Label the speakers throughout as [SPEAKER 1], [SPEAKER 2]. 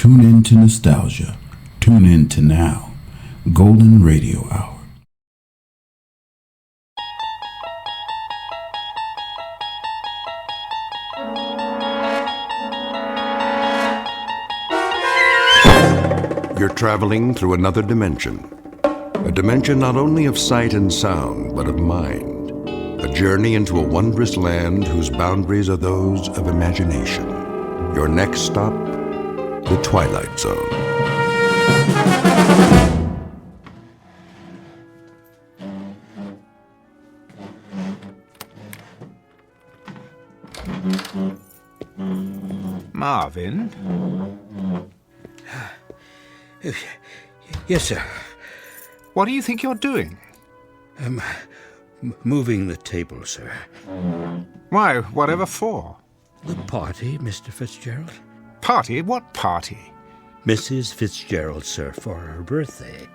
[SPEAKER 1] Tune in to nostalgia. Tune in to now. Golden Radio Hour.
[SPEAKER 2] You're traveling through another dimension. A dimension not only of sight and sound, but of mind. A journey into a wondrous land whose boundaries are those of imagination. Your next stop, the Twilight Zone.
[SPEAKER 3] Marvin?
[SPEAKER 4] Yes, sir.
[SPEAKER 3] What do you think you're doing?
[SPEAKER 4] Moving the table, sir.
[SPEAKER 3] Why, whatever for?
[SPEAKER 4] The party, Mr. Fitzgerald.
[SPEAKER 3] Party? What party?
[SPEAKER 4] Mrs. Fitzgerald, sir, for her birthday.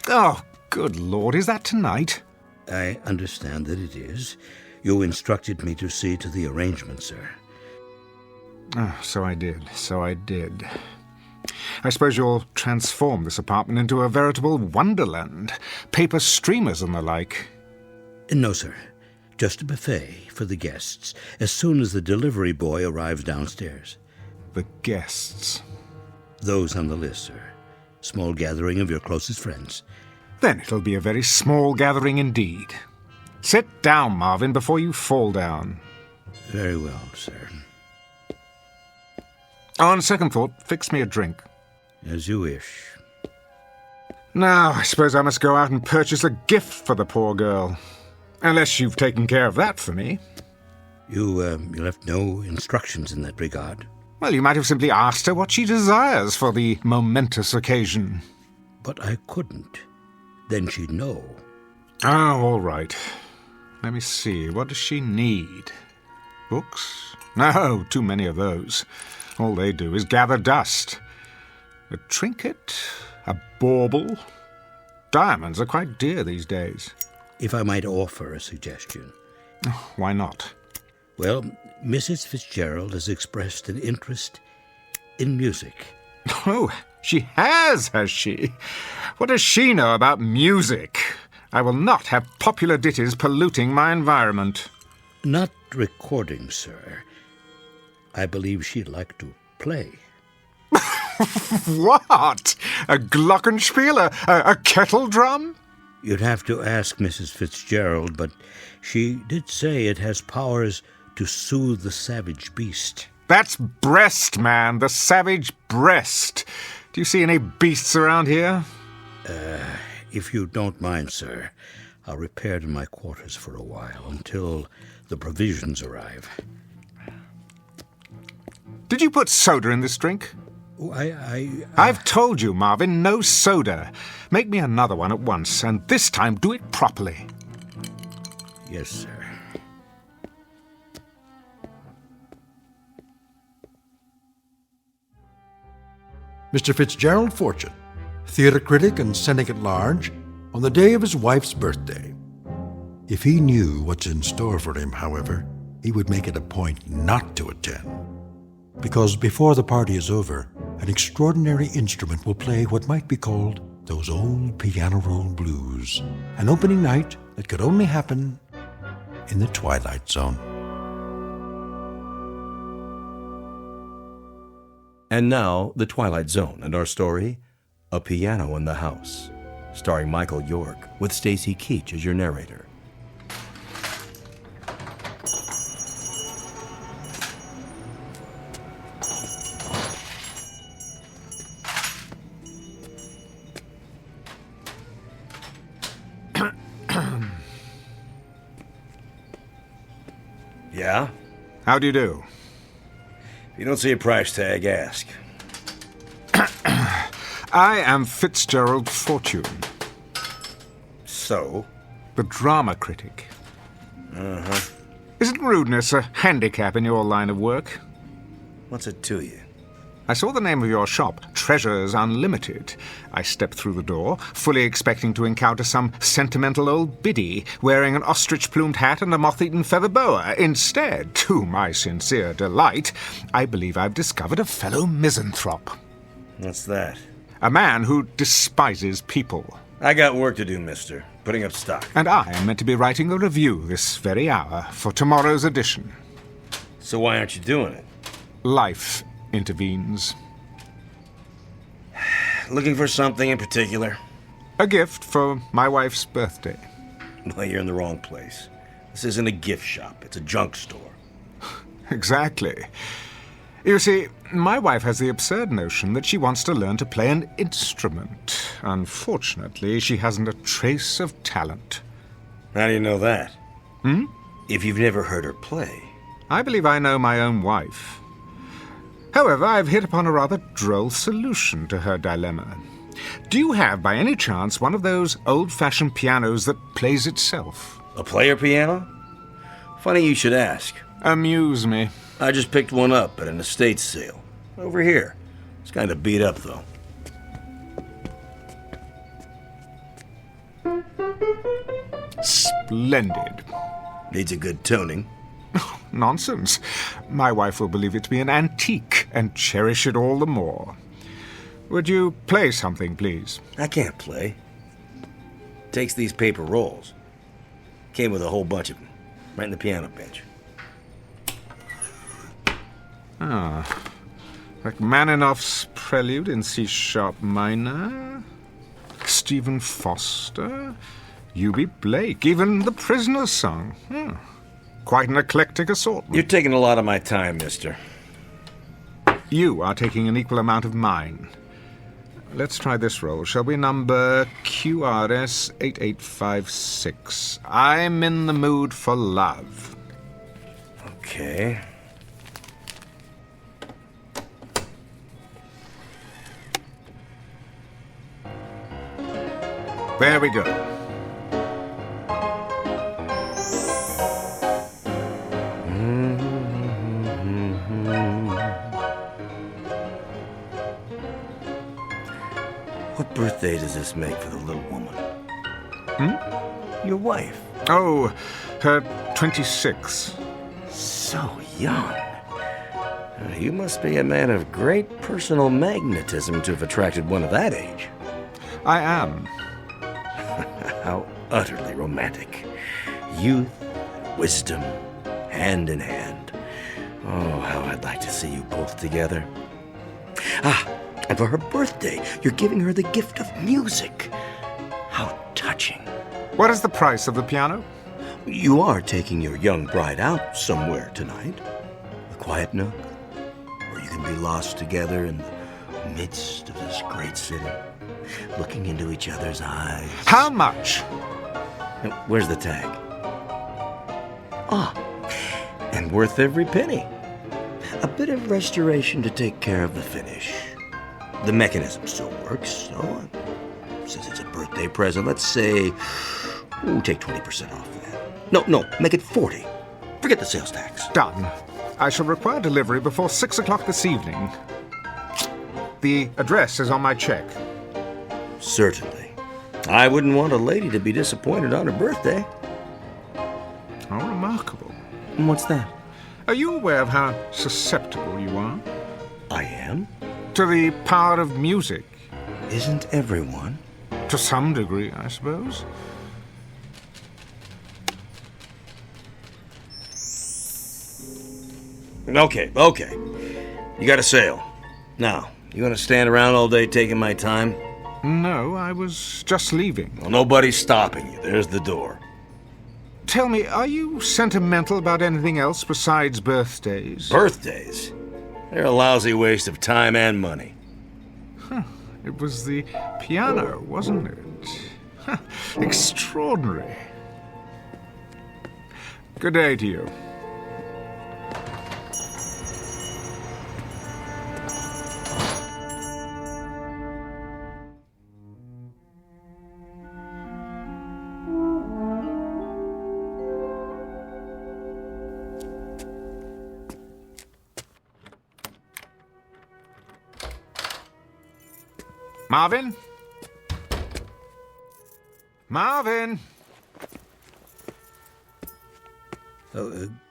[SPEAKER 3] Oh, good Lord, is that tonight?
[SPEAKER 4] I understand that it is. You instructed me to see to the arrangement, sir.
[SPEAKER 3] Oh, so I did. I suppose you'll transform this apartment into a veritable wonderland. Paper streamers and the like.
[SPEAKER 4] No, sir. Just a buffet for the guests, as soon as the delivery boy arrives downstairs.
[SPEAKER 3] The guests?
[SPEAKER 4] Those on the list, sir. Small gathering of your closest friends.
[SPEAKER 3] Then it'll be a very small gathering indeed. Sit down, Marvin, before you fall down.
[SPEAKER 4] Very well, sir.
[SPEAKER 3] On second thought, fix me a drink.
[SPEAKER 4] As you wish.
[SPEAKER 3] Now, I suppose I must go out and purchase a gift for the poor girl. Unless you've taken care of that for me.
[SPEAKER 4] You left no instructions in that regard.
[SPEAKER 3] Well, you might have simply asked her what she desires for the momentous occasion.
[SPEAKER 4] But I couldn't. Then she'd know.
[SPEAKER 3] Oh, all right. Let me see. What does she need? Books? No, too many of those. All they do is gather dust. A trinket? A bauble? Diamonds are quite dear these days.
[SPEAKER 4] If I might offer a suggestion.
[SPEAKER 3] Oh, why not?
[SPEAKER 4] Well, Mrs. Fitzgerald has expressed an interest in music.
[SPEAKER 3] Oh, she has she? What does she know about music? I will not have popular ditties polluting my environment.
[SPEAKER 4] Not recording, sir. I believe she'd like to play.
[SPEAKER 3] What? A glockenspiel? A kettle drum?
[SPEAKER 4] You'd have to ask Mrs. Fitzgerald, but she did say it has powers to soothe the savage beast.
[SPEAKER 3] That's breast, man, the savage breast. Do you see any beasts around here?
[SPEAKER 4] If you don't mind, sir, I'll repair to my quarters for a while until the provisions arrive.
[SPEAKER 3] Did you put soda in this drink?
[SPEAKER 4] Oh,
[SPEAKER 3] I've told you, Marvin, no soda. Make me another one at once, and this time do it properly.
[SPEAKER 4] Yes, sir.
[SPEAKER 5] Mr. Fitzgerald Fortune, theatre critic and cynic at large, on the day of his wife's birthday. If he knew what's in store for him, however, he would make it a point not to attend. Because before the party is over, an extraordinary instrument will play what might be called those old piano roll blues, an opening night that could only happen in the Twilight Zone.
[SPEAKER 6] And now, The Twilight Zone, and our story, A Piano in the House, starring Michael York, with Stacy Keach as your narrator.
[SPEAKER 7] Yeah?
[SPEAKER 3] How do you do?
[SPEAKER 7] If you don't see a price tag, ask.
[SPEAKER 3] I am Fitzgerald Fortune,
[SPEAKER 7] So?
[SPEAKER 3] the drama critic.
[SPEAKER 7] Uh-huh.
[SPEAKER 3] Isn't rudeness a handicap in your line of work?
[SPEAKER 7] What's it to you?
[SPEAKER 3] I saw the name of your shop, Treasures Unlimited. I stepped through the door, fully expecting to encounter some sentimental old biddy wearing an ostrich-plumed hat and a moth-eaten feather boa. Instead, to my sincere delight, I believe I've discovered a fellow misanthrope.
[SPEAKER 7] What's that?
[SPEAKER 3] A man who despises people.
[SPEAKER 7] I got work to do, mister. Putting up stock.
[SPEAKER 3] And I am meant to be writing a review this very hour for tomorrow's edition.
[SPEAKER 7] So why aren't you doing it?
[SPEAKER 3] Life intervenes.
[SPEAKER 7] Looking for something in particular?
[SPEAKER 3] A gift for my wife's birthday.
[SPEAKER 7] Well, you're in the wrong place. This isn't a gift shop. It's a junk store.
[SPEAKER 3] Exactly. You see, my wife has the absurd notion that she wants to learn to play an instrument. Unfortunately, she hasn't a trace of talent.
[SPEAKER 7] How do you know that? If you've never heard her play.
[SPEAKER 3] I believe I know my own wife. However, I've hit upon a rather droll solution to her dilemma. Do you have, by any chance, one of those old-fashioned pianos that plays itself?
[SPEAKER 7] A player piano? Funny you should ask.
[SPEAKER 3] Amuse me.
[SPEAKER 7] I just picked one up at an estate sale. Over here. It's kind of beat up, though.
[SPEAKER 3] Splendid.
[SPEAKER 7] Needs a good tuning.
[SPEAKER 3] Nonsense. My wife will believe it to be an antique and cherish it all the more. Would you play something, please?
[SPEAKER 7] I can't play. Takes these paper rolls. Came with a whole bunch of them. Right in the piano bench.
[SPEAKER 3] Rachmaninoff's Prelude in C-sharp minor. Stephen Foster. U.B. Blake. Even The Prisoner's Song. Quite an eclectic assortment.
[SPEAKER 7] You're taking a lot of my time, mister.
[SPEAKER 3] You are taking an equal amount of mine. Let's try this roll, shall we? Number QRS 8856. I'm in the mood for love.
[SPEAKER 7] Okay.
[SPEAKER 3] There we go.
[SPEAKER 7] What birthday does this make for the little woman? Your wife.
[SPEAKER 3] Oh, her 26.
[SPEAKER 7] So young. You must be a man of great personal magnetism to have attracted one of that age.
[SPEAKER 3] I am.
[SPEAKER 7] How utterly romantic. Youth, wisdom, hand in hand. Oh, how I'd like to see you both together. And for her birthday, you're giving her the gift of music. How touching.
[SPEAKER 3] What is the price of the piano?
[SPEAKER 7] You are taking your young bride out somewhere tonight. A quiet nook, where you can be lost together in the midst of this great city, looking into each other's eyes.
[SPEAKER 3] How much?
[SPEAKER 7] Where's the tag? And worth every penny. A bit of restoration to take care of the finish. The mechanism still works, so since it's a birthday present, let's say, take 20% off that. No, make it 40. Forget the sales tax.
[SPEAKER 3] Done. I shall require delivery before 6 o'clock this evening. The address is on my check.
[SPEAKER 7] Certainly. I wouldn't want a lady to be disappointed on her birthday.
[SPEAKER 3] How remarkable.
[SPEAKER 7] And what's that?
[SPEAKER 3] Are you aware of how susceptible you are?
[SPEAKER 7] I am?
[SPEAKER 3] To the power of music.
[SPEAKER 7] Isn't everyone?
[SPEAKER 3] To some degree, I suppose.
[SPEAKER 7] Okay. You got a sale. Now, you gonna stand around all day taking my time?
[SPEAKER 3] No, I was just leaving.
[SPEAKER 7] Well, nobody's stopping you. There's the door.
[SPEAKER 3] Tell me, are you sentimental about anything else besides birthdays?
[SPEAKER 7] Birthdays? They're a lousy waste of time and money.
[SPEAKER 3] It was the piano, wasn't it? Extraordinary. Good day to you. Marvin? Marvin!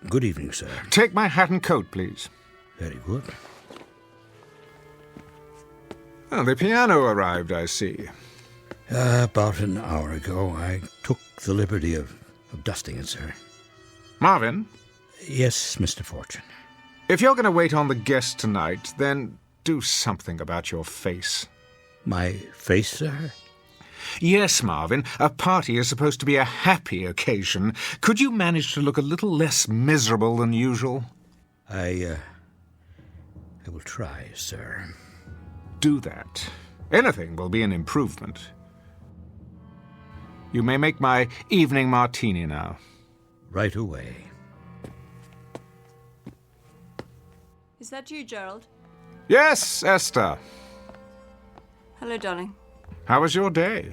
[SPEAKER 4] Good evening, sir.
[SPEAKER 3] Take my hat and coat, please.
[SPEAKER 4] Very good.
[SPEAKER 3] Oh, the piano arrived, I see.
[SPEAKER 4] About an hour ago, I took the liberty of dusting it, sir.
[SPEAKER 3] Marvin,
[SPEAKER 4] Yes, Mr. Fortune.
[SPEAKER 3] if you're going to wait on the guest tonight, then do something about your face.
[SPEAKER 4] My face, sir?
[SPEAKER 3] Yes, Marvin, a party is supposed to be a happy occasion. Could you manage to look a little less miserable than usual?
[SPEAKER 4] I will try, sir.
[SPEAKER 3] Do that. Anything will be an improvement. You may make my evening martini now.
[SPEAKER 4] Right away.
[SPEAKER 8] Is that you, Gerald?
[SPEAKER 3] Yes, Esther.
[SPEAKER 8] Hello, darling.
[SPEAKER 3] How was your day?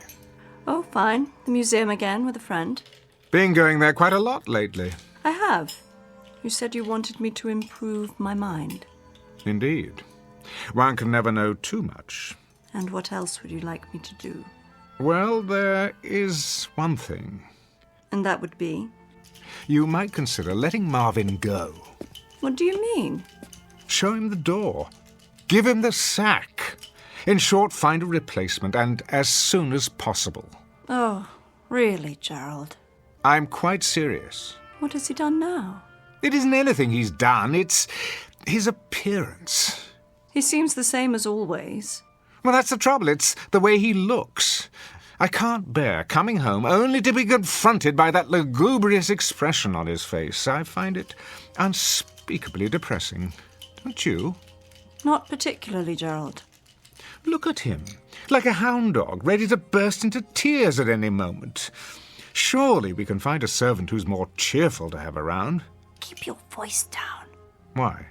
[SPEAKER 8] Oh, fine. The museum again with a friend.
[SPEAKER 3] Been going there quite a lot lately.
[SPEAKER 8] I have. You said you wanted me to improve my mind.
[SPEAKER 3] Indeed. One can never know too much.
[SPEAKER 8] And what else would you like me to do?
[SPEAKER 3] Well, there is one thing.
[SPEAKER 8] And that would be?
[SPEAKER 3] You might consider letting Marvin go.
[SPEAKER 8] What do you mean?
[SPEAKER 3] Show him the door. Give him the sack. In short, find a replacement, and as soon as possible.
[SPEAKER 8] Oh, really, Gerald?
[SPEAKER 3] I'm quite serious.
[SPEAKER 8] What has he done now?
[SPEAKER 3] It isn't anything he's done, it's his appearance.
[SPEAKER 8] He seems the same as always.
[SPEAKER 3] Well, that's the trouble. It's the way he looks. I can't bear coming home only to be confronted by that lugubrious expression on his face. I find it unspeakably depressing. Don't you?
[SPEAKER 8] Not particularly, Gerald.
[SPEAKER 3] Look at him, like a hound dog, ready to burst into tears at any moment. Surely we can find a servant who's more cheerful to have around.
[SPEAKER 8] Keep your voice down.
[SPEAKER 3] Why?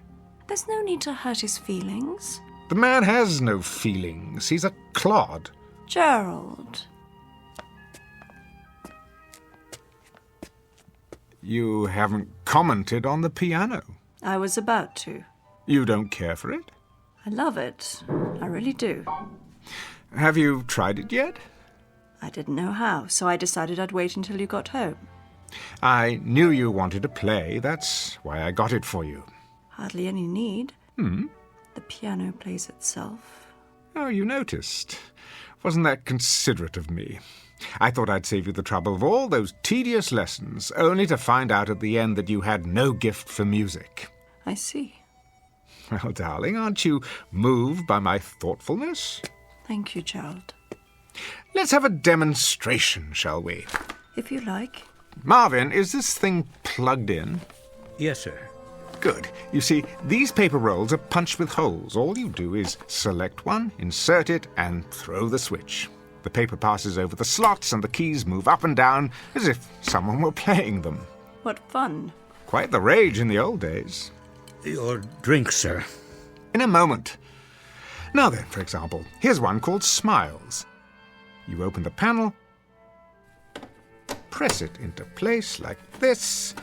[SPEAKER 8] There's no need to hurt his feelings.
[SPEAKER 3] The man has no feelings. He's a clod.
[SPEAKER 8] Gerald.
[SPEAKER 3] You haven't commented on the piano.
[SPEAKER 8] I was about to.
[SPEAKER 3] You don't care for it?
[SPEAKER 8] I love it. I really do.
[SPEAKER 3] Have you tried it yet?
[SPEAKER 8] I didn't know how, so I decided I'd wait until you got home.
[SPEAKER 3] I knew you wanted to play. That's why I got it for you.
[SPEAKER 8] Hardly any need. The piano plays itself.
[SPEAKER 3] Oh, you noticed. Wasn't that considerate of me? I thought I'd save you the trouble of all those tedious lessons, only to find out at the end that you had no gift for music.
[SPEAKER 8] I see.
[SPEAKER 3] Well, darling, aren't you moved by my thoughtfulness?
[SPEAKER 8] Thank you, Gerald.
[SPEAKER 3] Let's have a demonstration, shall we?
[SPEAKER 8] If you like.
[SPEAKER 3] Marvin, is this thing plugged in?
[SPEAKER 4] Yes, sir.
[SPEAKER 3] Good. You see, these paper rolls are punched with holes. All you do is select one, insert it, and throw the switch. The paper passes over the slots and the keys move up and down as if someone were playing them.
[SPEAKER 8] What fun.
[SPEAKER 3] Quite the rage in the old days.
[SPEAKER 4] Your drink, sir.
[SPEAKER 3] In a moment. Now then, for example, here's one called Smiles. You open the panel, press it into place like this,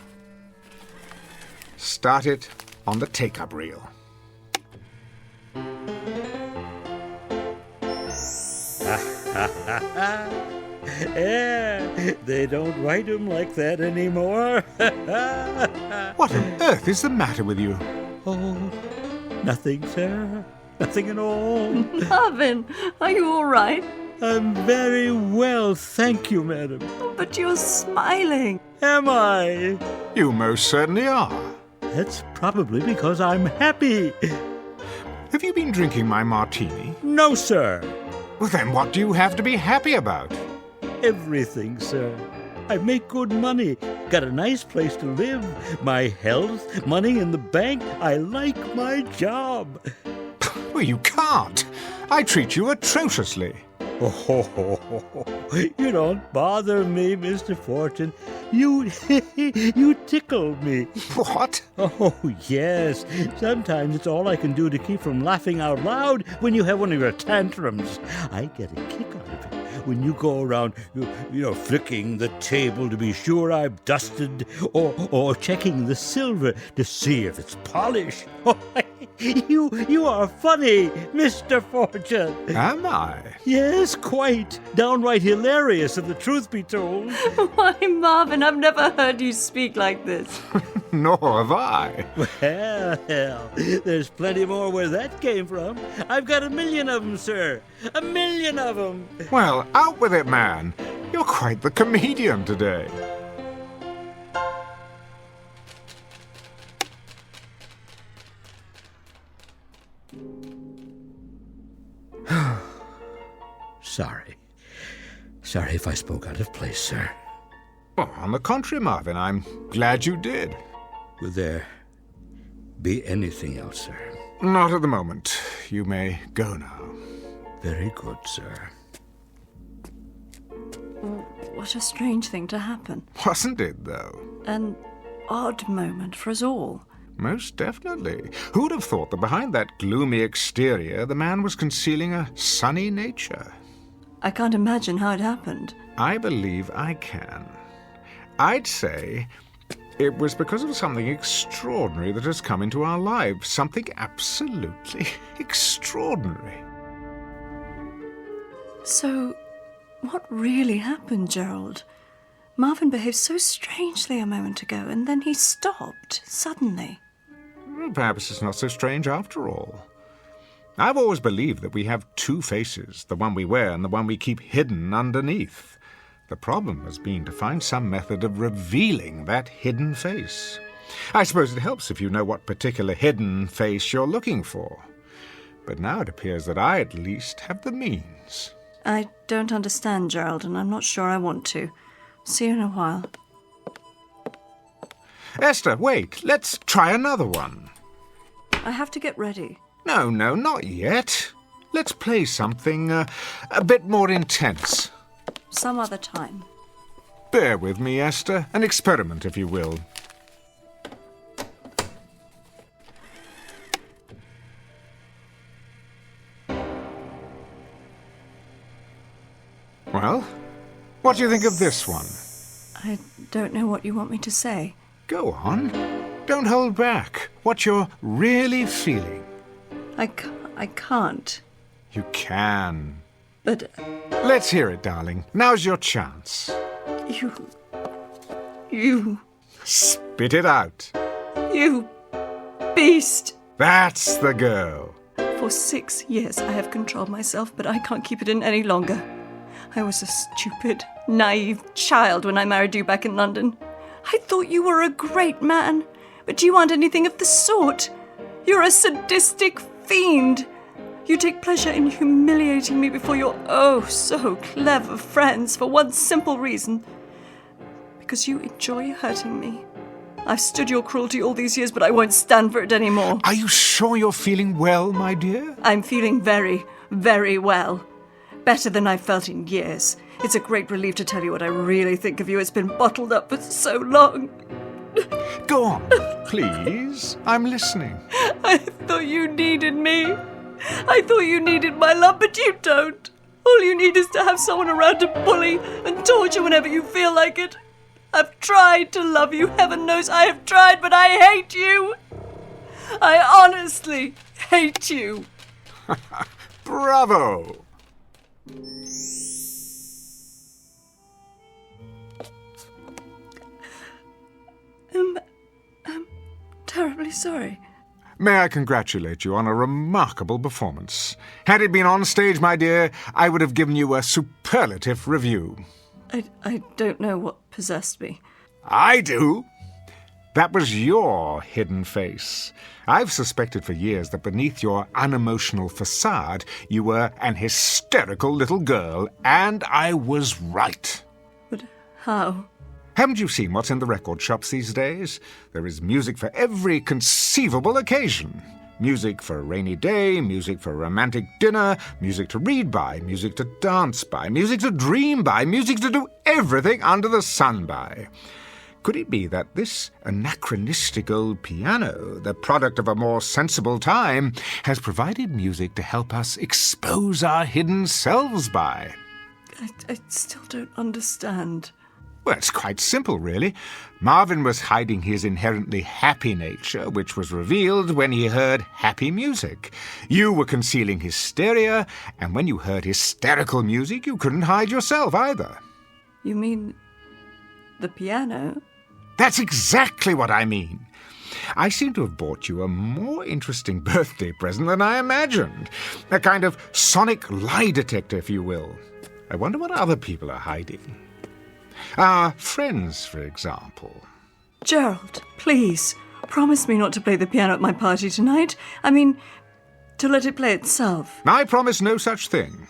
[SPEAKER 3] start it on the take-up reel.
[SPEAKER 4] Yeah, they don't write 'em like that anymore.
[SPEAKER 3] What on earth is the matter with you?
[SPEAKER 4] Oh, nothing, sir. Nothing at all.
[SPEAKER 8] Marvin, are you all right?
[SPEAKER 4] I'm very well, thank you, madam.
[SPEAKER 8] But you're smiling.
[SPEAKER 4] Am I?
[SPEAKER 3] You most certainly are.
[SPEAKER 4] That's probably because I'm happy.
[SPEAKER 3] Have you been drinking my martini?
[SPEAKER 4] No, sir.
[SPEAKER 3] Well, then what do you have to be happy about?
[SPEAKER 4] Everything, sir. I make good money, got a nice place to live, my health, money in the bank. I like my job.
[SPEAKER 3] Well, you can't. I treat you atrociously.
[SPEAKER 4] Oh, you don't bother me, Mr. Fortune. You tickle me.
[SPEAKER 3] What?
[SPEAKER 4] Oh, yes. Sometimes it's all I can do to keep from laughing out loud when you have one of your tantrums. I get a kick out of it when you go around, flicking the table to be sure I've dusted, or checking the silver to see if it's polished. Oh, you are funny, Mr. Fortune.
[SPEAKER 3] Am I?
[SPEAKER 4] Yes, quite. Downright hilarious, if the truth be told.
[SPEAKER 8] Why, Marvin, I've never heard you speak like this.
[SPEAKER 3] Nor have I.
[SPEAKER 4] Well, there's plenty more where that came from. I've got 1,000,000 of them, sir. 1,000,000 of them.
[SPEAKER 3] Well, out with it, man. You're quite the comedian today.
[SPEAKER 4] Sorry. Sorry if I spoke out of place, sir.
[SPEAKER 3] Oh, on the contrary, Marvin, I'm glad you did.
[SPEAKER 4] Will there be anything else, sir?
[SPEAKER 3] Not at the moment. You may go now.
[SPEAKER 4] Very good, sir.
[SPEAKER 8] What a strange thing to happen.
[SPEAKER 3] Wasn't it, though?
[SPEAKER 8] An odd moment for us all.
[SPEAKER 3] Most definitely. Who would have thought that behind that gloomy exterior the man was concealing a sunny nature?
[SPEAKER 8] I can't imagine how it happened.
[SPEAKER 3] I believe I can. I'd say it was because of something extraordinary that has come into our lives. Something absolutely extraordinary.
[SPEAKER 8] So, what really happened, Gerald? Marvin behaved so strangely a moment ago, and then he stopped, suddenly.
[SPEAKER 3] Well, perhaps it's not so strange after all. I've always believed that we have two faces, the one we wear and the one we keep hidden underneath. The problem has been to find some method of revealing that hidden face. I suppose it helps if you know what particular hidden face you're looking for. But now it appears that I, at least, have the means.
[SPEAKER 8] I don't understand, Gerald, and I'm not sure I want to. See you in a while.
[SPEAKER 3] Esther, wait. Let's try another one.
[SPEAKER 8] I have to get ready.
[SPEAKER 3] No, not yet. Let's play something a bit more intense.
[SPEAKER 8] Some other time.
[SPEAKER 3] Bear with me, Esther. An experiment, if you will. Well, what do you think of this one?
[SPEAKER 8] I don't know what you want me to say.
[SPEAKER 3] Go on. Don't hold back. What you're really feeling.
[SPEAKER 8] I can't.
[SPEAKER 3] You can.
[SPEAKER 8] But
[SPEAKER 3] Let's hear it, darling. Now's your chance.
[SPEAKER 8] you,
[SPEAKER 3] Spit it out.
[SPEAKER 8] you beast!
[SPEAKER 3] That's the girl.
[SPEAKER 8] For 6 years I have controlled myself, but I can't keep it in any longer. I was a stupid, naive child when I married you back in London. I thought you were a great man, but you aren't anything of the sort. You're a sadistic fiend. You take pleasure in humiliating me before your oh-so-clever friends for one simple reason. Because you enjoy hurting me. I've stood your cruelty all these years, but I won't stand for it anymore.
[SPEAKER 3] Are you sure you're feeling well, my dear?
[SPEAKER 8] I'm feeling very, very well. Better than I've felt in years. It's a great relief to tell you what I really think of you. It's been bottled up for so long.
[SPEAKER 3] Go on, please. I'm listening.
[SPEAKER 8] I thought you needed me. I thought you needed my love, but you don't. All you need is to have someone around to bully and torture whenever you feel like it. I've tried to love you, heaven knows I have tried, but I hate you. I honestly hate you.
[SPEAKER 3] Bravo!
[SPEAKER 8] I'm terribly sorry.
[SPEAKER 3] May I congratulate you on a remarkable performance. Had it been on stage, my dear, I would have given you a superlative review.
[SPEAKER 8] I don't know what possessed me.
[SPEAKER 3] I do. That was your hidden face. I've suspected for years that beneath your unemotional facade, you were an hysterical little girl, and I was right.
[SPEAKER 8] But how?
[SPEAKER 3] Haven't you seen what's in the record shops these days? There is music for every conceivable occasion. Music for a rainy day, music for a romantic dinner, music to read by, music to dance by, music to dream by, music to do everything under the sun by. Could it be that this anachronistic old piano, the product of a more sensible time, has provided music to help us expose our hidden selves by?
[SPEAKER 8] I still don't understand.
[SPEAKER 3] Well, it's quite simple, really. Marvin was hiding his inherently happy nature, which was revealed when he heard happy music. You were concealing hysteria, and when you heard hysterical music, you couldn't hide yourself either.
[SPEAKER 8] You mean the piano?
[SPEAKER 3] That's exactly what I mean. I seem to have bought you a more interesting birthday present than I imagined. A kind of sonic lie detector, if you will. I wonder what other people are hiding. Our friends, for example.
[SPEAKER 8] Gerald, please, promise me not to play the piano at my party tonight. I mean, to let it play itself.
[SPEAKER 3] I promise no such thing.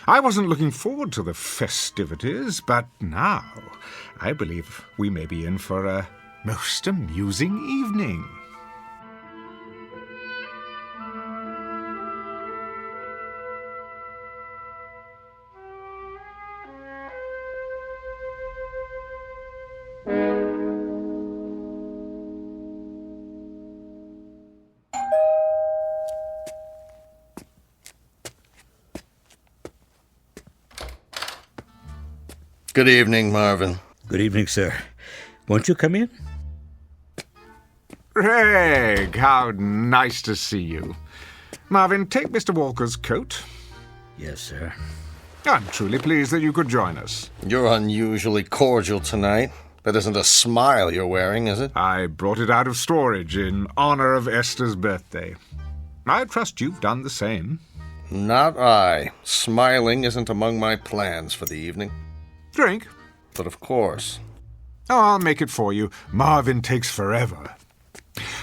[SPEAKER 3] I wasn't looking forward to the festivities, but now I believe we may be in for a most amusing evening.
[SPEAKER 7] Good evening, Marvin.
[SPEAKER 4] Good evening, sir. Won't you come in?
[SPEAKER 3] Craig, how nice to see you. Marvin, take Mr. Walker's coat.
[SPEAKER 4] Yes, sir.
[SPEAKER 3] I'm truly pleased that you could join us.
[SPEAKER 7] You're unusually cordial tonight. That isn't a smile you're wearing, is it?
[SPEAKER 3] I brought it out of storage in honor of Esther's birthday. I trust you've done the same.
[SPEAKER 7] Not I. Smiling isn't among my plans for the evening.
[SPEAKER 3] Drink?
[SPEAKER 7] But of course.
[SPEAKER 3] Oh, I'll make it for you. Marvin takes forever.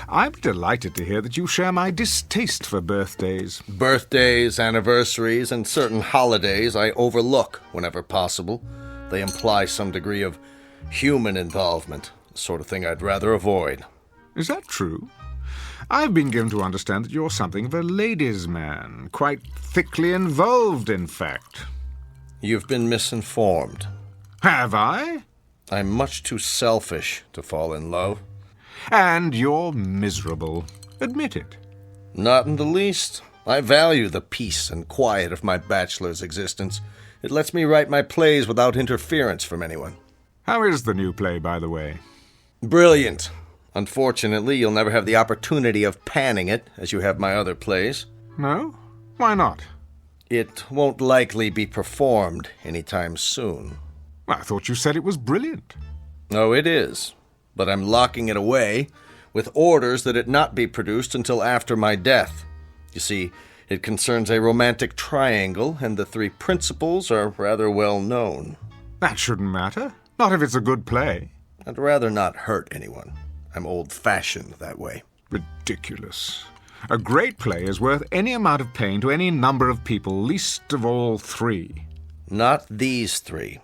[SPEAKER 3] I'm delighted to hear that you share my distaste for birthdays.
[SPEAKER 7] Birthdays, anniversaries, and certain holidays I overlook whenever possible. They imply some degree of human involvement, the sort of thing I'd rather avoid.
[SPEAKER 3] Is that true? I've been given to understand that you're something of a ladies' man, quite thickly involved, in fact.
[SPEAKER 7] You've been misinformed.
[SPEAKER 3] Have I?
[SPEAKER 7] I'm much too selfish to fall in love.
[SPEAKER 3] And you're miserable. Admit it.
[SPEAKER 7] Not in the least. I value the peace and quiet of my bachelor's existence. It lets me write my plays without interference from anyone.
[SPEAKER 3] How is the new play, by the way?
[SPEAKER 7] Brilliant. Unfortunately, you'll never have the opportunity of panning it, as you have my other plays.
[SPEAKER 3] No? Why not?
[SPEAKER 7] It won't likely be performed anytime soon.
[SPEAKER 3] I thought you said it was brilliant.
[SPEAKER 7] Oh, it is. But I'm locking it away with orders that it not be produced until after my death. You see, it concerns a romantic triangle, and the three principals are rather well known.
[SPEAKER 3] That shouldn't matter. Not if it's a good play.
[SPEAKER 7] I'd rather not hurt anyone. I'm old-fashioned that way.
[SPEAKER 3] Ridiculous. A great play is worth any amount of pain to any number of people, least of all three.
[SPEAKER 7] Not these three.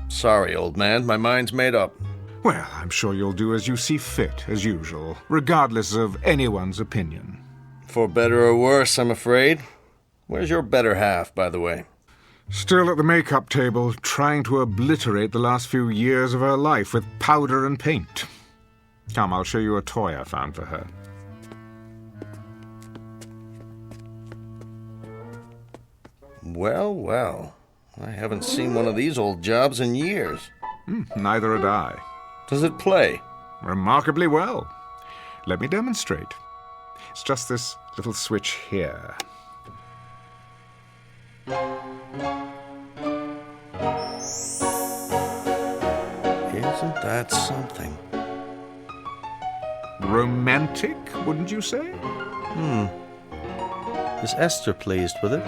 [SPEAKER 7] Sorry, old man, my mind's made up.
[SPEAKER 3] Well, I'm sure you'll do as you see fit, as usual, regardless of anyone's opinion.
[SPEAKER 7] For better or worse, I'm afraid. Where's your better half, by the way?
[SPEAKER 3] Still at the makeup table, trying to obliterate the last few years of her life with powder and paint. Come, I'll show you a toy I found for her.
[SPEAKER 7] Well, well. I haven't seen one of these old jobs in years.
[SPEAKER 3] Neither had I.
[SPEAKER 7] Does it play?
[SPEAKER 3] Remarkably well. Let me demonstrate. It's just this little switch here.
[SPEAKER 7] Isn't that something?
[SPEAKER 3] Romantic, wouldn't you say?
[SPEAKER 7] Is Esther pleased with it?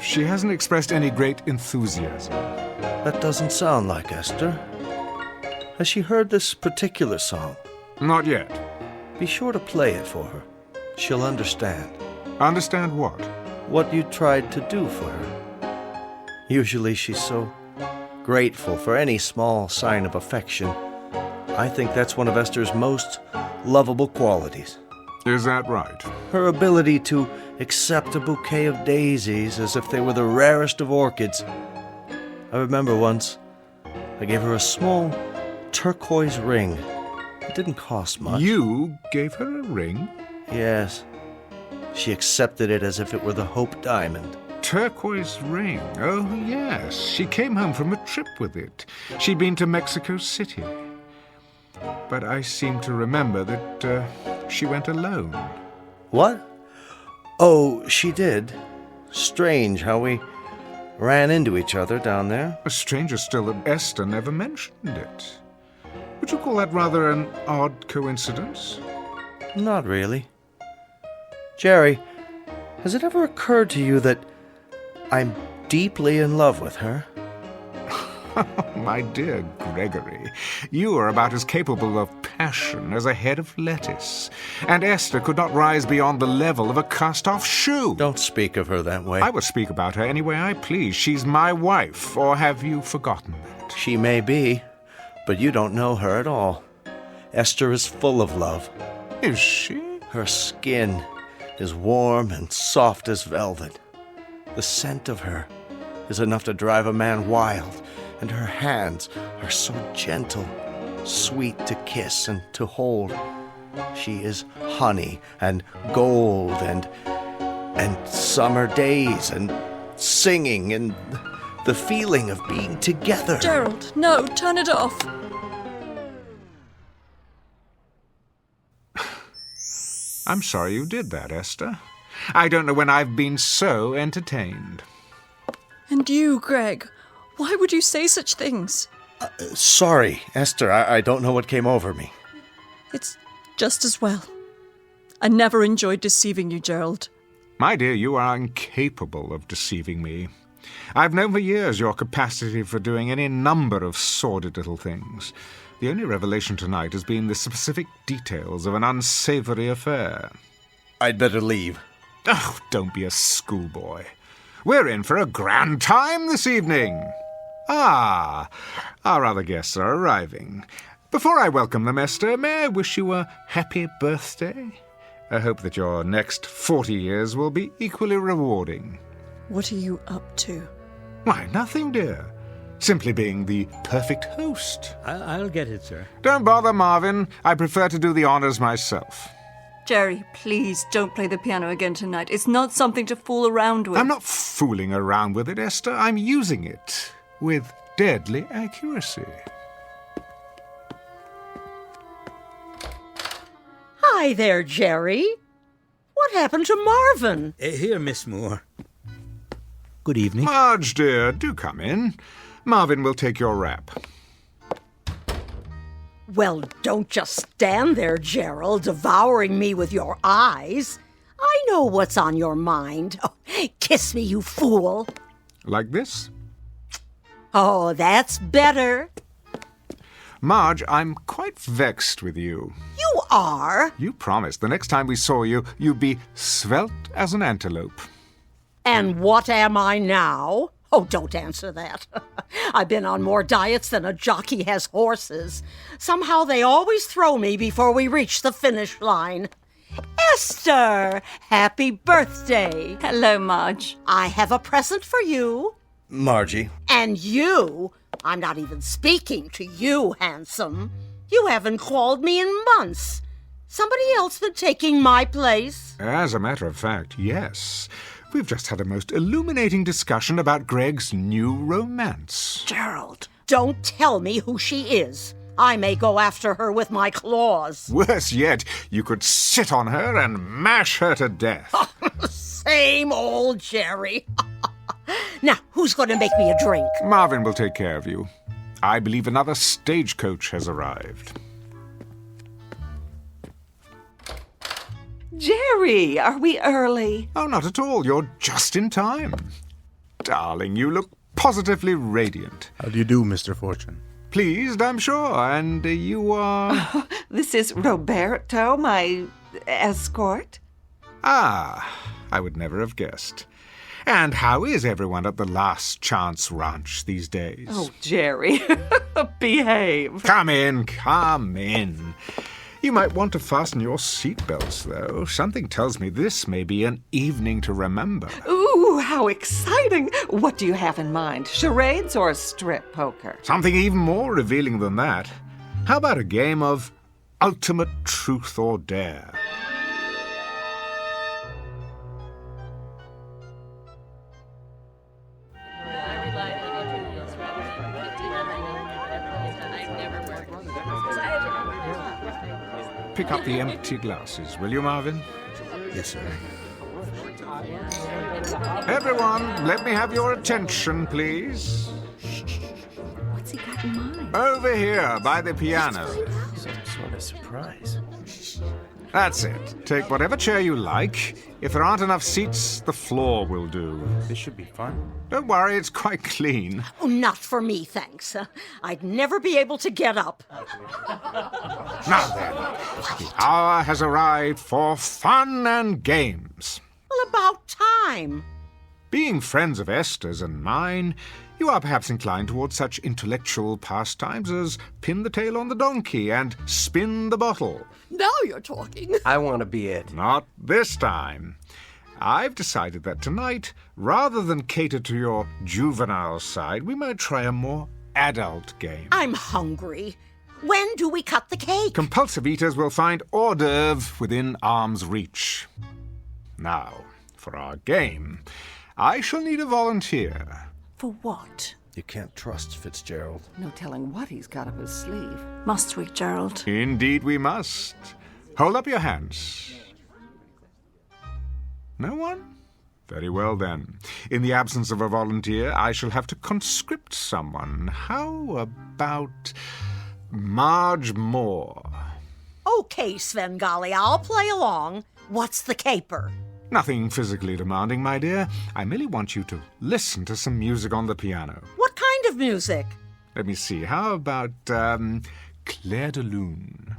[SPEAKER 3] She hasn't expressed any great enthusiasm.
[SPEAKER 7] That doesn't sound like Esther. Has she heard this particular song?
[SPEAKER 3] Not yet.
[SPEAKER 7] Be sure to play it for her. She'll understand.
[SPEAKER 3] Understand what?
[SPEAKER 7] What you tried to do for her. Usually she's so grateful for any small sign of affection. I think that's one of Esther's most lovable qualities.
[SPEAKER 3] Is that right?
[SPEAKER 7] Her ability to accept a bouquet of daisies as if they were the rarest of orchids. I remember once I gave her a small turquoise ring. It didn't cost much.
[SPEAKER 3] You gave her a ring?
[SPEAKER 7] Yes. She accepted it as if it were the Hope Diamond.
[SPEAKER 3] Turquoise ring? Oh, yes. She came home from a trip with it. She'd been to Mexico City. But I seem to remember that she went alone.
[SPEAKER 7] What? Oh, she did. Strange how we ran into each other down there.
[SPEAKER 3] A stranger still that Esther never mentioned it. Would you call that rather an odd coincidence?
[SPEAKER 6] Not really. Jerry, has it ever occurred to you that I'm deeply in love with her?
[SPEAKER 3] My dear Gregory, you are about as capable of passion as a head of lettuce, and Esther could not rise beyond the level of a cast-off shoe.
[SPEAKER 6] Don't speak of her that way.
[SPEAKER 3] I will speak about her any way I please. She's my wife, or have you forgotten that?
[SPEAKER 6] She may be, but you don't know her at all. Esther is full of love.
[SPEAKER 3] Is she?
[SPEAKER 6] Her skin is warm and soft as velvet. The scent of her is enough to drive a man wild, and her hands are so gentle, sweet to kiss and to hold. She is honey and gold and summer days and singing and the feeling of being together.
[SPEAKER 8] Gerald, no, turn it off.
[SPEAKER 3] I'm sorry you did that, Esther. I don't know when I've been so entertained.
[SPEAKER 8] And you, Greg, why would you say such things?
[SPEAKER 6] Sorry, Esther, I don't know what came over me.
[SPEAKER 8] It's just as well. I never enjoyed deceiving you, Gerald.
[SPEAKER 3] My dear, you are incapable of deceiving me. I've known for years your capacity for doing any number of sordid little things. The only revelation tonight has been the specific details of an unsavory affair.
[SPEAKER 6] I'd better leave.
[SPEAKER 3] Oh, don't be a schoolboy. We're in for a grand time this evening. Ah, our other guests are arriving. Before I welcome them, Esther, may I wish you a happy birthday? I hope that your next 40 years will be equally rewarding.
[SPEAKER 8] What are you up to?
[SPEAKER 3] Why, nothing, dear. Simply being the perfect host.
[SPEAKER 4] I'll get it, sir.
[SPEAKER 3] Don't bother, Marvin. I prefer to do the honors myself.
[SPEAKER 8] Jerry, please don't play the piano again tonight. It's not something to fool around with.
[SPEAKER 3] I'm not fooling around with it, Esther. I'm using it with deadly accuracy.
[SPEAKER 9] Hi there, Jerry. What happened to Marvin?
[SPEAKER 4] Here, Miss Moore. Good evening.
[SPEAKER 3] Marge, dear, do come in. Marvin will take your wrap.
[SPEAKER 9] Well, don't just stand there, Gerald, devouring me with your eyes. I know what's on your mind. Oh, kiss me, you fool.
[SPEAKER 3] Like this?
[SPEAKER 9] Oh, that's better.
[SPEAKER 3] Marge, I'm quite vexed with you.
[SPEAKER 9] You are?
[SPEAKER 3] You promised the next time we saw you, you'd be svelte as an antelope.
[SPEAKER 9] And what am I now? Oh, don't answer that. I've been on more diets than a jockey has horses. Somehow they always throw me before we reach the finish line. Esther, happy birthday.
[SPEAKER 8] Hello, Marge.
[SPEAKER 9] I have a present for you.
[SPEAKER 6] Margie.
[SPEAKER 9] And you. I'm not even speaking to you, handsome. You haven't called me in months. Somebody else been taking my place?
[SPEAKER 3] As a matter of fact, yes. We've just had a most illuminating discussion about Greg's new romance.
[SPEAKER 9] Gerald, don't tell me who she is. I may go after her with my claws.
[SPEAKER 3] Worse yet, you could sit on her and mash her to death.
[SPEAKER 9] Same old Jerry. Now, who's going to make me a drink?
[SPEAKER 3] Marvin will take care of you. I believe another stagecoach has arrived.
[SPEAKER 10] Jerry, are we early?
[SPEAKER 3] Oh, not at all. You're just in time. Darling, you look positively radiant.
[SPEAKER 11] How do you do, Mr. Fortune?
[SPEAKER 3] Pleased, I'm sure. And you are...
[SPEAKER 10] This is Roberto, my escort.
[SPEAKER 3] Ah, I would never have guessed. And how is everyone at the Last Chance Ranch these days?
[SPEAKER 10] Oh, Jerry, behave.
[SPEAKER 3] Come in, come in. You might want to fasten your seatbelts, though. Something tells me this may be an evening to remember.
[SPEAKER 10] Ooh, how exciting. What do you have in mind, charades or strip poker?
[SPEAKER 3] Something even more revealing than that. How about a game of ultimate truth or dare? Pick up the empty glasses, will you, Marvin?
[SPEAKER 4] Yes, sir.
[SPEAKER 3] Everyone, let me have your attention, please.
[SPEAKER 8] What's he got in mind?
[SPEAKER 3] Over here, by the piano.
[SPEAKER 6] Some sort of surprise.
[SPEAKER 7] surprise.
[SPEAKER 3] That's it. Take whatever chair you like. If there aren't enough seats, the floor will do.
[SPEAKER 7] This should be fun.
[SPEAKER 3] Don't worry, it's quite clean.
[SPEAKER 9] Oh, not for me, thanks. I'd never be able to get up.
[SPEAKER 3] Now then, the hour has arrived for fun and games.
[SPEAKER 9] Well, about time.
[SPEAKER 3] Being friends of Esther's and mine, you are perhaps inclined towards such intellectual pastimes as pin the tail on the donkey and spin the bottle.
[SPEAKER 9] Now you're talking.
[SPEAKER 7] I want to be it.
[SPEAKER 3] Not this time. I've decided that tonight, rather than cater to your juvenile side, we might try a more adult game.
[SPEAKER 9] I'm hungry. When do we cut the cake?
[SPEAKER 3] Compulsive eaters will find hors d'oeuvre within arm's reach. Now, for our game, I shall need a volunteer.
[SPEAKER 10] For what?
[SPEAKER 7] You can't trust Fitzgerald.
[SPEAKER 10] No telling what he's got up his sleeve.
[SPEAKER 8] Must we, Gerald?
[SPEAKER 3] Indeed we must. Hold up your hands. No one? Very well then. In the absence of a volunteer, I shall have to conscript someone. How about Marge Moore?
[SPEAKER 9] Okay, Svengali, I'll play along. What's the caper?
[SPEAKER 3] Nothing physically demanding, my dear. I merely want you to listen to some music on the piano.
[SPEAKER 9] What kind of music?
[SPEAKER 3] Let me see. How about Claire de Lune?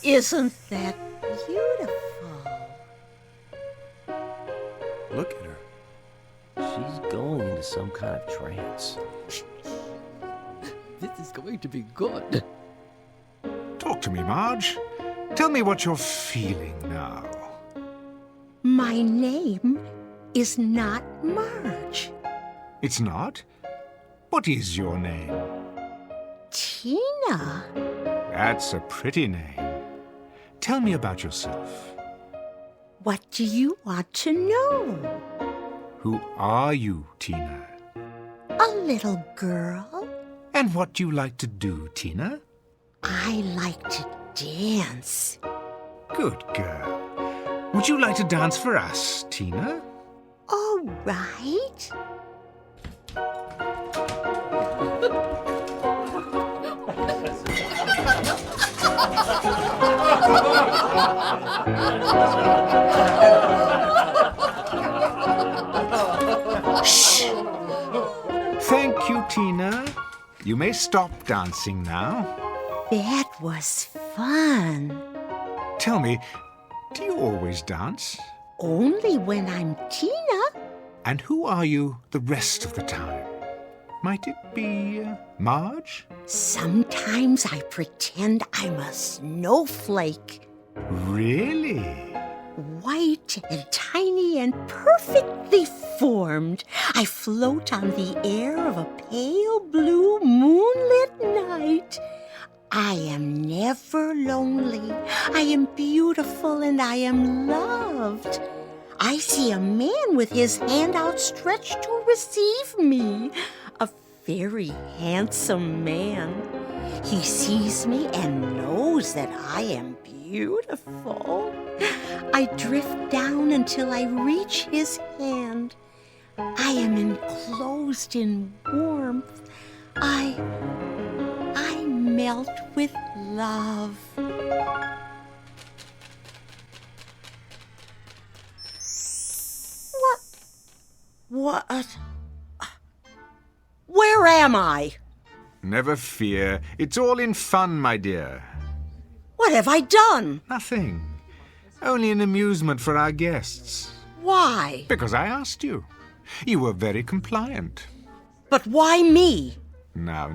[SPEAKER 9] Isn't that beautiful?
[SPEAKER 7] Look at her. She's going into some kind of trance.
[SPEAKER 11] This is going to be good.
[SPEAKER 3] Talk to me, Marge. Tell me what you're feeling now.
[SPEAKER 9] My name is not Marge.
[SPEAKER 3] It's not? What is your name?
[SPEAKER 9] Tina.
[SPEAKER 3] That's a pretty name. Tell me about yourself.
[SPEAKER 9] What do you want to know?
[SPEAKER 3] Who are you, Tina?
[SPEAKER 9] A little girl.
[SPEAKER 3] And what do you like to do, Tina?
[SPEAKER 9] I like to dance.
[SPEAKER 3] Good girl. Would you like to dance for us, Tina?
[SPEAKER 9] All right.
[SPEAKER 3] Shh! Thank you, Tina. You may stop dancing now.
[SPEAKER 9] That was fun.
[SPEAKER 3] Tell me, do you always dance?
[SPEAKER 9] Only when I'm Tina.
[SPEAKER 3] And who are you the rest of the time? Might it be Marge?
[SPEAKER 9] Sometimes I pretend I'm a snowflake.
[SPEAKER 3] Really?
[SPEAKER 9] White and tiny and perfectly formed. I float on the air of a pale blue moonlit night. I am never lonely. I am beautiful and I am loved. I see a man with his hand outstretched to receive me. A very handsome man. He sees me and knows that I am beautiful. I drift down until I reach his hand. I am enclosed in warmth. I melt with love. What? Where am I?
[SPEAKER 3] Never fear. It's all in fun, my dear.
[SPEAKER 9] What have I done?
[SPEAKER 3] Nothing. Only an amusement for our guests.
[SPEAKER 9] Why?
[SPEAKER 3] Because I asked you. You were very compliant.
[SPEAKER 9] But why me?
[SPEAKER 3] Now,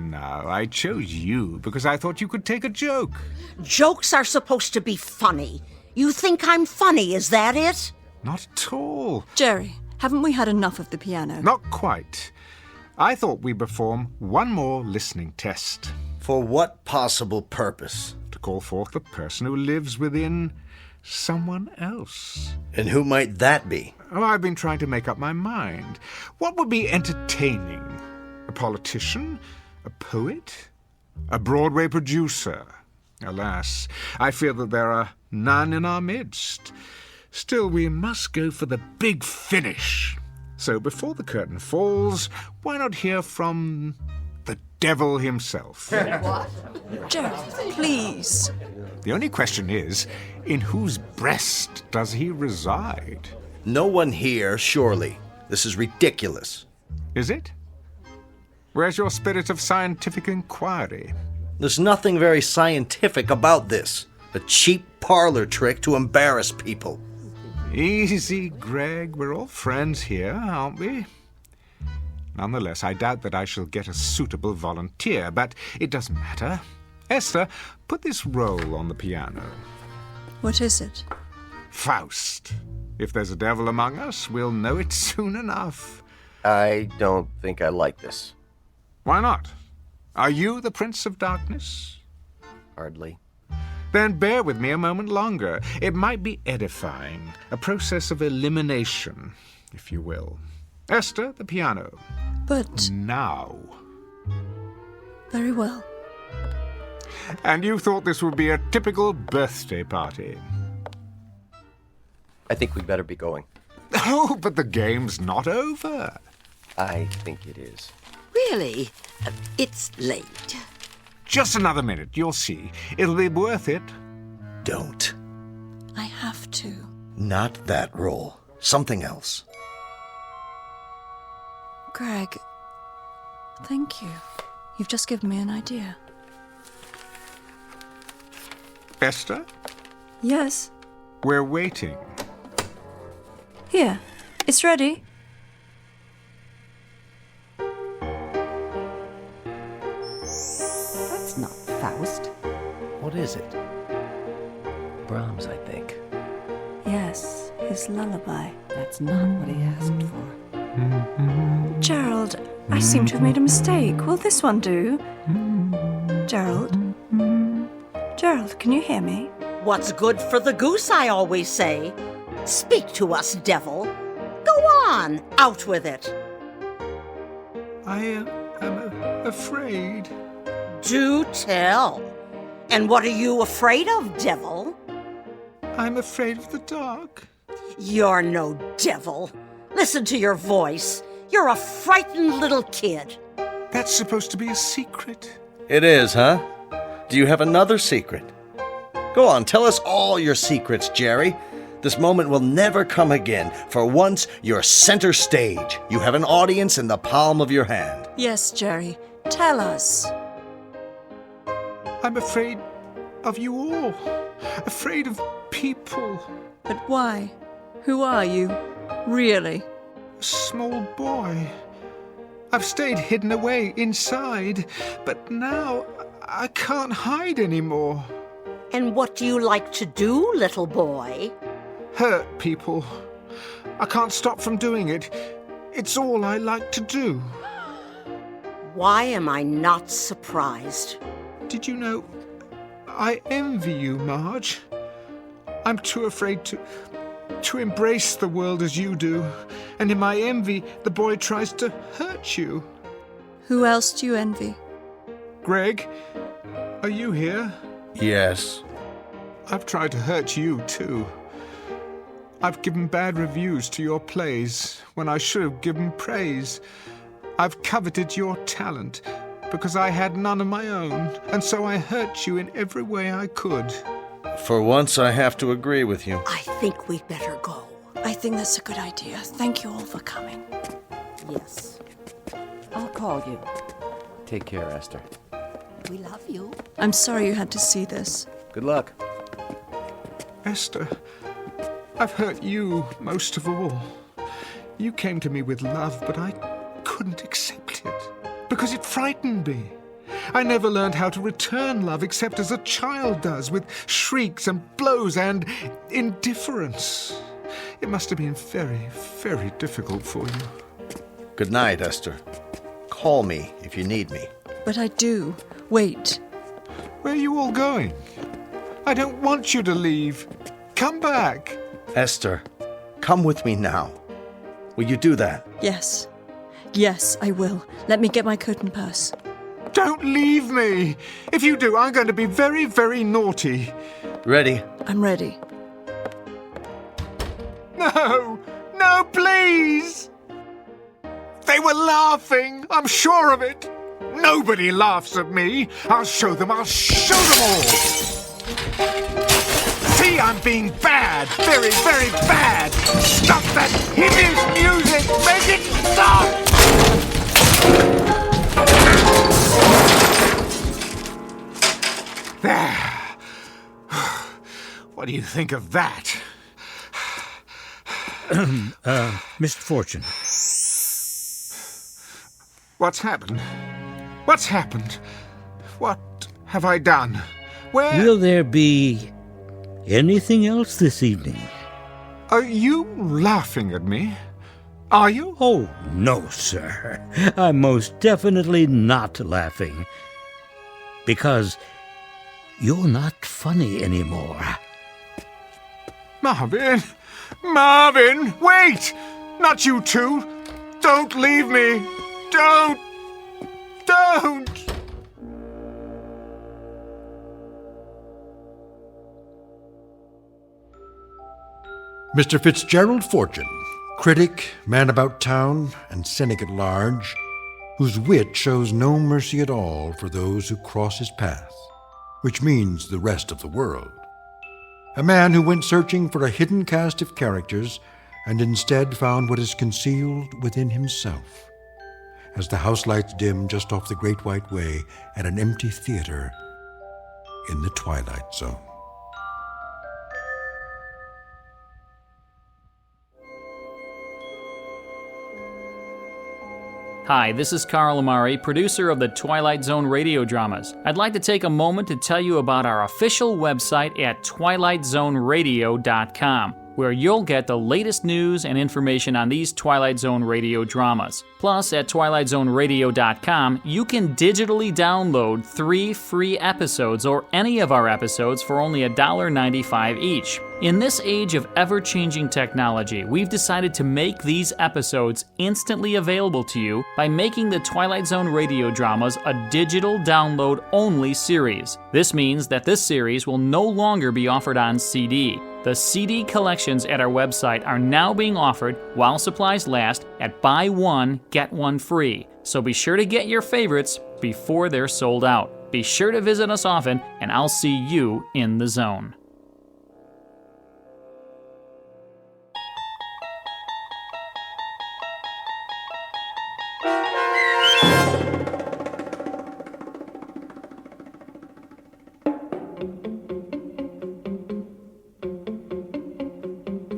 [SPEAKER 3] I chose you because I thought you could take a joke.
[SPEAKER 9] Jokes are supposed to be funny. You think I'm funny, is that it?
[SPEAKER 3] Not at all.
[SPEAKER 8] Jerry, haven't we had enough of the piano?
[SPEAKER 3] Not quite. I thought we'd perform one more listening test.
[SPEAKER 6] For what possible purpose?
[SPEAKER 3] To call forth the person who lives within someone else.
[SPEAKER 6] And who might that be?
[SPEAKER 3] Oh, I've been trying to make up my mind. What would be entertaining? A politician? A poet? A Broadway producer? Alas, I fear that there are none in our midst. Still, we must go for the big finish. So before the curtain falls, why not hear from the devil himself?
[SPEAKER 8] Gerald, please.
[SPEAKER 3] The only question is, in whose breast does he reside?
[SPEAKER 6] No one here, surely. This is ridiculous.
[SPEAKER 3] Is it? Where's your spirit of scientific inquiry?
[SPEAKER 6] There's nothing very scientific about this. A cheap parlor trick to embarrass people.
[SPEAKER 3] Easy, Greg. We're all friends here, aren't we? Nonetheless, I doubt that I shall get a suitable volunteer, but it doesn't matter. Esther, put this roll on the piano.
[SPEAKER 8] What is it?
[SPEAKER 3] Faust. If there's a devil among us, we'll know it soon enough.
[SPEAKER 7] I don't think I like this.
[SPEAKER 3] Why not? Are you the Prince of Darkness?
[SPEAKER 7] Hardly.
[SPEAKER 3] Then bear with me a moment longer. It might be edifying, a process of elimination, if you will. Esther, the piano.
[SPEAKER 8] But...
[SPEAKER 3] Now.
[SPEAKER 8] Very well.
[SPEAKER 3] And you thought this would be a typical birthday party.
[SPEAKER 7] I think we'd better be going.
[SPEAKER 3] Oh, but the game's not over.
[SPEAKER 7] I think it is.
[SPEAKER 9] Really? It's late.
[SPEAKER 3] Just another minute, you'll see. It'll be worth it.
[SPEAKER 6] Don't.
[SPEAKER 8] I have to.
[SPEAKER 6] Not that roll. Something else.
[SPEAKER 8] Greg, thank you. You've just given me an idea.
[SPEAKER 3] Esther,
[SPEAKER 8] Yes.
[SPEAKER 3] we're waiting.
[SPEAKER 8] Here. It's ready.
[SPEAKER 10] That's not Faust.
[SPEAKER 7] What is it? Brahms, I think.
[SPEAKER 8] Yes, his lullaby.
[SPEAKER 10] That's not what he asked for.
[SPEAKER 8] Gerald, I seem to have made a mistake. Will this one do? Gerald? Gerald, can you hear me?
[SPEAKER 9] What's good for the goose, I always say. Speak to us, devil. Go on, out with it.
[SPEAKER 3] I am afraid.
[SPEAKER 9] Do tell. And what are you afraid of, devil?
[SPEAKER 3] I'm afraid of the dark.
[SPEAKER 9] You're no devil. Listen to your voice. You're a frightened little kid.
[SPEAKER 3] That's supposed to be a secret.
[SPEAKER 6] It is, huh? Do you have another secret? Go on, tell us all your secrets, Jerry. This moment will never come again. For once, you're center stage. You have an audience in the palm of your hand.
[SPEAKER 8] Yes, Jerry. Tell us.
[SPEAKER 3] I'm afraid of you all. Afraid of people.
[SPEAKER 8] But why? Who are you? Really?
[SPEAKER 3] A small boy. I've stayed hidden away inside, but now I can't hide anymore.
[SPEAKER 9] And what do you like to do, little boy?
[SPEAKER 3] Hurt people. I can't stop from doing it. It's all I like to do.
[SPEAKER 9] Why am I not surprised?
[SPEAKER 3] Did you know I envy you, Marge? I'm too afraid to embrace the world as you do. And in my envy, the boy tries to hurt you.
[SPEAKER 8] Who else do you envy?
[SPEAKER 3] Greg, are you here?
[SPEAKER 6] Yes.
[SPEAKER 3] I've tried to hurt you, too. I've given bad reviews to your plays when I should have given praise. I've coveted your talent because I had none of my own, and so I hurt you in every way I could.
[SPEAKER 6] For once, I have to agree with you.
[SPEAKER 9] I think we'd better go.
[SPEAKER 8] I think that's a good idea. Thank you all for coming.
[SPEAKER 9] Yes.
[SPEAKER 10] I'll call you.
[SPEAKER 7] Take care, Esther.
[SPEAKER 9] We love you.
[SPEAKER 8] I'm sorry you had to see this.
[SPEAKER 7] Good luck.
[SPEAKER 3] Esther, I've hurt you most of all. You came to me with love, but I couldn't accept it because it frightened me. I never learned how to return love except as a child does, with shrieks and blows and indifference. It must have been very, very difficult for you.
[SPEAKER 6] Good night, Esther. Call me if you need me.
[SPEAKER 8] But I do. Wait.
[SPEAKER 3] Where are you all going? I don't want you to leave. Come back.
[SPEAKER 6] Esther, come with me now. Will you do that?
[SPEAKER 8] Yes. Yes, I will. Let me get my coat and purse.
[SPEAKER 3] Don't leave me. If you do, I'm going to be very, very naughty.
[SPEAKER 6] Ready?
[SPEAKER 8] I'm ready.
[SPEAKER 3] No! No, please! They were laughing. I'm sure of it. Nobody laughs at me. I'll show them. I'll show them all. See, I'm being bad. Very, very bad. Stop that hideous music. Make it stop! There. What do you think of that?
[SPEAKER 4] Mr. Fortune.
[SPEAKER 3] What's happened? What's happened? What have I done? Where...
[SPEAKER 4] Will there be anything else this evening?
[SPEAKER 3] Are you laughing at me? Are you?
[SPEAKER 4] Oh, no, sir. I'm most definitely not laughing. Because you're not funny anymore.
[SPEAKER 3] Marvin! Marvin! Wait! Not you too! Don't leave me! Don't!
[SPEAKER 5] Mr. Fitzgerald Fortune, critic, man about town, and cynic at large, whose wit shows no mercy at all for those who cross his path, which means the rest of the world. A man who went searching for a hidden cast of characters and instead found what is concealed within himself. As the house lights dim just off the Great White Way at an empty theater in the Twilight Zone.
[SPEAKER 11] Hi, this is Carl Amari, producer of the Twilight Zone radio dramas. I'd like to take a moment to tell you about our official website at twilightzoneradio.com, where you'll get the latest news and information on these Twilight Zone radio dramas. Plus, at twilightzoneradio.com, you can digitally download 3 free episodes or any of our episodes for only $1.95 each. In this age of ever-changing technology, we've decided to make these episodes instantly available to you by making the Twilight Zone radio dramas a digital download-only series. This means that this series will no longer be offered on CD. The CD collections at our website are now being offered while supplies last at buy one, get one free. So be sure to get your favorites before they're sold out. Be sure to visit us often, and I'll see you in the zone.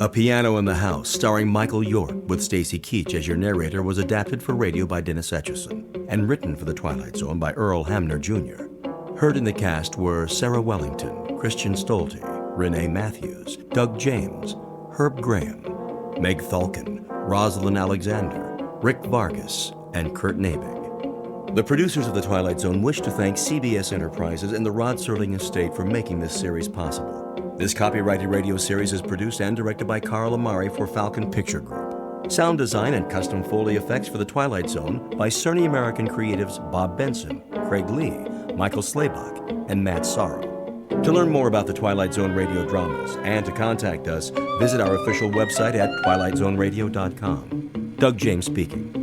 [SPEAKER 7] A Piano in the House, starring Michael York, with Stacy Keach as your narrator, was adapted for radio by Dennis Etchison and written for The Twilight Zone by Earl Hamner Jr. Heard in the cast were Sarah Wellington, Christian Stolte, Renee Matthews, Doug James, Herb Graham, Meg Thalkin, Rosalind Alexander, Rick Vargas, and Kurt Nabig. The producers of The Twilight Zone wish to thank CBS Enterprises and the Rod Serling Estate for making this series possible. This copyrighted radio series is produced and directed by Carl Amari for Falcon Picture Group. Sound design and custom Foley effects for The Twilight Zone by Cerny American creatives Bob Benson, Craig Lee, Michael Slaybach, and Matt Sorrow. To learn more about the Twilight Zone radio dramas and to contact us, visit our official website at twilightzoneradio.com. Doug James speaking.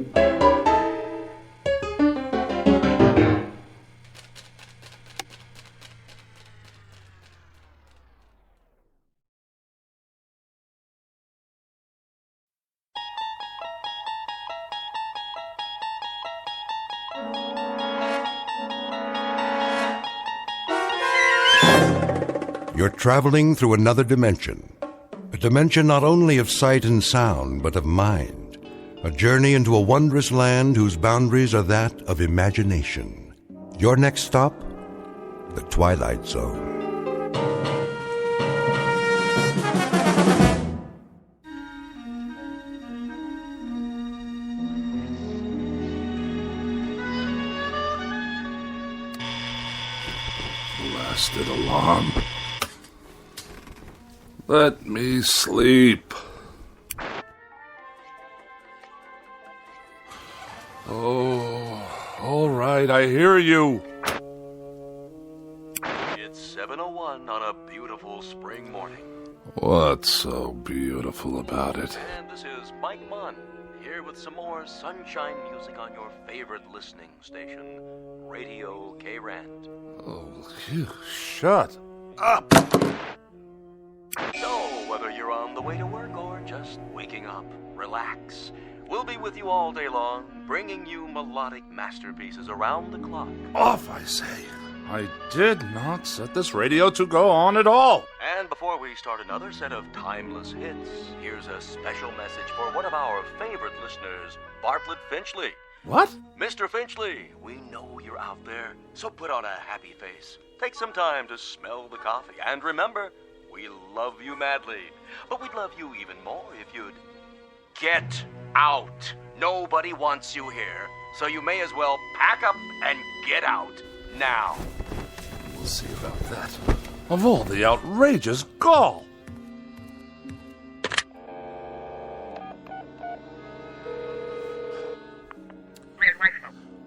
[SPEAKER 2] You're traveling through another dimension. A dimension not only of sight and sound, but of mind. A journey into a wondrous land whose boundaries are that of imagination. Your next stop? The Twilight Zone.
[SPEAKER 12] Blasted alarm. Let me sleep. Oh, all right. right, I hear you.
[SPEAKER 13] It's 7:01 on a beautiful spring morning.
[SPEAKER 12] What's so beautiful about it?
[SPEAKER 13] And this is Mike Munn, here with some more sunshine music on your favorite listening station, Radio K-Rand.
[SPEAKER 12] Oh, you shut up.
[SPEAKER 13] So, whether you're on the way to work or just waking up, relax. We'll be with you all day long, bringing you melodic masterpieces around the clock.
[SPEAKER 12] Off, I say. I did not set this radio to go on at all.
[SPEAKER 13] And before we start another set of timeless hits, here's a special message for one of our favorite listeners, Bartlett Finchley.
[SPEAKER 12] What?
[SPEAKER 13] Mr. Finchley, we know you're out there, so put on a happy face. Take some time to smell the coffee. And remember, we love you madly. But we'd love you even more if you'd get out. Nobody wants you here, so you may as well pack up and get out now.
[SPEAKER 12] We'll see about that. Of all the outrageous gall.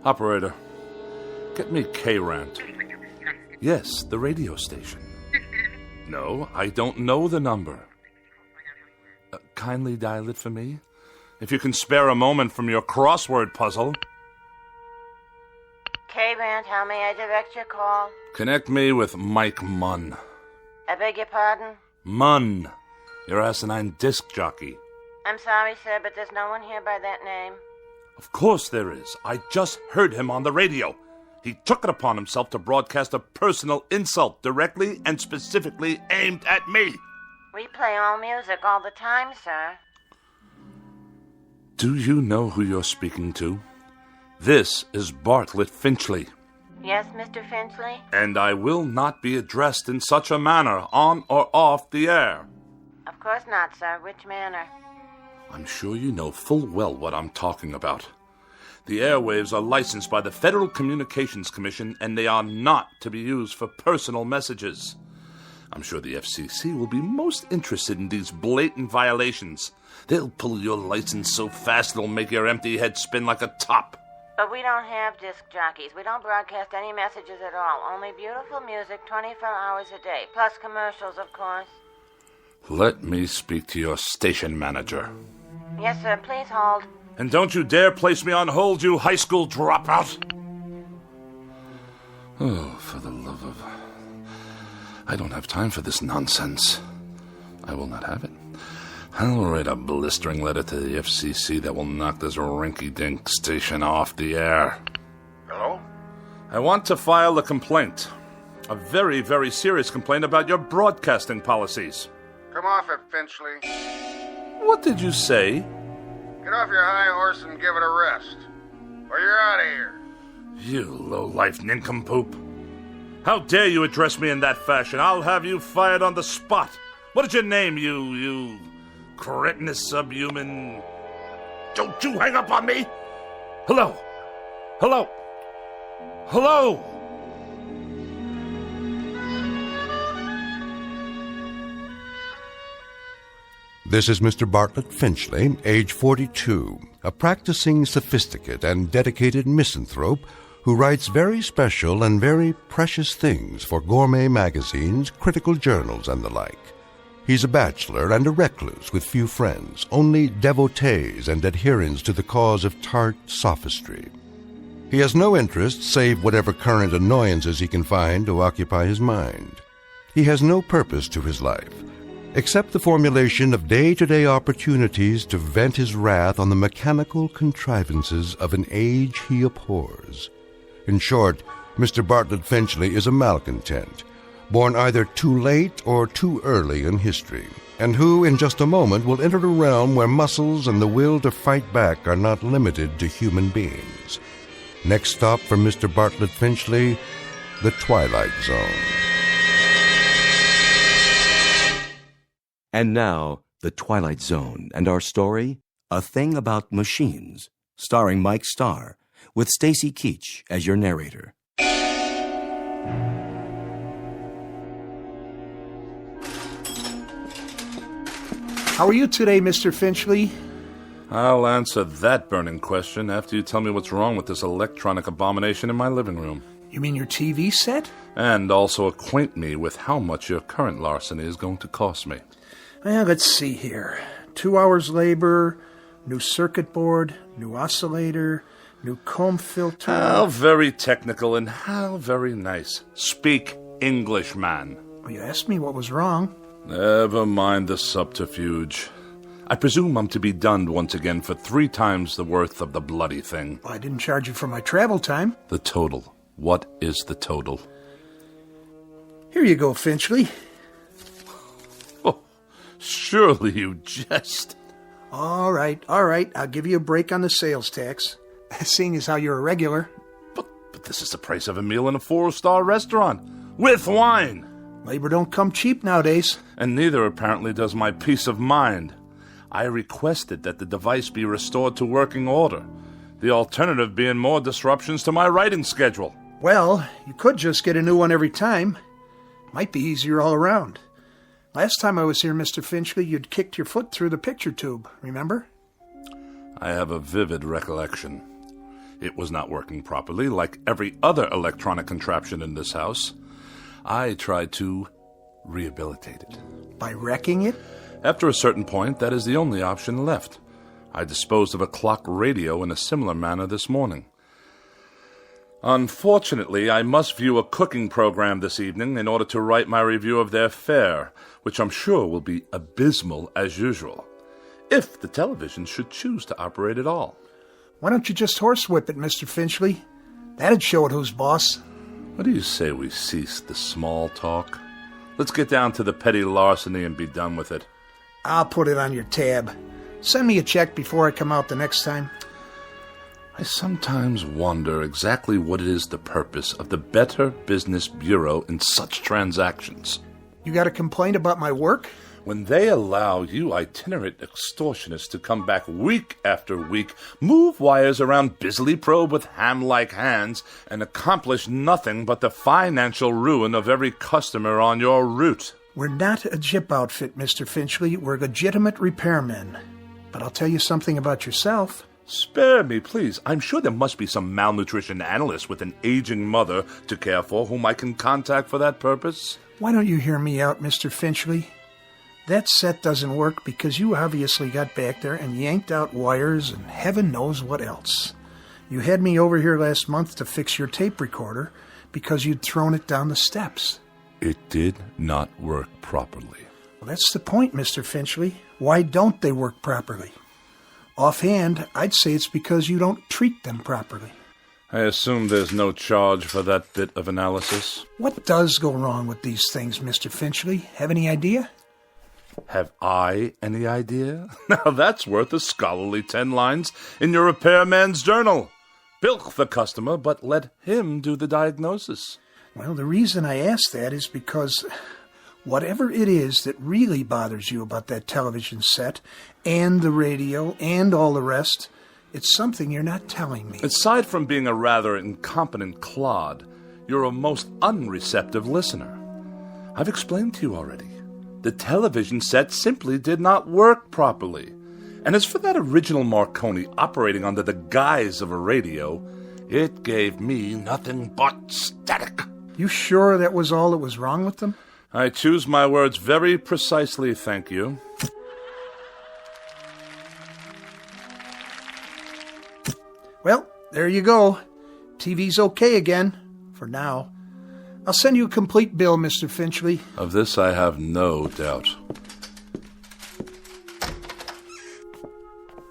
[SPEAKER 12] Operator, get me K-Rant. Yes, the radio station. No, I don't know the number. Kindly dial it for me. If you can spare a moment from your crossword puzzle.
[SPEAKER 14] K-Rand, how may I direct your call?
[SPEAKER 12] Connect me with Mike Munn.
[SPEAKER 14] I beg your pardon?
[SPEAKER 12] Munn, your asinine disc jockey.
[SPEAKER 14] I'm sorry, sir, but there's no one here by that name.
[SPEAKER 12] Of course there is. I just heard him on the radio. He took it upon himself to broadcast a personal insult directly and specifically aimed at me.
[SPEAKER 14] We play all music all the time, sir.
[SPEAKER 12] Do you know who you're speaking to? This is Bartlett Finchley.
[SPEAKER 14] Yes, Mr. Finchley?
[SPEAKER 12] And I will not be addressed in such a manner, on or off the air.
[SPEAKER 14] Of course not, sir. Which manner?
[SPEAKER 12] I'm sure you know full well what I'm talking about. The airwaves are licensed by the Federal Communications Commission, and they are not to be used for personal messages. I'm sure the FCC will be most interested in these blatant violations. They'll pull your license so fast it'll make your empty head spin like a top.
[SPEAKER 14] But we don't have disc jockeys. We don't broadcast any messages at all. Only beautiful music 24 hours a day. Plus commercials, of course.
[SPEAKER 12] Let me speak to your station manager.
[SPEAKER 14] Yes, sir. Please hold.
[SPEAKER 12] And don't you dare place me on hold, you high school dropout. Oh, for the love of... I don't have time for this nonsense. I will not have it. I'll write a blistering letter to the FCC that will knock this rinky-dink station off the air.
[SPEAKER 13] Hello?
[SPEAKER 12] I want to file a complaint. A very, very serious complaint about your broadcasting policies.
[SPEAKER 15] Come off it, Finchley.
[SPEAKER 12] What did you say?
[SPEAKER 15] Get off your high horse and give it a rest, or you're out of here.
[SPEAKER 12] You low-life nincompoop. How dare you address me in that fashion? I'll have you fired on the spot. What is your name, you cretinous subhuman? Don't you hang up on me! Hello? Hello? Hello?
[SPEAKER 2] This is Mr. Bartlett Finchley, age 42, a practicing sophisticate and dedicated misanthrope who writes very special and very precious things for gourmet magazines, critical journals, and the like. He's a bachelor and a recluse with few friends, only devotees and adherents to the cause of tart sophistry. He has no interest save whatever current annoyances he can find to occupy his mind. He has no purpose to his life, except the formulation of day-to-day opportunities to vent his wrath on the mechanical contrivances of an age he abhors. In short, Mr. Bartlett Finchley is a malcontent, born either too late or too early in history, and who in just a moment will enter a realm where muscles and the will to fight back are not limited to human beings. Next stop for Mr. Bartlett Finchley, the Twilight Zone.
[SPEAKER 16] And now, The Twilight Zone, and our story, A Thing About Machines, starring Mike Starr, with Stacy Keach as your narrator.
[SPEAKER 17] How are you today, Mr. Finchley?
[SPEAKER 12] I'll answer that burning question after you tell me what's wrong with this electronic abomination in my living room.
[SPEAKER 17] You mean your TV set?
[SPEAKER 12] And also acquaint me with how much your current larceny is going to cost me.
[SPEAKER 17] Well, let's see here. 2 hours labor, new circuit board, new oscillator, new comb filter.
[SPEAKER 12] How very technical and how very nice. Speak English, man.
[SPEAKER 17] Well, you asked me what was wrong.
[SPEAKER 12] Never mind the subterfuge. I presume I'm to be dunned once again for 3 times the worth of the bloody thing.
[SPEAKER 17] Well, I didn't charge you for my travel time.
[SPEAKER 12] The total. What is the total?
[SPEAKER 17] Here you go, Finchley.
[SPEAKER 12] Oh, surely you jest.
[SPEAKER 17] All right. I'll give you a break on the sales tax, seeing as how you're a regular.
[SPEAKER 12] But this is the price of a meal in a 4-star restaurant. With wine.
[SPEAKER 17] Labor don't come cheap nowadays.
[SPEAKER 12] And neither, apparently, does my peace of mind. I requested that the device be restored to working order. The alternative being more disruptions to my writing schedule.
[SPEAKER 17] Well, you could just get a new one every time. Might be easier all around. Last time I was here, Mr. Finchley, you'd kicked your foot through the picture tube, remember?
[SPEAKER 12] I have a vivid recollection. It was not working properly, like every other electronic contraption in this house. I tried to rehabilitate it.
[SPEAKER 17] By wrecking it?
[SPEAKER 12] After a certain point, that is the only option left. I disposed of a clock radio in a similar manner this morning. Unfortunately, I must view a cooking program this evening in order to write my review of their fare, which I'm sure will be abysmal as usual, if the television should choose to operate at all.
[SPEAKER 17] Why don't you just horsewhip it, Mr. Finchley? That'd show it who's boss.
[SPEAKER 12] What do you say we cease the small talk? Let's get down to the petty larceny and be done with it.
[SPEAKER 17] I'll put it on your tab. Send me a check before I come out the next time.
[SPEAKER 12] I sometimes wonder exactly what it is the purpose of the Better Business Bureau in such transactions.
[SPEAKER 17] You got a complaint about my work?
[SPEAKER 12] When they allow you itinerant extortionists to come back week after week, move wires around, busily probe with ham-like hands, and accomplish nothing but the financial ruin of every customer on your route.
[SPEAKER 17] We're not a jip outfit, Mr. Finchley. We're legitimate repairmen. But I'll tell you something about yourself.
[SPEAKER 12] Spare me, please. I'm sure there must be some malnutrition analyst with an aging mother to care for whom I can contact for that purpose.
[SPEAKER 17] Why don't you hear me out, Mr. Finchley? That set doesn't work because you obviously got back there and yanked out wires and heaven knows what else. You had me over here last month to fix your tape recorder because you'd thrown it down the steps.
[SPEAKER 12] It did not work properly.
[SPEAKER 17] Well, that's the point, Mr. Finchley. Why don't they work properly? Offhand, I'd say it's because you don't treat them properly.
[SPEAKER 12] I assume there's no charge for that bit of analysis.
[SPEAKER 17] What does go wrong with these things, Mr. Finchley? Have any idea?
[SPEAKER 12] Have I any idea? Now that's worth a scholarly 10 lines in your repairman's journal. Bilk the customer, but let him do the diagnosis.
[SPEAKER 17] Well, the reason I ask that is because whatever it is that really bothers you about that television set and the radio and all the rest, it's something you're not telling me.
[SPEAKER 12] Aside from being a rather incompetent clod, you're a most unreceptive listener. I've explained to you already. The television set simply did not work properly. And as for that original Marconi operating under the guise of a radio, it gave me nothing but static.
[SPEAKER 17] You sure that was all that was wrong with them?
[SPEAKER 12] I choose my words very precisely, thank you.
[SPEAKER 17] Well, there you go. TV's okay again, for now. I'll send you a complete bill, Mr. Finchley.
[SPEAKER 12] Of this I have no doubt.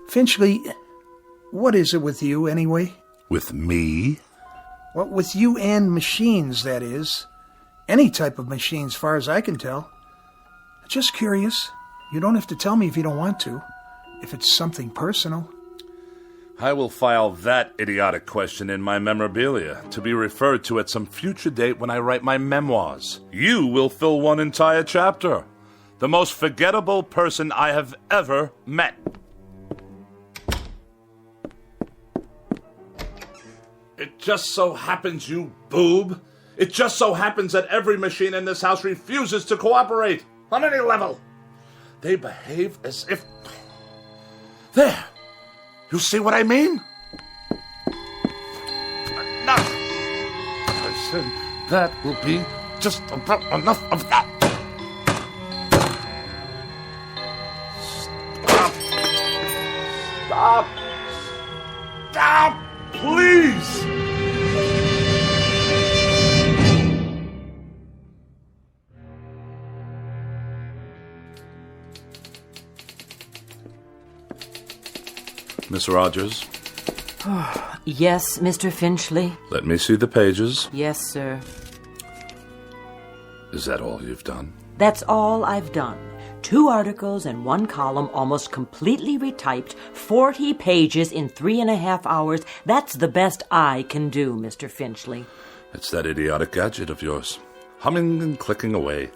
[SPEAKER 17] Finchley, what is it with you, anyway?
[SPEAKER 12] With me?
[SPEAKER 17] Well, with you and machines, that is. Any type of machine, as far as I can tell. Just curious. You don't have to tell me if you don't want to. If it's something personal.
[SPEAKER 12] I will file that idiotic question in my memorabilia, to be referred to at some future date when I write my memoirs. You will fill one entire chapter. The most forgettable person I have ever met. It just so happens, you boob. It just so happens that every machine in this house refuses to cooperate on any level. They behave as if... There! You see what I mean? Enough! I said that will be just about enough of that. Stop! Stop! Please! Miss Rogers?
[SPEAKER 18] Yes, Mr. Finchley?
[SPEAKER 12] Let me see the pages.
[SPEAKER 18] Yes, sir.
[SPEAKER 12] Is that all you've done?
[SPEAKER 18] That's all I've done. 2 articles and 1 column, almost completely retyped, 40 pages in 3.5 hours. That's the best I can do, Mr. Finchley.
[SPEAKER 12] It's that idiotic gadget of yours, humming and clicking away.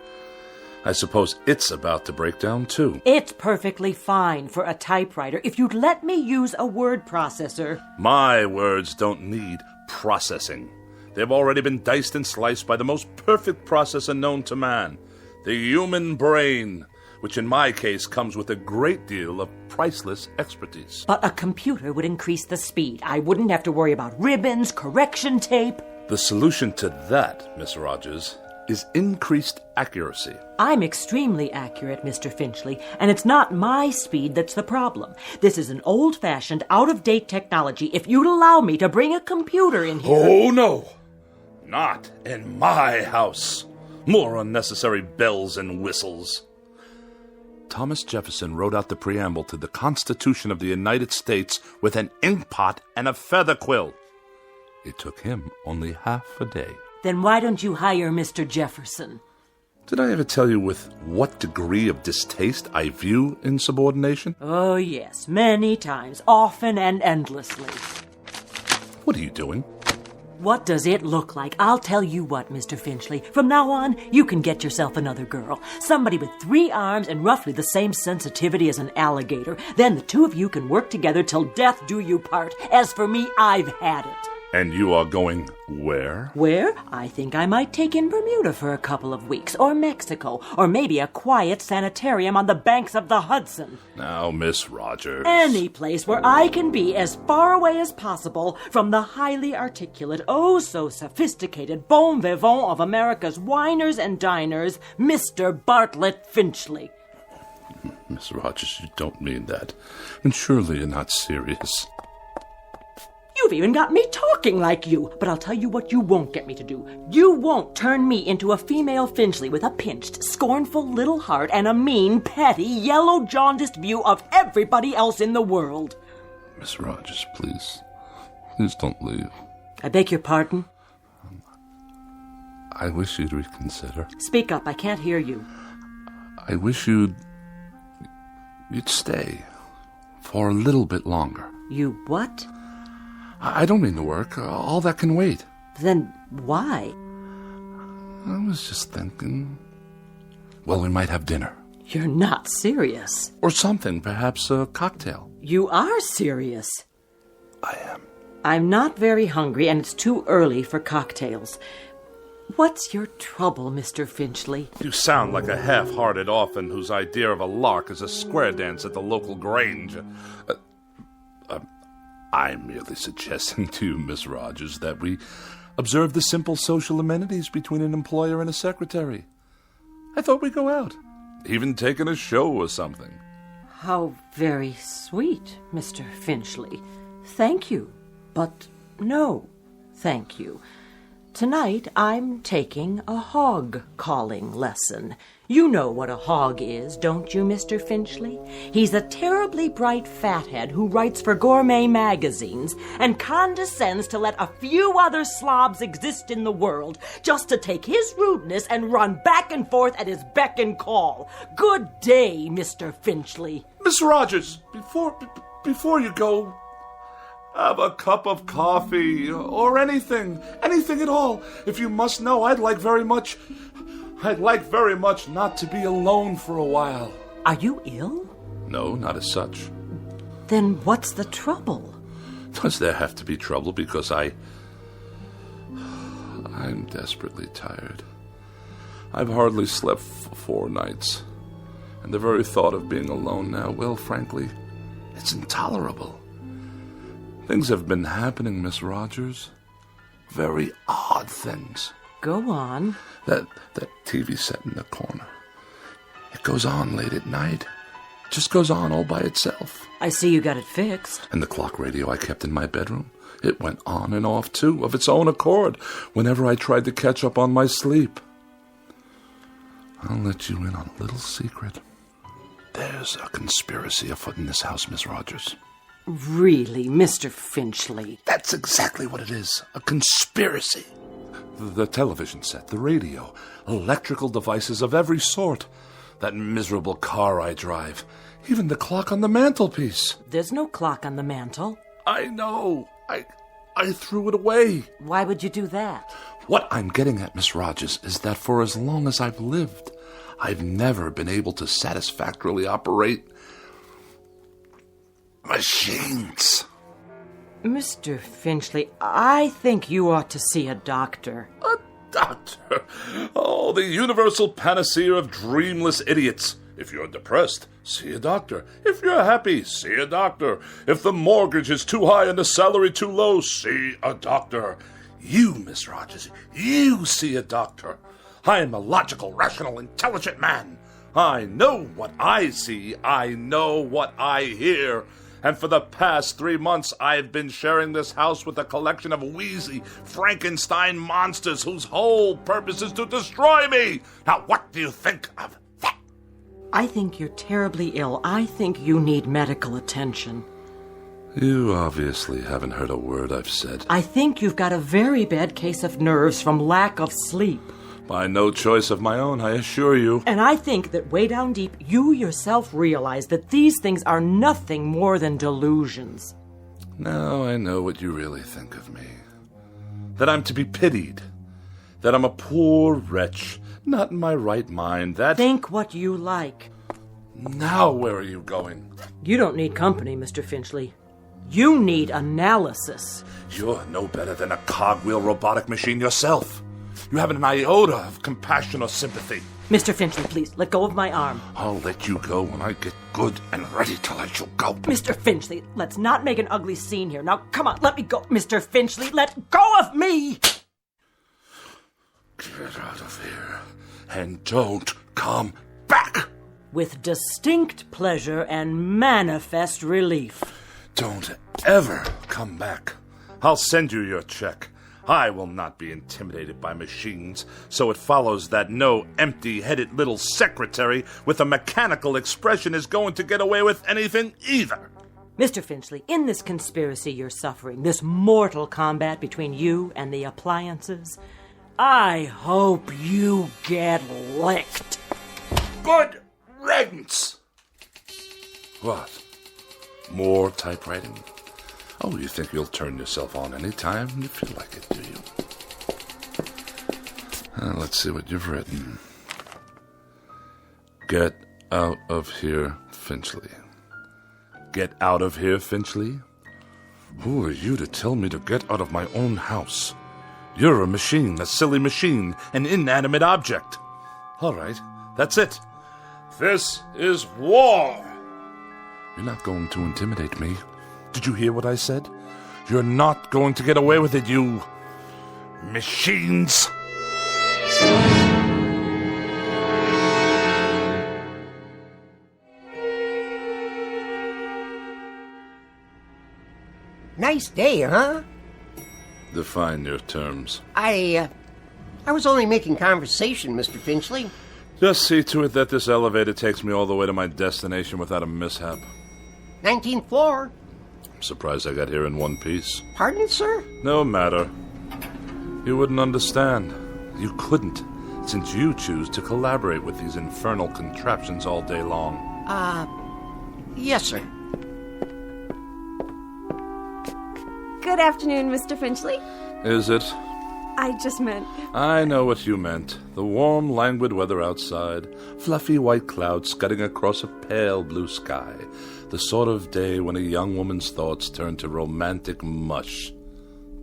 [SPEAKER 12] I suppose it's about to break down, too.
[SPEAKER 18] It's perfectly fine for a typewriter if you'd let me use a word processor.
[SPEAKER 12] My words don't need processing. They've already been diced and sliced by the most perfect processor known to man, the human brain, which in my case comes with a great deal of priceless expertise.
[SPEAKER 18] But a computer would increase the speed. I wouldn't have to worry about ribbons, correction tape.
[SPEAKER 12] The solution to that, Miss Rogers, is increased accuracy.
[SPEAKER 18] I'm extremely accurate, Mr. Finchley, and it's not my speed that's the problem. This is an old-fashioned, out-of-date technology. If you'd allow me to bring a computer in here...
[SPEAKER 12] Oh, no! Not in my house. More unnecessary bells and whistles. Thomas Jefferson wrote out the preamble to the Constitution of the United States with an inkpot and a feather quill. It took him only half a day.
[SPEAKER 18] Then why don't you hire Mr. Jefferson?
[SPEAKER 12] Did I ever tell you with what degree of distaste I view insubordination?
[SPEAKER 18] Oh, yes, many times, often and endlessly.
[SPEAKER 12] What are you doing?
[SPEAKER 18] What does it look like? I'll tell you what, Mr. Finchley. From now on, you can get yourself another girl. Somebody with 3 arms and roughly the same sensitivity as an alligator. Then the 2 of you can work together till death do you part. As for me, I've had it.
[SPEAKER 12] And you are going where?
[SPEAKER 18] Where? I think I might take in Bermuda for a couple of weeks, or Mexico, or maybe a quiet sanitarium on the banks of the Hudson.
[SPEAKER 12] Now, Miss Rogers.
[SPEAKER 18] Any place where I can be as far away as possible from the highly articulate, oh so sophisticated bon vivant of America's winers and diners, Mr. Bartlett Finchley.
[SPEAKER 12] Miss Rogers, you don't mean that. And surely you're not serious.
[SPEAKER 18] You've even got me talking like you. But I'll tell you what you won't get me to do. You won't turn me into a female Finchley with a pinched, scornful little heart and a mean, petty, yellow-jaundiced view of everybody else in the world.
[SPEAKER 12] Miss Rogers, please. Please don't leave.
[SPEAKER 18] I beg your pardon?
[SPEAKER 12] I wish you'd reconsider.
[SPEAKER 18] Speak up. I can't hear you.
[SPEAKER 12] I wish you'd stay for a little bit longer.
[SPEAKER 18] You what?
[SPEAKER 12] I don't mean the work. All that can wait.
[SPEAKER 18] Then why?
[SPEAKER 12] I was just thinking... Well, we might have dinner.
[SPEAKER 18] You're not serious.
[SPEAKER 12] Or something, perhaps a cocktail.
[SPEAKER 18] You are serious.
[SPEAKER 12] I am.
[SPEAKER 18] I'm not very hungry, and it's too early for cocktails. What's your trouble, Mr. Finchley?
[SPEAKER 12] You sound like a half-hearted orphan whose idea of a lark is a square dance at the local grange. I'm merely suggesting to you, Miss Rogers, that we observe the simple social amenities between an employer and a secretary. I thought we'd go out, even take in a show or something.
[SPEAKER 18] How very sweet, Mr. Finchley. Thank you, but no, thank you. Tonight I'm taking a hog-calling lesson. You know what a hog is, don't you, Mr. Finchley? He's a terribly bright fathead who writes for gourmet magazines and condescends to let a few other slobs exist in the world just to take his rudeness and run back and forth at his beck and call. Good day, Mr. Finchley.
[SPEAKER 12] Miss Rogers, before you go... Have a cup of coffee, or anything at all. If you must know, I'd like very much not to be alone for a while.
[SPEAKER 18] Are you ill?
[SPEAKER 12] No, not as such.
[SPEAKER 18] Then what's the trouble?
[SPEAKER 12] Does there have to be trouble because I'm desperately tired. I've hardly slept for 4 nights. And the very thought of being alone now, well, frankly, it's intolerable. Things have been happening, Miss Rogers. Very odd things.
[SPEAKER 18] Go on.
[SPEAKER 12] That TV set in the corner. It goes on late at night. Just goes on all by itself.
[SPEAKER 18] I see you got it fixed.
[SPEAKER 12] And the clock radio I kept in my bedroom, it went on and off, too, of its own accord, whenever I tried to catch up on my sleep. I'll let you in on a little secret. There's a conspiracy afoot in this house, Miss Rogers.
[SPEAKER 18] Really, Mr. Finchley?
[SPEAKER 12] That's exactly what it is. A conspiracy. The television set, the radio, electrical devices of every sort. That miserable car I drive. Even the clock on the mantelpiece.
[SPEAKER 18] There's no clock on the mantel.
[SPEAKER 12] I know. I threw it away.
[SPEAKER 18] Why would you do that?
[SPEAKER 12] What I'm getting at, Miss Rogers, is that for as long as I've lived, I've never been able to satisfactorily operate machines.
[SPEAKER 18] Mr. Finchley, I think you ought to see a doctor.
[SPEAKER 12] A doctor? Oh, the universal panacea of dreamless idiots. If you're depressed, see a doctor. If you're happy, see a doctor. If the mortgage is too high and the salary too low, see a doctor. You, Miss Rogers, you see a doctor. I am a logical, rational, intelligent man. I know what I see. I know what I hear. And for the past 3 months, I've been sharing this house with a collection of wheezy Frankenstein monsters whose whole purpose is to destroy me. Now, what do you think of that?
[SPEAKER 18] I think you're terribly ill. I think you need medical attention.
[SPEAKER 12] You obviously haven't heard a word I've said.
[SPEAKER 18] I think you've got a very bad case of nerves from lack of sleep.
[SPEAKER 12] By no choice of my own, I assure you.
[SPEAKER 18] And I think that way down deep, you yourself realize that these things are nothing more than delusions.
[SPEAKER 12] Now I know what you really think of me. That I'm to be pitied. That I'm a poor wretch, not in my right mind, that...
[SPEAKER 18] Think what you like.
[SPEAKER 12] Now where are you going?
[SPEAKER 18] You don't need company, Mr. Finchley. You need analysis.
[SPEAKER 12] You're no better than a cogwheel robotic machine yourself. You haven't an iota of compassion or sympathy.
[SPEAKER 18] Mr. Finchley, please, let go of my arm.
[SPEAKER 12] I'll let you go when I get good and ready to let you go.
[SPEAKER 18] Mr. Finchley, let's not make an ugly scene here. Now, come on, let me go. Mr. Finchley, let go of me!
[SPEAKER 12] Get out of here and don't come back!
[SPEAKER 18] With distinct pleasure and manifest relief.
[SPEAKER 12] Don't ever come back. I'll send you your check. I will not be intimidated by machines, so it follows that no empty-headed little secretary with a mechanical expression is going to get away with anything either.
[SPEAKER 18] Mr. Finchley, in this conspiracy you're suffering, this mortal combat between you and the appliances, I hope you get licked.
[SPEAKER 12] Good riddance! What? More typewriting? Oh, you think you'll turn yourself on any time you feel like it, do you? Let's see what you've written. Get out of here, Finchley. Get out of here, Finchley? Who are you to tell me to get out of my own house? You're a machine, a silly machine, an inanimate object. All right, that's it. This is war. You're not going to intimidate me. Did you hear what I said? You're not going to get away with it, you machines.
[SPEAKER 19] Nice day, huh?
[SPEAKER 12] Define your terms.
[SPEAKER 19] I was only making conversation, Mr. Finchley.
[SPEAKER 12] Just see to it that this elevator takes me all the way to my destination without a mishap.
[SPEAKER 19] 19th floor.
[SPEAKER 12] I'm surprised I got here in one piece.
[SPEAKER 19] Pardon, sir?
[SPEAKER 12] No matter. You wouldn't understand. You couldn't, since you choose to collaborate with these infernal contraptions all day long.
[SPEAKER 19] Yes, sir.
[SPEAKER 20] Good afternoon, Mr. Finchley.
[SPEAKER 12] Is it?
[SPEAKER 20] I just meant...
[SPEAKER 12] I know what you meant. The warm, languid weather outside, fluffy white clouds scudding across a pale blue sky. The sort of day when a young woman's thoughts turn to romantic mush.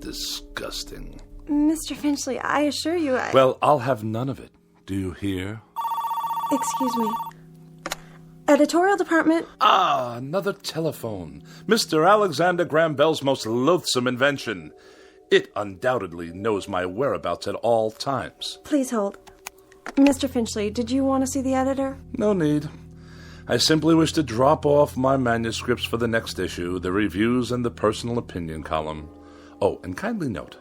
[SPEAKER 12] Disgusting.
[SPEAKER 20] Mr. Finchley, I assure you
[SPEAKER 12] Well, I'll have none of it. Do you hear?
[SPEAKER 20] Excuse me. Editorial department.
[SPEAKER 12] Ah, another telephone. Mr. Alexander Graham Bell's most loathsome invention. It undoubtedly knows my whereabouts at all times.
[SPEAKER 20] Please hold. Mr. Finchley, did you want to see the editor?
[SPEAKER 12] No need. I simply wish to drop off my manuscripts for the next issue, the reviews and the personal opinion column. Oh, and kindly note,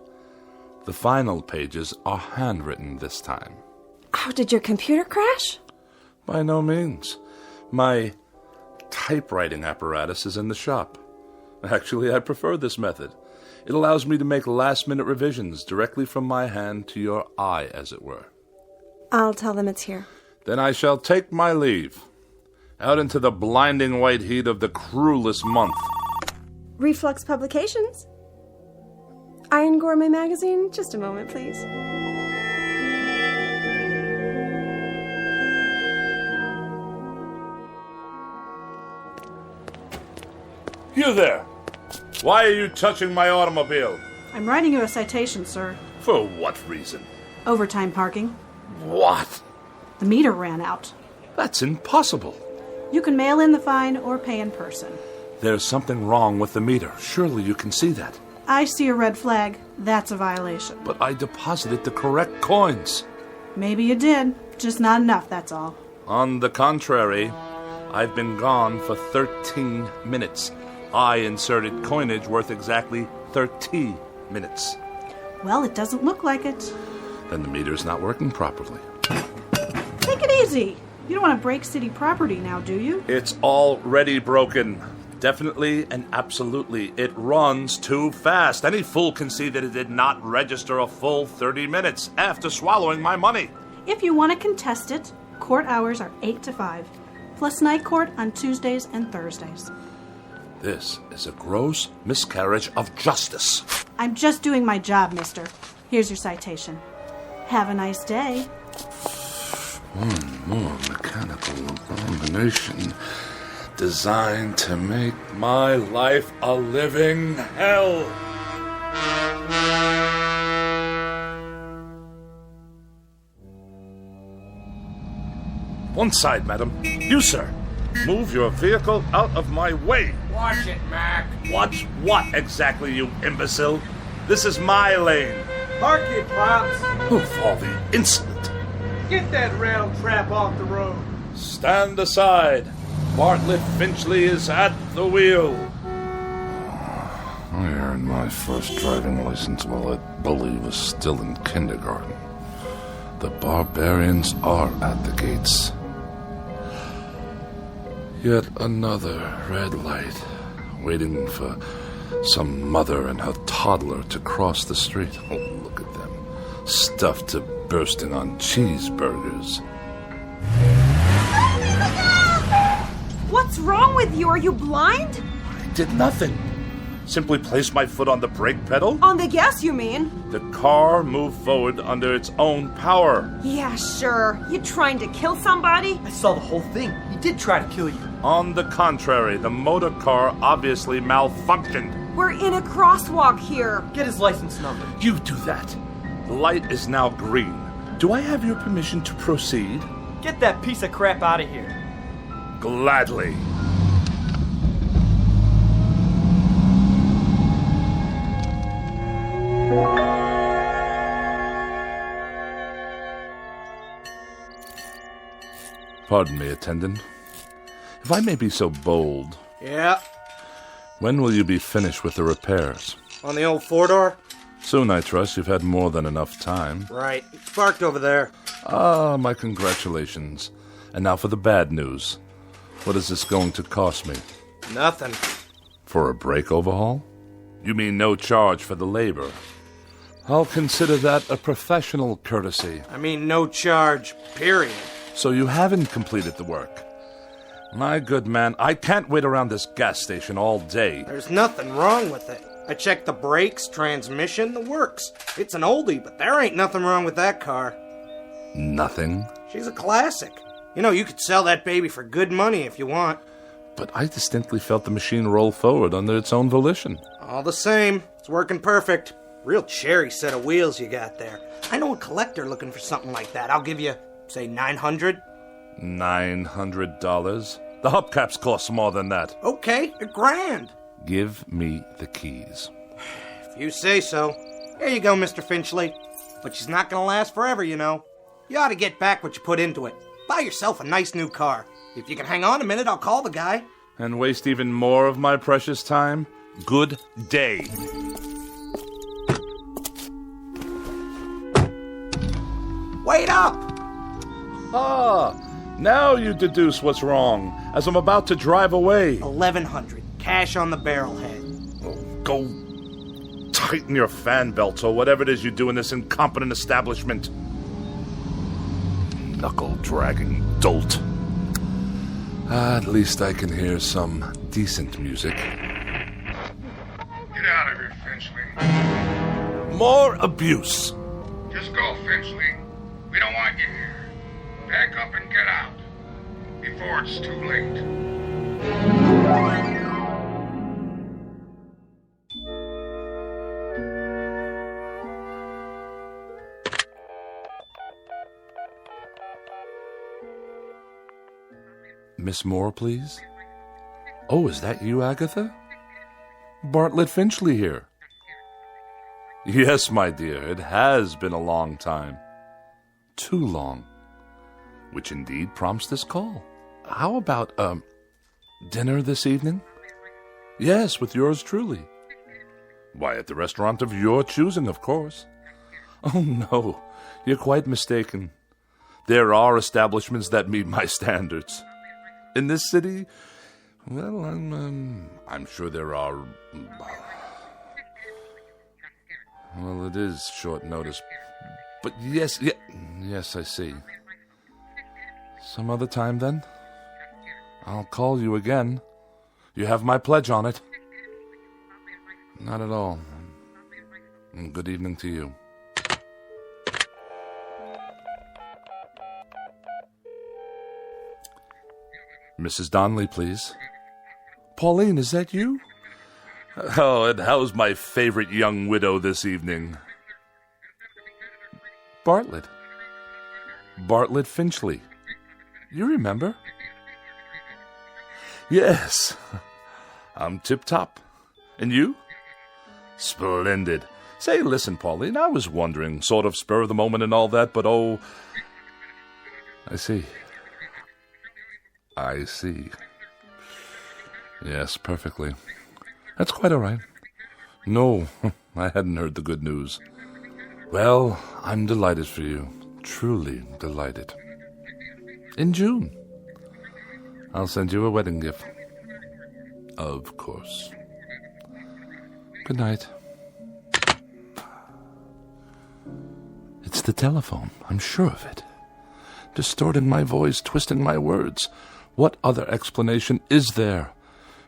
[SPEAKER 12] the final pages are handwritten this time.
[SPEAKER 20] Oh, did your computer crash?
[SPEAKER 12] By no means. My typewriting apparatus is in the shop. Actually, I prefer this method. It allows me to make last-minute revisions directly from my hand to your eye, as it were.
[SPEAKER 20] I'll tell them it's here.
[SPEAKER 12] Then I shall take my leave. Out into the blinding white heat of the cruelest month.
[SPEAKER 20] Reflux Publications? Iron Gourmet Magazine? Just a moment, please.
[SPEAKER 12] You there! Why are you touching my automobile?
[SPEAKER 21] I'm writing you a citation, sir.
[SPEAKER 12] For what reason?
[SPEAKER 21] Overtime parking.
[SPEAKER 12] What?
[SPEAKER 21] The meter ran out.
[SPEAKER 12] That's impossible.
[SPEAKER 21] You can mail in the fine or pay in person.
[SPEAKER 12] There's something wrong with the meter. Surely you can see that.
[SPEAKER 21] I see a red flag. That's a violation.
[SPEAKER 12] But I deposited the correct coins.
[SPEAKER 21] Maybe you did. Just not enough, that's all.
[SPEAKER 12] On the contrary, I've been gone for 13 minutes. I inserted coinage worth exactly 30 minutes.
[SPEAKER 21] Well, it doesn't look like it.
[SPEAKER 12] Then the meter's not working properly.
[SPEAKER 21] Take it easy. You don't want to break city property now, do you?
[SPEAKER 12] It's already broken. Definitely and absolutely. It runs too fast. Any fool can see that it did not register a full 30 minutes after swallowing my money.
[SPEAKER 21] If you want to contest it, court hours are 8 to 5, plus night court on Tuesdays and Thursdays.
[SPEAKER 12] This is a gross miscarriage of justice.
[SPEAKER 21] I'm just doing my job, mister. Here's your citation. Have a nice day.
[SPEAKER 12] One more mechanical abomination designed to make my life a living hell. One side, madam. You, sir. Move your vehicle out of my way.
[SPEAKER 22] Watch it, Mac.
[SPEAKER 12] Watch what exactly, you imbecile? This is my lane.
[SPEAKER 22] Park it, Pops.
[SPEAKER 12] Of all the insolent.
[SPEAKER 22] Get that rattle trap off the road.
[SPEAKER 12] Stand aside. Bartlett Finchley is at the wheel. I earned my first driving license while that bully was still in kindergarten. The barbarians are at the gates. Yet another red light, waiting for some mother and her toddler to cross the street. Oh, look at them, stuffed to bursting on cheeseburgers.
[SPEAKER 23] What's wrong with you? Are you blind?
[SPEAKER 12] I did nothing. Simply placed my foot on the brake pedal.
[SPEAKER 23] On the gas, you mean?
[SPEAKER 12] The car moved forward under its own power.
[SPEAKER 23] Yeah, sure. You trying to kill somebody?
[SPEAKER 22] I saw the whole thing. He did try to kill you.
[SPEAKER 12] On the contrary, the motor car obviously malfunctioned.
[SPEAKER 23] We're in a crosswalk here.
[SPEAKER 22] Get his license number.
[SPEAKER 12] You do that. The light is now green. Do I have your permission to proceed?
[SPEAKER 22] Get that piece of crap out of here.
[SPEAKER 12] Gladly. Pardon me, attendant. If I may be so bold.
[SPEAKER 22] Yeah.
[SPEAKER 12] When will you be finished with the repairs?
[SPEAKER 22] On the old four-door?
[SPEAKER 12] Soon, I trust. You've had more than enough time.
[SPEAKER 22] Right. It's parked over there.
[SPEAKER 12] Ah, my congratulations. And now for the bad news. What is this going to cost me?
[SPEAKER 22] Nothing.
[SPEAKER 12] For a brake overhaul? You mean no charge for the labor? I'll consider that a professional courtesy.
[SPEAKER 22] I mean no charge, period.
[SPEAKER 12] So you haven't completed the work. My good man, I can't wait around this gas station all day.
[SPEAKER 22] There's nothing wrong with it. I checked the brakes, transmission, the works. It's an oldie, but there ain't nothing wrong with that car.
[SPEAKER 12] Nothing?
[SPEAKER 22] She's a classic. You know, you could sell that baby for good money if you want.
[SPEAKER 12] But I distinctly felt the machine roll forward under its own volition.
[SPEAKER 22] All the same, it's working perfect. Real cherry set of wheels you got there. I know a collector looking for something like that. I'll give you, say, $900.
[SPEAKER 12] $900? The hubcaps cost more than that.
[SPEAKER 22] Okay, $1,000.
[SPEAKER 12] Give me the keys.
[SPEAKER 22] If you say so. Here you go, Mr. Finchley. But she's not gonna last forever, you know. You ought to get back what you put into it. Buy yourself a nice new car. If you can hang on a minute, I'll call the guy.
[SPEAKER 12] And waste even more of my precious time? Good day.
[SPEAKER 22] Wait up!
[SPEAKER 12] Ah, now you deduce what's wrong, as I'm about to drive away.
[SPEAKER 22] 1,100, cash on the barrelhead.
[SPEAKER 12] Go tighten your fan belts or whatever it is you do in this incompetent establishment. Knuckle-dragging dolt. At least I can hear some decent music.
[SPEAKER 15] Get out of here, Finchley.
[SPEAKER 12] More abuse.
[SPEAKER 15] Just go, Finchley. We don't want you here. Pack up and get out. Before it's too late.
[SPEAKER 12] Miss Moore, please? Oh, is that you, Agatha? Bartlett Finchley here. Yes, my dear, it has been a long time. Too long. Which indeed prompts this call. How about, dinner this evening? Yes, with yours truly. Why, at the restaurant of your choosing, of course. Oh, no, you're quite mistaken. There are establishments that meet my standards. In this city, well, I'm sure there are. Well, it is short notice, but yes, I see. Some other time, then. I'll call you again. You have my pledge on it. Not at all. And good evening to you. Mrs. Donnelly, please. Pauline, is that you? Oh, and how's my favorite young widow this evening? Bartlett. Bartlett Finchley. You remember? Yes. I'm tip-top. And you? Splendid. Say, listen, Pauline, I was wondering, sort of spur of the moment and all that, but oh... I see. I see. Yes, perfectly. That's quite all right. No, I hadn't heard the good news. Well, I'm delighted for you. Truly delighted. In June. I'll send you a wedding gift. Of course. Good night. It's the telephone. I'm sure of it. Distorting my voice, twisting my words. What other explanation is there?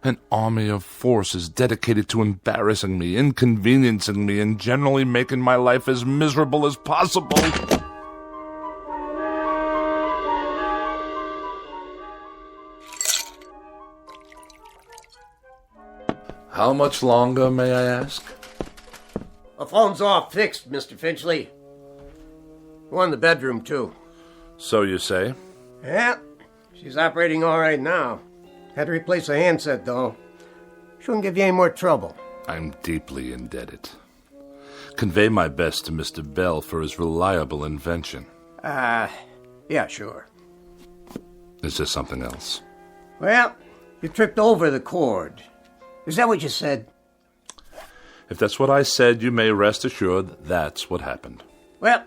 [SPEAKER 12] An army of forces dedicated to embarrassing me, inconveniencing me, and generally making my life as miserable as possible. How much longer, may I ask?
[SPEAKER 19] The phone's all fixed, Mr. Finchley. One in the bedroom, too.
[SPEAKER 12] So you say?
[SPEAKER 19] Yeah, she's operating all right now. Had to replace a handset, though. Shouldn't give you any more trouble.
[SPEAKER 12] I'm deeply indebted. Convey my best to Mr. Bell for his reliable invention.
[SPEAKER 19] Yeah, sure.
[SPEAKER 12] Is there something else?
[SPEAKER 19] Well, you tripped over the cord. Is that what you said?
[SPEAKER 12] If that's what I said, you may rest assured that's what happened.
[SPEAKER 19] Well,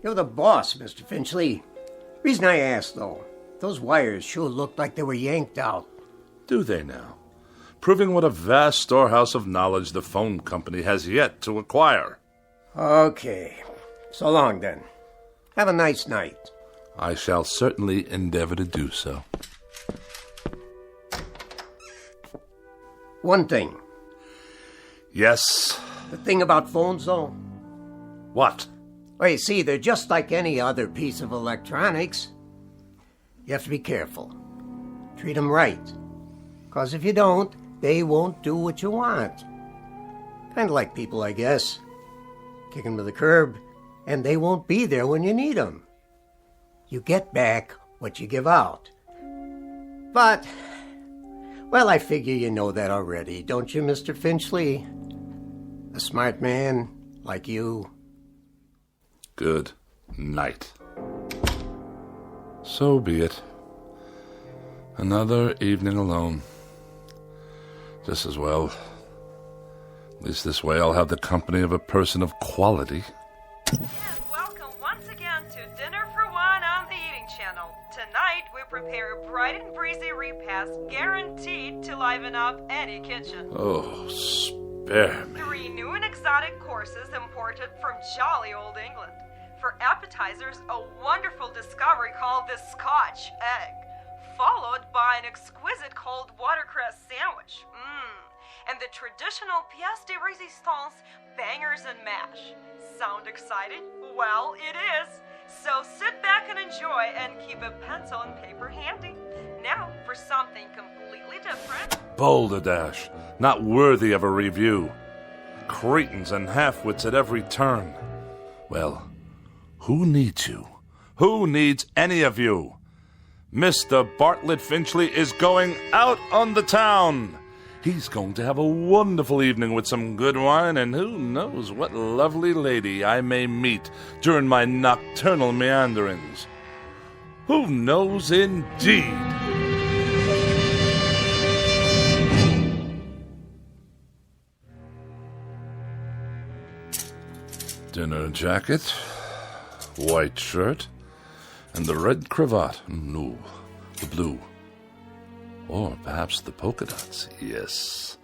[SPEAKER 19] you're the boss, Mr. Finchley. Reason I asked, though, those wires sure looked like they were yanked out.
[SPEAKER 12] Do they now? Proving what a vast storehouse of knowledge the phone company has yet to acquire.
[SPEAKER 19] Okay. So long, then. Have a nice night.
[SPEAKER 12] I shall certainly endeavor to do so.
[SPEAKER 19] One thing.
[SPEAKER 12] Yes?
[SPEAKER 19] The thing about phones, though?
[SPEAKER 12] What?
[SPEAKER 19] Well, you see, they're just like any other piece of electronics. You have to be careful. Treat them right. Because if you don't, they won't do what you want. Kind of like people, I guess. Kick them to the curb, and they won't be there when you need them. You get back what you give out. But, well, I figure you know that already, don't you, Mr. Finchley? A smart man like you.
[SPEAKER 12] Good night. So be it. Another evening alone. Just as well. At least this way I'll have the company of a person of quality.
[SPEAKER 1] And welcome once again to Dinner for One on the Eating Channel. Tonight we prepare a bright and breezy repast guaranteed to liven up any kitchen.
[SPEAKER 12] Oh, spare me.
[SPEAKER 1] 3 new and exotic courses imported from jolly old England. For appetizers, a wonderful discovery called the Scotch egg, followed by an exquisite cold watercress sandwich. And the traditional pièce de résistance, bangers and mash. Sound excited? Well, it is. So sit back and enjoy and keep a pencil and paper handy. Now for something completely different.
[SPEAKER 12] Balderdash, not worthy of a review. Cretins and half-wits at every turn. Well, who needs you? Who needs any of you? Mr. Bartlett Finchley is going out on the town. He's going to have a wonderful evening with some good wine, and who knows what lovely lady I may meet during my nocturnal meanderings. Who knows indeed? Dinner jacket, white shirt, and the red cravat. No, the blue. Or perhaps the polka dots. Yes.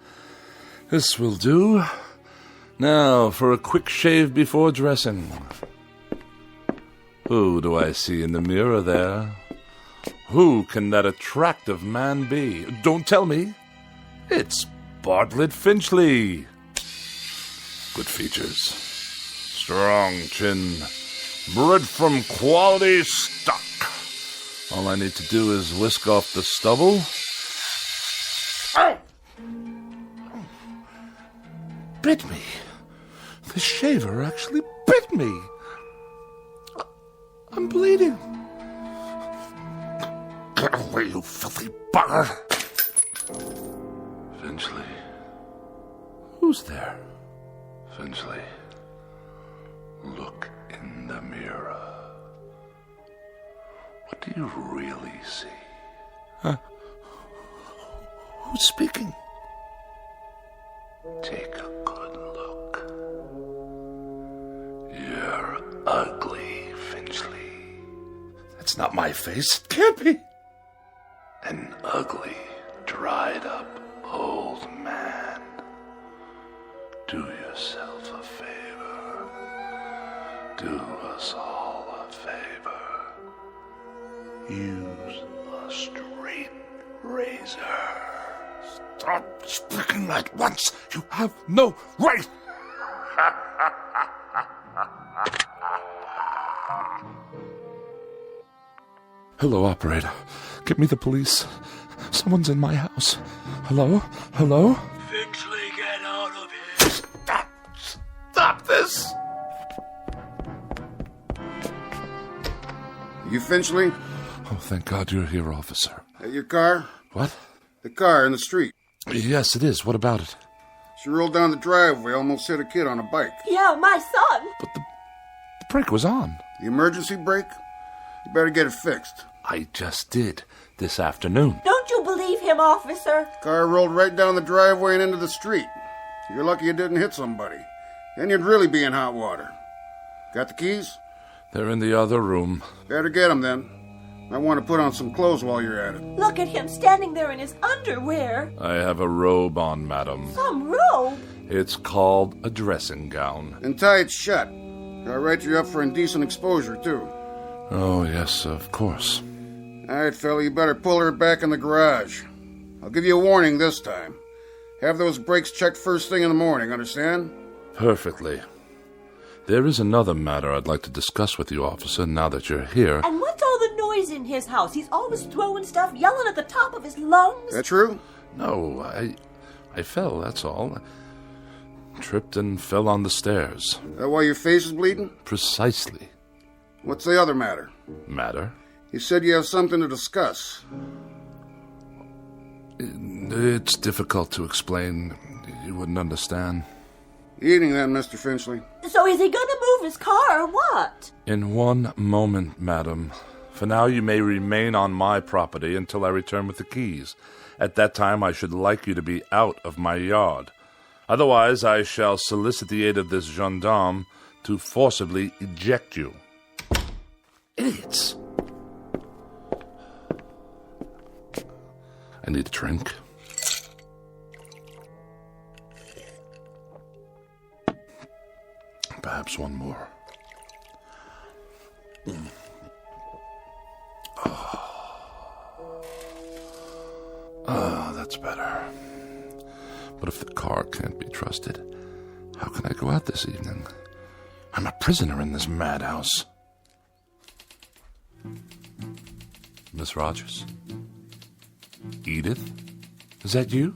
[SPEAKER 12] This will do. Now, for a quick shave before dressing. Who do I see in the mirror there? Who can that attractive man be? Don't tell me. It's Bartlett Finchley. Good features. Strong chin. Bred from quality stock. All I need to do is whisk off the stubble. Ow! Bit me. The shaver actually bit me. I'm bleeding. Get away, you filthy bugger. Finchley. Who's there? Finchley. Look in the mirror. What do you really see? Huh? Who's speaking? Take a good look. You're ugly, Finchley. That's not my face. It can't be. An ugly, dried-up old man. Do yourself a favor. Do us all a favor. Use a straight razor. Stop speaking at once. You have no right. Hello, operator. Get me the police. Someone's in my house. Hello? Hello?
[SPEAKER 9] Finchley, get out of here.
[SPEAKER 12] Stop this!
[SPEAKER 10] You Finchley?
[SPEAKER 12] Oh, thank God you're here, officer.
[SPEAKER 10] Your car?
[SPEAKER 12] What?
[SPEAKER 10] The car in the street.
[SPEAKER 12] Yes, it is. What about it?
[SPEAKER 10] She rolled down the driveway, almost hit a kid on a bike.
[SPEAKER 18] Yeah, my son.
[SPEAKER 12] But the brake was on.
[SPEAKER 10] The emergency brake? You better get it fixed.
[SPEAKER 12] I just did this afternoon.
[SPEAKER 18] Don't you believe him, officer?
[SPEAKER 10] Car rolled right down the driveway and into the street. You're lucky it didn't hit somebody. Then you'd really be in hot water. Got the keys?
[SPEAKER 12] They're in the other room.
[SPEAKER 10] Better get them then. I want to put on some clothes while you're at it.
[SPEAKER 18] Look at him standing there in his underwear.
[SPEAKER 12] I have a robe on, madam.
[SPEAKER 18] Some robe?
[SPEAKER 12] It's called a dressing gown.
[SPEAKER 10] And tie it shut. I'll write you up for indecent exposure, too.
[SPEAKER 12] Oh, yes, of course.
[SPEAKER 10] All right, fella, you better pull her back in the garage. I'll give you a warning this time. Have those brakes checked first thing in the morning, understand?
[SPEAKER 12] Perfectly. There is another matter I'd like to discuss with you, officer, now that you're here.
[SPEAKER 18] And what's all the noise in his house? He's always throwing stuff, yelling at the top of his lungs.
[SPEAKER 10] That true?
[SPEAKER 12] No, I fell, that's all. Tripped and fell on the stairs.
[SPEAKER 10] That why your face is bleeding?
[SPEAKER 12] Precisely.
[SPEAKER 10] What's the other matter?
[SPEAKER 12] Matter?
[SPEAKER 10] You said you have something to discuss.
[SPEAKER 12] It's difficult to explain. You wouldn't understand.
[SPEAKER 10] Eating then, Mr. Finchley.
[SPEAKER 18] So is he gonna move his car or what?
[SPEAKER 12] In one moment, madam. For now, you may remain on my property until I return with the keys. At that time, I should like you to be out of my yard. Otherwise, I shall solicit the aid of this gendarme to forcibly eject you. Idiots! I need a drink. Perhaps one more. That's better. But if the car can't be trusted, how can I go out this evening? I'm a prisoner in this madhouse. Miss Rogers? Edith? Is that you?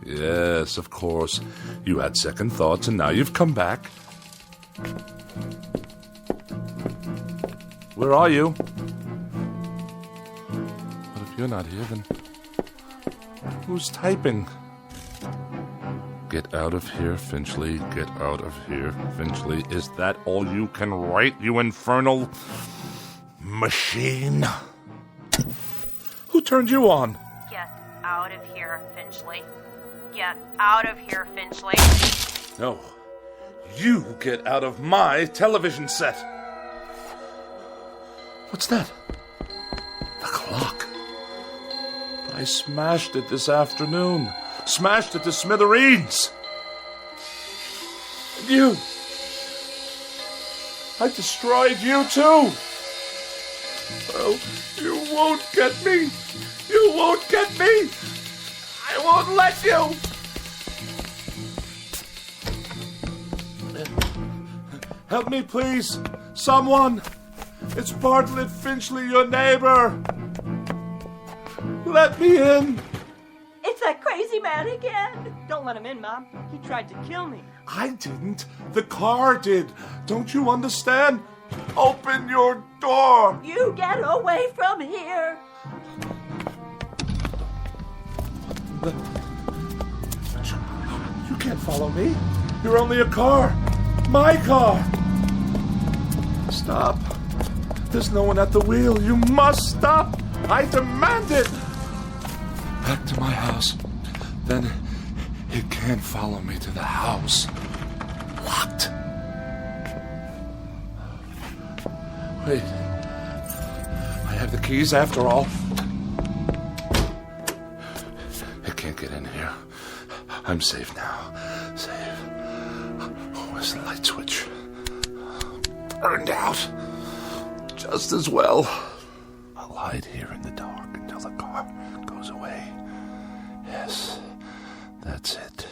[SPEAKER 12] Yes, of course. You had second thoughts, and now you've come back. Where are you? But if you're not here, then who's typing? Get out of here, Finchley. Get out of here, Finchley. Is that all you can write, you infernal machine? Who turned you on?
[SPEAKER 1] Get out of here, Finchley. Get out of here, Finchley.
[SPEAKER 12] No. You get out of my television set. What's that? The clock. I smashed it this afternoon. Smashed it to smithereens. And you. I destroyed you too. Oh, you won't get me. You won't get me. I won't let you. Help me, please. Someone. It's Bartlett Finchley, your neighbor. Let me in.
[SPEAKER 18] It's that crazy man again. Don't let him in, Mom. He tried to kill me.
[SPEAKER 12] I didn't. The car did. Don't you understand? Open your door.
[SPEAKER 18] You get away from here.
[SPEAKER 12] You can't follow me. You're only a car. My car. Stop. There's no one at the wheel. You must stop. I demand it. Back to my house. Then it can't follow me to the house. Locked. Wait. I have the keys after all. It can't get in here. I'm safe now. Safe. Where's the light switch? Burned out. Just as well. I'll hide here in the dark until the car goes away. Yes, that's it.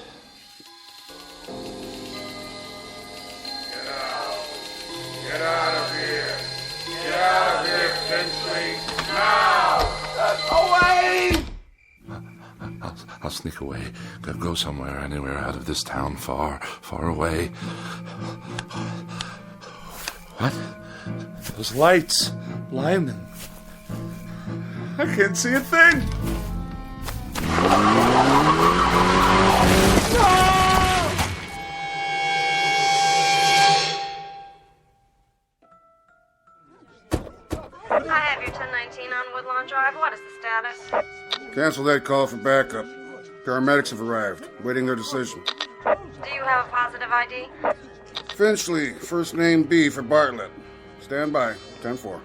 [SPEAKER 15] Get out of here. Get out of here, Finchley. Now!
[SPEAKER 12] Away! I'll sneak away. Go somewhere, anywhere out of this town, far, far away. What? Those lights. Blinding. I can't see a thing.
[SPEAKER 4] I have your 1019 on Woodlawn Drive. What is the status?
[SPEAKER 10] Cancel that call for backup. Paramedics have arrived, waiting their decision.
[SPEAKER 4] Do you have a positive ID?
[SPEAKER 10] Finchley, first name B for Bartlett. Stand by, 10-4.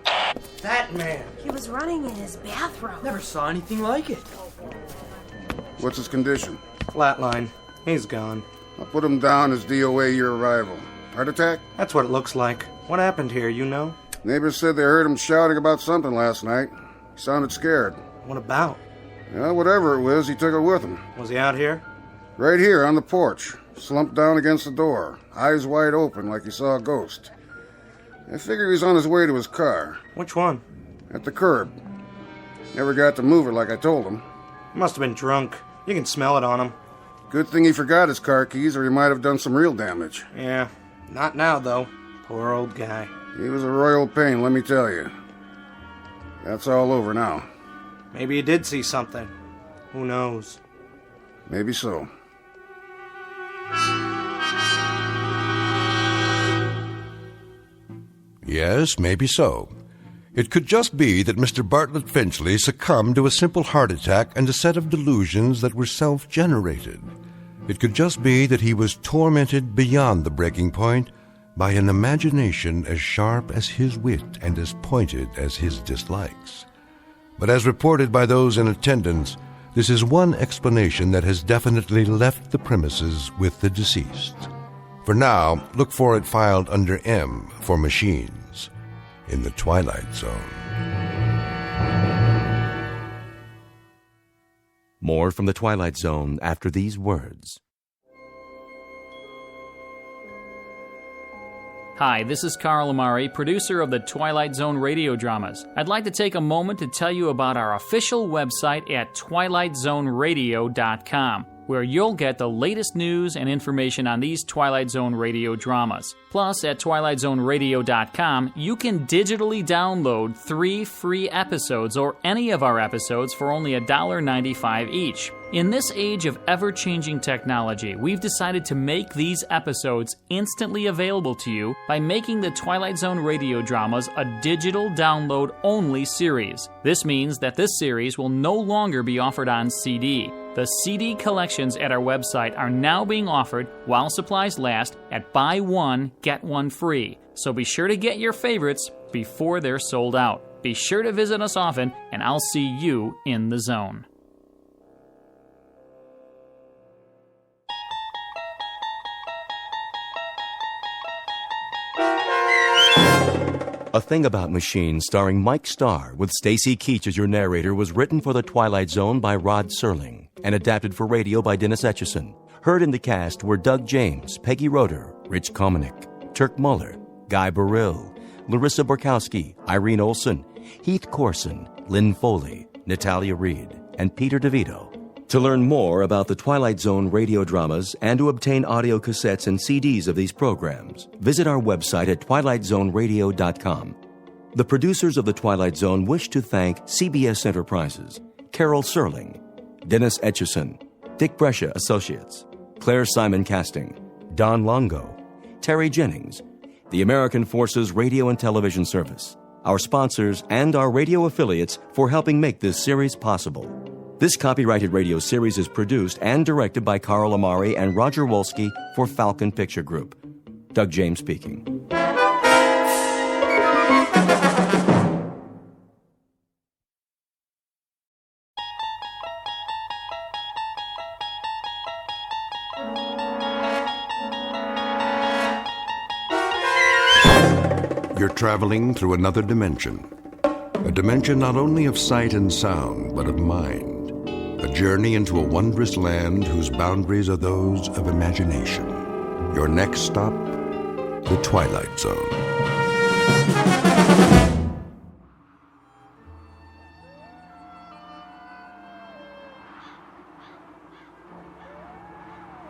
[SPEAKER 22] That man.
[SPEAKER 20] He was running in his bathroom.
[SPEAKER 22] Never saw anything like it.
[SPEAKER 10] What's his condition?
[SPEAKER 22] Flatline. He's gone.
[SPEAKER 10] I'll put him down as DOA your arrival. Heart attack?
[SPEAKER 22] That's what it looks like. What happened here, you know?
[SPEAKER 10] Neighbors said they heard him shouting about something last night. He sounded scared.
[SPEAKER 22] What about?
[SPEAKER 10] Yeah, whatever it was, he took it with him.
[SPEAKER 22] Was he out here?
[SPEAKER 10] Right here on the porch, slumped down against the door, eyes wide open like he saw a ghost. I figured he was on his way to his car.
[SPEAKER 22] Which one?
[SPEAKER 10] At the curb. Never got to move it like I told him.
[SPEAKER 22] He must have been drunk. You can smell it on him.
[SPEAKER 10] Good thing he forgot his car keys or he might have done some real damage.
[SPEAKER 22] Yeah, not now, though. Poor old guy.
[SPEAKER 10] He was a royal pain, let me tell you. That's all over now.
[SPEAKER 22] Maybe you did see something. Who knows?
[SPEAKER 10] Maybe so.
[SPEAKER 2] Yes, maybe so. It could just be that Mr. Bartlett Finchley succumbed to a simple heart attack and a set of delusions that were self-generated. It could just be that he was tormented beyond the breaking point by an imagination as sharp as his wit and as pointed as his dislikes. But as reported by those in attendance, this is one explanation that has definitely left the premises with the deceased. For now, look for it filed under M for Machines in the Twilight Zone.
[SPEAKER 16] More from the Twilight Zone after these words.
[SPEAKER 11] Hi, this is Carl Amari, producer of the Twilight Zone radio dramas. I'd like to take a moment to tell you about our official website at twilightzoneradio.com, where you'll get the latest news and information on these Twilight Zone radio dramas. Plus, at twilightzoneradio.com, you can digitally download 3 free episodes or any of our episodes for only $1.95 each. In this age of ever-changing technology, we've decided to make these episodes instantly available to you by making the Twilight Zone radio dramas a digital download-only series. This means that this series will no longer be offered on CD. The CD collections at our website are now being offered while supplies last at buy one, get one free. So be sure to get your favorites before they're sold out. Be sure to visit us often, and I'll see you in the zone.
[SPEAKER 16] A Thing About Machines, starring Mike Starr, with Stacy Keach as your narrator, was written for The Twilight Zone by Rod Serling and adapted for radio by Dennis Etchison. Heard in the cast were Doug James, Peggy Roeder, Rich Komanek, Turk Muller, Guy Burrill, Larissa Borkowski, Irene Olson, Heath Corson, Lynn Foley, Natalia Reed, and Peter DeVito. To learn more about the Twilight Zone radio dramas and to obtain audio cassettes and CDs of these programs, visit our website at twilightzoneradio.com. The producers of The Twilight Zone wish to thank CBS Enterprises, Carol Serling, Dennis Etchison, Dick Brescia Associates, Claire Simon Casting, Don Longo, Terry Jennings, the American Forces Radio and Television Service, our sponsors, and our radio affiliates for helping make this series possible. This copyrighted radio series is produced and directed by Carl Amari and Roger Wolski for Falcon Picture Group. Doug James speaking.
[SPEAKER 2] You're traveling through another dimension. A dimension not only of sight and sound, but of mind. A journey into a wondrous land whose boundaries are those of imagination. Your next stop, the Twilight Zone.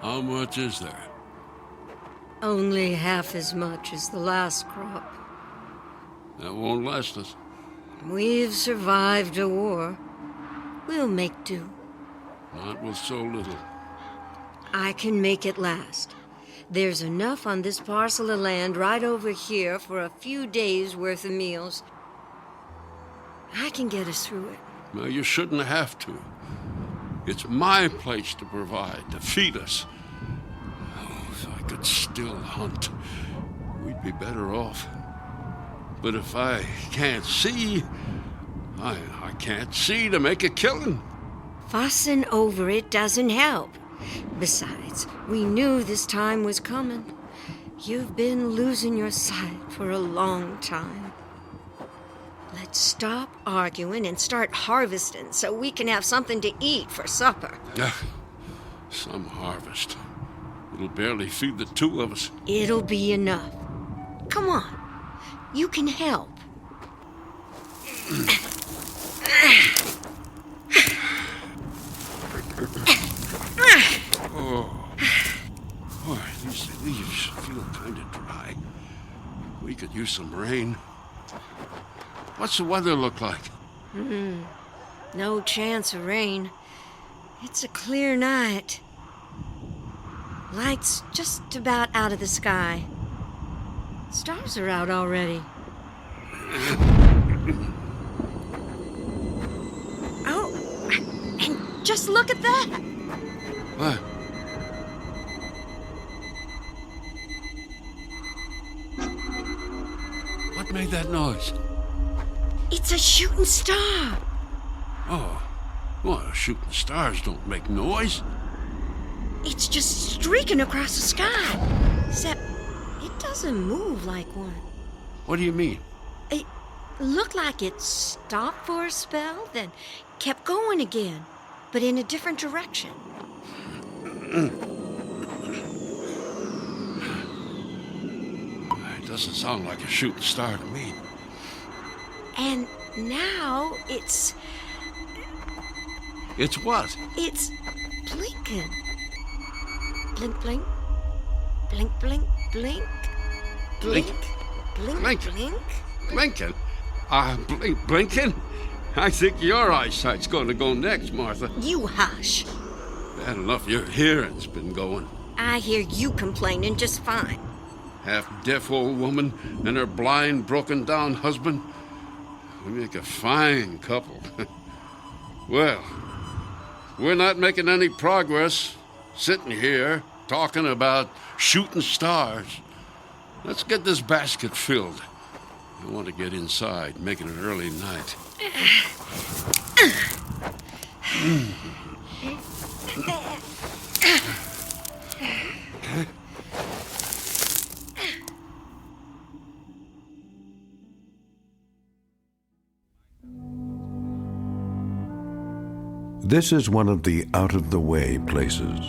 [SPEAKER 9] How much is there?
[SPEAKER 3] Only half as much as the last crop.
[SPEAKER 9] That won't last us.
[SPEAKER 3] We've survived a war. We'll make do.
[SPEAKER 9] Not with so little.
[SPEAKER 3] I can make it last. There's enough on this parcel of land right over here for a few days' worth of meals. I can get us through it.
[SPEAKER 9] Well, you shouldn't have to. It's my place to provide, to feed us. Oh, if I could still hunt, we'd be better off. But if I can't see, I can't see to make a killing.
[SPEAKER 3] Fussing over it doesn't help. Besides, we knew this time was coming. You've been losing your sight for a long time. Let's stop arguing and start harvesting so we can have something to eat for supper.
[SPEAKER 9] Some harvest. It'll barely feed the two of us.
[SPEAKER 3] It'll be enough. Come on. You can help.
[SPEAKER 9] Boy, these leaves feel kind of dry. We could use some rain. What's the weather look like?
[SPEAKER 3] No chance of rain. It's a clear night. Lights just about out of the sky. Stars are out already. Oh, and just look at that.
[SPEAKER 9] What? What made that noise?
[SPEAKER 3] It's a shooting star.
[SPEAKER 9] Oh, well, shooting stars don't make noise.
[SPEAKER 3] It's just streaking across the sky. Except it doesn't move like one.
[SPEAKER 9] What do you mean?
[SPEAKER 3] It looked like it stopped for a spell, then kept going again, but in a different direction.
[SPEAKER 9] It doesn't sound like a shooting star to me.
[SPEAKER 3] And now it's
[SPEAKER 9] It's what?
[SPEAKER 3] It's blinking. Blink, blink. Blink, blink, blink. Blink. Blink,
[SPEAKER 9] Blinking?
[SPEAKER 3] blink.
[SPEAKER 9] Blinking? Blinking? I think your eyesight's going to go next, Martha.
[SPEAKER 3] You hush.
[SPEAKER 9] Bad enough your hearing's been going.
[SPEAKER 3] I hear you complaining just fine.
[SPEAKER 9] Half-deaf old woman and her blind, broken-down husband. We make a fine couple. Well, we're not making any progress sitting here talking about shooting stars. Let's get this basket filled. I want to get inside, making it early night.
[SPEAKER 2] This is one of the out-of-the-way places,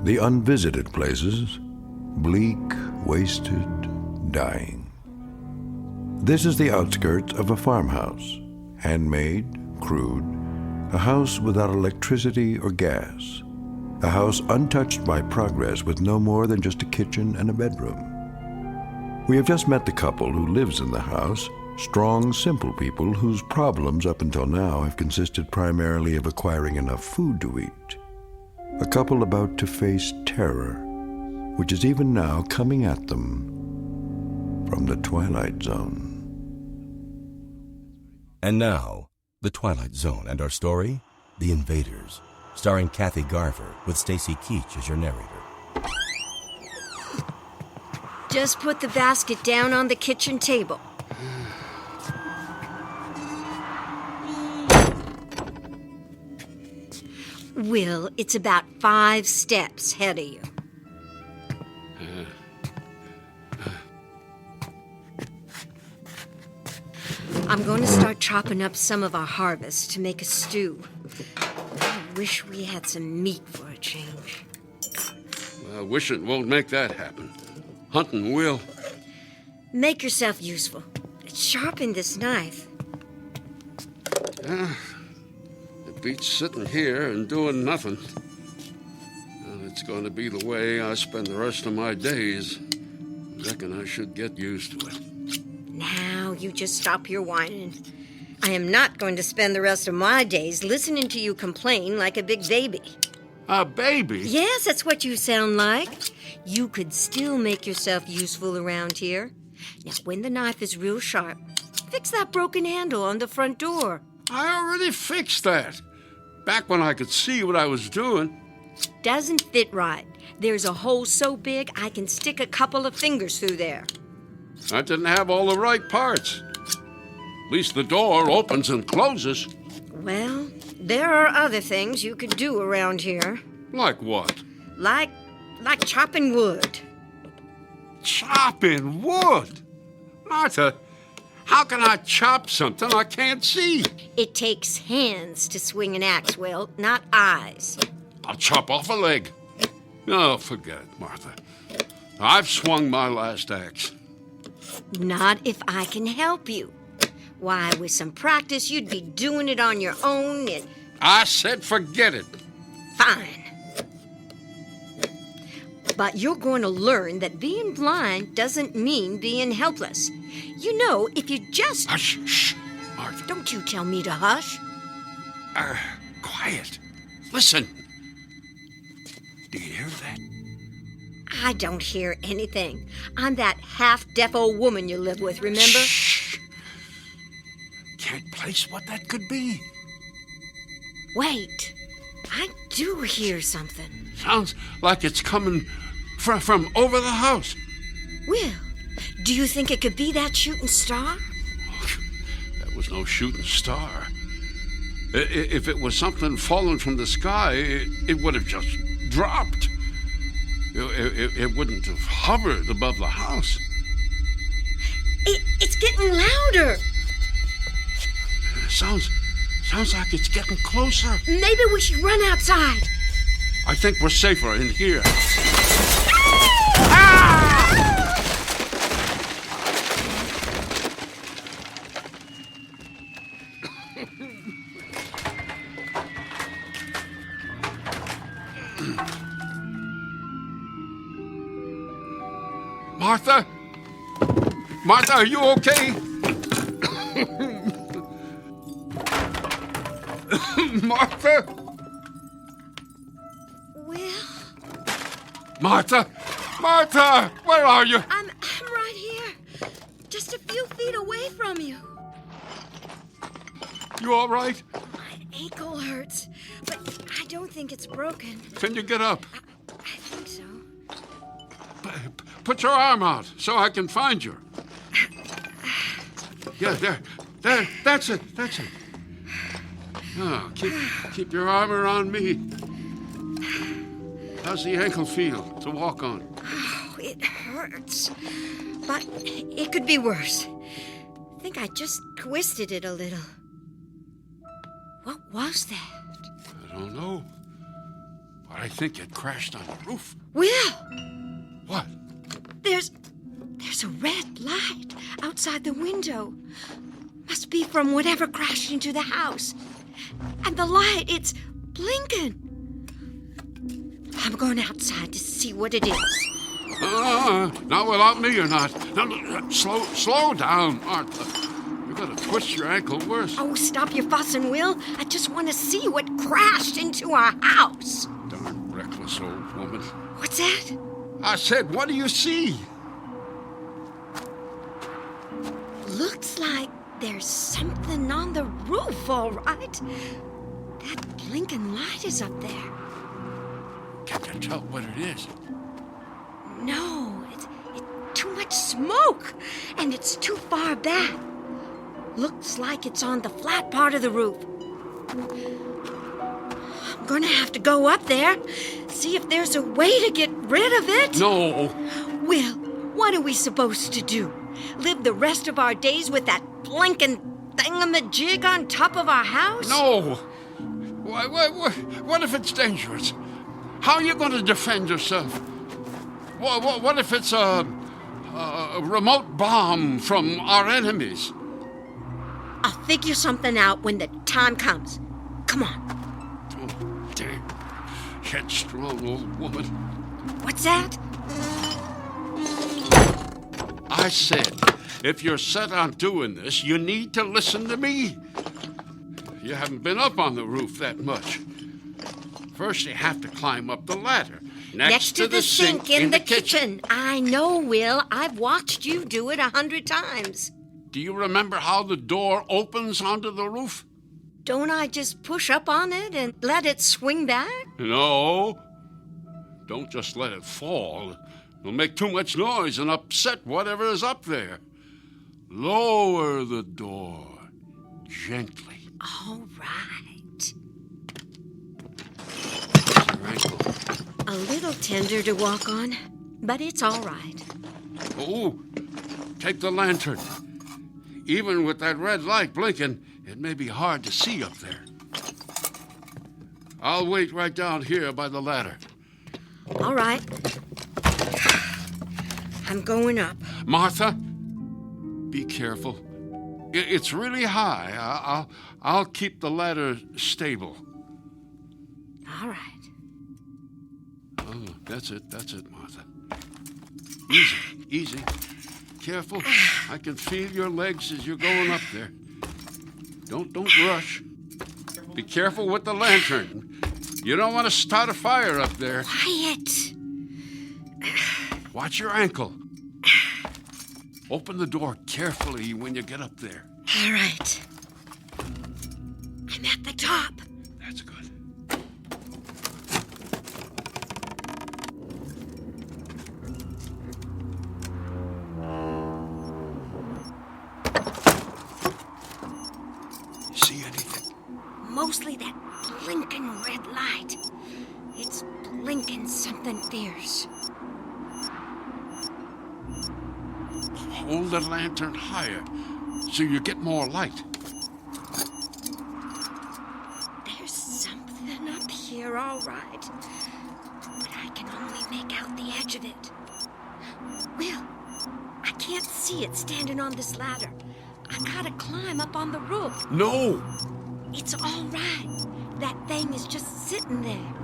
[SPEAKER 2] the unvisited places, bleak, wasted, dying. This is the outskirts of a farmhouse, handmade, crude, a house without electricity or gas, a house untouched by progress with no more than just a kitchen and a bedroom. We have just met the couple who lives in the house, strong, simple people whose problems up until now have consisted primarily of acquiring enough food to eat. A couple about to face terror, which is even now coming at them from the Twilight Zone.
[SPEAKER 16] And now, The Twilight Zone and our story, The Invaders, starring Kathy Garver with Stacy Keach as your narrator.
[SPEAKER 3] Just put the basket down on the kitchen table. Will, it's about 5 steps ahead of you. I'm going to start chopping up some of our harvest to make a stew. I wish we had some meat for a change.
[SPEAKER 9] Well, wishing won't make that happen. Hunting will.
[SPEAKER 3] Make yourself useful. Sharpen this knife.
[SPEAKER 9] It beats sitting here and doing nothing. Well, it's going to be the way I spend the rest of my days. Reckon I should get used to it.
[SPEAKER 3] Now, you just stop your whining. I am not going to spend the rest of my days listening to you complain like a big baby.
[SPEAKER 9] A baby?
[SPEAKER 3] Yes, that's what you sound like. You could still make yourself useful around here. Now, when the knife is real sharp, fix that broken handle on the front door.
[SPEAKER 9] I already fixed that. Back when I could see what I was doing.
[SPEAKER 3] Doesn't fit right. There's a hole so big I can stick a couple of fingers through there.
[SPEAKER 9] I didn't have all the right parts. At least the door opens and closes.
[SPEAKER 3] Well, there are other things you could do around here.
[SPEAKER 9] Like what?
[SPEAKER 3] Like chopping wood.
[SPEAKER 9] Chopping wood? Martha, how can I chop something I can't see?
[SPEAKER 3] It takes hands to swing an axe, Will, not eyes.
[SPEAKER 9] I'll chop off a leg. Oh, forget it, Martha. I've swung my last axe.
[SPEAKER 3] Not if I can help you. Why, with some practice, you'd be doing it on your own and...
[SPEAKER 9] I said forget it.
[SPEAKER 3] Fine. But you're going to learn that being blind doesn't mean being helpless. You know, if you just...
[SPEAKER 9] Hush, shh, Martha.
[SPEAKER 3] Don't you tell me to hush.
[SPEAKER 9] Quiet. Listen. Do you hear that?
[SPEAKER 3] I don't hear anything. I'm that half-deaf old woman you live with, remember?
[SPEAKER 9] Shh. Can't place what that could be.
[SPEAKER 3] Wait. I do hear something.
[SPEAKER 9] Sounds like it's coming from over the house.
[SPEAKER 3] Will, do you think it could be that shooting star?
[SPEAKER 9] That was no shooting star. If it was something falling from the sky, it would have just dropped. It wouldn't have hovered above the house.
[SPEAKER 3] It's getting louder.
[SPEAKER 9] Sounds like it's getting closer.
[SPEAKER 3] Maybe we should run outside.
[SPEAKER 9] I think we're safer in here. Martha? Martha, are you okay? Martha?
[SPEAKER 3] Will?
[SPEAKER 9] Martha? Martha! Where are you?
[SPEAKER 3] I'm right here. Just a few feet away from you.
[SPEAKER 9] You all right?
[SPEAKER 3] My ankle hurts, but I don't think it's broken.
[SPEAKER 9] Can you get up?
[SPEAKER 3] I think so.
[SPEAKER 9] Put your arm out so I can find you. Yeah, there. That's it. Oh, keep your arm around me. How's the ankle feel to walk on?
[SPEAKER 3] Oh, it hurts. But it could be worse. I think I just twisted it a little. What was that?
[SPEAKER 9] I don't know. But I think it crashed on the roof.
[SPEAKER 3] Will!
[SPEAKER 9] What?
[SPEAKER 3] There's a red light outside the window. Must be from whatever crashed into the house. And the light, it's blinking. I'm going outside to see what it is.
[SPEAKER 9] Not without me, you're not. No, slow down, Martha. You're going to twist your ankle worse.
[SPEAKER 3] Oh, stop your fussing, Will. I just want to see what crashed into our house.
[SPEAKER 9] Darn reckless old woman.
[SPEAKER 3] What's that?
[SPEAKER 9] I said, what do you see?
[SPEAKER 3] Looks like there's something on the roof, all right. That blinking light is up there.
[SPEAKER 9] Can you tell what it is?
[SPEAKER 3] No, it's too much smoke, and it's too far back. Looks like it's on the flat part of the roof. I'm gonna have to go up there, see if there's a way to get rid of it.
[SPEAKER 9] No.
[SPEAKER 3] Will, what are we supposed to do? Live the rest of our days with that blinking thingamajig on top of our house?
[SPEAKER 9] No. What if it's dangerous? How are you going to defend yourself? What if it's a remote bomb from our enemies?
[SPEAKER 3] I'll figure something out when the time comes. Come on.
[SPEAKER 9] Oh, damn. Headstrong old woman.
[SPEAKER 3] What's that?
[SPEAKER 9] I said, if you're set on doing this, you need to listen to me. You haven't been up on the roof that much. First, you have to climb up the ladder.
[SPEAKER 3] Next to the sink in the kitchen. I know, Will. I've watched you do it 100 times.
[SPEAKER 9] Do you remember how the door opens onto the roof?
[SPEAKER 3] Don't I just push up on it and let it swing back?
[SPEAKER 9] No. Don't just let it fall. It'll make too much noise and upset whatever is up there. Lower the door gently.
[SPEAKER 3] All right.
[SPEAKER 9] Your ankle.
[SPEAKER 3] A little tender to walk on, but it's all right.
[SPEAKER 9] Oh, take the lantern. Even with that red light blinking, it may be hard to see up there. I'll wait right down here by the ladder.
[SPEAKER 3] All right. I'm going up.
[SPEAKER 9] Martha, be careful. It's really high. I'll keep the ladder stable.
[SPEAKER 3] All right.
[SPEAKER 9] Oh, that's it, Martha. Easy. Careful. I can feel your legs as you're going up there. Don't rush. Be careful with the lantern. You don't want to start a fire up there.
[SPEAKER 3] Quiet.
[SPEAKER 9] Watch your ankle. Open the door carefully when you get up there.
[SPEAKER 3] All right. I'm at the top.
[SPEAKER 9] That's good. You see anything?
[SPEAKER 3] Mostly that blinking red light. It's blinking something fierce.
[SPEAKER 9] Hold the lantern higher so you get more light.
[SPEAKER 3] There's something up here, all right. But I can only make out the edge of it. Will, I can't see it standing on this ladder. I gotta climb up on the roof.
[SPEAKER 9] No!
[SPEAKER 3] It's all right. That thing is just sitting there.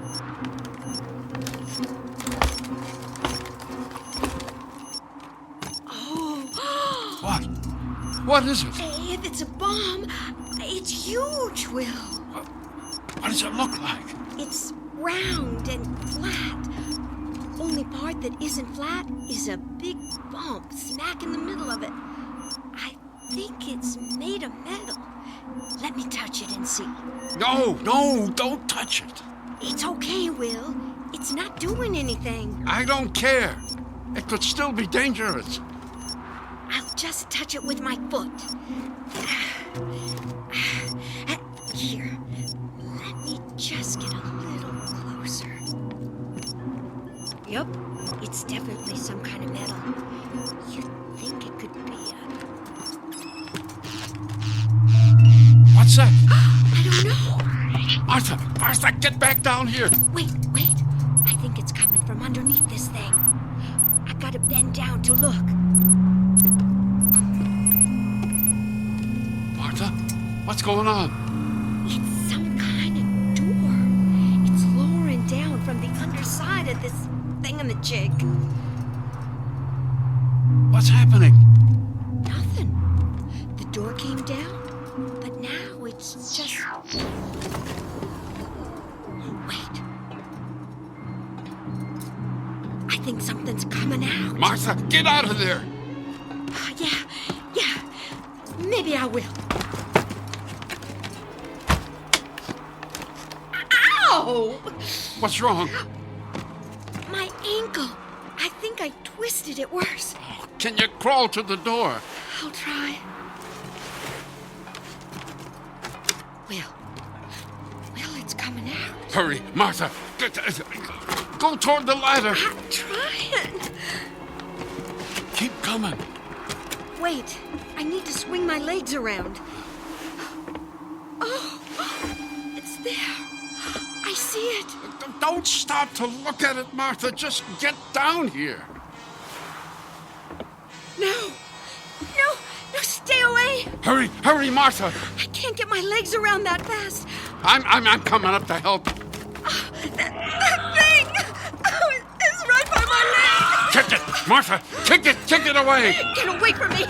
[SPEAKER 3] Oh!
[SPEAKER 9] What? What is it?
[SPEAKER 3] If it's a bomb, it's huge, Will.
[SPEAKER 9] What does it look like?
[SPEAKER 3] It's round and flat. Only part that isn't flat is a big bump smack in the middle of it. I think it's made of metal. Let me touch it and see.
[SPEAKER 9] No, don't touch it.
[SPEAKER 3] It's okay, Will. It's not doing anything.
[SPEAKER 9] I don't care. It could still be dangerous.
[SPEAKER 3] I'll just touch it with my foot. Here, let me just get a little closer. Yup, it's definitely some kind of metal. You'd think it could be
[SPEAKER 9] What's that?
[SPEAKER 3] I don't know.
[SPEAKER 9] Martha, get back down here.
[SPEAKER 3] Wait. I think it's coming from underneath this thing. I gotta bend down to look.
[SPEAKER 9] Martha, what's going on?
[SPEAKER 3] It's some kind of door. It's lowering down from the underside of this thingamajig.
[SPEAKER 9] What's happening?
[SPEAKER 3] Nothing. The door came down, but now it's just... Wait. I think something's coming out.
[SPEAKER 9] Martha, get out of there!
[SPEAKER 3] Yeah. Maybe I will. Ow!
[SPEAKER 9] What's wrong?
[SPEAKER 3] My ankle. I think I twisted it worse.
[SPEAKER 9] Can you crawl to the door?
[SPEAKER 3] I'll try. Will, it's coming out.
[SPEAKER 9] Hurry, Martha. Go toward the ladder.
[SPEAKER 3] I'm trying.
[SPEAKER 9] Keep coming.
[SPEAKER 3] Wait, I need to swing my legs around. Oh, it's there. I see it.
[SPEAKER 9] Don't stop to look at it, Martha. Just get down here.
[SPEAKER 3] No, stay away.
[SPEAKER 9] Hurry, Martha.
[SPEAKER 3] I can't get my legs around that fast.
[SPEAKER 9] I'm coming up to help.
[SPEAKER 3] That thing! It's right by my leg!
[SPEAKER 9] Kick it, Martha! Kick it away!
[SPEAKER 3] Get away from me!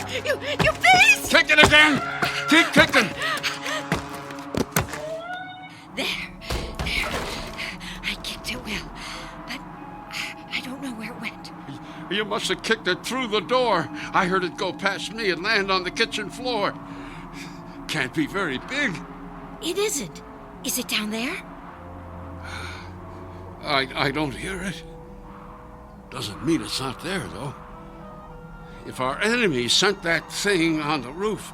[SPEAKER 3] You beast!
[SPEAKER 9] Kick it again! Keep kicking!
[SPEAKER 3] There. I kicked it well, but I don't know where it went.
[SPEAKER 9] You must have kicked it through the door. I heard it go past me and land on the kitchen floor. Can't be very big.
[SPEAKER 3] It isn't. Is it down there?
[SPEAKER 9] I don't hear it. Doesn't mean it's not there, though. If our enemy sent that thing on the roof,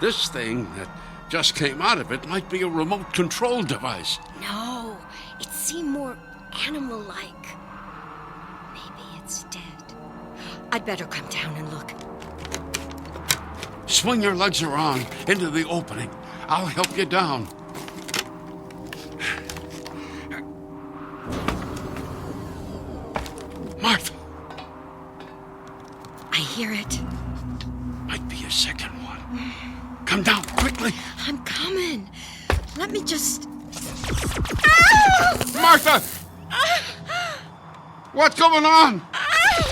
[SPEAKER 9] this thing that just came out of it might be a remote control device.
[SPEAKER 3] No, it seemed more animal-like. Maybe it's dead. I'd better come down and look.
[SPEAKER 9] Swing your legs around into the opening. I'll help you down. Martha!
[SPEAKER 3] I hear it.
[SPEAKER 9] Might be a second one. Come down, quickly.
[SPEAKER 3] I'm coming. Let me just...
[SPEAKER 9] Martha! What's going on?
[SPEAKER 3] Ow!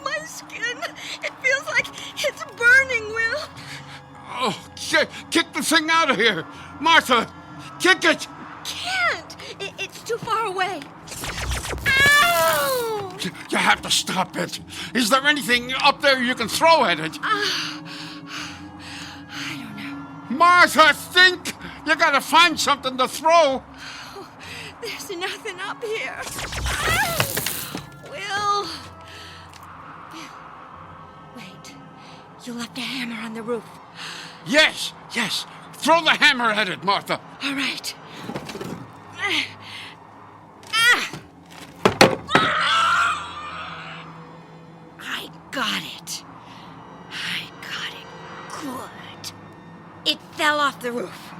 [SPEAKER 3] My skin. It feels like it's burning, Will.
[SPEAKER 9] Oh, kick the thing out of here. Martha, kick it!
[SPEAKER 3] Can't! It's too far away. Ow!
[SPEAKER 9] You have to stop it. Is there anything up there you can throw at it?
[SPEAKER 3] I don't know.
[SPEAKER 9] Martha, think! You gotta find something to throw.
[SPEAKER 3] Oh, there's nothing up here. Will. Wait. You left a hammer on the roof.
[SPEAKER 9] Yes. Throw the hammer at it, Martha.
[SPEAKER 3] All right. I got it. Good. It fell off the roof.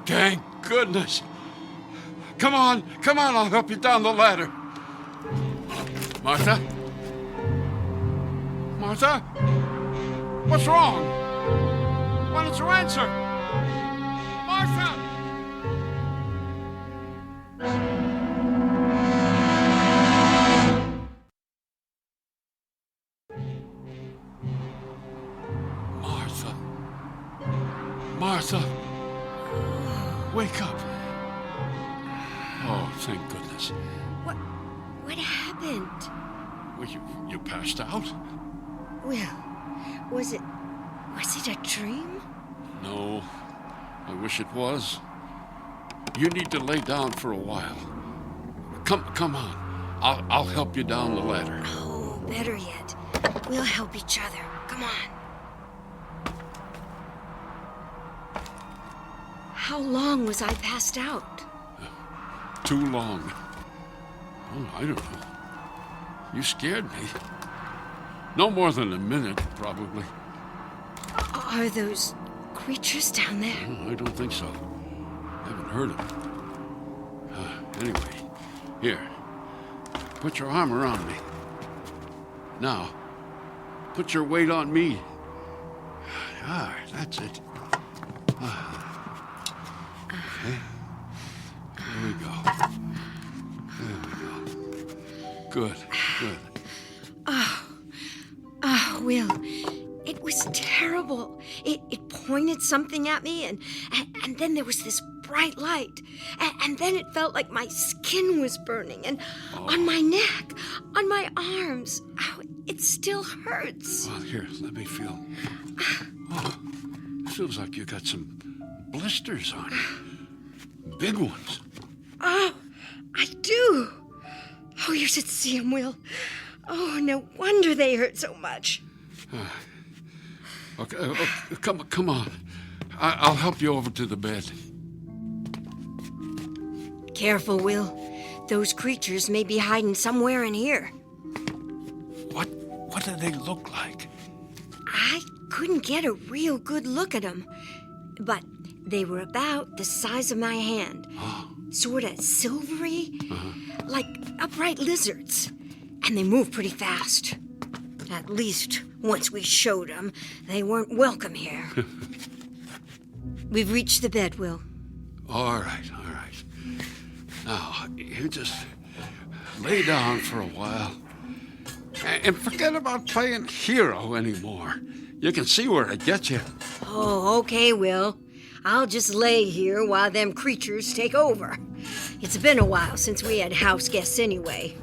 [SPEAKER 9] Thank goodness. Come on, I'll help you down the ladder. Martha? What's wrong? Why don't you answer? Martha! Martha! Wake up! Oh, thank goodness.
[SPEAKER 3] What happened?
[SPEAKER 9] Well, you passed out?
[SPEAKER 3] Will, was it a dream?
[SPEAKER 9] No, I wish it was. You need to lay down for a while. Come on. I'll help you down the ladder.
[SPEAKER 3] Oh, better yet. We'll help each other. Come on. How long was I passed out?
[SPEAKER 9] Too long. Oh, I don't know. You scared me. No more than a minute, probably.
[SPEAKER 3] Are those creatures down there?
[SPEAKER 9] Oh, I don't think so. I haven't heard them. Anyway, here. Put your arm around me. Now, put your weight on me. Ah, that's it. Okay. There we go. Good.
[SPEAKER 3] Oh, Will, it was terrible. It pointed something at me, and then there was this bright light, and then it felt like my skin was burning, and on my neck, on my arms. Oh, it still hurts.
[SPEAKER 9] Well, here, let me feel. Oh, feels like you got some blisters on you. Big ones.
[SPEAKER 3] Oh, I do. Oh, you should see them, Will. Oh, no wonder they hurt so much.
[SPEAKER 9] Okay, come on. I'll help you over to the bed.
[SPEAKER 3] Careful, Will. Those creatures may be hiding somewhere in here.
[SPEAKER 9] What do they look like?
[SPEAKER 3] I couldn't get a real good look at them, but they were about the size of my hand. Sort of silvery, like upright lizards. And they move pretty fast. At least, once we showed them, they weren't welcome here. We've reached the bed, Will.
[SPEAKER 9] All right. Now, you just lay down for a while. And forget about playing hero anymore. You can see where it gets you.
[SPEAKER 3] Oh, okay, Will. I'll just lay here while them creatures take over. It's been a while since we had house guests anyway.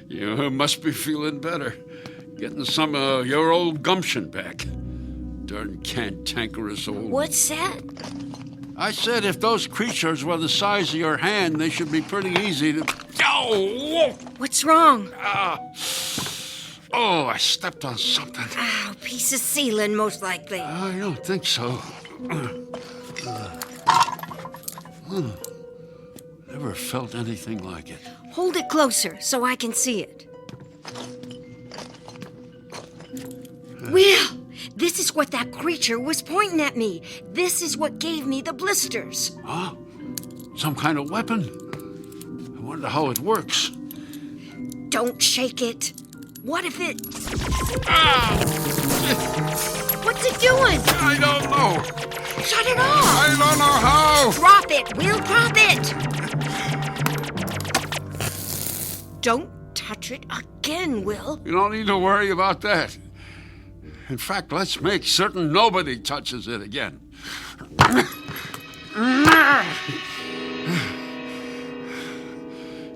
[SPEAKER 9] You must be feeling better. Getting some of your old gumption back. Darn cantankerous old...
[SPEAKER 3] What's that?
[SPEAKER 9] I said if those creatures were the size of your hand, they should be pretty easy to... Oh!
[SPEAKER 3] What's wrong?
[SPEAKER 9] I stepped on something.
[SPEAKER 3] Oh, piece of ceiling, most likely.
[SPEAKER 9] I don't think so. Never felt anything like it.
[SPEAKER 3] Hold it closer so I can see it. Will, this is what that creature was pointing at me. This is what gave me the blisters.
[SPEAKER 9] Huh? Some kind of weapon? I wonder how it works.
[SPEAKER 3] Don't shake it. What if it... What's it doing?
[SPEAKER 9] I don't know.
[SPEAKER 3] Shut it off.
[SPEAKER 9] I don't know how.
[SPEAKER 3] Drop it, Will, drop it. Don't touch it again, Will.
[SPEAKER 9] You don't need to worry about that. In fact, let's make certain nobody touches it again.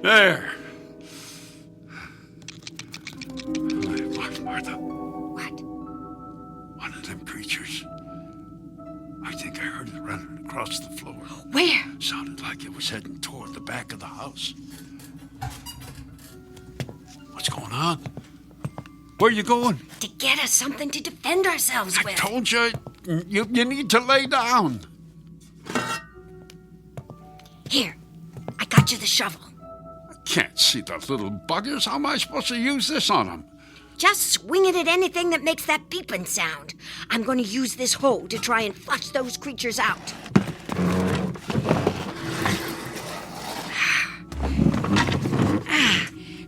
[SPEAKER 9] There. Martha.
[SPEAKER 3] What?
[SPEAKER 9] One of them creatures. I think I heard it running across the floor.
[SPEAKER 3] Where?
[SPEAKER 9] Sounded like it was heading toward the back of the house. What's going on? Where are you going?
[SPEAKER 3] To get us something to defend ourselves with.
[SPEAKER 9] I told you, you need to lay down.
[SPEAKER 3] Here, I got you the shovel.
[SPEAKER 9] I can't see the little buggers. How am I supposed to use this on them?
[SPEAKER 3] Just swing it at anything that makes that beeping sound. I'm going to use this hoe to try and flush those creatures out.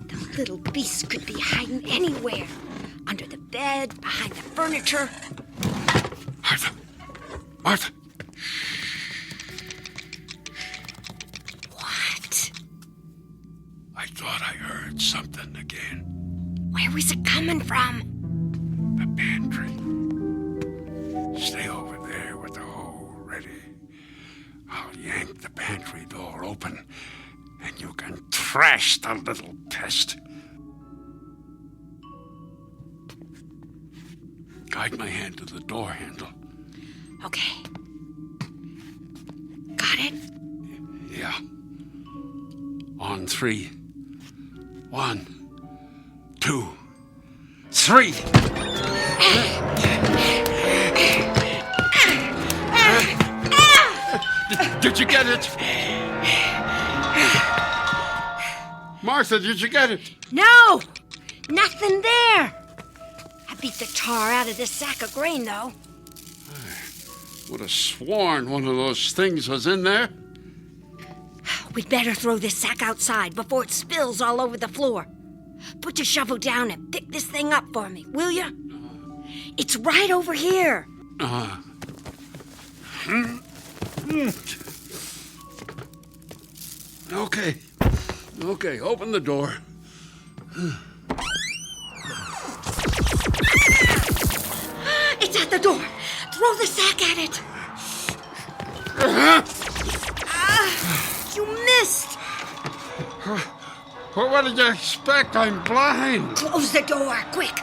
[SPEAKER 3] The little beasts could be hiding anywhere. Under the bed, behind the furniture.
[SPEAKER 9] Martha! Martha!
[SPEAKER 3] What?
[SPEAKER 9] I thought I heard something again.
[SPEAKER 3] Where was it coming from?
[SPEAKER 9] The pantry. Stay over there with the hoe ready. I'll yank the pantry door open, and you can thrash the little pest. Guide my hand to the door handle.
[SPEAKER 3] Okay. Got it?
[SPEAKER 9] Yeah. On 3. 1, 2, 3. Did you get it? Martha, did you get it?
[SPEAKER 3] No! Nothing there! I beat the tar out of this sack of grain, though.
[SPEAKER 9] Would have sworn one of those things was in there.
[SPEAKER 3] We'd better throw this sack outside before it spills all over the floor. Put your shovel down and pick this thing up for me, will you? It's right over here.
[SPEAKER 9] Okay. Okay, open the door.
[SPEAKER 3] It's at the door. Throw the sack at it. You missed.
[SPEAKER 9] What did you expect? I'm blind.
[SPEAKER 3] Close the door, quick.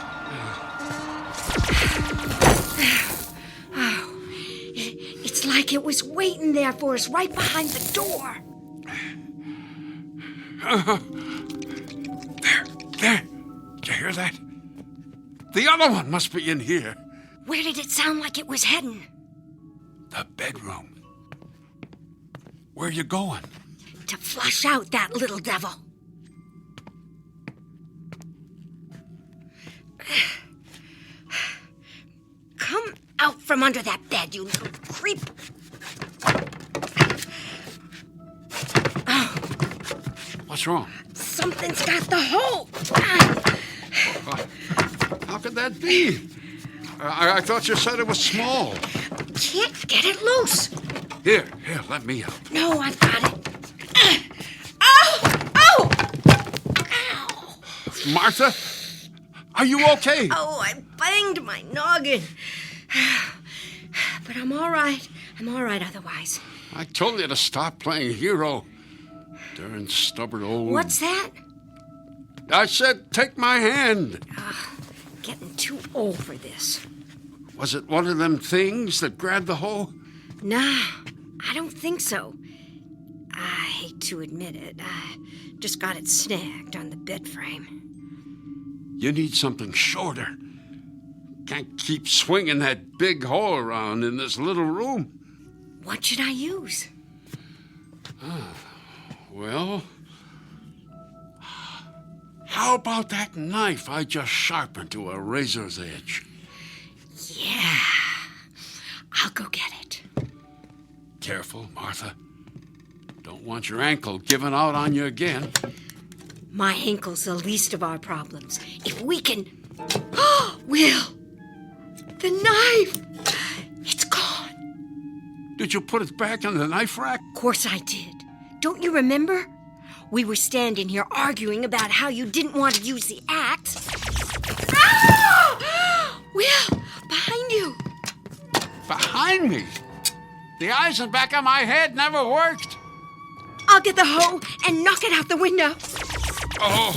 [SPEAKER 3] Oh, it's like it was waiting there for us right behind the door.
[SPEAKER 9] There. Did you hear that? The other one must be in here.
[SPEAKER 3] Where did it sound like it was heading?
[SPEAKER 9] The bedroom. Where are you going?
[SPEAKER 3] To flush out that little devil. Come out from under that bed, you little creep. Oh.
[SPEAKER 9] What's wrong?
[SPEAKER 3] Something's got the hole.
[SPEAKER 9] How could that be? I thought you said it was small.
[SPEAKER 3] Can't get it loose.
[SPEAKER 9] Here, let me help.
[SPEAKER 3] No, I've got it. Ow! Ow!
[SPEAKER 9] Martha, are you okay?
[SPEAKER 3] Oh, I banged my noggin. But I'm all right. I'm all right otherwise.
[SPEAKER 9] I told you to stop playing hero. Darn stubborn old...
[SPEAKER 3] What's that?
[SPEAKER 9] I said take my hand.
[SPEAKER 3] Getting too old for this.
[SPEAKER 9] Was it one of them things that grabbed the hoe?
[SPEAKER 3] Nah, I don't think so. I hate to admit it. I just got it snagged on the bed frame.
[SPEAKER 9] You need something shorter. Can't keep swinging that big hoe around in this little room.
[SPEAKER 3] What should I use?
[SPEAKER 9] Well, how about that knife I just sharpened to a razor's edge?
[SPEAKER 3] Yeah, I'll go get it.
[SPEAKER 9] Careful, Martha. Don't want your ankle giving out on you again.
[SPEAKER 3] My ankle's the least of our problems. If we can... Will! The knife! It's gone.
[SPEAKER 9] Did you put it back in the knife rack?
[SPEAKER 3] Of course I did. Don't you remember? We were standing here arguing about how you didn't want to use the axe. Ah! Will, behind you.
[SPEAKER 9] Behind me? The eyes in back of my head never worked.
[SPEAKER 3] I'll get the hoe and knock it out the window.
[SPEAKER 9] Oh.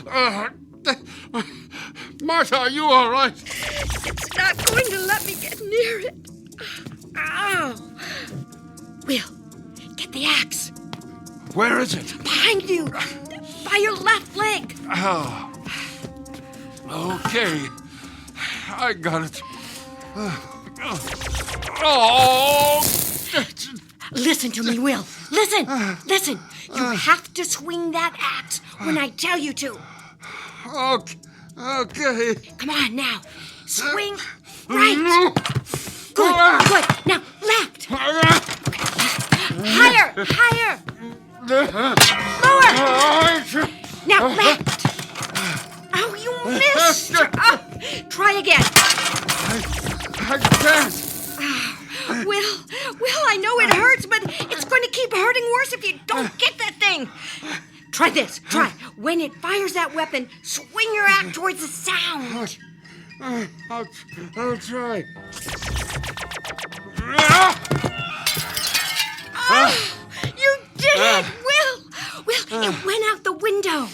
[SPEAKER 3] Ah!
[SPEAKER 9] Martha, are you all right?
[SPEAKER 3] It's not going to let me get near it. Ow! Will, get the axe.
[SPEAKER 9] Where is it?
[SPEAKER 3] Behind you. By your left leg.
[SPEAKER 9] Oh. Okay. I got it. Oh!
[SPEAKER 3] Listen to me, Will. Listen. You have to swing that axe when I tell you to.
[SPEAKER 9] Okay.
[SPEAKER 3] Come on now. Swing right. Good. Now left. Higher. Lower. Now left. Oh, you missed. Try again.
[SPEAKER 9] I can't.
[SPEAKER 3] Will, I know it hurts, but it's going to keep hurting worse if you don't get that thing. Try this. Try. When it fires that weapon, swing your axe towards the sound.
[SPEAKER 9] I'll try.
[SPEAKER 3] You did it, Will, it went out the window.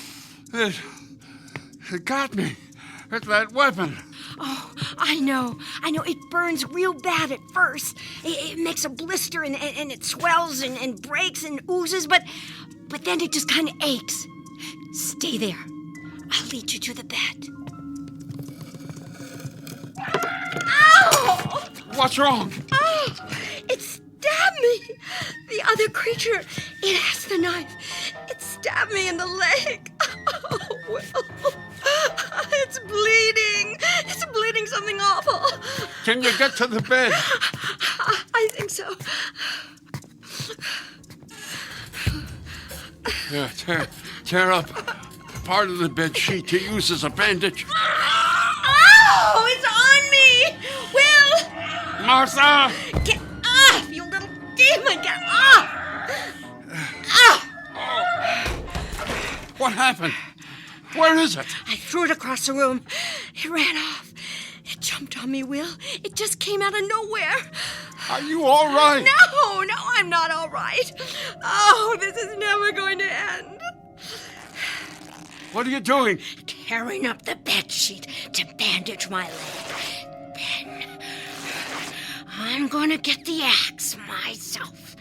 [SPEAKER 9] It got me. It's that weapon.
[SPEAKER 3] Oh, I know. It burns real bad at first. It makes a blister and it swells and breaks and oozes, but then it just kind of aches. Stay there. I'll lead you to the bed. Ow!
[SPEAKER 9] What's wrong?
[SPEAKER 3] Oh, it stabbed me. The other creature, it has the knife. It stabbed me in the leg. Oh, Will. It's bleeding. It's bleeding something awful.
[SPEAKER 9] Can you get to the bed?
[SPEAKER 3] I think so.
[SPEAKER 9] Yeah, tear up part of the bed sheet to use as a bandage.
[SPEAKER 3] Oh, it's on me! Will!
[SPEAKER 9] Martha!
[SPEAKER 3] Get off, you little demon! Get off!
[SPEAKER 9] What happened? Where is it?
[SPEAKER 3] I threw it across the room. It ran off. It jumped on me, Will. It just came out of nowhere.
[SPEAKER 9] Are you all right?
[SPEAKER 3] No, I'm not all right. Oh, this is never going to end.
[SPEAKER 9] What are you doing?
[SPEAKER 3] Tearing up the bed sheet to bandage my leg. Then I'm gonna get the axe myself.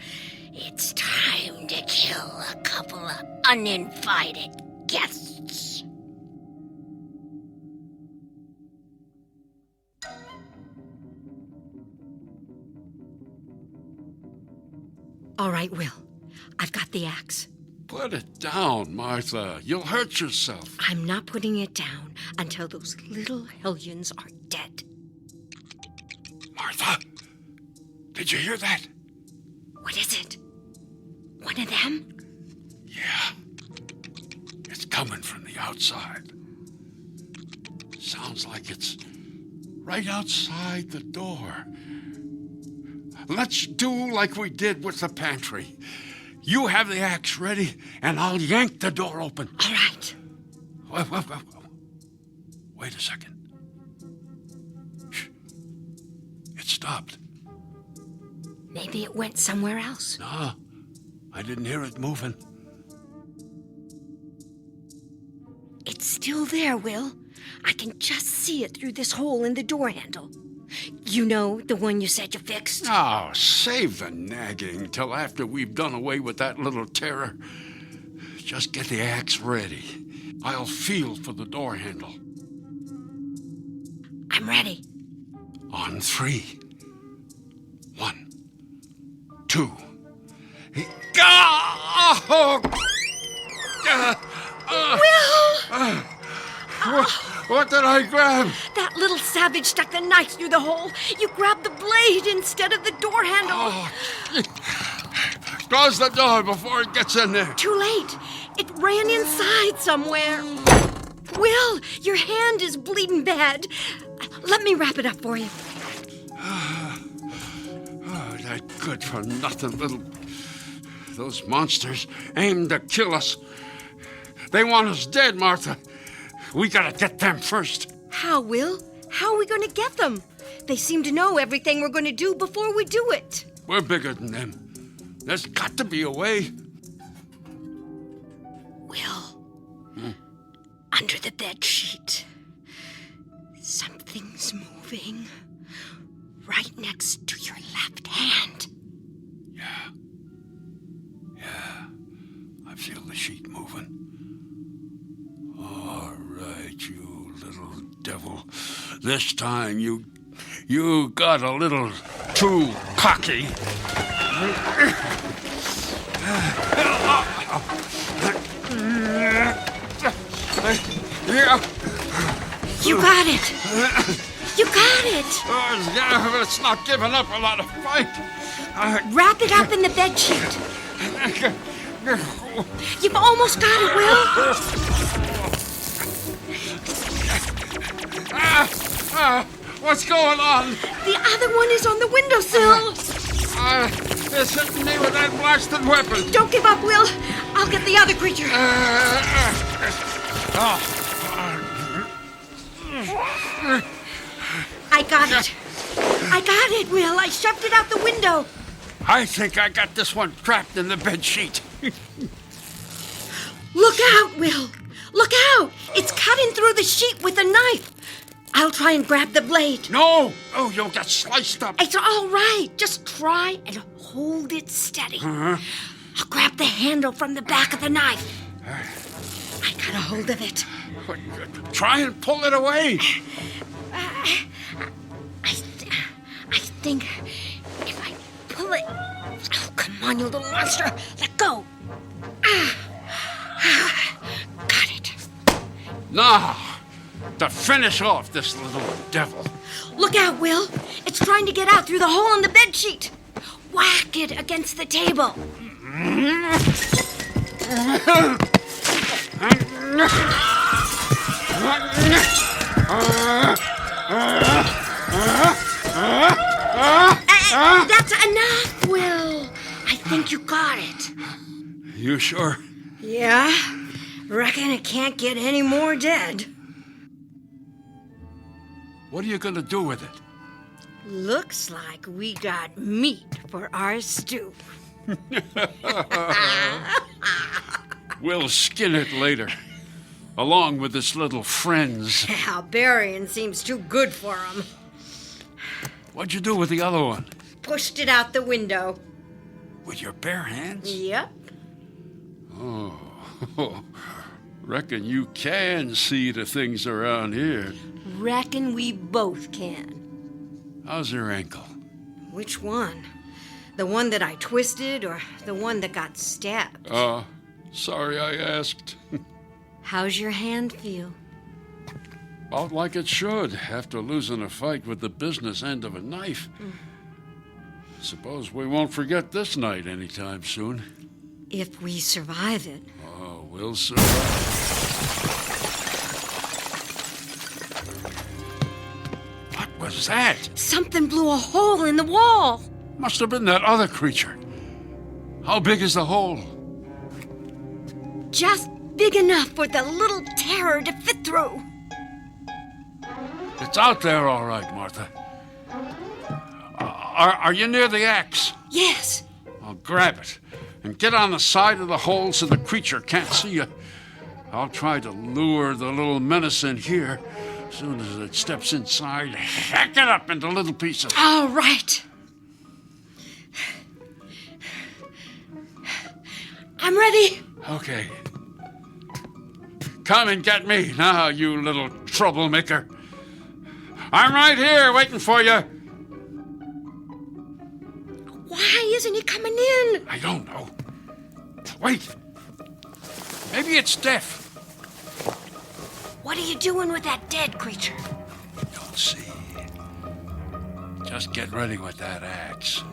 [SPEAKER 3] It's time to kill a couple of uninvited guests. All right, Will. I've got the axe.
[SPEAKER 9] Put it down, Martha. You'll hurt yourself.
[SPEAKER 3] I'm not putting it down until those little hellions are dead.
[SPEAKER 9] Martha, did you hear that?
[SPEAKER 3] What is it? One of them?
[SPEAKER 9] Yeah. It's coming from the outside. Sounds like it's right outside the door. Let's do like we did with the pantry. You have the axe ready, and I'll yank the door open.
[SPEAKER 3] All right.
[SPEAKER 9] Wait a second. Shh. It stopped.
[SPEAKER 3] Maybe it went somewhere else.
[SPEAKER 9] No, I didn't hear it moving.
[SPEAKER 3] It's still there, Will. I can just see it through this hole in the door handle. You know, the one you said you fixed?
[SPEAKER 9] Oh, save the nagging till after we've done away with that little terror. Just get the axe ready. I'll feel for the door handle.
[SPEAKER 3] I'm ready.
[SPEAKER 9] On 3. 1, 2.
[SPEAKER 3] Will!
[SPEAKER 9] What did I grab?
[SPEAKER 3] That little savage stuck the knife through the hole. You grabbed the blade instead of the door handle.
[SPEAKER 9] Oh, close the door before it gets in there.
[SPEAKER 3] Too late. It ran inside somewhere. Will, your hand is bleeding bad. Let me wrap it up for you.
[SPEAKER 9] Oh, that good-for-nothing little... Those monsters aim to kill us. They want us dead, Martha. We gotta get them first.
[SPEAKER 3] How, Will? How are we going to get them? They seem to know everything we're going to do before we do it.
[SPEAKER 9] We're bigger than them. There's got to be a way.
[SPEAKER 3] Will, under the bed sheet, something's moving right next to your left hand.
[SPEAKER 9] Yeah. I feel the sheet moving. All right, you little devil. This time you got a little too cocky.
[SPEAKER 3] You got it. You got it.
[SPEAKER 9] Yeah, it's not giving up a lot of fight.
[SPEAKER 3] Wrap it up in the bed sheet. You've almost got it, Will.
[SPEAKER 9] What's going on?
[SPEAKER 3] The other one is on the windowsill.
[SPEAKER 9] It's hitting me with that blasted weapon.
[SPEAKER 3] Don't give up, Will. I'll get the other creature. I got it. I got it, Will. I shoved it out the window.
[SPEAKER 9] I think I got this one trapped in the bed sheet.
[SPEAKER 3] Look out, Will. Look out. It's cutting through the sheet with a knife. I'll try and grab the blade.
[SPEAKER 9] No! Oh, you'll get sliced up.
[SPEAKER 3] It's all right. Just try and hold it steady. I'll grab the handle from the back of the knife. I got a hold of it.
[SPEAKER 9] Try and pull it away.
[SPEAKER 3] I think if I pull it... Oh, come on, you little monster. Let go. Got it.
[SPEAKER 9] Now, to finish off this little devil.
[SPEAKER 3] Look out, Will. It's trying to get out through the hole in the bedsheet. Whack it against the table. That's enough, Will. I think you got it.
[SPEAKER 9] You sure?
[SPEAKER 3] Yeah. Reckon it can't get any more dead.
[SPEAKER 9] What are you gonna do with it?
[SPEAKER 3] Looks like we got meat for our stew.
[SPEAKER 9] We'll skin it later, along with its little friends.
[SPEAKER 3] Yeah, burying seems too good for them.
[SPEAKER 9] What'd you do with the other one?
[SPEAKER 3] Pushed it out the window.
[SPEAKER 9] With your bare hands?
[SPEAKER 3] Yep.
[SPEAKER 9] Oh, reckon you can see the things around here.
[SPEAKER 3] Reckon we both can.
[SPEAKER 9] How's your ankle?
[SPEAKER 3] Which one? The one that I twisted or the one that got stabbed?
[SPEAKER 9] Sorry I asked.
[SPEAKER 3] How's your hand feel?
[SPEAKER 9] About like it should, after losing a fight with the business end of a knife. Suppose we won't forget this night anytime soon.
[SPEAKER 3] If we survive it.
[SPEAKER 9] Oh, we'll survive. What was that?
[SPEAKER 3] Something blew a hole in the wall.
[SPEAKER 9] Must have been that other creature. How big is the hole?
[SPEAKER 3] Just big enough for the little terror to fit through.
[SPEAKER 9] It's out there all right, Martha. Are you near the axe?
[SPEAKER 3] Yes.
[SPEAKER 9] I'll grab it and get on the side of the hole so the creature can't see you. I'll try to lure the little menace in here. As soon as it steps inside, hack it up into little pieces.
[SPEAKER 3] All right. I'm ready.
[SPEAKER 9] Okay. Come and get me now, you little troublemaker. I'm right here waiting for you.
[SPEAKER 3] Why isn't he coming in?
[SPEAKER 9] I don't know. Wait. Maybe it's deaf.
[SPEAKER 3] What are you doing with that dead creature?
[SPEAKER 9] You'll see. Just get ready with that axe.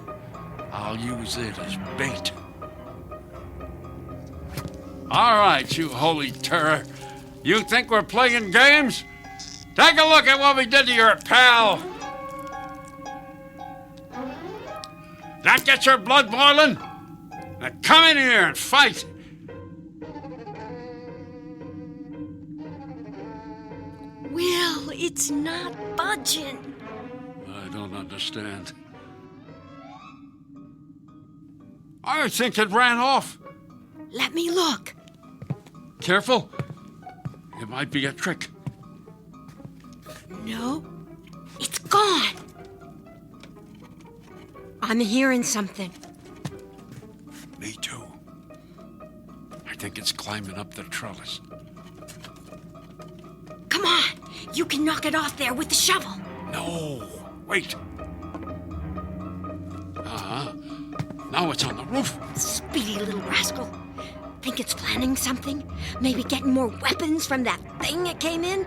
[SPEAKER 9] I'll use it as bait. All right, you holy terror. You think we're playing games? Take a look at what we did to your pal. That gets your blood boiling? Now come in here and fight.
[SPEAKER 3] Will, it's not budging.
[SPEAKER 9] don't understand. I think it ran off.
[SPEAKER 3] Let me look.
[SPEAKER 9] Careful. It might be a trick.
[SPEAKER 3] No, it's gone. I'm hearing something.
[SPEAKER 9] Me too. I think it's climbing up the trellis.
[SPEAKER 3] Come on, you can knock it off there with the shovel.
[SPEAKER 9] No, wait. Now it's on the roof.
[SPEAKER 3] Speedy little rascal. Think it's planning something? Maybe getting more weapons from that thing that came in?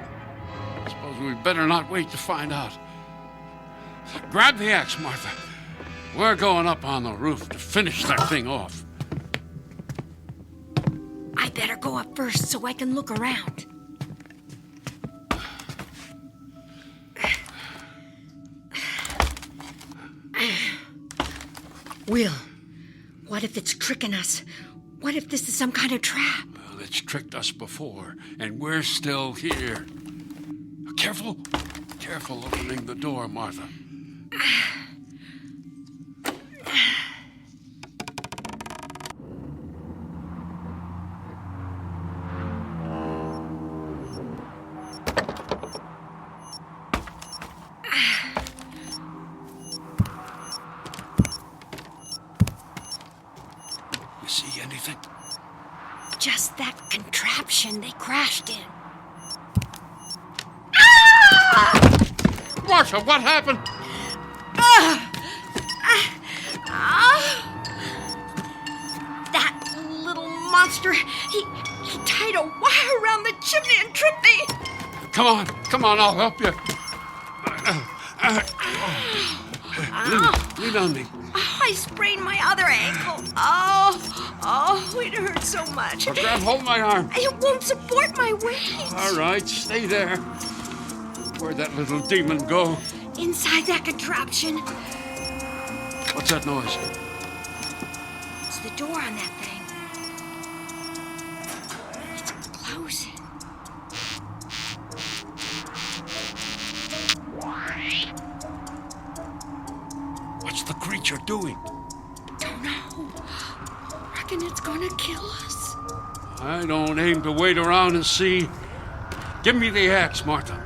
[SPEAKER 9] Suppose we better not wait to find out. Grab the axe, Martha. We're going up on the roof to finish that thing off.
[SPEAKER 3] I better go up first so I can look around. Will, what if it's tricking us? What if this is some kind of trap?
[SPEAKER 9] Well, it's tricked us before, and we're still here. Careful. Careful opening the door, Martha. You see anything?
[SPEAKER 3] Just that contraption they crashed in.
[SPEAKER 9] Martha, what happened?
[SPEAKER 3] That little monster, he tied a wire around the chimney and tripped me.
[SPEAKER 9] Come on, I'll help you. Lean on me.
[SPEAKER 3] I sprained my other ankle. Oh, it hurts so much.
[SPEAKER 9] Grab hold of my arm.
[SPEAKER 3] It won't support my weight.
[SPEAKER 9] All right, stay there. Where'd that little demon go?
[SPEAKER 3] Inside that contraption.
[SPEAKER 9] What's that noise?
[SPEAKER 3] It's the door on that thing. It's closing.
[SPEAKER 9] What's the creature doing?
[SPEAKER 3] Don't know. Reckon it's gonna kill us.
[SPEAKER 9] I don't aim to wait around and see. Give me the axe, Martha.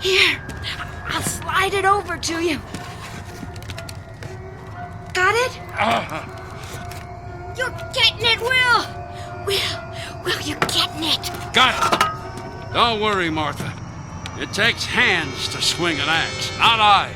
[SPEAKER 3] Here, I'll slide it over to you. Got it? You're getting it, Will. Will, you're getting it.
[SPEAKER 9] Got it. Don't worry, Martha. It takes hands to swing an axe, not eyes.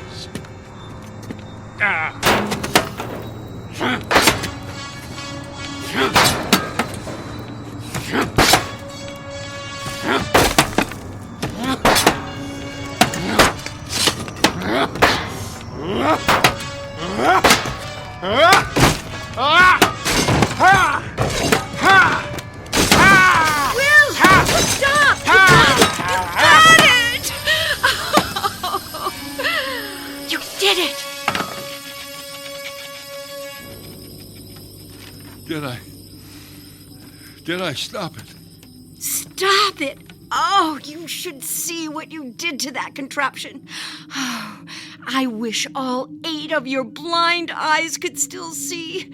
[SPEAKER 9] Did I stop it?
[SPEAKER 3] Stop it! Oh, you should see what you did to that contraption. Oh, I wish all 8 of your blind eyes could still see.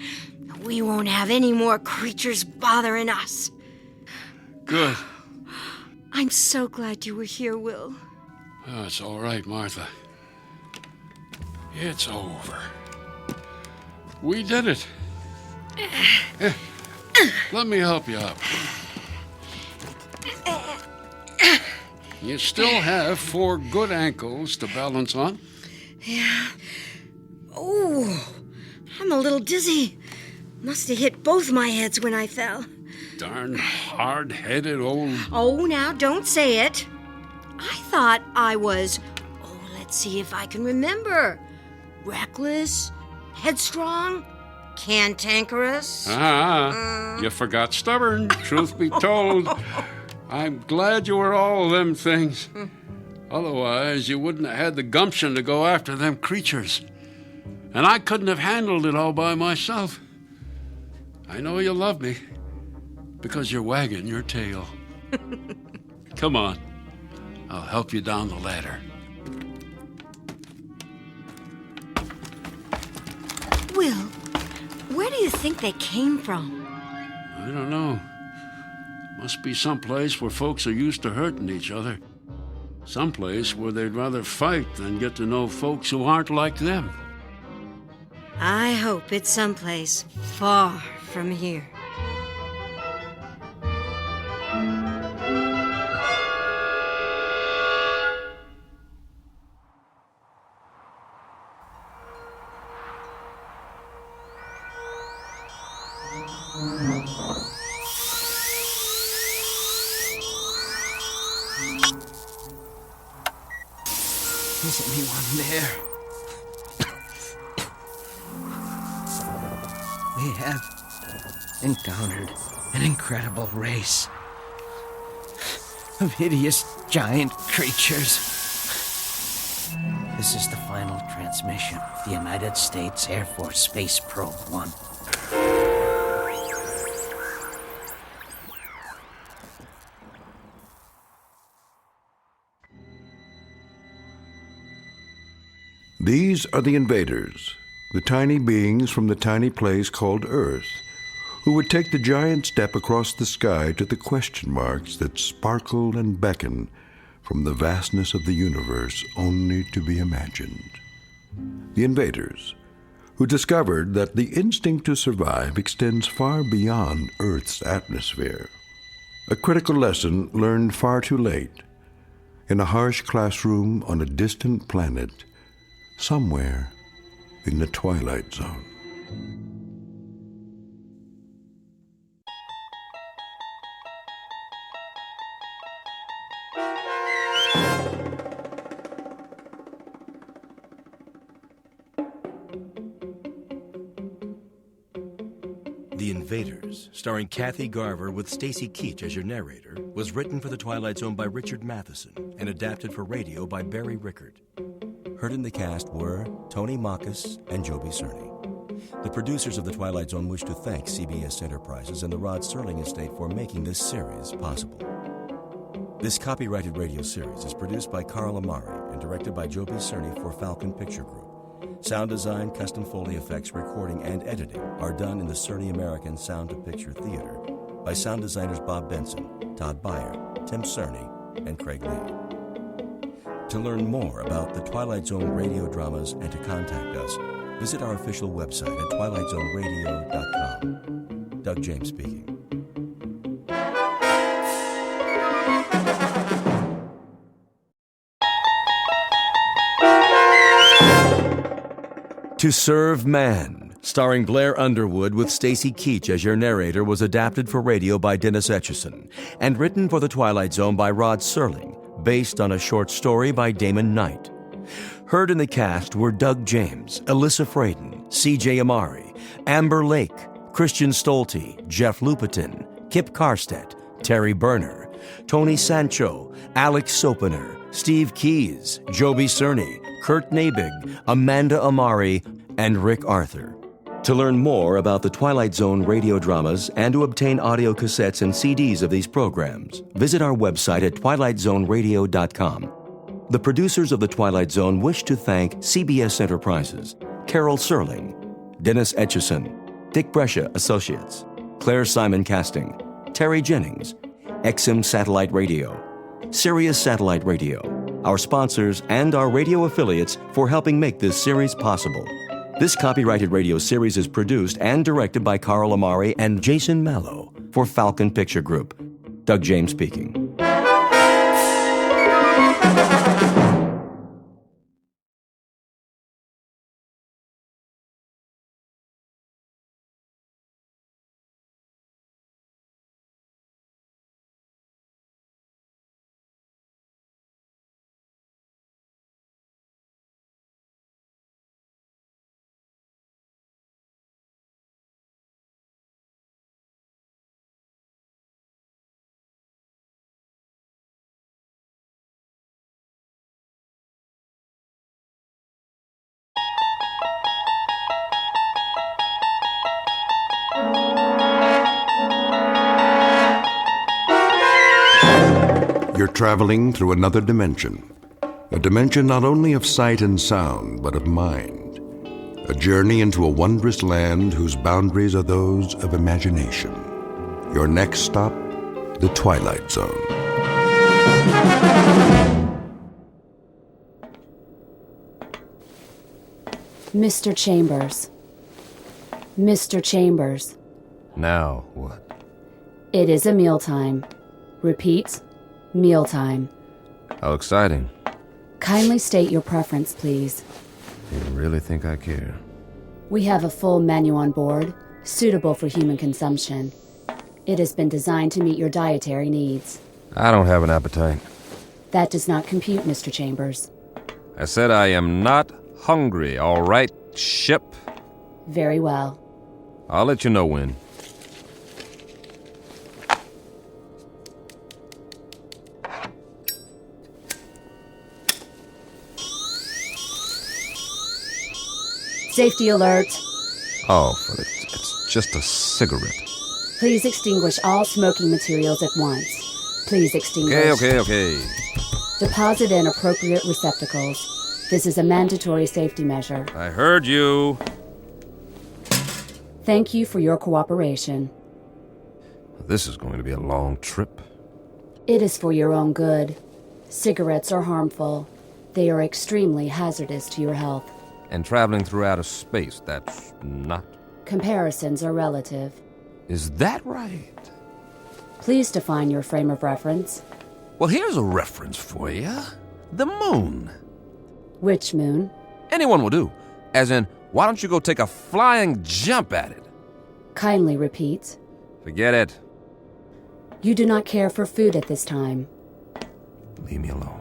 [SPEAKER 3] We won't have any more creatures bothering us.
[SPEAKER 9] Good.
[SPEAKER 3] I'm so glad you were here, Will.
[SPEAKER 9] Oh, it's all right, Martha. It's over. We did it. Let me help you up. You still have 4 good ankles to balance on.
[SPEAKER 3] Yeah. Oh, I'm a little dizzy. Must have hit both my heads when I fell.
[SPEAKER 9] Darn hard-headed old...
[SPEAKER 3] Oh, now don't say it. I thought I was, let's see if I can remember. Reckless, headstrong, cantankerous.
[SPEAKER 9] You forgot stubborn, truth be told. I'm glad you were all of them things. Otherwise, you wouldn't have had the gumption to go after them creatures. And I couldn't have handled it all by myself. I know you love me because you're wagging your tail. Come on. I'll help you down the ladder.
[SPEAKER 3] Will, where do you think they came from?
[SPEAKER 9] I don't know. Must be someplace where folks are used to hurting each other. Someplace where they'd rather fight than get to know folks who aren't like them.
[SPEAKER 3] I hope it's someplace far from here.
[SPEAKER 5] Is anyone there? We have encountered an incredible race of hideous giant creatures. This is the final transmission of the United States Air Force Space Probe 1.
[SPEAKER 2] These are the invaders, the tiny beings from the tiny place called Earth, who would take the giant step across the sky to the question marks that sparkle and beckon from the vastness of the universe only to be imagined. The invaders, who discovered that the instinct to survive extends far beyond Earth's atmosphere. A critical lesson learned far too late, in a harsh classroom on a distant planet, somewhere in the Twilight Zone.
[SPEAKER 16] The Invaders, starring Kathy Garver with Stacy Keach as your narrator, was written for The Twilight Zone by Richard Matheson and adapted for radio by Barry Rickard. Heard in the cast were Tony Makis and Joby Cerny. The producers of The Twilight Zone wish to thank CBS Enterprises and the Rod Serling Estate for making this series possible. This copyrighted radio series is produced by Carl Amari and directed by Joby Cerny for Falcon Picture Group. Sound design, custom Foley effects, recording, and editing are done in the Cerny American Sound to Picture Theater by sound designers Bob Benson, Todd Beyer, Tim Cerny, and Craig Lee. To learn more about the Twilight Zone radio dramas and to contact us, visit our official website at twilightzoneradio.com. Doug James speaking. To Serve Man, starring Blair Underwood with Stacy Keach as your narrator, was adapted for radio by Dennis Etchison and written for The Twilight Zone by Rod Serling, based on a short story by Damon Knight. Heard in the cast were Doug James, Alyssa Fraden, C.J. Amari, Amber Lake, Christian Stolte, Jeff Lupetin, Kip Karstedt, Terry Berner, Tony Sancho, Alex Sopener, Steve Keys, Joby Cerny, Kurt Nabig, Amanda Amari, and Rick Arthur. To learn more about the Twilight Zone radio dramas and to obtain audio cassettes and CDs of these programs, visit our website at twilightzoneradio.com. The producers of The Twilight Zone wish to thank CBS Enterprises, Carol Serling, Dennis Etchison, Dick Brescia Associates, Claire Simon Casting, Terry Jennings, XM Satellite Radio, Sirius Satellite Radio, our sponsors, and our radio affiliates for helping make this series possible. This copyrighted radio series is produced and directed by Carl Amari and Jason Mallow for Falcon Picture Group. Doug James speaking.
[SPEAKER 2] You're traveling through another dimension. A dimension not only of sight and sound, but of mind. A journey into a wondrous land whose boundaries are those of imagination. Your next stop, the Twilight Zone.
[SPEAKER 6] Mr. Chambers. Mr. Chambers.
[SPEAKER 7] Now what?
[SPEAKER 6] It is a mealtime. Repeat, mealtime.
[SPEAKER 7] How exciting.
[SPEAKER 6] Kindly state your preference, please.
[SPEAKER 7] You really think I care?
[SPEAKER 6] We have a full menu on board, suitable for human consumption. It has been designed to meet your dietary needs.
[SPEAKER 7] I don't have an appetite.
[SPEAKER 6] That does not compute, Mr. Chambers.
[SPEAKER 7] I said I am not hungry, all right, ship?
[SPEAKER 6] Very well.
[SPEAKER 7] I'll let you know when.
[SPEAKER 6] Safety alert.
[SPEAKER 7] Oh, but it's just a cigarette.
[SPEAKER 6] Please extinguish all smoking materials at once. Please extinguish.
[SPEAKER 7] Okay.
[SPEAKER 6] Deposit in appropriate receptacles. This is a mandatory safety measure.
[SPEAKER 7] I heard you.
[SPEAKER 6] Thank you for your cooperation.
[SPEAKER 7] This is going to be a long trip.
[SPEAKER 6] It is for your own good. Cigarettes are harmful. They are extremely hazardous to your health.
[SPEAKER 7] And traveling through outer space, that's not...
[SPEAKER 6] Comparisons are relative.
[SPEAKER 7] Is that right?
[SPEAKER 6] Please define your frame of reference.
[SPEAKER 7] Well, here's a reference for you. The moon.
[SPEAKER 6] Which moon?
[SPEAKER 7] Anyone will do. As in, why don't you go take a flying jump at it?
[SPEAKER 6] Kindly repeat.
[SPEAKER 7] Forget it.
[SPEAKER 6] You do not care for food at this time.
[SPEAKER 7] Leave me alone.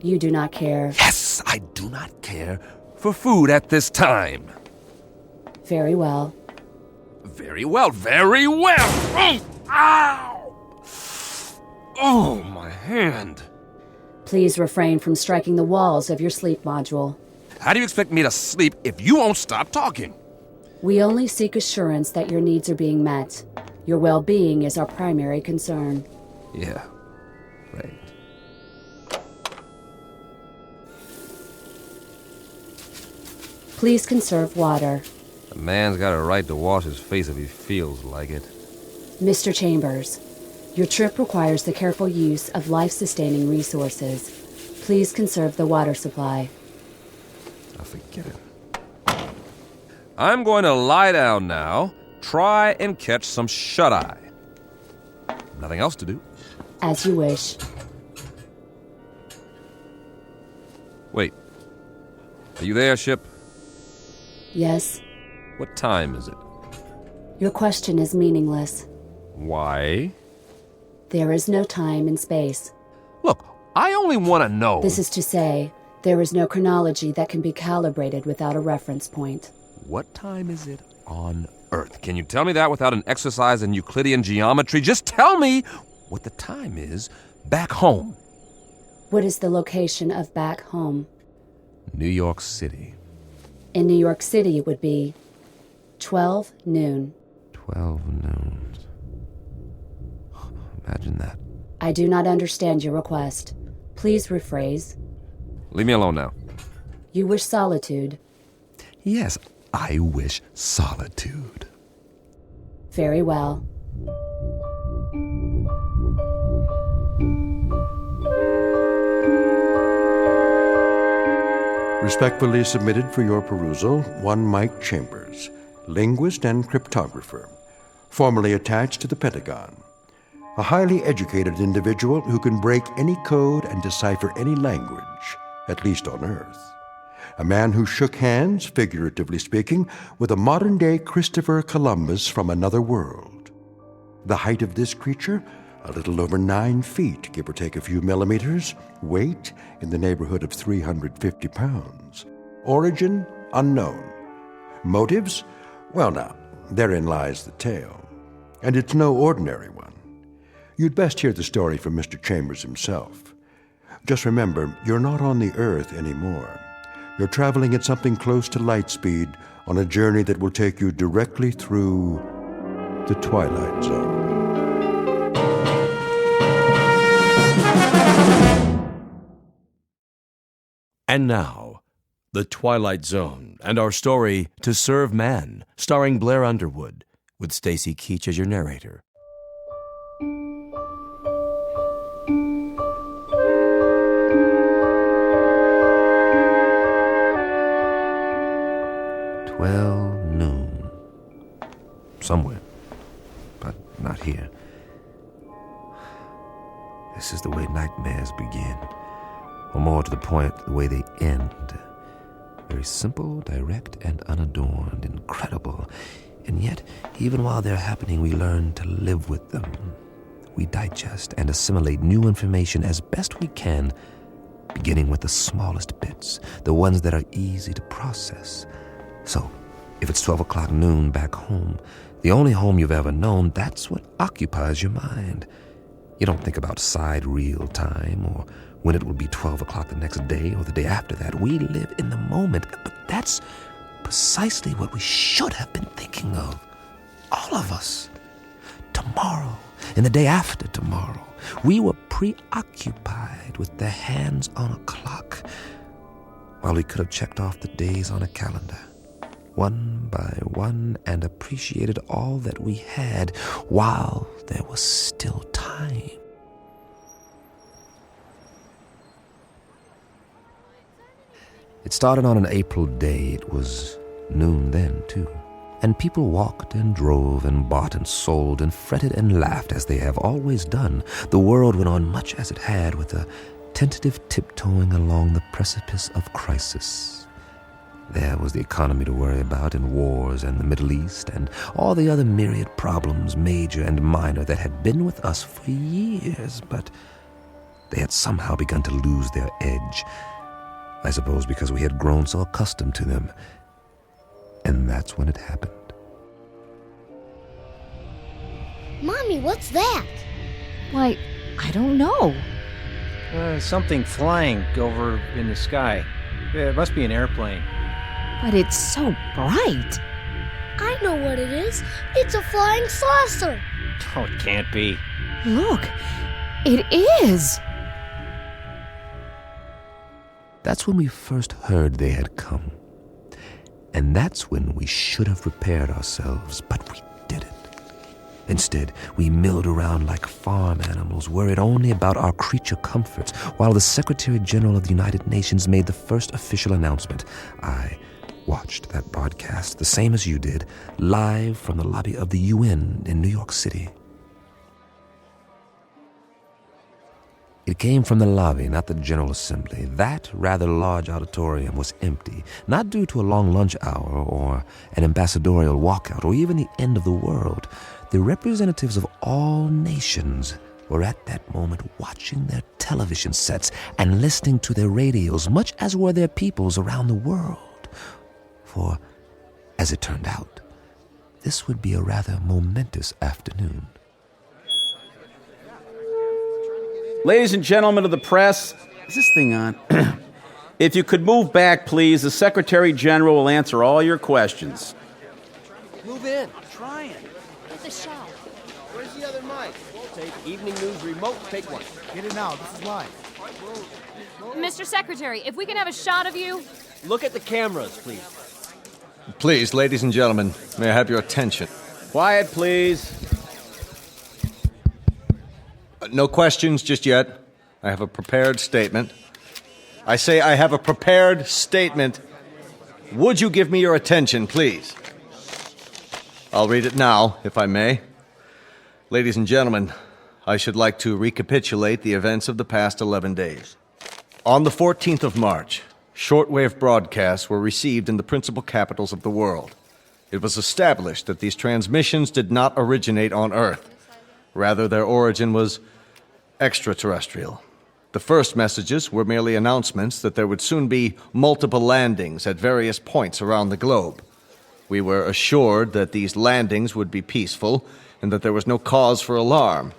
[SPEAKER 6] You do not care.
[SPEAKER 7] Yes, I do not care for food at this time.
[SPEAKER 6] Very well.
[SPEAKER 7] Very well. Oh! Ow! Oh, my hand.
[SPEAKER 6] Please refrain from striking the walls of your sleep module.
[SPEAKER 7] How do you expect me to sleep if you won't stop talking?
[SPEAKER 6] We only seek assurance that your needs are being met. Your well-being is our primary concern.
[SPEAKER 7] Yeah, right.
[SPEAKER 6] Please conserve water.
[SPEAKER 7] A man's got a right to wash his face if he feels like it.
[SPEAKER 6] Mr. Chambers, your trip requires the careful use of life-sustaining resources. Please conserve the water supply.
[SPEAKER 7] I forget it. I'm going to lie down now. Try and catch some shut-eye. Nothing else to do.
[SPEAKER 6] As you wish.
[SPEAKER 7] Wait. Are you there, ship?
[SPEAKER 6] Yes.
[SPEAKER 7] What time is it?
[SPEAKER 6] Your question is meaningless.
[SPEAKER 7] Why?
[SPEAKER 6] There is no time and space.
[SPEAKER 7] Look, I only want to know...
[SPEAKER 6] This is to say, there is no chronology that can be calibrated without a reference point.
[SPEAKER 7] What time is it on Earth? Can you tell me that without an exercise in Euclidean geometry? Just tell me what the time is back home.
[SPEAKER 6] What is the location of back home?
[SPEAKER 7] New York City.
[SPEAKER 6] In New York City, it would be 12 noon.
[SPEAKER 7] 12 noon. Imagine that.
[SPEAKER 6] I do not understand your request. Please rephrase.
[SPEAKER 7] Leave me alone now.
[SPEAKER 6] You wish solitude.
[SPEAKER 7] Yes, I wish solitude.
[SPEAKER 6] Very well.
[SPEAKER 2] Respectfully submitted for your perusal, one Mike Chambers, linguist and cryptographer, formerly attached to the Pentagon. A highly educated individual who can break any code and decipher any language, at least on Earth. A man who shook hands, figuratively speaking, with a modern-day Christopher Columbus from another world. The height of this creature, a little over 9 feet, give or take a few millimeters. Weight, in the neighborhood of 350 pounds. Origin, unknown. Motives? Well now, therein lies the tale. And it's no ordinary one. You'd best hear the story from Mr. Chambers himself. Just remember, you're not on the Earth anymore. You're traveling at something close to light speed on a journey that will take you directly through the Twilight Zone.
[SPEAKER 16] And now, The Twilight Zone, and our story, To Serve Man, starring Blair Underwood, with Stacy Keach as your narrator. Noon. Somewhere, but not here. This is the way nightmares begin, or more to the point, the way they end. Very simple, direct, and unadorned, incredible. And yet, even while they're happening, we learn to live with them. We digest and assimilate new information as best we can, beginning with the smallest bits, the ones that are easy to process. So, if it's 12 o'clock noon back home, the only home you've ever known, that's what occupies your mind. You don't think about sidereal time or when it will be 12 o'clock the next day or the day after that. We live in the moment, but that's precisely what we should have been thinking of. All of us. Tomorrow and the day after tomorrow. We were preoccupied with the hands on a clock while we could have checked off the days on a calendar, one by one, and appreciated all that we had while there was still time. It started on an April day. It was noon then, too. And people walked and drove and bought and sold and fretted and laughed as they have always done. The world went on much as it had, with a tentative tiptoeing along the precipice of crisis. There was the economy to worry about, and wars, and the Middle East, and all the other myriad problems, major and minor, that had been with us for years, but they had somehow begun to lose their edge. I suppose because we had grown so accustomed to them. And that's when it happened.
[SPEAKER 8] Mommy, what's that?
[SPEAKER 13] Why, I don't know.
[SPEAKER 14] Something flying over in the sky. It must be an airplane.
[SPEAKER 13] But it's so bright.
[SPEAKER 8] I know what it is. It's a flying saucer.
[SPEAKER 14] Oh, it can't be.
[SPEAKER 13] Look, it is.
[SPEAKER 16] That's when we first heard they had come. And that's when we should have prepared ourselves, but we didn't. Instead, we milled around like farm animals, worried only about our creature comforts, while the Secretary General of the United Nations made the first official announcement. I watched that broadcast, the same as you did, live from the lobby of the UN in New York City. It came from the lobby, not the General Assembly. That rather large auditorium was empty, not due to a long lunch hour or an ambassadorial walkout or even the end of the world. The representatives of all nations were at that moment watching their television sets and listening to their radios, much as were their peoples around the world. For, as it turned out, this would be a rather momentous afternoon.
[SPEAKER 24] Ladies and gentlemen of the press, is this thing on? If you could move back, please, the Secretary General will answer all your questions.
[SPEAKER 25] Move in. I'm trying.
[SPEAKER 8] Get the shot.
[SPEAKER 25] Where's the other mic? Take evening news remote. Take one. Get it now. This is live.
[SPEAKER 26] Mr. Secretary, if we can have a shot of you.
[SPEAKER 25] Look at the cameras, please.
[SPEAKER 14] Please, ladies and gentlemen, may I have your attention?
[SPEAKER 24] Quiet, please.
[SPEAKER 14] No questions just yet. I have a prepared statement. I say I have a prepared statement. Would you give me your attention, please? I'll read it now, if I may. Ladies and gentlemen, I should like to recapitulate the events of the past 11 days. On the 14th of March, shortwave broadcasts were received in the principal capitals of the world. It was established that these transmissions did not originate on Earth. Rather, their origin was extraterrestrial. The first messages were merely announcements that there would soon be multiple landings at various points around the globe. We were assured that these landings would be peaceful and that there was no cause for alarm.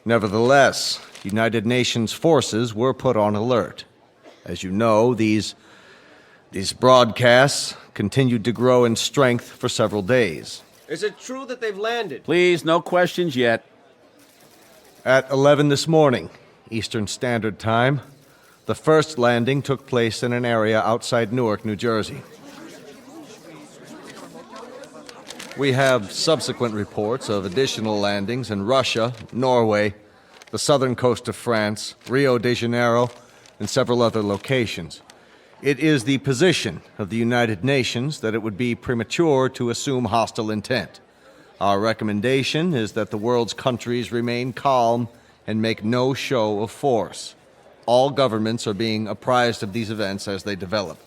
[SPEAKER 14] Nevertheless, United Nations forces were put on alert. As you know, these broadcasts continued to grow in strength for several days.
[SPEAKER 25] Is it true that they've landed?
[SPEAKER 24] Please, no questions yet.
[SPEAKER 14] At 11 this morning, Eastern Standard Time, The first landing took place in an area outside Newark, New Jersey. We have subsequent reports of additional landings in Russia, Norway, the southern coast of France, Rio de Janeiro, and several other locations. It is the position of the United Nations that it would be premature to assume hostile intent. Our recommendation is that the world's countries remain calm and make no show of force. All governments are being apprised of these events as they develop.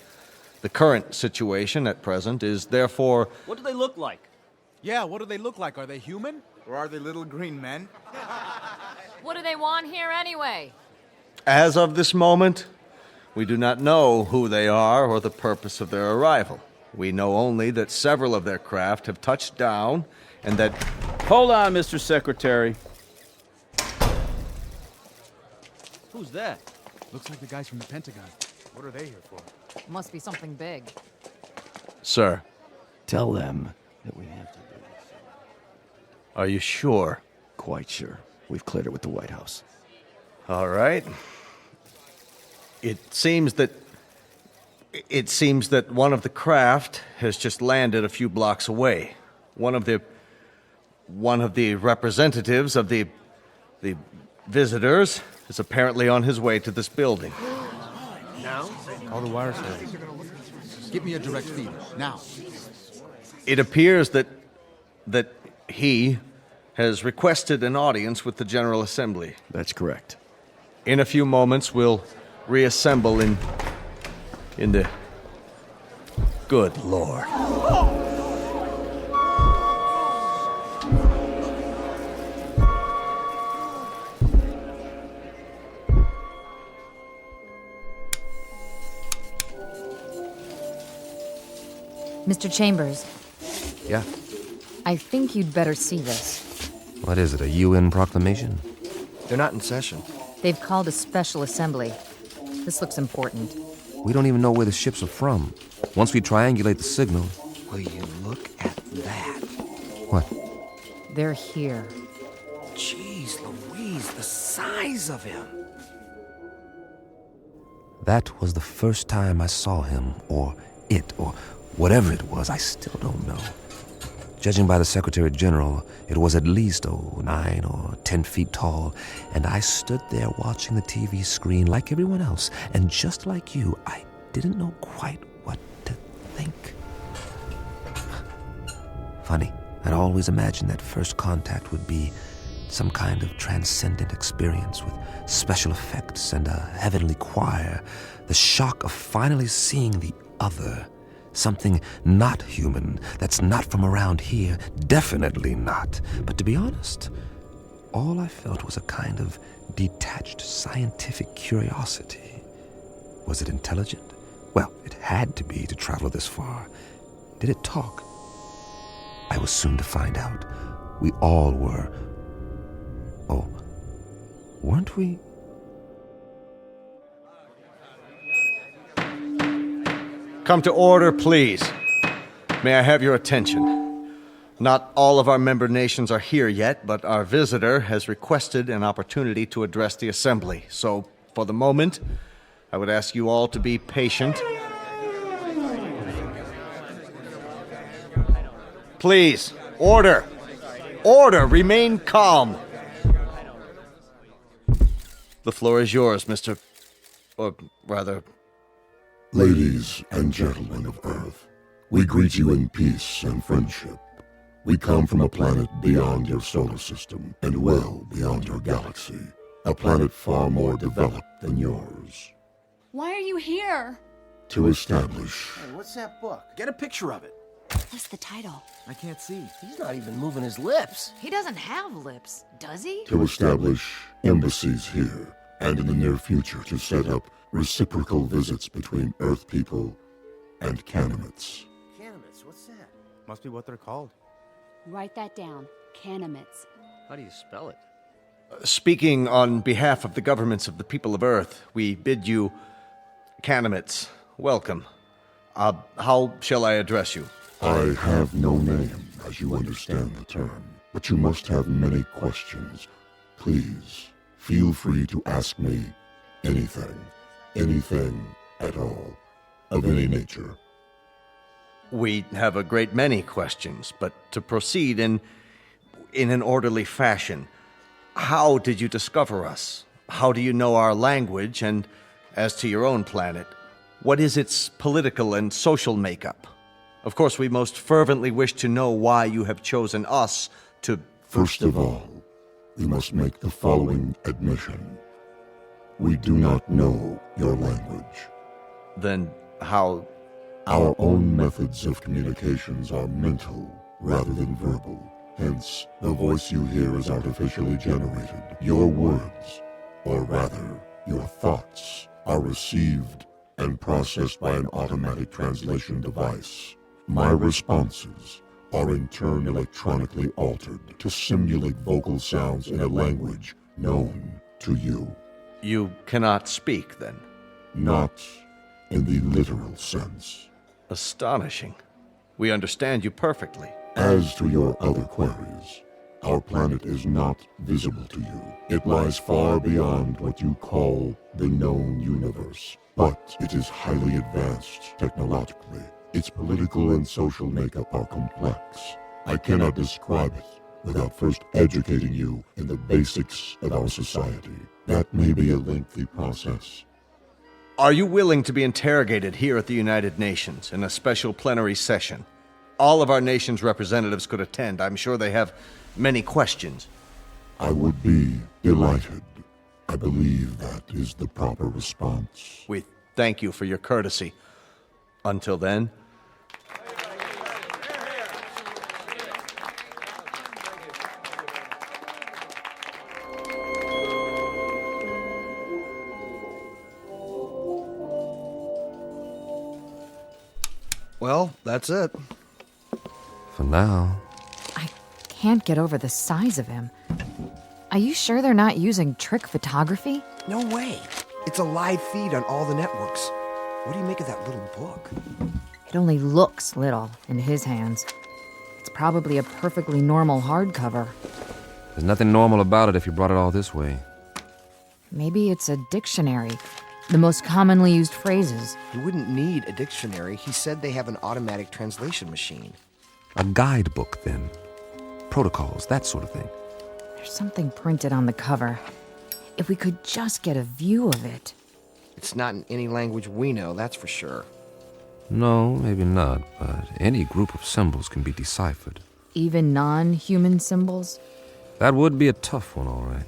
[SPEAKER 14] The current situation at present is therefore...
[SPEAKER 25] What do they look like?
[SPEAKER 1] Yeah, what do they look like? Are they human? Or are they little green men?
[SPEAKER 26] What do they want here anyway?
[SPEAKER 14] As of this moment, we do not know who they are or the purpose of their arrival. We know only that several of their craft have touched down and that...
[SPEAKER 24] Hold on, Mr. Secretary.
[SPEAKER 1] Who's that? Looks like the guys from the Pentagon. What are they here for?
[SPEAKER 13] Must be something big.
[SPEAKER 14] Sir.
[SPEAKER 17] Tell them that we have to do this.
[SPEAKER 14] Are you sure?
[SPEAKER 17] Quite sure. We've cleared it with the White House.
[SPEAKER 14] All right. It seems that one of the craft has just landed a few blocks away. One of the representatives of the visitors is apparently on his way to this building.
[SPEAKER 1] Now? All the wires are. Give me a direct feed, now.
[SPEAKER 14] It appears that he has requested an audience with the General Assembly.
[SPEAKER 17] That's correct.
[SPEAKER 14] In a few moments, we'll reassemble in the... Good Lord.
[SPEAKER 13] Mr. Chambers,
[SPEAKER 7] Yeah.
[SPEAKER 13] I think you'd better see this.
[SPEAKER 7] What is it, a UN proclamation?
[SPEAKER 17] They're not in session.
[SPEAKER 13] They've called a special assembly. This looks important.
[SPEAKER 7] We don't even know where the ships are from. Once we triangulate the signal...
[SPEAKER 5] Will you look at that?
[SPEAKER 7] What?
[SPEAKER 13] They're here.
[SPEAKER 5] Jeez Louise, the size of him.
[SPEAKER 7] That was the first time I saw him, or it, or whatever it was. I still don't know. Judging by the Secretary General, it was at least 9 or 10 feet tall, and I stood there watching the TV screen like everyone else, and just like you, I didn't know quite what to think. Funny, I'd always imagined that first contact would be some kind of transcendent experience with special effects and a heavenly choir, the shock of finally seeing the other. Something not human, that's not from around here, definitely not. But to be honest, all I felt was a kind of detached scientific curiosity. Was it intelligent? Well, it had to be to travel this far. Did it talk? I was soon to find out. We all were. Oh, weren't we?
[SPEAKER 14] Come to order, please. May I have your attention? Not all of our member nations are here yet, but our visitor has requested an opportunity to address the Assembly. So, for the moment, I would ask you all to be patient. Please, order! Order! Remain calm! The floor is yours, Mr. Or rather...
[SPEAKER 18] Ladies and gentlemen of Earth, we greet you in peace and friendship. We come from a planet beyond your solar system and well beyond your galaxy. A planet far more developed than yours.
[SPEAKER 8] Why are you here?
[SPEAKER 18] To establish
[SPEAKER 25] Hey, what's that book? Get a picture of it.
[SPEAKER 13] What's the title?
[SPEAKER 25] I can't see.
[SPEAKER 5] He's not even moving his lips.
[SPEAKER 13] He doesn't have lips, does he?
[SPEAKER 18] to establish embassies here, and in the near future to set up reciprocal visits between Earth people and Canimets.
[SPEAKER 25] Cannabis, what's that?
[SPEAKER 1] Must be what they're called.
[SPEAKER 6] Write that down. Canimets.
[SPEAKER 17] How do you spell it?
[SPEAKER 14] Speaking on behalf of the governments of the people of Earth, we bid you, Canimets, welcome. How shall I address you?
[SPEAKER 18] I have no name, as you understand the term, but you must have many questions. Please, feel free to ask me anything. anything at all, of any nature.
[SPEAKER 14] We have a great many questions, but to proceed in an orderly fashion, how did you discover us? How do you know our language? And as to your own planet, what is its political and social makeup? Of course, we most fervently wish to know why you have chosen us to...
[SPEAKER 18] First of all, we must make the following admission. We do not know your language.
[SPEAKER 14] Then how...
[SPEAKER 18] Our own methods of communications are mental rather than verbal. Hence, the voice you hear is artificially generated. Your words, or rather, your thoughts, are received and processed by an automatic translation device. My responses are in turn electronically altered to simulate vocal sounds in a language known to you.
[SPEAKER 14] You cannot speak, then?
[SPEAKER 18] Not in the literal sense.
[SPEAKER 14] Astonishing. We understand you perfectly.
[SPEAKER 18] As to your other queries, our planet is not visible to you. It lies far beyond what you call the known universe. But it is highly advanced technologically. Its political and social makeup are complex. I cannot describe it without first educating you in the basics of our society. That may be a lengthy process.
[SPEAKER 14] Are you willing to be interrogated here at the United Nations in a special plenary session? All of our nation's representatives could attend. I'm sure they have many questions.
[SPEAKER 18] I would be delighted. I believe that is the proper response.
[SPEAKER 14] We thank you for your courtesy. Until then...
[SPEAKER 17] Well, that's it.
[SPEAKER 7] For now.
[SPEAKER 13] I can't get over the size of him. Are you sure they're not using trick photography?
[SPEAKER 17] No way. It's a live feed on all the networks. What do you make of that little book?
[SPEAKER 13] It only looks little in his hands. It's probably a perfectly normal hardcover.
[SPEAKER 7] There's nothing normal about it if you brought it all this way.
[SPEAKER 13] Maybe it's a dictionary. The most commonly used phrases.
[SPEAKER 17] You wouldn't need a dictionary. He said they have an automatic translation machine.
[SPEAKER 7] A guidebook, then. Protocols, that sort of thing.
[SPEAKER 13] There's something printed on the cover. If we could just get a view of it.
[SPEAKER 17] It's not in any language we know, that's for sure.
[SPEAKER 7] No, maybe not, but any group of symbols can be deciphered.
[SPEAKER 13] Even non-human symbols?
[SPEAKER 7] That would be a tough one, all right.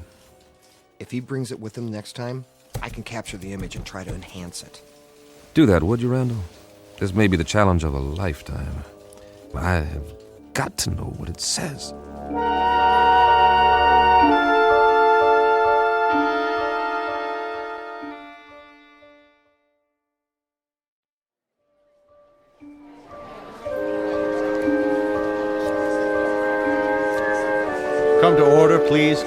[SPEAKER 17] If he brings it with him next time, I can capture the image and try to enhance it.
[SPEAKER 7] Do that, would you, Randall? This may be the challenge of a lifetime. I have got to know what it says.
[SPEAKER 14] Come to order, please.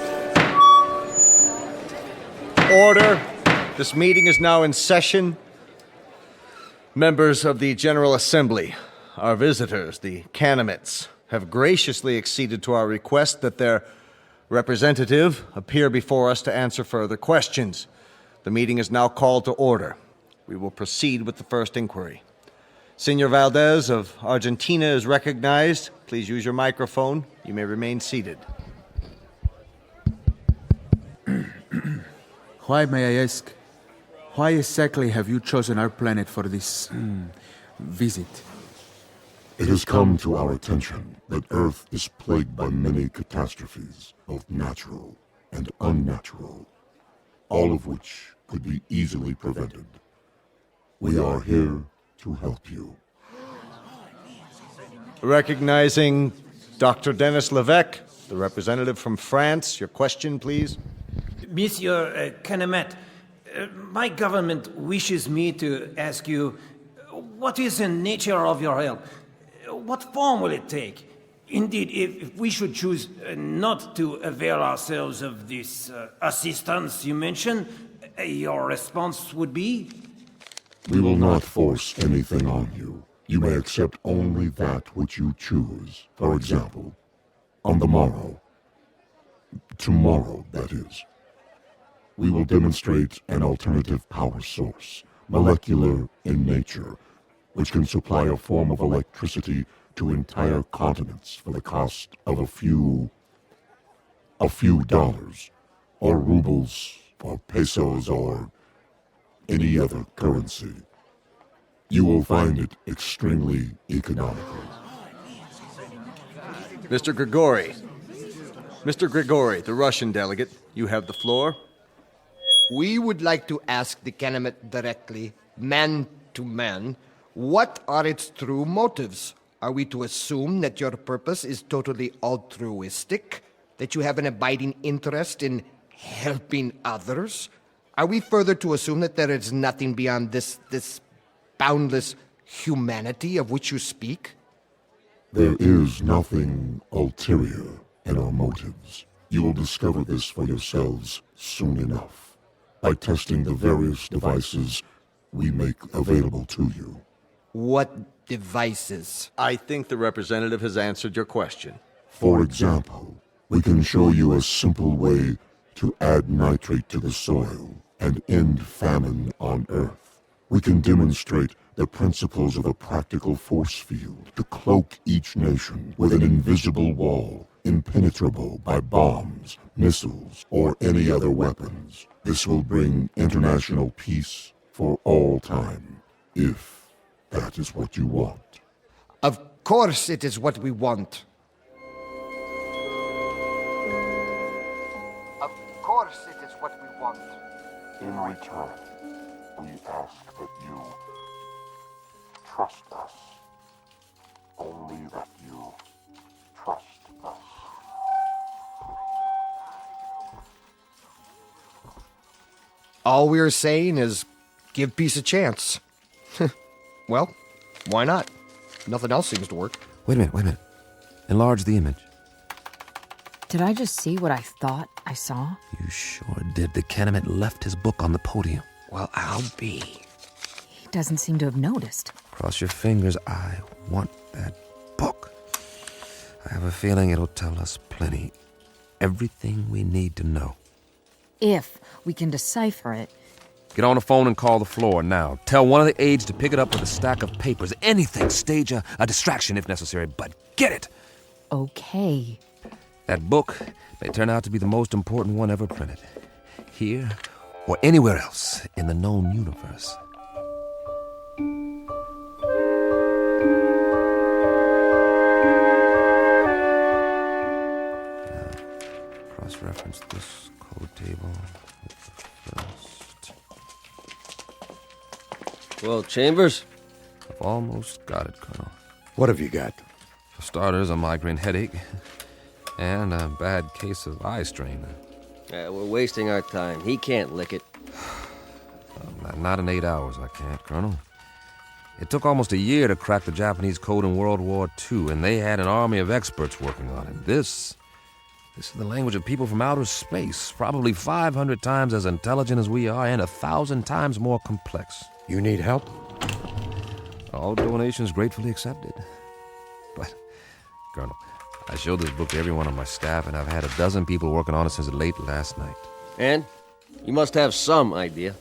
[SPEAKER 14] Order. This meeting is now in session. Members of the General Assembly, our visitors, the Canamites, have graciously acceded to our request that their representative appear before us to answer further questions. The meeting is now called to order. We will proceed with the first inquiry. Senor Valdez of Argentina is recognized. Please use your microphone. You may remain seated.
[SPEAKER 4] Why, may I ask, why exactly have you chosen our planet for this visit?
[SPEAKER 18] It has come to our attention that Earth is plagued by many catastrophes, both natural and unnatural, all of which could be easily prevented. We are here to help you.
[SPEAKER 14] Recognizing Dr. Denis Levesque, the representative from France. Your question, please.
[SPEAKER 12] Monsieur Canamet, my government wishes me to ask you, what is the nature of your help? What form will it take? Indeed, if we should choose not to avail ourselves of this assistance you mentioned, your response would be?
[SPEAKER 18] We will not force anything on you. You may accept only that which you choose. For example, on the morrow. Tomorrow, that is. we will demonstrate an alternative power source, molecular in nature, which can supply a form of electricity to entire continents for the cost of a few dollars, or rubles, or pesos, or any other currency. You will find it extremely economical.
[SPEAKER 14] Mr. Grigori. Mr. Grigori, the Russian delegate, you have the floor.
[SPEAKER 17] We would like to ask the Kanamet directly, man to man, what are its true motives? Are we to assume that your purpose is totally altruistic? That you have an abiding interest in helping others? Are we further to assume that there is nothing beyond this boundless humanity of which you speak?
[SPEAKER 18] There is nothing ulterior in our motives. You will discover this for yourselves soon enough, by testing the various devices we make available to you.
[SPEAKER 17] What devices?
[SPEAKER 14] I think the representative has answered your question.
[SPEAKER 18] For example, we can show you a simple way to add nitrate to the soil and end famine on Earth. We can demonstrate the principles of a practical force field to cloak each nation with an invisible wall, impenetrable by bombs, missiles, or any other weapons. This will bring international peace for all time, if that is what you want.
[SPEAKER 17] Of course it is what we want. Of course it is what we want.
[SPEAKER 18] In return, we ask that you trust us. Only that you trust us.
[SPEAKER 17] All we're saying is give peace a chance. Well, why not? Nothing else seems to work.
[SPEAKER 7] Wait a minute. Enlarge the image.
[SPEAKER 13] Did I just see what I thought I saw?
[SPEAKER 7] You sure did. The Kanamet left his book on the podium.
[SPEAKER 17] Well, I'll be.
[SPEAKER 13] He doesn't seem to have noticed.
[SPEAKER 7] Cross your fingers. I want that book. I have a feeling it'll tell us plenty. Everything we need to know.
[SPEAKER 13] If we can decipher it.
[SPEAKER 7] Get on the phone and call the floor now. Tell one of the aides to pick it up with a stack of papers. Anything. Stage a distraction if necessary, but get it.
[SPEAKER 13] Okay.
[SPEAKER 7] That book may turn out to be the most important one ever printed. Here or anywhere else in the known universe. Now, cross-reference this code table with the first.
[SPEAKER 25] Well, Chambers?
[SPEAKER 7] I've almost got it, Colonel.
[SPEAKER 15] What have you got?
[SPEAKER 7] For starters, a migraine headache and a bad case of eye strain.
[SPEAKER 25] We're wasting our time. He can't lick it.
[SPEAKER 7] Not in 8 hours, I can't, Colonel. It took almost a year to crack the Japanese code in World War II, and they had an army of experts working on it. This is the language of people from outer space, probably 500 times as intelligent as we are and 1,000 times more complex.
[SPEAKER 15] You need help?
[SPEAKER 7] All donations gratefully accepted. But, Colonel, I showed this book to everyone on my staff, and I've had 12 people working on it since late last night.
[SPEAKER 25] And? You must have some idea.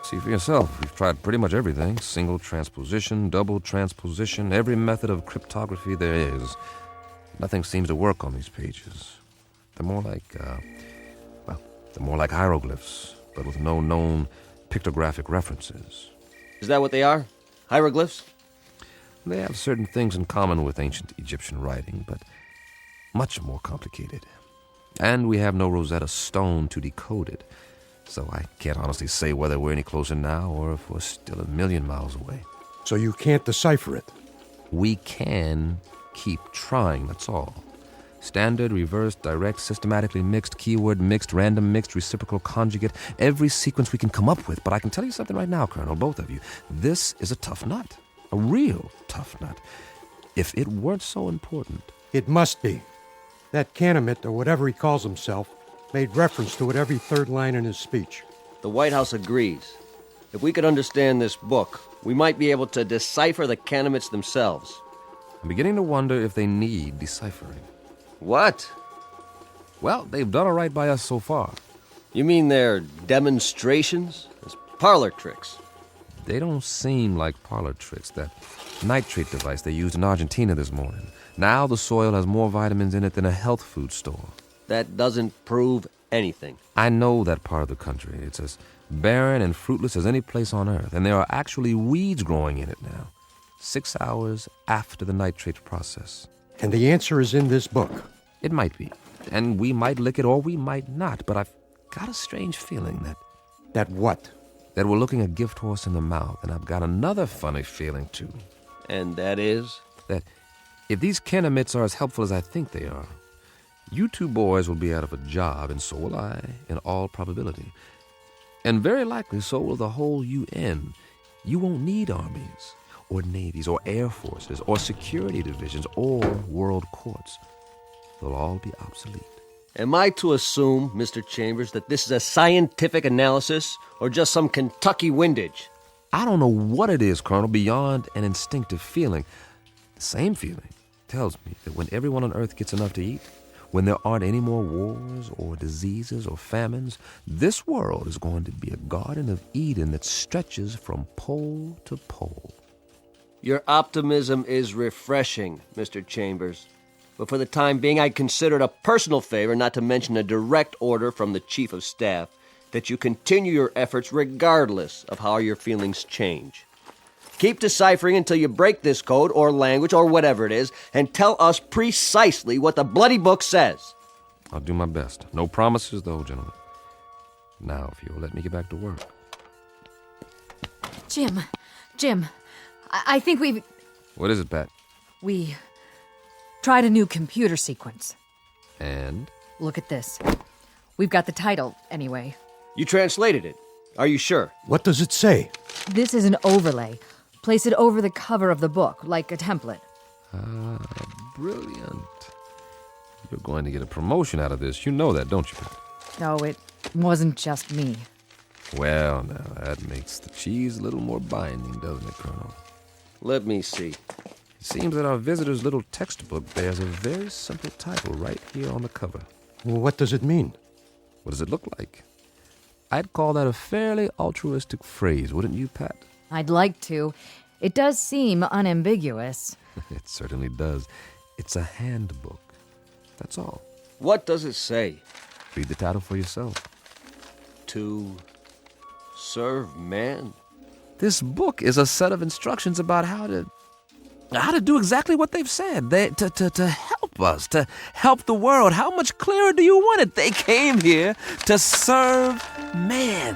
[SPEAKER 7] See for yourself. We've tried pretty much everything. Single transposition, double transposition, every method of cryptography there is. Nothing seems to work on these pages. They're more like hieroglyphs, but with no known pictographic references.
[SPEAKER 25] Is that what they are? Hieroglyphs?
[SPEAKER 7] They have certain things in common with ancient Egyptian writing, but much more complicated. And we have no Rosetta Stone to decode it, so I can't honestly say whether we're any closer now or if we're still a million miles away.
[SPEAKER 15] So you can't decipher it?
[SPEAKER 7] We can keep trying, that's all. Standard, reverse, direct, systematically mixed, keyword mixed, random mixed, reciprocal conjugate, every sequence we can come up with. But I can tell you something right now, Colonel, both of you. This is a tough nut. A real tough nut. If it weren't so important.
[SPEAKER 15] It must be. That Kanamet, or whatever he calls himself, made reference to it every third line in his speech.
[SPEAKER 25] The White House agrees. If we could understand this book, we might be able to decipher the Kanamets themselves.
[SPEAKER 7] I'm beginning to wonder if they need deciphering.
[SPEAKER 25] What?
[SPEAKER 7] Well, they've done all right by us so far.
[SPEAKER 25] You mean they're demonstrations? As parlor tricks?
[SPEAKER 7] They don't seem like parlor tricks. That nitrate device they used in Argentina this morning. Now the soil has more vitamins in it than a health food store.
[SPEAKER 25] That doesn't prove anything.
[SPEAKER 7] I know that part of the country. It's as barren and fruitless as any place on earth, and there are actually weeds growing in it now. 6 hours after the nitrate process.
[SPEAKER 15] And the answer is in this book.
[SPEAKER 7] It might be. And we might lick it or we might not, but I've got a strange feeling that...
[SPEAKER 15] That what?
[SPEAKER 7] That we're looking a gift horse in the mouth, and I've got another funny feeling, too.
[SPEAKER 25] And that is?
[SPEAKER 7] That if these Kenemites are as helpful as I think they are, you two boys will be out of a job, and so will I, in all probability. And very likely so will the whole UN. You won't need armies, or navies, or air forces, or security divisions, or world courts. They'll all be obsolete.
[SPEAKER 25] Am I to assume, Mr. Chambers, that this is a scientific analysis or just some Kentucky windage?
[SPEAKER 7] I don't know what it is, Colonel, beyond an instinctive feeling. The same feeling tells me that when everyone on Earth gets enough to eat, when there aren't any more wars or diseases or famines, this world is going to be a Garden of Eden that stretches from pole to pole.
[SPEAKER 25] Your optimism is refreshing, Mr. Chambers. But for the time being, I consider it a personal favor, not to mention a direct order from the Chief of Staff, that you continue your efforts regardless of how your feelings change. Keep deciphering until you break this code or language or whatever it is, and tell us precisely what the bloody book says.
[SPEAKER 7] I'll do my best. No promises, though, gentlemen. Now, if you'll let me get back to work.
[SPEAKER 13] Jim, I think we've...
[SPEAKER 7] What is it, Pat?
[SPEAKER 13] We tried a new computer sequence.
[SPEAKER 7] And?
[SPEAKER 13] Look at this. We've got the title, anyway.
[SPEAKER 25] You translated it. Are you sure?
[SPEAKER 15] What does it say?
[SPEAKER 13] This is an overlay. Place it over the cover of the book, like a template.
[SPEAKER 7] Ah, brilliant. You're going to get a promotion out of this. You know that, don't you, Pat?
[SPEAKER 13] No, it wasn't just me.
[SPEAKER 7] Well, now, that makes the cheese a little more binding, doesn't it, Colonel?
[SPEAKER 25] Let me see.
[SPEAKER 7] It seems that our visitor's little textbook bears a very simple title right here on the cover.
[SPEAKER 15] Well, what does it mean?
[SPEAKER 7] What does it look like? I'd call that a fairly altruistic phrase, wouldn't you, Pat?
[SPEAKER 13] I'd like to. It does seem unambiguous.
[SPEAKER 7] It certainly does. It's a handbook. That's all.
[SPEAKER 25] What does it say?
[SPEAKER 7] Read the title for yourself.
[SPEAKER 25] To serve man?
[SPEAKER 7] This book is a set of instructions about how to do exactly what they've said. To help us, to help the world. How much clearer do you want it? They came here to serve men.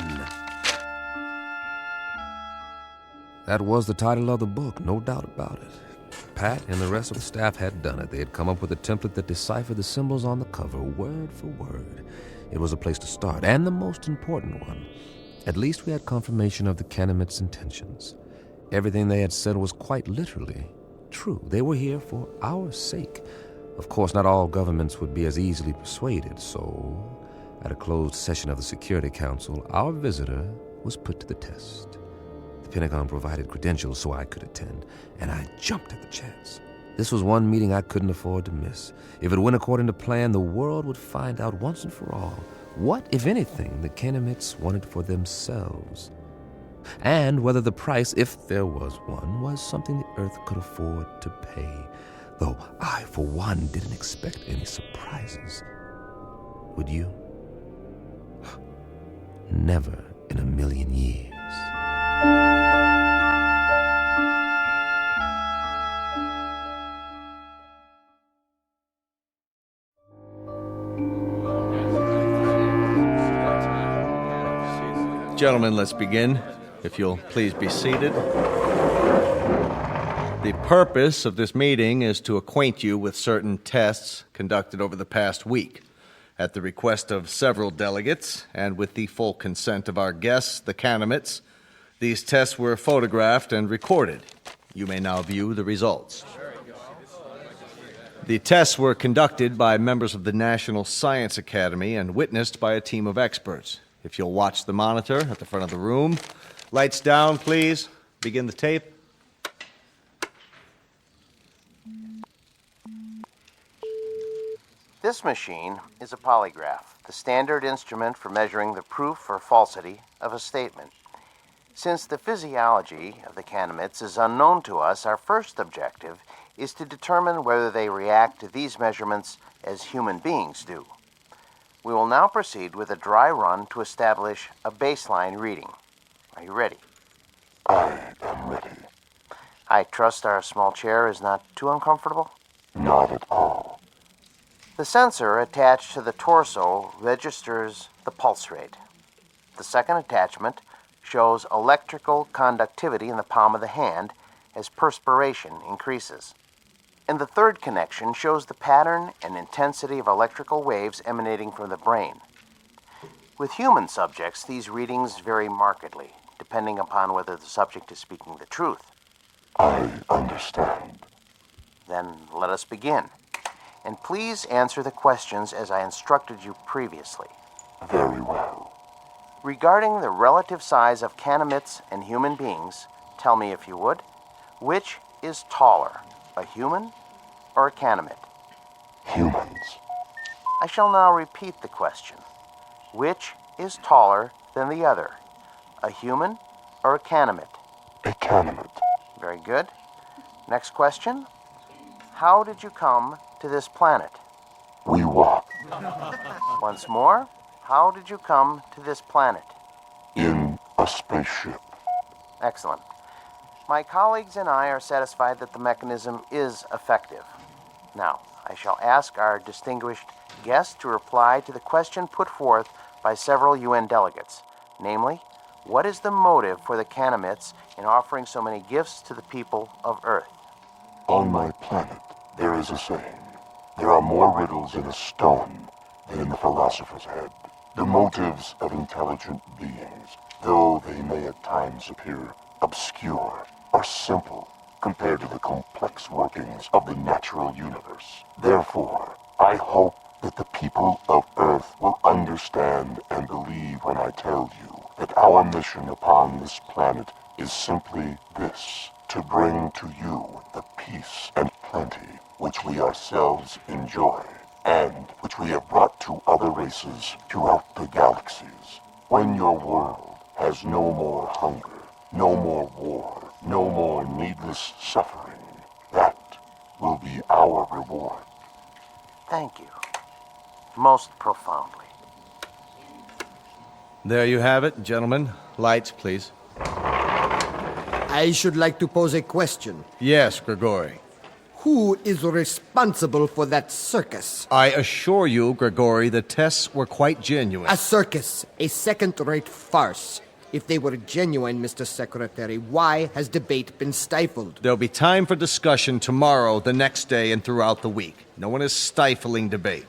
[SPEAKER 7] That was the title of the book, no doubt about it. Pat and the rest of the staff had done it. They had come up with a template that deciphered the symbols on the cover, word for word. It was a place to start, and the most important one. At least we had confirmation of the Kenemites' intentions. Everything they had said was quite literally true. They were here for our sake. Of course, not all governments would be as easily persuaded, so at a closed session of the Security Council, our visitor was put to the test. The Pentagon provided credentials so I could attend, and I jumped at the chance. This was one meeting I couldn't afford to miss. If it went according to plan, the world would find out once and for all what, if anything, the Kenemites wanted for themselves. And whether the price, if there was one, was something the Earth could afford to pay. Though I, for one, didn't expect any surprises. Would you? Never in a million years.
[SPEAKER 14] Gentlemen, let's begin. If you'll please be seated. The purpose of this meeting is to acquaint you with certain tests conducted over the past week. At the request of several delegates, and with the full consent of our guests, the Kenemites, these tests were photographed and recorded. You may now view the results. The tests were conducted by members of the National Science Academy and witnessed by a team of experts. If you'll watch the monitor at the front of the room. Lights down, please. Begin the tape.
[SPEAKER 10] This machine is a polygraph, the standard instrument for measuring the proof or falsity of a statement. Since the physiology of the Canamitz is unknown to us, our first objective is to determine whether they react to these measurements as human beings do. We will now proceed with a dry run to establish a baseline reading. Are you ready?
[SPEAKER 18] I am ready.
[SPEAKER 10] I trust our small chair is not too uncomfortable?
[SPEAKER 18] Not at all.
[SPEAKER 10] The sensor attached to the torso registers the pulse rate. The second attachment shows electrical conductivity in the palm of the hand as perspiration increases. And the third connection shows the pattern and intensity of electrical waves emanating from the brain. With human subjects, these readings vary markedly, depending upon whether the subject is speaking the truth.
[SPEAKER 18] I understand.
[SPEAKER 10] Then let us begin. And please answer the questions as I instructed you previously.
[SPEAKER 18] Very well.
[SPEAKER 10] Regarding the relative size of Canamitz and human beings, tell me if you would, which is taller, a human or a Canamit?
[SPEAKER 18] Humans.
[SPEAKER 10] I shall now repeat the question. Which is taller than the other, a human or a Canamit?
[SPEAKER 18] A Canamit.
[SPEAKER 10] Very good. Next question. How did you come to this planet?
[SPEAKER 18] We walk.
[SPEAKER 10] Once more, how did you come to this planet?
[SPEAKER 18] In a spaceship.
[SPEAKER 10] Excellent. My colleagues and I are satisfied that the mechanism is effective. Now, I shall ask our distinguished guest to reply to the question put forth by several UN delegates. Namely, what is the motive for the Canamitz in offering so many gifts to the people of Earth?
[SPEAKER 18] On my planet, there is a saying. There are more riddles in a stone than in the philosopher's head. The motives of intelligent beings, though they may at times appear obscure, are simple compared to the complex workings of the natural universe. Therefore, I hope that the people of Earth will understand and believe when I tell you that our mission upon this planet is simply this: to bring to you the peace and plenty which we ourselves enjoy, and which we have brought to other races throughout the galaxies. When your world has no more hunger, no more war, no more needless suffering, that will be our reward.
[SPEAKER 10] Thank you. Most profoundly.
[SPEAKER 14] There you have it, gentlemen. Lights, please.
[SPEAKER 17] I should like to pose a question.
[SPEAKER 14] Yes, Grigori.
[SPEAKER 17] Who is responsible for that circus?
[SPEAKER 14] I assure you, Grigori, the tests were quite genuine.
[SPEAKER 17] A circus, a second-rate farce. If they were genuine, Mr. Secretary, why has debate been stifled?
[SPEAKER 14] There'll be time for discussion tomorrow, the next day, and throughout the week. No one is stifling debate.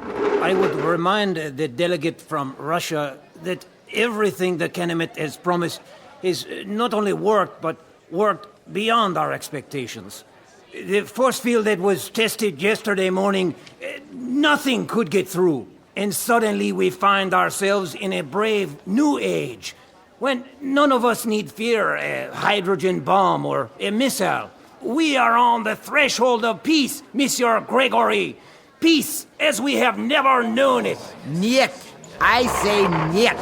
[SPEAKER 12] I would remind the delegate from Russia that everything the Canamit has promised is not only worked, but worked beyond our expectations. The force field that was tested yesterday morning, nothing could get through. And suddenly we find ourselves in a brave new age, when none of us need fear a hydrogen bomb or a missile. We are on the threshold of peace, Monsieur Gregory. Peace as we have never known it.
[SPEAKER 17] Niet. I say niet.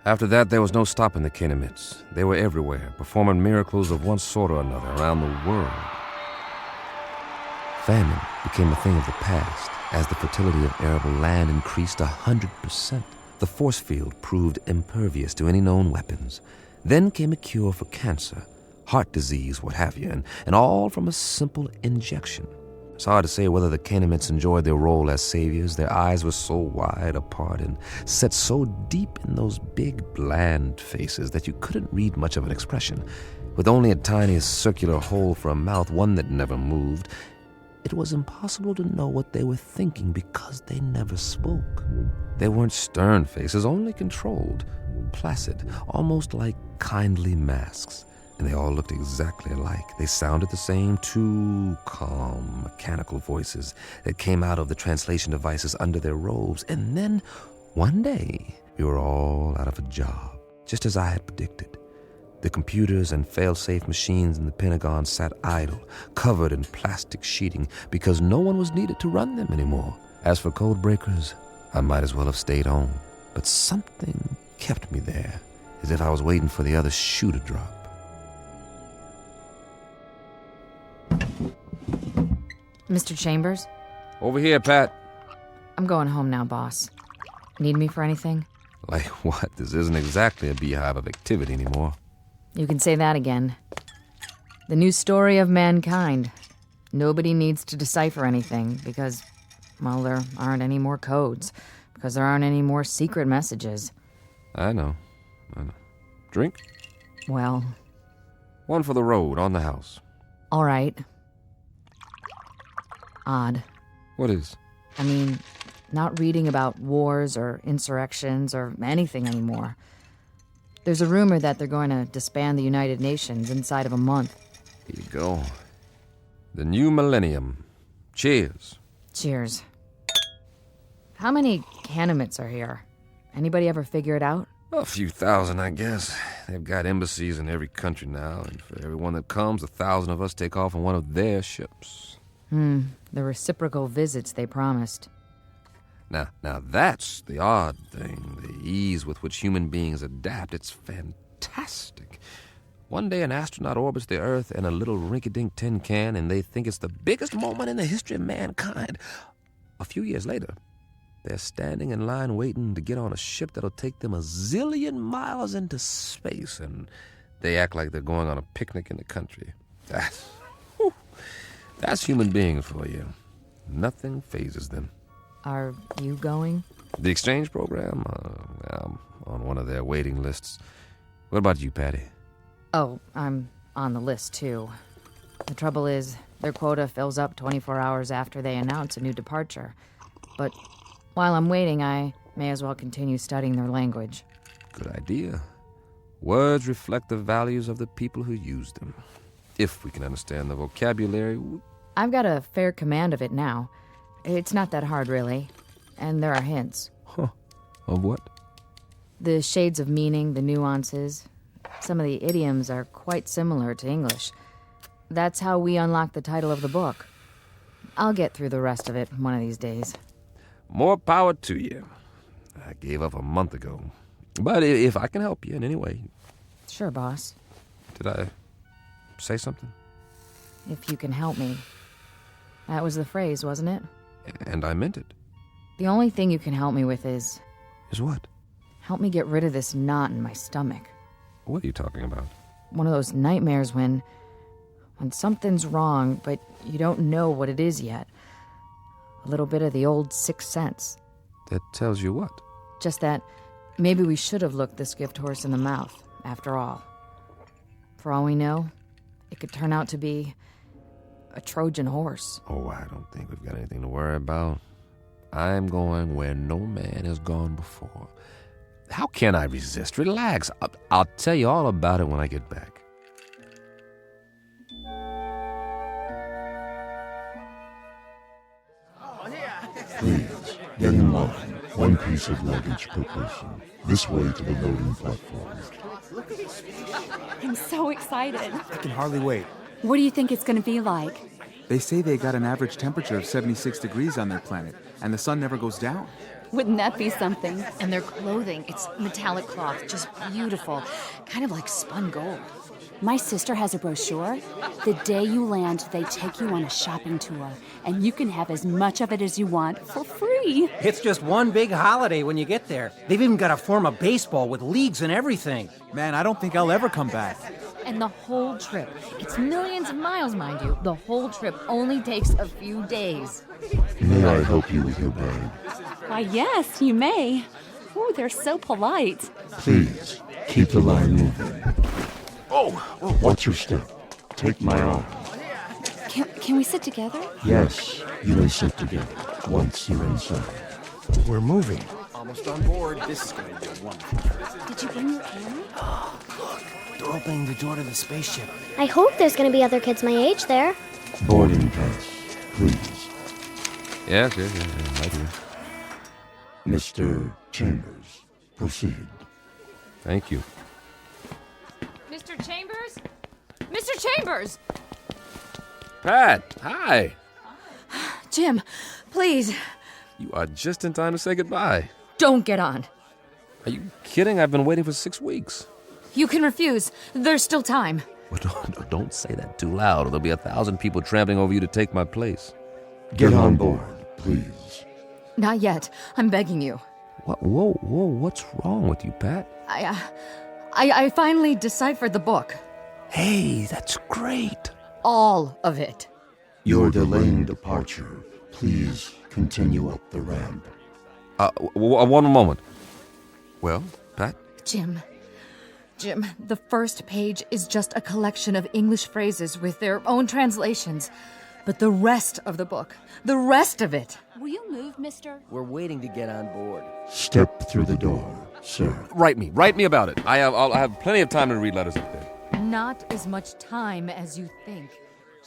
[SPEAKER 7] After that, there was no stopping the Canamitz. They were everywhere, performing miracles of one sort or another around the world. Famine became a thing of the past as the fertility of arable land increased 100%. The force field proved impervious to any known weapons. Then came a cure for cancer, heart disease, what have you, and all from a simple injection. It's hard to say whether the Canamitz enjoyed their role as saviors. Their eyes were so wide apart and set so deep in those big, bland faces that you couldn't read much of an expression. With only a tiny circular hole for a mouth, one that never moved, it was impossible to know what they were thinking because they never spoke. They weren't stern faces, only controlled, placid, almost like kindly masks. And they all looked exactly alike. They sounded the same, two calm, mechanical voices that came out of the translation devices under their robes. And then, one day, we were all out of a job, just as I had predicted. The computers and fail-safe machines in the Pentagon sat idle, covered in plastic sheeting, because no one was needed to run them anymore. As for code breakers, I might as well have stayed home. But something kept me there, as if I was waiting for the other shoe to drop.
[SPEAKER 13] Mr. Chambers?
[SPEAKER 7] Over here, Pat.
[SPEAKER 13] I'm going home now, boss. Need me for anything?
[SPEAKER 7] Like what? This isn't exactly a beehive of activity anymore.
[SPEAKER 13] You can say that again. The new story of mankind. Nobody needs to decipher anything because, well, there aren't any more codes. Because there aren't any more secret messages.
[SPEAKER 7] I know. Drink?
[SPEAKER 13] Well...
[SPEAKER 7] One for the road, on the house.
[SPEAKER 13] All right. Odd.
[SPEAKER 7] What is?
[SPEAKER 13] I mean, not reading about wars or insurrections or anything anymore. There's a rumor that they're going to disband the United Nations inside of a month.
[SPEAKER 7] Here you go. The new millennium. Cheers.
[SPEAKER 13] Cheers. How many Canamits are here? Anybody ever figure it out?
[SPEAKER 7] A few thousand, I guess. They've got embassies in every country now, and for everyone that comes, 1,000 of us take off on one of their ships.
[SPEAKER 13] The reciprocal visits they promised.
[SPEAKER 7] Now that's the odd thing, the ease with which human beings adapt. It's fantastic. One day an astronaut orbits the Earth in a little rinky-dink tin can, and they think it's the biggest moment in the history of mankind. A few years later, they're standing in line waiting to get on a ship that'll take them 1,000,000,000 miles into space, and they act like they're going on a picnic in the country. That's human beings for you. Nothing phases them.
[SPEAKER 13] Are you going?
[SPEAKER 7] The exchange program? I'm on one of their waiting lists. What about you, Patty?
[SPEAKER 13] Oh, I'm on the list, too. The trouble is, their quota fills up 24 hours after they announce a new departure. But while I'm waiting, I may as well continue studying their language.
[SPEAKER 7] Good idea. Words reflect the values of the people who use them. If we can understand the vocabulary...
[SPEAKER 13] I've got a fair command of it now. It's not that hard, really. And there are hints.
[SPEAKER 7] Huh. Of what?
[SPEAKER 13] The shades of meaning, the nuances. Some of the idioms are quite similar to English. That's how we unlock the title of the book. I'll get through the rest of it one of these days.
[SPEAKER 7] More power to you. I gave up a month ago. But if I can help you in any way...
[SPEAKER 13] Sure, boss.
[SPEAKER 7] Did I say something?
[SPEAKER 13] If you can help me. That was the phrase, wasn't it?
[SPEAKER 7] And I meant it.
[SPEAKER 13] The only thing you can help me with is...
[SPEAKER 7] Is what?
[SPEAKER 13] Help me get rid of this knot in my stomach.
[SPEAKER 7] What are you talking about?
[SPEAKER 13] One of those nightmares when something's wrong, but you don't know what it is yet. A little bit of the old sixth sense.
[SPEAKER 7] That tells you what?
[SPEAKER 13] Just that maybe we should have looked this gift horse in the mouth, after all. For all we know, it could turn out to be a Trojan horse.
[SPEAKER 7] Oh, I don't think we've got anything to worry about. I'm going where no man has gone before. How can I resist? Relax. I'll tell you all about it when I get back.
[SPEAKER 18] Please, get in line. One piece of luggage per person. This way to the loading platform.
[SPEAKER 11] I'm so excited.
[SPEAKER 4] I can hardly wait.
[SPEAKER 11] What do you think it's going to be like?
[SPEAKER 4] They say they got an average temperature of 76 degrees on their planet, and the sun never goes down.
[SPEAKER 11] Wouldn't that be something?
[SPEAKER 19] And their clothing, it's metallic cloth, just beautiful. Kind of like spun gold.
[SPEAKER 11] My sister has a brochure. The day you land, they take you on a shopping tour, and you can have as much of it as you want for free.
[SPEAKER 12] It's just one big holiday when you get there. They've even got a form of baseball with leagues and everything.
[SPEAKER 4] Man, I don't think I'll ever come back.
[SPEAKER 19] And the whole trip, it's millions of miles, mind you. The whole trip only takes a few days.
[SPEAKER 18] May I help you with your bag?
[SPEAKER 11] Why, yes, you may. Oh, they're so polite.
[SPEAKER 18] Please, keep the line moving. Watch your step. Take my arm.
[SPEAKER 11] Can we sit together?
[SPEAKER 18] Yes, you may sit together once you're inside.
[SPEAKER 15] We're moving.
[SPEAKER 1] Almost on board. This is going to be wonderful.
[SPEAKER 11] Did you bring your camera?
[SPEAKER 5] Oh, look. They're opening the door to the spaceship.
[SPEAKER 8] I hope there's going to be other kids my age there.
[SPEAKER 18] Boarding pass, please.
[SPEAKER 7] Yes, right here.
[SPEAKER 18] Mr. Chambers, proceed.
[SPEAKER 7] Thank you.
[SPEAKER 26] Mr. Mr. Chambers!
[SPEAKER 3] Pat, hi.
[SPEAKER 19] Jim, please,
[SPEAKER 3] You are just in time to say goodbye.
[SPEAKER 19] don't get on.
[SPEAKER 3] Are you kidding? I've been waiting for 6 weeks.
[SPEAKER 19] You can refuse. There's still time.
[SPEAKER 3] Well, don't say that too loud, or there'll be 1,000 people trampling over you to take my place.
[SPEAKER 18] Get on board, please.
[SPEAKER 19] Not yet. I'm begging you.
[SPEAKER 3] What? Whoa, what's wrong with you, Pat?
[SPEAKER 19] I finally deciphered the book.
[SPEAKER 3] Hey, that's great.
[SPEAKER 19] All of it.
[SPEAKER 18] You're delaying departure. Please continue up the ramp.
[SPEAKER 3] One moment. Well, Pat?
[SPEAKER 19] Jim, the first page is just a collection of English phrases with their own translations. But the rest of the book, the rest of it.
[SPEAKER 26] Will you move, mister?
[SPEAKER 25] We're waiting to get on board.
[SPEAKER 18] Step through the door, sir.
[SPEAKER 3] Write me about it. I'll have plenty of time to read letters up there.
[SPEAKER 19] Not as much time as you think.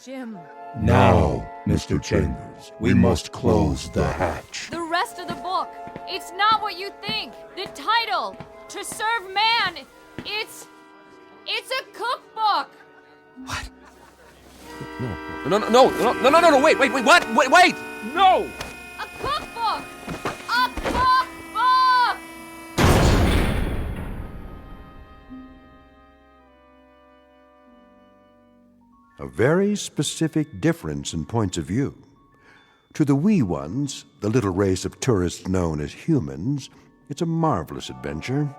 [SPEAKER 19] Jim.
[SPEAKER 18] Now, Mr. Chambers, we must close the hatch.
[SPEAKER 26] The rest of the book. It's not what you think. The title, To Serve Man, it's a cookbook.
[SPEAKER 3] No, wait, what? Wait! No!
[SPEAKER 26] A cookbook! A cookbook!
[SPEAKER 2] A very specific difference in points of view. To the wee ones, the little race of tourists known as humans, it's a marvelous adventure,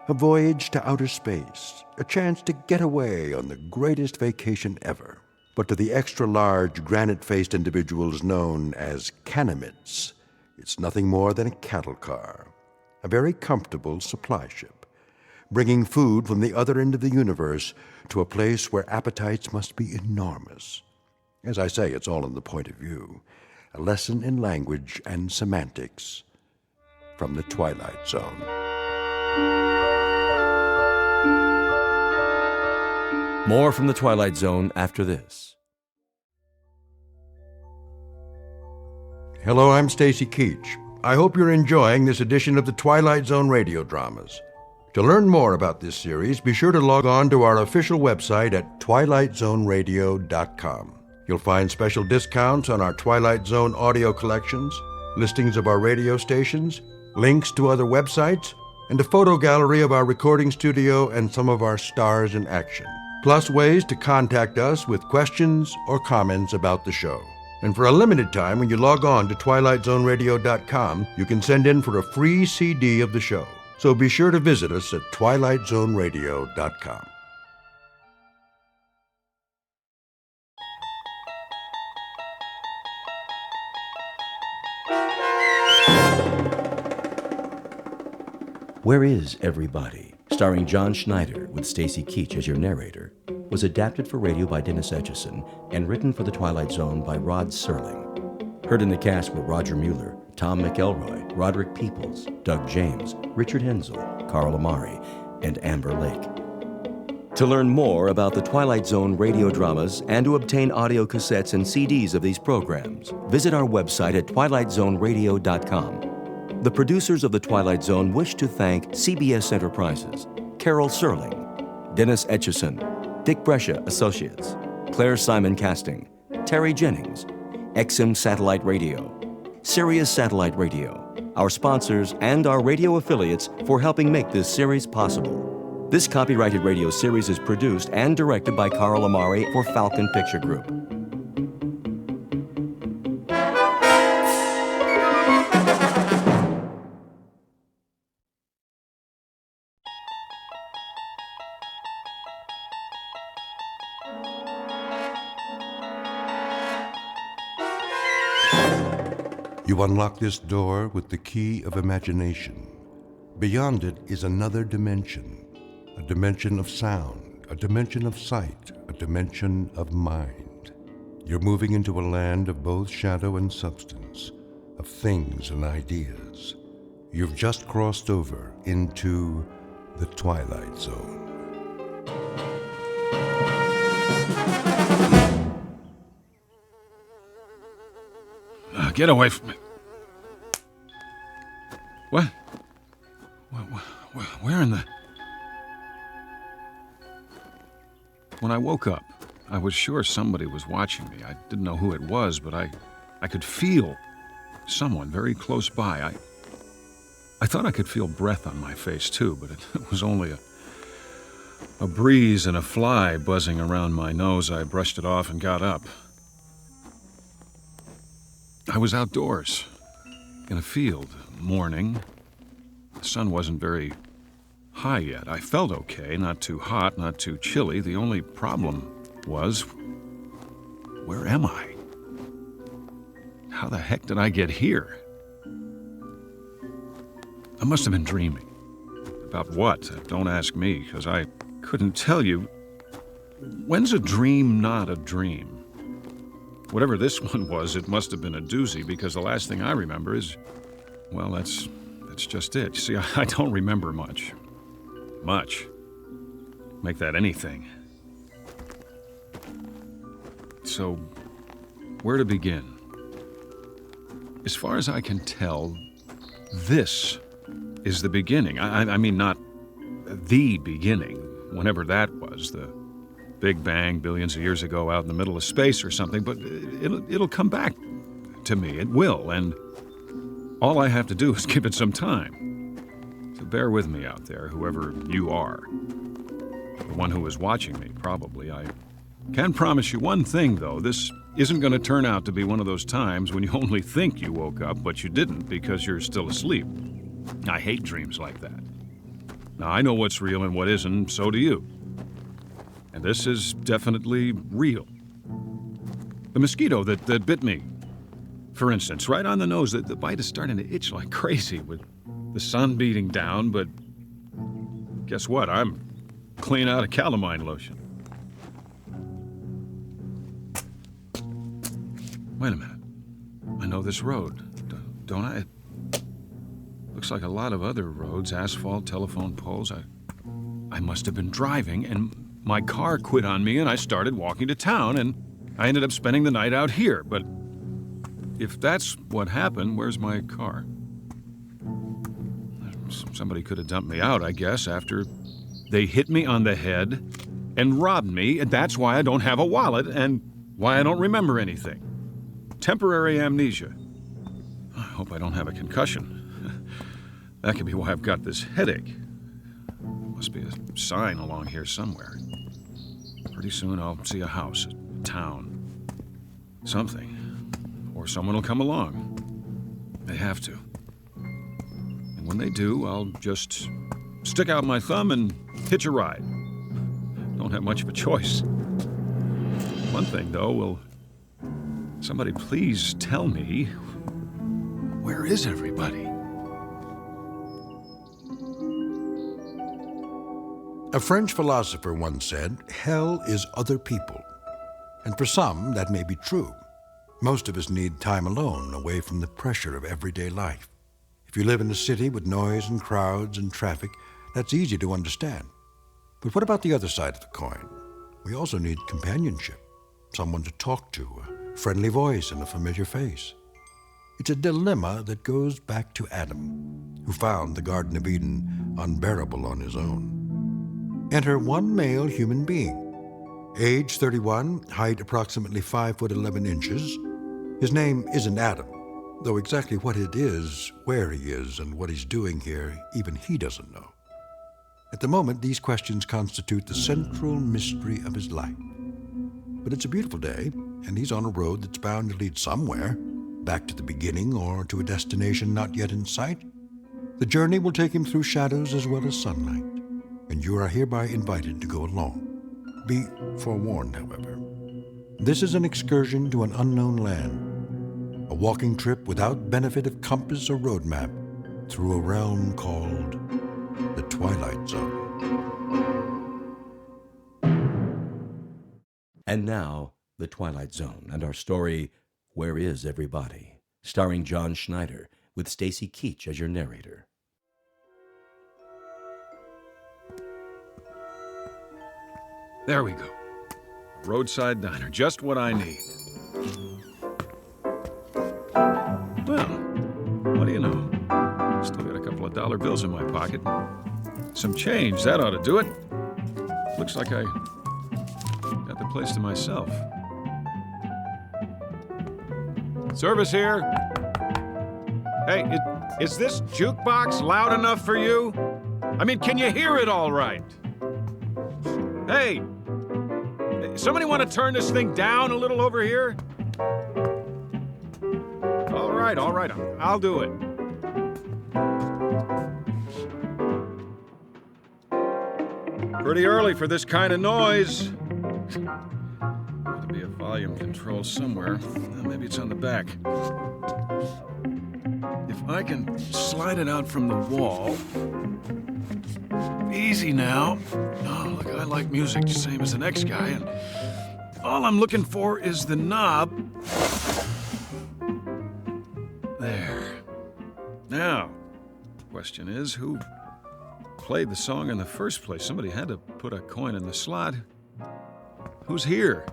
[SPEAKER 2] a voyage to outer space, a chance to get away on the greatest vacation ever. But to the extra-large, granite-faced individuals known as Canamites, it's nothing more than a cattle car, a very comfortable supply ship, bringing food from the other end of the universe to a place where appetites must be enormous. As I say, it's all in the point of view, a lesson in language and semantics from the Twilight Zone.
[SPEAKER 16] More from the Twilight Zone after this.
[SPEAKER 2] Hello, I'm Stacy Keach. I hope you're enjoying this edition of the Twilight Zone radio dramas. To learn more about this series, be sure to log on to our official website at twilightzoneradio.com. You'll find special discounts on our Twilight Zone audio collections, listings of our radio stations, links to other websites, and a photo gallery of our recording studio and some of our stars in action. Plus ways to contact us with questions or comments about the show. And for a limited time, when you log on to twilightzoneradio.com, you can send in for a free CD of the show. So be sure to visit us at twilightzoneradio.com.
[SPEAKER 16] Where Is Everybody, starring John Schneider with Stacy Keach as your narrator, was adapted for radio by Dennis Etchison and written for The Twilight Zone by Rod Serling. Heard in the cast were Roger Mueller, Tom McElroy, Roderick Peoples, Doug James, Richard Hensel, Carl Amari, and Amber Lake. To learn more about the Twilight Zone radio dramas and to obtain audio cassettes and CDs of these programs, visit our website at twilightzoneradio.com. The producers of The Twilight Zone wish to thank CBS Enterprises, Carol Serling, Dennis Etchison, Dick Brescia Associates, Claire Simon Casting, Terry Jennings, XM Satellite Radio, Sirius Satellite Radio, our sponsors, and our radio affiliates for helping make this series possible. This copyrighted radio series is produced and directed by Carl Amari for Falcon Picture Group.
[SPEAKER 2] You unlock this door with the key of imagination. Beyond it is another dimension, a dimension of sound, a dimension of sight, a dimension of mind. You're moving into a land of both shadow and substance, of things and ideas. You've just crossed over into the Twilight Zone.
[SPEAKER 3] Get away from me. What? Where in the... When I woke up,
[SPEAKER 9] I was sure somebody was watching me. I didn't know who it was, but I could feel someone very close by. I thought I could feel breath on my face, too, but it was only a breeze and a fly buzzing around my nose. I brushed it off and got up. I was outdoors, in a field, morning. The sun wasn't very high yet. I felt okay, not too hot, not too chilly. The only problem was, where am I? How the heck did I get here? I must have been dreaming. About what? Don't ask me, because I couldn't tell you. When's a dream not a dream? Whatever this one was, it must have been a doozy, because the last thing I remember is, well, that's just it. See, I don't remember much. Much. Make that anything. So, where to begin? As far as I can tell, this is the beginning. I mean, not the beginning, whenever that was, the Big Bang billions of years ago out in the middle of space or something, but it'll come back to me. It will, and all I have to do is give it some time. So bear with me out there, whoever you are. The one who is watching me, probably. I can promise you one thing, though. This isn't going to turn out to be one of those times when you only think you woke up, but you didn't because you're still asleep. I hate dreams like that. Now, I know what's real and what isn't, so do you. And this is definitely real. The mosquito that bit me, for instance, right on the nose, the bite is starting to itch like crazy with the sun beating down, but guess what? I'm clean out of calamine lotion. Wait a minute. I know this road, don't I? It looks like a lot of other roads, asphalt, telephone poles. I must have been driving, and my car quit on me, and I started walking to town, and I ended up spending the night out here. But if that's what happened, where's my car? Somebody could have dumped me out, I guess, after they hit me on the head and robbed me, and that's why I don't have a wallet and why I don't remember anything. Temporary amnesia. I hope I don't have a concussion. That could be why I've got this headache. Must be a sign along here somewhere. Pretty soon I'll see a house, a town, something. Or someone will come along. They have to. And when they do, I'll just stick out my thumb and hitch a ride. Don't have much of a choice. One thing, though, will somebody please tell me, where is everybody?
[SPEAKER 2] A French philosopher once said, hell is other people. And for some, that may be true. Most of us need time alone, away from the pressure of everyday life. If you live in a city with noise and crowds and traffic, that's easy to understand. But what about the other side of the coin? We also need companionship, someone to talk to, a friendly voice and a familiar face. It's a dilemma that goes back to Adam, who found the Garden of Eden unbearable on his own. Enter one male human being. Age 31, height approximately 5'11" inches. His name isn't Adam, though exactly what it is, where he is, and what he's doing here, even he doesn't know. At the moment, these questions constitute the central mystery of his life. But it's a beautiful day, and he's on a road that's bound to lead somewhere, back to the beginning or to a destination not yet in sight. The journey will take him through shadows as well as sunlight, and you are hereby invited to go along. Be forewarned, however. This is an excursion to an unknown land, a walking trip without benefit of compass or road map through a realm called the Twilight Zone.
[SPEAKER 16] And now, The Twilight Zone and our story, Where Is Everybody? Starring John Schneider, with Stacy Keach as your narrator.
[SPEAKER 9] There we go. A roadside diner, just what I need. Well, what do you know? Still got a couple of dollar bills in my pocket. Some change, that ought to do it. Looks like I got Got the place to myself. Service here. Hey, is this jukebox loud enough for you? I mean, can you hear it all right? Hey, somebody want to turn this thing down a little over here? All right, I'll do it. Pretty early for this kind of noise. Ought to be a volume control somewhere. Maybe it's on the back. If I can slide it out from the wall. Easy now. Oh, look, I like music, same as the next guy, and all I'm looking for is the knob. There. Now, the question is, who played the song in the first place? Somebody had to put a coin in the slot. Who's here?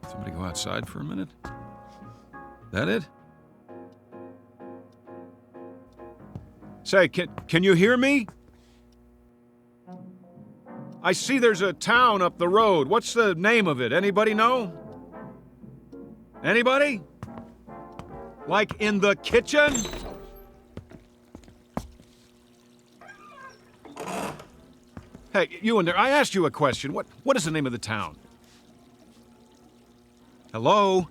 [SPEAKER 9] Somebody go outside for a minute? That it? Say, can you hear me? I see there's a town up the road. What's the name of it? Anybody know? Anybody? Like in the kitchen? Hey, you in there, I asked you a question. What is the name of the town? Hello?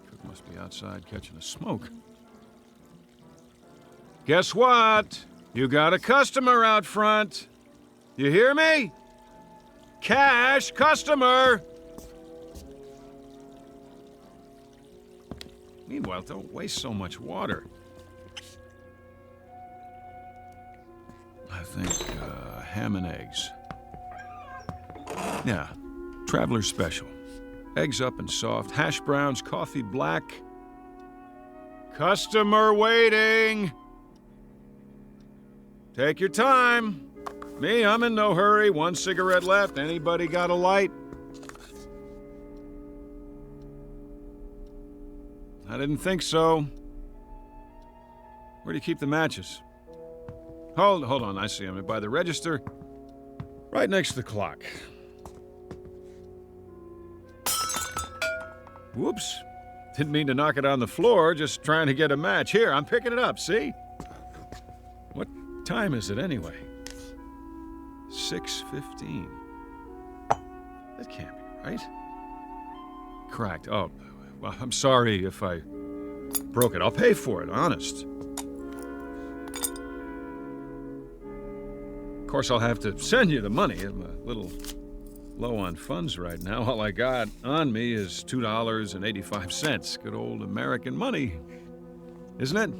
[SPEAKER 9] Cook must be outside catching a smoke. Guess what? You got a customer out front. You hear me? Cash customer. Meanwhile, don't waste so much water. I think ham and eggs. Yeah, traveler special. Eggs up and soft, hash browns, coffee black. Customer waiting. Take your time. Me, I'm in no hurry. One cigarette left. Anybody got a light? I didn't think so. Where do you keep the matches? Hold on, I see them by the register. Right next to the clock. Whoops. Didn't mean to knock it on the floor, just trying to get a match. Here, I'm picking it up, see? What time is it anyway? 6:15. That can't be right. Cracked. Oh, well, I'm sorry if I broke it. I'll pay for it, honest. Of course, I'll have to send you the money. I'm a little low on funds right now. All I got on me is $2.85. Good old American money, isn't it?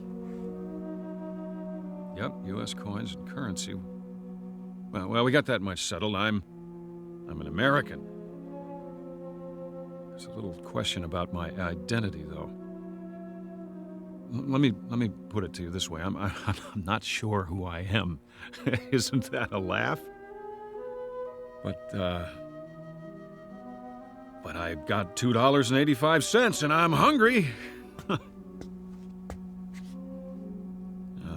[SPEAKER 9] Yep, U.S. coins and currency. Well, we got that much settled. I'm an American. There's a little question about my identity, though. Let me put it to you this way. I'm not sure who I am. Isn't that a laugh? But I got $2.85 and I'm hungry. Oh,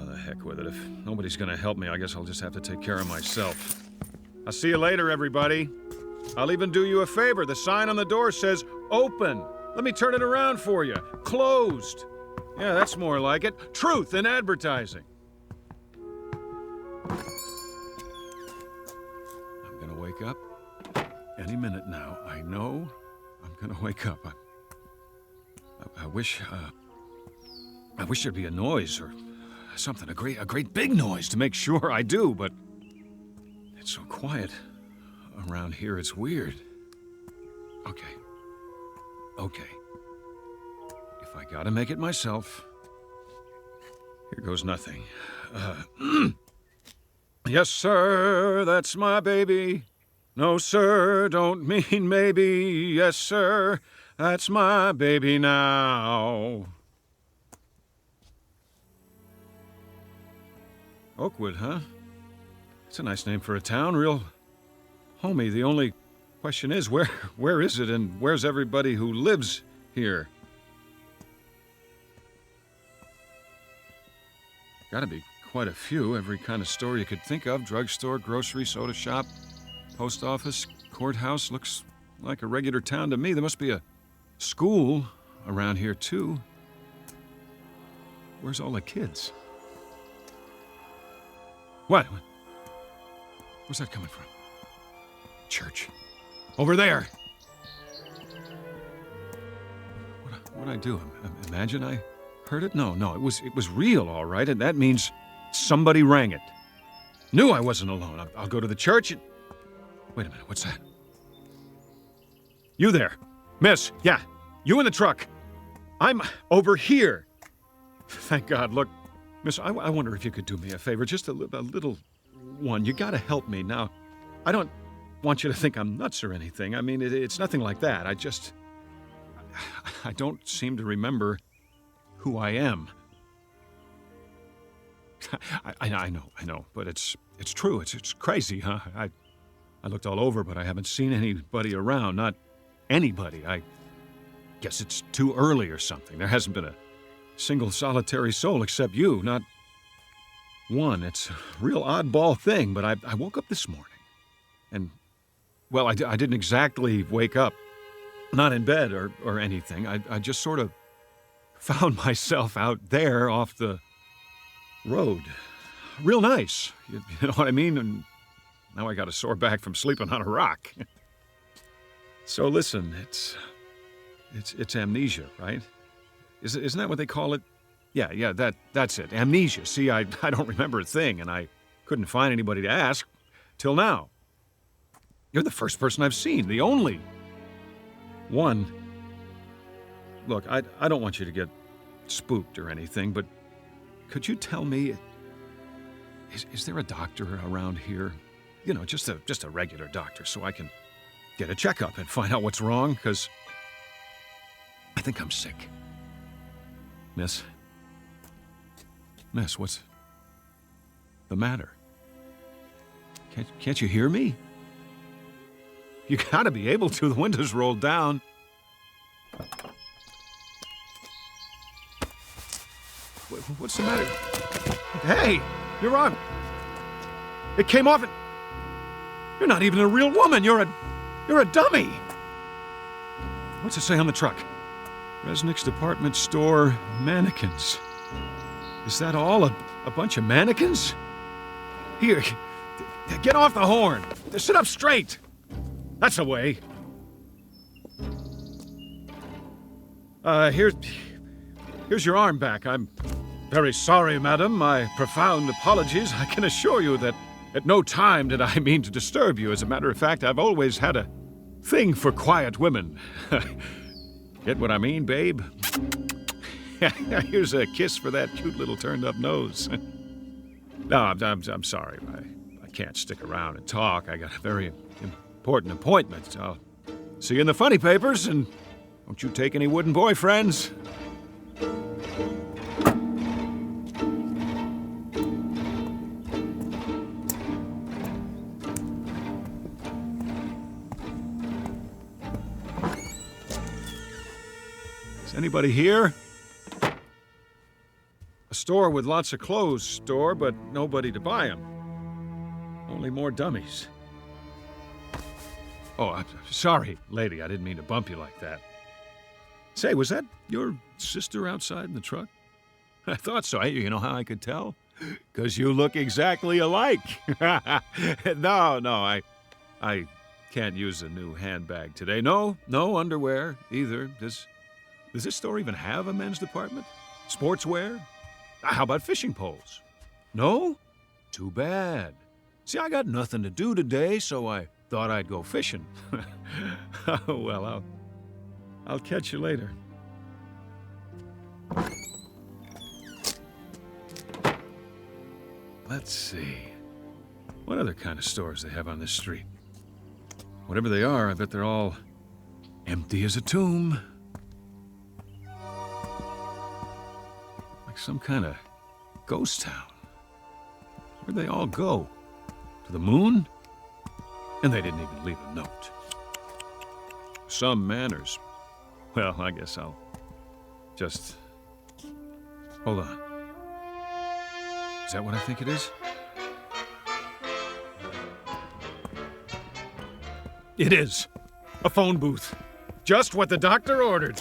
[SPEAKER 9] the heck with it. If nobody's gonna help me, I guess I'll just have to take care of myself. I'll see you later, everybody. I'll even do you a favor. The sign on the door says open. Let me turn it around for you. Closed. Yeah, that's more like it. Truth in advertising. I'm gonna wake up any minute now. I know I'm gonna wake up. I wish there'd be a noise or something, a great big noise to make sure I do, but it's so quiet around here, it's weird. Okay. If I gotta make it myself, here goes nothing. Yes, sir, that's my baby. No, sir, don't mean maybe. Yes, sir, that's my baby now. Oakwood, huh? It's a nice name for a town, real homey. The only question is, where is it and where's everybody who lives here? Gotta be quite a few. Every kind of store you could think of. Drugstore, grocery, soda shop. post office, courthouse. Looks like a regular town to me. There must be a school around here, too. Where's all the kids? What? Where's that coming from? Church. Over there! What'd I do? Imagine I heard it? No, it was real, all right, and that means somebody rang it. Knew I wasn't alone. I'll go to the church and... Wait a minute, what's that? You there. Miss, yeah, you in the truck. I'm over here. Thank God. Look, miss, I wonder if you could do me a favor, just a little one. You gotta help me now. I don't want you to think I'm nuts or anything. I mean, it's nothing like that. I don't seem to remember who I am. I know, but it's true. It's crazy, huh? I looked all over, but I haven't seen anybody around. Not anybody. I guess it's too early or something. There hasn't been a single solitary soul except you. Not one. It's a real oddball thing, but I woke up this morning. And, well, I didn't exactly wake up. Not in bed or anything. I just sort of found myself out there off the road. Real nice. You know what I mean? And now I got a sore back from sleeping on a rock. So listen, it's amnesia, right? Isn't that what they call it? Yeah, that's it. Amnesia. See, I don't remember a thing, and I couldn't find anybody to ask till now. You're the first person I've seen, the only one. Look, I don't want you to get spooked or anything, but could you tell me, is there a doctor around here? You know, just a regular doctor, so I can get a checkup and find out what's wrong, because I think I'm sick. Miss, what's the matter? Can't you hear me? You gotta be able to. The window's rolled down. What's the matter? Hey, you're on. It came off and... You're not even a real woman. You're a dummy. What's it say on the truck? Resnick's department store mannequins. Is that all? A bunch of mannequins? Here, get off the horn. Sit up straight. That's the way. Here's your arm back. I'm very sorry, madam. My profound apologies. I can assure you that at no time did I mean to disturb you. As a matter of fact, I've always had a thing for quiet women. Get what I mean, babe? Here's a kiss for that cute little turned-up nose. No, I'm sorry. I can't stick around and talk. I got a very important appointment. I'll see you in the funny papers, and don't you take any wooden boyfriends. Is anybody here? A store with lots of clothes store, but nobody to buy them. Only more dummies. Oh, I'm sorry, lady. I didn't mean to bump you like that. Say, was that your sister outside in the truck? I thought so. You know how I could tell? 'Cause you look exactly alike. No, I can't use a new handbag today. No underwear either. Does this store even have a men's department? Sportswear? How about fishing poles? No? Too bad. See, I got nothing to do today, so I thought I'd go fishing. Oh, well, I'll catch you later. Let's see. What other kind of stores they have on this street? Whatever they are, I bet they're all empty as a tomb. Like some kind of ghost town. Where'd they all go? To the moon? And they didn't even leave a note. Some manners. Well, I guess I'll just... Hold on. Is that what I think it is? It is. A phone booth. Just what the doctor ordered.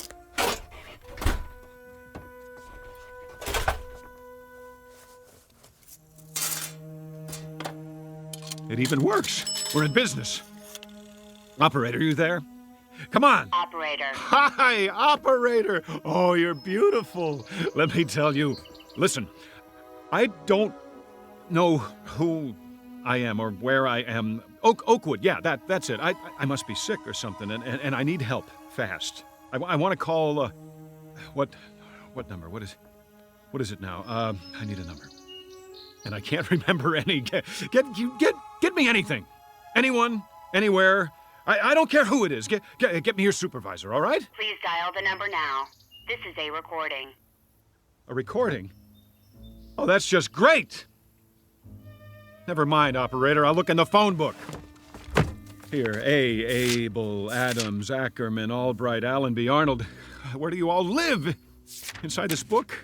[SPEAKER 9] It even works. We're in business. Operator, you there? Come on.
[SPEAKER 6] Operator.
[SPEAKER 9] Hi, operator. Oh, you're beautiful. Let me tell you. Listen, I don't know who I am or where I am. Oakwood, yeah, that's it. I must be sick or something, and I need help fast. I want to call. What number? What is it now? I need a number, and I can't remember any. Get me anything, anyone, anywhere. I don't care who it is. Get me your supervisor, all right?
[SPEAKER 6] Please dial the number now. This is a recording.
[SPEAKER 9] A recording? Oh, that's just great. Never mind, operator. I'll look in the phone book. Here, Abel, Adams, Ackerman, Albright, Allenby, Arnold. Where do you all live? Inside this book?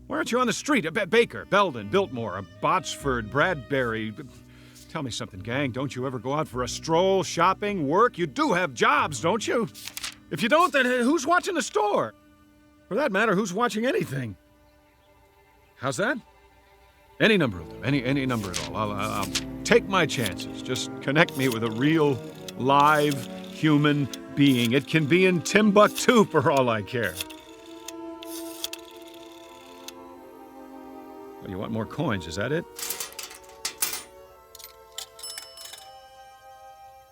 [SPEAKER 9] Why aren't you on the street? Baker, Belden, Biltmore, Botsford, Bradbury. Tell me something, gang. Don't you ever go out for a stroll, shopping, work? You do have jobs, don't you? If you don't, then who's watching the store? For that matter, who's watching anything? How's that? Any number of them, any number at all. I'll take my chances. Just connect me with a real, live, human being. It can be in Timbuktu for all I care. Well, you want more coins, is that it?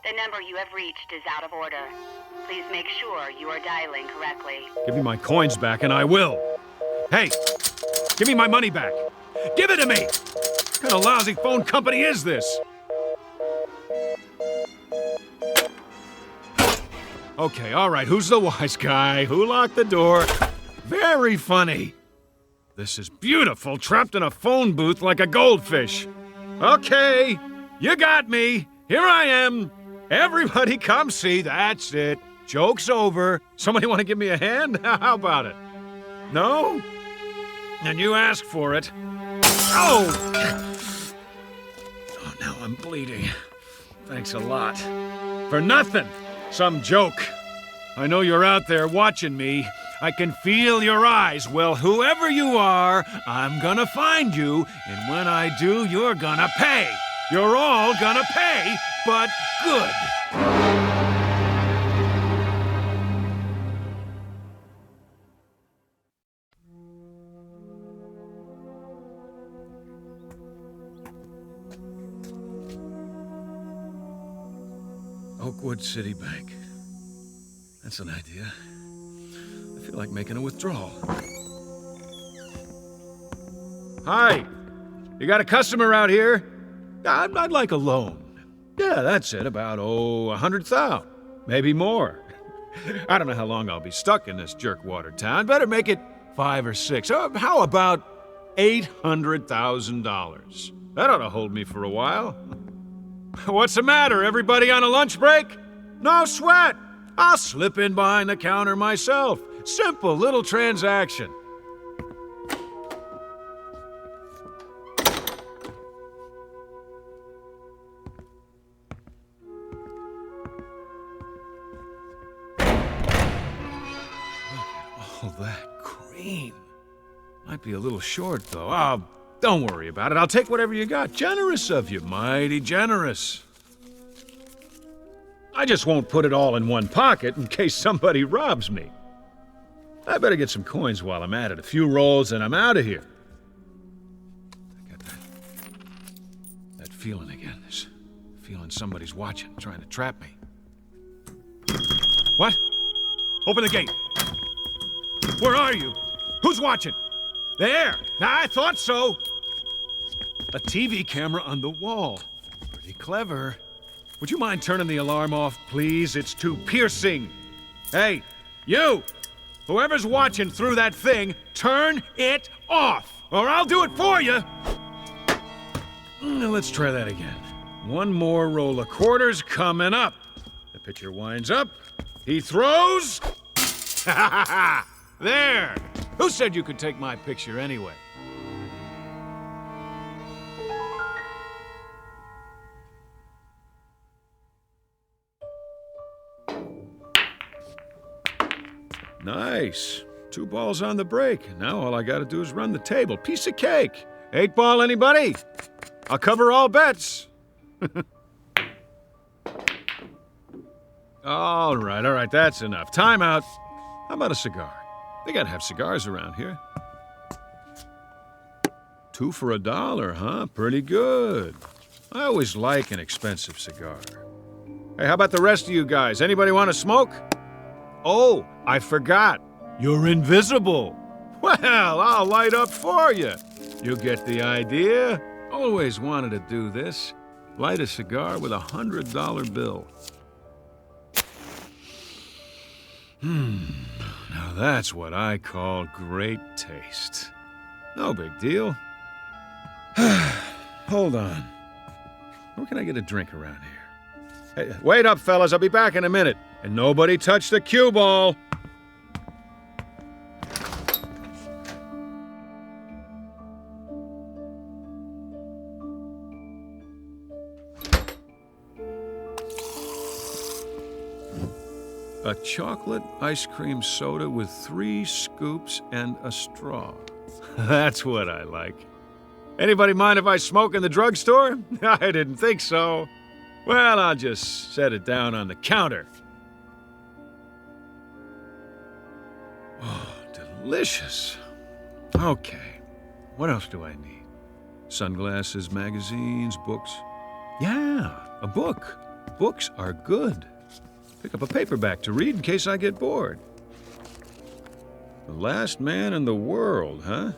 [SPEAKER 6] The number you have reached is out of order. Please make sure you are dialing correctly.
[SPEAKER 9] Give me my coins back and I will. Hey, give me my money back. Give it to me! What kind of lousy phone company is this? Okay, all right, who's the wise guy? Who locked the door? Very funny. This is beautiful, trapped in a phone booth like a goldfish. Okay, you got me. Here I am. Everybody come see. That's it. Joke's over. Somebody want to give me a hand? How about it? No? And you asked for it. Oh! Oh, now I'm bleeding. Thanks a lot. For nothing. Some joke. I know you're out there watching me. I can feel your eyes. Well, whoever you are, I'm gonna find you, and when I do, you're gonna pay. You're all gonna pay, but good. Oakwood City Bank. That's an idea. I feel like making a withdrawal. Hi! You got a customer out here? I'd like a loan. Yeah, that's it. About, 100,000. Maybe more. I don't know how long I'll be stuck in this jerkwater town. Better make it 5 or 6. How about $800,000? That ought to hold me for a while. What's the matter? Everybody on a lunch break? No sweat. I'll slip in behind the counter myself. Simple little transaction. Oh, that cream. Might be a little short, though. Oh, don't worry about it. I'll take whatever you got. Generous of you. Mighty generous. I just won't put it all in one pocket in case somebody robs me. I better get some coins while I'm at it. A few rolls and I'm out of here. I got that feeling again. This feeling somebody's watching, trying to trap me. What? Open the gate. Where are you? Who's watching? There! I thought so! A TV camera on the wall. Pretty clever. Would you mind turning the alarm off, please? It's too piercing. Hey, you! Whoever's watching through that thing, turn it off, or I'll do it for you! Now let's try that again. One more roll of quarters coming up. The pitcher winds up. He throws. Ha ha ha! There! Who said you could take my picture anyway? Nice. 2 balls on the break. Now all I gotta do is run the table. Piece of cake. 8 ball, anybody? I'll cover all bets. All right, that's enough. Time out. How about a cigar? They gotta have cigars around here. 2 for $1, huh? Pretty good. I always like an expensive cigar. Hey, how about the rest of you guys? Anybody want to smoke? Oh, I forgot. You're invisible. Well, I'll light up for you. You get the idea? Always wanted to do this. Light a cigar with a $100 bill. Now that's what I call great taste. No big deal. Hold on. Where can I get a drink around here? Hey, wait up, fellas. I'll be back in a minute. And nobody touch the cue ball. A chocolate ice cream soda with 3 scoops and a straw. That's what I like. Anybody mind if I smoke in the drugstore? I didn't think so. Well, I'll just set it down on the counter. Oh, delicious. Okay, what else do I need? Sunglasses, magazines, books. Yeah, a book. Books are good. Pick up a paperback to read in case I get bored. The Last Man in the World, huh?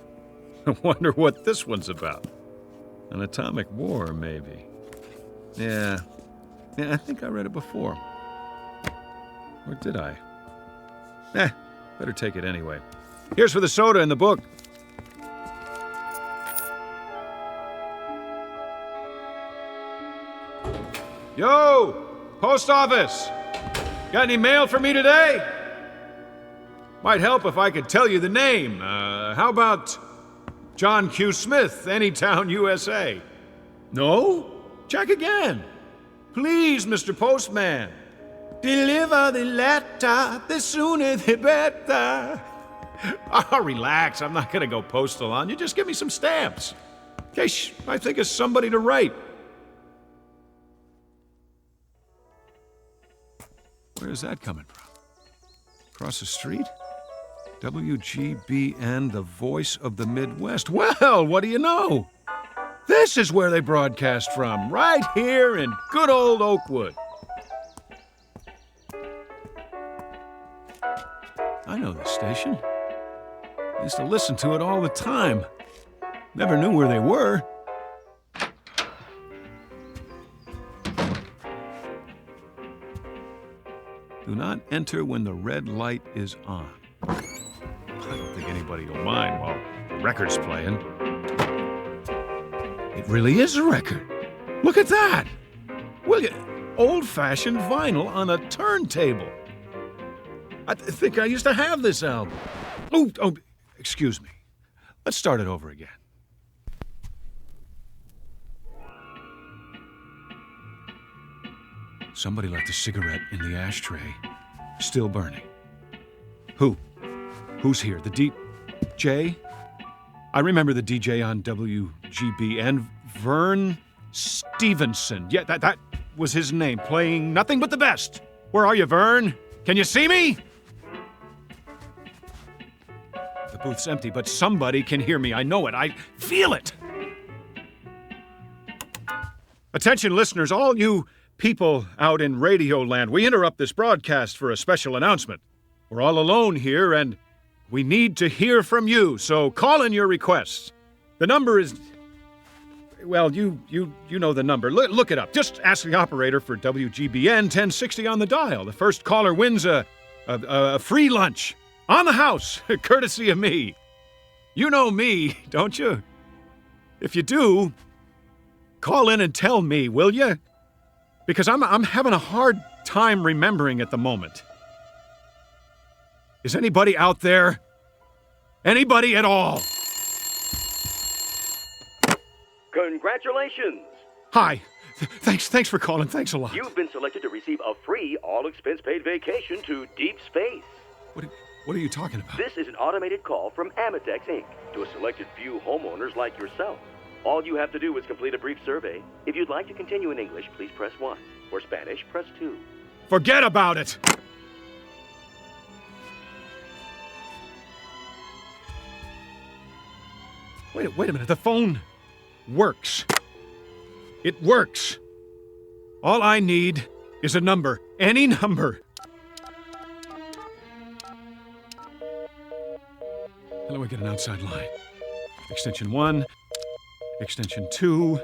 [SPEAKER 9] I wonder what this one's about. An atomic war, maybe. Yeah, I think I read it before. Or did I? Better take it anyway. Here's for the soda and the book. Yo! Post office! Got any mail for me today? Might help if I could tell you the name. How about John Q. Smith, Anytown, USA? No? Check again. Please, Mr. Postman. Deliver the letter, the sooner the better. Oh, relax. I'm not gonna go postal on you. Just give me some stamps. In case I think of somebody to write. Where's that coming from? Across the street? WGBN, the voice of the Midwest. Well, what do you know? This is where they broadcast from, right here in good old Oakwood. I know this station. I used to listen to it all the time. Never knew where they were. Do not enter when the red light is on. I don't think anybody will mind while the record's playing. It really is a record. Look at that! Will you? Old-fashioned vinyl on a turntable. I think I used to have this album. Oh, excuse me. Let's start it over again. Somebody left a cigarette in the ashtray, still burning. Who? Who's here? The DJ? I remember the DJ on WGBN, Vern Stevenson. Yeah, that was his name, playing nothing but the best. Where are you, Vern? Can you see me? The booth's empty, but somebody can hear me. I know it. I feel it. Attention, listeners, all you people out in Radio Land, we interrupt this broadcast for a special announcement. We're all alone here, and we need to hear from you, so call in your requests. The number is... Well, you know the number. Look it up. Just ask the operator for WGBN 1060 on the dial. The first caller wins a free lunch on the house, courtesy of me. You know me, don't you? If you do, call in and tell me, will you? Because I'm having a hard time remembering at the moment. Is anybody out there? Anybody at all?
[SPEAKER 10] Congratulations!
[SPEAKER 9] Hi. Thanks for calling. Thanks a lot.
[SPEAKER 10] You've been selected to receive a free, all-expense-paid vacation to deep space.
[SPEAKER 9] What are you talking about?
[SPEAKER 10] This is an automated call from Amitex Inc. to a selected few homeowners like yourself. All you have to do is complete a brief survey. If you'd like to continue in English, please press 1. For Spanish, press 2.
[SPEAKER 9] Forget about it! Wait a minute. The phone works. It works. All I need is a number. Any number. How do I get an outside line? Extension 1. Extension 2.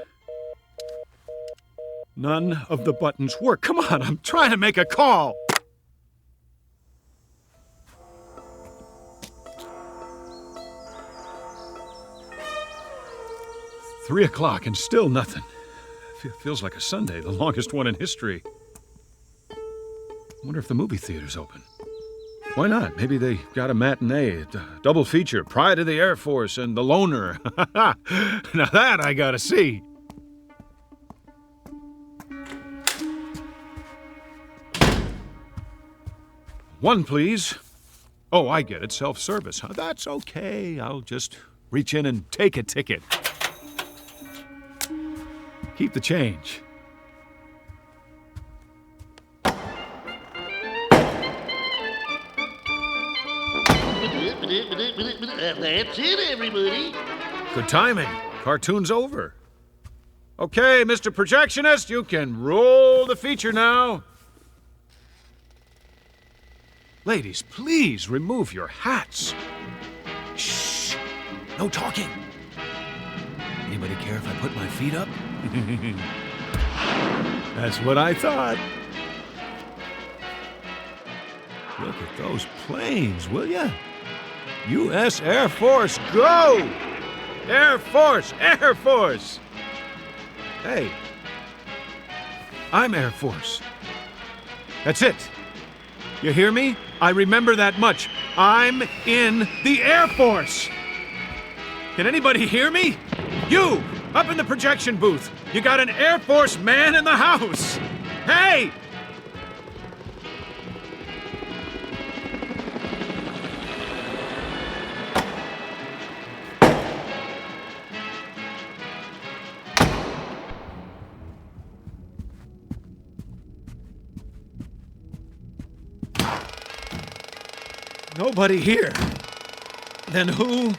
[SPEAKER 9] None of the buttons work. Come on, I'm trying to make a call. Three o'clock and still nothing. Feels like a Sunday, the longest one in history. Wonder if the movie theater's open. Why not? Maybe they got a matinee, a double feature, Pride of the Air Force and The Loner. Now that I gotta see. One, please. Oh, I get it. Self-service, huh? That's okay. I'll just reach in and take a ticket. Keep the change.
[SPEAKER 20] That's it, everybody.
[SPEAKER 9] Good timing. Cartoon's over. Okay, Mr. Projectionist, you can roll the feature now. Ladies, please remove your hats. Shh. No talking. Anybody care if I put my feet up? That's what I thought. Look at those planes, will ya? U.S. Air Force, go! Air Force, Air Force! Hey, I'm Air Force. That's it. You hear me? I remember that much. I'm in the Air Force. Can anybody hear me? You, up in the projection booth. You got an Air Force man in the house. Hey! Nobody here. Then who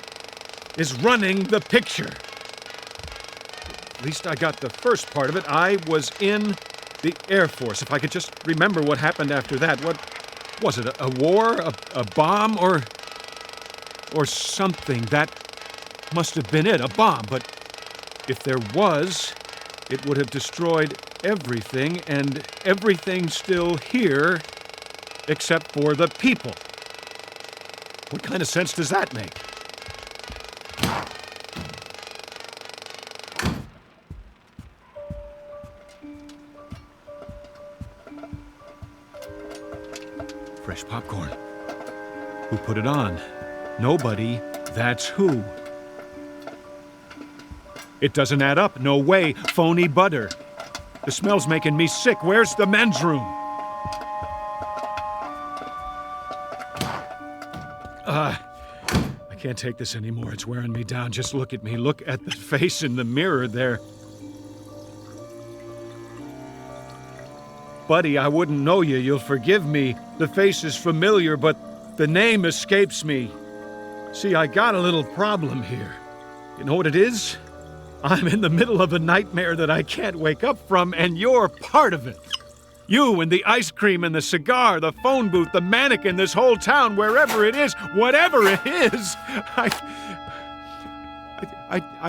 [SPEAKER 9] is running the picture? At least I got the first part of it. I was in the Air Force. If I could just remember what happened after that. What was it? A war? A bomb? Or something? That must have been it. A bomb. But if there was, it would have destroyed everything, and everything's still here except for the people. What kind of sense does that make? Fresh popcorn. Who put it on? Nobody. That's who. It doesn't add up. No way. Phony butter. The smell's making me sick. Where's the men's room? I can't take this anymore. It's wearing me down. Just look at me. Look at the face in the mirror there. Buddy, I wouldn't know you. You'll forgive me. The face is familiar, but the name escapes me. See, I got a little problem here. You know what it is? I'm in the middle of a nightmare that I can't wake up from, and you're part of it. You and the ice cream and the cigar, the phone booth, the mannequin, this whole town, wherever it is, whatever it is, I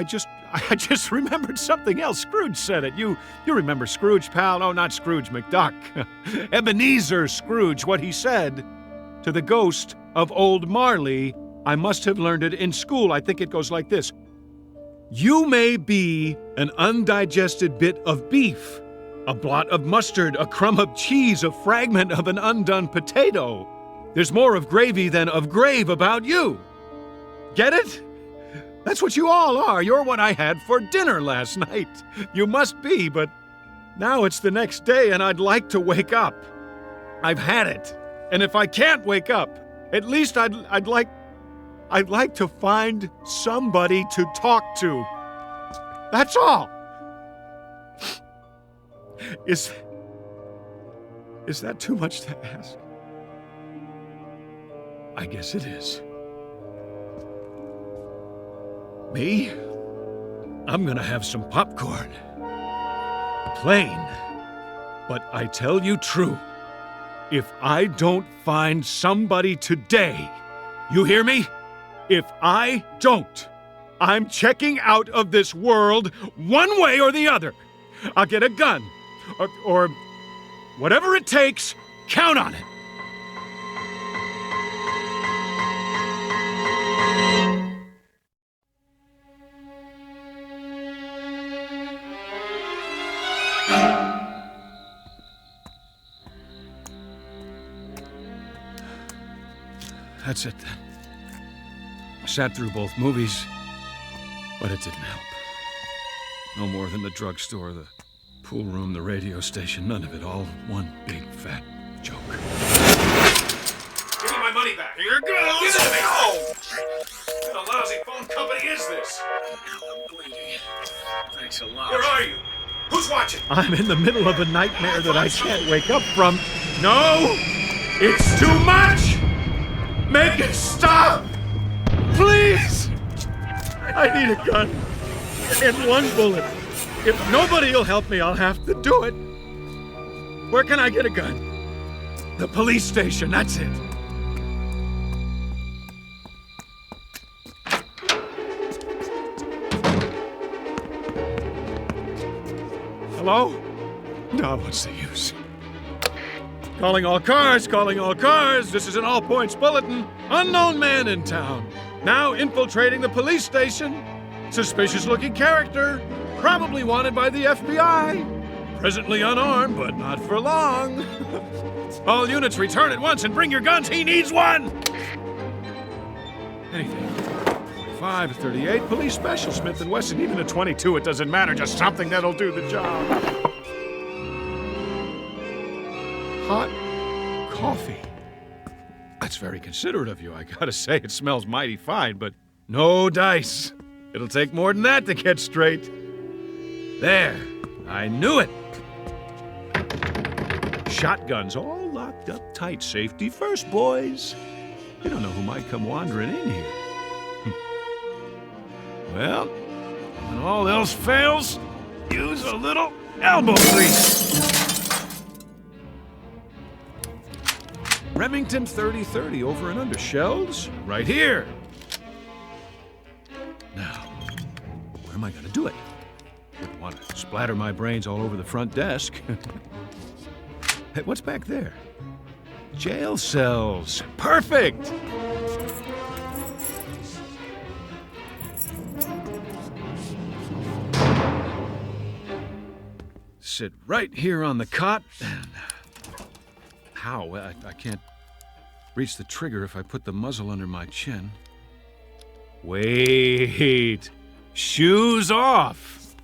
[SPEAKER 9] just remembered something else. Scrooge said it. You remember Scrooge, pal? Oh, not Scrooge McDuck. Ebenezer Scrooge, what he said to the ghost of old Marley. I must have learned it in school. I think it goes like this. You may be an undigested bit of beef, a blot of mustard, a crumb of cheese, a fragment of an undone potato. There's more of gravy than of grave about you. Get it? That's what you all are. You're what I had for dinner last night. You must be, but now it's the next day and I'd like to wake up. I've had it. And if I can't wake up, At least I'd like to find somebody to talk to. That's all. Is that too much to ask? I guess it is. Me? I'm gonna have some popcorn. Plain. But I tell you true, if I don't find somebody today, you hear me? If I don't, I'm checking out of this world one way or the other. I'll get a gun, or whatever it takes, count on it. That's it then. I sat through both movies, but it didn't help. No more than the drugstore, the pool room, the radio station, none of it, all one big fat joke. Give me my money back. Here goes. Give it to me. Oh! What a lousy phone company is this? I'm bleeding. Thanks a lot. Where are you? Who's watching? I'm in the middle of a nightmare that I can't wake up from. No! It's too much! Make it stop! Please! I need a gun. And one bullet. If nobody will help me, I'll have to do it. Where can I get a gun? The police station, that's it. Hello? No, what's the use? Calling all cars, calling all cars. This is an all-points bulletin. Unknown man in town. Now infiltrating the police station. Suspicious-looking character. Probably wanted by the FBI. Presently unarmed, but not for long. All units return at once and bring your guns. He needs one! Anything. 45, a 38, police special, Smith & Wesson, even a 22, it doesn't matter. Just something that'll do the job. Hot coffee. That's very considerate of you. I gotta say, it smells mighty fine, but no dice. It'll take more than that to get straight. There. I knew it. Shotguns all locked up tight. Safety first, boys. You don't know who might come wandering in here. Well, when all else fails, use a little elbow grease. Remington 30-30 over and under. Shells right here. Now, where am I going to do it? Wouldn't want to splatter my brains all over the front desk. Hey, what's back there? Jail cells. Perfect! Sit right here on the cot and... How? I can't reach the trigger if I put the muzzle under my chin. Wait. Shoes off.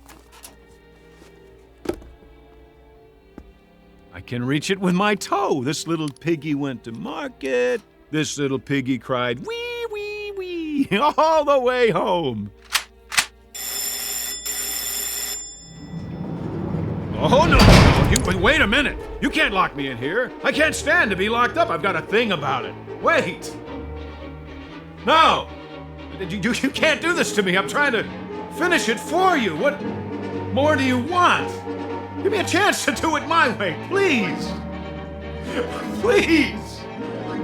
[SPEAKER 9] I can reach it with my toe. This little piggy went to market. This little piggy cried, wee, wee, wee, all the way home. Oh, no. Wait a minute. You can't lock me in here. I can't stand to be locked up. I've got a thing about it. Wait. No. You can't do this to me. I'm trying to finish it for you. What more do you want? Give me a chance to do it my way, please. Please.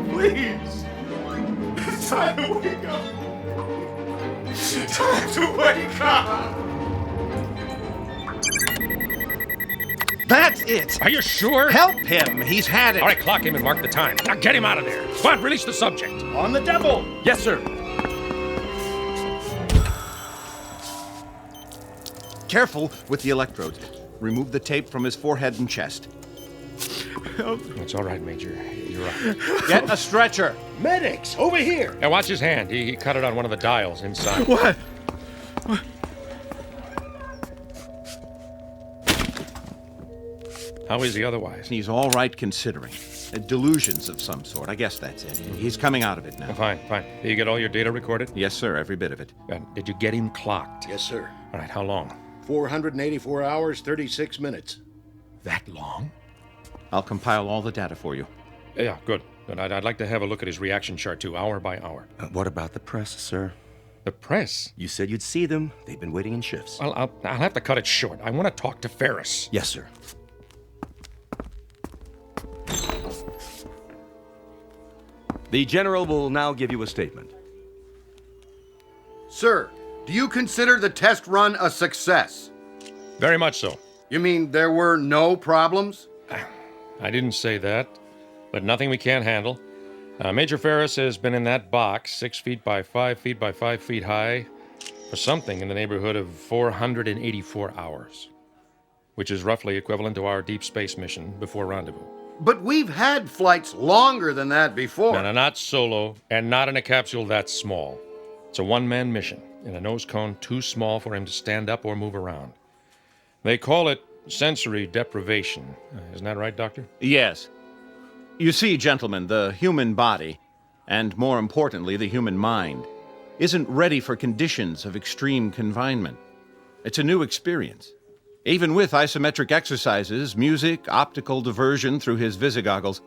[SPEAKER 9] Please. It's time to wake up. It's time to wake up.
[SPEAKER 1] That's it! Are you sure? Help him! He's had it! All right, clock him and mark the time. Now get him out of there! Come on, release the subject! On the devil! Yes, sir!
[SPEAKER 14] Careful with the electrodes. Remove the tape from his forehead and chest.
[SPEAKER 1] It's all right, Major. You're right.
[SPEAKER 14] Get a stretcher!
[SPEAKER 1] Medics, over here! Now watch his hand. He cut it on one of the dials inside.
[SPEAKER 9] What?
[SPEAKER 1] How is he otherwise?
[SPEAKER 14] He's all right considering. Delusions of some sort. I guess that's it. He's coming out of it now.
[SPEAKER 1] Fine. Did you get all your data recorded?
[SPEAKER 14] Yes, sir. Every bit of it.
[SPEAKER 1] Did you get him clocked?
[SPEAKER 13] Yes, sir.
[SPEAKER 1] All right, how long?
[SPEAKER 13] 484 hours, 36 minutes.
[SPEAKER 1] That long?
[SPEAKER 14] I'll compile all the data for you.
[SPEAKER 1] Yeah, good. I'd like to have a look at his reaction chart, too, hour by hour.
[SPEAKER 16] What about the press, sir?
[SPEAKER 1] The press?
[SPEAKER 16] You said you'd see them. They've been waiting in shifts.
[SPEAKER 1] Well, I'll have to cut it short. I want to talk to Ferris.
[SPEAKER 16] Yes, sir. The General will now give you a statement.
[SPEAKER 17] Sir, do you consider the test run a success?
[SPEAKER 1] Very much so.
[SPEAKER 17] You mean there were no problems?
[SPEAKER 1] I didn't say that, but nothing we can't handle. Major Ferris has been in that box, 6 feet by 5 feet by 5 feet high, for something in the neighborhood of 484 hours, which is roughly equivalent to our deep space mission before rendezvous.
[SPEAKER 17] But we've had flights longer than that before.
[SPEAKER 1] No, not solo, and not in a capsule that small. It's a one-man mission, in a nose cone too small for him to stand up or move around. They call it sensory deprivation. Isn't that right, Doctor?
[SPEAKER 14] Yes. You see, gentlemen, the human body, and more importantly, the human mind, isn't ready for conditions of extreme confinement. It's a new experience. Even with isometric exercises, music, optical diversion through his visigoggles,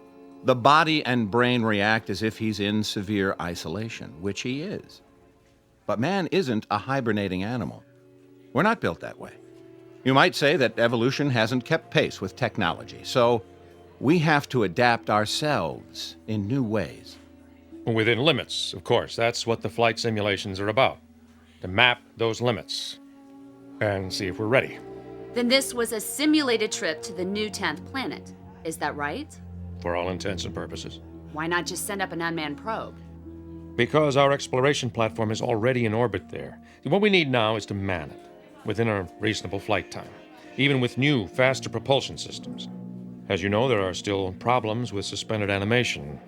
[SPEAKER 14] the body and brain react as if he's in severe isolation, which he is. But man isn't a hibernating animal. We're not built that way. You might say that evolution hasn't kept pace with technology, so we have to adapt ourselves in new ways.
[SPEAKER 1] Within limits, of course. That's what the flight simulations are about. To map those limits and see if we're ready.
[SPEAKER 11] Then this was a simulated trip to the new 10th planet. Is that right?
[SPEAKER 1] For all intents and purposes.
[SPEAKER 11] Why not just send up an unmanned probe?
[SPEAKER 1] Because our exploration platform is already in orbit there. What we need now is to man it, within a reasonable flight time, even with new, faster propulsion systems. As you know, there are still problems with suspended animation,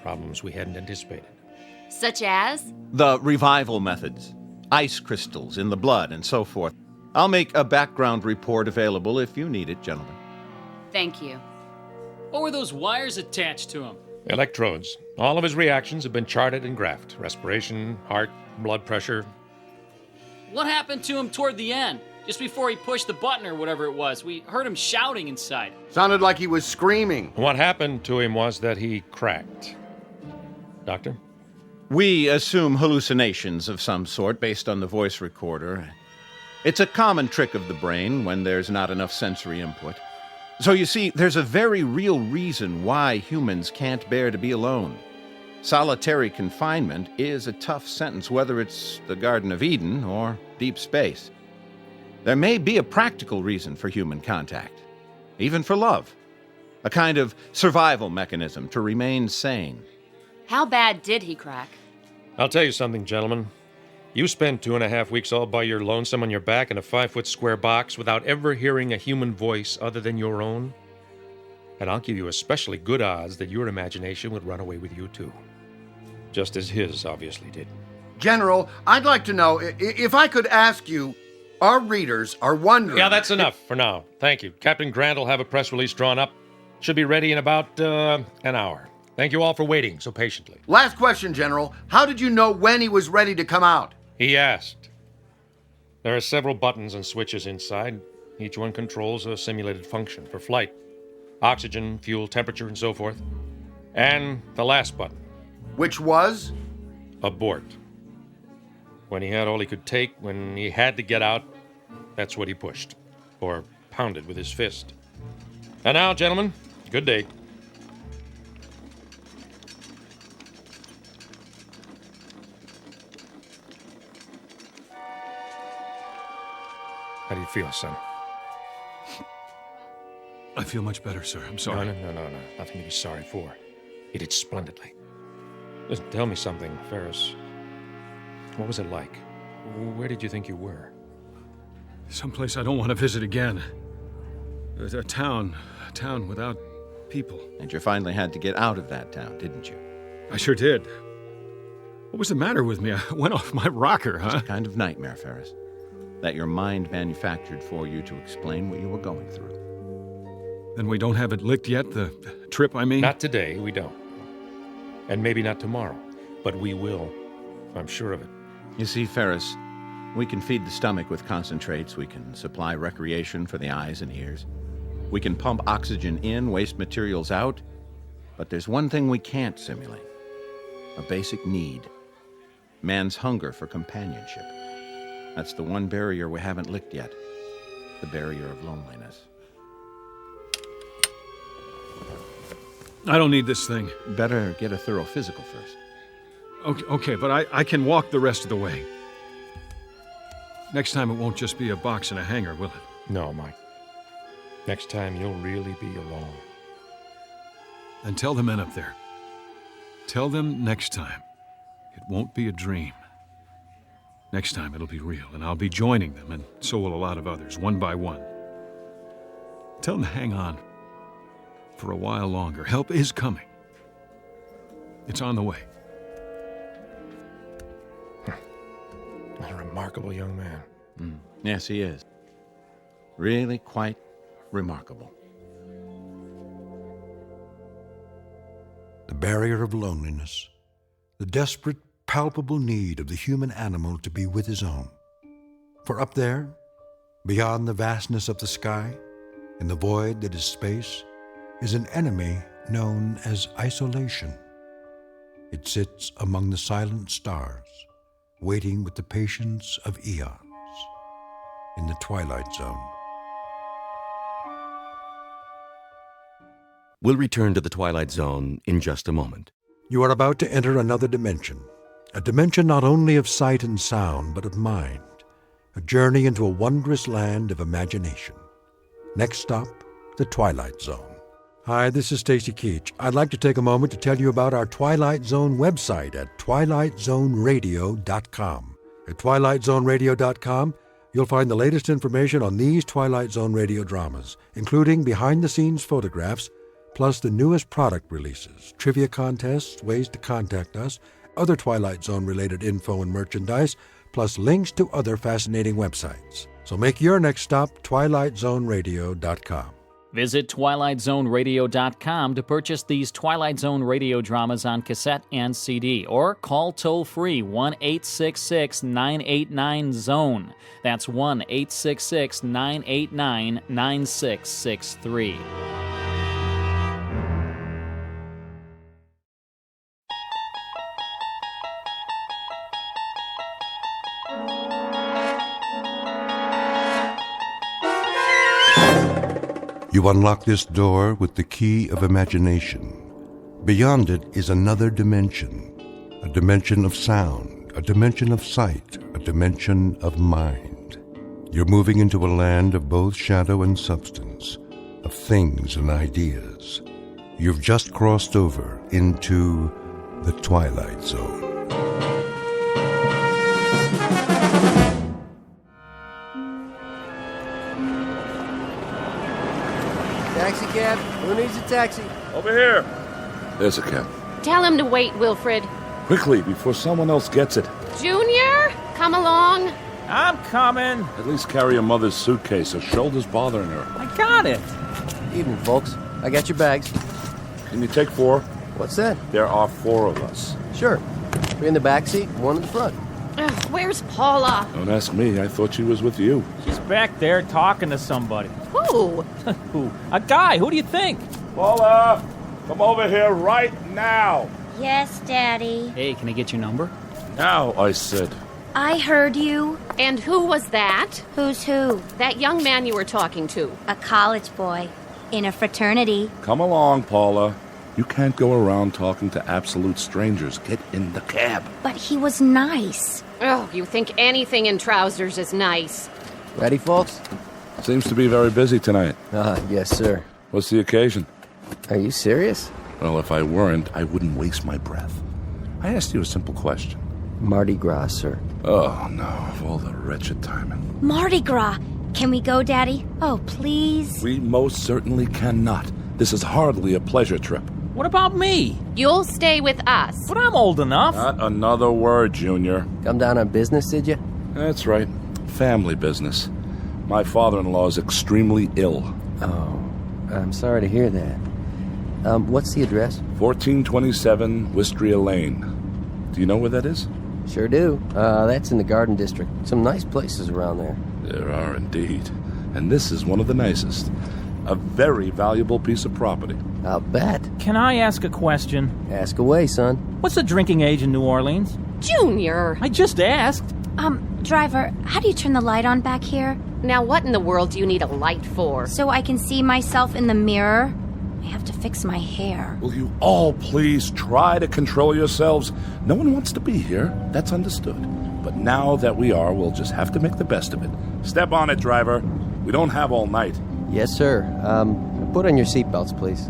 [SPEAKER 1] problems we hadn't anticipated.
[SPEAKER 11] Such as?
[SPEAKER 14] The revival methods, ice crystals in the blood, and so forth. I'll make a background report available if you need it, gentlemen.
[SPEAKER 11] Thank you.
[SPEAKER 21] What were those wires attached to him?
[SPEAKER 1] Electrodes. All of his reactions have been charted and graphed. Respiration, heart, blood pressure.
[SPEAKER 21] What happened to him toward the end? Just before he pushed the button or whatever it was. We heard him shouting inside.
[SPEAKER 17] Sounded like he was screaming.
[SPEAKER 1] What happened to him was that he cracked. Doctor?
[SPEAKER 14] We assume hallucinations of some sort based on the voice recorder. It's a common trick of the brain when there's not enough sensory input. So you see, there's a very real reason why humans can't bear to be alone. Solitary confinement is a tough sentence, whether it's the Garden of Eden or deep space. There may be a practical reason for human contact, even for love. A kind of survival mechanism to remain sane.
[SPEAKER 11] How bad did he crack?
[SPEAKER 1] I'll tell you something, gentlemen. You spend 2.5 weeks all by your lonesome on your back in a 5-foot square box without ever hearing a human voice other than your own, and I'll give you especially good odds that your imagination would run away with you too. Just as his obviously did.
[SPEAKER 17] General, I'd like to know, if I could ask you, our readers are wondering...
[SPEAKER 1] Yeah, that's enough for now. Thank you. Captain Grant will have a press release drawn up. Should be ready in about an hour. Thank you all for waiting so patiently.
[SPEAKER 17] Last question, General. How did you know when he was ready to come out?
[SPEAKER 1] He asked. There are several buttons and switches inside. Each one controls a simulated function for flight. Oxygen, fuel, temperature, and so forth. And the last button.
[SPEAKER 17] Which was?
[SPEAKER 1] Abort. When he had all he could take, when he had to get out, that's what he pushed. Or pounded with his fist. And now, gentlemen, good day. How do you feel, son?
[SPEAKER 9] I feel much better, sir. I'm sorry.
[SPEAKER 1] No. Nothing to be sorry for. You did splendidly. Listen, tell me something, Ferris. What was it like? Where did you think you were?
[SPEAKER 9] Someplace I don't want to visit again. A town without people.
[SPEAKER 14] And you finally had to get out of that town, didn't you?
[SPEAKER 9] I sure did. What was the matter with me? I went off my rocker, huh?
[SPEAKER 14] It's a kind of nightmare, Ferris, that your mind manufactured for you to explain what you were going through.
[SPEAKER 9] Then we don't have it licked yet? The trip, I mean?
[SPEAKER 1] Not today, we don't. And maybe not tomorrow, but we will. I'm sure of it.
[SPEAKER 14] You see, Ferris, we can feed the stomach with concentrates. We can supply recreation for the eyes and ears. We can pump oxygen in, waste materials out. But there's one thing we can't simulate. A basic need. Man's hunger for companionship. That's the one barrier we haven't licked yet. The barrier of loneliness.
[SPEAKER 9] I don't need this thing.
[SPEAKER 14] Better get a thorough physical first.
[SPEAKER 9] Okay, but I can walk the rest of the way. Next time it won't just be a box and a hanger, will it?
[SPEAKER 1] No, Mike. Next time you'll really be alone.
[SPEAKER 9] Then tell the men up there. Tell them next time it won't be a dream. Next time it'll be real, and I'll be joining them, and so will a lot of others, one by one. Tell them to hang on for a while longer. Help is coming. It's on the way.
[SPEAKER 1] What a remarkable young man.
[SPEAKER 14] Yes, he is. Really quite remarkable.
[SPEAKER 2] The barrier of loneliness, the desperate, palpable need of the human animal to be with his own. For up there, beyond the vastness of the sky, in the void that is space, is an enemy known as isolation. It sits among the silent stars, waiting with the patience of eons, in the twilight zone.
[SPEAKER 16] We'll return to the Twilight Zone in just a moment.
[SPEAKER 2] You are about to enter another dimension, a dimension not only of sight and sound, but of mind, a journey into a wondrous land of imagination. Next stop, the Twilight Zone. Hi, this is Stacy Keach. I'd like to take a moment to tell you about our Twilight Zone website at twilightzoneradio.com. At twilightzoneradio.com, you'll find the latest information on these Twilight Zone radio dramas, including behind-the-scenes photographs, plus the newest product releases, trivia contests, ways to contact us, other Twilight Zone-related info and merchandise, plus links to other fascinating websites. So make your next stop twilightzoneradio.com.
[SPEAKER 21] Visit twilightzoneradio.com to purchase these Twilight Zone radio dramas on cassette and CD, or call toll-free 1-866-989-ZONE. That's 1-866-989-9663.
[SPEAKER 2] You unlock this door with the key of imagination. Beyond it is another dimension, a dimension of sound, a dimension of sight, a dimension of mind. You're moving into a land of both shadow and substance, of things and ideas. You've just crossed over into the Twilight Zone.
[SPEAKER 25] Taxi cab? Who needs a taxi?
[SPEAKER 4] Over here. There's a cab.
[SPEAKER 12] Tell him to wait, Wilfred.
[SPEAKER 4] Quickly, before someone else gets it.
[SPEAKER 12] Junior, come along.
[SPEAKER 4] I'm coming. At least carry your mother's suitcase. Her shoulder's bothering her.
[SPEAKER 25] I got it. Evening, folks. I got your bags.
[SPEAKER 4] Can you take 4?
[SPEAKER 25] What's that?
[SPEAKER 4] There are 4 of us.
[SPEAKER 25] Sure. 3 in the back seat, 1 in the front.
[SPEAKER 12] Ugh, where's Paula?
[SPEAKER 4] Don't ask me. I thought she was with you.
[SPEAKER 15] She's back there talking to somebody.
[SPEAKER 12] Who?
[SPEAKER 15] Who? A guy. Who do you think?
[SPEAKER 4] Paula, come over here right now.
[SPEAKER 8] Yes, Daddy.
[SPEAKER 21] Hey, can I get your number?
[SPEAKER 4] Now, I said.
[SPEAKER 8] I heard you.
[SPEAKER 12] And who was that?
[SPEAKER 8] Who's who?
[SPEAKER 12] That young man you were talking to.
[SPEAKER 8] A college boy. In a fraternity.
[SPEAKER 4] Come along, Paula. You can't go around talking to absolute strangers. Get in the cab.
[SPEAKER 8] But he was nice.
[SPEAKER 12] Oh, you think anything in trousers is nice.
[SPEAKER 25] Ready, folks?
[SPEAKER 4] Seems to be very busy tonight.
[SPEAKER 25] Yes, sir.
[SPEAKER 4] What's the occasion?
[SPEAKER 25] Are you serious?
[SPEAKER 4] Well, if I weren't, I wouldn't waste my breath. I asked you a simple question.
[SPEAKER 25] Mardi Gras, sir.
[SPEAKER 4] Oh, no, of all the wretched timing.
[SPEAKER 8] Mardi Gras. Can we go, Daddy? Oh, please.
[SPEAKER 4] We most certainly cannot. This is hardly a pleasure trip.
[SPEAKER 15] What about me?
[SPEAKER 12] You'll stay with us.
[SPEAKER 15] But I'm old enough.
[SPEAKER 4] Not another word, Junior.
[SPEAKER 25] Come down on business, did you?
[SPEAKER 4] That's right. Family business. My father-in-law is extremely ill.
[SPEAKER 25] Oh. I'm sorry to hear that. What's the address?
[SPEAKER 4] 1427 Wistria Lane. Do you know where that is?
[SPEAKER 25] Sure do. That's in the Garden District. Some nice places around there.
[SPEAKER 4] There are indeed. And this is one of the nicest. A very valuable piece of property.
[SPEAKER 25] I'll bet.
[SPEAKER 15] Can I ask a question?
[SPEAKER 25] Ask away, son.
[SPEAKER 15] What's the drinking age in New Orleans?
[SPEAKER 12] Junior!
[SPEAKER 15] I just asked.
[SPEAKER 5] Driver, how do you turn the light on back here?
[SPEAKER 12] Now what in the world do you need a light for?
[SPEAKER 5] So I can see myself in the mirror? I have to fix my hair.
[SPEAKER 4] Will you all please try to control yourselves? No one wants to be here. That's understood. But now that we are, we'll just have to make the best of it. Step on it, driver. We don't have all night.
[SPEAKER 25] Yes, sir. Put on your seatbelts, please.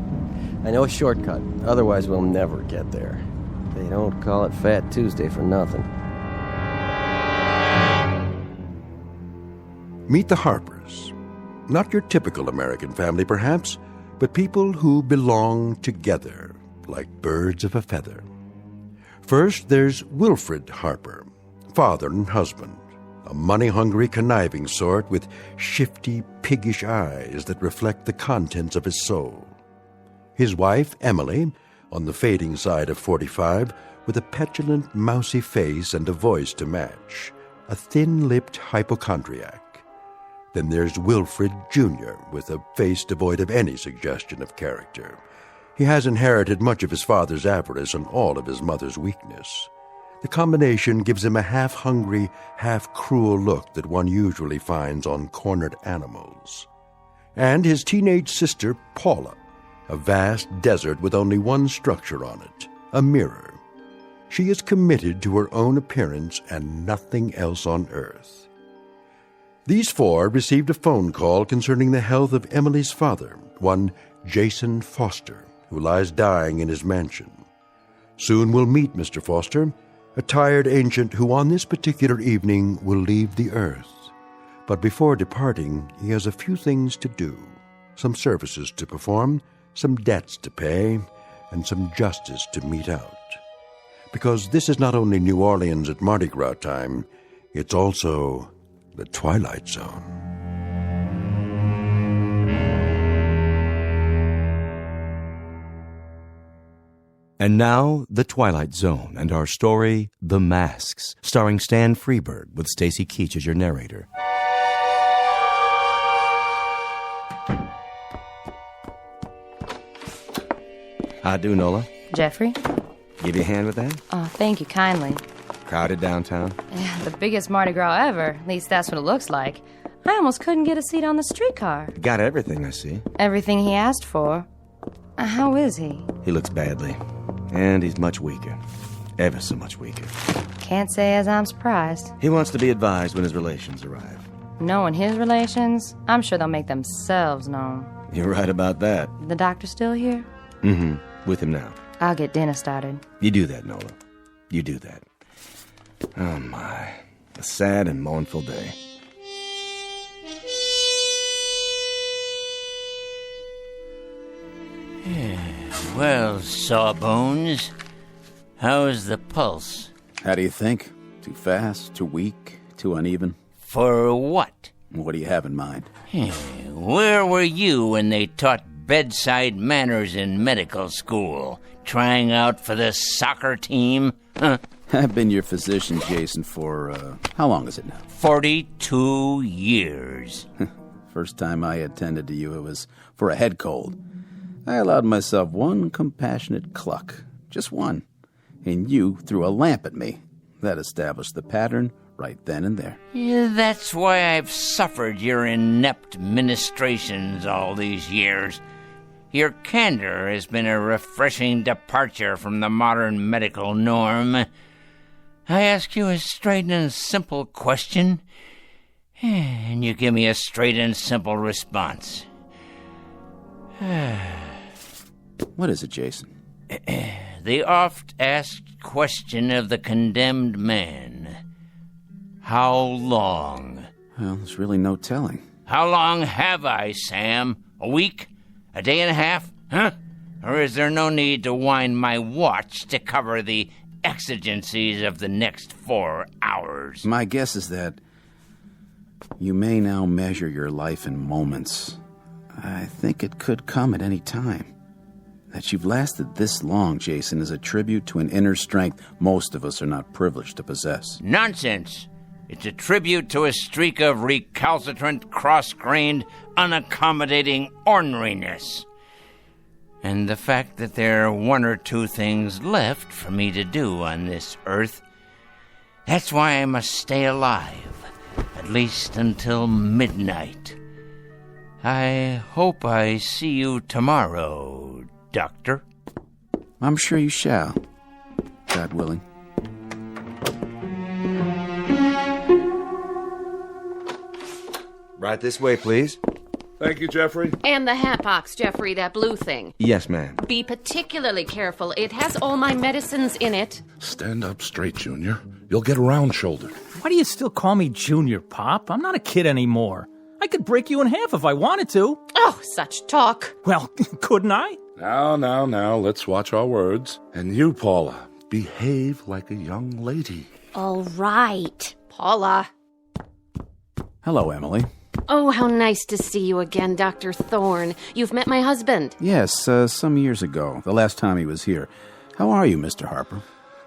[SPEAKER 25] I know a shortcut. Otherwise, we'll never get there. They don't call it Fat Tuesday for nothing.
[SPEAKER 2] Meet the Harpers. Not your typical American family, perhaps, but people who belong together, like birds of a feather. First, there's Wilfred Harper, father and husband, a money-hungry, conniving sort with shifty, piggish eyes that reflect the contents of his soul. His wife, Emily, on the fading side of 45, with a petulant, mousy face and a voice to match, a thin-lipped hypochondriac. Then there's Wilfred Jr., with a face devoid of any suggestion of character. He has inherited much of his father's avarice and all of his mother's weakness. The combination gives him a half-hungry, half-cruel look that one usually finds on cornered animals. And his teenage sister, Paula, a vast desert with only one structure on it, a mirror. She is committed to her own appearance and nothing else on earth. These four received a phone call concerning the health of Emily's father, one Jason Foster, who lies dying in his mansion. Soon we'll meet Mr. Foster, a tired ancient who on this particular evening will leave the earth. But before departing, he has a few things to do, some services to perform, some debts to pay, and some justice to mete out. Because this is not only New Orleans at Mardi Gras time, it's also the Twilight Zone.
[SPEAKER 16] And now, The Twilight Zone and our story, The Masks, starring Stan Freberg with Stacy Keach as your narrator. How do, Nola?
[SPEAKER 7] Jeffrey?
[SPEAKER 16] Give you a hand with that?
[SPEAKER 7] Oh, thank you kindly.
[SPEAKER 16] Crowded downtown?
[SPEAKER 7] Yeah, the biggest Mardi Gras ever. At least that's what it looks like. I almost couldn't get a seat on the streetcar.
[SPEAKER 16] Got everything, I see.
[SPEAKER 7] Everything he asked for. How is he?
[SPEAKER 16] He looks badly. And he's much weaker. Ever so much weaker.
[SPEAKER 7] Can't say as I'm surprised.
[SPEAKER 16] He wants to be advised when his relations arrive.
[SPEAKER 7] Knowing his relations, I'm sure they'll make themselves known.
[SPEAKER 16] You're right about that.
[SPEAKER 7] The doctor still here?
[SPEAKER 16] Mm-hmm. With him now.
[SPEAKER 7] I'll get dinner started.
[SPEAKER 16] You do that, Nola. You do that. Oh, my. A sad and mournful day.
[SPEAKER 19] Well, Sawbones, how's the pulse?
[SPEAKER 22] How do you think? Too fast, too weak, too uneven?
[SPEAKER 19] For what?
[SPEAKER 22] What do you have in mind?
[SPEAKER 19] Where were you when they taught bedside manners in medical school? Trying out for the soccer team? Huh?
[SPEAKER 22] I've been your physician, Jason, for, how long is it now?
[SPEAKER 19] 42 years.
[SPEAKER 22] First time I attended to you, it was for a head cold. I allowed myself one compassionate cluck. Just one. And you threw a lamp at me. That established the pattern right then and there.
[SPEAKER 19] Yeah, that's why I've suffered your inept ministrations all these years. Your candor has been a refreshing departure from the modern medical norm. I ask you a straight and simple question, and you give me a straight and simple response.
[SPEAKER 22] What is it, Jason?
[SPEAKER 19] The oft-asked question of the condemned man. How long?
[SPEAKER 22] Well, there's really no telling.
[SPEAKER 19] How long have I, Sam? A week? A day and a half? Huh? Or is there no need to wind my watch to cover the exigencies of the next 4 hours?
[SPEAKER 22] My guess is that you may now measure your life in moments. I think it could come at any time. That you've lasted this long, Jason, is a tribute to an inner strength most of us are not privileged to possess.
[SPEAKER 19] Nonsense. It's a tribute to a streak of recalcitrant, cross-grained, unaccommodating orneriness. And the fact that there are one or two things left for me to do on this earth. That's why I must stay alive, at least until midnight. I hope I see you tomorrow, Doctor.
[SPEAKER 22] I'm sure you shall, God willing.
[SPEAKER 3] Right this way, please.
[SPEAKER 4] Thank you, Jeffrey.
[SPEAKER 12] And the hat box, Jeffrey, that blue thing.
[SPEAKER 3] Yes, ma'am.
[SPEAKER 12] Be particularly careful. It has all my medicines in it.
[SPEAKER 4] Stand up straight, Junior. You'll get round-shouldered.
[SPEAKER 15] Why do you still call me Junior, Pop? I'm not a kid anymore. I could break you in half if I wanted to.
[SPEAKER 12] Oh, such talk.
[SPEAKER 15] Well, couldn't I?
[SPEAKER 4] Now, let's watch our words. And you, Paula, behave like a young lady.
[SPEAKER 5] All right.
[SPEAKER 12] Paula.
[SPEAKER 22] Hello, Emily.
[SPEAKER 12] Oh, how nice to see you again, Dr. Thorne. You've met my husband.
[SPEAKER 22] Yes, some years ago, the last time he was here. How are you, Mr. Harper?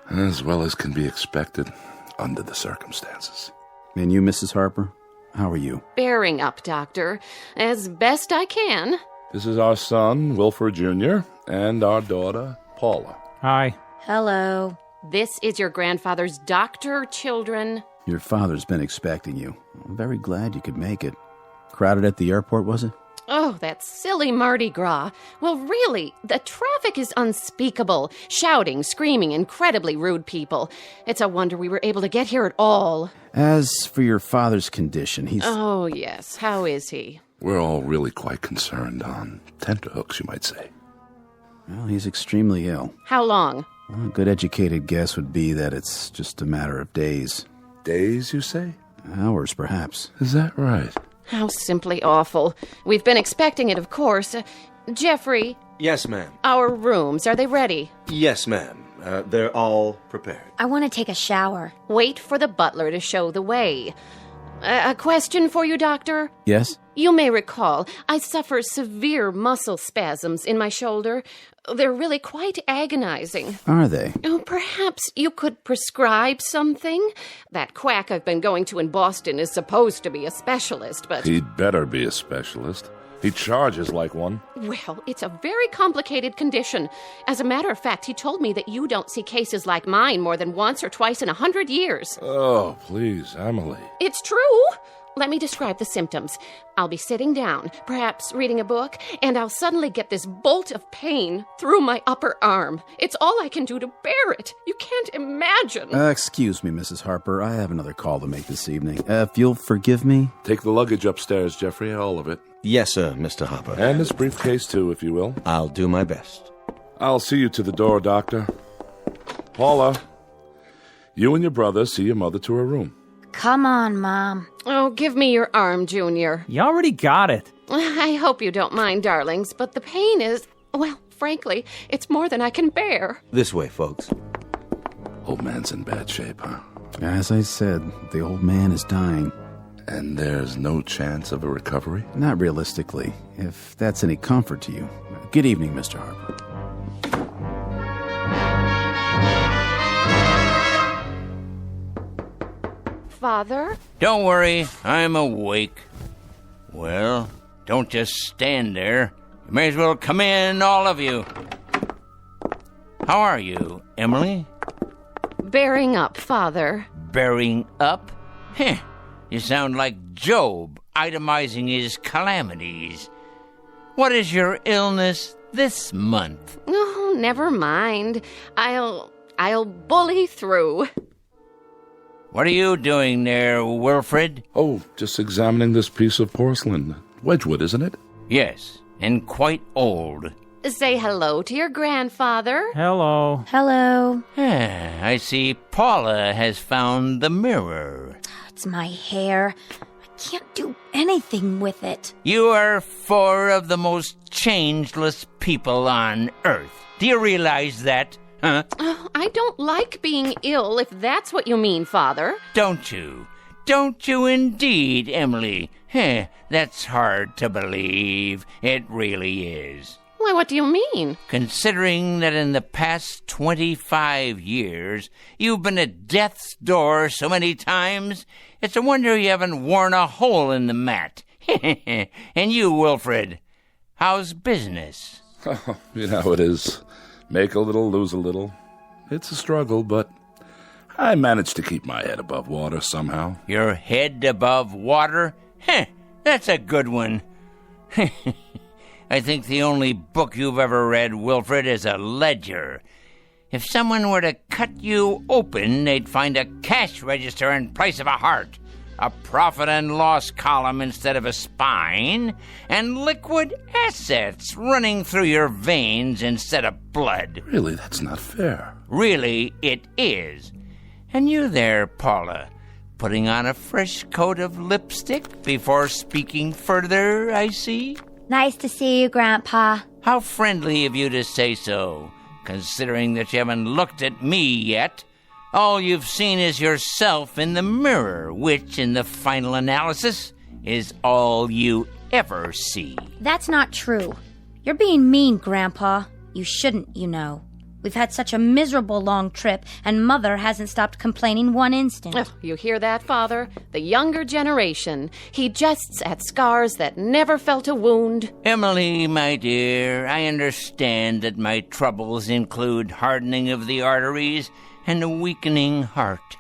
[SPEAKER 4] As well as can be expected under the circumstances.
[SPEAKER 22] And you, Mrs. Harper? How are you?
[SPEAKER 12] Bearing up, Doctor. As best I can.
[SPEAKER 4] This is our son, Wilford Jr., and our daughter, Paula.
[SPEAKER 15] Hi.
[SPEAKER 5] Hello.
[SPEAKER 12] This is your grandfather's doctor, children.
[SPEAKER 22] Your father's been expecting you. I'm very glad you could make it. Crowded at the airport, was it?
[SPEAKER 12] Oh, that silly Mardi Gras. Well, really, the traffic is unspeakable. Shouting, screaming, incredibly rude people. It's a wonder we were able to get here at all.
[SPEAKER 22] As for your father's condition, he's...
[SPEAKER 12] Oh, yes. How is he?
[SPEAKER 4] We're all really quite concerned on tenterhooks, you might say.
[SPEAKER 22] Well, he's extremely ill.
[SPEAKER 12] How long?
[SPEAKER 22] Well, a good educated guess would be that it's just a matter of days.
[SPEAKER 4] Days, you say?
[SPEAKER 22] Hours, perhaps.
[SPEAKER 4] Is that right?
[SPEAKER 12] How simply awful. We've been expecting it, of course. Jeffrey?
[SPEAKER 3] Yes, ma'am.
[SPEAKER 12] Our rooms, are they ready?
[SPEAKER 3] Yes, ma'am. They're all prepared.
[SPEAKER 5] I want to take a shower.
[SPEAKER 12] Wait for the butler to show the way. A question for you, Doctor?
[SPEAKER 22] Yes?
[SPEAKER 12] You may recall, I suffer severe muscle spasms in my shoulder. They're really quite agonizing.
[SPEAKER 22] Are they?
[SPEAKER 12] Oh, perhaps you could prescribe something? That quack I've been going to in Boston is supposed to be a specialist, but...
[SPEAKER 4] He'd better be a specialist. He charges like one.
[SPEAKER 12] Well, it's a very complicated condition. As a matter of fact, he told me that you don't see cases like mine more than once or twice in 100 years.
[SPEAKER 4] Oh, please, Emily.
[SPEAKER 12] It's true. Let me describe the symptoms. I'll be sitting down, perhaps reading a book, and I'll suddenly get this bolt of pain through my upper arm. It's all I can do to bear it. You can't imagine.
[SPEAKER 22] Excuse me, Mrs. Harper. I have another call to make this evening. If you'll forgive me.
[SPEAKER 4] Take the luggage upstairs, Jeffrey, all of it.
[SPEAKER 3] Yes, sir, Mr. Harper.
[SPEAKER 4] And this briefcase, too, if you will.
[SPEAKER 3] I'll do my best.
[SPEAKER 4] I'll see you to the door, Doctor. Paula, you and your brother see your mother to her room.
[SPEAKER 5] Come on, Mom.
[SPEAKER 12] Oh, give me your arm, Junior.
[SPEAKER 15] You already got it.
[SPEAKER 12] I hope you don't mind, darlings, but the pain is, well, frankly, it's more than I can bear.
[SPEAKER 3] This way, folks.
[SPEAKER 4] Old man's in bad shape, huh?
[SPEAKER 22] As I said, the old man is dying.
[SPEAKER 4] And there's no chance of a recovery?
[SPEAKER 22] Not realistically, if that's any comfort to you. Good evening, Mr. Harper.
[SPEAKER 12] Father?
[SPEAKER 19] Don't worry, I'm awake. Well, don't just stand there. You may as well come in, all of you. How are you, Emily?
[SPEAKER 12] Bearing up, Father.
[SPEAKER 19] Bearing up? Heh. You sound like Job, itemizing his calamities. What is your illness this month?
[SPEAKER 12] Oh, never mind. I'll bully through.
[SPEAKER 19] What are you doing there, Wilfred?
[SPEAKER 4] Oh, just examining this piece of porcelain. Wedgwood, isn't it?
[SPEAKER 19] Yes, and quite old.
[SPEAKER 12] Say hello to your grandfather.
[SPEAKER 15] Hello.
[SPEAKER 5] Hello.
[SPEAKER 19] I see Paula has found the mirror.
[SPEAKER 5] It's my hair. I can't do anything with it.
[SPEAKER 19] You are four of the most changeless people on Earth. Do you realize that? Huh?
[SPEAKER 12] Oh, I don't like being ill, if that's what you mean, Father.
[SPEAKER 19] Don't you? Don't you indeed, Emily? That's hard to believe. It really is.
[SPEAKER 12] Why, what do you mean?
[SPEAKER 19] Considering that in the past 25 years, you've been at death's door so many times, it's a wonder you haven't worn a hole in the mat. And you, Wilfred, how's business?
[SPEAKER 4] Oh, you know how it is. Make a little, lose a little. It's a struggle, but I managed to keep my head above water somehow.
[SPEAKER 19] Your head above water? That's a good one. I think the only book you've ever read, Wilfred, is a ledger. If someone were to cut you open, they'd find a cash register in place of a heart, a profit and loss column instead of a spine, and liquid assets running through your veins instead of blood.
[SPEAKER 4] Really, that's not fair.
[SPEAKER 19] Really, it is. And you there, Paula, putting on a fresh coat of lipstick before speaking further, I see?
[SPEAKER 5] Nice to see you, Grandpa.
[SPEAKER 19] How friendly of you to say so, considering that you haven't looked at me yet. All you've seen is yourself in the mirror, which, in the final analysis, is all you ever see.
[SPEAKER 5] That's not true. You're being mean, Grandpa. You shouldn't, you know. We've had such a miserable long trip, and Mother hasn't stopped complaining one instant.
[SPEAKER 12] Oh, you hear that, Father? The younger generation. He jests at scars that never felt a wound.
[SPEAKER 19] Emily, my dear, I understand that my troubles include hardening of the arteries and a weakening heart.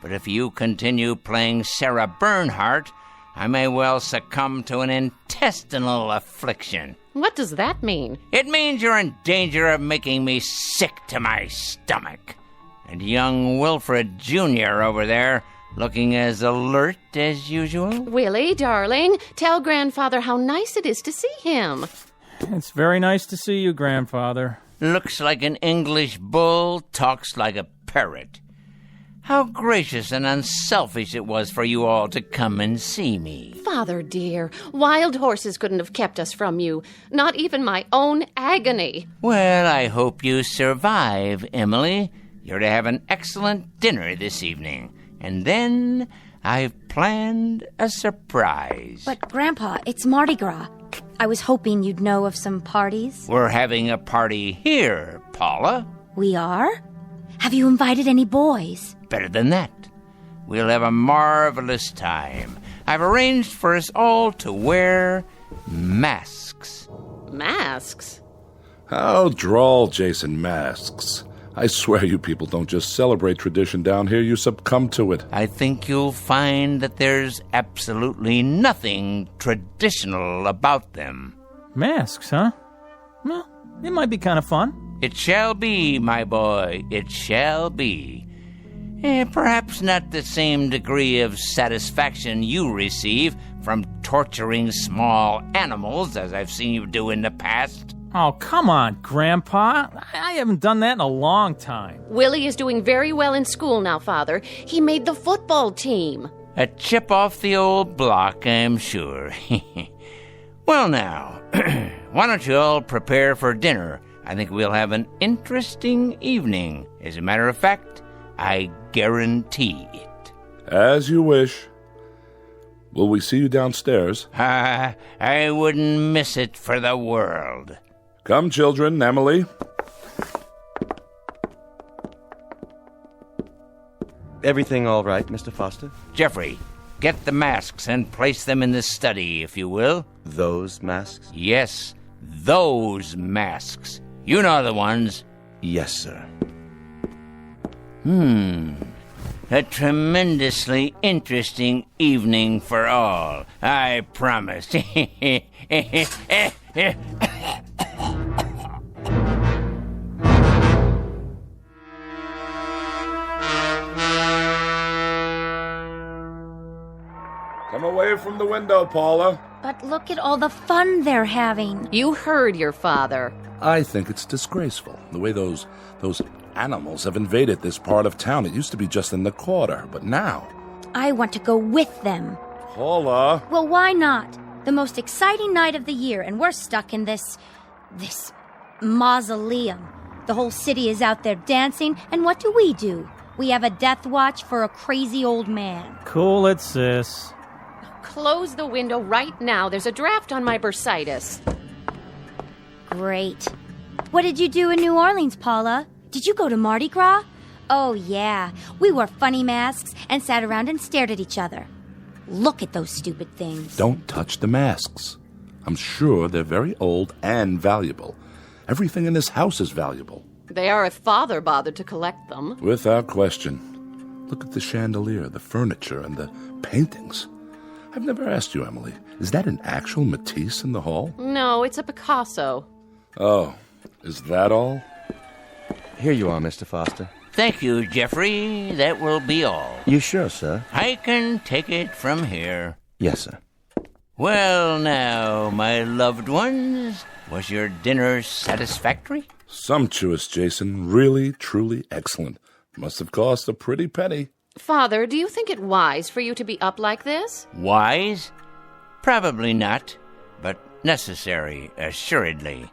[SPEAKER 19] But if you continue playing Sarah Bernhardt, I may well succumb to an intestinal affliction.
[SPEAKER 12] What does that mean?
[SPEAKER 19] It means you're in danger of making me sick to my stomach. And young Wilfred Jr. over there, looking as alert as usual.
[SPEAKER 12] Willie, darling, tell Grandfather how nice it is to see him.
[SPEAKER 15] It's very nice to see you, Grandfather.
[SPEAKER 19] Looks like an English bull, talks like a parrot. How gracious and unselfish it was for you all to come and see me.
[SPEAKER 12] Father dear, wild horses couldn't have kept us from you. Not even my own agony.
[SPEAKER 19] Well, I hope you survive, Emily. You're to have an excellent dinner this evening. And then I've planned a surprise.
[SPEAKER 5] But, Grandpa, it's Mardi Gras. I was hoping you'd know of some parties.
[SPEAKER 19] We're having a party here, Paula.
[SPEAKER 5] We are? Have you invited any boys?
[SPEAKER 19] Better than that. We'll have a marvelous time. I've arranged for us all to wear masks.
[SPEAKER 12] Masks?
[SPEAKER 4] How droll, Jason, masks. I swear you people don't just celebrate tradition down here, you succumb to it.
[SPEAKER 19] I think you'll find that there's absolutely nothing traditional about them.
[SPEAKER 15] Masks, huh? Well, it might be kind of fun.
[SPEAKER 19] It shall be, my boy, it shall be. Perhaps not the same degree of satisfaction you receive from torturing small animals as I've seen you do in the past.
[SPEAKER 15] Oh, come on, Grandpa. I haven't done that in a long time.
[SPEAKER 12] Willie is doing very well in school now, Father. He made the football team.
[SPEAKER 19] A chip off the old block, I'm sure. Well, now, why don't you all prepare for dinner? I think we'll have an interesting evening. As a matter of fact, I guarantee it.
[SPEAKER 4] As you wish. Will we see you downstairs?
[SPEAKER 19] I wouldn't miss it for the world.
[SPEAKER 4] Come, children. Emily.
[SPEAKER 3] Everything all right, Mr. Foster?
[SPEAKER 19] Jeffrey, get the masks and place them in the study, if you will.
[SPEAKER 3] Those masks?
[SPEAKER 19] Yes, those masks. You know the ones.
[SPEAKER 3] Yes, sir.
[SPEAKER 19] A tremendously interesting evening for all, I promise.
[SPEAKER 4] Come away from the window, Paula.
[SPEAKER 5] But look at all the fun they're having.
[SPEAKER 12] You heard your father.
[SPEAKER 4] I think it's disgraceful, the way those animals have invaded this part of town. It used to be just in the quarter, but now...
[SPEAKER 5] I want to go with them.
[SPEAKER 4] Paula!
[SPEAKER 5] Well, why not? The most exciting night of the year, and we're stuck in this mausoleum. The whole city is out there dancing, and what do? We have a death watch for a crazy old man.
[SPEAKER 21] Cool it, sis.
[SPEAKER 12] Close the window right now. There's a draft on my bursitis.
[SPEAKER 5] Great. What did you do in New Orleans, Paula? Did you go to Mardi Gras? Oh, yeah. We wore funny masks and sat around and stared at each other. Look at those stupid things.
[SPEAKER 4] Don't touch the masks. I'm sure they're very old and valuable. Everything in this house is valuable.
[SPEAKER 12] They are if Father bothered to collect them.
[SPEAKER 4] Without question. Look at the chandelier, the furniture, and the paintings. I've never asked you, Emily, is that an actual Matisse in the hall?
[SPEAKER 12] No, it's a Picasso.
[SPEAKER 4] Oh, is that all?
[SPEAKER 3] Here you are, Mr. Foster.
[SPEAKER 19] Thank you, Jeffrey. That will be all.
[SPEAKER 3] You sure, sir?
[SPEAKER 19] I can take it from here.
[SPEAKER 3] Yes, sir.
[SPEAKER 19] Well, now, my loved ones, was your dinner satisfactory?
[SPEAKER 4] Sumptuous, Jason. Really, truly excellent. Must have cost a pretty penny.
[SPEAKER 12] Father, do you think it wise for you to be up like this?
[SPEAKER 19] Wise? Probably not, but necessary, assuredly.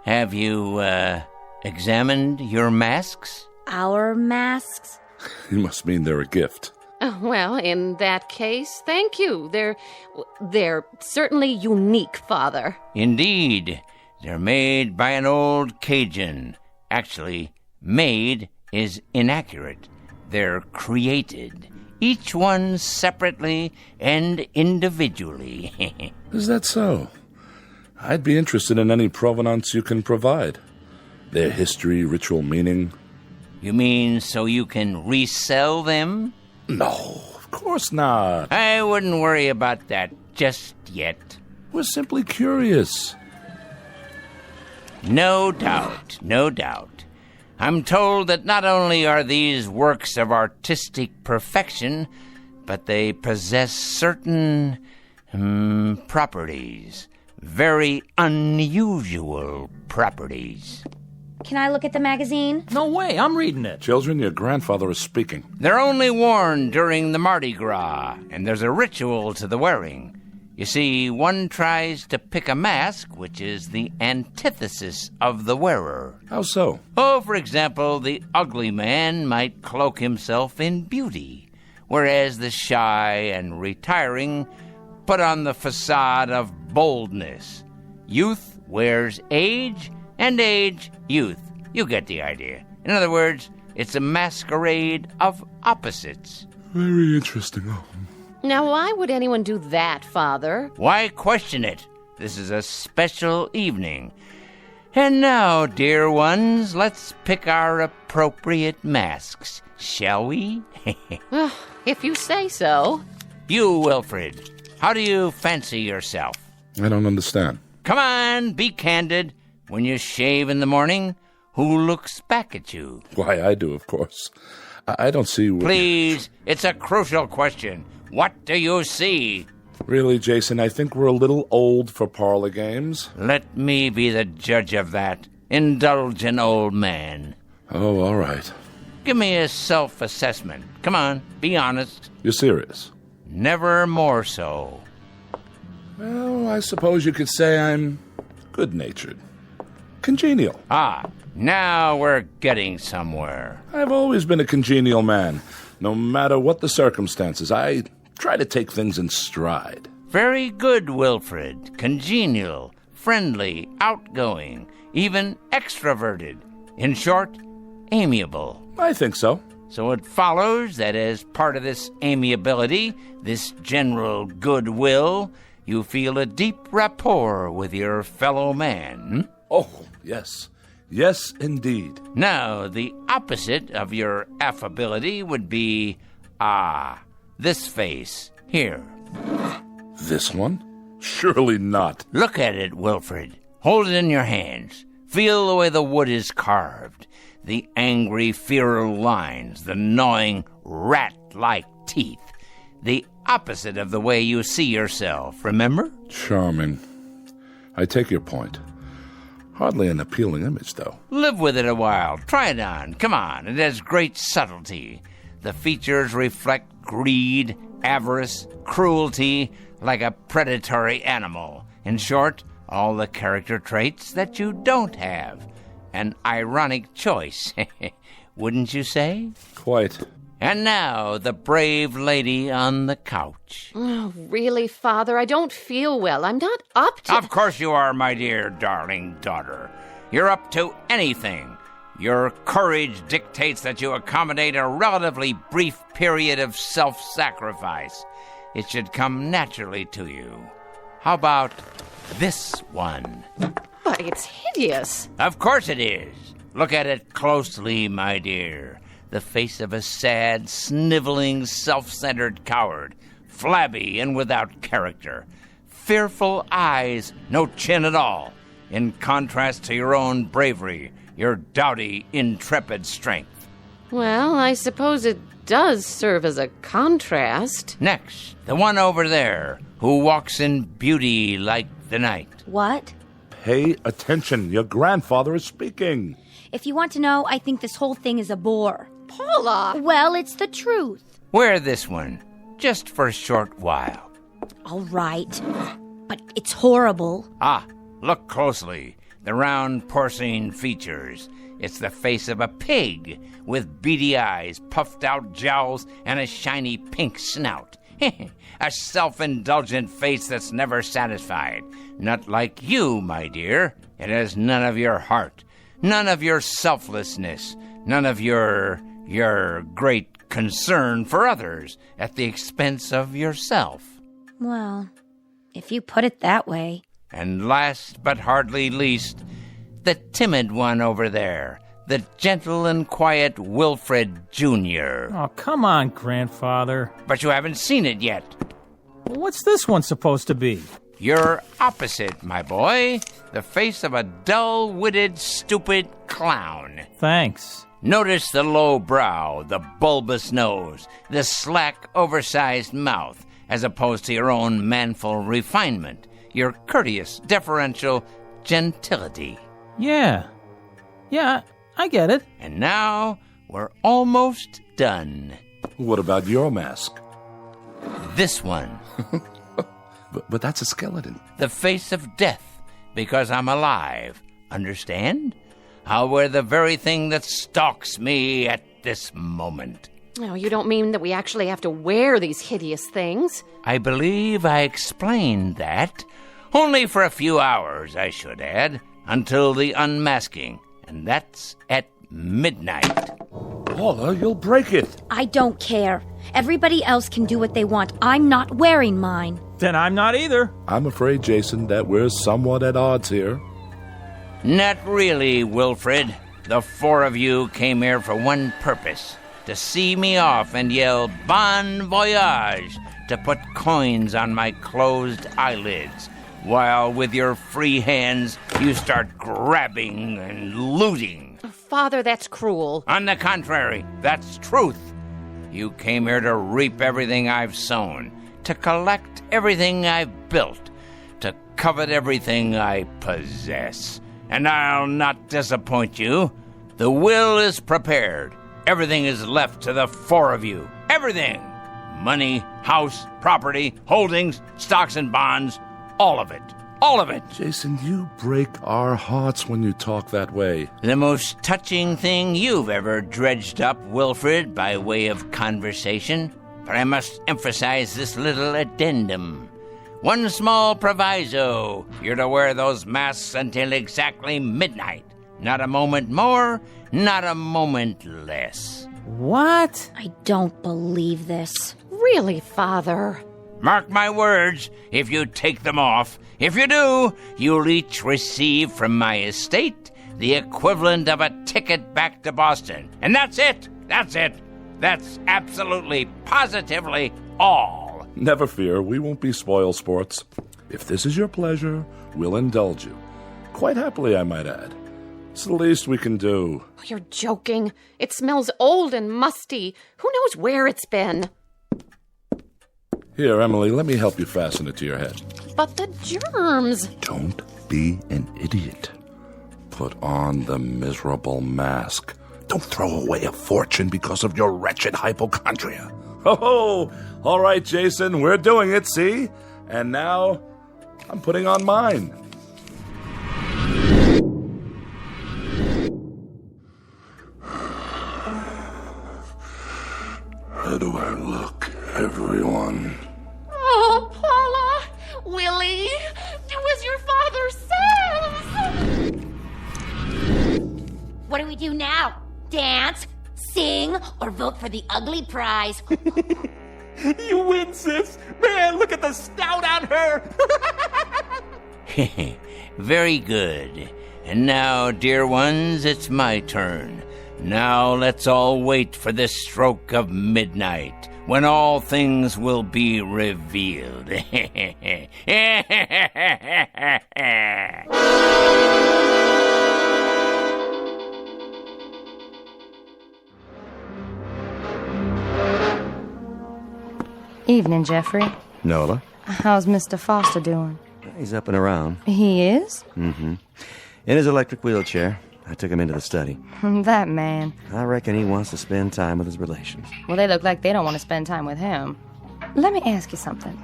[SPEAKER 19] Have you, examined your masks?
[SPEAKER 5] Our masks?
[SPEAKER 4] You must mean they're a gift.
[SPEAKER 12] Well, in that case, thank you. They're certainly unique, Father.
[SPEAKER 19] Indeed. They're made by an old Cajun. Actually, made is inaccurate. They're created, each one separately and individually.
[SPEAKER 4] Is that so? I'd be interested in any provenance you can provide. Their history, ritual meaning.
[SPEAKER 19] You mean so you can resell them?
[SPEAKER 4] No, of course not.
[SPEAKER 19] I wouldn't worry about that just yet.
[SPEAKER 4] We're simply curious.
[SPEAKER 19] No doubt, no doubt. I'm told that not only are these works of artistic perfection, but they possess certain properties. Very unusual properties.
[SPEAKER 5] Can I look at the magazine?
[SPEAKER 21] No way, I'm reading it.
[SPEAKER 4] Children, your grandfather is speaking.
[SPEAKER 19] They're only worn during the Mardi Gras, and there's a ritual to the wearing. You see, one tries to pick a mask, which is the antithesis of the wearer.
[SPEAKER 4] How so?
[SPEAKER 19] Oh, for example, the ugly man might cloak himself in beauty, whereas the shy and retiring put on the facade of boldness. Youth wears age, and age, youth. You get the idea. In other words, it's a masquerade of opposites.
[SPEAKER 4] Very interesting.
[SPEAKER 12] Now, why would anyone do that, Father?
[SPEAKER 19] Why question it? This is a special evening. And now, dear ones, let's pick our appropriate masks, shall we?
[SPEAKER 12] If you say so.
[SPEAKER 19] You, Wilfred, how do you fancy yourself?
[SPEAKER 4] I don't understand.
[SPEAKER 19] Come on, be candid. When you shave in the morning, who looks back at you?
[SPEAKER 4] Why, I do, of course. I don't see...
[SPEAKER 19] Please, it's a crucial question. What do you see?
[SPEAKER 4] Really, Jason, I think we're a little old for parlor games.
[SPEAKER 19] Let me be the judge of that. Indulge an old man.
[SPEAKER 4] Oh, all right.
[SPEAKER 19] Give me a self-assessment. Come on, be honest.
[SPEAKER 4] You're serious?
[SPEAKER 19] Never more so.
[SPEAKER 4] Well, I suppose you could say I'm good-natured. Congenial.
[SPEAKER 19] Ah, now we're getting somewhere.
[SPEAKER 4] I've always been a congenial man. No matter what the circumstances, I try to take things in stride.
[SPEAKER 19] Very good, Wilfred. Congenial, friendly, outgoing, even extroverted. In short, amiable.
[SPEAKER 4] I think so.
[SPEAKER 19] So it follows that as part of this amiability, this general goodwill, you feel a deep rapport with your fellow man.
[SPEAKER 4] Oh, yes. Yes, indeed.
[SPEAKER 19] Now, the opposite of your affability would be, this face, here.
[SPEAKER 4] This one? Surely not.
[SPEAKER 19] Look at it, Wilfred. Hold it in your hands. Feel the way the wood is carved. The angry, feral lines, the gnawing, rat-like teeth. The opposite of the way you see yourself, remember?
[SPEAKER 4] Charming. I take your point. Hardly an appealing image, though.
[SPEAKER 19] Live with it a while. Try it on. Come on. It has great subtlety. The features reflect greed, avarice, cruelty, like a predatory animal. In short, all the character traits that you don't have. An ironic choice. wouldn't you say?
[SPEAKER 4] Quite.
[SPEAKER 19] And now, the brave lady on the couch.
[SPEAKER 12] Oh, really, Father? I don't feel well. I'm not up to...
[SPEAKER 19] Of course you are, my dear darling daughter. You're up to anything. Your courage dictates that you accommodate a relatively brief period of self-sacrifice. It should come naturally to you. How about this one?
[SPEAKER 12] But it's hideous.
[SPEAKER 19] Of course it is. Look at it closely, my dear. The face of a sad, sniveling, self-centered coward, flabby and without character. Fearful eyes, no chin at all, in contrast to your own bravery, your doughty, intrepid strength.
[SPEAKER 12] Well, I suppose it does serve as a contrast.
[SPEAKER 19] Next, the one over there, who walks in beauty like the night.
[SPEAKER 5] What?
[SPEAKER 4] Pay attention. Your grandfather is speaking.
[SPEAKER 5] If you want to know, I think this whole thing is a bore.
[SPEAKER 12] Paula!
[SPEAKER 5] Well, it's the truth.
[SPEAKER 19] Wear this one, just for a short while.
[SPEAKER 5] All right. But it's horrible.
[SPEAKER 19] Ah, look closely. The round porcine features. It's the face of a pig, with beady eyes, puffed out jowls, and a shiny pink snout. A self-indulgent face that's never satisfied. Not like you, my dear. It has none of your heart, none of your selflessness, none of your great concern for others at the expense of yourself.
[SPEAKER 5] Well, if you put it that way.
[SPEAKER 19] And last but hardly least, the timid one over there, the gentle and quiet Wilfred Jr.
[SPEAKER 15] Oh, come on, Grandfather.
[SPEAKER 19] But you haven't seen it yet.
[SPEAKER 15] What's this one supposed to be?
[SPEAKER 19] You're opposite, my boy. The face of a dull-witted, stupid clown.
[SPEAKER 15] Thanks.
[SPEAKER 19] Notice the low brow, the bulbous nose, the slack, oversized mouth, as opposed to your own manful refinement, your courteous, deferential gentility.
[SPEAKER 15] Yeah, I get it.
[SPEAKER 19] And now, we're almost done.
[SPEAKER 4] What about your mask?
[SPEAKER 19] This one.
[SPEAKER 4] But that's a skeleton.
[SPEAKER 19] The face of death, because I'm alive. Understand? I'll wear the very thing that stalks me at this moment.
[SPEAKER 12] No, you don't mean that we actually have to wear these hideous things?
[SPEAKER 19] I believe I explained that. Only for a few hours, I should add, until the unmasking. And that's at midnight.
[SPEAKER 4] Paula, you'll break it.
[SPEAKER 5] I don't care. Everybody else can do what they want. I'm not wearing mine.
[SPEAKER 15] Then I'm not either.
[SPEAKER 4] I'm afraid, Jason, that we're somewhat at odds here.
[SPEAKER 19] Not really, Wilfred. The four of you came here for one purpose. To see me off and yell bon voyage, to put coins on my closed eyelids, while with your free hands you start grabbing and looting.
[SPEAKER 12] Father, that's cruel.
[SPEAKER 19] On the contrary, that's truth. You came here to reap everything I've sown, to collect everything I've built, to covet everything I possess. And I'll not disappoint you. The will is prepared. Everything is left to the four of you. Everything. Money, house, property, holdings, stocks and bonds. All of it. All of it.
[SPEAKER 4] Jason, you break our hearts when you talk that way.
[SPEAKER 19] The most touching thing you've ever dredged up, Wilfred, by way of conversation. But I must emphasize this little addendum. One small proviso. You're to wear those masks until exactly midnight. Not a moment more, not a moment less.
[SPEAKER 15] What?
[SPEAKER 5] I don't believe this.
[SPEAKER 12] Really, Father?
[SPEAKER 19] Mark my words, if you take them off, if you do, you'll each receive from my estate the equivalent of a ticket back to Boston. And that's it. That's it. That's absolutely, positively all.
[SPEAKER 4] Never fear, we won't be spoil sports. If this is your pleasure, we'll indulge you. Quite happily, I might add. It's the least we can do.
[SPEAKER 12] Oh, you're joking. It smells old and musty. Who knows where it's been?
[SPEAKER 4] Here, Emily, let me help you fasten it to your head.
[SPEAKER 12] But the germs.
[SPEAKER 4] Don't be an idiot. Put on the miserable mask. Don't throw away a fortune because of your wretched hypochondria. Oh, all right, Jason, we're doing it, see? And now, I'm putting on mine. Where do I look, everyone?
[SPEAKER 12] Oh, Paula! Willie! Do as your father says!
[SPEAKER 5] What do we do now? Dance, sing, or vote for the ugly prize?
[SPEAKER 15] You win, sis. Man, look at the snout on her.
[SPEAKER 19] Very good. And now, dear ones, it's my turn. Now let's all wait for the stroke of midnight, when all things will be revealed.
[SPEAKER 7] Evening, Jeffrey.
[SPEAKER 3] Nola?
[SPEAKER 7] How's Mr. Foster doing?
[SPEAKER 3] He's up and around.
[SPEAKER 7] He is?
[SPEAKER 3] Mm-hmm. In his electric wheelchair. I took him into the study.
[SPEAKER 7] That man.
[SPEAKER 3] I reckon he wants to spend time with his relations.
[SPEAKER 7] Well, they look like they don't want to spend time with him. Let me ask you something.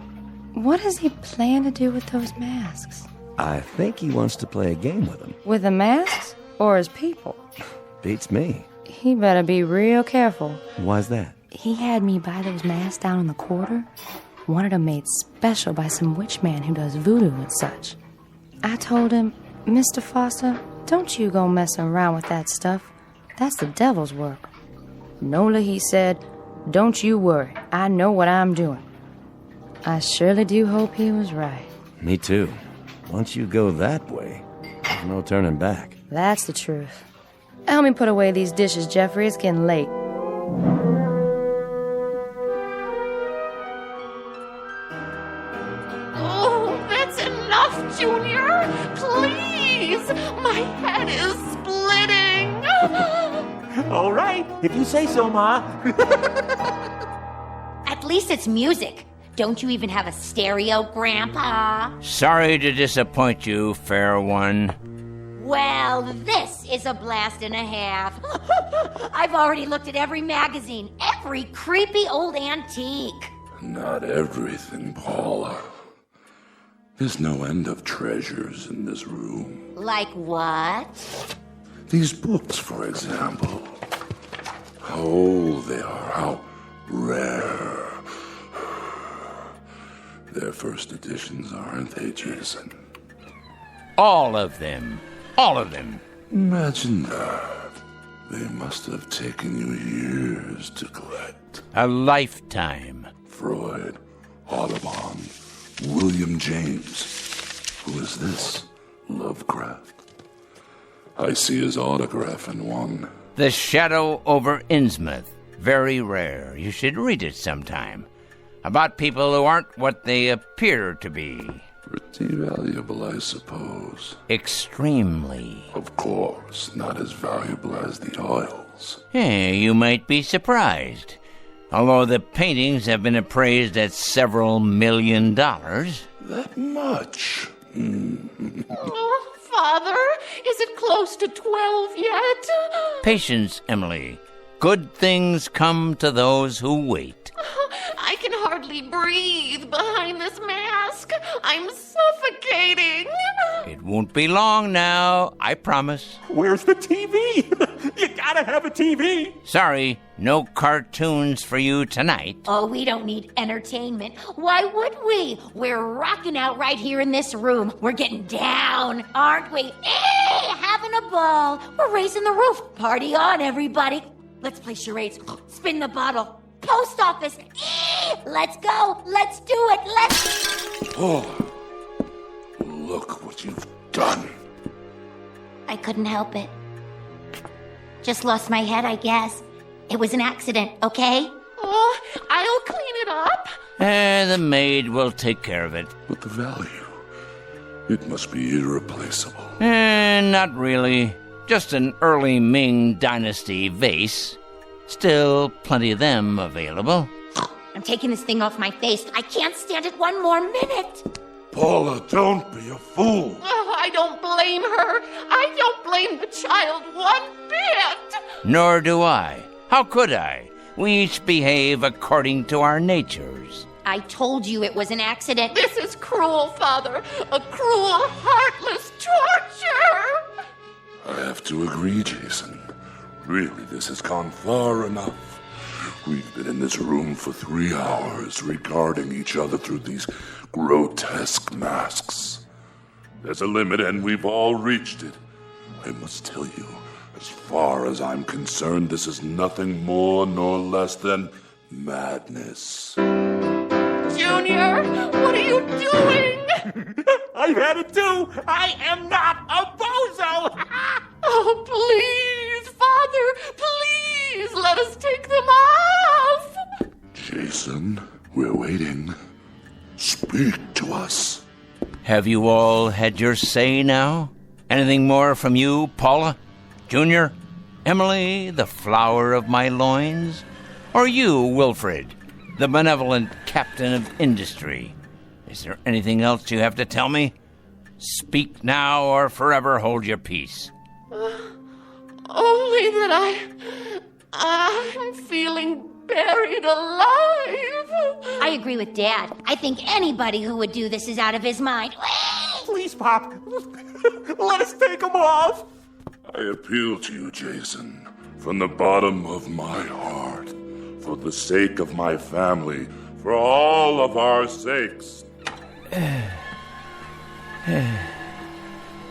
[SPEAKER 7] What does he plan to do with those masks?
[SPEAKER 3] I think he wants to play a game with them.
[SPEAKER 7] With the masks or his people?
[SPEAKER 3] Beats me.
[SPEAKER 7] He better be real careful.
[SPEAKER 3] Why's that?
[SPEAKER 7] He had me buy those masks down in the quarter. Wanted them made special by some witch man who does voodoo and such. I told him, Mr. Foster, don't you go messing around with that stuff. That's the devil's work. Nola, he said, don't you worry. I know what I'm doing. I surely do hope he was right.
[SPEAKER 3] Me too. Once you go that way, there's no turning back.
[SPEAKER 7] That's the truth. Help me put away these dishes, Jeffrey. It's getting late.
[SPEAKER 12] Oh, that's enough, Junior! Please! My head is splitting!
[SPEAKER 15] All right, if you say so, Ma.
[SPEAKER 5] At least it's music. Don't you even have a stereo, Grandpa?
[SPEAKER 19] Sorry to disappoint you, fair one.
[SPEAKER 5] Well, this is a blast and a half. I've already looked at every magazine, every creepy old antique.
[SPEAKER 4] Not everything, Paula. There's no end of treasures in this room.
[SPEAKER 5] Like what?
[SPEAKER 4] These books, for example. How old they are, how rare. They're first editions, aren't they, Jason?
[SPEAKER 19] All of them. All of them.
[SPEAKER 4] Imagine that. They must have taken you years to collect.
[SPEAKER 19] A lifetime.
[SPEAKER 4] Freud, Audubon, William James. Who is this? Lovecraft. I see his autograph in one.
[SPEAKER 19] The Shadow over Innsmouth. Very rare. You should read it sometime. About people who aren't what they appear to be.
[SPEAKER 4] Pretty valuable, I suppose.
[SPEAKER 19] Extremely.
[SPEAKER 4] Of course, not as valuable as the oils.
[SPEAKER 19] You might be surprised. Although the paintings have been appraised at several $1 million.
[SPEAKER 4] That much?
[SPEAKER 12] Oh, Father, is it close to 12 yet?
[SPEAKER 19] Patience, Emily. Good things come to those who wait.
[SPEAKER 12] I can hardly breathe behind this mask. I'm suffocating.
[SPEAKER 19] It won't be long now, I promise.
[SPEAKER 15] Where's the TV? You gotta have a TV.
[SPEAKER 19] Sorry, no cartoons for you tonight.
[SPEAKER 5] Oh, we don't need entertainment. Why would we? We're rocking out right here in this room. We're getting down, aren't we? Having a ball. We're raising the roof. Party on, everybody. Let's play charades. Spin the bottle. Post office. Let's go. Let's do it.
[SPEAKER 4] Oh, look what you've done.
[SPEAKER 5] I couldn't help it. Just lost my head, I guess. It was an accident, okay?
[SPEAKER 12] Oh, I'll clean it up.
[SPEAKER 19] The maid will take care of it.
[SPEAKER 4] But the value, it must be irreplaceable.
[SPEAKER 19] Not really. Just an early Ming Dynasty vase. Still plenty of them available.
[SPEAKER 5] I'm taking this thing off my face. I can't stand it one more minute.
[SPEAKER 4] Paula, don't be a fool.
[SPEAKER 12] Oh, I don't blame her. I don't blame the child one bit.
[SPEAKER 19] Nor do I. How could I? We each behave according to our natures.
[SPEAKER 5] I told you it was an accident.
[SPEAKER 12] This is cruel, Father. A cruel, heartless torture.
[SPEAKER 4] I have to agree, Jason. Really, this has gone far enough. We've been in this room for 3 hours, regarding each other through these grotesque masks. There's a limit, and we've all reached it. I must tell you, as far as I'm concerned, this is nothing more nor less than madness.
[SPEAKER 20] Junior, what are you doing? I've had it too. I am not a bozo. Oh, please, Father, please let us take them off.
[SPEAKER 4] Jason, we're waiting. Speak to us.
[SPEAKER 19] Have you all had your say now? Anything more from you, Paula? Junior? Emily, the flower of my loins? Or you, Wilfred, the benevolent captain of industry? Is there anything else you have to tell me? Speak now or forever hold your peace.
[SPEAKER 20] Only that I'm feeling buried alive.
[SPEAKER 5] I agree with Dad. I think anybody who would do this is out of his mind.
[SPEAKER 20] Please, Pop, let us take them off.
[SPEAKER 4] I appeal to you, Jason, from the bottom of my heart, for the sake of my family, for all of our sakes.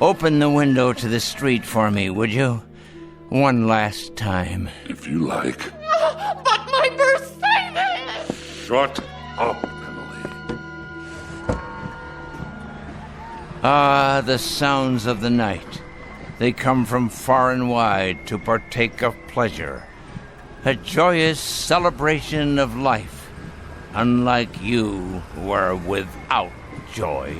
[SPEAKER 19] Open the window to the street for me, would you? One last time.
[SPEAKER 4] If you like.
[SPEAKER 20] But my Mercedes!
[SPEAKER 4] Shut up, Emily.
[SPEAKER 19] Ah, the sounds of the night. They come from far and wide to partake of pleasure. A joyous celebration of life, unlike you who are without joy.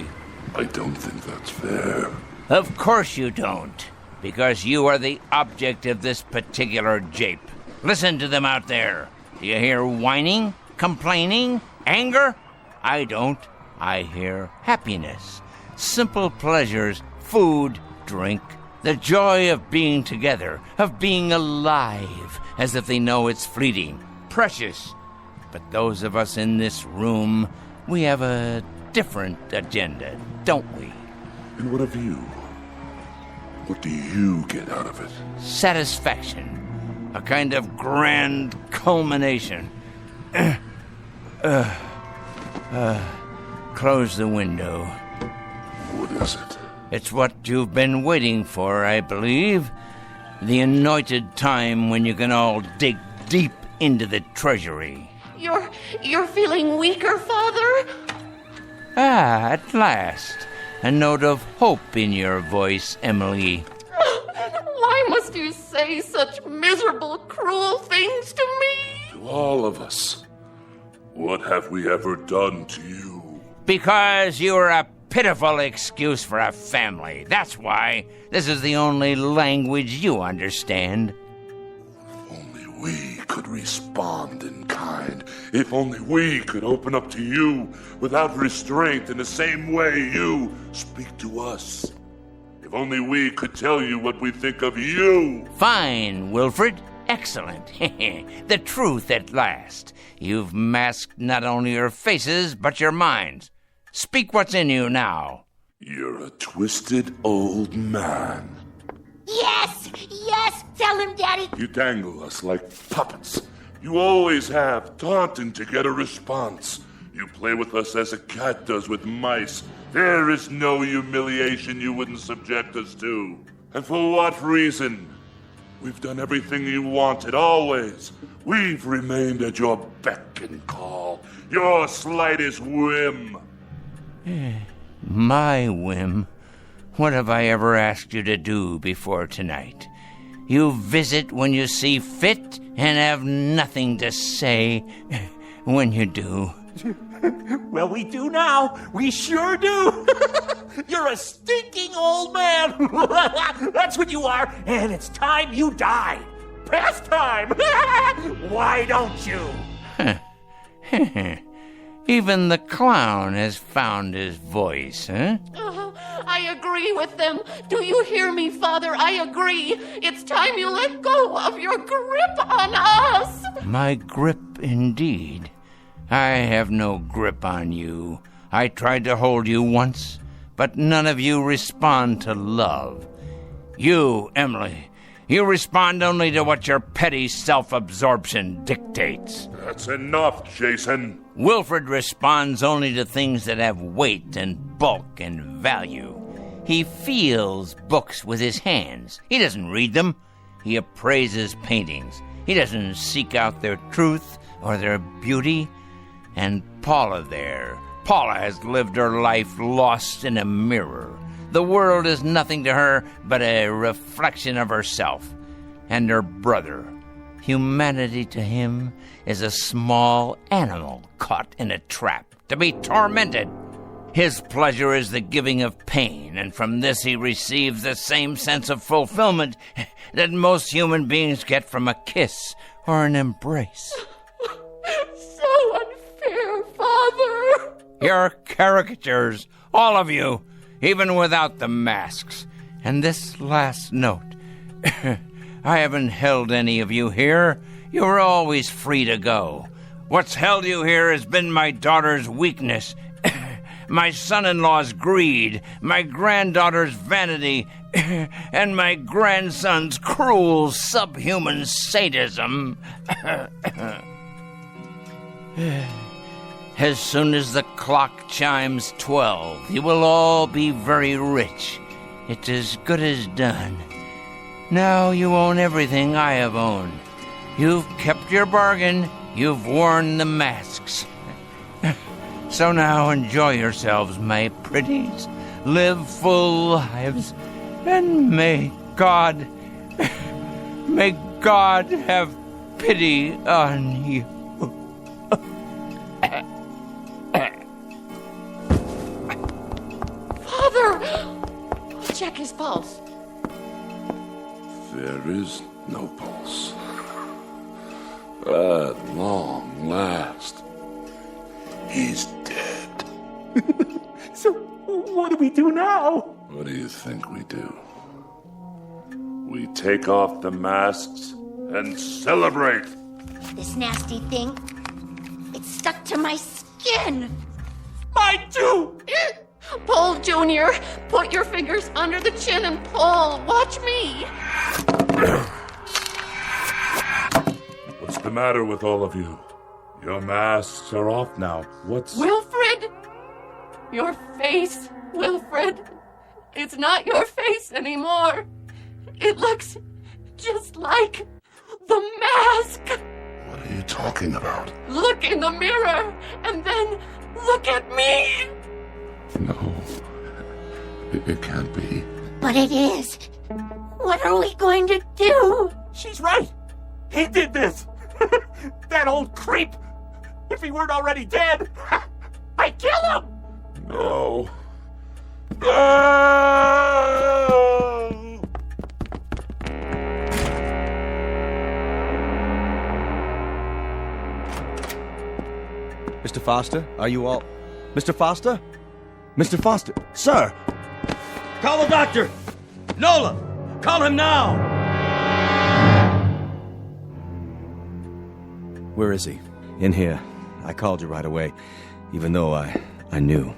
[SPEAKER 4] I don't think that's fair.
[SPEAKER 19] Of course you don't, because you are the object of this particular jape. Listen to them out there. Do you hear whining, complaining, anger? I don't. I hear happiness, simple pleasures, food, drink, the joy of being together, of being alive, as if they know it's fleeting, precious. But those of us in this room, we have a different agenda, don't we?
[SPEAKER 4] And what of you? What do you get out of it?
[SPEAKER 19] Satisfaction. A kind of grand culmination. Close the window.
[SPEAKER 4] What is it?
[SPEAKER 19] It's what you've been waiting for, I believe. The anointed time when you can all dig deep into the treasury.
[SPEAKER 20] You're feeling weaker, Father?
[SPEAKER 19] Ah, at last. A note of hope in your voice, Emily.
[SPEAKER 20] Why must you say such miserable, cruel things to me?
[SPEAKER 4] To all of us. What have we ever done to you?
[SPEAKER 19] Because you're a pitiful excuse for a family. That's why. This is the only language you understand.
[SPEAKER 4] If only we could respond in kind. If only we could open up to you without restraint in the same way you speak to us. If only we could tell you what we think of you.
[SPEAKER 19] Fine, Wilfred. Excellent. The truth at last. You've masked not only your faces, but your minds. Speak what's in you now.
[SPEAKER 4] You're a twisted old man.
[SPEAKER 5] Yes! Yes! Tell him, Daddy!
[SPEAKER 4] You dangle us like puppets. You always have, taunting to get a response. You play with us as a cat does with mice. There is no humiliation you wouldn't subject us to. And for what reason? We've done everything you wanted, always. We've remained at your beck and call, your slightest whim.
[SPEAKER 19] My whim? What have I ever asked you to do before tonight? You visit when you see fit and have nothing to say when you do.
[SPEAKER 15] Well, we do now. We sure do. You're a stinking old man. That's what you are, and it's time you died. Past time. Why don't you?
[SPEAKER 19] Even the clown has found his voice, huh?
[SPEAKER 20] I agree with them. Do you hear me, Father? I agree. It's time you let go of your grip on us.
[SPEAKER 19] My grip, indeed. I have no grip on you. I tried to hold you once, but none of you respond to love. You, Emily, You respond only to what your petty self-absorption dictates.
[SPEAKER 4] That's enough, Jason.
[SPEAKER 19] Wilfred responds only to things that have weight and bulk and value. He feels books with his hands. He doesn't read them. He appraises paintings. He doesn't seek out their truth or their beauty. And Paula has lived her life lost in a mirror. The world is nothing to her but a reflection of herself and her brother. Humanity to him is a small animal caught in a trap to be tormented. His pleasure is the giving of pain, and from this he receives the same sense of fulfillment that most human beings get from a kiss or an embrace.
[SPEAKER 20] So unfair, Father.
[SPEAKER 19] You're caricatures, all of you, even without the masks. And this last note. I haven't held any of you here. You were always free to go. What's held you here has been my daughter's weakness, my son-in-law's greed, my granddaughter's vanity, and my grandson's cruel, subhuman sadism. As soon as the clock chimes 12, you will all be very rich. It's as good as done. Now you own everything I have owned. You've kept your bargain. You've worn the masks. So now enjoy yourselves, my pretties. Live full lives. And may God have pity on you.
[SPEAKER 12] Father! Check his pulse.
[SPEAKER 4] There is no pulse. At long last, he's dead.
[SPEAKER 15] So, what do we do now?
[SPEAKER 4] What do you think we do? We take off the masks and celebrate.
[SPEAKER 5] This nasty thing, it's stuck to my skin.
[SPEAKER 15] Mine too!
[SPEAKER 12] Pull, Junior. Put your fingers under the chin and pull. Watch me.
[SPEAKER 4] What's the matter with all of you? Your masks are off now. What's...
[SPEAKER 12] Wilfred! Your face, Wilfred. It's not your face anymore. It looks just like the mask.
[SPEAKER 4] What are you talking about?
[SPEAKER 12] Look in the mirror and then look at me.
[SPEAKER 4] No. It can't be.
[SPEAKER 5] But it is. What are we going to do?
[SPEAKER 15] She's right. He did this. That old creep. If he weren't already dead, I'd kill him.
[SPEAKER 4] No.
[SPEAKER 3] Mr. Foster, are you all... Mr. Foster? Mr. Foster? Sir! Call the doctor! Nola! Call him now!
[SPEAKER 22] Where is he?
[SPEAKER 3] In here. I called you right away, even though I knew.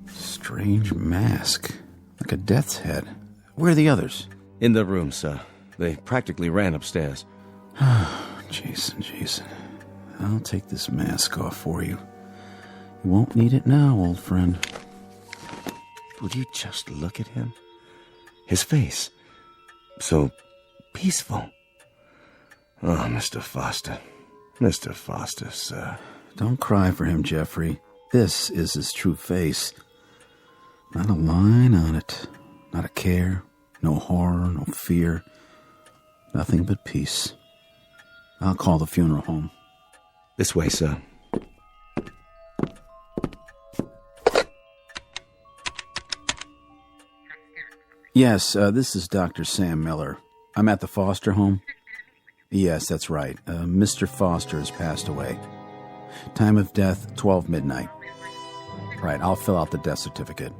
[SPEAKER 22] Strange mask. Like a death's head. Where are the others?
[SPEAKER 3] In the room, sir. They practically ran upstairs.
[SPEAKER 22] Jason. I'll take this mask off for you. You won't need it now, old friend.
[SPEAKER 3] Would you just look at him? His face. So peaceful. Oh, Mr. Foster. Mr. Foster, sir.
[SPEAKER 22] Don't cry for him, Jeffrey. This is his true face. Not a line on it. Not a care. No horror, no fear. Nothing but peace. I'll call the funeral home.
[SPEAKER 3] This way, sir.
[SPEAKER 22] Yes, this is Dr. Sam Miller. I'm at the Foster home. Yes, that's right. Mr. Foster has passed away. Time of death, 12 midnight. Right, I'll fill out the death certificate.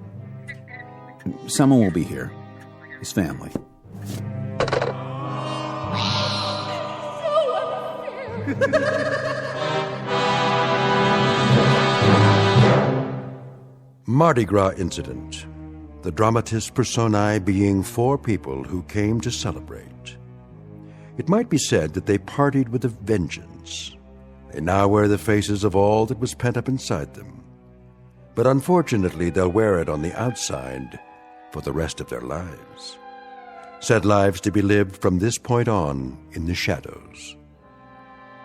[SPEAKER 22] Someone will be here. His family.
[SPEAKER 2] Mardi Gras incident. The dramatis personae being four people who came to celebrate. It might be said that they partied with a vengeance. They now wear the faces of all that was pent up inside them. But unfortunately, they'll wear it on the outside for the rest of their lives. Said lives to be lived from this point on in the shadows.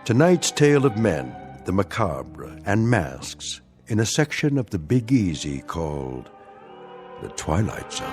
[SPEAKER 2] Tonight's tale of men, the macabre, and masks in a section of the Big Easy called The Twilight Zone.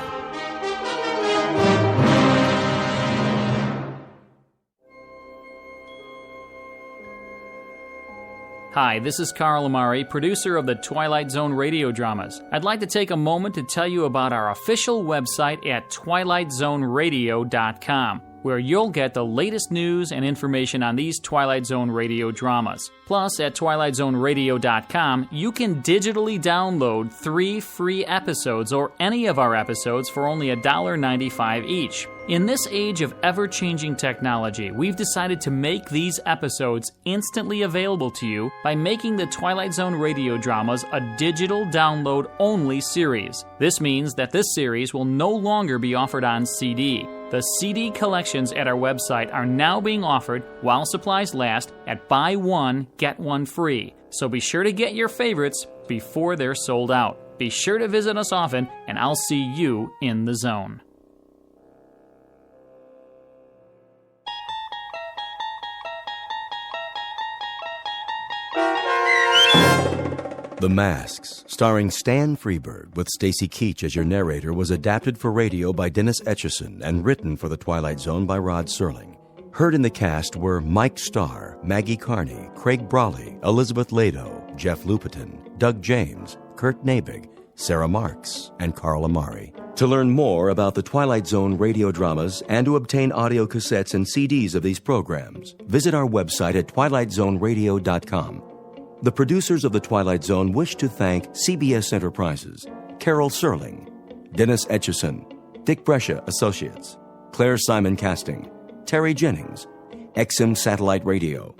[SPEAKER 21] Hi, this is Carl Amari, producer of the Twilight Zone radio dramas. I'd like to take a moment to tell you about our official website at twilightzoneradio.com, where you'll get the latest news and information on these Twilight Zone radio dramas. Plus, at twilightzoneradio.com, you can digitally download 3 free episodes or any of our episodes for only $1.95 each. In this age of ever-changing technology, we've decided to make these episodes instantly available to you by making the Twilight Zone radio dramas a digital download-only series. This means that this series will no longer be offered on CD. The CD collections at our website are now being offered while supplies last at buy one, get one free. So be sure to get your favorites before they're sold out. Be sure to visit us often, and I'll see you in the zone.
[SPEAKER 16] The Masks, starring Stan Freberg with Stacy Keach as your narrator, was adapted for radio by Dennis Etchison and written for The Twilight Zone by Rod Serling. Heard in the cast were Mike Starr, Maggie Carney, Craig Brawley, Elizabeth Lado, Jeff Lupetin, Doug James, Kurt Nabig, Sarah Marks, and Carl Amari. To learn more about the Twilight Zone radio dramas and to obtain audio cassettes and CDs of these programs, visit our website at twilightzoneradio.com. The producers of The Twilight Zone wish to thank CBS Enterprises, Carol Serling, Dennis Etchison, Dick Brescia Associates, Claire Simon Casting, Terry Jennings, XM Satellite Radio,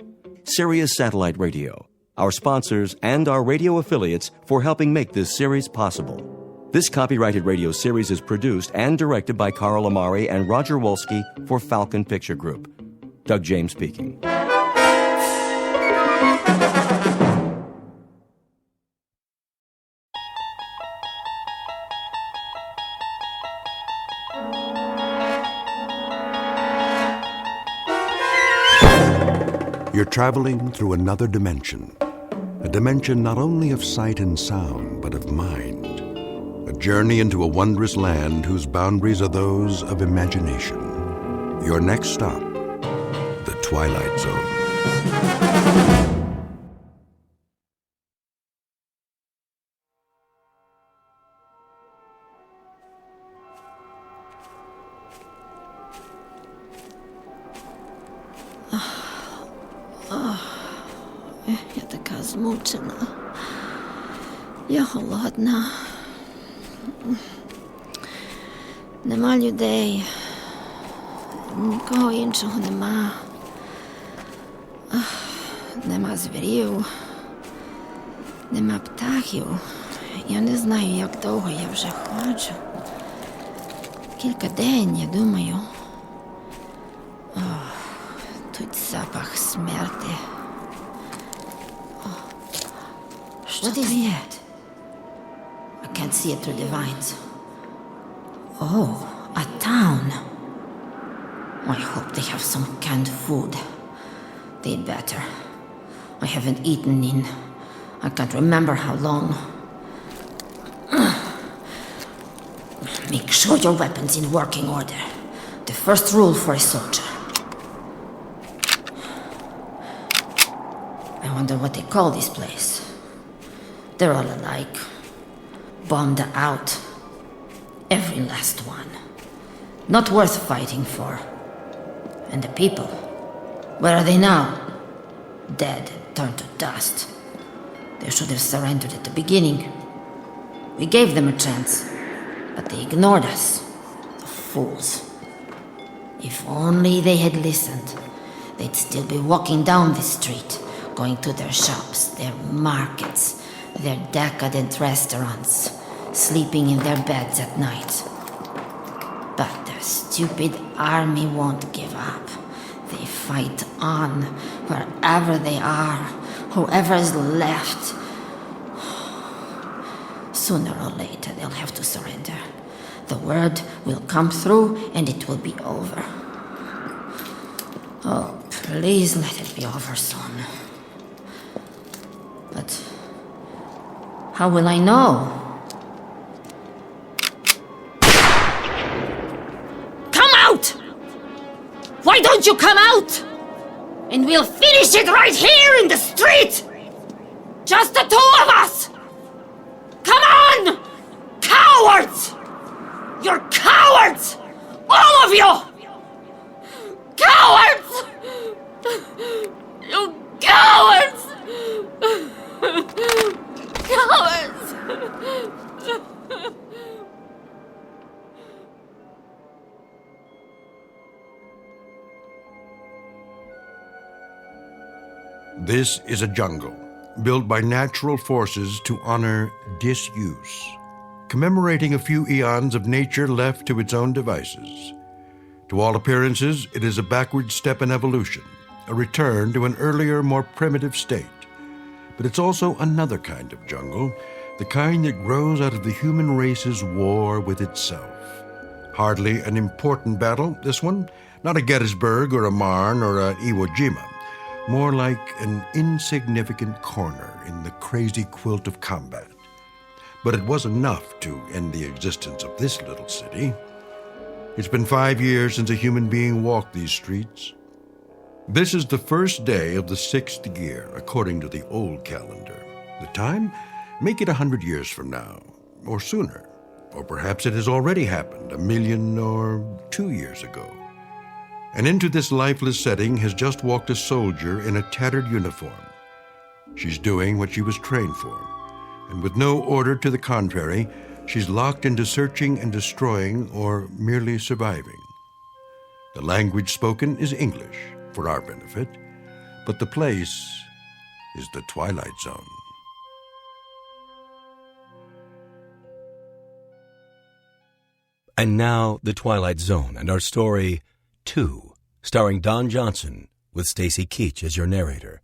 [SPEAKER 16] Sirius Satellite Radio, our sponsors, and our radio affiliates for helping make this series possible. This copyrighted radio series is produced and directed by Carl Amari and Roger Wolski for Falcon Picture Group. Doug James speaking.
[SPEAKER 2] You're traveling through another dimension. A dimension not only of sight and sound, but of mind. A journey into a wondrous land whose boundaries are those of imagination. Your next stop, the Twilight Zone.
[SPEAKER 6] Я така змучена. Я голодна. Нема людей. Нікого іншого нема. Нема звірів. Нема птахів. Я не знаю, як довго я вже ходжу. Кілька день, я думаю. Тут запах смерти. What is that? I can't see it through the vines. Oh, a town. I hope they have some canned food. They'd better. I haven't eaten in... I can't remember how long. Make sure your weapon's in working order. The first rule for a soldier. I wonder what they call this place. They're all alike. Bombed out. Every last one. Not worth fighting for. And the people, where are they now? Dead, turned to dust. They should have surrendered at the beginning. We gave them a chance, but they ignored us. The fools. If only they had listened, they'd still be walking down this street, going to their shops, their markets, their decadent restaurants, sleeping in their beds at night. But their stupid army won't give up. They fight on wherever they are, whoever is left. Sooner or later, they'll have to surrender. The word will come through and it will be over. Oh, please let it be over soon. But how will I know? Come out! Why don't you come out? And we'll finish it right here in the street! Just the two of us! Come on! Cowards! You're cowards! All of you! Cowards! You cowards! Cowards!
[SPEAKER 2] This is a jungle built by natural forces to honor disuse, commemorating a few eons of nature left to its own devices. To all appearances, it is a backward step in evolution, a return to an earlier, more primitive state. But it's also another kind of jungle, the kind that grows out of the human race's war with itself. Hardly an important battle, this one. Not a Gettysburg or a Marne or a Iwo Jima. More like an insignificant corner in the crazy quilt of combat. But it was enough to end the existence of this little city. It's been 5 years since a human being walked these streets. This is the first day of the 6th year, according to the old calendar. The time? Make it 100 years from now, or sooner. Or perhaps it has already happened 1 million or 2 years ago. And into this lifeless setting has just walked a soldier in a tattered uniform. She's doing what she was trained for, and with no order to the contrary, she's locked into searching and destroying or merely surviving. The language spoken is English, for our benefit, but the place is the Twilight Zone.
[SPEAKER 16] And now, The Twilight Zone and our story, 2, starring Don Johnson, with Stacy Keach as your narrator.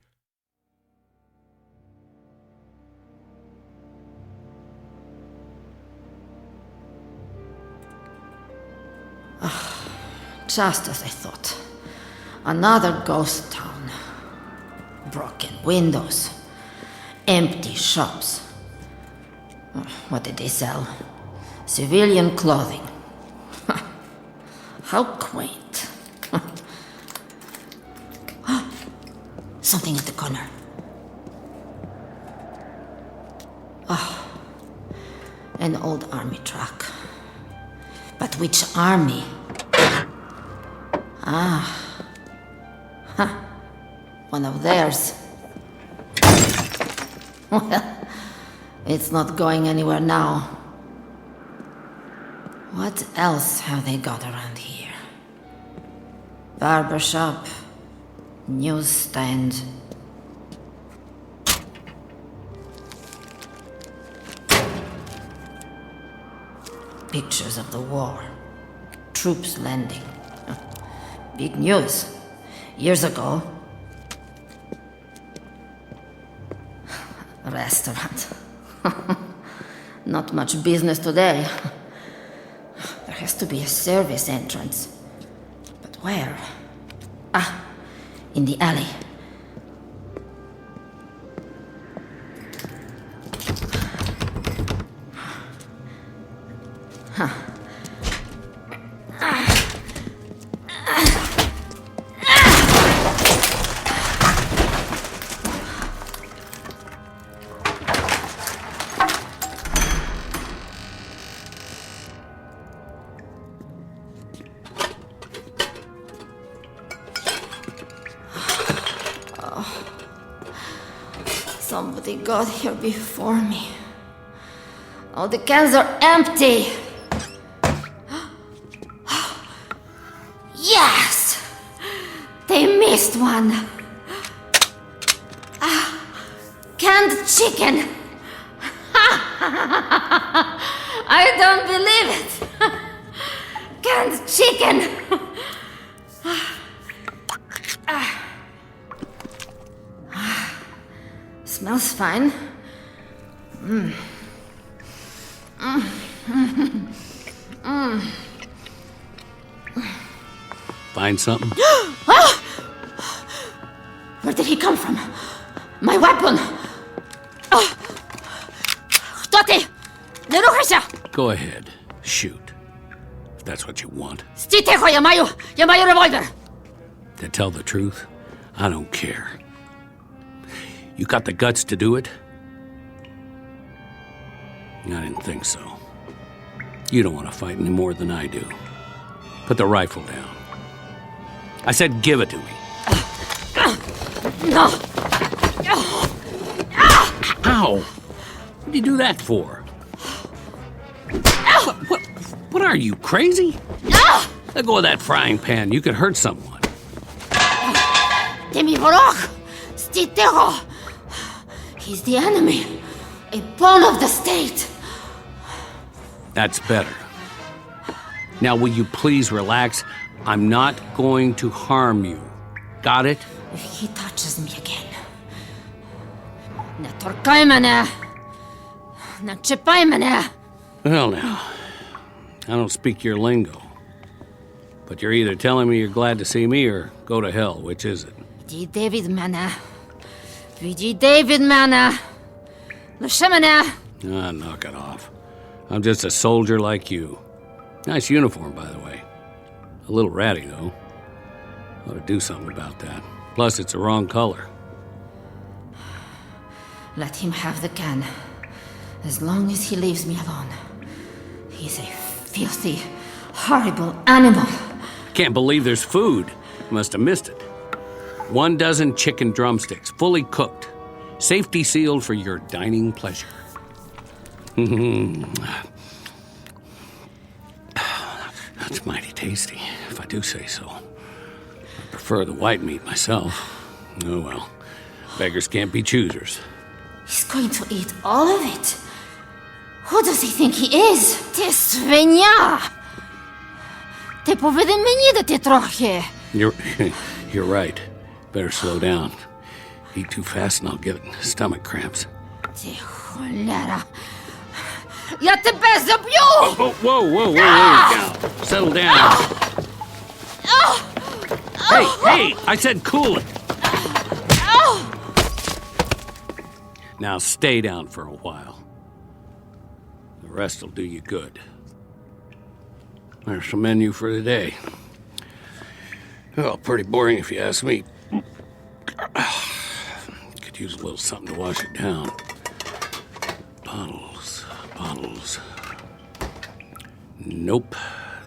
[SPEAKER 6] Just as I thought. Another ghost town. Broken windows. Empty shops. What did they sell? Civilian clothing. How quaint. Something at the corner. An old army truck. But which army? One of theirs. Well, it's not going anywhere now. What else have they got around here? Barbershop, newsstand. Pictures of the war. Troops landing. Big news. Years ago. Restaurant. Not much business today. There has to be a service entrance. But where? In the alley. Somebody got here before me. Oh, the cans are empty. Yes! They missed one. Canned chicken. I don't believe it. Canned chicken. Smells fine.
[SPEAKER 10] Find something?
[SPEAKER 6] Where did he come from? My weapon! Kto Nie ruszaj się!
[SPEAKER 10] Go ahead. Shoot. If that's what you want.
[SPEAKER 6] Stój ticho, ja mają rewolwer!
[SPEAKER 10] To tell the truth, I don't care. You got the guts to do it? I didn't think so. You don't want to fight any more than I do. Put the rifle down. I said give it to me.
[SPEAKER 6] No!
[SPEAKER 10] Ow! What do you do that for? What are you, crazy? Let go of that frying pan. You could hurt someone.
[SPEAKER 6] Ty mi wróg! Stój ticho! He's the enemy. A pawn of the state.
[SPEAKER 10] That's better. Now, will you please relax? I'm not going to harm you. Got it?
[SPEAKER 6] If he touches me again... Nie torkaj mnie! Nie czepaj mnie!
[SPEAKER 10] Well, now, I don't speak your lingo. But you're either telling me you're glad to see me or go to hell. Which is it?
[SPEAKER 6] Widzi David mnie. Widzi David mnie. Słyszy mnie.
[SPEAKER 10] Ah, knock it off. I'm just a soldier like you. Nice uniform, by the way. A little ratty, though. Ought to do something about that. Plus, it's the wrong color.
[SPEAKER 6] Let him have the gun. As long as he leaves me alone. He's a filthy, horrible animal.
[SPEAKER 10] Can't believe there's food. Must have missed it. 1 dozen chicken drumsticks, fully cooked. Safety sealed for your dining pleasure. That's mighty tasty, if I do say so. I prefer the white meat myself. Oh well, beggars can't be choosers.
[SPEAKER 6] He's going to eat all of it. Who does he think he is? Ty świnia! Ty powinien mnie dać trochę.
[SPEAKER 10] You're right. Better slow down. Eat too fast and I'll get stomach cramps.
[SPEAKER 6] Ty cholera. Ja тебе zabiju!
[SPEAKER 10] Whoa, down. Settle down. Hey, I said cool it. Now stay down for a while. The rest will do you good. There's the menu for today. Well, pretty boring if you ask me. Could use a little something to wash it down. Bottles. Nope.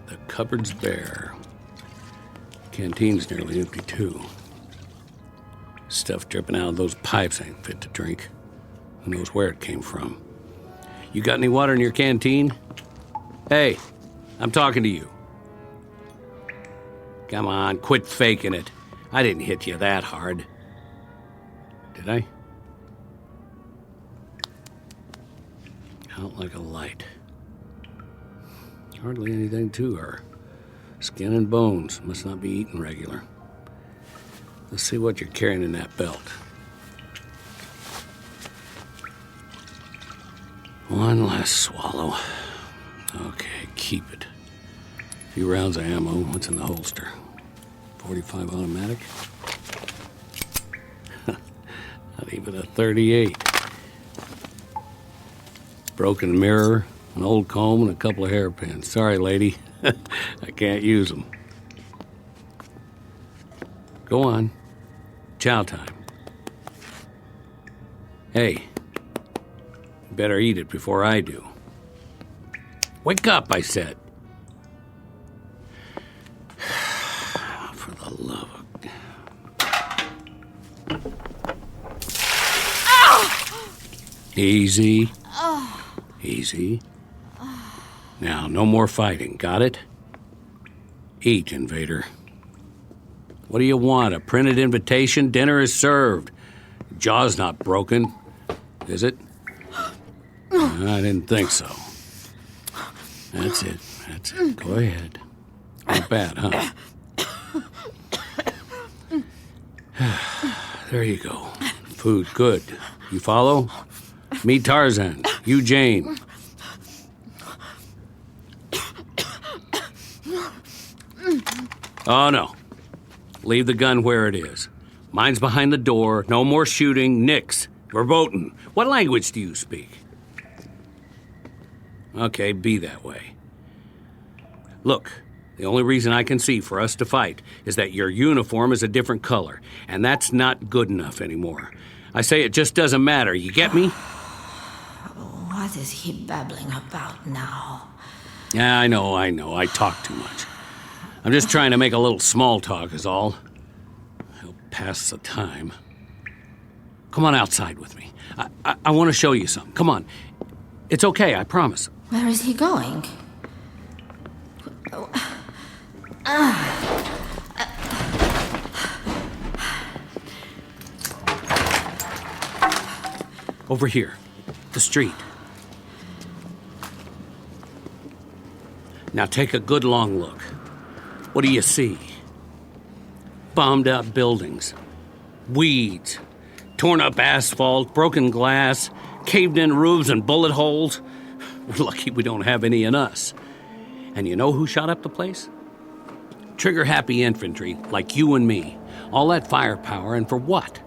[SPEAKER 10] The cupboard's bare. Canteen's nearly empty, too. Stuff dripping out of those pipes ain't fit to drink. Who knows where it came from? You got any water in your canteen? Hey, I'm talking to you. Come on, quit faking it. I didn't hit you that hard. Did I? Out like a light. Hardly anything to her. Skin and bones. Must not be eaten regular. Let's see what you're carrying in that belt. One last swallow. Okay, keep it. A few rounds of ammo. What's in the holster? 45 automatic? Not even a 38. Broken mirror, an old comb, and a couple of hairpins. Sorry, lady. I can't use them. Go on. Chow time. Hey, you better eat it before I do. Wake up, I said. For the love of... Easy. Easy. Now, no more fighting, got it? Eat, invader. What do you want, a printed invitation? Dinner is served. Jaw's not broken, is it? I didn't think so. That's it. Go ahead. Not bad, huh? There you go. Food, good. You follow? Me, Tarzan. You, Jane. Oh, no. Leave the gun where it is. Mine's behind the door. No more shooting. Nix. Verboten. What language do you speak? Okay, be that way. Look, the only reason I can see for us to fight is that your uniform is a different color, and that's not good enough anymore. I say it just doesn't matter. You get me?
[SPEAKER 6] What is he babbling about now?
[SPEAKER 10] Yeah, I know. I talk too much. I'm just trying to make a little small talk is all. He'll pass the time. Come on outside with me. I want to show you something. Come on. It's okay, I promise.
[SPEAKER 6] Where is he going?
[SPEAKER 10] Over here. The street. Now take a good long look. What do you see? Bombed out buildings. Weeds. Torn up asphalt, broken glass, caved in roofs and bullet holes. We're lucky we don't have any in us. And you know who shot up the place? Trigger-happy infantry, like you and me. All that firepower, and for what?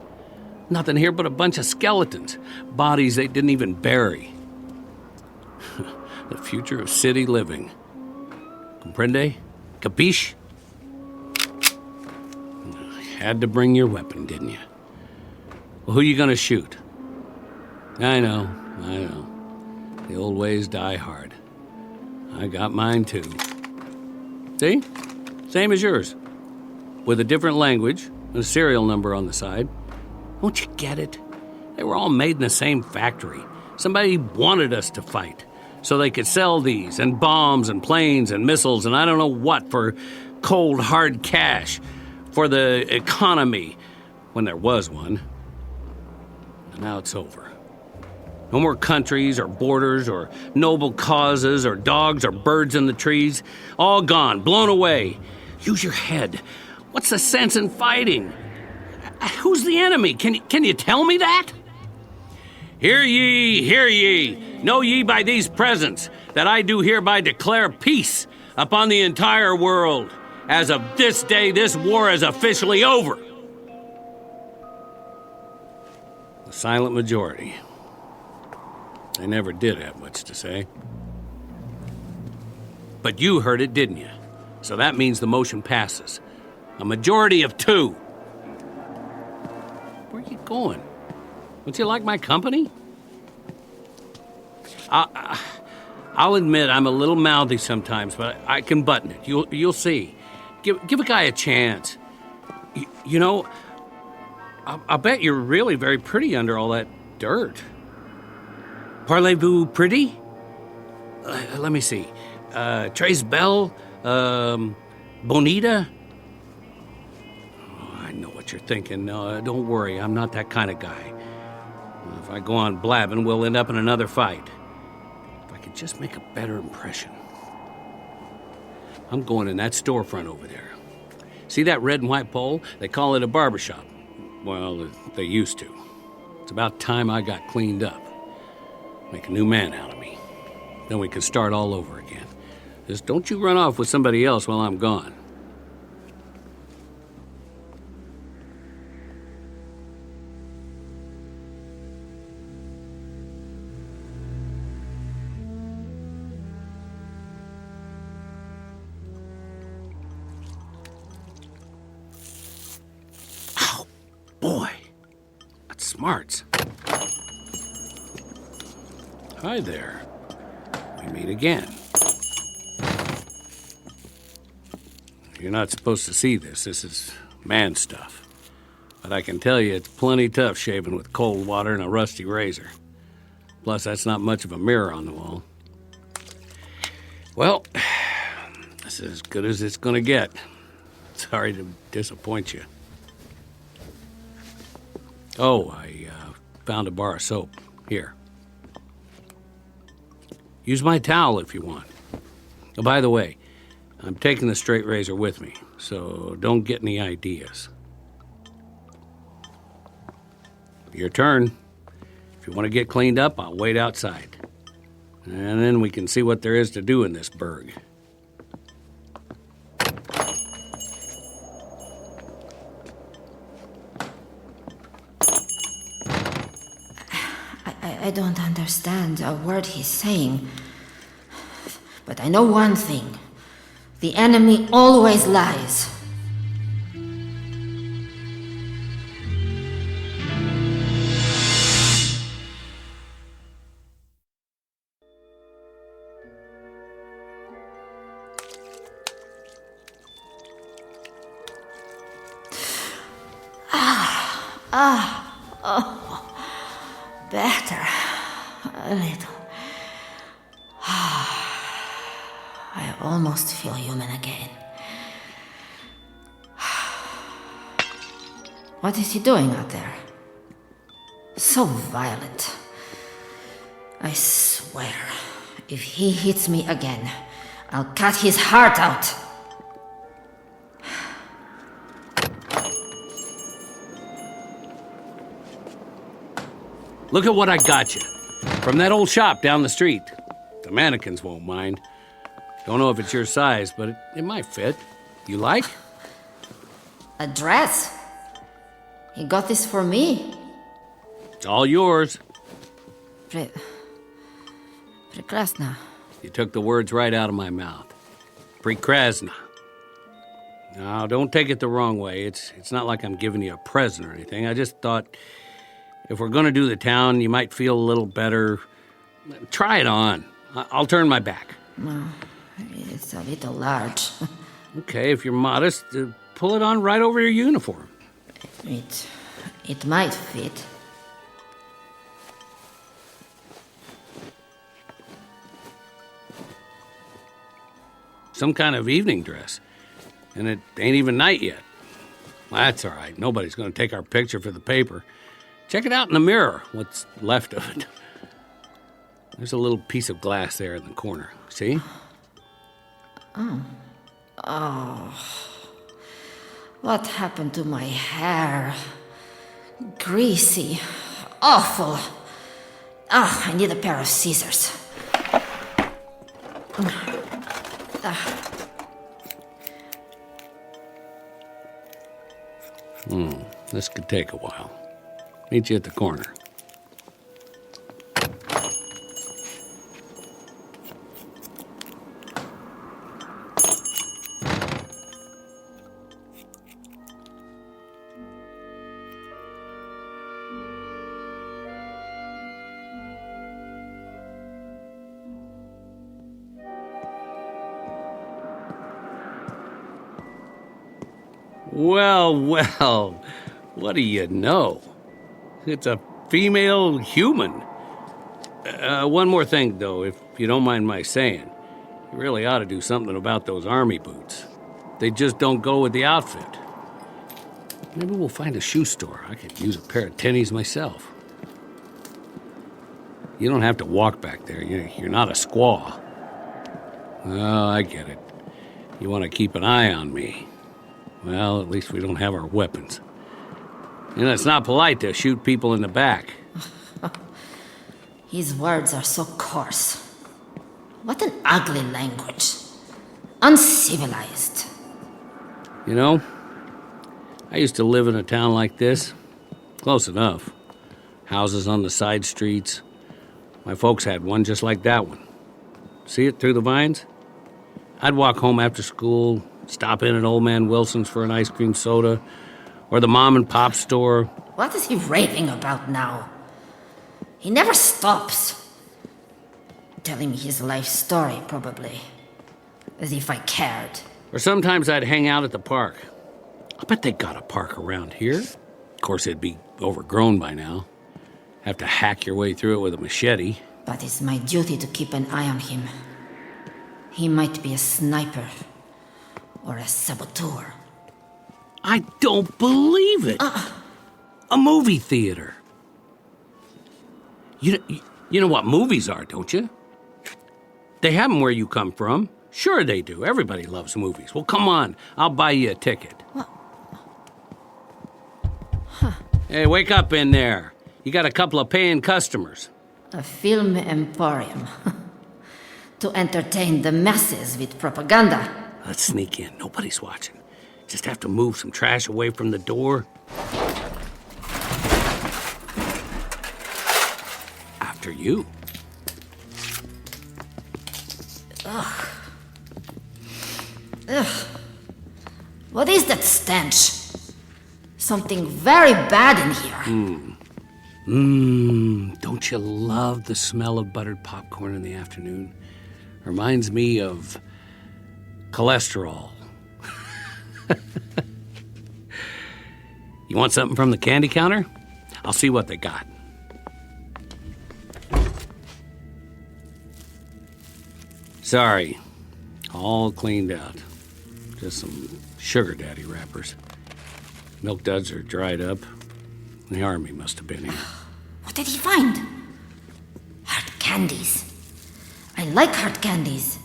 [SPEAKER 10] Nothing here but a bunch of skeletons. Bodies they didn't even bury. The future of city living. Comprende? Capiche? Had to bring your weapon, didn't you? Well, who you gonna shoot? I know. The old ways die hard. I got mine too. See? Same as yours. With a different language and a serial number on the side. Don't you get it? They were all made in the same factory. Somebody wanted us to fight so they could sell these and bombs and planes and missiles and I don't know what for cold, hard cash for the economy when there was one. And now it's over. No more countries or borders or noble causes or dogs or birds in the trees. All gone, blown away. Use your head. What's the sense in fighting? Who's the enemy? Can you tell me that? Hear ye, hear ye. Know ye by these presents that I do hereby declare peace upon the entire world. As of this day, this war is officially over. The silent majority. They never did have much to say. But you heard it, didn't you? So that means the motion passes. A majority of 2. Where are you going? Don't you like my company? I'll admit I'm a little mouthy sometimes, but I can button it. You'll see. Give a guy a chance. You know, I'll bet you're really very pretty under all that dirt. Parlez-vous pretty? Let me see. Tres Belle? Bonita? Oh, I know what you're thinking. Don't worry, I'm not that kind of guy. If I go on blabbing, we'll end up in another fight. If I could just make a better impression. I'm going in that storefront over there. See that red and white pole? They call it a barbershop. Well, they used to. It's about time I got cleaned up. Make a new man out of me. Then we can start all over again. Just don't you run off with somebody else while I'm gone. Oh, boy. That's smarts. Hi there. We meet again. You're not supposed to see this. This is man stuff. But I can tell you it's plenty tough shaving with cold water and a rusty razor. Plus, that's not much of a mirror on the wall. Well, this is as good as it's gonna get. Sorry to disappoint you. Oh, I found a bar of soap. Here. Use my towel if you want. Oh, by the way, I'm taking the straight razor with me, so don't get any ideas. Your turn. If you want to get cleaned up, I'll wait outside. And then we can see what there is to do in this burg.
[SPEAKER 6] I don't understand a word he's saying. But I know one thing. The enemy always lies. Better. A little. I almost feel human again. What is he doing out there? So violent. I swear, if he hits me again, I'll cut his heart out.
[SPEAKER 10] Look at what I got you. From that old shop down the street. The mannequins won't mind. Don't know if it's your size, but it might fit. You like?
[SPEAKER 6] A dress? He got this for me?
[SPEAKER 10] It's all yours.
[SPEAKER 6] Прекрасно.
[SPEAKER 10] You took the words right out of my mouth. Prekrasna. Now, don't take it the wrong way. It's not like I'm giving you a present or anything. I just thought if we're going to do the town, you might feel a little better. Try it on. I'll turn my back.
[SPEAKER 6] No, it's a little large.
[SPEAKER 10] Okay, if you're modest, pull it on right over your uniform.
[SPEAKER 6] It might fit.
[SPEAKER 10] Some kind of evening dress. And it ain't even night yet. Well, that's all right. Nobody's going to take our picture for the paper. Check it out in the mirror, what's left of it. There's a little piece of glass there in the corner. See?
[SPEAKER 6] Oh. What happened to my hair? Greasy. Awful. I need a pair of scissors.
[SPEAKER 10] This could take a while. Meet you at the corner. Well, what do you know? It's a female human. One more thing, though, if you don't mind my saying. You really ought to do something about those army boots. They just don't go with the outfit. Maybe we'll find a shoe store. I could use a pair of tennies myself. You don't have to walk back there. You're not a squaw. Oh, I get it. You want to keep an eye on me. Well, at least we don't have our weapons. It's not polite to shoot people in the back.
[SPEAKER 6] His words are so coarse. What an ugly language. Uncivilized.
[SPEAKER 10] I used to live in a town like this. Close enough. Houses on the side streets. My folks had one just like that one. See it through the vines? I'd walk home after school, stop in at Old Man Wilson's for an ice cream soda, or the mom and pop store.
[SPEAKER 6] What is he raving about now? He never stops. Telling me his life story, probably. As if I cared.
[SPEAKER 10] Or sometimes I'd hang out at the park. I bet they got a park around here. Of course, it'd be overgrown by now. Have to hack your way through it with a machete.
[SPEAKER 6] But it's my duty to keep an eye on him. He might be a sniper. Or a saboteur.
[SPEAKER 10] I don't believe it. A movie theater. You know what movies are, don't you? They have them where you come from. Sure they do. Everybody loves movies. Well, come on. I'll buy you a ticket.
[SPEAKER 6] What?
[SPEAKER 10] Hey, wake up in there. You got a couple of paying customers.
[SPEAKER 6] A film emporium. To entertain the masses with propaganda.
[SPEAKER 10] Let's sneak in. Nobody's watching. Just have to move some trash away from the door. After you.
[SPEAKER 6] Ugh. Ugh. What is that stench? Something very bad in here.
[SPEAKER 10] Don't you love the smell of buttered popcorn in the afternoon? Reminds me of cholesterol. You want something from the candy counter? I'll see what they got. Sorry, all cleaned out. Just some sugar daddy wrappers. Milk duds are dried up. The army must have been here.
[SPEAKER 6] What did he find? Hard candies. I like hard candies.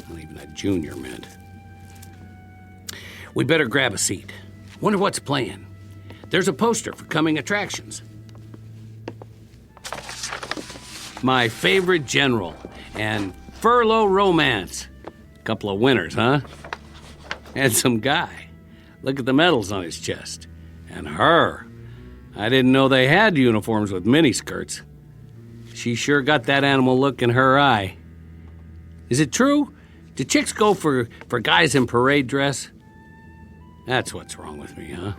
[SPEAKER 10] Not even a junior mint. We better grab a seat. Wonder what's playing. There's a poster for coming attractions. My Favorite General and Furlough Romance. Couple of winners, huh? Handsome guy. Look at the medals on his chest. And her. I didn't know they had uniforms with miniskirts. She sure got that animal look in her eye. Is it true? Do chicks go for guys in parade dress? That's what's wrong with me, huh?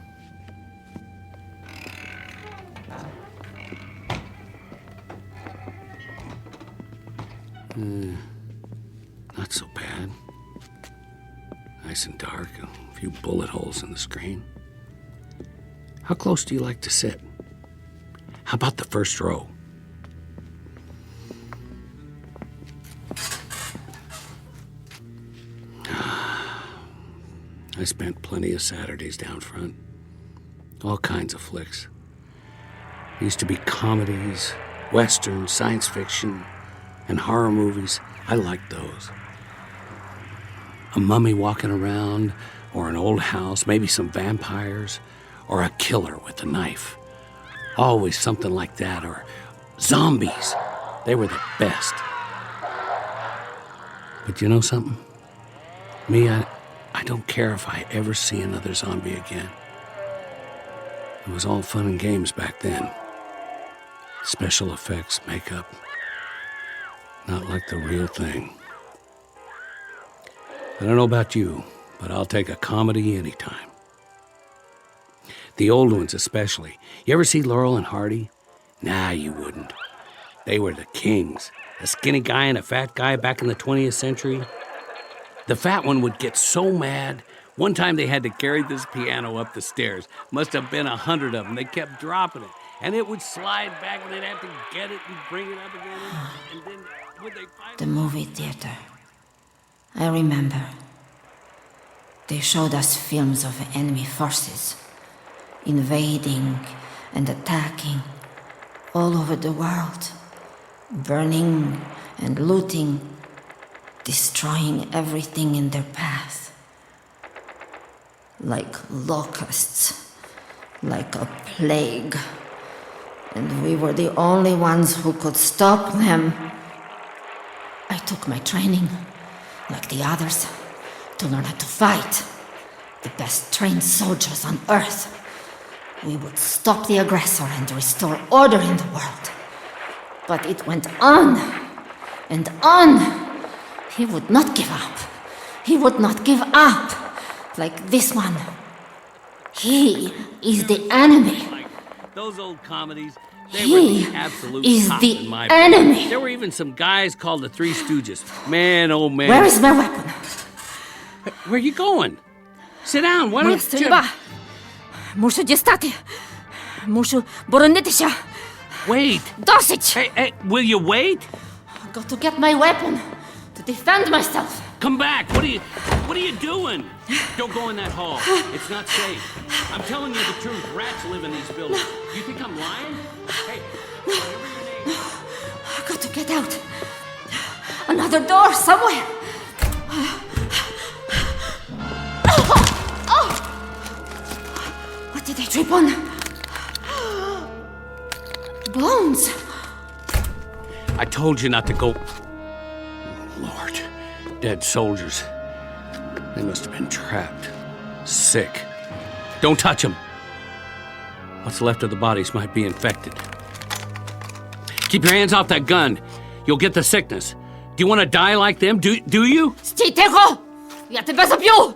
[SPEAKER 10] Not so bad. Nice and dark, a few bullet holes in the screen. How close do you like to sit? How about the first row? I spent plenty of Saturdays down front. All kinds of flicks. Used to be comedies, westerns, science fiction, and horror movies. I liked those. A mummy walking around, or an old house, maybe some vampires, or a killer with a knife. Always something like that, or zombies. They were the best. But you know something? Me, I don't care if I ever see another zombie again. It was all fun and games back then. Special effects, makeup. Not like the real thing. I don't know about you, but I'll take a comedy anytime. The old ones especially. You ever see Laurel and Hardy? Nah, you wouldn't. They were the kings. A skinny guy and a fat guy back in the 20th century. The fat one would get so mad. One time they had to carry this piano up the stairs. Must have been 100 of them. They kept dropping it. And it would slide back and they'd have to get it and bring it up again. And then would they finally...
[SPEAKER 6] The movie theater. I remember. They showed us films of enemy forces. Invading and attacking all over the world. Burning and looting. Destroying everything in their path. Like locusts. Like a plague. And we were the only ones who could stop them. I took my training, like the others, to learn how to fight. The best trained soldiers on Earth. We would stop the aggressor and restore order in the world. But it went on and on. He would not give up. He would not give up. Like this one. He is the enemy.
[SPEAKER 10] Those old comedies, they
[SPEAKER 6] He
[SPEAKER 10] were the absolute
[SPEAKER 6] is
[SPEAKER 10] top
[SPEAKER 6] the
[SPEAKER 10] in my
[SPEAKER 6] enemy.
[SPEAKER 10] book. There were even some guys called the Three Stooges. Man, oh man.
[SPEAKER 6] Where is my weapon?
[SPEAKER 10] Where are you going? Sit down. Why
[SPEAKER 6] Моя
[SPEAKER 10] don't you...
[SPEAKER 6] стрельба. Мушу дістати. Мушу боронитися.
[SPEAKER 10] Wait.
[SPEAKER 6] Досить.
[SPEAKER 10] Hey, will you wait?
[SPEAKER 6] I've got to get my weapon to defend myself.
[SPEAKER 10] Come back. What are you doing? Don't go in that hall. It's not safe. I'm telling you the truth. Rats live in these buildings. You think I'm lying? Hey, whatever your name is.
[SPEAKER 6] I've got to get out. Another door somewhere. What did I trip on? bones.
[SPEAKER 10] I told you not to go. Lord, dead soldiers. They must have been trapped. Sick. Don't touch them. What's left of the bodies might be infected. Keep your hands off that gun. You'll get the sickness. Do you want to die like them? Do you?
[SPEAKER 6] Стій тихо! Я тебе заб'ю!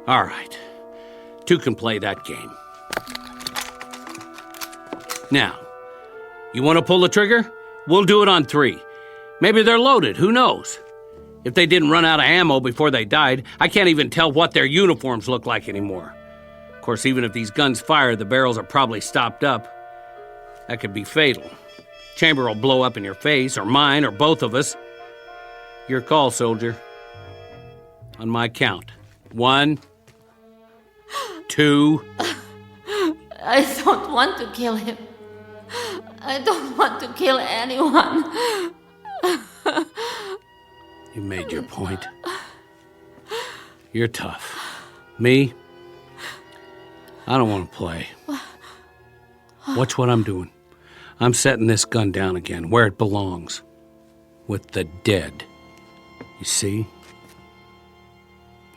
[SPEAKER 10] All right. Two can play that game. Now, you want to pull the trigger? We'll do it on 3. Maybe they're loaded. Who knows? If they didn't run out of ammo before they died, I can't even tell what their uniforms look like anymore. Of course, even if these guns fire, the barrels are probably stopped up. That could be fatal. Chamber will blow up in your face, or mine, or both of us. Your call, soldier. On my count. 1, 2.
[SPEAKER 6] I don't want to kill him. I don't want to kill anyone.
[SPEAKER 10] You made your point. You're tough. Me? I don't want to play. Watch what I'm doing. I'm setting this gun down again, where it belongs. With the dead. You see?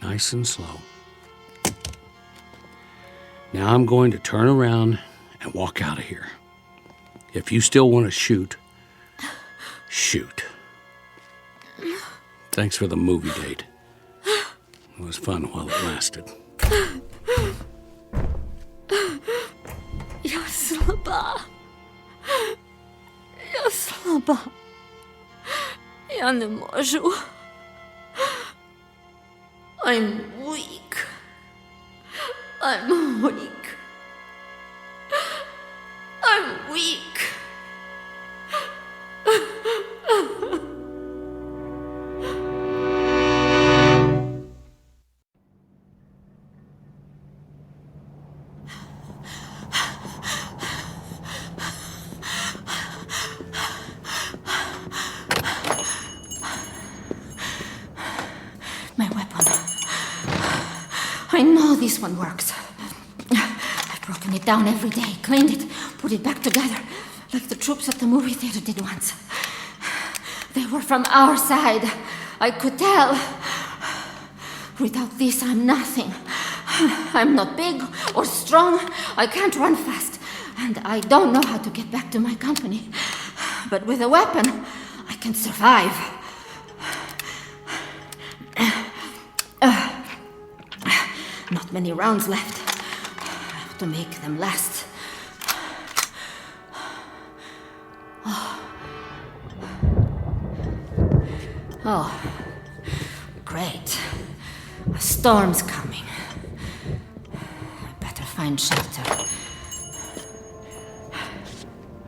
[SPEAKER 10] Nice and slow. Now I'm going to turn around and walk out of here. If you still want to shoot, shoot. Thanks for the movie date. It was fun while it lasted.
[SPEAKER 6] Я слаба. Я слаба. Я не можу. I'm weak. I'm weak. I'm weak. My weapon. I know this one works. I've broken it down every day, cleaned it, put it back together, like the troops at the movie theater did once. They were from our side. I could tell. Without this, I'm nothing. I'm not big or strong. I can't run fast. And I don't know how to get back to my company. But with a weapon, I can survive. Not many rounds left. I have to make them last. Oh, great. A storm's coming. I better find shelter.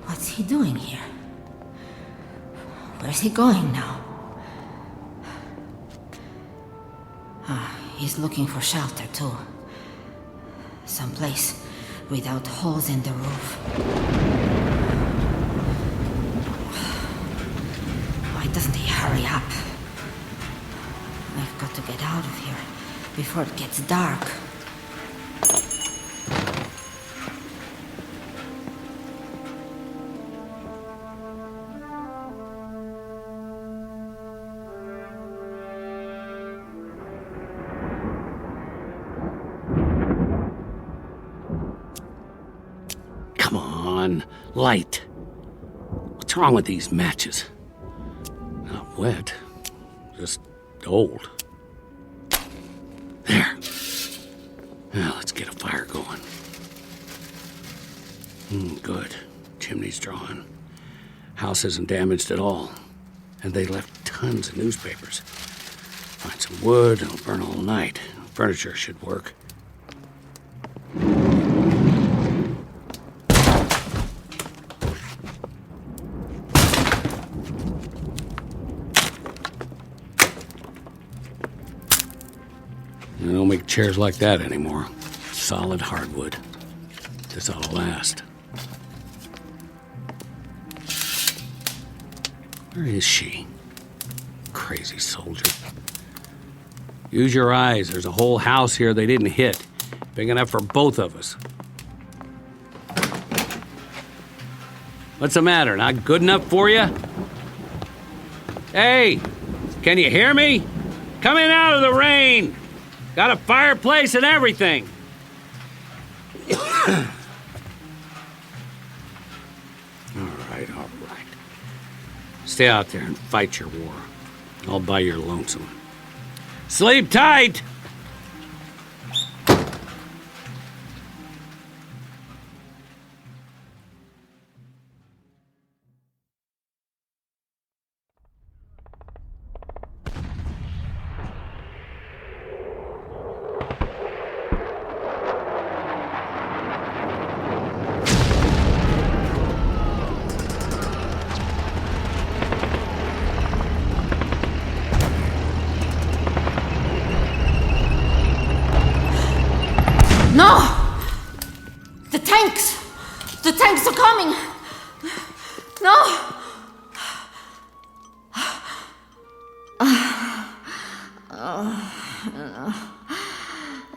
[SPEAKER 6] What's he doing here? Where's he going now? He's looking for shelter, too. Someplace without holes in the roof. Why doesn't he hurry up? I've got to get out of here before it gets dark.
[SPEAKER 10] Come on, light. What's wrong with these matches? Not wet, just old. There. Now let's get a fire going. Good. Chimney's drawn. House isn't damaged at all. And they left tons of newspapers. Find some wood, it'll burn all night. Furniture should work. They don't make chairs like that anymore. Solid hardwood. This ought to last. Where is she? Crazy soldier. Use your eyes. There's a whole house here they didn't hit. Big enough for both of us. What's the matter? Not good enough for you? Hey, can you hear me? Coming out of the rain. Got a fireplace and everything. All right. Stay out there and fight your war. All by your lonesome. Sleep tight!
[SPEAKER 6] No! The tanks! The tanks are coming! No!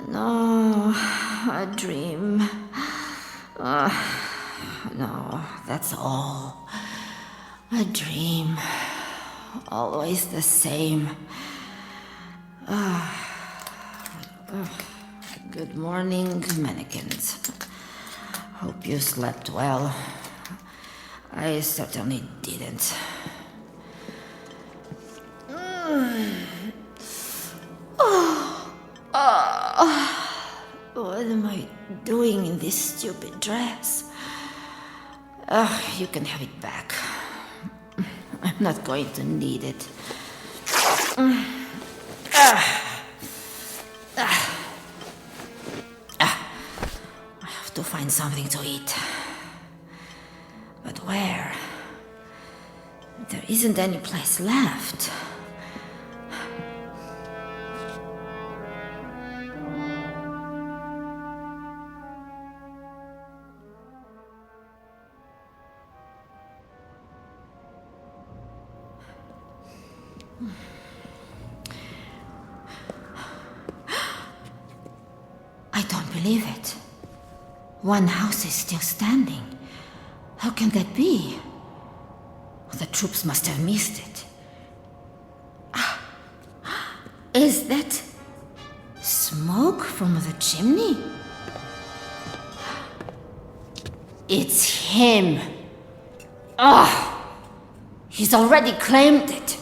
[SPEAKER 6] No, a dream. No, that's all. A dream. Always the same. Good morning, mannequins. Hope you slept well. I certainly didn't. What am I doing in this stupid dress? You can have it back. I'm not going to need it. To find something to eat. But where? There isn't any place left. I don't believe it. One house is still standing. How can that be? The troops must have missed it. Is that smoke from the chimney? It's him. He's already claimed it.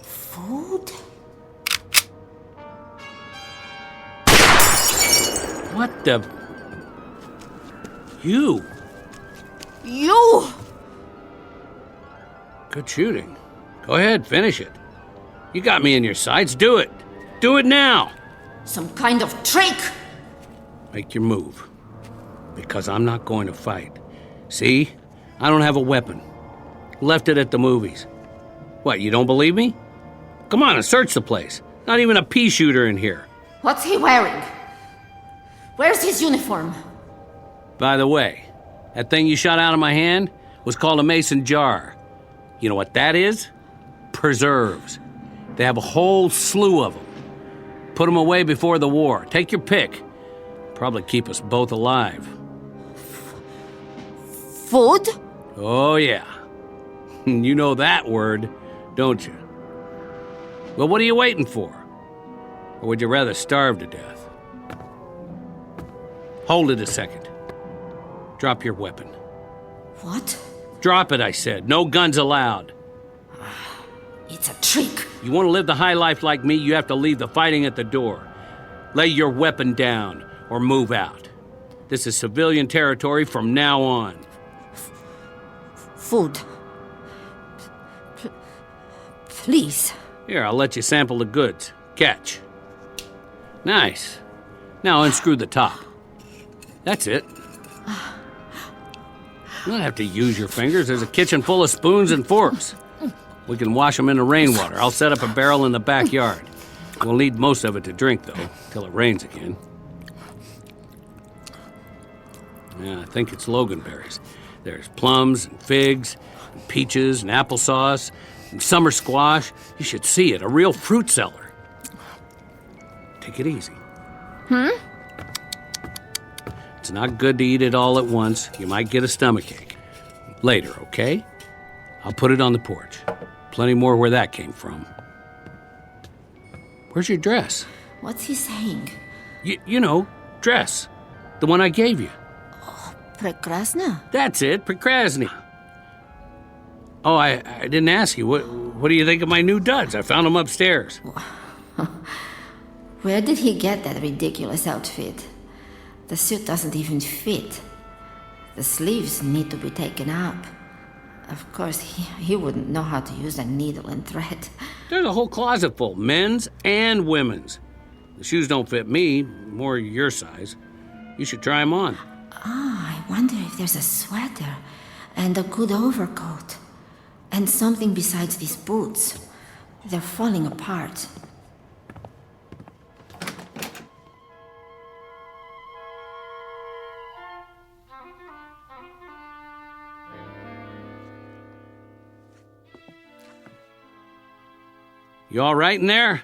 [SPEAKER 6] Food?
[SPEAKER 10] What the... You?
[SPEAKER 6] You!
[SPEAKER 10] Good shooting. Go ahead, finish it. You got me in your sights. Do it. Do it now.
[SPEAKER 6] Some kind of trick!
[SPEAKER 10] Make your move. Because I'm not going to fight. See? I don't have a weapon. Left it at the movies. What, you don't believe me? Come on and search the place. Not even a pea shooter in here.
[SPEAKER 6] What's he wearing? Where's his uniform?
[SPEAKER 10] By the way, that thing you shot out of my hand was called a mason jar. You know what that is? Preserves. They have a whole slew of them. Put them away before the war. Take your pick. Probably keep us both alive.
[SPEAKER 6] Food?
[SPEAKER 10] Oh, yeah. You know that word, don't you? Well, what are you waiting for? Or would you rather starve to death? Hold it a second. Drop your weapon.
[SPEAKER 6] What?
[SPEAKER 10] Drop it, I said. No guns allowed.
[SPEAKER 6] It's a trick.
[SPEAKER 10] You want to live the high life like me, you have to leave the fighting at the door. Lay your weapon down or move out. This is civilian territory from now on.
[SPEAKER 6] Food. Please.
[SPEAKER 10] Here, I'll let you sample the goods. Catch. Nice. Now unscrew the top. That's it. You don't have to use your fingers. There's a kitchen full of spoons and forks. We can wash them in the rainwater. I'll set up a barrel in the backyard. We'll need most of it to drink, though, till it rains again. Yeah, I think it's loganberries. There's plums and figs, and peaches and applesauce, and summer squash. You should see it, a real fruit cellar. Take it easy. It's not good to eat it all at once. You might get a stomachache. Later, okay? I'll put it on the porch. Plenty more where that came from. Where's your dress?
[SPEAKER 6] What's he saying?
[SPEAKER 10] You know, dress. The one I gave you.
[SPEAKER 6] Prekrasna?
[SPEAKER 10] That's it, Prekrasny. Oh, I didn't ask you. What do you think of my new duds? I found them upstairs.
[SPEAKER 6] Where did he get that ridiculous outfit? The suit doesn't even fit. The sleeves need to be taken up. Of course, he wouldn't know how to use a needle and thread.
[SPEAKER 10] There's a whole closet full, men's and women's. The shoes don't fit me, more your size. You should try them on.
[SPEAKER 6] I wonder if there's a sweater and a good overcoat. And something besides these boots. They're falling apart.
[SPEAKER 10] You all right in there?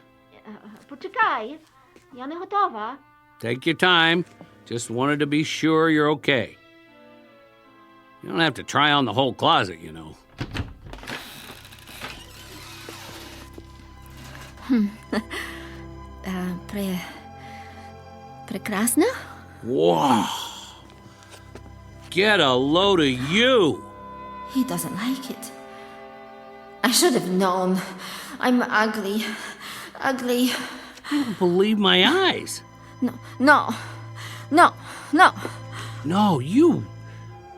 [SPEAKER 11] Poczekaj, ja nie gotowa.
[SPEAKER 10] Take your time. Just wanted to be sure you're okay. You don't have to try on the whole closet, you know.
[SPEAKER 6] Prekrasna?
[SPEAKER 10] Whoa! Get a load of you!
[SPEAKER 6] He doesn't like it. I should have known. I'm ugly. Ugly.
[SPEAKER 10] I don't believe my eyes.
[SPEAKER 6] No.
[SPEAKER 10] No, you.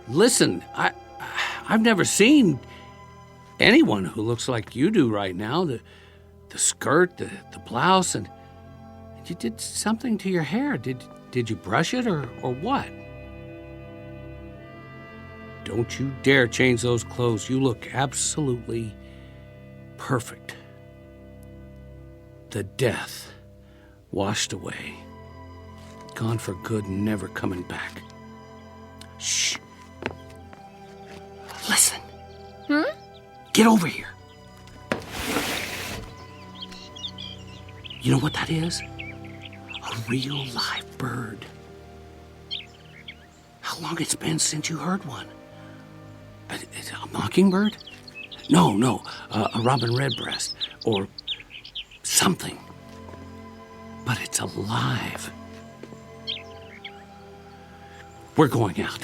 [SPEAKER 10] Listen, I've never seen anyone who looks like you do right now. The skirt, the blouse, and you did something to your hair. Did you brush it or what? Don't you dare change those clothes. You look absolutely perfect. The death washed away. Gone for good and never coming back. Shh. Listen. Get over here. You know what that is? A real live bird. How long it's been since you heard one? A mockingbird? No, a robin redbreast or something. But it's alive. We're going out.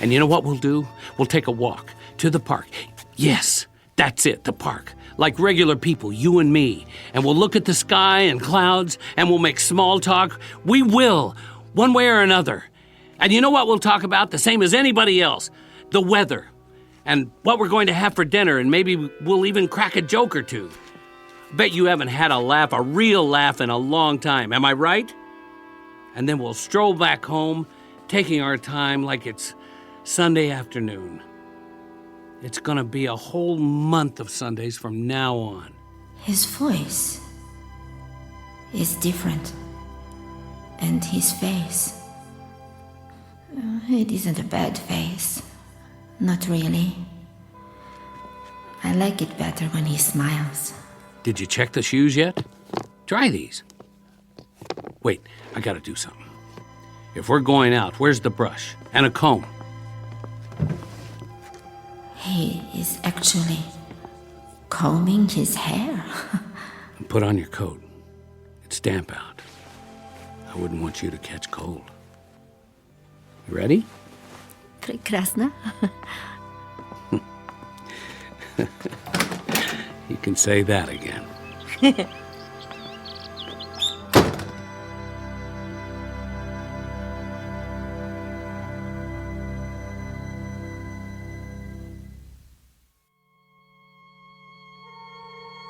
[SPEAKER 10] And you know what we'll do? We'll take a walk to the park. Yes, that's it, the park. Like regular people, you and me. And we'll look at the sky and clouds, and we'll make small talk. We will, one way or another. And you know what we'll talk about? The same as anybody else. The weather. And what we're going to have for dinner, and maybe we'll even crack a joke or two. Bet you haven't had a laugh, a real laugh, in a long time. Am I right? And then we'll stroll back home, taking our time like it's Sunday afternoon. It's gonna be a whole month of Sundays from now on.
[SPEAKER 6] His voice is different. And his face. It isn't a bad face. Not really. I like it better when he smiles.
[SPEAKER 10] Did you check the shoes yet? Try these. Wait, I gotta do something. If we're going out, where's the brush? And a comb?
[SPEAKER 6] He is actually combing his hair.
[SPEAKER 10] And put on your coat. It's damp out. I wouldn't want you to catch cold. You ready?
[SPEAKER 6] Прекрасно.
[SPEAKER 10] You can say that again.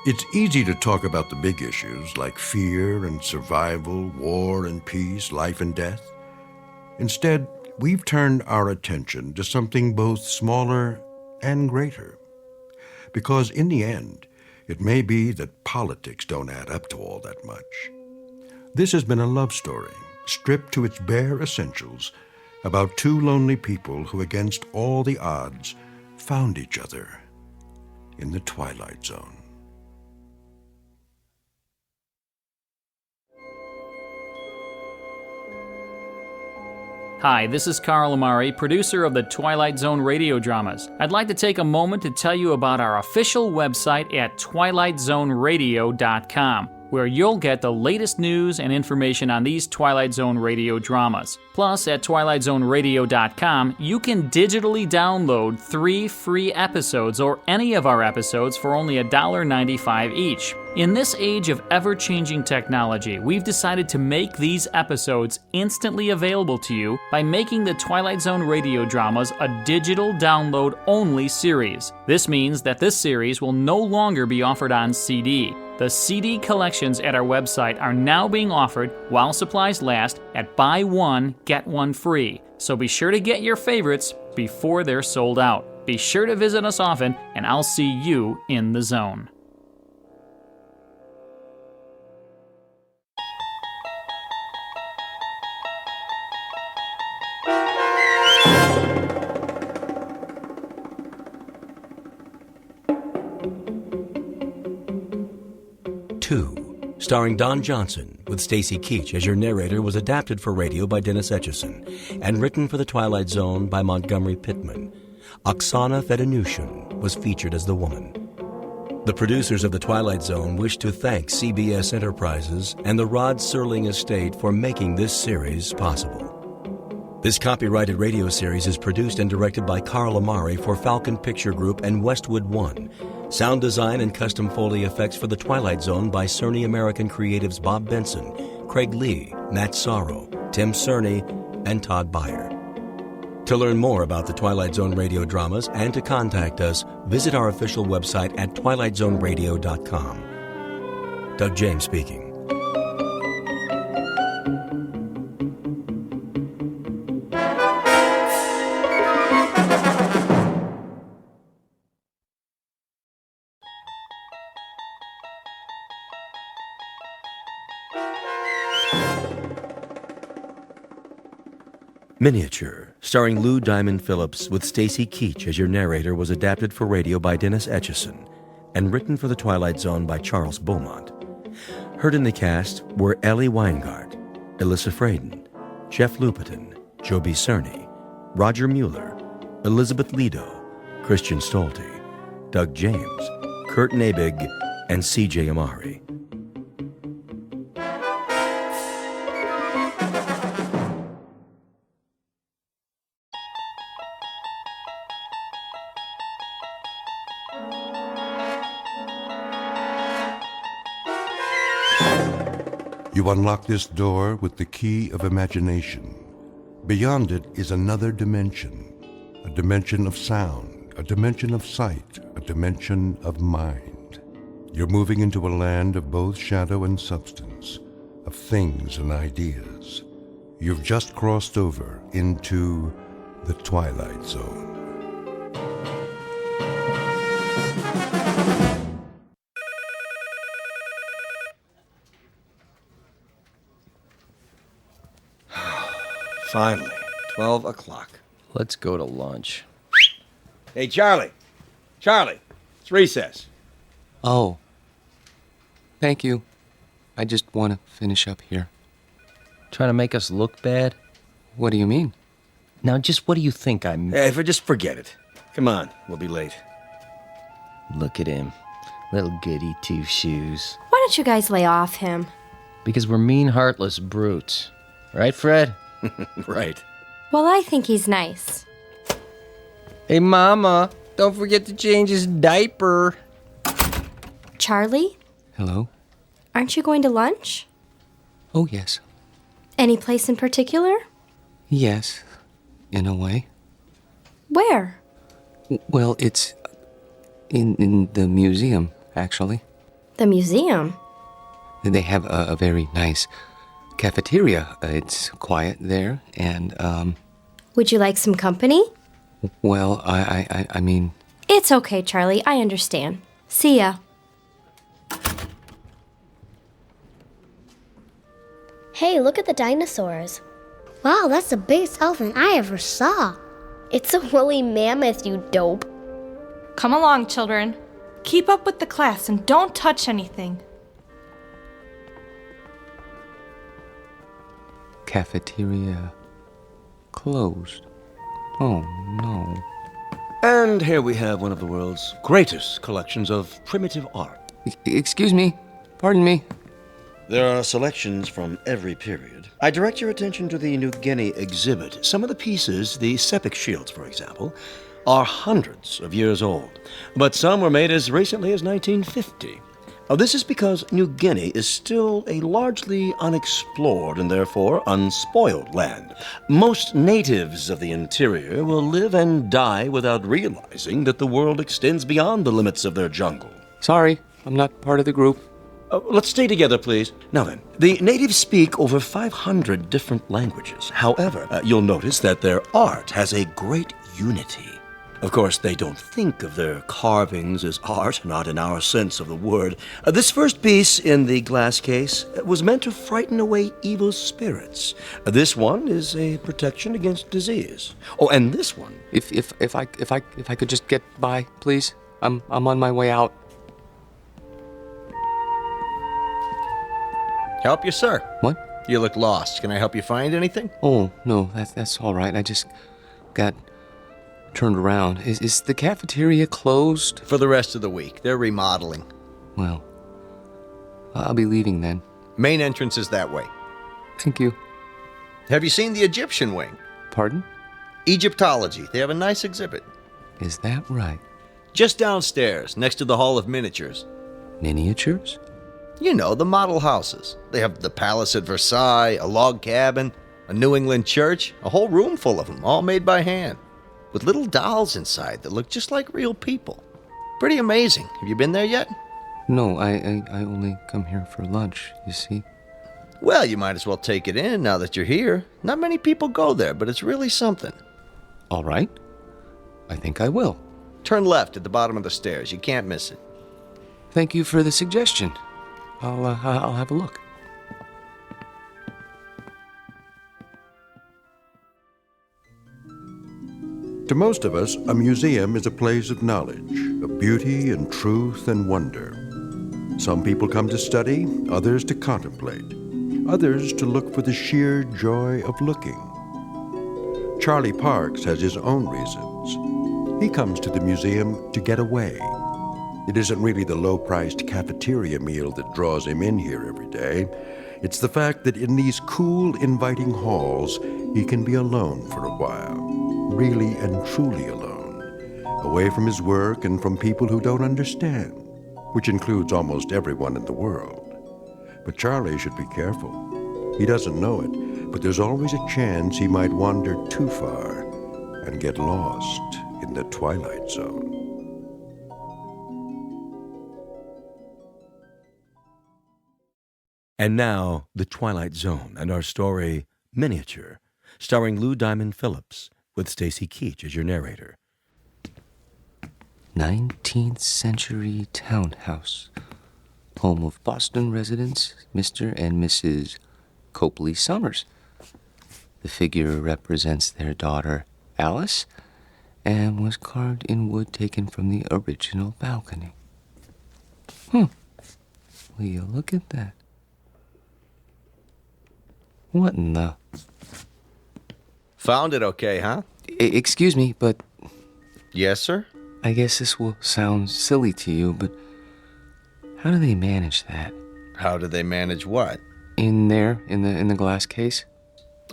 [SPEAKER 2] It's easy to talk about the big issues like fear and survival, war and peace, life and death. Instead, we've turned our attention to something both smaller and greater. Because in the end, it may be that politics don't add up to all that much. This has been a love story, stripped to its bare essentials, about two lonely people who, against all the odds, found each other in the Twilight Zone.
[SPEAKER 21] Hi, this is Carl Amari, producer of the Twilight Zone radio dramas. I'd like to take a moment to tell you about our official website at twilightzoneradio.com, where you'll get the latest news and information on these Twilight Zone radio dramas. Plus, at twilightzoneradio.com, you can digitally download 3 free episodes or any of our episodes for only $1.95 each. In this age of ever-changing technology, we've decided to make these episodes instantly available to you by making the Twilight Zone radio dramas a digital download-only series. This means that this series will no longer be offered on CD. The CD collections at our website are now being offered while supplies last at buy one, get one free. So be sure to get your favorites before they're sold out. Be sure to visit us often, and I'll see you in the zone.
[SPEAKER 16] Starring Don Johnson, with Stacy Keach as your narrator, was adapted for radio by Dennis Etchison and written for The Twilight Zone by Montgomery Pittman. Oksana Fedonushyn was featured as the woman. The producers of The Twilight Zone wish to thank CBS Enterprises and the Rod Serling Estate for making this series possible. This copyrighted radio series is produced and directed by Carl Amari for Falcon Picture Group and Westwood One. Sound design and custom Foley effects for The Twilight Zone by Cerny American Creatives Bob Benson, Craig Lee, Matt Sorrow, Tim Cerny, and Todd Beyer. To learn more about the Twilight Zone radio dramas and to contact us, visit our official website at twilightzoneradio.com. Doug James speaking. Miniature, starring Lou Diamond Phillips with Stacy Keach as your narrator, was adapted for radio by Dennis Etchison and written for The Twilight Zone by Charles Beaumont. Heard in the cast were Ellie Weingart, Alyssa Fraden, Jeff Lupetin, Joby Cerny, Roger Mueller, Elizabeth Lido, Christian Stolte, Doug James, Kurt Nabig, and C.J. Amari.
[SPEAKER 2] You unlock this door with the key of imagination. Beyond it is another dimension, a dimension of sound, a dimension of sight, a dimension of mind. You're moving into a land of both shadow and substance, of things and ideas. You've just crossed over into the Twilight Zone.
[SPEAKER 3] Finally, 12 o'clock.
[SPEAKER 25] Let's go to lunch.
[SPEAKER 3] Hey, Charlie! Charlie! It's recess.
[SPEAKER 13] Oh. Thank you. I just want to finish up here.
[SPEAKER 25] Trying to make us look bad?
[SPEAKER 13] What do you mean?
[SPEAKER 25] Now, just what do you think I'm...
[SPEAKER 3] Hey, just forget it. Come on, we'll be late.
[SPEAKER 25] Look at him. Little goody two-shoes.
[SPEAKER 17] Why don't you guys lay off him?
[SPEAKER 25] Because we're mean, heartless brutes. Right, Fred?
[SPEAKER 3] Right.
[SPEAKER 17] Well, I think he's nice.
[SPEAKER 25] Hey, Mama, don't forget to change his diaper.
[SPEAKER 17] Charlie?
[SPEAKER 13] Hello?
[SPEAKER 17] Aren't you going to lunch?
[SPEAKER 13] Oh, yes.
[SPEAKER 17] Any place in particular?
[SPEAKER 13] Yes, in a way.
[SPEAKER 17] Where?
[SPEAKER 13] Well, it's in the museum, actually.
[SPEAKER 17] The museum?
[SPEAKER 13] They have a very nice cafeteria. It's quiet there, and,
[SPEAKER 17] Would you like some company?
[SPEAKER 13] well, I mean...
[SPEAKER 17] It's okay, Charlie. I understand. See ya.
[SPEAKER 8] Hey, look at the dinosaurs. Wow, that's the biggest elephant I ever saw. It's a woolly mammoth, you dope.
[SPEAKER 18] Come along, children. Keep up with the class and don't touch anything.
[SPEAKER 13] Cafeteria... closed. Oh, no.
[SPEAKER 1] And here we have one of the world's greatest collections of primitive art.
[SPEAKER 13] Excuse me. Pardon me.
[SPEAKER 1] There are selections from every period. I direct your attention to the New Guinea exhibit. Some of the pieces, the sepik shields, for example, are hundreds of years old, but some were made as recently as 1950. This is because New Guinea is still a largely unexplored and therefore unspoiled land. Most natives of the interior will live and die without realizing that the world extends beyond the limits of their jungle.
[SPEAKER 13] Sorry, I'm not part of the group.
[SPEAKER 1] Let's stay together, please. Now then, the natives speak over 500 different languages. However, you'll notice that their art has a great unity. Of course, they don't think of their carvings as art, not in our sense of the word. This first piece in the glass case was meant to frighten away evil spirits. This one is a protection against disease. Oh, and this one.
[SPEAKER 13] If I could just get by, please. I'm on my way out.
[SPEAKER 3] Help you, sir.
[SPEAKER 13] What?
[SPEAKER 3] You look lost. Can I help you find anything?
[SPEAKER 13] Oh, no, that's all right. I just got turned around. Is the cafeteria closed?
[SPEAKER 3] For the rest of the week. They're remodeling.
[SPEAKER 13] Well, I'll be leaving then.
[SPEAKER 3] Main entrance is that way.
[SPEAKER 13] Thank you.
[SPEAKER 3] Have you seen the Egyptian wing?
[SPEAKER 13] Pardon?
[SPEAKER 3] Egyptology. They have a nice exhibit.
[SPEAKER 13] Is that right?
[SPEAKER 3] Just downstairs, next to the Hall of Miniatures.
[SPEAKER 13] Miniatures?
[SPEAKER 3] You know, the model houses. They have the palace at Versailles, a log cabin, a New England church, a whole room full of them, all made by hand, with little dolls inside that look just like real people. Pretty amazing. Have you been there yet?
[SPEAKER 13] No, I only come here for lunch, you see.
[SPEAKER 3] Well, you might as well take it in now that you're here. Not many people go there, but it's really something.
[SPEAKER 13] All right. I think I will.
[SPEAKER 3] Turn left at the bottom of the stairs. You can't miss it.
[SPEAKER 13] Thank you for the suggestion. I'll have a look.
[SPEAKER 2] To most of us, a museum is a place of knowledge, of beauty and truth and wonder. Some people come to study, others to contemplate, others to look for the sheer joy of looking. Charlie Parks has his own reasons. He comes to the museum to get away. It isn't really the low-priced cafeteria meal that draws him in here every day. It's the fact that in these cool, inviting halls, he can be alone for a while. Really and truly alone. Away from his work and from people who don't understand, which includes almost everyone in the world. But Charlie should be careful. He doesn't know it, but there's always a chance he might wander too far and get lost in the Twilight Zone.
[SPEAKER 16] And now, The Twilight Zone and our story, Miniature, starring Lou Diamond Phillips, with Stacy Keach as your narrator.
[SPEAKER 13] 19th century townhouse. Home of Boston residents, Mr. and Mrs. Copley Summers. The figure represents their daughter, Alice, and was carved in wood taken from the original balcony. Will you look at that? What in the...
[SPEAKER 3] Found it okay, huh?
[SPEAKER 13] Excuse me, but...
[SPEAKER 3] Yes, sir?
[SPEAKER 13] I guess this will sound silly to you, but how do they manage that?
[SPEAKER 3] How do they manage what?
[SPEAKER 13] In there, in the glass case?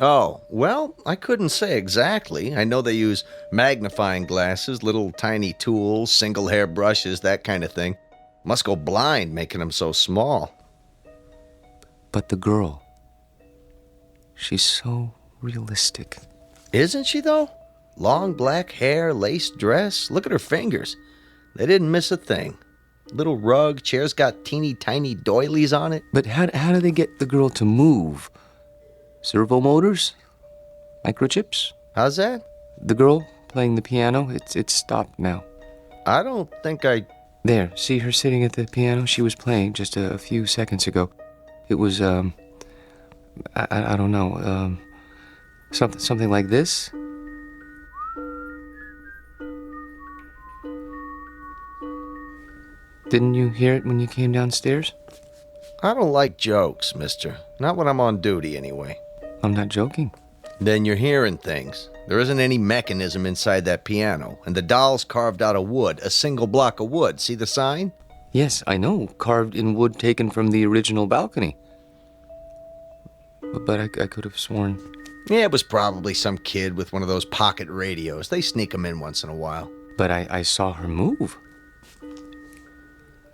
[SPEAKER 3] Oh, well, I couldn't say exactly. I know they use magnifying glasses, little tiny tools, single hair brushes, that kind of thing. Must go blind making them so small.
[SPEAKER 13] But the girl... she's so realistic.
[SPEAKER 3] Isn't she, though? Long black hair, lace dress. Look at her fingers. They didn't miss a thing. Little rug, chair's got teeny tiny doilies on it.
[SPEAKER 13] But how do they get the girl to move? Servo motors? Microchips?
[SPEAKER 3] How's that?
[SPEAKER 13] The girl playing the piano, it's stopped now.
[SPEAKER 3] I don't think I...
[SPEAKER 13] There, see her sitting at the piano? She was playing just a few seconds ago. It was, I don't know, something like this? Didn't you hear it when you came downstairs?
[SPEAKER 3] I don't like jokes, mister. Not when I'm on duty, anyway.
[SPEAKER 13] I'm not joking.
[SPEAKER 3] Then you're hearing things. There isn't any mechanism inside that piano, and the doll's carved out of wood, a single block of wood. See the sign?
[SPEAKER 13] Yes, I know. Carved in wood taken from the original balcony. But I could have sworn...
[SPEAKER 3] Yeah, it was probably some kid with one of those pocket radios. They sneak them in once in a while.
[SPEAKER 13] But I saw her move.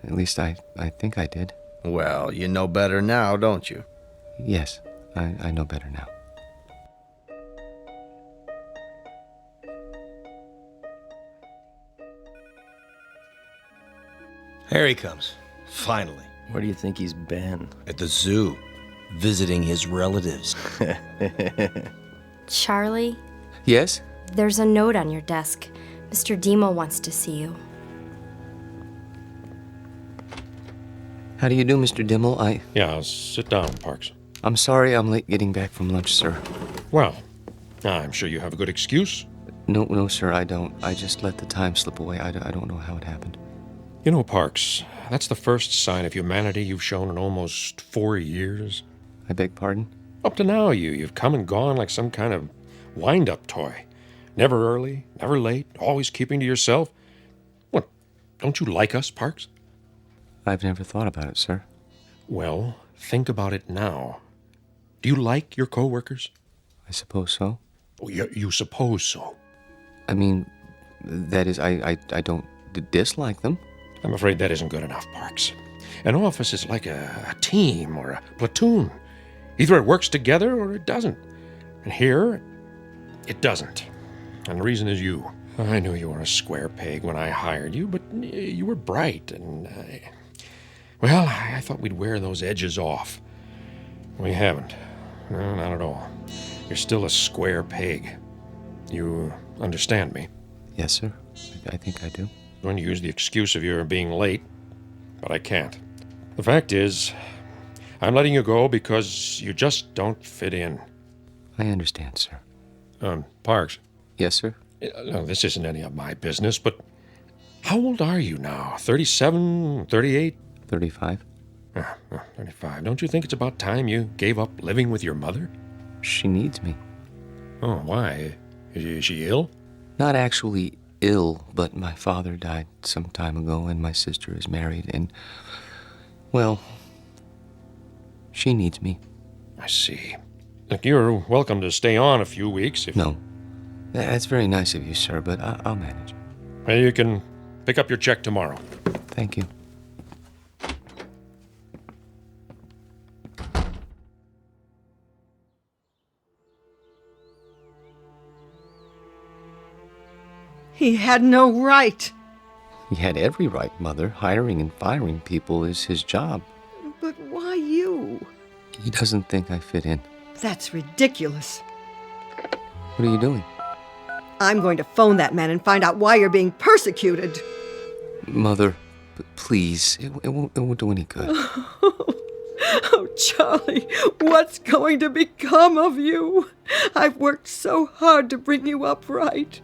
[SPEAKER 13] At least I think I did.
[SPEAKER 3] Well, you know better now, don't you?
[SPEAKER 13] Yes, I know better now.
[SPEAKER 7] Here he comes. Finally.
[SPEAKER 9] Where do you think he's been?
[SPEAKER 7] At the zoo. Visiting his relatives.
[SPEAKER 17] Charlie,
[SPEAKER 13] Yes?
[SPEAKER 17] there's a note on your desk. Mr. Demo wants to see you.
[SPEAKER 13] How do you do, Mr. Dimmel?
[SPEAKER 14] Yeah, sit down, Parks.
[SPEAKER 13] I'm sorry I'm late getting back from lunch, sir.
[SPEAKER 14] Well, I'm sure you have a good excuse.
[SPEAKER 13] No, sir, I don't. I just let the time slip away. I don't know how it happened.
[SPEAKER 14] You know, Parks, that's the first sign of humanity you've shown in almost 4 years.
[SPEAKER 13] I beg pardon?
[SPEAKER 14] Up to now, you've come and gone like some kind of wind-up toy. Never early, never late, always keeping to yourself. What, don't you like us, Parks?
[SPEAKER 13] I've never thought about it, sir.
[SPEAKER 14] Well, think about it now. Do you like your co-workers?
[SPEAKER 13] I suppose so.
[SPEAKER 14] Oh, you suppose so?
[SPEAKER 13] I mean, that is, I don't dislike them.
[SPEAKER 14] I'm afraid that isn't good enough, Parks. An office is like a team or a platoon. Either it works together or it doesn't. And here, it doesn't. And the reason is you. I knew you were a square peg when I hired you, but you were bright, and well, I thought we'd wear those edges off. We haven't. No, not at all. You're still a square peg. You understand me?
[SPEAKER 13] Yes, sir. I think I do.
[SPEAKER 14] I'm going to use the excuse of your being late, but I can't. The fact is, I'm letting you go because you just don't fit in.
[SPEAKER 13] I understand, sir.
[SPEAKER 14] Parks.
[SPEAKER 13] Yes, sir?
[SPEAKER 14] No, this isn't any of my business, but how old are you now? 37, 38?
[SPEAKER 13] 35.
[SPEAKER 14] 35. Don't you think it's about time you gave up living with your mother?
[SPEAKER 13] She needs me.
[SPEAKER 14] Oh, why? Is she ill?
[SPEAKER 13] Not actually ill, but my father died some time ago, and my sister is married, and, well, she needs me.
[SPEAKER 14] I see. Look, you're welcome to stay on a few weeks if...
[SPEAKER 13] No. That's very nice of you, sir, but I'll manage.
[SPEAKER 14] Well, you can pick up your check tomorrow.
[SPEAKER 13] Thank you.
[SPEAKER 23] He had no right.
[SPEAKER 13] He had every right, Mother. Hiring and firing people is his job.
[SPEAKER 23] But why you?
[SPEAKER 13] He doesn't think I fit in.
[SPEAKER 23] That's ridiculous.
[SPEAKER 13] What are you doing?
[SPEAKER 23] I'm going to phone that man and find out why you're being persecuted.
[SPEAKER 13] Mother, please, it won't do any good.
[SPEAKER 23] Oh, Charlie, what's going to become of you? I've worked so hard to bring you up right.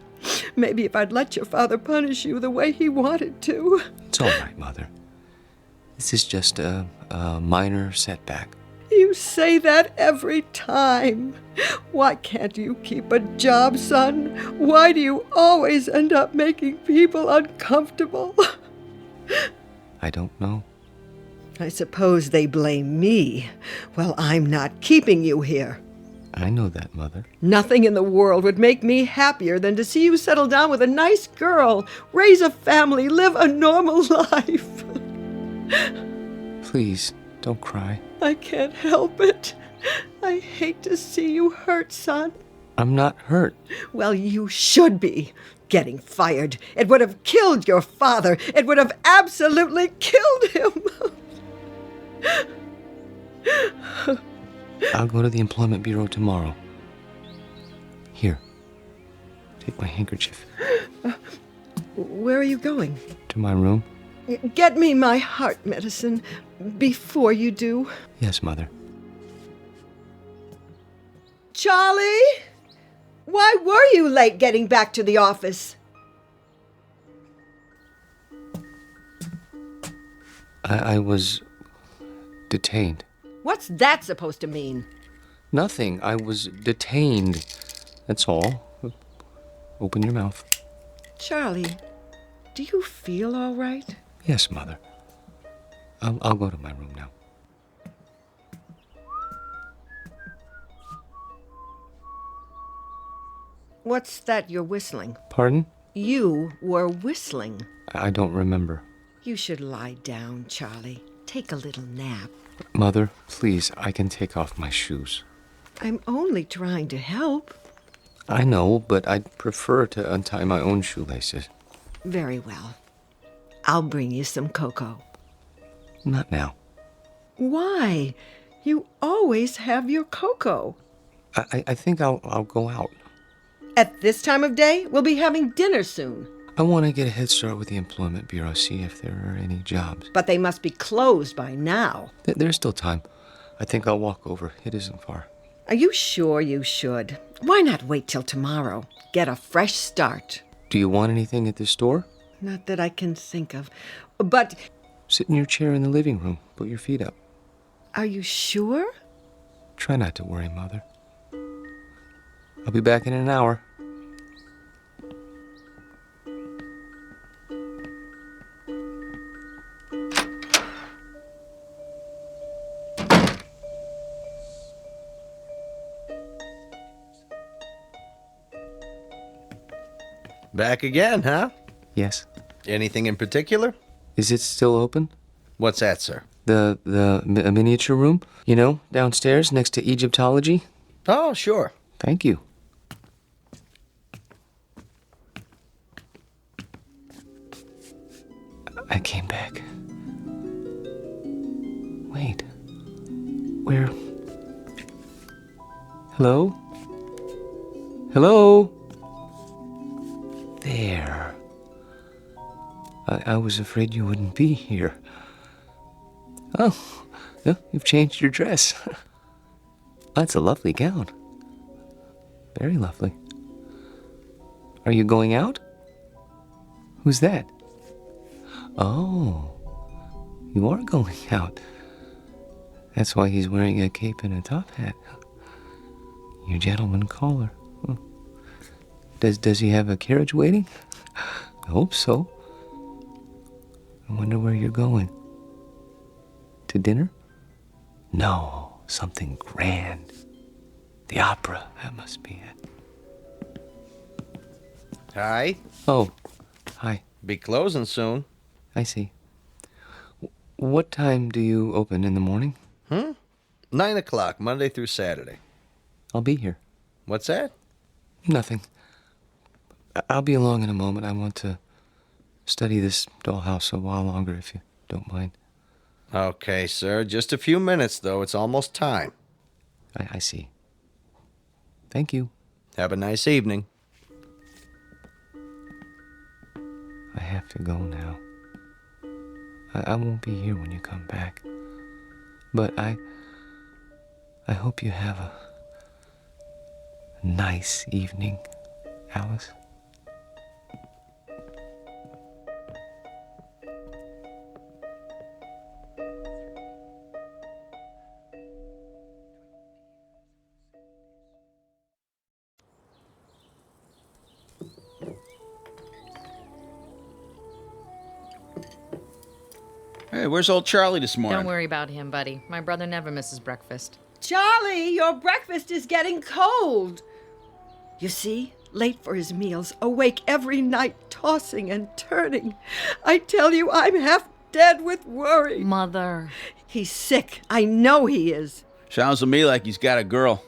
[SPEAKER 23] Maybe if I'd let your father punish you the way he wanted to.
[SPEAKER 13] It's all right, Mother. This is just a minor setback.
[SPEAKER 23] You say that every time. Why can't you keep a job, son? Why do you always end up making people uncomfortable?
[SPEAKER 13] I don't know.
[SPEAKER 23] I suppose they blame me. Well, I'm not keeping you here.
[SPEAKER 13] I know that, Mother.
[SPEAKER 23] Nothing in the world would make me happier than to see you settle down with a nice girl, raise a family, live a normal life.
[SPEAKER 13] Please, don't cry.
[SPEAKER 23] I can't help it. I hate to see you hurt, son.
[SPEAKER 13] I'm not hurt.
[SPEAKER 23] Well, you should be. Getting fired. It would have killed your father. It would have absolutely killed him.
[SPEAKER 13] I'll go to the Employment Bureau tomorrow. Here, take my handkerchief.
[SPEAKER 23] Where are you going?
[SPEAKER 13] To my room?
[SPEAKER 23] Get me my heart medicine before you do.
[SPEAKER 13] Yes, Mother.
[SPEAKER 23] Charlie? Why were you late getting back to the office?
[SPEAKER 13] I was detained.
[SPEAKER 23] What's that supposed to mean?
[SPEAKER 13] Nothing. I was detained. That's all. Open your mouth.
[SPEAKER 23] Charlie, do you feel all right?
[SPEAKER 13] Yes, Mother. I'll go to my room now.
[SPEAKER 23] What's that you're whistling?
[SPEAKER 13] Pardon?
[SPEAKER 23] You were whistling.
[SPEAKER 13] I don't remember.
[SPEAKER 23] You should lie down, Charlie. Take a little nap.
[SPEAKER 13] Mother, please, I can take off my shoes.
[SPEAKER 23] I'm only trying to help.
[SPEAKER 13] I know, but I'd prefer to untie my own shoelaces.
[SPEAKER 23] Very well. I'll bring you some cocoa.
[SPEAKER 13] Not now.
[SPEAKER 23] Why? You always have your cocoa.
[SPEAKER 13] I think I'll go out.
[SPEAKER 23] At this time of day, we'll be having dinner soon.
[SPEAKER 13] I want to get a head start with the Employment Bureau, see if there are any jobs.
[SPEAKER 23] But they must be closed by now.
[SPEAKER 13] There's still time. I think I'll walk over. It isn't far.
[SPEAKER 23] Are you sure you should? Why not wait till tomorrow? Get a fresh start.
[SPEAKER 13] Do you want anything at the store?
[SPEAKER 23] Not that I can think of. But...
[SPEAKER 13] Sit in your chair in the living room. Put your feet up.
[SPEAKER 23] Are you sure?
[SPEAKER 13] Try not to worry, Mother. I'll be back in an hour.
[SPEAKER 3] Back again, huh?
[SPEAKER 13] Yes.
[SPEAKER 3] Anything in particular?
[SPEAKER 13] Is it still open?
[SPEAKER 3] What's that, sir?
[SPEAKER 13] The miniature room? You know, downstairs next to Egyptology?
[SPEAKER 3] Oh, sure.
[SPEAKER 13] Thank you. I came back. Wait. Where? Hello? Hello? There. I was afraid you wouldn't be here. Oh, you've changed your dress. That's a lovely gown. Very lovely. Are you going out? Who's that? Oh, you are going out. That's why he's wearing a cape and a top hat. Your gentleman caller. Does he have a carriage waiting? I hope so. I wonder where you're going. To dinner? No, something grand. The opera, that must be it.
[SPEAKER 3] Hi.
[SPEAKER 13] Oh, hi.
[SPEAKER 3] Be closing soon.
[SPEAKER 13] I see. What time do you open in the morning?
[SPEAKER 3] 9 o'clock, Monday through Saturday.
[SPEAKER 13] I'll be here.
[SPEAKER 3] What's that?
[SPEAKER 13] Nothing. I'll be along in a moment. I want to study this dollhouse a while longer, if you don't mind.
[SPEAKER 3] Okay, sir. Just a few minutes, though. It's almost time.
[SPEAKER 13] I see. Thank you.
[SPEAKER 3] Have a nice evening.
[SPEAKER 13] I have to go now. I won't be here when you come back. But I hope you have a nice evening, Alice.
[SPEAKER 22] Hey, where's old Charlie this morning?
[SPEAKER 9] Don't worry about him, buddy. My brother never misses breakfast.
[SPEAKER 23] Charlie, your breakfast is getting cold. You see, late for his meals, awake every night, tossing and turning. I tell you, I'm half dead with worry.
[SPEAKER 9] Mother.
[SPEAKER 23] He's sick. I know he is.
[SPEAKER 22] Sounds to me like he's got a girl.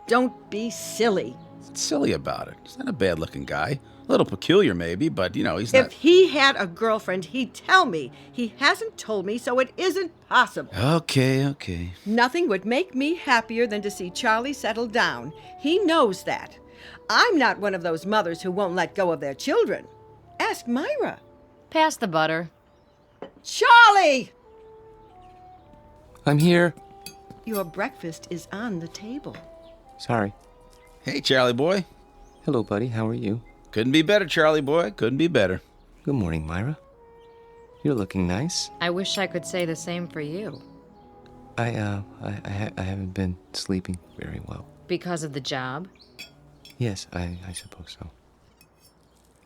[SPEAKER 23] Don't be silly.
[SPEAKER 22] What's silly about it? He's not a bad-looking guy. A little peculiar, maybe, but, he's not...
[SPEAKER 23] If he had a girlfriend, he'd tell me. He hasn't told me, so it isn't possible.
[SPEAKER 22] Okay.
[SPEAKER 23] Nothing would make me happier than to see Charlie settle down. He knows that. I'm not one of those mothers who won't let go of their children. Ask Myra.
[SPEAKER 9] Pass the butter.
[SPEAKER 23] Charlie!
[SPEAKER 13] I'm here.
[SPEAKER 23] Your breakfast is on the table.
[SPEAKER 13] Sorry.
[SPEAKER 22] Hey, Charlie boy.
[SPEAKER 13] Hello, buddy. How are you?
[SPEAKER 22] Couldn't be better, Charlie boy. Couldn't be better.
[SPEAKER 13] Good morning, Myra. You're looking nice.
[SPEAKER 9] I wish I could say the same for you.
[SPEAKER 13] I haven't been sleeping very well.
[SPEAKER 9] Because of the job?
[SPEAKER 13] Yes, I suppose so.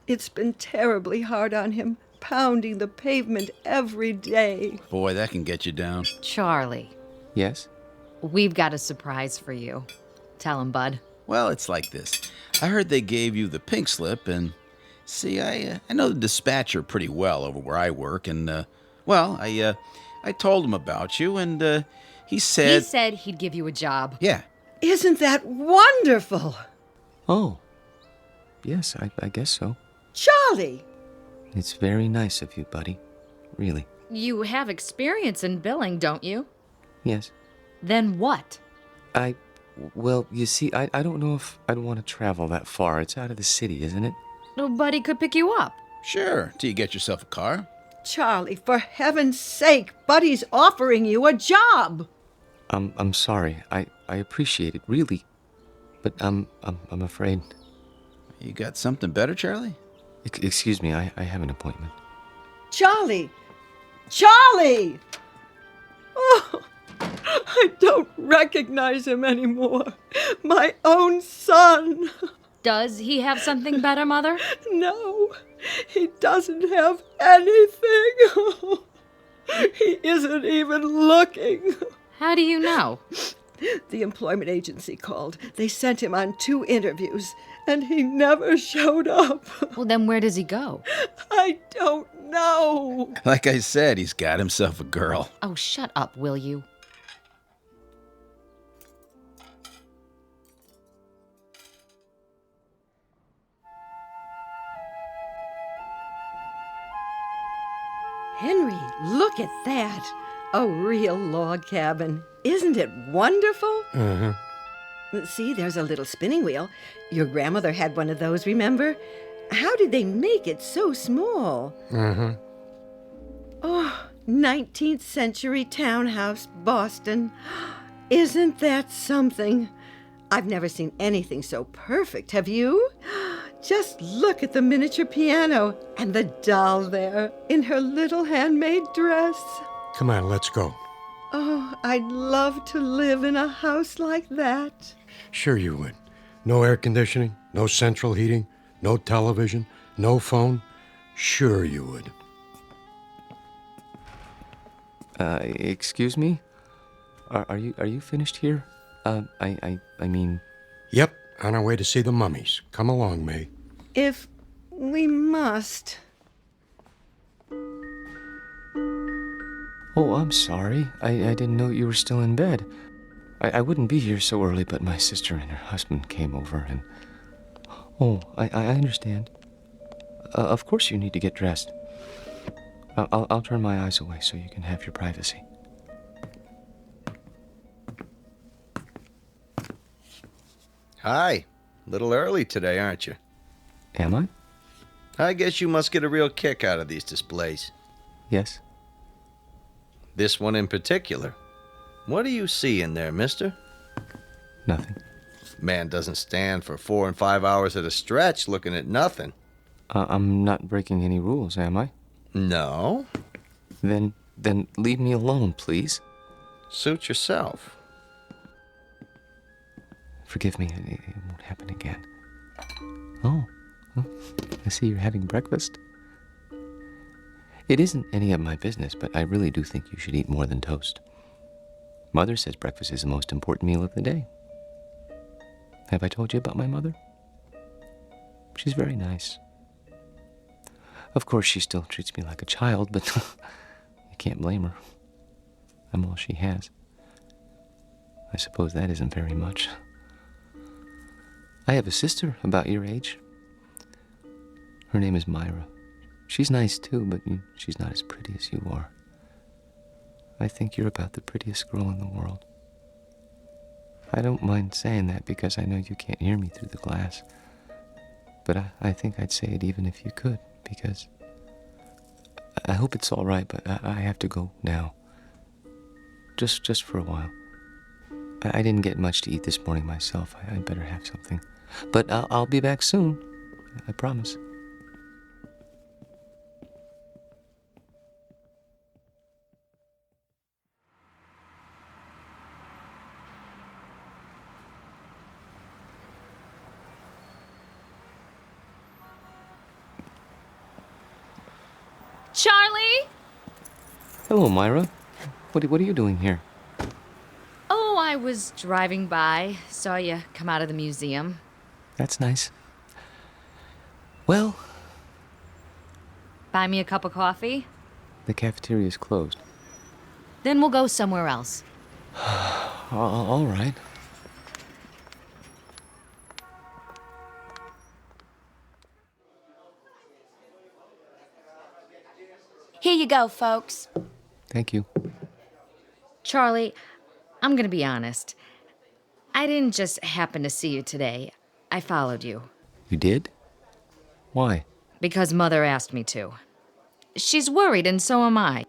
[SPEAKER 23] It's been terribly hard on him, pounding the pavement every day.
[SPEAKER 22] Boy, that can get you down.
[SPEAKER 9] Charlie,
[SPEAKER 13] Yes?
[SPEAKER 9] we've got a surprise for you. Tell him, bud.
[SPEAKER 22] Well, it's like this. I heard they gave you the pink slip, and see, I know the dispatcher pretty well over where I work, and I told him about you, and he said.
[SPEAKER 9] He said he'd give you a job.
[SPEAKER 22] Yeah.
[SPEAKER 23] Isn't that wonderful?
[SPEAKER 13] Oh, yes, I guess so.
[SPEAKER 23] Charlie!
[SPEAKER 13] It's very nice of you, buddy. Really.
[SPEAKER 9] You have experience in billing, don't you?
[SPEAKER 13] Yes.
[SPEAKER 9] Then what?
[SPEAKER 13] Well, you see, I don't know if I'd want to travel that far. It's out of the city, isn't it?
[SPEAKER 9] Nobody could pick you up.
[SPEAKER 22] Sure, till you get yourself a car.
[SPEAKER 23] Charlie, for heaven's sake, Buddy's offering you a job.
[SPEAKER 13] I'm sorry. I appreciate it, really. But I'm afraid.
[SPEAKER 22] You got something better, Charlie?
[SPEAKER 13] Excuse me, I have an appointment.
[SPEAKER 23] Charlie! Charlie! Oh, I don't recognize him anymore. My own son.
[SPEAKER 9] Does he have something better, Mother?
[SPEAKER 23] No, he doesn't have anything. He isn't even looking.
[SPEAKER 9] How do you know?
[SPEAKER 23] The employment agency called. They sent him on 2 interviews, and he never showed up.
[SPEAKER 9] Well, then where does he go?
[SPEAKER 23] I don't know.
[SPEAKER 22] Like I said, he's got himself a girl.
[SPEAKER 9] Oh, shut up, will you?
[SPEAKER 23] Henry, look at that. A real log cabin. Isn't it wonderful?
[SPEAKER 14] Uh-huh.
[SPEAKER 23] See, there's a little spinning wheel. Your grandmother had one of those, remember? How did they make it so small?
[SPEAKER 14] Uh-huh.
[SPEAKER 23] Oh, 19th century townhouse, Boston. Isn't that something? I've never seen anything so perfect, have you? Just look at the miniature piano and the doll there in her little handmade dress.
[SPEAKER 14] Come on, let's go.
[SPEAKER 23] Oh, I'd love to live in a house like that.
[SPEAKER 14] Sure you would. No air conditioning, no central heating, no television, no phone. Sure you would.
[SPEAKER 13] Excuse me? Are you finished here? I mean...
[SPEAKER 14] Yep, on our way to see the mummies. Come along, May.
[SPEAKER 23] If we must.
[SPEAKER 13] Oh, I'm sorry. I didn't know you were still in bed. I wouldn't be here so early, but my sister and her husband came over and... Oh, I understand. Of course you need to get dressed. I'll turn my eyes away so you can have your privacy.
[SPEAKER 3] Hi. Little early today, aren't you?
[SPEAKER 13] Am I?
[SPEAKER 3] I guess you must get a real kick out of these displays.
[SPEAKER 13] Yes.
[SPEAKER 3] This one in particular. What do you see in there, mister?
[SPEAKER 13] Nothing.
[SPEAKER 3] Man doesn't stand for 4 and 5 hours at a stretch looking at nothing.
[SPEAKER 13] I'm not breaking any rules, am I?
[SPEAKER 3] No.
[SPEAKER 13] Then leave me alone, please.
[SPEAKER 3] Suit yourself.
[SPEAKER 13] Forgive me, it won't happen again. Oh, I see you're having breakfast. It isn't any of my business, but I really do think you should eat more than toast. Mother says breakfast is the most important meal of the day. Have I told you about my mother? She's very nice. Of course, she still treats me like a child, but you can't blame her. I'm all she has. I suppose that isn't very much. I have a sister about your age. Her name is Myra. She's nice too, but she's not as pretty as you are. I think you're about the prettiest girl in the world. I don't mind saying that because I know you can't hear me through the glass. But I think I'd say it even if you could, because I hope it's all right, but I have to go now. Just for a while. I didn't get much to eat this morning myself. I'd better have something. But I'll be back soon. I promise.
[SPEAKER 9] Charlie?
[SPEAKER 13] Hello, Myra. What are you doing here?
[SPEAKER 9] Oh, I was driving by. Saw you come out of the museum.
[SPEAKER 13] That's nice. Well,
[SPEAKER 9] Buy me a cup of coffee?
[SPEAKER 13] the cafeteria's closed.
[SPEAKER 9] Then we'll go somewhere else.
[SPEAKER 13] All right.
[SPEAKER 5] Here you go, folks.
[SPEAKER 13] Thank you.
[SPEAKER 9] Charlie, I'm gonna be honest. I didn't just happen to see you today. I followed you.
[SPEAKER 13] You did? Why?
[SPEAKER 9] Because Mother asked me to. She's worried, and so am I.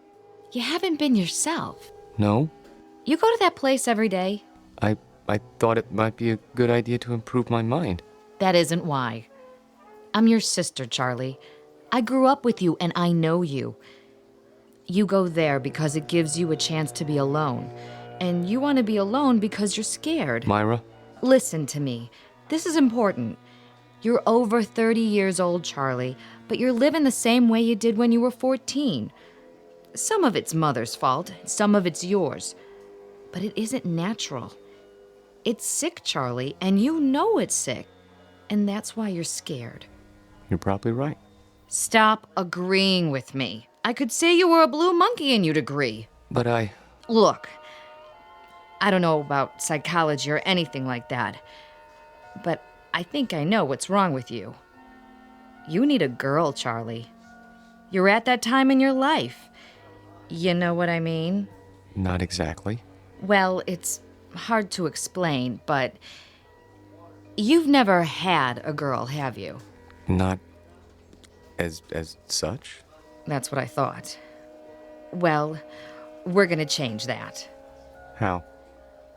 [SPEAKER 9] You haven't been yourself.
[SPEAKER 13] No?
[SPEAKER 9] You go to that place every day?
[SPEAKER 13] I thought it might be a good idea to improve my mind.
[SPEAKER 9] That isn't why. I'm your sister, Charlie. I grew up with you, and I know you. You go there because it gives you a chance to be alone. And you want to be alone because you're scared.
[SPEAKER 13] Myra?
[SPEAKER 9] Listen to me. This is important. You're over 30 years old, Charlie, but you're living the same way you did when you were 14. Some of it's Mother's fault, some of it's yours. But it isn't natural. It's sick, Charlie, and you know it's sick. And that's why you're scared.
[SPEAKER 13] You're probably right.
[SPEAKER 9] Stop agreeing with me. I could say you were a blue monkey and you'd agree.
[SPEAKER 13] But
[SPEAKER 9] Look, I don't know about psychology or anything like that, but I think I know what's wrong with you. You need a girl, Charlie. You're at that time in your life. You know what I mean?
[SPEAKER 13] Not exactly.
[SPEAKER 9] Well, it's hard to explain, but you've never had a girl, have you?
[SPEAKER 13] Not as such?
[SPEAKER 9] That's what I thought. Well, we're gonna change that.
[SPEAKER 13] How?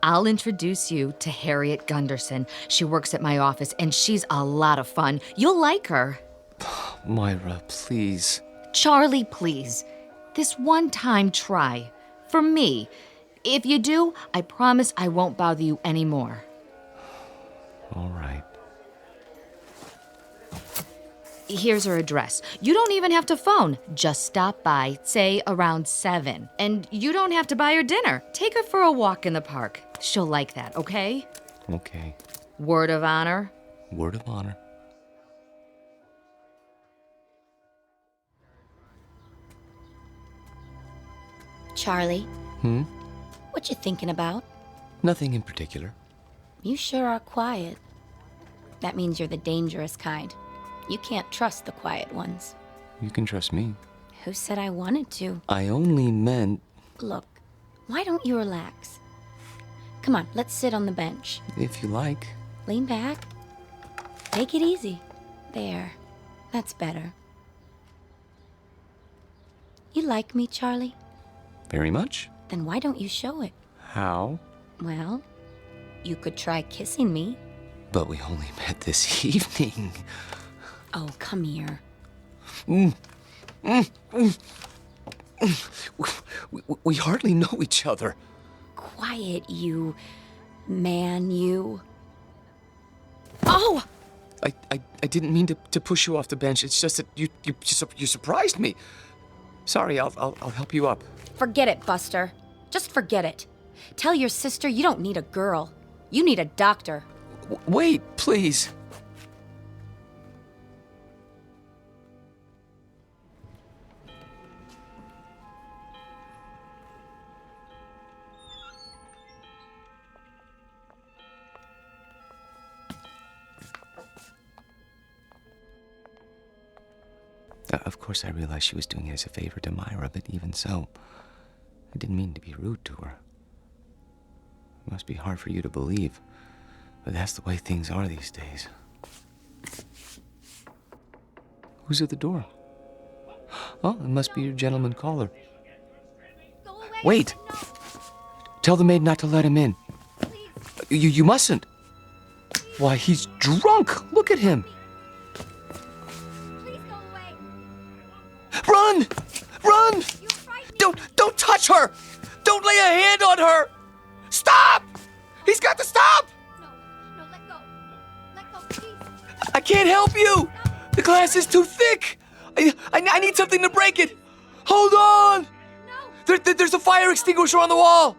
[SPEAKER 9] I'll introduce you to Harriet Gunderson. She works at my office, and she's a lot of fun. You'll like her.
[SPEAKER 13] Myra, please.
[SPEAKER 9] Charlie, please. This one time, try. For me. If you do, I promise I won't bother you anymore.
[SPEAKER 13] All right.
[SPEAKER 9] Here's her address. You don't even have to phone. Just stop by, say around 7. And you don't have to buy her dinner. Take her for a walk in the park. She'll like that, okay?
[SPEAKER 13] Okay.
[SPEAKER 9] Word of honor?
[SPEAKER 13] Word of honor.
[SPEAKER 5] Charlie,
[SPEAKER 13] Hmm?
[SPEAKER 5] what you thinking about?
[SPEAKER 13] Nothing in particular.
[SPEAKER 5] You sure are quiet. That means you're the dangerous kind. You can't trust the quiet ones.
[SPEAKER 13] You can trust me.
[SPEAKER 5] Who said I wanted to?
[SPEAKER 13] I only meant...
[SPEAKER 5] Look, why don't you relax? Come on, let's sit on the bench.
[SPEAKER 13] If you like.
[SPEAKER 5] Lean back. Take it easy. There. That's better. You like me, Charlie?
[SPEAKER 13] Very much.
[SPEAKER 5] Then why don't you show it?
[SPEAKER 13] How?
[SPEAKER 5] Well, you could try kissing me.
[SPEAKER 13] But we only met this evening.
[SPEAKER 5] Oh, come here.
[SPEAKER 13] We hardly know each other.
[SPEAKER 5] Quiet, you man, you. Oh!
[SPEAKER 13] I didn't mean to push you off the bench. It's just that you surprised me. Sorry, I'll help you up.
[SPEAKER 5] Forget it, Buster. Just forget it. Tell your sister you don't need a girl. You need a doctor.
[SPEAKER 13] Wait, please. Of course, I realized she was doing it as a favor to Myra, but even so, I didn't mean to be rude to her. It must be hard for you to believe, but that's the way things are these days. Who's at the door? Oh, it must be your gentleman caller. Wait! Tell the maid not to let him in. You mustn't. Why, he's drunk! Look at him! Run! Run! Don't touch her! Don't lay a hand on her! Stop! He's got to stop!
[SPEAKER 5] No, let go. Let go, please.
[SPEAKER 13] I can't help you! The glass is too thick! I need something to break it! Hold on! There's a fire extinguisher on the wall!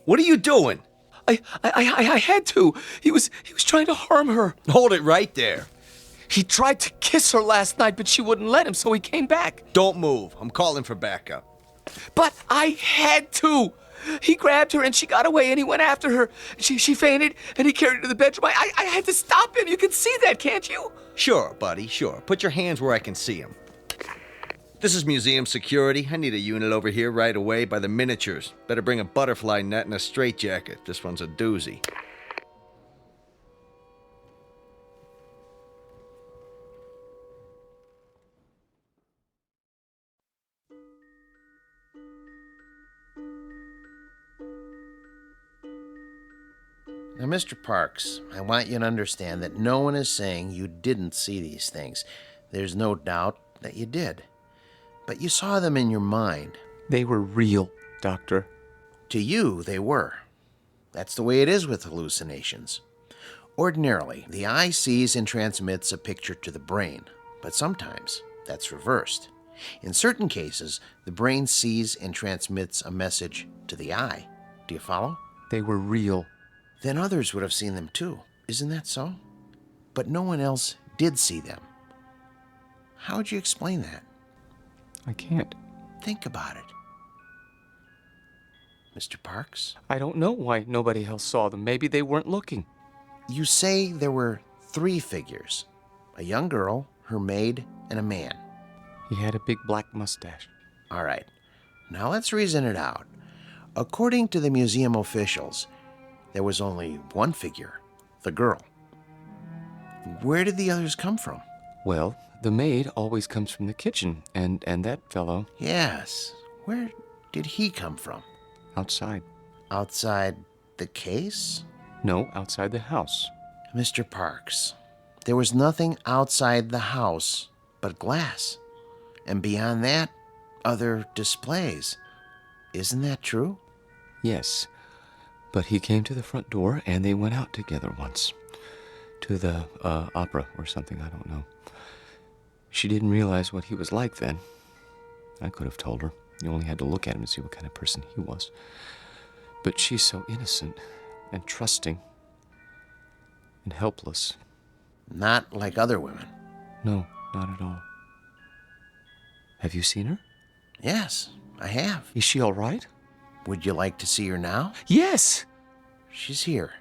[SPEAKER 3] What are you doing?
[SPEAKER 13] I had to. He was trying to harm her.
[SPEAKER 3] Hold it right there.
[SPEAKER 13] He tried to kiss her last night, but she wouldn't let him, so he came back.
[SPEAKER 3] Don't move. I'm calling for backup.
[SPEAKER 13] But I had to. He grabbed her and she got away and he went after her. She fainted and he carried her to the bedroom. I had to stop him. You can see that, can't you?
[SPEAKER 3] Sure, buddy, sure. Put your hands where I can see them. This is museum security. I need a unit over here right away by the miniatures. Better bring a butterfly net and a straitjacket. This one's a doozy.
[SPEAKER 12] Now, Mr. Parks, I want you to understand that no one is saying you didn't see these things. There's no doubt that you did. But you saw them in your mind.
[SPEAKER 13] They were real, Doctor.
[SPEAKER 12] To you, they were. That's the way it is with hallucinations. Ordinarily, the eye sees and transmits a picture to the brain, but sometimes that's reversed. In certain cases, the brain sees and transmits a message to the eye. Do you follow?
[SPEAKER 13] They were real.
[SPEAKER 12] Then others would have seen them too. Isn't that so? But no one else did see them. How would you explain that?
[SPEAKER 13] I can't.
[SPEAKER 12] Think about it. Mr. Parks?
[SPEAKER 13] I don't know why nobody else saw them. Maybe they weren't looking.
[SPEAKER 12] You say there were 3 figures. A young girl, her maid, and a man.
[SPEAKER 13] He had a big black mustache.
[SPEAKER 12] All right. Now let's reason it out. According to the museum officials, there was only one figure, the girl. Where did the others come from?
[SPEAKER 13] Well, the maid always comes from the kitchen, and that fellow...
[SPEAKER 12] Yes. Where did he come from?
[SPEAKER 13] Outside.
[SPEAKER 12] Outside the case?
[SPEAKER 13] No, outside the house.
[SPEAKER 12] Mr. Parks, there was nothing outside the house but glass. And beyond that, other displays. Isn't that true?
[SPEAKER 13] Yes. But he came to the front door, and they went out together once. To the opera or something, I don't know. She didn't realize what he was like then. I could have told her. You only had to look at him to see what kind of person he was. But she's so innocent and trusting and helpless.
[SPEAKER 12] Not like other women.
[SPEAKER 13] No, not at all. Have you seen her?
[SPEAKER 12] Yes, I have.
[SPEAKER 13] Is she all right?
[SPEAKER 12] Would you like to see her now?
[SPEAKER 13] Yes!
[SPEAKER 12] She's here.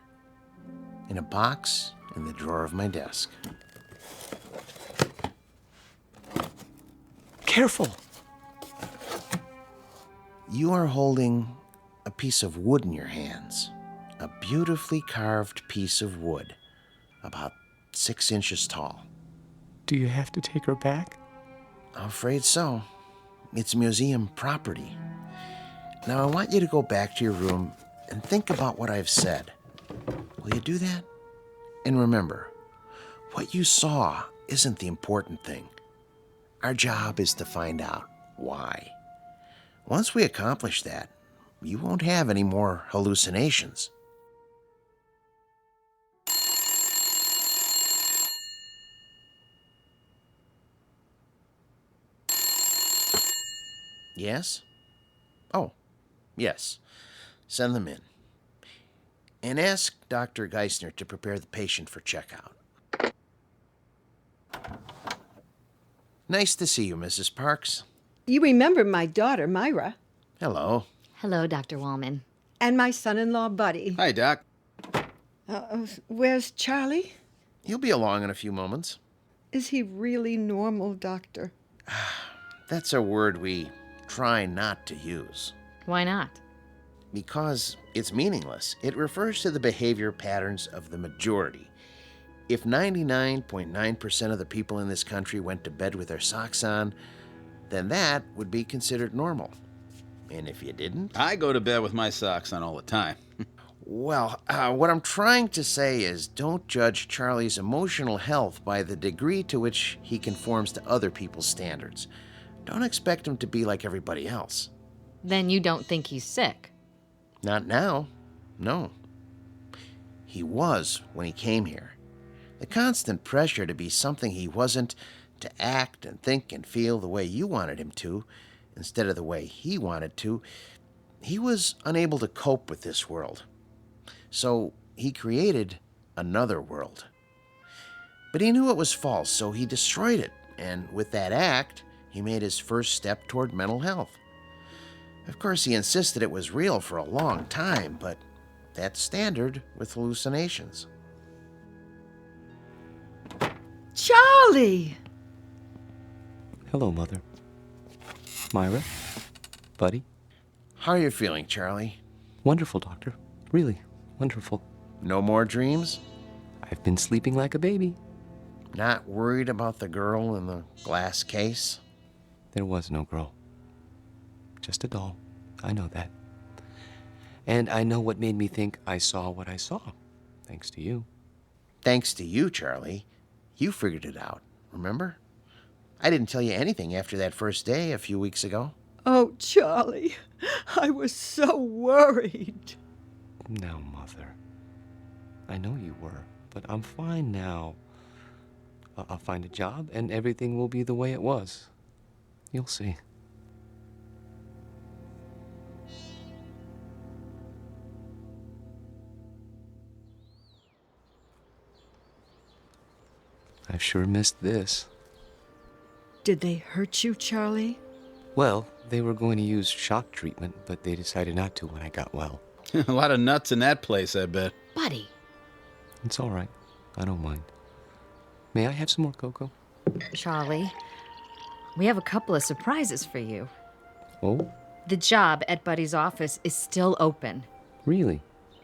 [SPEAKER 12] In a box in the drawer of my desk.
[SPEAKER 13] Careful!
[SPEAKER 12] You are holding a piece of wood in your hands. A beautifully carved piece of wood. About 6 inches tall.
[SPEAKER 13] Do you have to take her back?
[SPEAKER 12] I'm afraid so. It's museum property. Now I want you to go back to your room and think about what I've said. Will you do that? And remember, what you saw isn't the important thing. Our job is to find out why. Once we accomplish that, you won't have any more hallucinations. Yes? Oh, yes. Send them in. And ask Dr. Geisner to prepare the patient for checkout. Nice to see you, Mrs. Parks.
[SPEAKER 23] You remember my daughter, Myra.
[SPEAKER 12] Hello.
[SPEAKER 9] Hello, Dr. Wallman.
[SPEAKER 23] And my son-in-law, Buddy.
[SPEAKER 22] Hi, Doc.
[SPEAKER 23] Where's Charlie?
[SPEAKER 12] He'll be along in a few moments.
[SPEAKER 23] Is he really normal, Doctor?
[SPEAKER 12] That's a word we try not to use.
[SPEAKER 9] Why not?
[SPEAKER 12] Because it's meaningless. It refers to the behavior patterns of the majority. If 99.9% of the people in this country went to bed with their socks on, then that would be considered normal. And if you didn't?
[SPEAKER 22] I go to bed with my socks on all the time.
[SPEAKER 12] Well, what I'm trying to say is don't judge Charlie's emotional health by the degree to which he conforms to other people's standards. Don't expect him to be like everybody else.
[SPEAKER 9] Then you don't think he's sick?
[SPEAKER 12] Not now. No. he was when he came here. The constant pressure to be something he wasn't, to act and think and feel the way you wanted him to, instead of the way he wanted to, he was unable to cope with this world. So he created another world. But he knew it was false, so he destroyed it, and with that act, he made his first step toward mental health. Of course, he insisted it was real for a long time, but that's standard with hallucinations.
[SPEAKER 23] Charlie!
[SPEAKER 13] Hello, Mother. Myra? Buddy?
[SPEAKER 12] How are you feeling, Charlie?
[SPEAKER 13] Wonderful, Doctor. Really, wonderful.
[SPEAKER 12] No more dreams?
[SPEAKER 13] I've been sleeping like a baby.
[SPEAKER 12] Not worried about the girl in the glass case?
[SPEAKER 13] There was no girl. Just a doll. I know that. And I know what made me think I saw what I saw. Thanks to you.
[SPEAKER 12] Thanks to you, Charlie. You figured it out, remember? I didn't tell you anything after that first day a few weeks ago.
[SPEAKER 23] Oh, Charlie, I was so worried.
[SPEAKER 13] Now, Mother. I know you were, but I'm fine now. I'll find a job, and everything will be the way it was. You'll see. I've sure missed this.
[SPEAKER 23] Did they hurt you, Charlie?
[SPEAKER 13] Well, they were going to use shock treatment, but they decided not to when I got well.
[SPEAKER 22] A lot of nuts in that place, I bet.
[SPEAKER 9] Buddy.
[SPEAKER 13] It's all right. I don't mind. May I have some more cocoa?
[SPEAKER 9] Charlie, we have a couple of surprises for you.
[SPEAKER 13] Oh?
[SPEAKER 9] The job at Buddy's office is still open.
[SPEAKER 13] Really?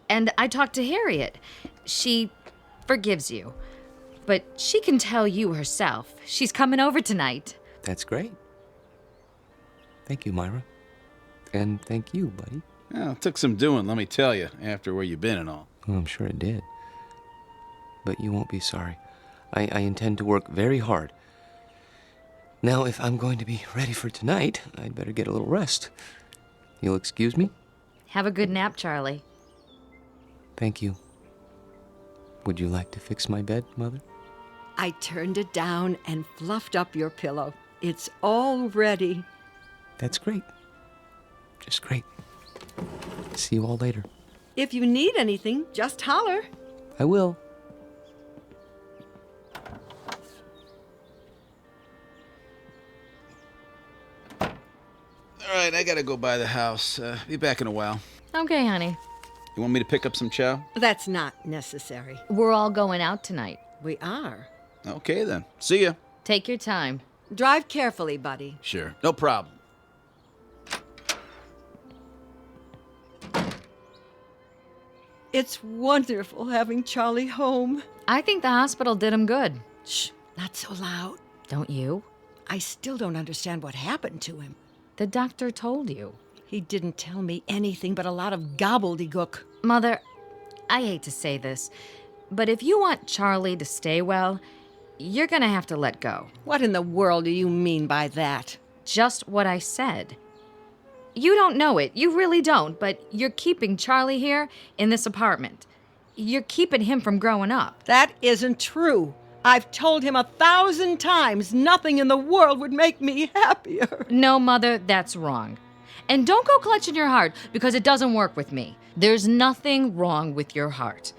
[SPEAKER 9] And I talked to Harriet. She forgives you. But she can tell you herself. She's coming over tonight.
[SPEAKER 13] That's great. Thank you, Myra. And thank you, buddy.
[SPEAKER 22] Well, it took some doing, let me tell you, after where you've been and all.
[SPEAKER 13] Oh, I'm sure it did. But you won't be sorry. I intend to work very hard. Now, if I'm going to be ready for tonight, I'd better get a little rest. You'll excuse me?
[SPEAKER 9] Have a good nap, Charlie.
[SPEAKER 13] Thank you. Would you like to fix my bed, Mother?
[SPEAKER 23] I turned it down and fluffed up your pillow. It's all ready.
[SPEAKER 13] That's great. Just great. See you all later.
[SPEAKER 23] If you need anything, just holler.
[SPEAKER 13] I will.
[SPEAKER 22] All right, I gotta go by the house. Be back in a while.
[SPEAKER 9] Okay, honey.
[SPEAKER 22] You want me to pick up some chow?
[SPEAKER 23] That's not necessary.
[SPEAKER 9] We're all going out tonight.
[SPEAKER 23] We are.
[SPEAKER 22] Okay, then. See ya.
[SPEAKER 9] Take your time.
[SPEAKER 23] Drive carefully, buddy.
[SPEAKER 22] Sure, no problem.
[SPEAKER 23] It's wonderful having Charlie home.
[SPEAKER 9] I think the hospital did him good.
[SPEAKER 23] Shh, not so loud.
[SPEAKER 9] Don't you?
[SPEAKER 23] I still don't understand what happened to him.
[SPEAKER 9] The doctor told you.
[SPEAKER 23] He didn't tell me anything but a lot of gobbledygook.
[SPEAKER 9] Mother, I hate to say this, but if you want Charlie to stay well, you're gonna have to let go.
[SPEAKER 23] What in the world do you mean by that?
[SPEAKER 9] Just what I said. You don't know it, you really don't, but you're keeping Charlie here in this apartment. You're keeping him from growing up.
[SPEAKER 23] That isn't true. I've told him 1,000 times nothing in the world would make me happier.
[SPEAKER 9] No, Mother, that's wrong. And don't go clutching your heart, because it doesn't work with me. There's nothing wrong with your heart.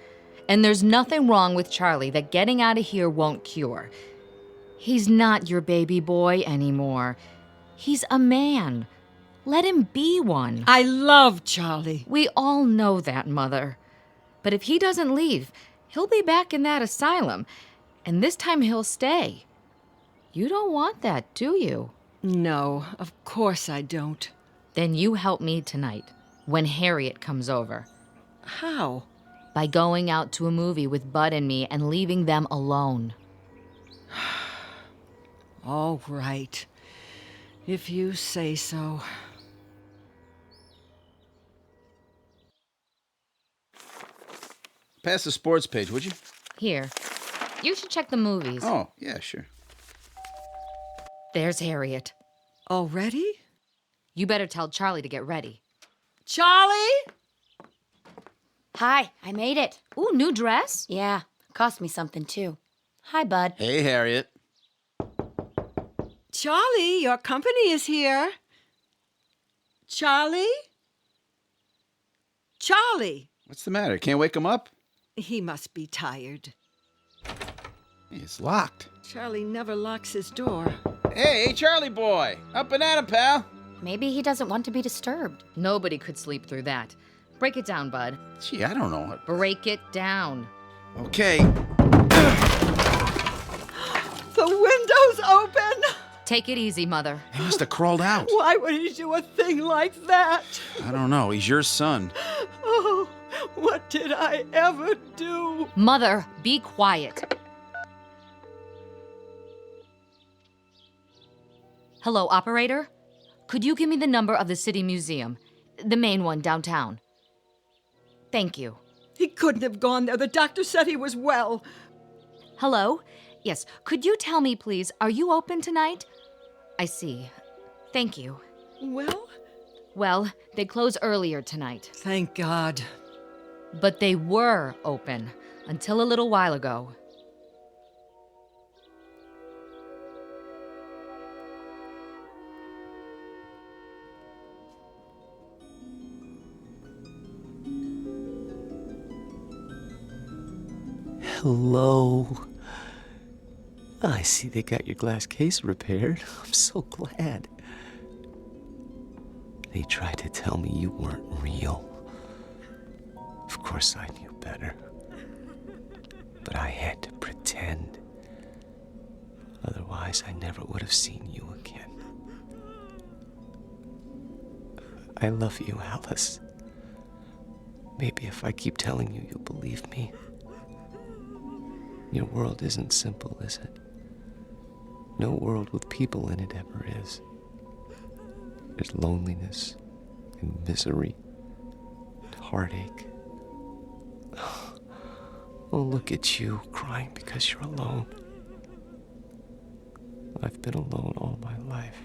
[SPEAKER 9] And there's nothing wrong with Charlie that getting out of here won't cure. He's not your baby boy anymore. He's a man. Let him be one.
[SPEAKER 23] I love Charlie.
[SPEAKER 9] We all know that, Mother. But if he doesn't leave, he'll be back in that asylum. And this time he'll stay. You don't want that, do you?
[SPEAKER 23] No, of course I don't.
[SPEAKER 9] Then you help me tonight, when Harriet comes over.
[SPEAKER 23] How?
[SPEAKER 9] By going out to a movie with Bud and me and leaving them alone.
[SPEAKER 23] All right. If you say so.
[SPEAKER 22] Pass the sports page, would you?
[SPEAKER 9] Here. You should check the movies.
[SPEAKER 22] Oh, yeah, sure.
[SPEAKER 9] There's Harriet.
[SPEAKER 5] Hi, I made it.
[SPEAKER 9] Ooh, new dress?
[SPEAKER 5] Yeah, cost me something too. Hi, bud.
[SPEAKER 22] Hey, Harriet.
[SPEAKER 23] Charlie, your company is here. Charlie? Charlie!
[SPEAKER 22] What's the matter? Can't wake him up?
[SPEAKER 23] He must be tired.
[SPEAKER 22] It's locked.
[SPEAKER 23] Charlie never locks his door.
[SPEAKER 22] Hey, Charlie boy. Up and at him, pal.
[SPEAKER 5] Maybe he doesn't want to be disturbed.
[SPEAKER 9] Nobody could sleep through that. Break it down, bud.
[SPEAKER 22] Gee, I don't know.
[SPEAKER 9] Break it down.
[SPEAKER 22] Okay.
[SPEAKER 23] The window's open!
[SPEAKER 9] Take it easy, Mother.
[SPEAKER 22] He must have crawled out.
[SPEAKER 23] Why would he do a thing like that?
[SPEAKER 22] I don't know. He's your son.
[SPEAKER 23] Oh, what did I ever do?
[SPEAKER 9] Mother, be quiet. Hello, operator? Could you give me the number of the City Museum? The main one downtown. Thank you.
[SPEAKER 23] He couldn't have gone there. The doctor said he was well.
[SPEAKER 9] Hello? Yes, could you tell me, please, are you open tonight? I see. Thank you.
[SPEAKER 23] Well?
[SPEAKER 9] Well, they close earlier tonight.
[SPEAKER 23] Thank God.
[SPEAKER 9] But they were open until a little while ago.
[SPEAKER 13] Hello. I see they got your glass case repaired. I'm so glad. They tried to tell me you weren't real. Of course I knew better. But I had to pretend. Otherwise, I never would have seen you again. I love you, Alice. Maybe if I keep telling you, you'll believe me. Your world isn't simple, is it? No world with people in it ever is. There's loneliness and misery and heartache. Oh, look at you, crying because you're alone. I've been alone all my life.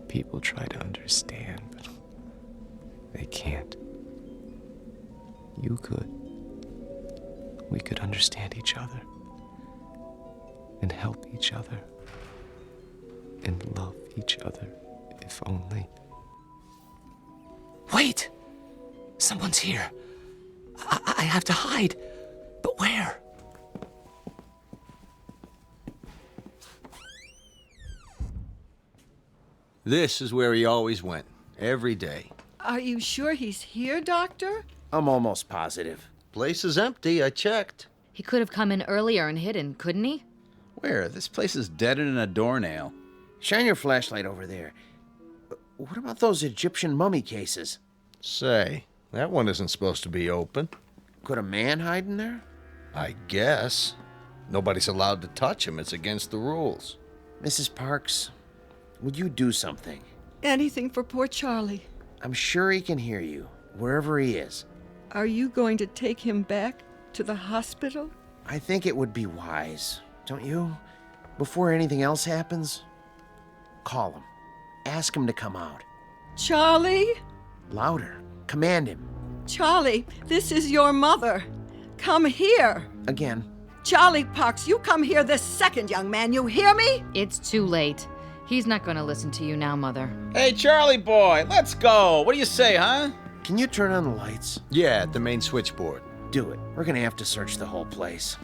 [SPEAKER 13] People try to understand, but they can't. You could. We could understand each other and help each other and love each other, if only. Wait! Someone's here. I have to hide. But where?
[SPEAKER 3] This is where he always went, every day.
[SPEAKER 23] Are you sure he's here, Doctor?
[SPEAKER 12] I'm almost positive.
[SPEAKER 3] Place is empty, I checked.
[SPEAKER 9] He could have come in earlier and hidden, couldn't he?
[SPEAKER 22] Where? This place is deader than a doornail.
[SPEAKER 12] Shine your flashlight over there. What about those Egyptian mummy cases?
[SPEAKER 3] Say, that one isn't supposed to be open.
[SPEAKER 12] Could a man hide in there?
[SPEAKER 3] I guess. Nobody's allowed to touch him. It's against the rules.
[SPEAKER 12] Mrs. Parks, would you do something?
[SPEAKER 23] Anything for poor Charlie.
[SPEAKER 12] I'm sure he can hear you, wherever he is.
[SPEAKER 23] Are you going to take him back to the hospital?
[SPEAKER 12] I think it would be wise, don't you? Before anything else happens, call him. Ask him to come out.
[SPEAKER 23] Charlie?
[SPEAKER 12] Louder. Command him.
[SPEAKER 23] Charlie, this is your mother. Come here.
[SPEAKER 12] Again.
[SPEAKER 23] Charlie Parks, you come here this second, young man. You hear me?
[SPEAKER 9] It's too late. He's not going to listen to you now, Mother.
[SPEAKER 22] Hey, Charlie boy, let's go. What do you say, huh?
[SPEAKER 12] Can you turn on the lights?
[SPEAKER 3] Yeah, at the main switchboard.
[SPEAKER 12] Do it. We're gonna have to search the whole place.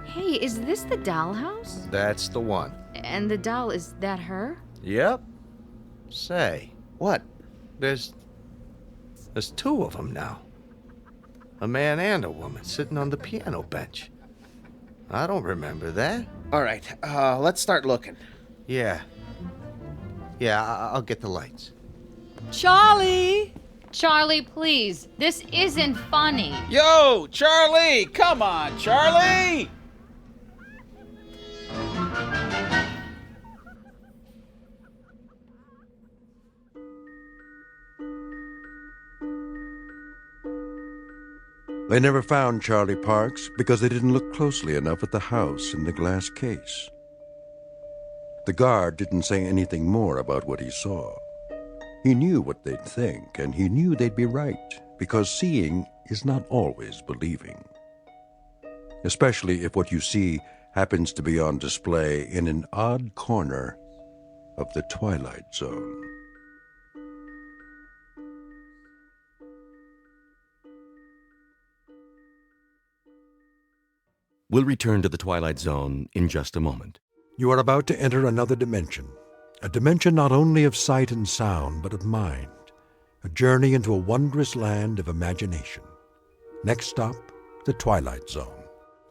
[SPEAKER 9] Hey, is this the dollhouse?
[SPEAKER 3] That's the one.
[SPEAKER 9] And the doll, is that her?
[SPEAKER 3] Yep. Say.
[SPEAKER 12] What?
[SPEAKER 3] There's two of them now. A man and a woman sitting on the piano bench. I don't remember that.
[SPEAKER 12] All right, let's start looking.
[SPEAKER 3] Yeah. Yeah, I'll get the lights.
[SPEAKER 23] Charlie!
[SPEAKER 9] Charlie, please. This isn't funny.
[SPEAKER 22] Yo, Charlie! Come on, Charlie!
[SPEAKER 2] They never found Charlie Parks because they didn't look closely enough at the house in the glass case. The guard didn't say anything more about what he saw. He knew what they'd think, and he knew they'd be right, because seeing is not always believing, especially if what you see happens to be on display in an odd corner of the Twilight Zone.
[SPEAKER 16] We'll return to the Twilight Zone in just a moment.
[SPEAKER 2] You are about to enter another dimension, a dimension not only of sight and sound, but of mind, a journey into a wondrous land of imagination. Next stop, the Twilight Zone.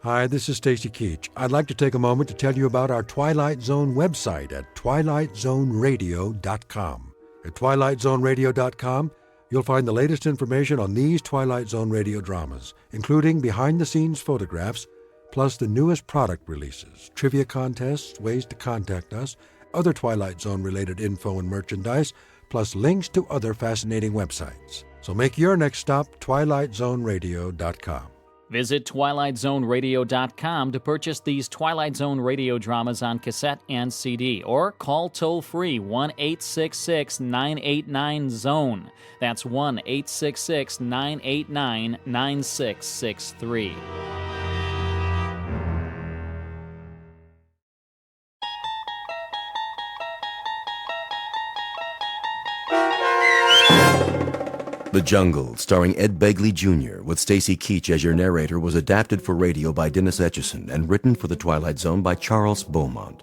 [SPEAKER 2] Hi, this is Stacy Keach. I'd like to take a moment to tell you about our Twilight Zone website at twilightzoneradio.com. At twilightzoneradio.com, you'll find the latest information on these Twilight Zone radio dramas, including behind-the-scenes photographs, plus the newest product releases, trivia contests, ways to contact us, other Twilight Zone-related info and merchandise, plus links to other fascinating websites. So make your next stop twilightzoneradio.com.
[SPEAKER 21] Visit twilightzoneradio.com to purchase these Twilight Zone radio dramas on cassette and CD, or call toll-free 1-866-989-ZONE. That's 1-866-989-9663.
[SPEAKER 16] The Jungle, starring Ed Begley Jr., with Stacy Keach as your narrator, was adapted for radio by Dennis Etchison and written for The Twilight Zone by Charles Beaumont.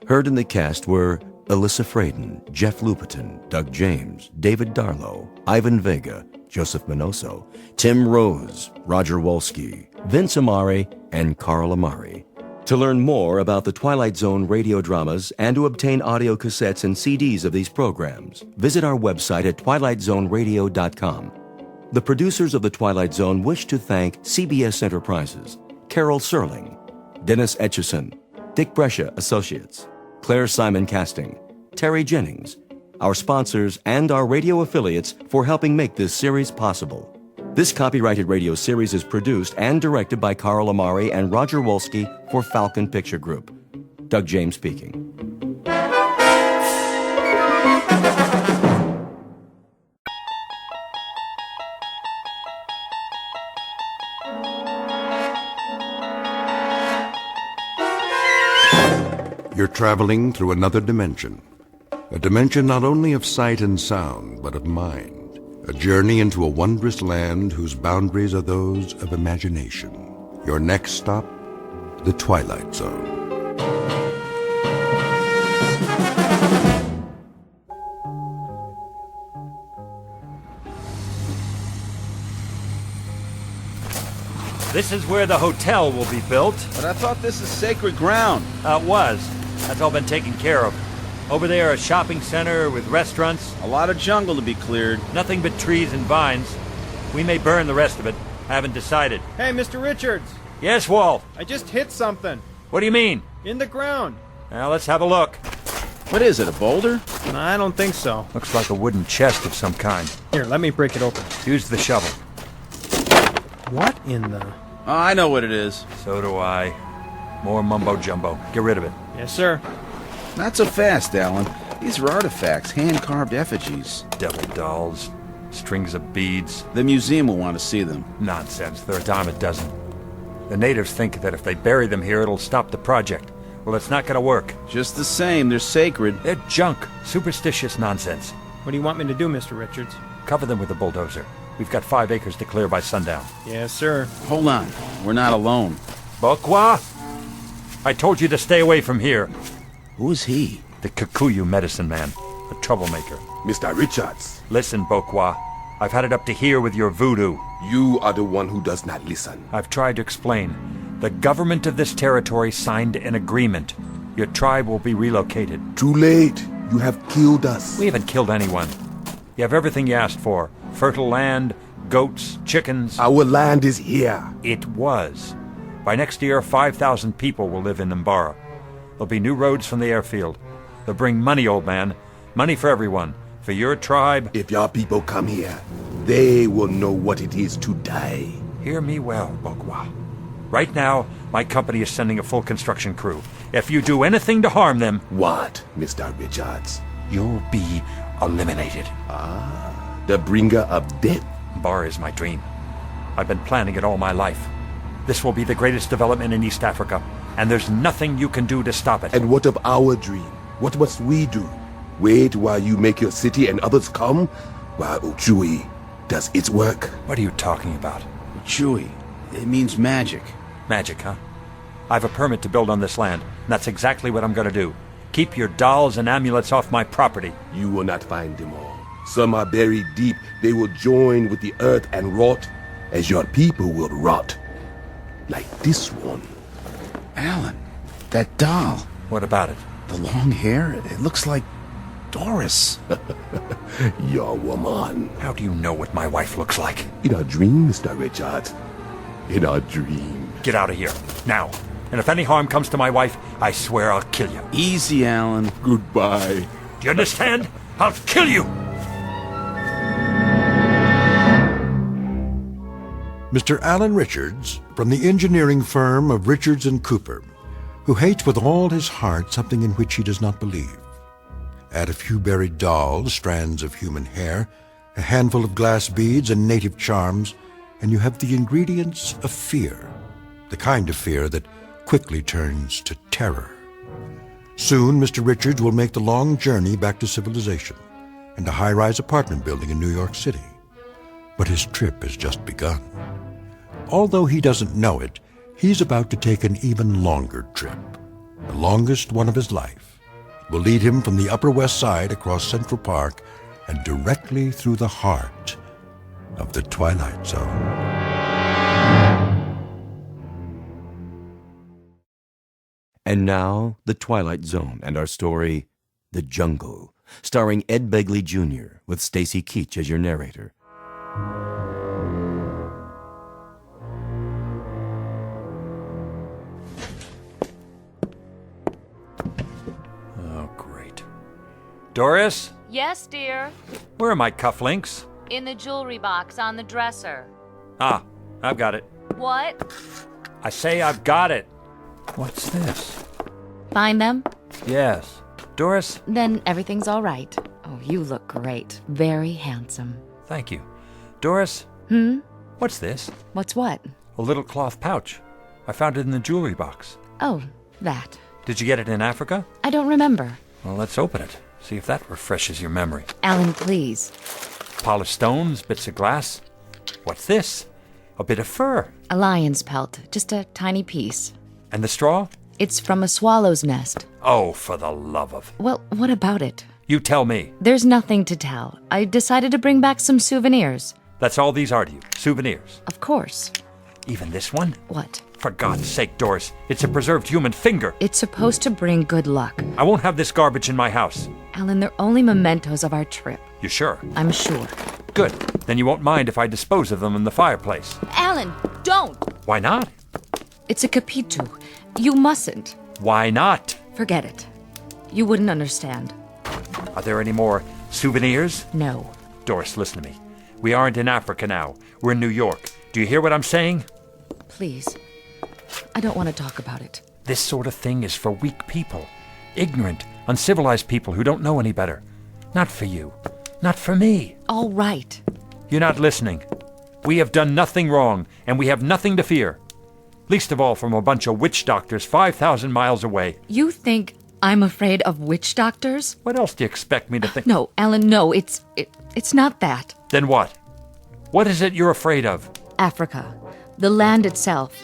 [SPEAKER 16] Heard in the cast were Alyssa Fraden, Jeff Lupetin, Doug James, David Darlow, Ivan Vega, Joseph Minoso, Tim Rose, Roger Wolski, Vince Amari, and Carl Amari. To learn more about the Twilight Zone radio dramas and to obtain audio cassettes and CDs of these programs, visit our website at twilightzoneradio.com. The producers of The Twilight Zone wish to thank CBS Enterprises, Carol Serling, Dennis Etchison, Dick Brescia Associates, Claire Simon Casting, Terry Jennings, our sponsors, and our radio affiliates for helping make this series possible. This copyrighted radio series is produced and directed by Carl Amari and Roger Wolski for Falcon Picture Group. Doug James speaking.
[SPEAKER 2] You're traveling through another dimension, a dimension not only of sight and sound, but of mind. A journey into a wondrous land whose boundaries are those of imagination. Your next stop, the Twilight Zone.
[SPEAKER 4] This is where the hotel will be built.
[SPEAKER 22] But I thought this is sacred ground.
[SPEAKER 4] It was. That's all been taken care of. Over there, a shopping center with restaurants.
[SPEAKER 22] A lot of jungle to be cleared.
[SPEAKER 4] Nothing but trees and vines. We may burn the rest of it. Haven't decided.
[SPEAKER 15] Hey, Mr. Richards.
[SPEAKER 4] Yes, Walt?
[SPEAKER 15] I just hit something.
[SPEAKER 4] What do you mean?
[SPEAKER 15] In the ground.
[SPEAKER 4] Well, let's have a look.
[SPEAKER 22] What is it, a boulder?
[SPEAKER 15] I don't think so.
[SPEAKER 4] Looks like a wooden chest of some kind.
[SPEAKER 15] Here, let me break it open.
[SPEAKER 4] Use the shovel.
[SPEAKER 15] What in the...
[SPEAKER 22] Oh, I know what it is.
[SPEAKER 4] So do I. More mumbo-jumbo. Get rid of it.
[SPEAKER 15] Yes, sir.
[SPEAKER 22] Not so fast, Alan. These are artifacts, hand-carved effigies.
[SPEAKER 4] Devil dolls, strings of beads.
[SPEAKER 22] The museum will want to see them.
[SPEAKER 4] Nonsense. They're a dime a dozen. The natives think that if they bury them here, it'll stop the project. Well, it's not going to work.
[SPEAKER 22] Just the same, they're sacred.
[SPEAKER 4] They're junk. Superstitious nonsense.
[SPEAKER 15] What do you want me to do, Mr. Richards?
[SPEAKER 4] Cover them with a bulldozer. We've got 5 acres to clear by sundown.
[SPEAKER 15] Yes, sir.
[SPEAKER 22] Hold on. We're not alone.
[SPEAKER 4] Bokwa? I told you to stay away from here.
[SPEAKER 22] Who is he?
[SPEAKER 4] The Kikuyu medicine man. A troublemaker.
[SPEAKER 19] Mr. Richards.
[SPEAKER 4] Listen, Bokwa. I've had it up to here with your voodoo.
[SPEAKER 19] You are the one who does not listen.
[SPEAKER 4] I've tried to explain. The government of this territory signed an agreement. Your tribe will be relocated.
[SPEAKER 19] Too late. You have killed us.
[SPEAKER 4] We haven't killed anyone. You have everything you asked for. Fertile land, goats, chickens.
[SPEAKER 19] Our land is here.
[SPEAKER 4] It was. By next year, 5,000 people will live in Mbara. There'll be new roads from the airfield. They'll bring money, old man. Money for everyone. For your tribe.
[SPEAKER 19] If your people come here, they will know what it is to die.
[SPEAKER 4] Hear me well, Bokwa. Right now, my company is sending a full construction crew. If you do anything to harm them...
[SPEAKER 19] What, Mr. Richards?
[SPEAKER 4] You'll be eliminated.
[SPEAKER 19] The bringer of death.
[SPEAKER 4] Umbara is my dream. I've been planning it all my life. This will be the greatest development in East Africa, and there's nothing you can do to stop it.
[SPEAKER 19] And what of our dream? What must we do? Wait while you make your city and others come? While Uchui does its work?
[SPEAKER 4] What are you talking about?
[SPEAKER 22] Uchui. It means magic.
[SPEAKER 4] Magic, huh? I have a permit to build on this land, and that's exactly what I'm going to do. Keep your dolls and amulets off my property.
[SPEAKER 19] You will not find them all. Some are buried deep. They will join with the earth and rot, as your people will rot. Like this one.
[SPEAKER 22] Alan, that doll.
[SPEAKER 4] What about it?
[SPEAKER 22] The long hair, it looks like Doris.
[SPEAKER 19] Your woman.
[SPEAKER 4] How do you know what my wife looks like?
[SPEAKER 19] In our dream, Mr. Richard. In our dream.
[SPEAKER 4] Get out of here, now. And if any harm comes to my wife, I swear I'll kill you.
[SPEAKER 22] Easy, Alan.
[SPEAKER 19] Goodbye.
[SPEAKER 4] Do you understand? I'll kill you!
[SPEAKER 2] Mr. Alan Richards, from the engineering firm of Richards & Cooper, who hates with all his heart something in which he does not believe. Add a few buried dolls, strands of human hair, a handful of glass beads and native charms, and you have the ingredients of fear, the kind of fear that quickly turns to terror. Soon, Mr. Richards will make the long journey back to civilization and a high-rise apartment building in New York City. But his trip has just begun. Although he doesn't know it, he's about to take an even longer trip, the longest one of his life. It will lead him from the Upper West Side across Central Park and directly through the heart of the Twilight Zone.
[SPEAKER 16] And now, The Twilight Zone and our story, The Jungle, starring Ed Begley Jr., with Stacy Keach as your narrator.
[SPEAKER 4] Oh, great. Doris?
[SPEAKER 9] Yes, dear.
[SPEAKER 4] Where are my cufflinks?
[SPEAKER 9] In the jewelry box on the dresser.
[SPEAKER 4] Ah, I've got it.
[SPEAKER 9] What?
[SPEAKER 4] I say I've got it. What's this?
[SPEAKER 9] Find them?
[SPEAKER 4] Yes. Doris?
[SPEAKER 9] Then everything's all right. Oh, you look great. Very handsome.
[SPEAKER 4] Thank you. Doris? What's this?
[SPEAKER 9] What's what?
[SPEAKER 4] A little cloth pouch. I found it in the jewelry box.
[SPEAKER 9] Oh, that.
[SPEAKER 4] Did you get it in Africa?
[SPEAKER 9] I don't remember.
[SPEAKER 4] Well, let's open it. See if that refreshes your memory.
[SPEAKER 9] Alan, please.
[SPEAKER 4] Polished stones, bits of glass. What's this? A bit of fur.
[SPEAKER 9] A lion's pelt. Just a tiny piece.
[SPEAKER 4] And the straw?
[SPEAKER 9] It's from a swallow's nest.
[SPEAKER 4] Oh, for the love of...
[SPEAKER 9] Well, what about it?
[SPEAKER 4] You tell me.
[SPEAKER 9] There's nothing to tell. I decided to bring back some souvenirs.
[SPEAKER 4] That's all these are to you? Souvenirs?
[SPEAKER 9] Of course.
[SPEAKER 4] Even this one?
[SPEAKER 9] What?
[SPEAKER 4] For God's sake, Doris, it's a preserved human finger.
[SPEAKER 9] It's supposed to bring good luck.
[SPEAKER 4] I won't have this garbage in my house.
[SPEAKER 9] Alan, they're only mementos of our trip.
[SPEAKER 4] You sure?
[SPEAKER 9] I'm sure.
[SPEAKER 4] Good. Then you won't mind if I dispose of them in the fireplace.
[SPEAKER 9] Alan, don't!
[SPEAKER 4] Why not?
[SPEAKER 9] It's a capitu. You mustn't.
[SPEAKER 4] Why not?
[SPEAKER 9] Forget it. You wouldn't understand.
[SPEAKER 4] Are there any more souvenirs?
[SPEAKER 9] No.
[SPEAKER 4] Doris, listen to me. We aren't in Africa now. We're in New York. Do you hear what I'm saying?
[SPEAKER 9] Please. I don't want to talk about it.
[SPEAKER 4] This sort of thing is for weak people. Ignorant, uncivilized people who don't know any better. Not for you. Not for me.
[SPEAKER 9] All right.
[SPEAKER 4] You're not listening. We have done nothing wrong, and we have nothing to fear. Least of all from a bunch of witch doctors 5,000 miles away.
[SPEAKER 9] You think I'm afraid of witch doctors?
[SPEAKER 4] What else do you expect me to think?
[SPEAKER 9] No, Alan, no. It's not that.
[SPEAKER 4] Then what? What is it you're afraid of?
[SPEAKER 9] Africa. The land itself.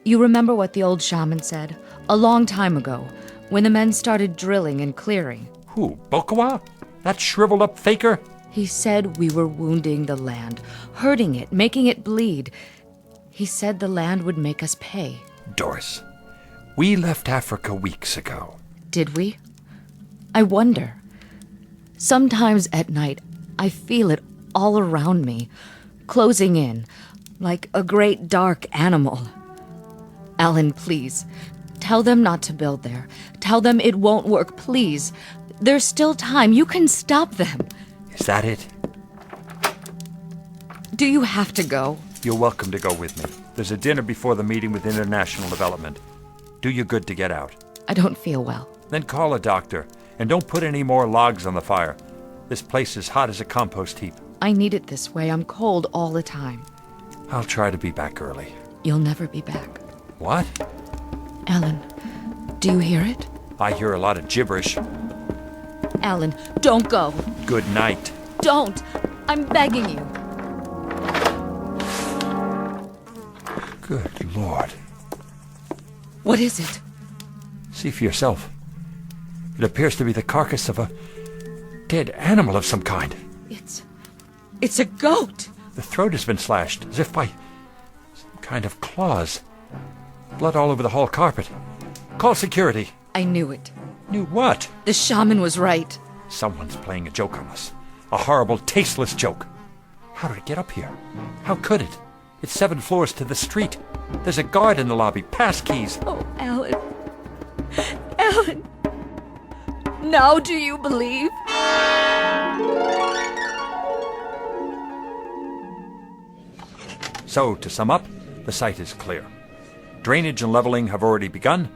[SPEAKER 9] You remember what the old shaman said? A long time ago, when the men started drilling and clearing.
[SPEAKER 4] Who, Bokawa? That shriveled up faker?
[SPEAKER 9] He said we were wounding the land, hurting it, making it bleed. He said the land would make us pay.
[SPEAKER 4] Doris, we left Africa weeks ago.
[SPEAKER 9] Did we? I wonder. Sometimes at night, I feel it all around me, closing in, like a great dark animal. Alan, please, tell them not to build there. Tell them it won't work, please. There's still time. You can stop them.
[SPEAKER 4] Is that it?
[SPEAKER 9] Do you have to go?
[SPEAKER 4] You're welcome to go with me. There's a dinner before the meeting with International Development. Do you good to get out.
[SPEAKER 9] I don't feel well.
[SPEAKER 4] Then call a doctor, and don't put any more logs on the fire. This place is hot as a compost heap.
[SPEAKER 9] I need it this way. I'm cold all the time.
[SPEAKER 4] I'll try to be back early.
[SPEAKER 9] You'll never be back.
[SPEAKER 4] What?
[SPEAKER 9] Ellen, do you hear it?
[SPEAKER 4] I hear a lot of gibberish.
[SPEAKER 9] Ellen, don't go.
[SPEAKER 4] Good night.
[SPEAKER 9] Don't. I'm begging you.
[SPEAKER 4] Good Lord.
[SPEAKER 9] What is it?
[SPEAKER 4] See for yourself. It appears to be the carcass of a dead animal of some kind.
[SPEAKER 9] It's a goat.
[SPEAKER 4] The throat has been slashed, as if by some kind of claws. Blood all over the hall carpet. Call security.
[SPEAKER 9] I knew it.
[SPEAKER 4] Knew what?
[SPEAKER 9] The shaman was right.
[SPEAKER 4] Someone's playing a joke on us. A horrible, tasteless joke. How did it get up here? How could it? It's 7 floors to the street. There's a guard in the lobby. Pass keys.
[SPEAKER 9] Oh, Ellen. Ellen. Now do you believe?
[SPEAKER 4] So, to sum up, the site is clear. Drainage and leveling have already begun,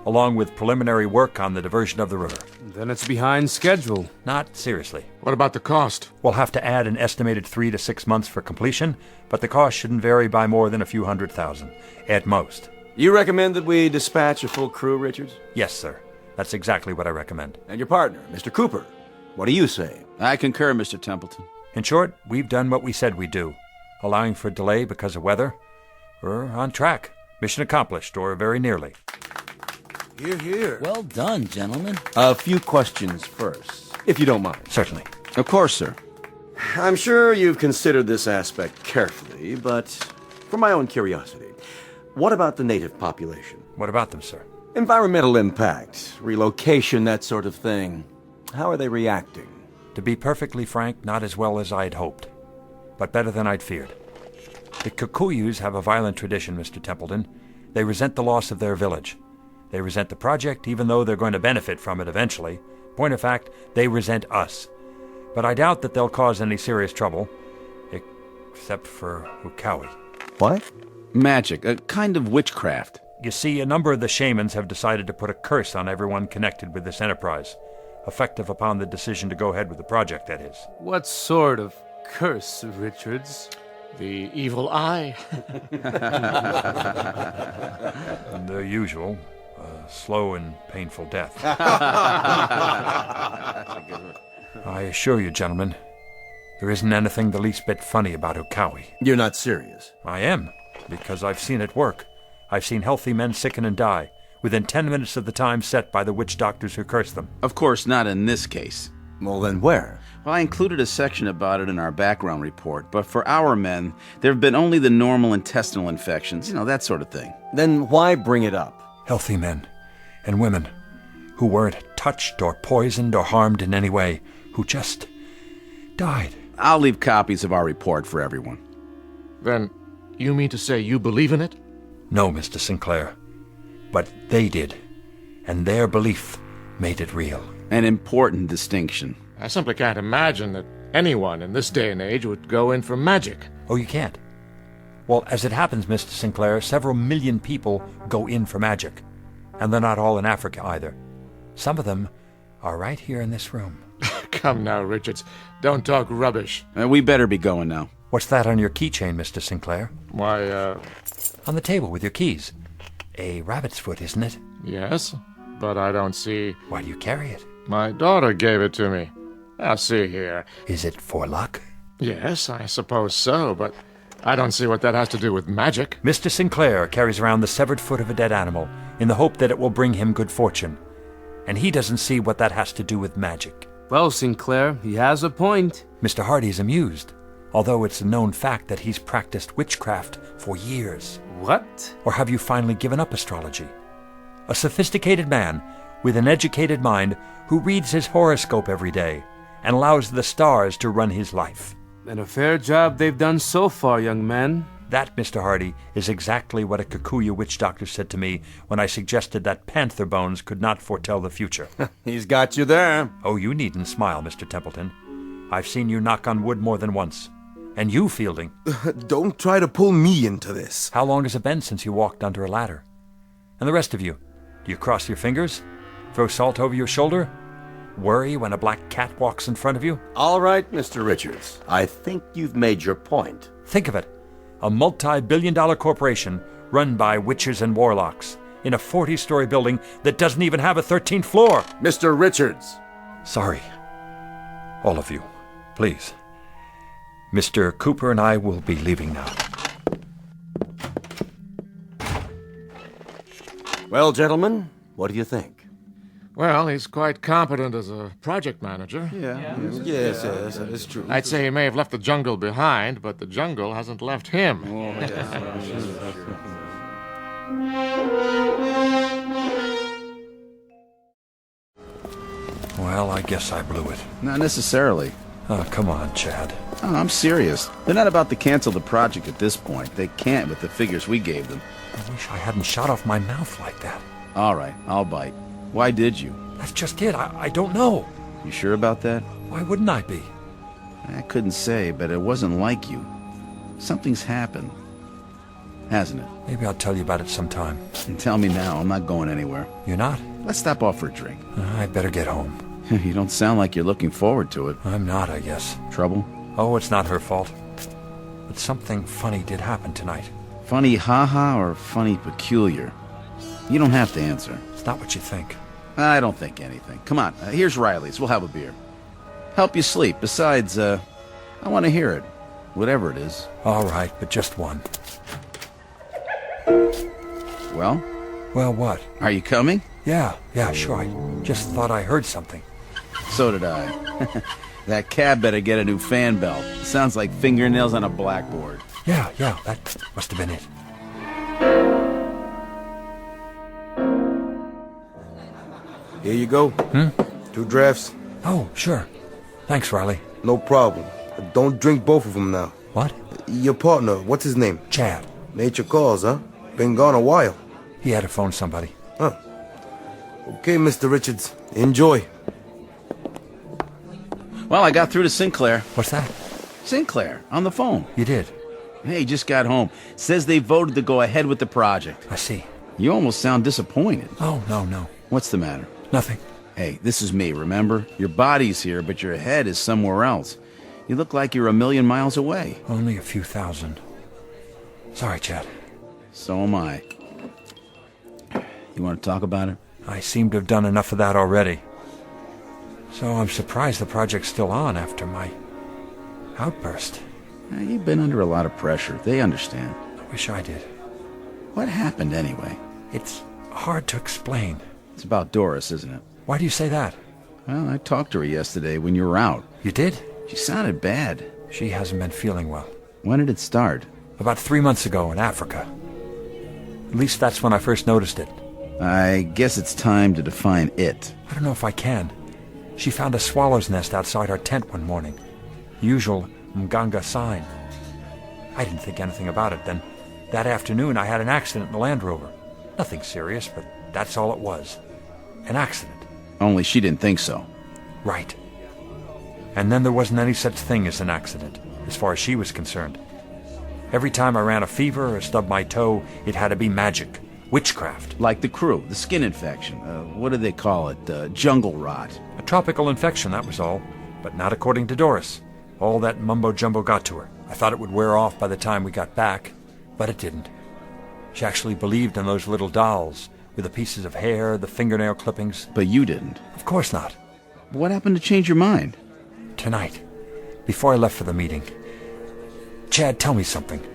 [SPEAKER 4] along with preliminary work on the diversion of the river.
[SPEAKER 6] Then it's behind schedule.
[SPEAKER 4] Not seriously.
[SPEAKER 14] What about the cost?
[SPEAKER 4] We'll have to add an estimated 3 to 6 months for completion, but the cost shouldn't vary by more than a few $100,000, at most.
[SPEAKER 1] You recommend that we dispatch a full crew, Richards?
[SPEAKER 4] Yes, sir. That's exactly what I recommend.
[SPEAKER 1] And your partner, Mr. Cooper, what do you say?
[SPEAKER 22] I concur, Mr. Templeton.
[SPEAKER 4] In short, we've done what we said we'd do. Allowing for delay because of weather, we're on track. Mission accomplished, or very nearly.
[SPEAKER 1] Hear, hear.
[SPEAKER 22] Well done, gentlemen.
[SPEAKER 1] A few questions first, if you don't mind.
[SPEAKER 4] Certainly.
[SPEAKER 22] Of course, sir.
[SPEAKER 1] I'm sure you've considered this aspect carefully, but for my own curiosity, what about the native population?
[SPEAKER 4] What about them, sir?
[SPEAKER 1] Environmental impact, relocation, that sort of thing. How are they reacting?
[SPEAKER 4] To be perfectly frank, not as well as I'd hoped, but better than I'd feared. The Kikuyus have a violent tradition, Mr. Templeton. They resent the loss of their village. They resent the project, even though they're going to benefit from it eventually. Point of fact, they resent us. But I doubt that they'll cause any serious trouble, except for Ukawi.
[SPEAKER 1] What?
[SPEAKER 22] Magic, a kind of witchcraft.
[SPEAKER 4] You see, a number of the shamans have decided to put a curse on everyone connected with this enterprise, effective upon the decision to go ahead with the project, that is.
[SPEAKER 6] What sort of curse, Richards?
[SPEAKER 14] The evil eye.
[SPEAKER 4] The usual. Slow and painful death. I assure you, gentlemen, there isn't anything the least bit funny about Ukawi.
[SPEAKER 1] You're not serious?
[SPEAKER 4] I am, because I've seen it work. I've seen healthy men sicken and die within 10 minutes of the time set by the witch doctors who cursed them.
[SPEAKER 22] Of course, not in this case.
[SPEAKER 1] Well, then where?
[SPEAKER 22] Well, I included a section about it in our background report, but for our men, there have been only the normal intestinal infections, that sort of thing.
[SPEAKER 1] Then why bring it up?
[SPEAKER 4] Healthy men and women who weren't touched or poisoned or harmed in any way, who just died.
[SPEAKER 22] I'll leave copies of our report for everyone.
[SPEAKER 14] Then, you mean to say you believe in it?
[SPEAKER 4] No, Mr. Sinclair. But they did, and their belief made it real.
[SPEAKER 22] An important distinction.
[SPEAKER 14] I simply can't imagine that anyone in this day and age would go in for magic.
[SPEAKER 4] Oh, you can't? Well, as it happens, Mr. Sinclair, several million people go in for magic. And they're not all in Africa either. Some of them are right here in this room.
[SPEAKER 14] Come now, Richards. Don't talk rubbish.
[SPEAKER 22] We better be going now.
[SPEAKER 4] What's that on your keychain, Mr. Sinclair?
[SPEAKER 14] Why,
[SPEAKER 4] On the table with your keys. A rabbit's foot, isn't it?
[SPEAKER 14] Yes, but I don't see...
[SPEAKER 4] Why do you carry it?
[SPEAKER 14] My daughter gave it to me. Now, see here.
[SPEAKER 4] Is it for luck?
[SPEAKER 14] Yes, I suppose so, but I don't see what that has to do with magic.
[SPEAKER 4] Mr. Sinclair carries around the severed foot of a dead animal in the hope that it will bring him good fortune. And he doesn't see what that has to do with magic.
[SPEAKER 6] Well, Sinclair, he has a point.
[SPEAKER 4] Mr. Hardy's amused, although it's a known fact that he's practiced witchcraft for years.
[SPEAKER 6] What?
[SPEAKER 4] Or have you finally given up astrology? A sophisticated man with an educated mind who reads his horoscope every day and allows the stars to run his life.
[SPEAKER 6] And a fair job they've done so far, young man.
[SPEAKER 4] That, Mr. Hardy, is exactly what a Kikuyu witch doctor said to me when I suggested that panther bones could not foretell the future.
[SPEAKER 1] He's got you there.
[SPEAKER 4] Oh, you needn't smile, Mr. Templeton. I've seen you knock on wood more than once. And you, Fielding.
[SPEAKER 19] Don't try to pull me into this.
[SPEAKER 4] How long has it been since you walked under a ladder? And the rest of you, do you cross your fingers? Throw salt over your shoulder? worry when a black cat walks in front of you?
[SPEAKER 1] All right, Mr. Richards. I think you've made your point.
[SPEAKER 4] Think of it. A multi-billion-dollar corporation run by witches and warlocks in a 40-story building that doesn't even have a 13th floor.
[SPEAKER 19] Mr. Richards!
[SPEAKER 4] Sorry. All of you. Please. Mr. Cooper and I will be leaving now.
[SPEAKER 1] Well, gentlemen, what do you think?
[SPEAKER 14] Well, he's quite competent as a project manager.
[SPEAKER 19] Yes, it's true.
[SPEAKER 14] I'd say he may have left the jungle behind, but the jungle hasn't left him.
[SPEAKER 4] Well, I guess I blew it.
[SPEAKER 22] Not necessarily.
[SPEAKER 4] Oh, come on, Chad.
[SPEAKER 22] Oh, I'm serious. They're not about to cancel the project at this point. They can't with the figures we gave them.
[SPEAKER 4] I wish I hadn't shot off my mouth like that.
[SPEAKER 22] All right, I'll bite. Why did you?
[SPEAKER 4] That's just it. I don't know.
[SPEAKER 22] You sure about that?
[SPEAKER 4] Why wouldn't I be?
[SPEAKER 22] I couldn't say, but it wasn't like you. Something's happened. Hasn't it?
[SPEAKER 4] Maybe I'll tell you about it sometime.
[SPEAKER 22] Tell me now. I'm not going anywhere.
[SPEAKER 4] You're not?
[SPEAKER 22] Let's stop off for a drink.
[SPEAKER 4] I better get home.
[SPEAKER 22] You don't sound like you're looking forward to it.
[SPEAKER 4] I'm not, I guess.
[SPEAKER 22] Trouble?
[SPEAKER 4] Oh, it's not her fault. But something funny did happen tonight.
[SPEAKER 22] Funny haha or funny peculiar? You don't have to answer.
[SPEAKER 4] It's not what you think.
[SPEAKER 22] I don't think anything. Come on, here's Riley's. We'll have a beer. Help you sleep. Besides, I want to hear it. Whatever it is.
[SPEAKER 4] All right, but just one.
[SPEAKER 22] Well?
[SPEAKER 4] Well, what?
[SPEAKER 22] Are you coming?
[SPEAKER 4] Yeah, sure. I just thought I heard something.
[SPEAKER 22] So did I. That cab better get a new fan belt. Sounds like fingernails on a blackboard.
[SPEAKER 4] Yeah, that must have been it.
[SPEAKER 19] Here you go. 2 drafts.
[SPEAKER 4] Oh, sure. Thanks, Riley.
[SPEAKER 19] No problem. Don't drink both of them now.
[SPEAKER 4] What?
[SPEAKER 19] Your partner, what's his name?
[SPEAKER 4] Chad.
[SPEAKER 19] Nature calls, huh? Been gone a while.
[SPEAKER 4] He had to phone somebody.
[SPEAKER 19] Huh. Okay, Mr. Richards. Enjoy.
[SPEAKER 22] Well, I got through to Sinclair.
[SPEAKER 4] What's that?
[SPEAKER 22] Sinclair, on the phone.
[SPEAKER 4] You did?
[SPEAKER 22] Hey, just got home. Says they voted to go ahead with the project.
[SPEAKER 4] I see.
[SPEAKER 22] You almost sound disappointed.
[SPEAKER 4] Oh, no.
[SPEAKER 22] What's the matter?
[SPEAKER 4] Nothing.
[SPEAKER 22] Hey, this is me, remember? Your body's here, but your head is somewhere else. You look like you're a million miles away.
[SPEAKER 4] Only a few thousand. Sorry, Chad.
[SPEAKER 22] So am I. You want to talk about it?
[SPEAKER 4] I seem to have done enough of that already. So I'm surprised the project's still on after my outburst.
[SPEAKER 22] You've been under a lot of pressure. They understand.
[SPEAKER 4] I wish I did.
[SPEAKER 22] What happened anyway?
[SPEAKER 4] It's hard to explain.
[SPEAKER 22] It's about Doris, isn't it?
[SPEAKER 4] Why do you say that?
[SPEAKER 22] Well, I talked to her yesterday when you were out.
[SPEAKER 4] You did?
[SPEAKER 22] She sounded bad.
[SPEAKER 4] She hasn't been feeling well.
[SPEAKER 22] When did it start?
[SPEAKER 4] About 3 months ago in Africa. At least that's when I first noticed it.
[SPEAKER 22] I guess it's time to define it.
[SPEAKER 4] I don't know if I can. She found a swallow's nest outside our tent one morning. Usual Mganga sign. I didn't think anything about it. Then that afternoon I had an accident in the Land Rover. Nothing serious, but that's all it was. An accident.
[SPEAKER 22] Only she didn't think so.
[SPEAKER 4] Right. And then there wasn't any such thing as an accident, as far as she was concerned. Every time I ran a fever or stubbed my toe, it had to be magic. Witchcraft.
[SPEAKER 22] Like the crew, the skin infection. What do they call it? Jungle rot.
[SPEAKER 4] A tropical infection, that was all. But not according to Doris. All that mumbo-jumbo got to her. I thought it would wear off by the time we got back, but it didn't. She actually believed in those little dolls, with the pieces of hair, the fingernail clippings.
[SPEAKER 22] But you didn't.
[SPEAKER 4] Of course not.
[SPEAKER 22] What happened to change your mind?
[SPEAKER 4] Tonight, before I left for the meeting. Chad, tell me something.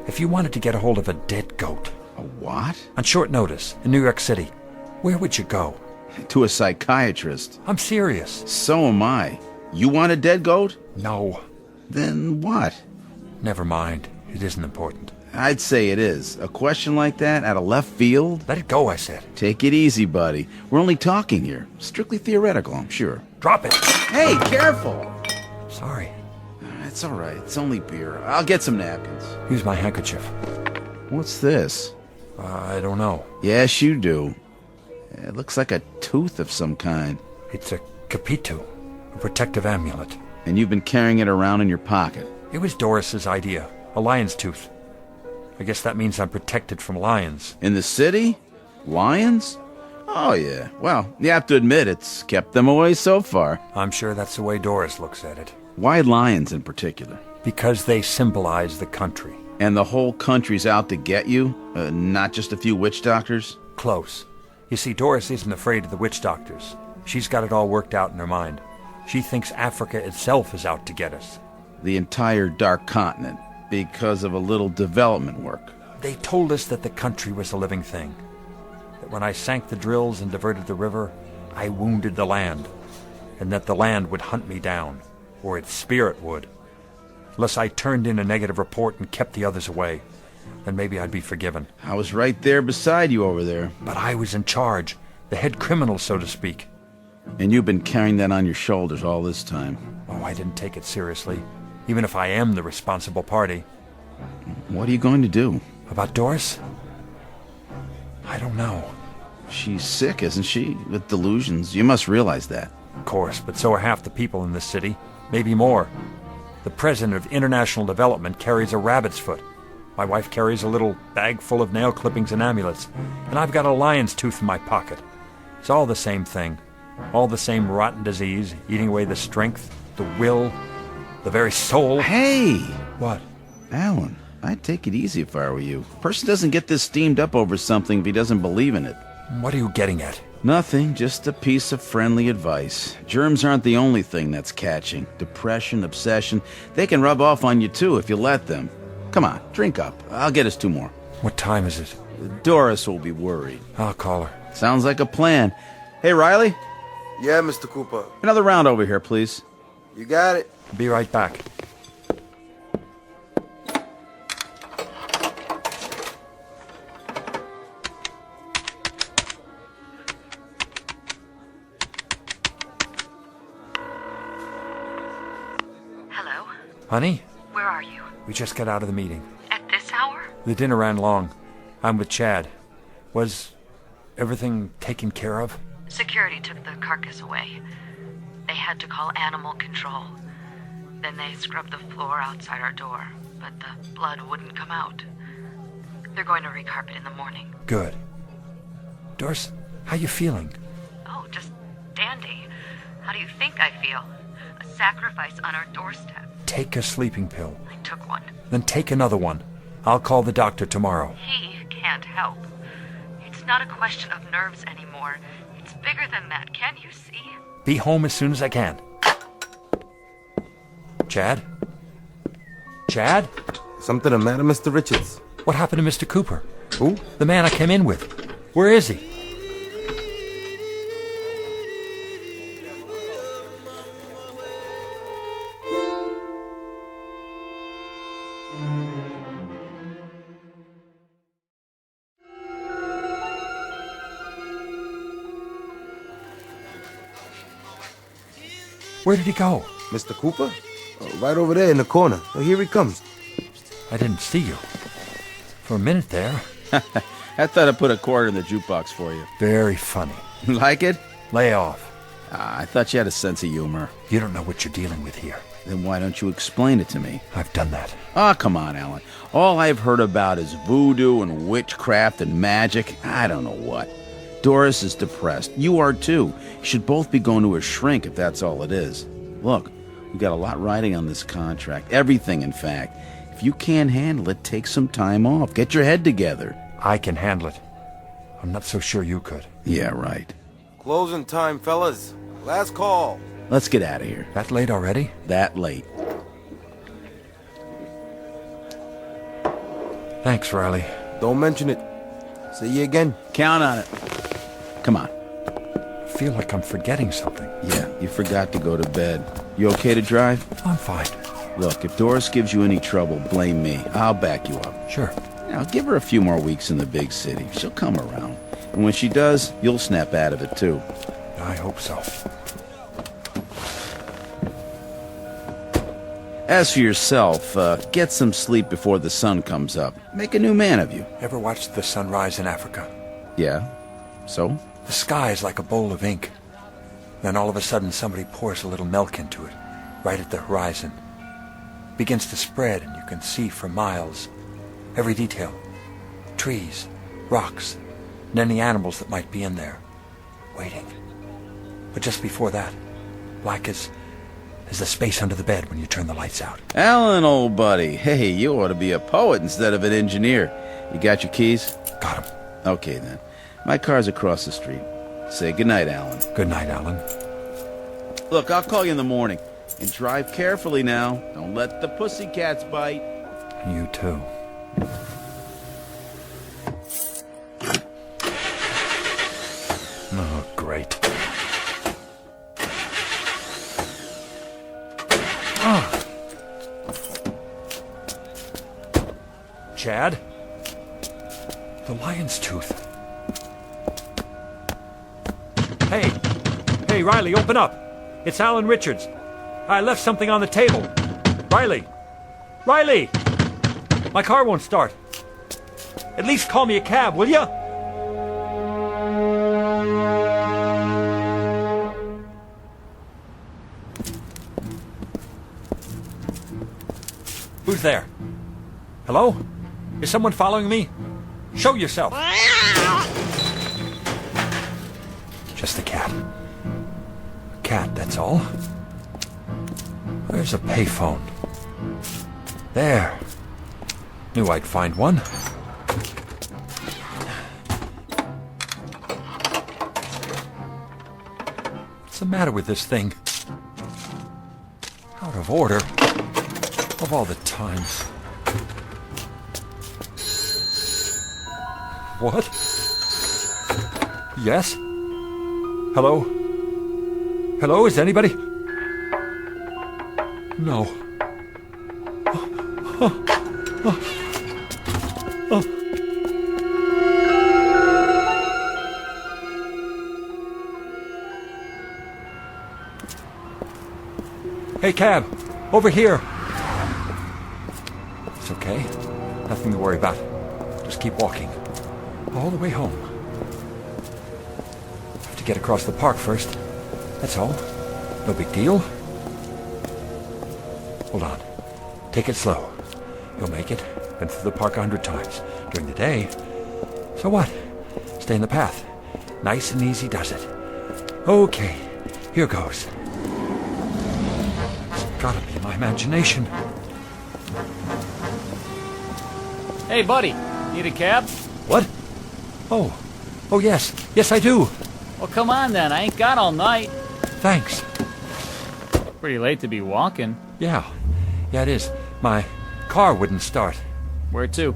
[SPEAKER 4] If you wanted to get a hold of a dead goat...
[SPEAKER 22] A what?
[SPEAKER 4] On short notice, in New York City, where would you go?
[SPEAKER 22] To a psychiatrist.
[SPEAKER 4] I'm serious.
[SPEAKER 22] So am I. You want a dead goat?
[SPEAKER 4] No.
[SPEAKER 22] Then what?
[SPEAKER 4] Never mind. It isn't important.
[SPEAKER 22] I'd say it is. A question like that out of left field?
[SPEAKER 4] Let it go, I said.
[SPEAKER 22] Take it easy, buddy. We're only talking here. Strictly theoretical, I'm sure.
[SPEAKER 4] Drop it.
[SPEAKER 22] Hey, careful!
[SPEAKER 4] Sorry.
[SPEAKER 22] It's all right. It's only beer. I'll get some napkins.
[SPEAKER 4] Use my handkerchief.
[SPEAKER 22] What's this?
[SPEAKER 4] I don't know.
[SPEAKER 22] Yes, you do. It looks like a tooth of some kind.
[SPEAKER 4] It's a capitu, a protective amulet.
[SPEAKER 22] And you've been carrying it around in your pocket.
[SPEAKER 4] It was Doris's idea. A lion's tooth. I guess that means I'm protected from lions.
[SPEAKER 22] In the city? Lions? Oh, yeah. Well, you have to admit it's kept them away so far.
[SPEAKER 4] I'm sure that's the way Doris looks at it.
[SPEAKER 22] Why lions in particular?
[SPEAKER 4] Because they symbolize the country.
[SPEAKER 22] And the whole country's out to get you? Not just a few witch doctors?
[SPEAKER 4] Close. You see, Doris isn't afraid of the witch doctors. She's got it all worked out in her mind. She thinks Africa itself is out to get us.
[SPEAKER 22] The entire Dark Continent, because of a little development work.
[SPEAKER 4] They told us that the country was a living thing. That when I sank the drills and diverted the river, I wounded the land. And that the land would hunt me down, or its spirit would. Unless I turned in a negative report and kept the others away. Then maybe I'd be forgiven.
[SPEAKER 22] I was right there beside you over there.
[SPEAKER 4] But I was in charge. The head criminal, so to speak.
[SPEAKER 22] And you've been carrying that on your shoulders all this time.
[SPEAKER 4] Oh, I didn't take it seriously. Even if I am the responsible party.
[SPEAKER 22] What are you going to do?
[SPEAKER 4] About Doris? I don't know.
[SPEAKER 22] She's sick, isn't she? With delusions. You must realize that.
[SPEAKER 4] Of course, but so are half the people in this city. Maybe more. The president of International Development carries a rabbit's foot. My wife carries a little bag full of nail clippings and amulets. And I've got a lion's tooth in my pocket. It's all the same thing. All the same rotten disease, eating away the strength, the will, the very soul.
[SPEAKER 22] Hey!
[SPEAKER 4] What?
[SPEAKER 22] Alan, I'd take it easy if I were you. A person doesn't get this steamed up over something if he doesn't believe in it.
[SPEAKER 4] What are you getting at?
[SPEAKER 22] Nothing, just a piece of friendly advice. Germs aren't the only thing that's catching. Depression, obsession, they can rub off on you too if you let them. Come on, drink up. I'll get us 2 more.
[SPEAKER 4] What time is it?
[SPEAKER 22] Doris will be worried.
[SPEAKER 4] I'll call her.
[SPEAKER 22] Sounds like a plan. Hey, Riley?
[SPEAKER 10] Yeah, Mr. Cooper.
[SPEAKER 22] Another round over here, please.
[SPEAKER 10] You got it.
[SPEAKER 4] Be right back.
[SPEAKER 11] Hello?
[SPEAKER 4] Honey?
[SPEAKER 11] Where are you?
[SPEAKER 4] We just got out of the meeting.
[SPEAKER 11] At this hour?
[SPEAKER 4] The dinner ran long. I'm with Chad. Was everything taken care of?
[SPEAKER 11] Security took the carcass away. They had to call animal control. Then they scrubbed the floor outside our door, but the blood wouldn't come out. They're going to recarpet in the morning.
[SPEAKER 4] Good. Doris, how you feeling?
[SPEAKER 11] Oh, just dandy. How do you think I feel? A sacrifice on our doorstep.
[SPEAKER 4] Take a sleeping pill.
[SPEAKER 11] I took one.
[SPEAKER 4] Then take another one. I'll call the doctor tomorrow.
[SPEAKER 11] He can't help. It's not a question of nerves anymore. It's bigger than that, can't you see?
[SPEAKER 4] Be home as soon as I can. Chad? Chad?
[SPEAKER 10] Something the matter, Mr. Richards?
[SPEAKER 4] What happened to Mr. Cooper?
[SPEAKER 10] Who?
[SPEAKER 4] The man I came in with. Where is he? Where did he go?
[SPEAKER 10] Mr. Cooper? Right over there in the corner. Oh, here he comes.
[SPEAKER 4] I didn't see you. For a minute there.
[SPEAKER 22] I thought I put a quarter in the jukebox for you.
[SPEAKER 4] Very funny.
[SPEAKER 22] Like it?
[SPEAKER 4] Lay off.
[SPEAKER 22] I thought you had a sense of humor.
[SPEAKER 4] You don't know what you're dealing with here.
[SPEAKER 22] Then why don't you explain it to me?
[SPEAKER 4] I've done that.
[SPEAKER 22] Oh, come on, Alan. All I've heard about is voodoo and witchcraft and magic. I don't know what. Doris is depressed. You are too. You should both be going to a shrink if that's all it is. Look, we've got a lot riding on this contract. Everything, in fact. If you can't handle it, take some time off. Get your head together.
[SPEAKER 4] I can handle it. I'm not so sure you could.
[SPEAKER 22] Yeah, right.
[SPEAKER 10] Closing time, fellas. Last call.
[SPEAKER 22] Let's get out of here.
[SPEAKER 4] That late already?
[SPEAKER 22] That late.
[SPEAKER 4] Thanks, Riley.
[SPEAKER 10] Don't mention it. See you again.
[SPEAKER 22] Count on it. Come on.
[SPEAKER 4] I feel like I'm forgetting something.
[SPEAKER 22] Yeah, you forgot to go to bed. You okay to drive?
[SPEAKER 4] I'm fine.
[SPEAKER 22] Look, if Doris gives you any trouble, blame me. I'll back you up.
[SPEAKER 4] Sure.
[SPEAKER 22] Now, give her a few more weeks in the big city. She'll come around. And when she does, you'll snap out of it, too.
[SPEAKER 4] I hope so.
[SPEAKER 22] As for yourself, get some sleep before the sun comes up. Make a new man of you.
[SPEAKER 4] Ever watched the sunrise in Africa?
[SPEAKER 22] Yeah. So?
[SPEAKER 4] The sky is like a bowl of ink. Then all of a sudden somebody pours a little milk into it, right at the horizon. It begins to spread and you can see for miles. Every detail. Trees, rocks, and any animals that might be in there. waiting. But just before that, black as the space under the bed when you turn the lights out.
[SPEAKER 22] Alan, old buddy. Hey, you ought to be a poet instead of an engineer. You got your keys?
[SPEAKER 4] Got 'em.
[SPEAKER 22] Okay, then. My car's across the street. Say goodnight, Alan.
[SPEAKER 4] Good night, Alan.
[SPEAKER 22] Look, I'll call you in the morning. And drive carefully now. Don't let the pussycats bite.
[SPEAKER 4] You too. Oh, great. Oh. Chad? The lion's tooth. Hey! Hey, Riley, open up! It's Alan Richards. I left something on the table. Riley! Riley! My car won't start. At least call me a cab, will ya? Who's there? Hello? Is someone following me? Show yourself. Just a cat. A cat, that's all. Where's a payphone? There. Knew I'd find one. What's the matter with this thing? Out of order. Of all the times. What? Yes? Hello? Hello, is anybody? No. Hey, cab! Over here! It's okay. Nothing to worry about. Just keep walking. All the way home. Have to get across the park first. That's all. No big deal. Hold on. Take it slow. You'll make it. Been through the park 100 times. During the day. So what? Stay in the path. Nice and easy does it. Okay. Here goes. It's gotta be my imagination.
[SPEAKER 21] Hey, buddy. Need a cab?
[SPEAKER 4] What? Oh. Oh, yes. Yes, I do.
[SPEAKER 21] Well, come on then. I ain't got all night.
[SPEAKER 4] Thanks.
[SPEAKER 21] Pretty late to be walking.
[SPEAKER 4] Yeah. Yeah, it is. My car wouldn't start.
[SPEAKER 21] Where to?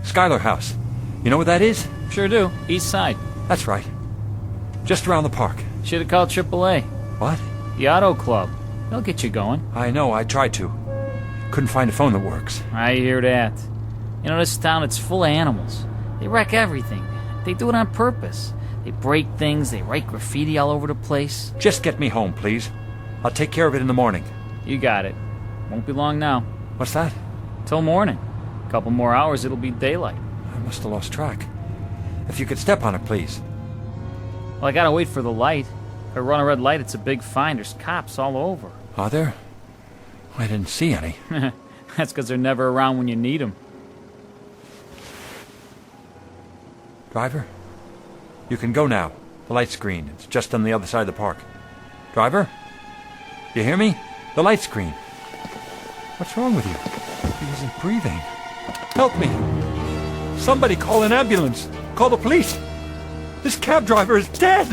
[SPEAKER 4] Schuyler House. You know what that is?
[SPEAKER 21] Sure do. East side.
[SPEAKER 4] That's right. Just around the park.
[SPEAKER 21] Should have called AAA.
[SPEAKER 4] What?
[SPEAKER 21] The Auto Club. They'll get you going.
[SPEAKER 4] I know. I tried to. Couldn't find a phone that works.
[SPEAKER 21] I hear that. You know, this town, it's full of animals. They wreck everything. They do it on purpose. They break things. They write graffiti all over the place.
[SPEAKER 4] Just get me home, please. I'll take care of it in the morning.
[SPEAKER 21] You got it. Won't be long now.
[SPEAKER 4] What's that?
[SPEAKER 21] Till morning. A couple more hours, it'll be daylight.
[SPEAKER 4] I must have lost track. If you could step on it, please.
[SPEAKER 21] Well, I gotta wait for the light. If I run a red light, it's a big fine. There's cops all over.
[SPEAKER 4] Are there? I didn't see any.
[SPEAKER 21] That's because they're never around when you need them.
[SPEAKER 4] Driver? You can go now. The light's green. It's just on the other side of the park. Driver? You hear me? The light's green. What's wrong with you? He isn't breathing. Help me! Somebody call an ambulance! Call the police! This cab driver is dead!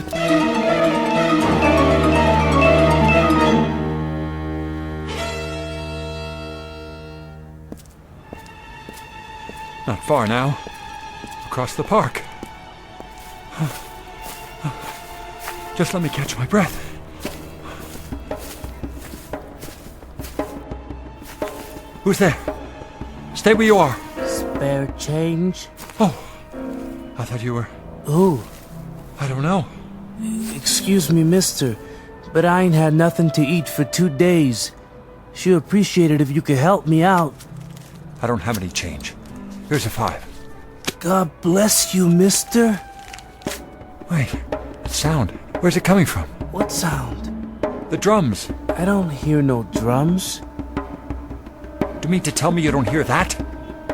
[SPEAKER 4] Not far now. Across the park. Just let me catch my breath. Who's there? Stay where you are.
[SPEAKER 8] Spare change?
[SPEAKER 4] Oh, I thought you were...
[SPEAKER 8] Who?
[SPEAKER 4] I don't know.
[SPEAKER 8] Excuse me, mister, but I ain't had nothing to eat for 2 days. Sure appreciate it if you could help me out.
[SPEAKER 4] I don't have any change. Here's a 5.
[SPEAKER 8] God bless you, mister.
[SPEAKER 4] Wait, that sound. Where's it coming from?
[SPEAKER 8] What sound?
[SPEAKER 4] The drums.
[SPEAKER 8] I don't hear no drums.
[SPEAKER 4] Do you mean to tell me you don't hear that?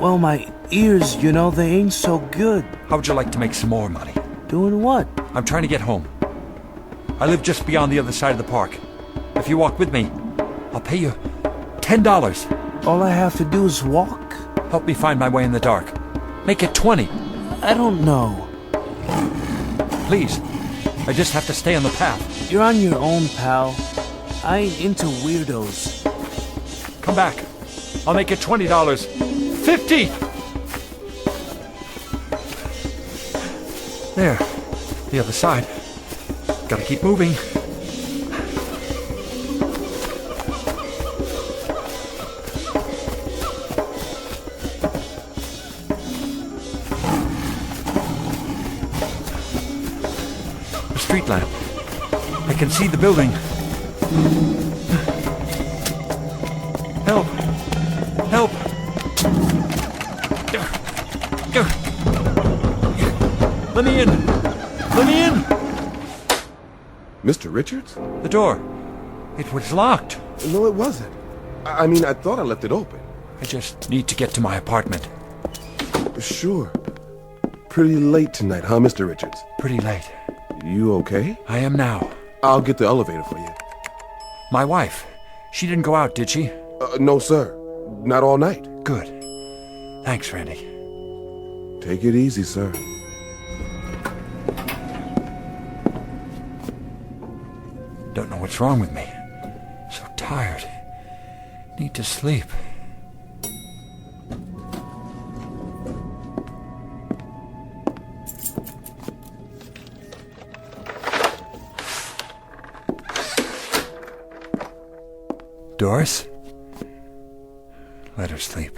[SPEAKER 8] Well, my ears, you know, they ain't so good.
[SPEAKER 4] How would you like to make some more money?
[SPEAKER 8] Doing what?
[SPEAKER 4] I'm trying to get home. I live just beyond the other side of the park. If you walk with me, I'll pay you $10.
[SPEAKER 8] All I have to do is walk?
[SPEAKER 4] Help me find my way in the dark. Make it 20.
[SPEAKER 8] I don't know.
[SPEAKER 4] Please. I just have to stay on the path.
[SPEAKER 8] You're on your own, pal. I ain't into weirdos.
[SPEAKER 4] Come back. I'll make it $20. 50! There. The other side. Gotta keep moving. A street lamp. I can see the building. Help! Help! Let me in! Let me in!
[SPEAKER 19] Mr. Richards?
[SPEAKER 4] The door. It was locked.
[SPEAKER 19] No, it wasn't. I mean, I thought I left it open.
[SPEAKER 4] I just need to get to my apartment.
[SPEAKER 19] Sure. Pretty late tonight, huh, Mr. Richards?
[SPEAKER 4] Pretty late.
[SPEAKER 19] You okay?
[SPEAKER 4] I am now.
[SPEAKER 19] I'll get the elevator for you.
[SPEAKER 4] My wife. She didn't go out, did she?
[SPEAKER 19] No, sir. Not all night.
[SPEAKER 4] Good. Thanks, Randy.
[SPEAKER 19] Take it easy, sir.
[SPEAKER 4] Don't know what's wrong with me. So tired. Need to sleep. Doris? Let her sleep.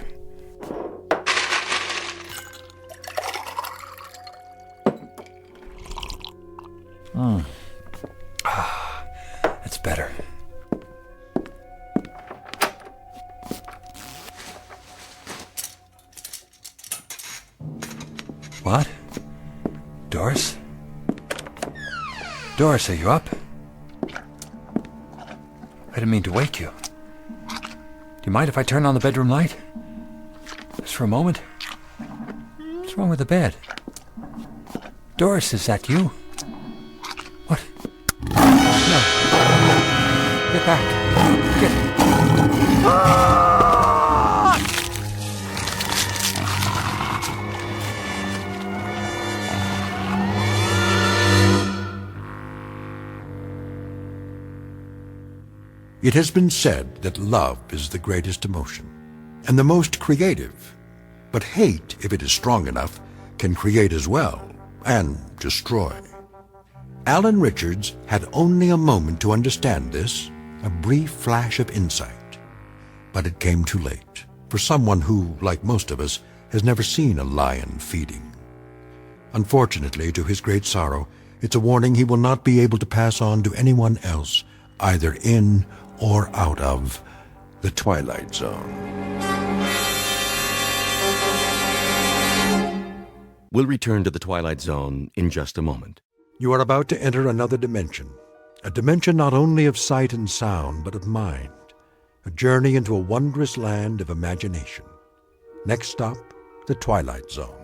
[SPEAKER 4] That's better. What? Doris? Doris, are you up? I didn't mean to wake you. Do you mind if I turn on the bedroom light? Just for a moment? What's wrong with the bed? Doris, is that you? What? No. Get back. Get... Ah!
[SPEAKER 2] It has been said that love is the greatest emotion and the most creative. But hate, if it is strong enough, can create as well and destroy. Alan Richards had only a moment to understand this, a brief flash of insight. But it came too late for someone who, like most of us, has never seen a lion feeding. Unfortunately, to his great sorrow, it's a warning he will not be able to pass on to anyone else, either in or out of the Twilight Zone.
[SPEAKER 16] We'll return to the Twilight Zone in just a moment.
[SPEAKER 2] You are about to enter another dimension, a dimension not only of sight and sound, but of mind, a journey into a wondrous land of imagination. Next stop, the Twilight Zone.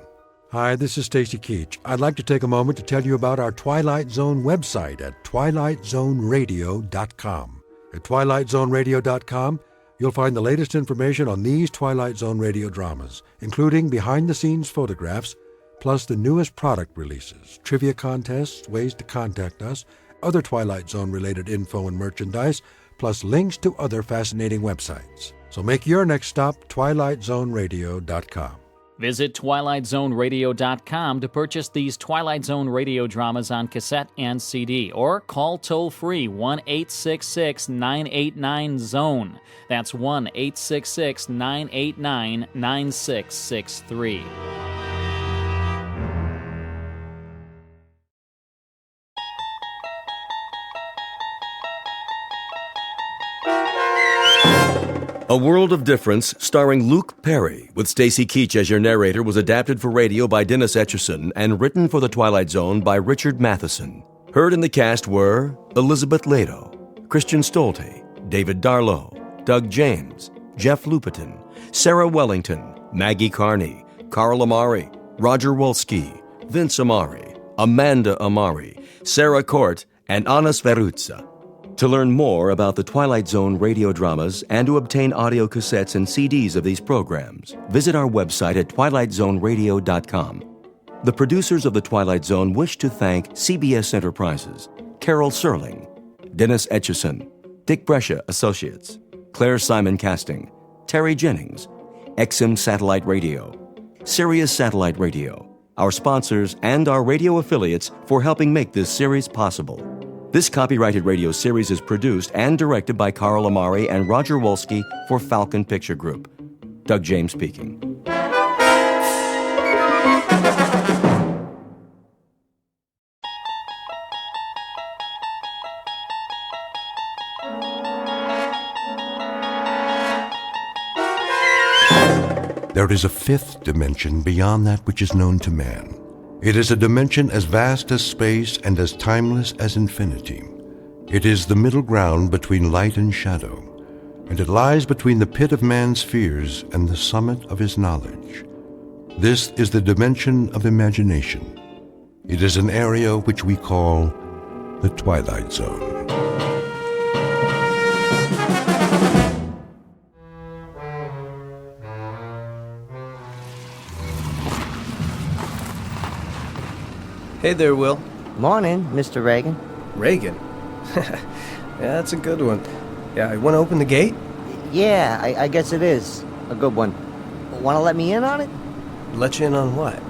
[SPEAKER 2] Hi, this is Stacy Keach. I'd like to take a moment to tell you about our Twilight Zone website at twilightzoneradio.com. At twilightzoneradio.com, you'll find the latest information on these Twilight Zone radio dramas, including behind-the-scenes photographs, plus the newest product releases, trivia contests, ways to contact us, other Twilight Zone-related info and merchandise, plus links to other fascinating websites. So make your next stop twilightzoneradio.com.
[SPEAKER 21] Visit twilightzoneradio.com to purchase these Twilight Zone radio dramas on cassette and CD, or call toll-free 1-866-989-ZONE. That's 1-866-989-9663.
[SPEAKER 16] A World of Difference, starring Luke Perry, with Stacy Keach as your narrator, was adapted for radio by Dennis Etchison and written for The Twilight Zone by Richard Matheson. Heard in the cast were Elizabeth Lado, Christian Stolte, David Darlow, Doug James, Jeff Lupetin, Sarah Wellington, Maggie Carney, Carl Amari, Roger Wolski, Vince Amari, Amanda Amari, Sarah Court, and Anna Sverutza. To learn more about the Twilight Zone radio dramas and to obtain audio cassettes and CDs of these programs, visit our website at twilightzoneradio.com. The producers of The Twilight Zone wish to thank CBS Enterprises, Carol Serling, Dennis Etchison, Dick Brescia Associates, Claire Simon Casting, Terry Jennings, XM Satellite Radio, Sirius Satellite Radio, our sponsors, and our radio affiliates for helping make this series possible. This copyrighted radio series is produced and directed by Carl Amari and Roger Wolski for Falcon Picture Group. Doug James speaking.
[SPEAKER 2] There is a fifth dimension beyond that which is known to man. It is a dimension as vast as space and as timeless as infinity. It is the middle ground between light and shadow, and it lies between the pit of man's fears and the summit of his knowledge. This is the dimension of imagination. It is an area which we call the Twilight Zone.
[SPEAKER 7] Hey there, Will.
[SPEAKER 18] Morning, Mr. Reagan.
[SPEAKER 7] Reagan? Yeah, that's a good one. Yeah, you want to open the gate?
[SPEAKER 18] Yeah, I guess it is. A good one. Want to let me in on it?
[SPEAKER 7] Let you in on what?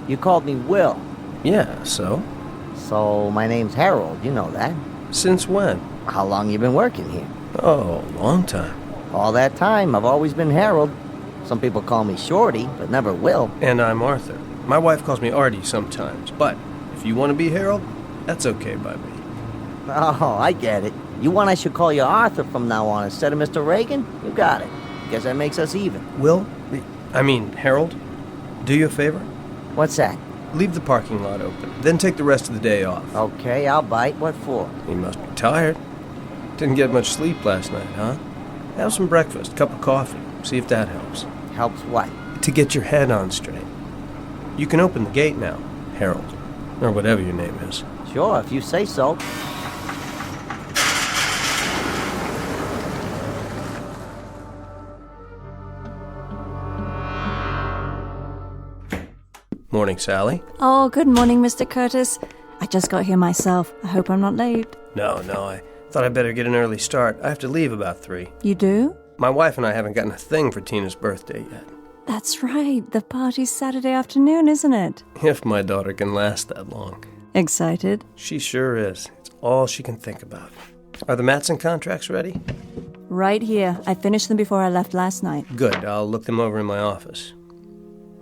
[SPEAKER 18] You called me Will.
[SPEAKER 7] Yeah, so?
[SPEAKER 18] So, my name's Harold, you know that.
[SPEAKER 7] Since when?
[SPEAKER 18] How long you been working here?
[SPEAKER 7] Oh, long time.
[SPEAKER 18] All that time, I've always been Harold. Some people call me Shorty, but never Will.
[SPEAKER 7] And I'm Arthur. My wife calls me Artie sometimes, but if you want to be Harold, that's okay by me.
[SPEAKER 18] Oh, I get it. You want I should call you Arthur from now on instead of Mr. Reagan? You got it. Guess that makes us even.
[SPEAKER 7] Harold, do you a favor?
[SPEAKER 18] What's that?
[SPEAKER 7] Leave the parking lot open, then take the rest of the day off.
[SPEAKER 18] Okay, I'll bite. What for?
[SPEAKER 7] You must be tired. Didn't get much sleep last night, huh? Have some breakfast, cup of coffee. See if that helps.
[SPEAKER 18] Helps what?
[SPEAKER 7] To get your head on straight. You can open the gate now, Harold. Or whatever your name is.
[SPEAKER 18] Sure, if you say so.
[SPEAKER 7] Morning, Sally.
[SPEAKER 20] Oh, good morning, Mr. Curtis. I just got here myself. I hope I'm not late.
[SPEAKER 7] No, I thought I'd better get an early start. I have to leave about 3.
[SPEAKER 20] You do?
[SPEAKER 7] My wife and I haven't gotten a thing for Tina's birthday yet.
[SPEAKER 20] That's right. The party's Saturday afternoon, isn't it?
[SPEAKER 7] If my daughter can last that long.
[SPEAKER 20] Excited?
[SPEAKER 7] She sure is. It's all she can think about. Are the Matson contracts ready?
[SPEAKER 20] Right here. I finished them before I left last night.
[SPEAKER 7] Good. I'll look them over in my office.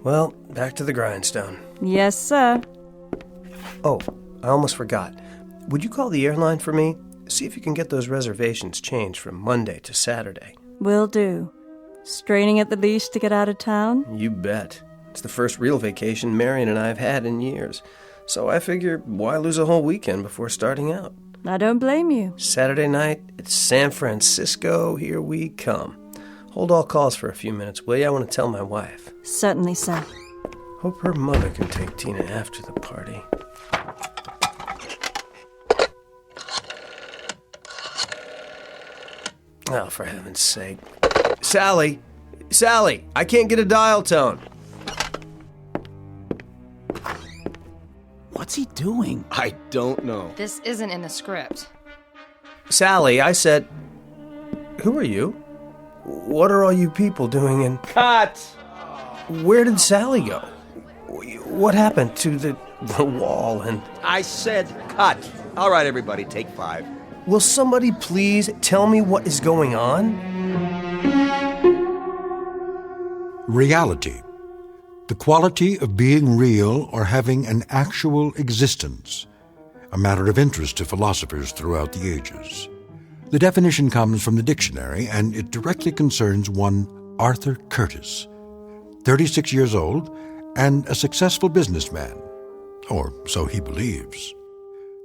[SPEAKER 7] Well, back to the grindstone.
[SPEAKER 20] Yes, sir.
[SPEAKER 7] Oh, I almost forgot. Would you call the airline for me? See if you can get those reservations changed from Monday to Saturday.
[SPEAKER 20] Will do. Straining at the leash to get out of town?
[SPEAKER 7] You bet. It's the first real vacation Marion and I have had in years. So I figure, why lose a whole weekend before starting out?
[SPEAKER 20] I don't blame you.
[SPEAKER 7] Saturday night, it's San Francisco. Here we come. Hold all calls for a few minutes, will you? I want to tell my wife.
[SPEAKER 20] Certainly, sir.
[SPEAKER 7] Hope her mother can take Tina after the party. Oh, for heaven's sake. Sally! Sally! I can't get a dial tone!
[SPEAKER 24] What's he doing?
[SPEAKER 1] I don't know.
[SPEAKER 9] This isn't in the script.
[SPEAKER 7] Sally, I said... Who are you? What are all you people doing in...
[SPEAKER 1] Cut!
[SPEAKER 7] Where did Sally go? What happened to the wall and...
[SPEAKER 1] I said cut. All right, everybody, take 5.
[SPEAKER 7] Will somebody please tell me what is going on?
[SPEAKER 2] Reality. The quality of being real or having an actual existence. A matter of interest to philosophers throughout the ages. The definition comes from the dictionary, and it directly concerns one Arthur Curtis, 36 years old, and a successful businessman. Or so he believes.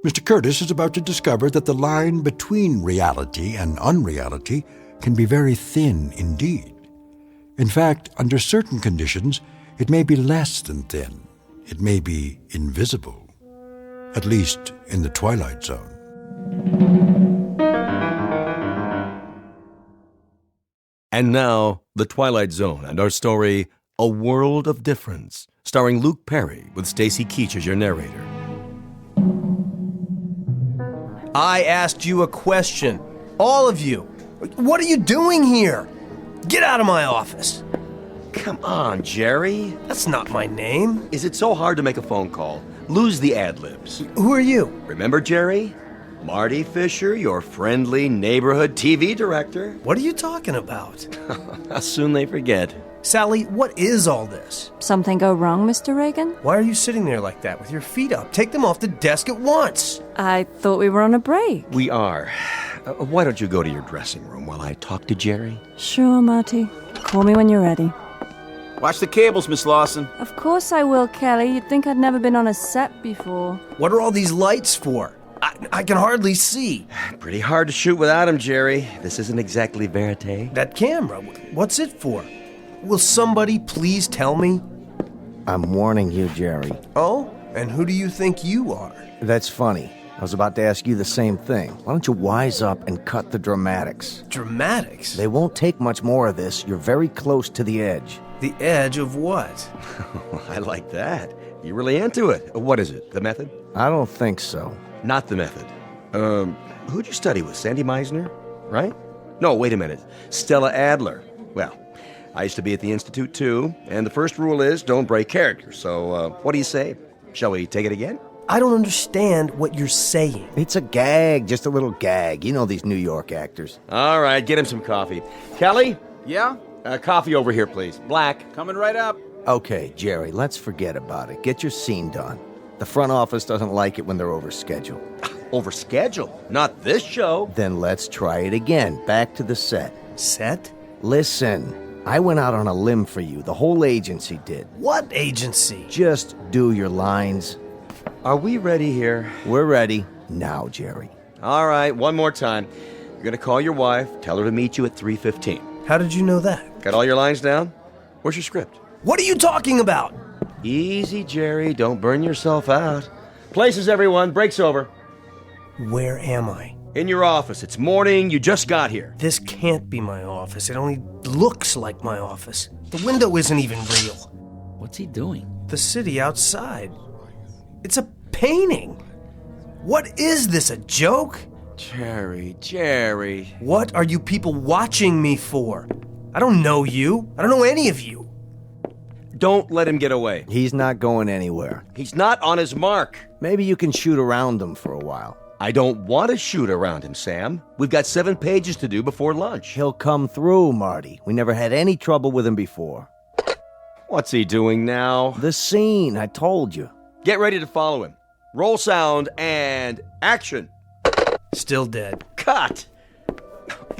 [SPEAKER 2] Mr. Curtis is about to discover that the line between reality and unreality can be very thin indeed. In fact, under certain conditions, it may be less than thin. It may be invisible. At least in the Twilight Zone.
[SPEAKER 16] And now, The Twilight Zone and our story, A World of Difference, starring Luke Perry with Stacy Keach as your narrator.
[SPEAKER 7] I asked you a question. All of you. What are you doing here? Get out of my office.
[SPEAKER 1] Come on, Jerry.
[SPEAKER 7] That's not my name.
[SPEAKER 1] Is it so hard to make a phone call? Lose the ad-libs.
[SPEAKER 7] Who are you?
[SPEAKER 1] Remember Jerry? Marty Fisher, your friendly neighborhood TV director.
[SPEAKER 7] What are you talking about?
[SPEAKER 1] How soon they forget.
[SPEAKER 7] Sally, what is all this?
[SPEAKER 20] Something go wrong, Mr. Reagan?
[SPEAKER 7] Why are you sitting there like that with your feet up? Take them off the desk at once.
[SPEAKER 20] I thought we were on a break.
[SPEAKER 1] We are. Why don't you go to your dressing room while I talk to Jerry?
[SPEAKER 20] Sure, Marty. Call me when you're ready.
[SPEAKER 22] Watch the cables, Miss Lawson.
[SPEAKER 20] Of course I will, Kelly. You'd think I'd never been on a set before.
[SPEAKER 7] What are all these lights for? I can hardly see.
[SPEAKER 1] Pretty hard to shoot without him, Jerry. This isn't exactly verite.
[SPEAKER 7] That camera, what's it for? Will somebody please tell me?
[SPEAKER 3] I'm warning you, Jerry.
[SPEAKER 7] Oh? And who do you think you are?
[SPEAKER 3] That's funny. I was about to ask you the same thing. Why don't you wise up and cut the dramatics?
[SPEAKER 7] Dramatics?
[SPEAKER 3] They won't take much more of this. You're very close to the edge.
[SPEAKER 7] The edge of what?
[SPEAKER 1] I like that. You're really into it. What is it? The method?
[SPEAKER 3] I don't think so.
[SPEAKER 1] Not the method. Who'd you study with? Sandy Meisner? Right? No, wait a minute. Stella Adler. Well, I used to be at the Institute too, and the first rule is don't break character. So, what do you say? Shall we take it again?
[SPEAKER 7] I don't understand what you're saying.
[SPEAKER 3] It's a gag, just a little gag. You know these New York actors.
[SPEAKER 1] All right, get him some coffee. Kelly?
[SPEAKER 22] Yeah?
[SPEAKER 1] Coffee over here, please. Black.
[SPEAKER 22] Coming right up.
[SPEAKER 3] Okay, Jerry, let's forget about it. Get your scene done. The front office doesn't like it when they're over schedule.
[SPEAKER 1] Over schedule? Not this show.
[SPEAKER 3] Then let's try it again. Back to the set.
[SPEAKER 7] Set?
[SPEAKER 3] Listen, I went out on a limb for you. The whole agency did.
[SPEAKER 7] What agency?
[SPEAKER 3] Just do your lines.
[SPEAKER 1] Are we ready here?
[SPEAKER 3] We're ready. Now, Jerry.
[SPEAKER 1] All right, one more time. You're going to call your wife, tell her to meet you at 3:15.
[SPEAKER 7] How did you know that?
[SPEAKER 1] Got all your lines down? Where's your script?
[SPEAKER 7] What are you talking about?
[SPEAKER 1] Easy, Jerry. Don't burn yourself out. Places, everyone. Break's over.
[SPEAKER 7] Where am I?
[SPEAKER 1] In your office. It's morning. You just got here.
[SPEAKER 7] This can't be my office. It only looks like my office. The window isn't even real.
[SPEAKER 5] What's he doing?
[SPEAKER 7] The city outside. It's a painting. What is this, a joke?
[SPEAKER 1] Jerry.
[SPEAKER 7] What are you people watching me for? I don't know you. I don't know any of you.
[SPEAKER 1] Don't let him get away.
[SPEAKER 3] He's not going anywhere.
[SPEAKER 1] He's not on his mark.
[SPEAKER 3] Maybe you can shoot around him for a while.
[SPEAKER 1] I don't want to shoot around him, Sam. We've got 7 pages to do before lunch.
[SPEAKER 3] He'll come through, Marty. We never had any trouble with him before.
[SPEAKER 1] What's he doing now?
[SPEAKER 3] The scene, I told you.
[SPEAKER 1] Get ready to follow him. Roll sound and action.
[SPEAKER 7] Still dead.
[SPEAKER 1] Cut!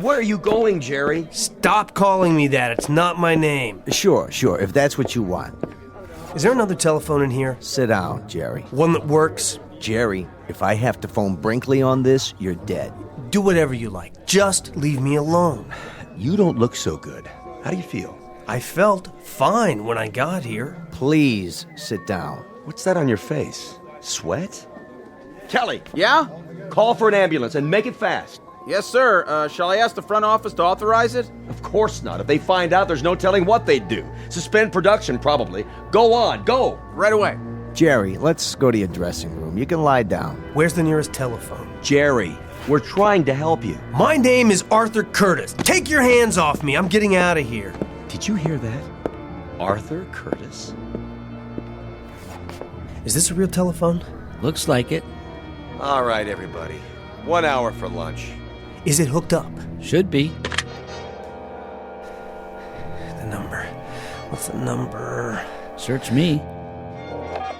[SPEAKER 1] Where are you going, Jerry?
[SPEAKER 7] Stop calling me that. It's not my name.
[SPEAKER 3] Sure, if that's what you want.
[SPEAKER 7] Is there another telephone in here?
[SPEAKER 3] Sit down, Jerry.
[SPEAKER 7] One that works?
[SPEAKER 3] Jerry, if I have to phone Brinkley on this, you're dead.
[SPEAKER 7] Do whatever you like. Just leave me alone.
[SPEAKER 1] You don't look so good. How do you feel?
[SPEAKER 7] I felt fine when I got here.
[SPEAKER 3] Please sit down.
[SPEAKER 1] What's that on your face? Sweat? Kelly!
[SPEAKER 22] Yeah?
[SPEAKER 1] Call for an ambulance and make it fast.
[SPEAKER 22] Yes, sir. Shall I ask the front office to authorize it?
[SPEAKER 1] Of course not. If they find out, there's no telling what they'd do. Suspend production, probably. Go on, go!
[SPEAKER 22] Right away.
[SPEAKER 3] Jerry, let's go to your dressing room. You can lie down.
[SPEAKER 7] Where's the nearest telephone?
[SPEAKER 1] Jerry, we're trying to help you.
[SPEAKER 7] My name is Arthur Curtis. Take your hands off me. I'm getting out of here.
[SPEAKER 1] Did you hear that? Arthur Curtis?
[SPEAKER 7] Is this a real telephone?
[SPEAKER 5] Looks like it.
[SPEAKER 1] All right, everybody. 1 hour for lunch.
[SPEAKER 7] Is it hooked up?
[SPEAKER 5] Should be.
[SPEAKER 7] The number. What's the number?
[SPEAKER 5] Search me.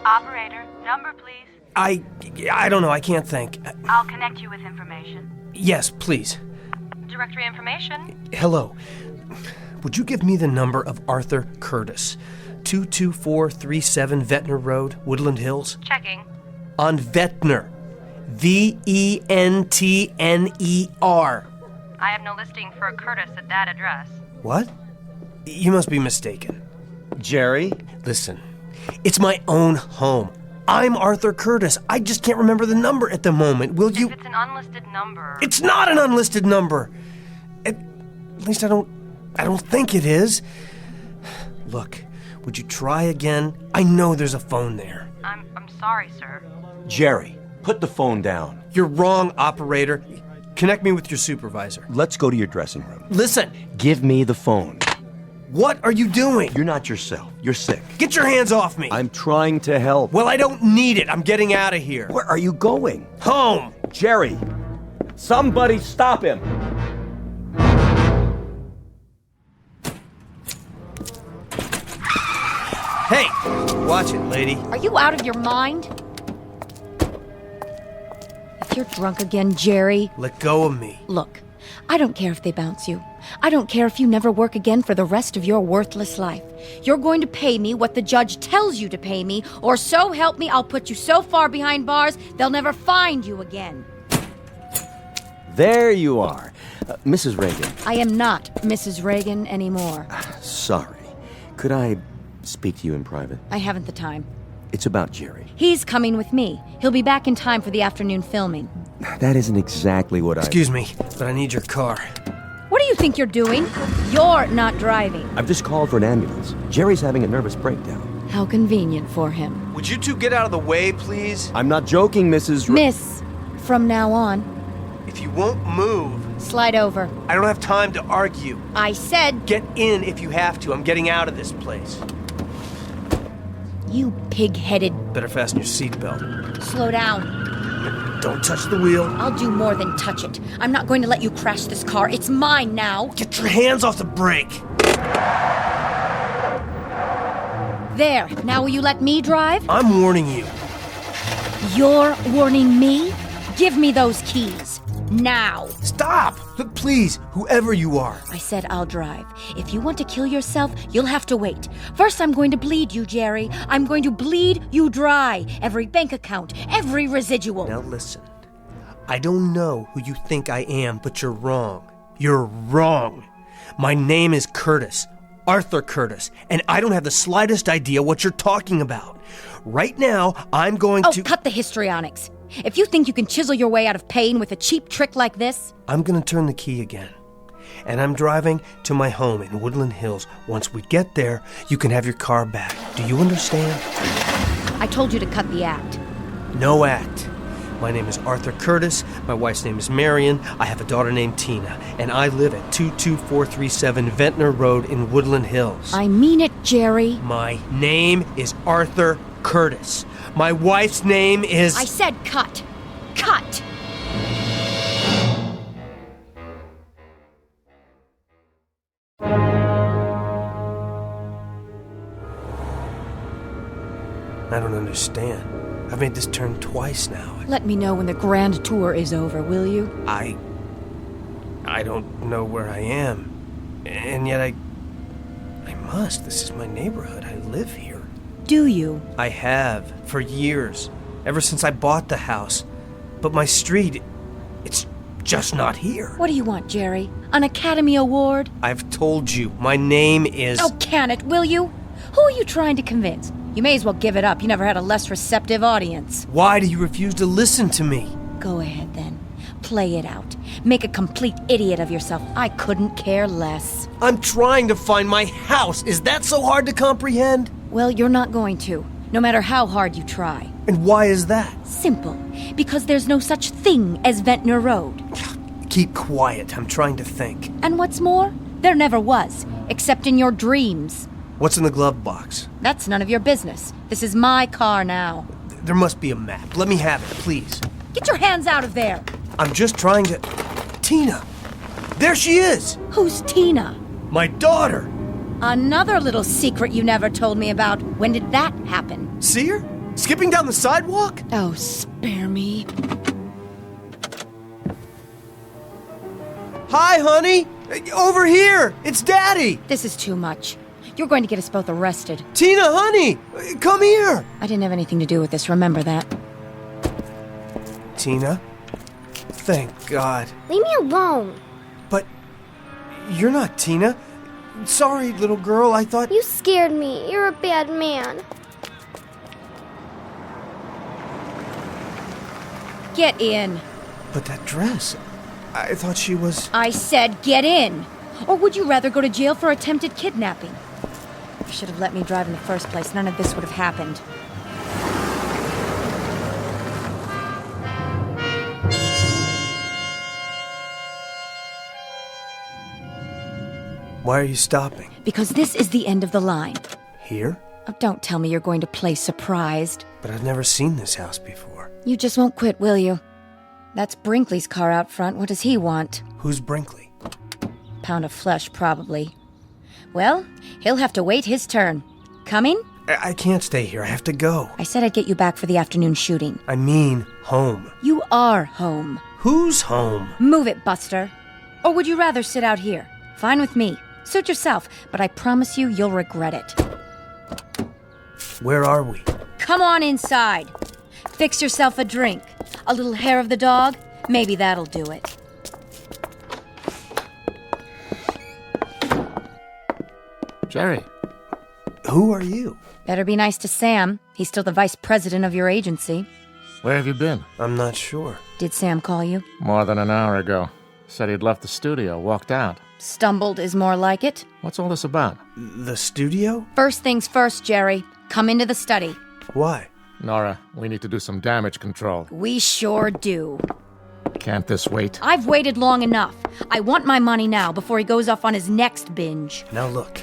[SPEAKER 11] Operator, number please.
[SPEAKER 7] I don't know. I can't think.
[SPEAKER 11] I'll connect you with information.
[SPEAKER 7] Yes, please.
[SPEAKER 11] Directory information?
[SPEAKER 7] Hello. Would you give me the number of Arthur Curtis? 22437 Ventnor Road, Woodland Hills?
[SPEAKER 11] Checking.
[SPEAKER 7] On Ventnor. Ventner.
[SPEAKER 11] I have no listing for a Curtis at that address.
[SPEAKER 7] What? You must be mistaken.
[SPEAKER 1] Jerry?
[SPEAKER 7] Listen, it's my own home. I'm Arthur Curtis. I just can't remember the number at the moment. Will you...
[SPEAKER 12] If it's an unlisted number...
[SPEAKER 7] It's not an unlisted number! At least I don't think it is. Look, would you try again? I know there's a phone there.
[SPEAKER 12] I'm sorry, sir.
[SPEAKER 1] Jerry, put the phone down.
[SPEAKER 7] You're wrong, operator. Connect me with your supervisor.
[SPEAKER 1] Let's go to your dressing room.
[SPEAKER 7] Listen!
[SPEAKER 1] Give me the phone.
[SPEAKER 7] What are you doing?
[SPEAKER 1] You're not yourself. You're sick.
[SPEAKER 7] Get your hands off me!
[SPEAKER 1] I'm trying to help.
[SPEAKER 7] Well, I don't need it. I'm getting out of here.
[SPEAKER 1] Where are you going?
[SPEAKER 7] Home!
[SPEAKER 1] Jerry, somebody stop him!
[SPEAKER 7] Hey! Watch it, lady.
[SPEAKER 9] Are you out of your mind? If you're drunk again, Jerry...
[SPEAKER 7] Let go of me.
[SPEAKER 9] Look, I don't care if they bounce you. I don't care if you never work again for the rest of your worthless life. You're going to pay me what the judge tells you to pay me, or so help me, I'll put you so far behind bars, they'll never find you again.
[SPEAKER 1] There you are. Mrs. Reagan.
[SPEAKER 9] I am not Mrs. Reagan anymore.
[SPEAKER 1] Sorry. Could I speak to you in private?
[SPEAKER 9] I haven't the time.
[SPEAKER 1] It's about Jerry.
[SPEAKER 9] He's coming with me. He'll be back in time for the afternoon filming.
[SPEAKER 1] That isn't exactly what
[SPEAKER 7] Excuse me, but I need your car.
[SPEAKER 9] What do you think you're doing? You're not driving.
[SPEAKER 1] I've just called for an ambulance. Jerry's having a nervous breakdown.
[SPEAKER 9] How convenient for him.
[SPEAKER 7] Would you two get out of the way, please?
[SPEAKER 1] I'm not joking, Mrs.
[SPEAKER 9] Miss, from now on.
[SPEAKER 7] If you won't move...
[SPEAKER 9] Slide over.
[SPEAKER 7] I don't have time to argue.
[SPEAKER 9] I said...
[SPEAKER 7] Get in if you have to. I'm getting out of this place.
[SPEAKER 9] You pig-headed...
[SPEAKER 7] Better fasten your seatbelt.
[SPEAKER 9] Slow down.
[SPEAKER 7] Don't touch the wheel.
[SPEAKER 9] I'll do more than touch it. I'm not going to let you crash this car. It's mine now.
[SPEAKER 7] Get your hands off the brake.
[SPEAKER 9] There. Now will you let me drive?
[SPEAKER 7] I'm warning you.
[SPEAKER 9] You're warning me? Give me those keys. Now.
[SPEAKER 7] Stop! Please, whoever you are.
[SPEAKER 9] I said I'll drive. If you want to kill yourself, you'll have to wait. First, I'm going to bleed you, Jerry. I'm going to bleed you dry. Every bank account, every residual.
[SPEAKER 7] Now listen. I don't know who you think I am, but you're wrong. You're wrong. My name is Curtis. Arthur Curtis. And I don't have the slightest idea what you're talking about. Right now, I'm going to...
[SPEAKER 9] Oh, cut the histrionics. If you think you can chisel your way out of pain with a cheap trick like this...
[SPEAKER 7] I'm going to turn the key again. And I'm driving to my home in Woodland Hills. Once we get there, you can have your car back. Do you understand?
[SPEAKER 9] I told you to cut the act.
[SPEAKER 7] No act. My name is Arthur Curtis. My wife's name is Marion. I have a daughter named Tina. And I live at 22437 Ventnor Road in Woodland Hills.
[SPEAKER 9] I mean it, Jerry.
[SPEAKER 7] My name is Arthur Curtis. My wife's name is...
[SPEAKER 9] I said cut. Cut!
[SPEAKER 7] I don't understand. I've made this turn twice now.
[SPEAKER 9] Let me know when the grand tour is over, will you?
[SPEAKER 7] I don't know where I am. And yet I must. This is my neighborhood. I live here.
[SPEAKER 9] Do you?
[SPEAKER 7] I have, for years. Ever since I bought the house. But my street, it's just not here.
[SPEAKER 9] What do you want, Jerry? An Academy Award?
[SPEAKER 7] I've told you, my name is...
[SPEAKER 9] Oh, can it, will you? Who are you trying to convince? You may as well give it up. You never had a less receptive audience.
[SPEAKER 7] Why do you refuse to listen to me?
[SPEAKER 9] Go ahead, then. Play it out. Make a complete idiot of yourself. I couldn't care less.
[SPEAKER 7] I'm trying to find my house. Is that so hard to comprehend?
[SPEAKER 9] Well, you're not going to, no matter how hard you try.
[SPEAKER 7] And why is that?
[SPEAKER 9] Simple. Because there's no such thing as Ventnor Road.
[SPEAKER 7] Keep quiet. I'm trying to think.
[SPEAKER 9] And what's more, there never was, except in your dreams.
[SPEAKER 7] What's in the glove box?
[SPEAKER 9] That's none of your business. This is my car now.
[SPEAKER 7] There must be a map. Let me have it, please.
[SPEAKER 9] Get your hands out of there.
[SPEAKER 7] I'm just trying to... Tina! There she is!
[SPEAKER 9] Who's Tina?
[SPEAKER 7] My daughter!
[SPEAKER 9] Another little secret you never told me about. When did that happen?
[SPEAKER 7] See her? Skipping down the sidewalk?
[SPEAKER 9] Oh, spare me.
[SPEAKER 7] Hi, honey! Over here! It's Daddy!
[SPEAKER 9] This is too much. You're going to get us both arrested.
[SPEAKER 7] Tina, honey! Come here!
[SPEAKER 9] I didn't have anything to do with this, remember that.
[SPEAKER 7] Tina? Thank God.
[SPEAKER 13] Leave me alone.
[SPEAKER 7] But you're not Tina. Sorry, little girl, I thought...
[SPEAKER 13] You scared me. You're a bad man.
[SPEAKER 9] Get in.
[SPEAKER 7] But that dress, I thought she was...
[SPEAKER 9] I said get in. Or would you rather go to jail for attempted kidnapping? You should have let me drive in the first place. None of this would have happened.
[SPEAKER 7] Why are you stopping?
[SPEAKER 9] Because this is the end of the line.
[SPEAKER 7] Here?
[SPEAKER 9] Oh, don't tell me you're going to play surprised.
[SPEAKER 7] But I've never seen this house before.
[SPEAKER 9] You just won't quit, will you? That's Brinkley's car out front. What does he want?
[SPEAKER 7] Who's Brinkley?
[SPEAKER 9] Pound of flesh, probably. Well, he'll have to wait his turn. Coming?
[SPEAKER 7] I can't stay here. I have to go.
[SPEAKER 9] I said I'd get you back for the afternoon shooting.
[SPEAKER 7] I mean home.
[SPEAKER 9] You are home.
[SPEAKER 7] Who's home?
[SPEAKER 9] Move it, Buster. Or would you rather sit out here? Fine with me. Suit yourself, but I promise you you'll regret it.
[SPEAKER 7] Where are we?
[SPEAKER 9] Come on inside. Fix yourself a drink. A little hair of the dog? Maybe that'll do it.
[SPEAKER 6] Jerry.
[SPEAKER 7] Who are you?
[SPEAKER 9] Better be nice to Sam. He's still the vice president of your agency.
[SPEAKER 6] Where have you been?
[SPEAKER 7] I'm not sure.
[SPEAKER 9] Did Sam call you?
[SPEAKER 6] More than an hour ago. Said he'd left the studio, walked out.
[SPEAKER 9] Stumbled is more like it.
[SPEAKER 6] What's all this about?
[SPEAKER 7] The studio?
[SPEAKER 9] First things first, Jerry. Come into the study.
[SPEAKER 7] Why?
[SPEAKER 6] Nora, we need to do some damage control.
[SPEAKER 9] We sure do.
[SPEAKER 6] Can't this wait?
[SPEAKER 9] I've waited long enough. I want my money now before he goes off on his next binge.
[SPEAKER 7] Now look,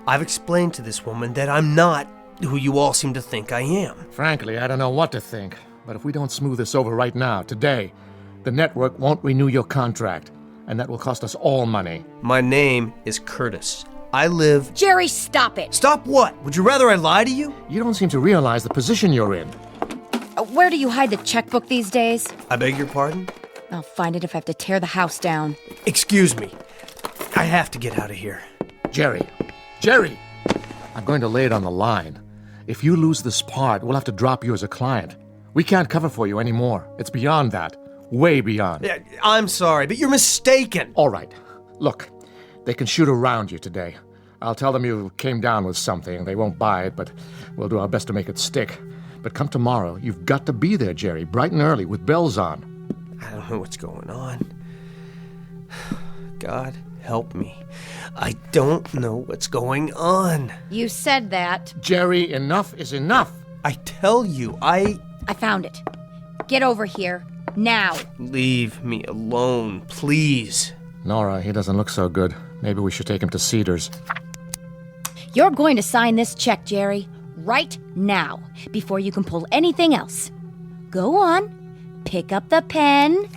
[SPEAKER 7] I've explained to this woman that I'm not who you all seem to think I am.
[SPEAKER 6] Frankly, I don't know what to think. But if we don't smooth this over right now, today, the network won't renew your contract. And that will cost us all money.
[SPEAKER 7] My name is Curtis. I live...
[SPEAKER 9] Jerry, stop it!
[SPEAKER 7] Stop what? Would you rather I lie to you?
[SPEAKER 6] You don't seem to realize the position you're in.
[SPEAKER 9] Where do you hide the checkbook these days?
[SPEAKER 7] I beg your pardon?
[SPEAKER 9] I'll find it if I have to tear the house down.
[SPEAKER 7] Excuse me. I have to get out of here.
[SPEAKER 6] Jerry! Jerry! I'm going to lay it on the line. If you lose this part, we'll have to drop you as a client. We can't cover for you anymore. It's beyond that. Way beyond.
[SPEAKER 7] Yeah, I'm sorry, but you're mistaken.
[SPEAKER 6] All right. Look, they can shoot around you today. I'll tell them you came down with something. They won't buy it, but we'll do our best to make it stick. But come tomorrow, you've got to be there, Jerry, bright and early, with bells on.
[SPEAKER 7] I don't know what's going on. God, help me. I don't know what's going on.
[SPEAKER 9] You said that.
[SPEAKER 6] Jerry, enough is enough.
[SPEAKER 7] I tell you, I
[SPEAKER 9] found it. Get over here. Now.
[SPEAKER 7] Leave me alone, please.
[SPEAKER 6] Nora, he doesn't look so good. Maybe we should take him to Cedars.
[SPEAKER 9] You're going to sign this check, Jerry, right now, before you can pull anything else. Go on. Pick up the pen.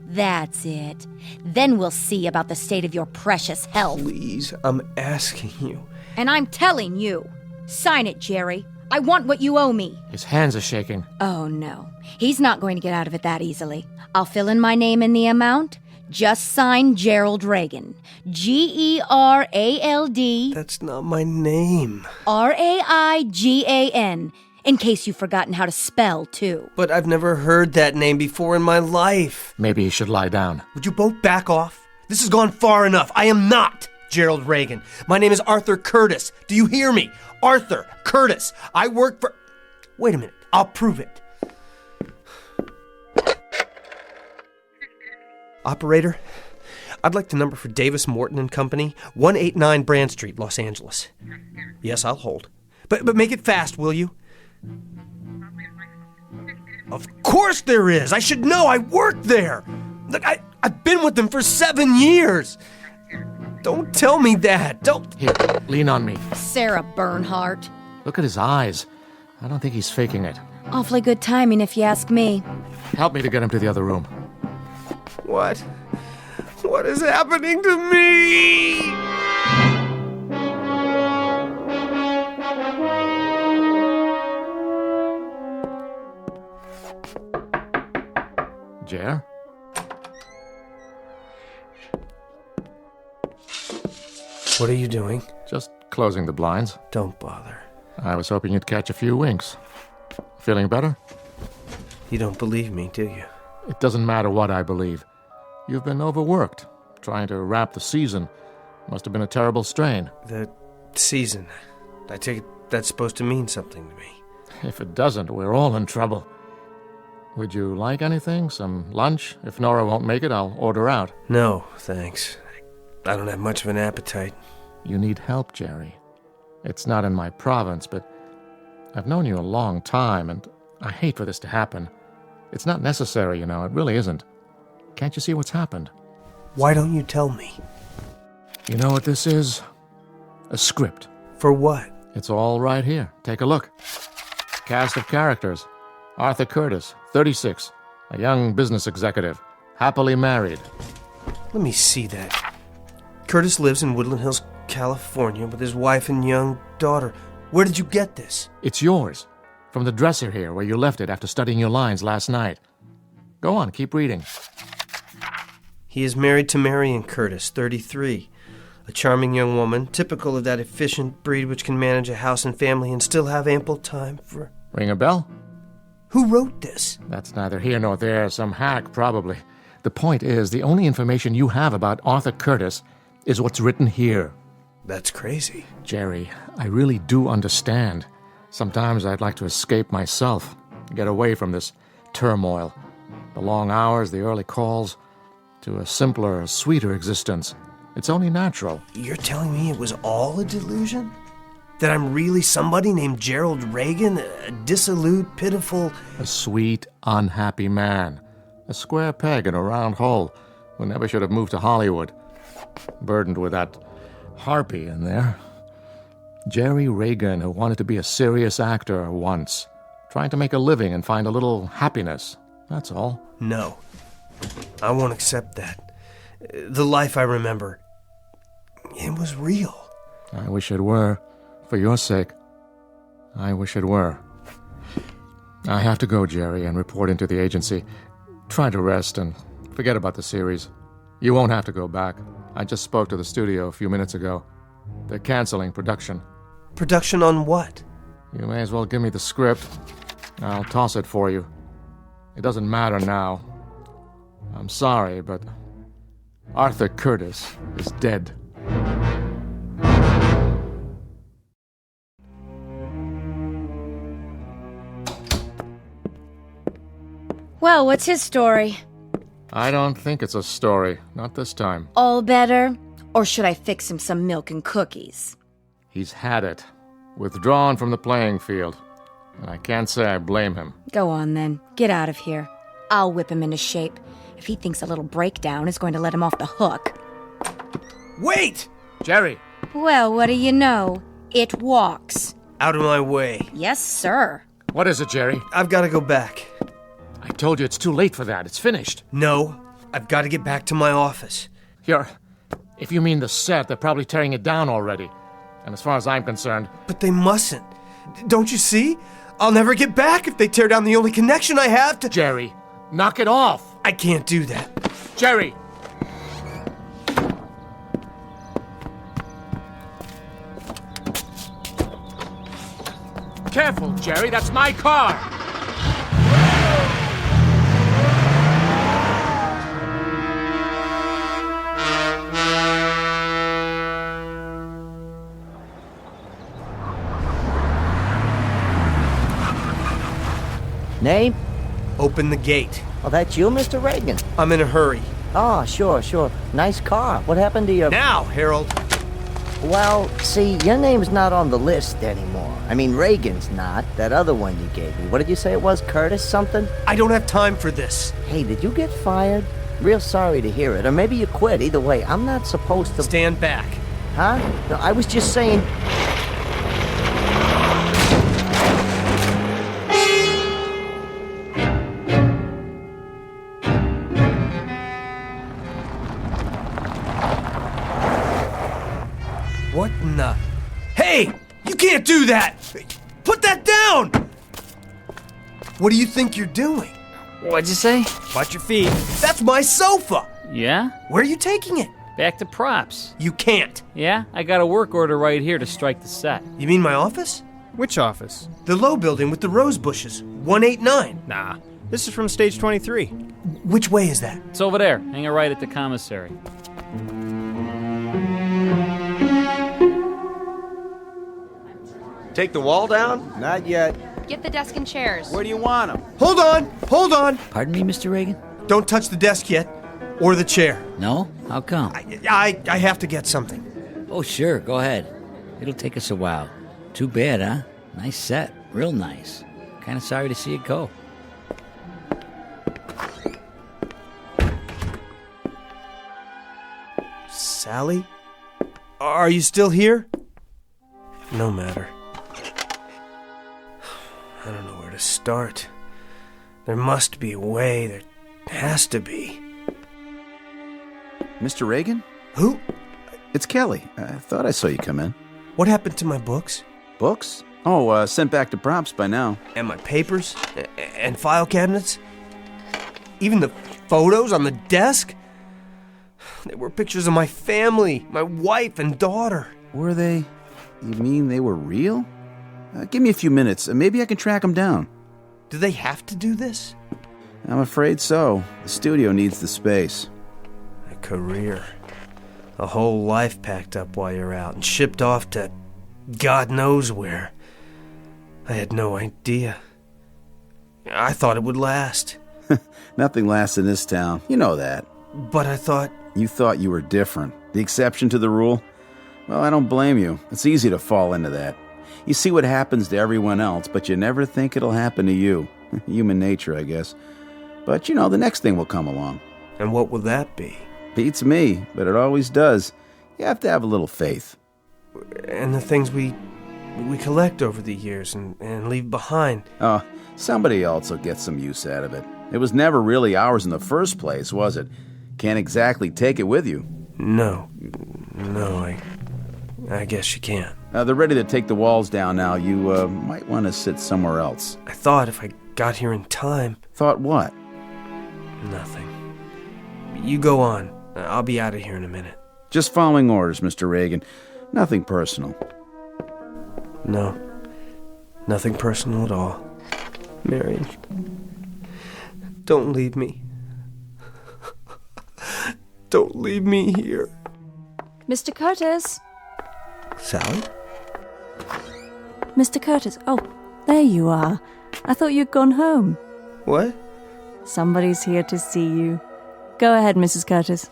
[SPEAKER 9] That's it. Then we'll see about the state of your precious health.
[SPEAKER 7] Please, I'm asking you.
[SPEAKER 9] And I'm telling you. Sign it, Jerry. I want what you owe me.
[SPEAKER 6] His hands are shaking.
[SPEAKER 9] Oh, no. He's not going to get out of it that easily. I'll fill in my name in the amount. Just sign Gerald Reagan. G-E-R-A-L-D.
[SPEAKER 7] That's not my name.
[SPEAKER 9] R-A-I-G-A-N. In case you've forgotten how to spell, too.
[SPEAKER 7] But I've never heard that name before in my life.
[SPEAKER 6] Maybe he should lie down.
[SPEAKER 7] Would you both back off? This has gone far enough. I am not Gerald Reagan. My name is Arthur Curtis. Do you hear me? Arthur Curtis. I work for... Wait a minute. I'll prove it. Operator, I'd like the number for Davis Morton and Company, 189 Brand Street, Los Angeles. Yes, I'll hold. But make it fast, will you? Of course there is. I should know. I work there. Look, I've been with them for 7 years. Don't tell me that. Don't.
[SPEAKER 6] Here, lean on me.
[SPEAKER 9] Sarah Bernhardt.
[SPEAKER 6] Look at his eyes. I don't think he's faking it.
[SPEAKER 9] Awfully good timing, if you ask me.
[SPEAKER 6] Help me to get him to the other room.
[SPEAKER 7] What? What is happening to me?
[SPEAKER 6] Jer?
[SPEAKER 7] What are you doing?
[SPEAKER 6] Just closing the blinds.
[SPEAKER 7] Don't bother.
[SPEAKER 6] I was hoping you'd catch a few winks. Feeling better?
[SPEAKER 7] You don't believe me, do you?
[SPEAKER 6] It doesn't matter what I believe. You've been overworked. Trying to wrap the season. Must have been a terrible strain.
[SPEAKER 7] The season. I take it that's supposed to mean something to me.
[SPEAKER 6] If it doesn't, we're all in trouble. Would you like anything? Some lunch? If Nora won't make it, I'll order out.
[SPEAKER 7] No, thanks. I don't have much of an appetite.
[SPEAKER 6] You need help, Jerry. It's not in my province, but I've known you a long time, and I hate for this to happen. It's not necessary, you know. It really isn't. Can't you see what's happened?
[SPEAKER 7] Why don't you tell me?
[SPEAKER 6] You know what this is? A script.
[SPEAKER 7] For what?
[SPEAKER 6] It's all right here. Take a look. Cast of characters. Arthur Curtis, 36, a young business executive, happily married.
[SPEAKER 7] Let me see that. Curtis lives in Woodland Hills, California, with his wife and young daughter. Where did you get this?
[SPEAKER 6] It's yours. From the dresser here, where you left it after studying your lines last night. Go on, keep reading.
[SPEAKER 7] He is married to Marion Curtis, 33. A charming young woman, typical of that efficient breed which can manage a house and family and still have ample time for...
[SPEAKER 6] Ring a bell?
[SPEAKER 7] Who wrote this?
[SPEAKER 6] That's neither here nor there. Some hack, probably. The point is, the only information you have about Arthur Curtis is what's written here.
[SPEAKER 7] That's crazy.
[SPEAKER 6] Jerry, I really do understand. Sometimes I'd like to escape myself, get away from this turmoil. The long hours, the early calls, to a simpler, sweeter existence. It's only natural.
[SPEAKER 7] You're telling me it was all a delusion? That I'm really somebody named Gerald Reagan, a dissolute, pitiful...
[SPEAKER 6] A sweet, unhappy man. A square peg in a round hole who never should have moved to Hollywood. Burdened with that harpy in there. Jerry Reagan, who wanted to be a serious actor once. Trying to make a living and find a little happiness. That's all.
[SPEAKER 7] No. I won't accept that. The life I remember, it was real.
[SPEAKER 6] I wish it were. For your sake, I wish it were. I have to go, Jerry, and report into the agency. Try to rest and forget about the series. You won't have to go back. I just spoke to the studio a few minutes ago. They're canceling production.
[SPEAKER 7] Production on what?
[SPEAKER 6] You may as well give me the script. I'll toss it for you. It doesn't matter now. I'm sorry, but Arthur Curtis is dead.
[SPEAKER 13] Well, what's his story?
[SPEAKER 6] I don't think it's a story. Not this time.
[SPEAKER 13] All better? Or should I fix him some milk and cookies?
[SPEAKER 6] He's had it. Withdrawn from the playing field. And I can't say I blame him.
[SPEAKER 13] Go on, then. Get out of here. I'll whip him into shape. If he thinks a little breakdown is going to let him off the hook.
[SPEAKER 7] Wait!
[SPEAKER 6] Jerry!
[SPEAKER 13] Well, what do you know? It walks.
[SPEAKER 7] Out of my way.
[SPEAKER 13] Yes, sir.
[SPEAKER 6] What is it, Jerry?
[SPEAKER 7] I've got to go back.
[SPEAKER 6] I told you it's too late for that. It's finished.
[SPEAKER 7] No, I've got to get back to my office.
[SPEAKER 6] If you mean the set, they're probably tearing it down already. And as far as I'm concerned...
[SPEAKER 7] But they mustn't. Don't you see? I'll never get back if they tear down the only connection I have to...
[SPEAKER 6] Jerry, knock it off.
[SPEAKER 7] I can't do that.
[SPEAKER 6] Jerry! Careful, Jerry, that's my car!
[SPEAKER 18] Name?
[SPEAKER 7] Open the gate.
[SPEAKER 18] Oh, that's you, Mr. Reagan?
[SPEAKER 7] I'm in a hurry.
[SPEAKER 18] Oh, sure. Nice car. What happened to your...
[SPEAKER 7] Now, Harold.
[SPEAKER 18] Well, see, your name's not on the list anymore. I mean, Reagan's not. That other one you gave me. What did you say it was? Curtis something?
[SPEAKER 7] I don't have time for this.
[SPEAKER 18] Hey, did you get fired? Real sorry to hear it. Or maybe you quit. Either way, I'm not supposed to...
[SPEAKER 7] Stand back.
[SPEAKER 18] Huh? No, I was just saying...
[SPEAKER 7] What in the... Hey! You can't do that! Put that down! What do you think you're doing?
[SPEAKER 21] What'd you say?
[SPEAKER 7] Watch your feet. That's my sofa!
[SPEAKER 21] Yeah?
[SPEAKER 7] Where are you taking it?
[SPEAKER 21] Back to props.
[SPEAKER 7] You can't.
[SPEAKER 21] Yeah? I got a work order right here to strike the set.
[SPEAKER 7] You mean my office?
[SPEAKER 15] Which office?
[SPEAKER 7] The low building with the rose bushes. 189.
[SPEAKER 15] Nah, this is from stage 23.
[SPEAKER 7] Which way is that?
[SPEAKER 21] It's over there. Hang a right at the commissary.
[SPEAKER 3] Take the wall down?
[SPEAKER 10] Not yet.
[SPEAKER 13] Get the desk and chairs.
[SPEAKER 22] Where do you want them?
[SPEAKER 7] Hold on! Hold on!
[SPEAKER 5] Pardon me, Mr. Reagan?
[SPEAKER 7] Don't touch the desk yet. Or the chair.
[SPEAKER 5] No? How come?
[SPEAKER 7] I have to get something.
[SPEAKER 5] Oh, sure. Go ahead. It'll take us a while. Too bad, huh? Nice set. Real nice. Kind of sorry to see it go.
[SPEAKER 7] Sally? Are you still here? No matter. I don't know where to start. There must be a way. There has to be.
[SPEAKER 22] Mr. Reagan?
[SPEAKER 7] Who?
[SPEAKER 22] It's Kelly. I thought I saw you come in.
[SPEAKER 7] What happened to my books?
[SPEAKER 22] Books? Oh, sent back to props by now.
[SPEAKER 7] And my papers? And file cabinets? Even the photos on the desk? They were pictures of my family, my wife and daughter.
[SPEAKER 22] Were they? You mean they were real? Give me a few minutes. Maybe I can track them down.
[SPEAKER 7] Do they have to do this?
[SPEAKER 22] I'm afraid so. The studio needs the space.
[SPEAKER 7] A career. A whole life packed up while you're out and shipped off to God knows where. I had no idea. I thought it would last.
[SPEAKER 22] Nothing lasts in this town. You know that.
[SPEAKER 7] But I thought...
[SPEAKER 22] You thought you were different. The exception to the rule? Well, I don't blame you. It's easy to fall into that. You see what happens to everyone else, but you never think it'll happen to you. Human nature, I guess. But, you know, the next thing will come along.
[SPEAKER 7] And what will that be?
[SPEAKER 22] Beats me, but it always does. You have to have a little faith.
[SPEAKER 7] And the things we collect over the years and leave behind.
[SPEAKER 22] Oh, somebody else will get some use out of it. It was never really ours in the first place, was it? Can't exactly take it with you.
[SPEAKER 7] No, I guess you can't.
[SPEAKER 22] They're ready to take the walls down now. You might want to sit somewhere else.
[SPEAKER 7] I thought if I got here in time...
[SPEAKER 22] Thought what?
[SPEAKER 7] Nothing. You go on. I'll be out of here in a minute.
[SPEAKER 22] Just following orders, Mr. Reagan. Nothing personal.
[SPEAKER 7] No. Nothing personal at all. Marion, don't leave me. Don't leave me here.
[SPEAKER 20] Mr. Curtis?
[SPEAKER 7] Sally?
[SPEAKER 20] Mr. Curtis. Oh, there you are. I thought you'd gone home.
[SPEAKER 7] What?
[SPEAKER 20] Somebody's here to see you. Go ahead, Mrs. Curtis.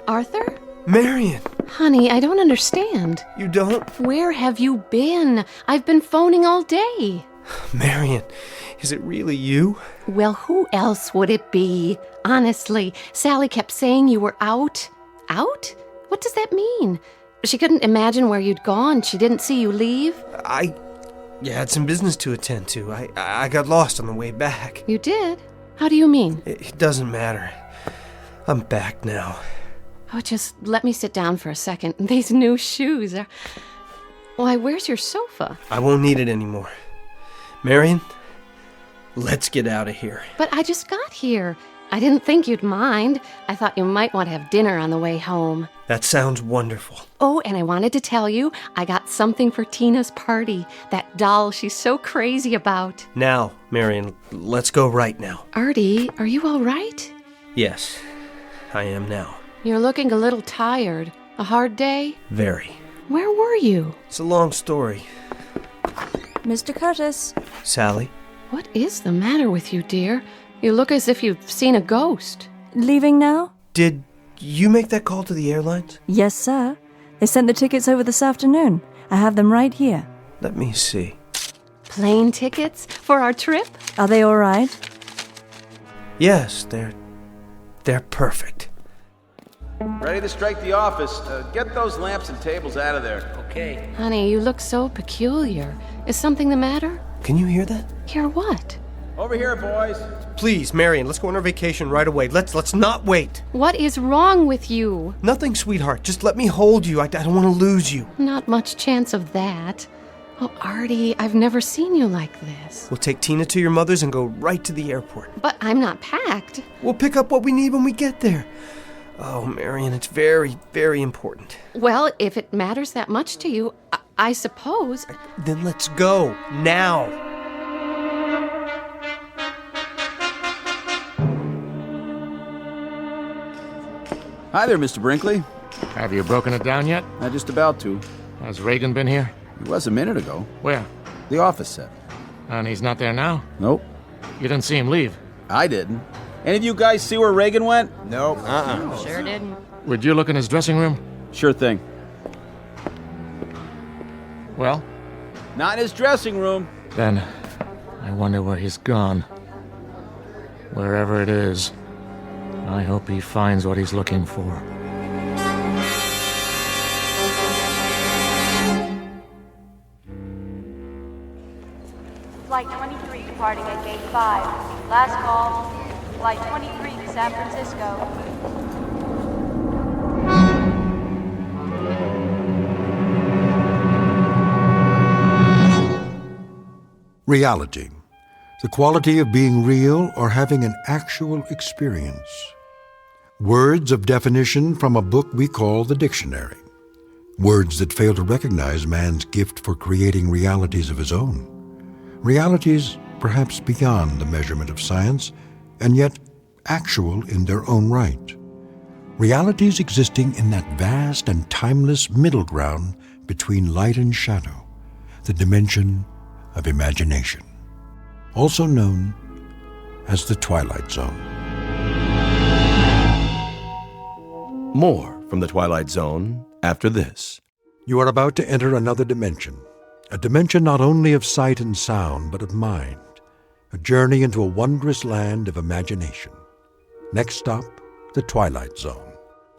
[SPEAKER 11] Arthur?
[SPEAKER 7] Marion!
[SPEAKER 11] Honey, I don't understand.
[SPEAKER 7] You don't?
[SPEAKER 11] Where have you been? I've been phoning all day.
[SPEAKER 7] Marion, is it really you?
[SPEAKER 11] Well, who else would it be? Honestly, Sally kept saying you were out. Out? What does that mean? She couldn't imagine where you'd gone. She didn't see you leave.
[SPEAKER 7] You had some business to attend to. I got lost on the way back.
[SPEAKER 11] You did? How do you mean?
[SPEAKER 7] It doesn't matter. I'm back now.
[SPEAKER 11] Oh, just let me sit down for a second. These new shoes are... Why, where's your sofa?
[SPEAKER 7] I won't need it anymore. Marion, let's get out of here.
[SPEAKER 11] But I just got here. I didn't think you'd mind. I thought you might want to have dinner on the way home.
[SPEAKER 7] That sounds wonderful.
[SPEAKER 11] Oh, and I wanted to tell you, I got something for Tina's party. That doll she's so crazy about.
[SPEAKER 7] Now, Marion, let's go right now.
[SPEAKER 11] Artie, are you all right?
[SPEAKER 7] Yes, I am now.
[SPEAKER 11] You're looking a little tired. A hard day?
[SPEAKER 7] Very.
[SPEAKER 11] Where were you?
[SPEAKER 7] It's a long story.
[SPEAKER 20] Mr. Curtis.
[SPEAKER 7] Sally?
[SPEAKER 11] What is the matter with you, dear? You look as if you've seen a ghost.
[SPEAKER 20] Leaving now?
[SPEAKER 7] Did you make that call to the airlines?
[SPEAKER 20] Yes, sir. They sent the tickets over this afternoon. I have them right here.
[SPEAKER 7] Let me see.
[SPEAKER 11] Plane tickets for our trip?
[SPEAKER 20] Are they all right?
[SPEAKER 7] Yes, they're perfect.
[SPEAKER 22] Ready to strike the office. Get those lamps and tables out of there.
[SPEAKER 5] Okay.
[SPEAKER 11] Honey, you look so peculiar. Is something the matter?
[SPEAKER 7] Can you hear that?
[SPEAKER 11] Hear what?
[SPEAKER 22] Over here, boys.
[SPEAKER 7] Please, Marion, let's go on our vacation right away. Let's not wait.
[SPEAKER 11] What is wrong with you?
[SPEAKER 7] Nothing, sweetheart. Just let me hold you. I don't want to lose you.
[SPEAKER 11] Not much chance of that. Oh, Artie, I've never seen you like this.
[SPEAKER 7] We'll take Tina to your mother's and go right to the airport.
[SPEAKER 11] But I'm not packed.
[SPEAKER 7] We'll pick up what we need when we get there. Oh, Marion, it's very, very important.
[SPEAKER 11] Well, if it matters that much to you, I suppose.
[SPEAKER 7] Then let's go, now.
[SPEAKER 22] Hi there, Mr. Brinkley.
[SPEAKER 6] Have you broken it down yet?
[SPEAKER 22] Just about to.
[SPEAKER 6] Has Reagan been here?
[SPEAKER 22] He was a minute ago.
[SPEAKER 6] Where?
[SPEAKER 22] The office set.
[SPEAKER 6] And he's not there now?
[SPEAKER 22] Nope.
[SPEAKER 6] You didn't see him leave?
[SPEAKER 22] I didn't. Any of you guys see where Reagan went?
[SPEAKER 3] Nope.
[SPEAKER 11] Sure didn't.
[SPEAKER 6] Would you look in his dressing room?
[SPEAKER 22] Sure thing.
[SPEAKER 6] Well?
[SPEAKER 22] Not in his dressing room.
[SPEAKER 6] Then I wonder where he's gone. Wherever it is, I hope he finds what he's looking for.
[SPEAKER 12] Flight 23 departing at Gate 5. Last call. Flight 23 to San Francisco.
[SPEAKER 2] Reality. The quality of being real or having an actual experience. Words of definition from a book we call the dictionary. Words that fail to recognize man's gift for creating realities of his own. Realities perhaps beyond the measurement of science, and yet actual in their own right. Realities existing in that vast and timeless middle ground between light and shadow, the dimension of imagination, also known as the Twilight Zone.
[SPEAKER 16] More from the Twilight Zone after this.
[SPEAKER 2] You are about to enter another dimension, a dimension not only of sight and sound, but of mind, a journey into a wondrous land of imagination. Next stop, the Twilight Zone.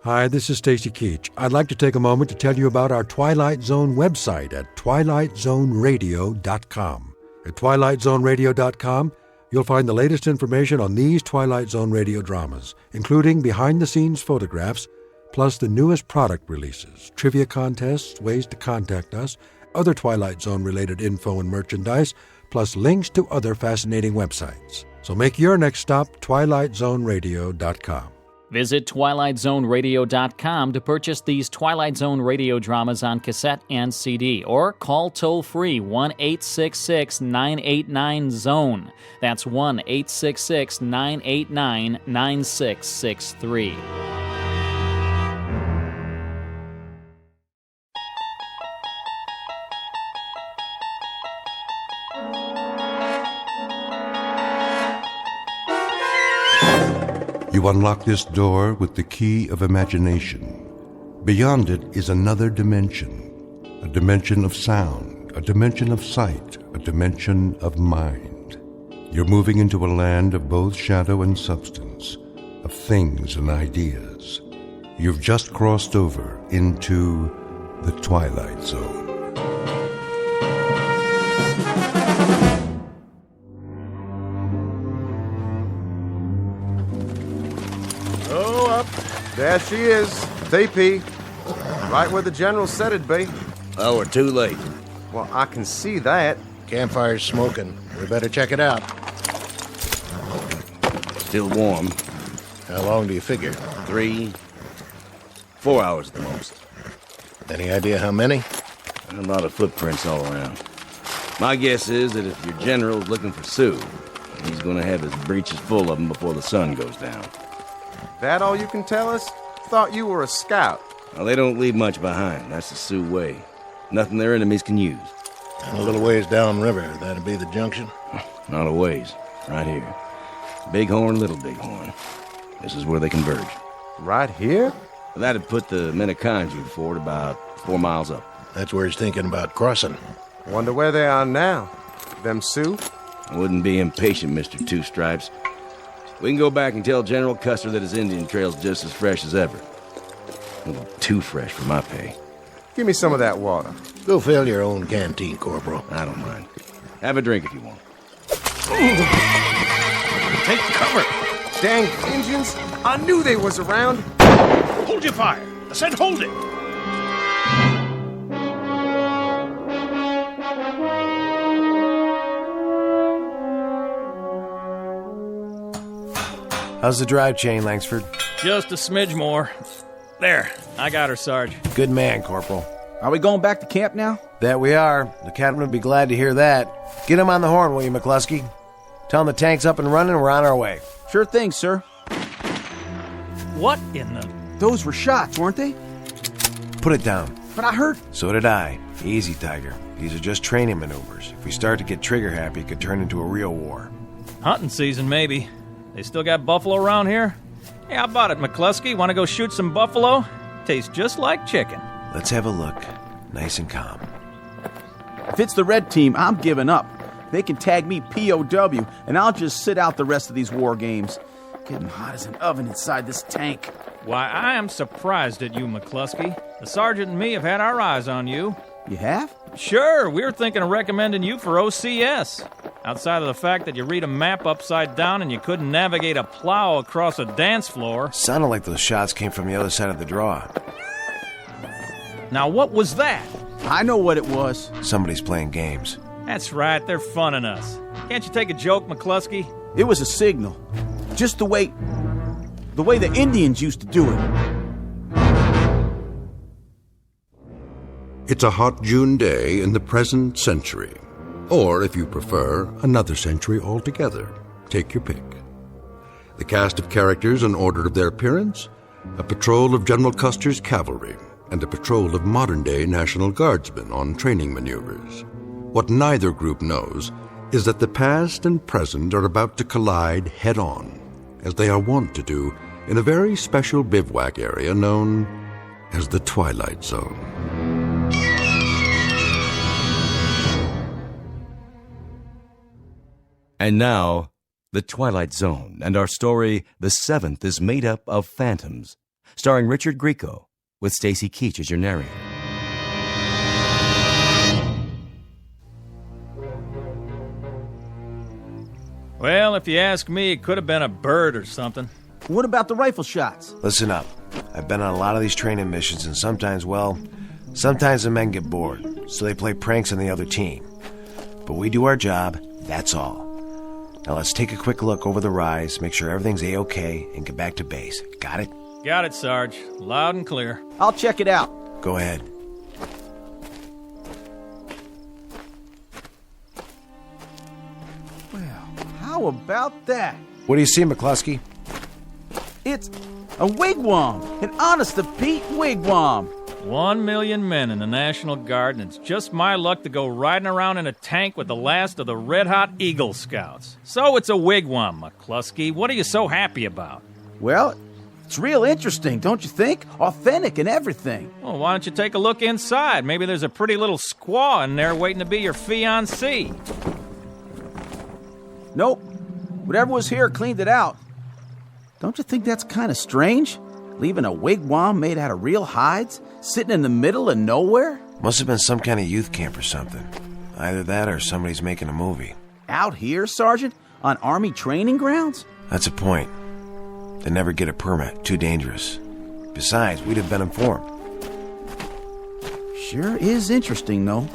[SPEAKER 2] Hi, this is Stacy Keach. I'd like to take a moment to tell you about our Twilight Zone website at twilightzoneradio.com. At twilightzoneradio.com, you'll find the latest information on these Twilight Zone radio dramas, including behind-the-scenes photographs, plus the newest product releases, trivia contests, ways to contact us, other Twilight Zone-related info and merchandise, plus links to other fascinating websites. So make your next stop twilightzoneradio.com.
[SPEAKER 21] Visit twilightzoneradio.com to purchase these Twilight Zone radio dramas on cassette and CD, or call toll-free 1-866-989-ZONE. That's 1-866-989-9663.
[SPEAKER 2] You unlock this door with the key of imagination. Beyond it is another dimension, a dimension of sound, a dimension of sight, a dimension of mind. You're moving into a land of both shadow and substance, of things and ideas. You've just crossed over into the Twilight Zone.
[SPEAKER 10] There she is, TP. Right where the general said it'd be.
[SPEAKER 3] Oh, we're too late.
[SPEAKER 10] Well, I can see that.
[SPEAKER 14] Campfire's smoking. We better check it out.
[SPEAKER 3] Still warm.
[SPEAKER 14] How long do you figure?
[SPEAKER 3] 3, 4 hours at the most.
[SPEAKER 14] Any idea how many?
[SPEAKER 3] A lot of footprints all around. My guess is that if your general's looking for Sue, he's gonna have his breeches full of them before the sun goes down.
[SPEAKER 10] That all you can tell us? Thought you were a scout.
[SPEAKER 3] Well, they don't leave much behind. That's the Sioux way. Nothing their enemies can use.
[SPEAKER 14] And a little ways downriver, that'd be the junction?
[SPEAKER 3] Not a ways. Right here. Bighorn, Little Bighorn. This is where they converge.
[SPEAKER 10] Right here?
[SPEAKER 3] That'd put the Menoconjou fort about 4 miles up.
[SPEAKER 14] That's where he's thinking about crossing.
[SPEAKER 10] Wonder where they are now. Them Sioux?
[SPEAKER 3] I wouldn't be impatient, Mr. Two Stripes. We can go back and tell General Custer that his Indian trail's just as fresh as ever. A little too fresh for my pay.
[SPEAKER 10] Give me some of that water.
[SPEAKER 14] Go fill your own canteen, Corporal.
[SPEAKER 3] I don't mind. Have a drink if you want.
[SPEAKER 10] Take cover! Dang Indians! I knew they was around!
[SPEAKER 14] Hold your fire! I said hold it!
[SPEAKER 17] How's the drive chain, Langsford?
[SPEAKER 15] Just a smidge more. There, I got her, Sarge.
[SPEAKER 17] Good man, Corporal.
[SPEAKER 22] Are we going back to camp now?
[SPEAKER 17] That we are. The captain would be glad to hear that. Get him on the horn, will you, McCluskey? Tell him the tank's up and running and we're on our way.
[SPEAKER 22] Sure thing, sir.
[SPEAKER 15] What in the...
[SPEAKER 22] Those were shots, weren't they?
[SPEAKER 17] Put it down.
[SPEAKER 22] But I heard...
[SPEAKER 17] So did I. Easy, Tiger. These are just training maneuvers. If we start to get trigger-happy, it could turn into a real war.
[SPEAKER 15] Hunting season, maybe. They still got buffalo around here? Hey, how about it, McCluskey? Want to go shoot some buffalo? Tastes just like chicken.
[SPEAKER 17] Let's have a look. Nice and calm.
[SPEAKER 22] If it's the red team, I'm giving up. They can tag me POW, and I'll just sit out the rest of these war games. Getting hot as an oven inside this tank.
[SPEAKER 15] Why, I am surprised at you, McCluskey. The sergeant and me have had our eyes on you.
[SPEAKER 22] You have?
[SPEAKER 15] Sure, we were thinking of recommending you for OCS. Outside of the fact that you read a map upside down and you couldn't navigate a plow across a dance floor.
[SPEAKER 17] Sounded like those shots came from the other side of the draw.
[SPEAKER 15] Now, what was that?
[SPEAKER 22] I know what it was.
[SPEAKER 17] Somebody's playing games.
[SPEAKER 15] That's right, they're funning us. Can't you take a joke, McCluskey?
[SPEAKER 22] It was a signal. Just the way the Indians used to do it.
[SPEAKER 2] It's a hot June day in the present century. Or, if you prefer, another century altogether. Take your pick. The cast of characters in order of their appearance: a patrol of General Custer's cavalry and a patrol of modern-day National Guardsmen on training maneuvers. What neither group knows is that the past and present are about to collide head-on, as they are wont to do in a very special bivouac area known as the Twilight Zone.
[SPEAKER 16] And now, The Twilight Zone, and our story, The Seventh, is made up of phantoms, starring Richard Grieco, with Stacy Keach as your narrator.
[SPEAKER 15] Well, if you ask me, it could have been a bird or something.
[SPEAKER 22] What about the rifle shots?
[SPEAKER 17] Listen up. I've been on a lot of these training missions, and sometimes the men get bored, so they play pranks on the other team. But we do our job, that's all. Now let's take a quick look over the rise, make sure everything's A-OK, and get back to base. Got it?
[SPEAKER 15] Got it, Sarge. Loud and clear.
[SPEAKER 22] I'll check it out.
[SPEAKER 17] Go ahead.
[SPEAKER 22] Well, how about that?
[SPEAKER 17] What do you see, McCluskey?
[SPEAKER 22] It's a wigwam. An honest-to-Pete wigwam.
[SPEAKER 15] 1 million men in the National Guard, and it's just my luck to go riding around in a tank with the last of the red-hot Eagle Scouts. So it's a wigwam, McCluskey. What are you so happy about?
[SPEAKER 22] Well, it's real interesting, don't you think? Authentic and everything.
[SPEAKER 15] Well, why don't you take a look inside? Maybe there's a pretty little squaw in there waiting to be your fiancée.
[SPEAKER 22] Nope. Whatever was here cleaned it out. Don't you think that's kind of strange? Leaving a wigwam made out of real hides, sitting in the middle of nowhere?
[SPEAKER 17] Must have been some kind of youth camp or something. Either that or somebody's making a movie.
[SPEAKER 22] Out here, Sergeant? On Army training grounds?
[SPEAKER 17] That's a point. They never get a permit. Too dangerous. Besides, we'd have been informed.
[SPEAKER 22] Sure is interesting, though.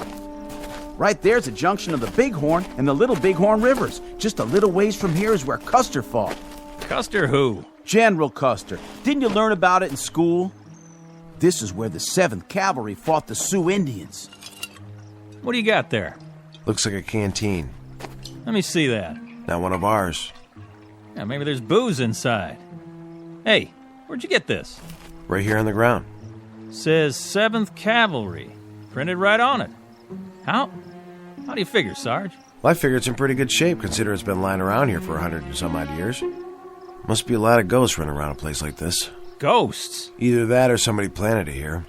[SPEAKER 22] Right there's a junction of the Bighorn and the Little Bighorn Rivers. Just a little ways from here is where Custer fought.
[SPEAKER 15] Custer who?
[SPEAKER 22] General Custer. Didn't you learn about it in school? This is where the 7th Cavalry fought the Sioux Indians.
[SPEAKER 15] What do you got there?
[SPEAKER 17] Looks like a canteen.
[SPEAKER 15] Let me see that.
[SPEAKER 17] Not one of ours.
[SPEAKER 15] Yeah, maybe there's booze inside. Hey, where'd you get this?
[SPEAKER 17] Right here on the ground.
[SPEAKER 15] Says 7th Cavalry. Printed right on it. How do you figure, Sarge?
[SPEAKER 17] Well, I figure it's in pretty good shape, considering it's been lying around here for 100 and some odd years. Must be a lot of ghosts running around a place like this.
[SPEAKER 15] Ghosts?
[SPEAKER 17] Either that or somebody planted it here.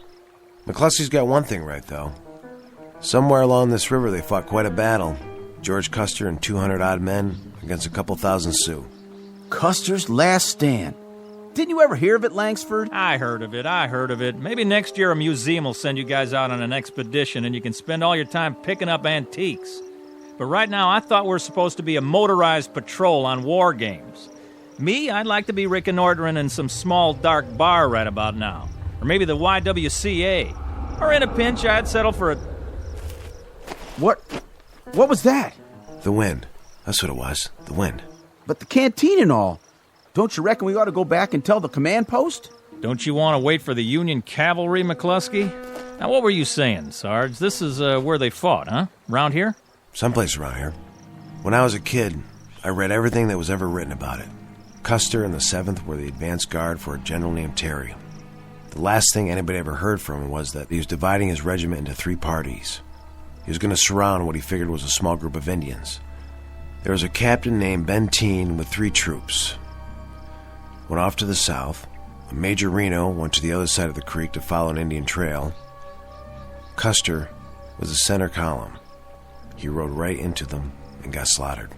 [SPEAKER 17] McCluskey's got one thing right, though. Somewhere along this river they fought quite a battle. George Custer and 200-odd men against a couple thousand Sioux.
[SPEAKER 22] Custer's Last Stand. Didn't you ever hear of it, Langsford?
[SPEAKER 15] I heard of it. Maybe next year a museum will send you guys out on an expedition and you can spend all your time picking up antiques. But right now I thought we were supposed to be a motorized patrol on war games. Me, I'd like to be reconnoitering in some small dark bar right about now. Or maybe the YWCA. Or in a pinch, I'd settle for a...
[SPEAKER 22] What was that?
[SPEAKER 17] The wind. That's what it was. The wind.
[SPEAKER 22] But the canteen and all. Don't you reckon we ought to go back and tell the command post?
[SPEAKER 15] Don't you want to wait for the Union Cavalry, McCluskey? Now, what were you saying, Sarge? This is where they fought, huh? Round here?
[SPEAKER 17] Someplace around here. When I was a kid, I read everything that was ever written about it. Custer and the 7th were the advance guard for a general named Terry. The last thing anybody ever heard from him was that he was dividing his regiment into 3 parties. He was going to surround what he figured was a small group of Indians. There was a captain named Benteen with 3 troops. Went off to the south. Major Reno went to the other side of the creek to follow an Indian trail. Custer was the center column. He rode right into them and got slaughtered.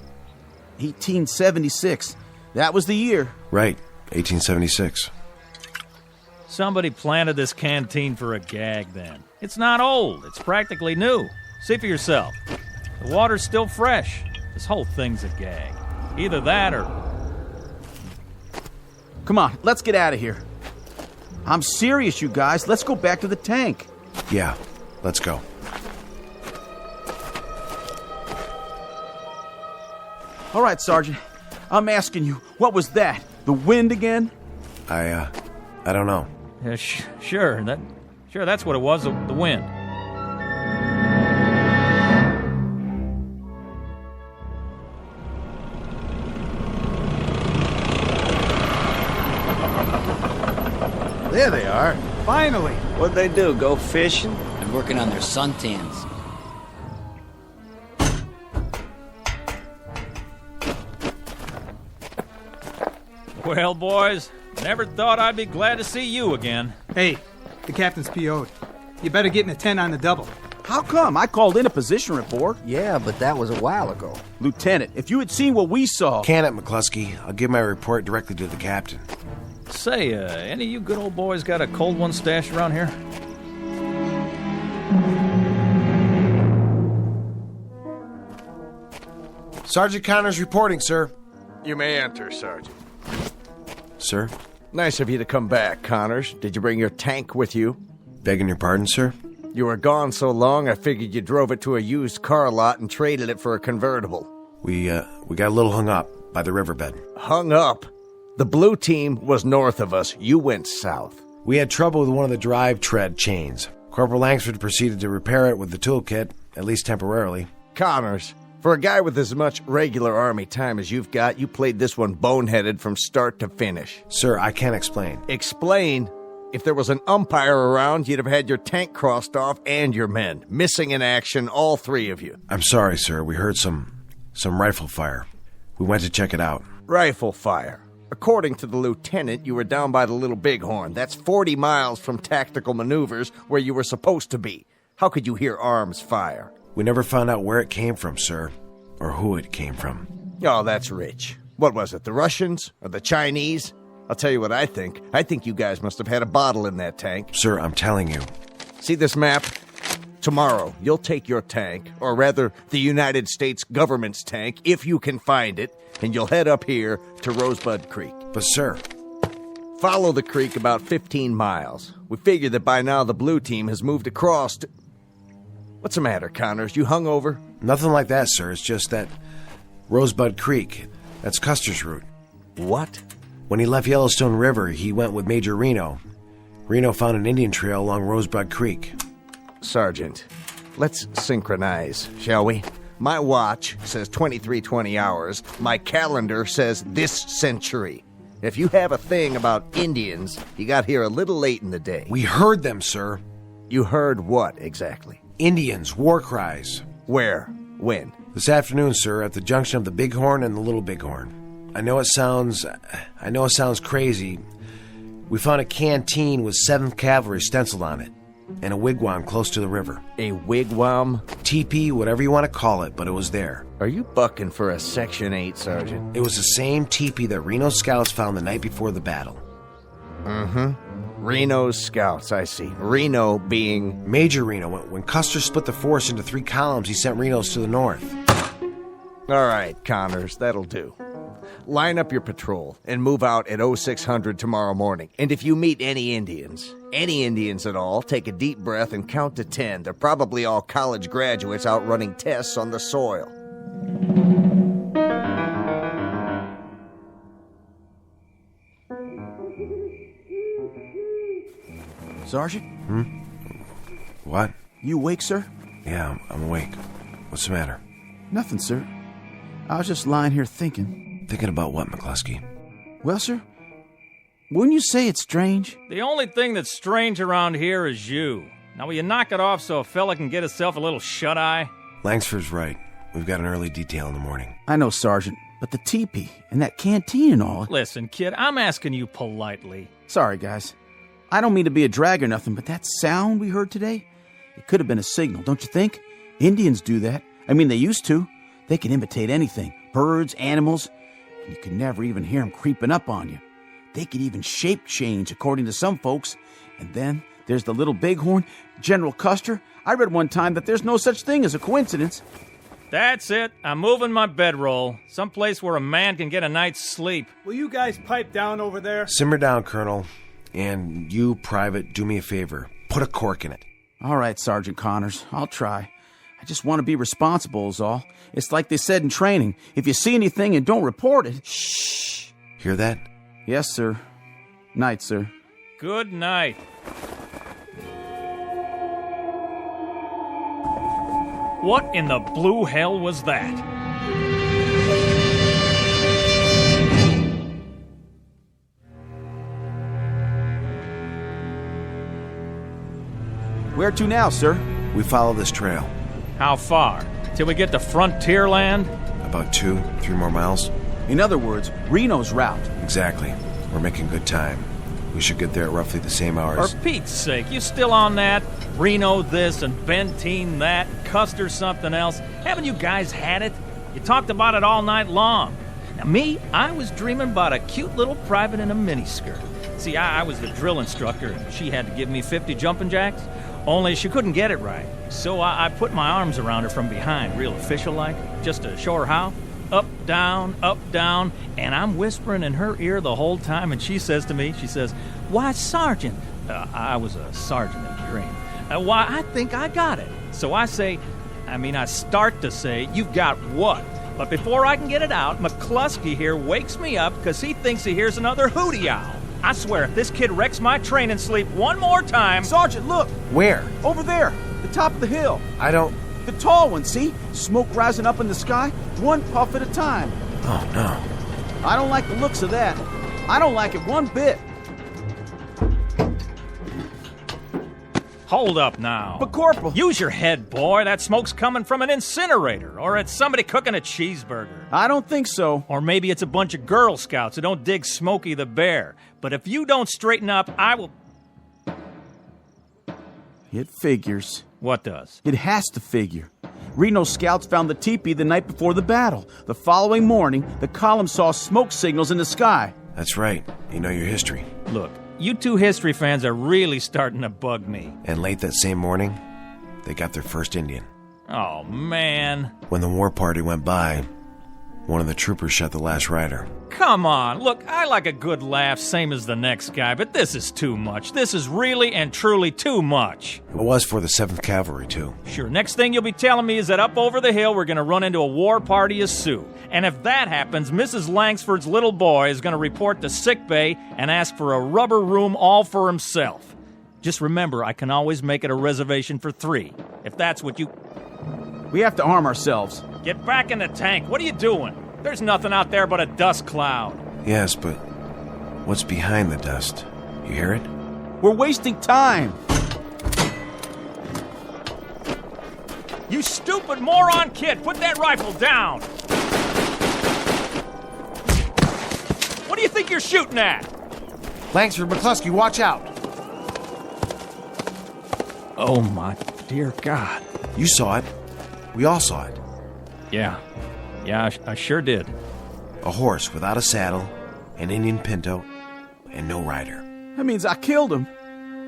[SPEAKER 22] 1876. That was the year.
[SPEAKER 17] Right, 1876.
[SPEAKER 15] Somebody planted this canteen for a gag then. It's not old. It's practically new. See for yourself. The water's still fresh. This whole thing's a gag. Either that or...
[SPEAKER 22] Come on, let's get out of here. I'm serious, you guys. Let's go back to the tank.
[SPEAKER 17] Yeah, let's go.
[SPEAKER 22] All right, Sergeant. I'm asking you, what was that? The wind again?
[SPEAKER 17] I don't know.
[SPEAKER 15] Yeah, sure, that's what it was, the wind.
[SPEAKER 10] There they are.
[SPEAKER 8] Finally.
[SPEAKER 10] What'd they do, go fishing?
[SPEAKER 5] They're working on their suntans.
[SPEAKER 15] Well, boys, never thought I'd be glad to see you again.
[SPEAKER 8] Hey, the captain's PO'd. You better get in a tent on the double.
[SPEAKER 22] How come? I called in a position report.
[SPEAKER 18] Yeah, but that was a while ago.
[SPEAKER 22] Lieutenant, if you had seen what we saw...
[SPEAKER 17] Can it, McCluskey? I'll give my report directly to the captain.
[SPEAKER 15] Say, any of you good old boys got a cold one stashed around here?
[SPEAKER 17] Sergeant Connors reporting, sir.
[SPEAKER 14] You may enter, Sergeant.
[SPEAKER 17] Sir?
[SPEAKER 3] Nice of you to come back, Connors. Did you bring your tank with you?
[SPEAKER 17] Begging your pardon, sir?
[SPEAKER 3] You were gone so long, I figured you drove it to a used car lot and traded it for a convertible.
[SPEAKER 17] We got a little hung up by the riverbed.
[SPEAKER 3] Hung up? The blue team was north of us. You went south.
[SPEAKER 17] We had trouble with one of the drive tread chains. Corporal Langsford proceeded to repair it with the toolkit, at least temporarily.
[SPEAKER 3] Connors, for a guy with as much regular Army time as you've got, you played this one boneheaded from start to finish.
[SPEAKER 17] Sir, I can't explain.
[SPEAKER 3] Explain? If there was an umpire around, you'd have had your tank crossed off and your men. Missing in action, all 3 of you.
[SPEAKER 17] I'm sorry, sir. We heard some rifle fire. We went to check it out.
[SPEAKER 3] Rifle fire. According to the lieutenant, you were down by the Little Bighorn. That's 40 miles from tactical maneuvers where you were supposed to be. How could you hear arms fire?
[SPEAKER 17] We never found out where it came from, sir, or who it came from.
[SPEAKER 3] Oh, that's rich. What was it, the Russians or the Chinese? I'll tell you what I think. I think you guys must have had a bottle in that tank.
[SPEAKER 17] Sir, I'm telling you.
[SPEAKER 3] See this map? Tomorrow, you'll take your tank, or rather, the United States government's tank, if you can find it, and you'll head up here to Rosebud Creek.
[SPEAKER 17] But, sir...
[SPEAKER 3] Follow the creek about 15 miles. We figure that by now the blue team has moved across to... What's the matter, Connors? You hungover?
[SPEAKER 17] Nothing like that, sir. It's just that Rosebud Creek. That's Custer's route.
[SPEAKER 3] What?
[SPEAKER 17] When he left Yellowstone River, he went with Major Reno. Reno found an Indian trail along Rosebud Creek.
[SPEAKER 3] Sergeant, let's synchronize, shall we? My watch says 2320 hours. My calendar says this century. If you have a thing about Indians, you got here a little late in the day.
[SPEAKER 17] We heard them, sir.
[SPEAKER 3] You heard what, exactly?
[SPEAKER 17] Indians, war cries.
[SPEAKER 3] Where? When?
[SPEAKER 17] This afternoon, sir, at the junction of the Bighorn and the Little Bighorn. I know it sounds crazy. We found a canteen with 7th Cavalry stenciled on it, and a wigwam close to the river.
[SPEAKER 3] A wigwam?
[SPEAKER 17] Teepee, whatever you want to call it, but it was there.
[SPEAKER 3] Are you bucking for a Section 8, Sergeant?
[SPEAKER 17] It was the same teepee that Reno's scouts found the night before the battle.
[SPEAKER 3] Mm-hmm. Reno's scouts, I see. Reno being...
[SPEAKER 17] Major Reno. When Custer split the force into 3 columns, he sent Reno's to the north.
[SPEAKER 3] All right, Connors, that'll do. Line up your patrol and move out at 0600 tomorrow morning. And if you meet any Indians at all, take a deep breath and count to 10. They're probably all college graduates out running tests on the soil.
[SPEAKER 22] Sergeant?
[SPEAKER 17] What?
[SPEAKER 22] You awake, sir?
[SPEAKER 17] Yeah, I'm awake. What's the matter?
[SPEAKER 22] Nothing, sir. I was just lying here thinking.
[SPEAKER 17] Thinking about what, McCluskey?
[SPEAKER 22] Well, sir, Wouldn't you say it's strange?
[SPEAKER 15] The only thing that's strange around here is you. Now, will you knock it off so a fella can get himself a little shut-eye?
[SPEAKER 17] Langsford's right. We've got an early detail in the morning.
[SPEAKER 22] I know, Sergeant, but the teepee and that canteen and all...
[SPEAKER 15] Listen, kid, I'm asking you politely.
[SPEAKER 22] Sorry, guys. I don't mean to be a drag or nothing, but that sound we heard today, it could have been a signal, don't you think? Indians do that. I mean, they used to. They can imitate anything. Birds, animals, and you can never even hear them creeping up on you. They could even shape change, according to some folks. And then there's the little bighorn, General Custer. I read one time that there's no such thing as a coincidence.
[SPEAKER 15] That's it. I'm moving my bedroll. Someplace where a man can get a night's sleep.
[SPEAKER 8] Will you guys pipe down over there?
[SPEAKER 17] Simmer down, Colonel. And you, Private, do me a favor. Put a cork in it.
[SPEAKER 22] All right, Sergeant Connors. I'll try. I just want to be responsible is all. It's like they said in training. If you see anything and don't report it...
[SPEAKER 17] Shh. Hear that?
[SPEAKER 22] Yes, sir. Night, sir.
[SPEAKER 15] Good night. What in the blue hell was that?
[SPEAKER 22] Where to now, sir?
[SPEAKER 17] We follow this trail.
[SPEAKER 15] How far? Till we get to frontier land?
[SPEAKER 17] About 2-3 more miles.
[SPEAKER 22] In other words, Reno's route.
[SPEAKER 17] Exactly. We're making good time. We should get there at roughly the same hours.
[SPEAKER 15] For Pete's sake, you still on that? Reno this and Benteen that, Custer something else. Haven't you guys had it? You talked about it all night long. Now me, I was dreaming about a cute little private in a miniskirt. See, I was the drill instructor and she had to give me 50 jumping jacks. Only she couldn't get it right. So I put my arms around her from behind, real official-like, just to show her how. Up, down, and I'm whispering in her ear the whole time, and she says to me, she says, "Why, Sergeant," I was a sergeant in the dream, "why, I think I got it." So I start to say, "You've got what?" But before I can get it out, McCluskey here wakes me up because he thinks he hears another hootie owl. I swear, if this kid wrecks my training sleep one more time...
[SPEAKER 22] Sergeant, look!
[SPEAKER 17] Where?
[SPEAKER 22] Over there, the top of the hill.
[SPEAKER 17] I don't...
[SPEAKER 22] The tall one, see? Smoke rising up in the sky, one puff at a time.
[SPEAKER 17] Oh, no.
[SPEAKER 22] I don't like the looks of that. I don't like it one bit.
[SPEAKER 15] Hold up now.
[SPEAKER 22] But, Corporal...
[SPEAKER 15] Use your head, boy. That smoke's coming from an incinerator, or it's somebody cooking a cheeseburger.
[SPEAKER 22] I don't think so.
[SPEAKER 15] Or maybe it's a bunch of Girl Scouts who don't dig Smokey the Bear. But if you don't straighten up, I will...
[SPEAKER 22] It figures.
[SPEAKER 15] What does?
[SPEAKER 22] It has to figure. Reno scouts found the teepee the night before the battle. The following morning, the column saw smoke signals in the sky.
[SPEAKER 17] That's right. You know your history.
[SPEAKER 15] Look, you two history fans are really starting to bug me.
[SPEAKER 17] And late that same morning, they got their first Indian.
[SPEAKER 15] Oh, man.
[SPEAKER 17] When the war party went by, one of the troopers shot the last rider.
[SPEAKER 15] Come on. Look, I like a good laugh, same as the next guy, but this is too much. This is really and truly too much.
[SPEAKER 17] It was for the 7th Cavalry, too.
[SPEAKER 15] Sure, next thing you'll be telling me is that up over the hill we're going to run into a war party of Sioux. And if that happens, Mrs. Langsford's little boy is going to report to sickbay and ask for a rubber room all for himself. Just remember, I can always make it a reservation for 3, if that's what you...
[SPEAKER 22] We have to arm ourselves.
[SPEAKER 15] Get back in the tank. What are you doing? There's nothing out there but a dust cloud.
[SPEAKER 17] Yes, but what's behind the dust? You hear it?
[SPEAKER 22] We're wasting time.
[SPEAKER 15] You stupid moron kid! Put that rifle down! What do you think you're shooting at?
[SPEAKER 17] Langsford, McCluskey, watch out!
[SPEAKER 15] Oh, my dear God.
[SPEAKER 17] You saw it. We all saw it.
[SPEAKER 15] Yeah, I sure did.
[SPEAKER 17] A horse without a saddle, an Indian pinto, and no rider.
[SPEAKER 22] That means I killed him.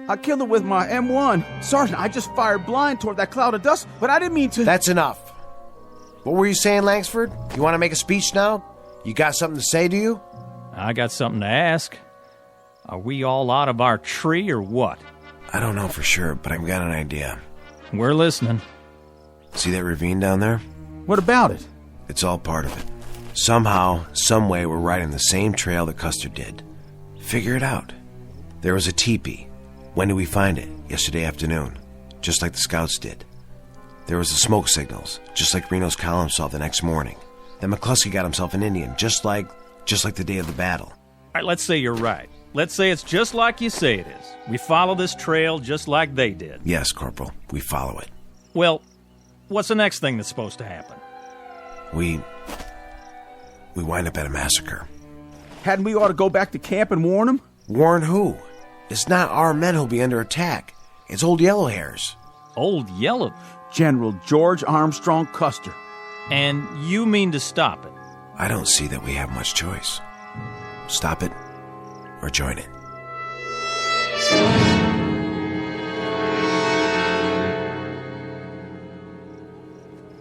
[SPEAKER 22] I killed him with my M1. Sergeant, I just fired blind toward that cloud of dust, but I didn't mean to...
[SPEAKER 17] That's enough. What were you saying, Langsford? You want to make a speech now? You got something to say, do you?
[SPEAKER 15] I got something to ask. Are we all out of our tree or what?
[SPEAKER 17] I don't know for sure, but I've got an idea.
[SPEAKER 15] We're listening.
[SPEAKER 17] See that ravine down there?
[SPEAKER 22] What about it?
[SPEAKER 17] It's all part of it. Somehow, some way, we're riding the same trail that Custer did. Figure it out. There was a teepee. When did we find it? Yesterday afternoon. Just like the scouts did. There was the smoke signals, just like Reno's column saw the next morning. Then McCluskey got himself an Indian, just like the day of the battle.
[SPEAKER 15] All right, let's say you're right. let's say it's just like you say it is. We follow this trail just like they did.
[SPEAKER 17] Yes, Corporal, we follow it.
[SPEAKER 15] Well, what's the next thing that's supposed to happen?
[SPEAKER 17] We wind up at a massacre.
[SPEAKER 22] Hadn't we ought to go back to camp and warn them?
[SPEAKER 17] Warn who? It's not our men who'll be under attack. It's Old Yellowhairs.
[SPEAKER 15] Old Yellow?
[SPEAKER 22] General George Armstrong Custer.
[SPEAKER 15] And you mean to stop it?
[SPEAKER 17] I don't see that we have much choice. Stop it or join it.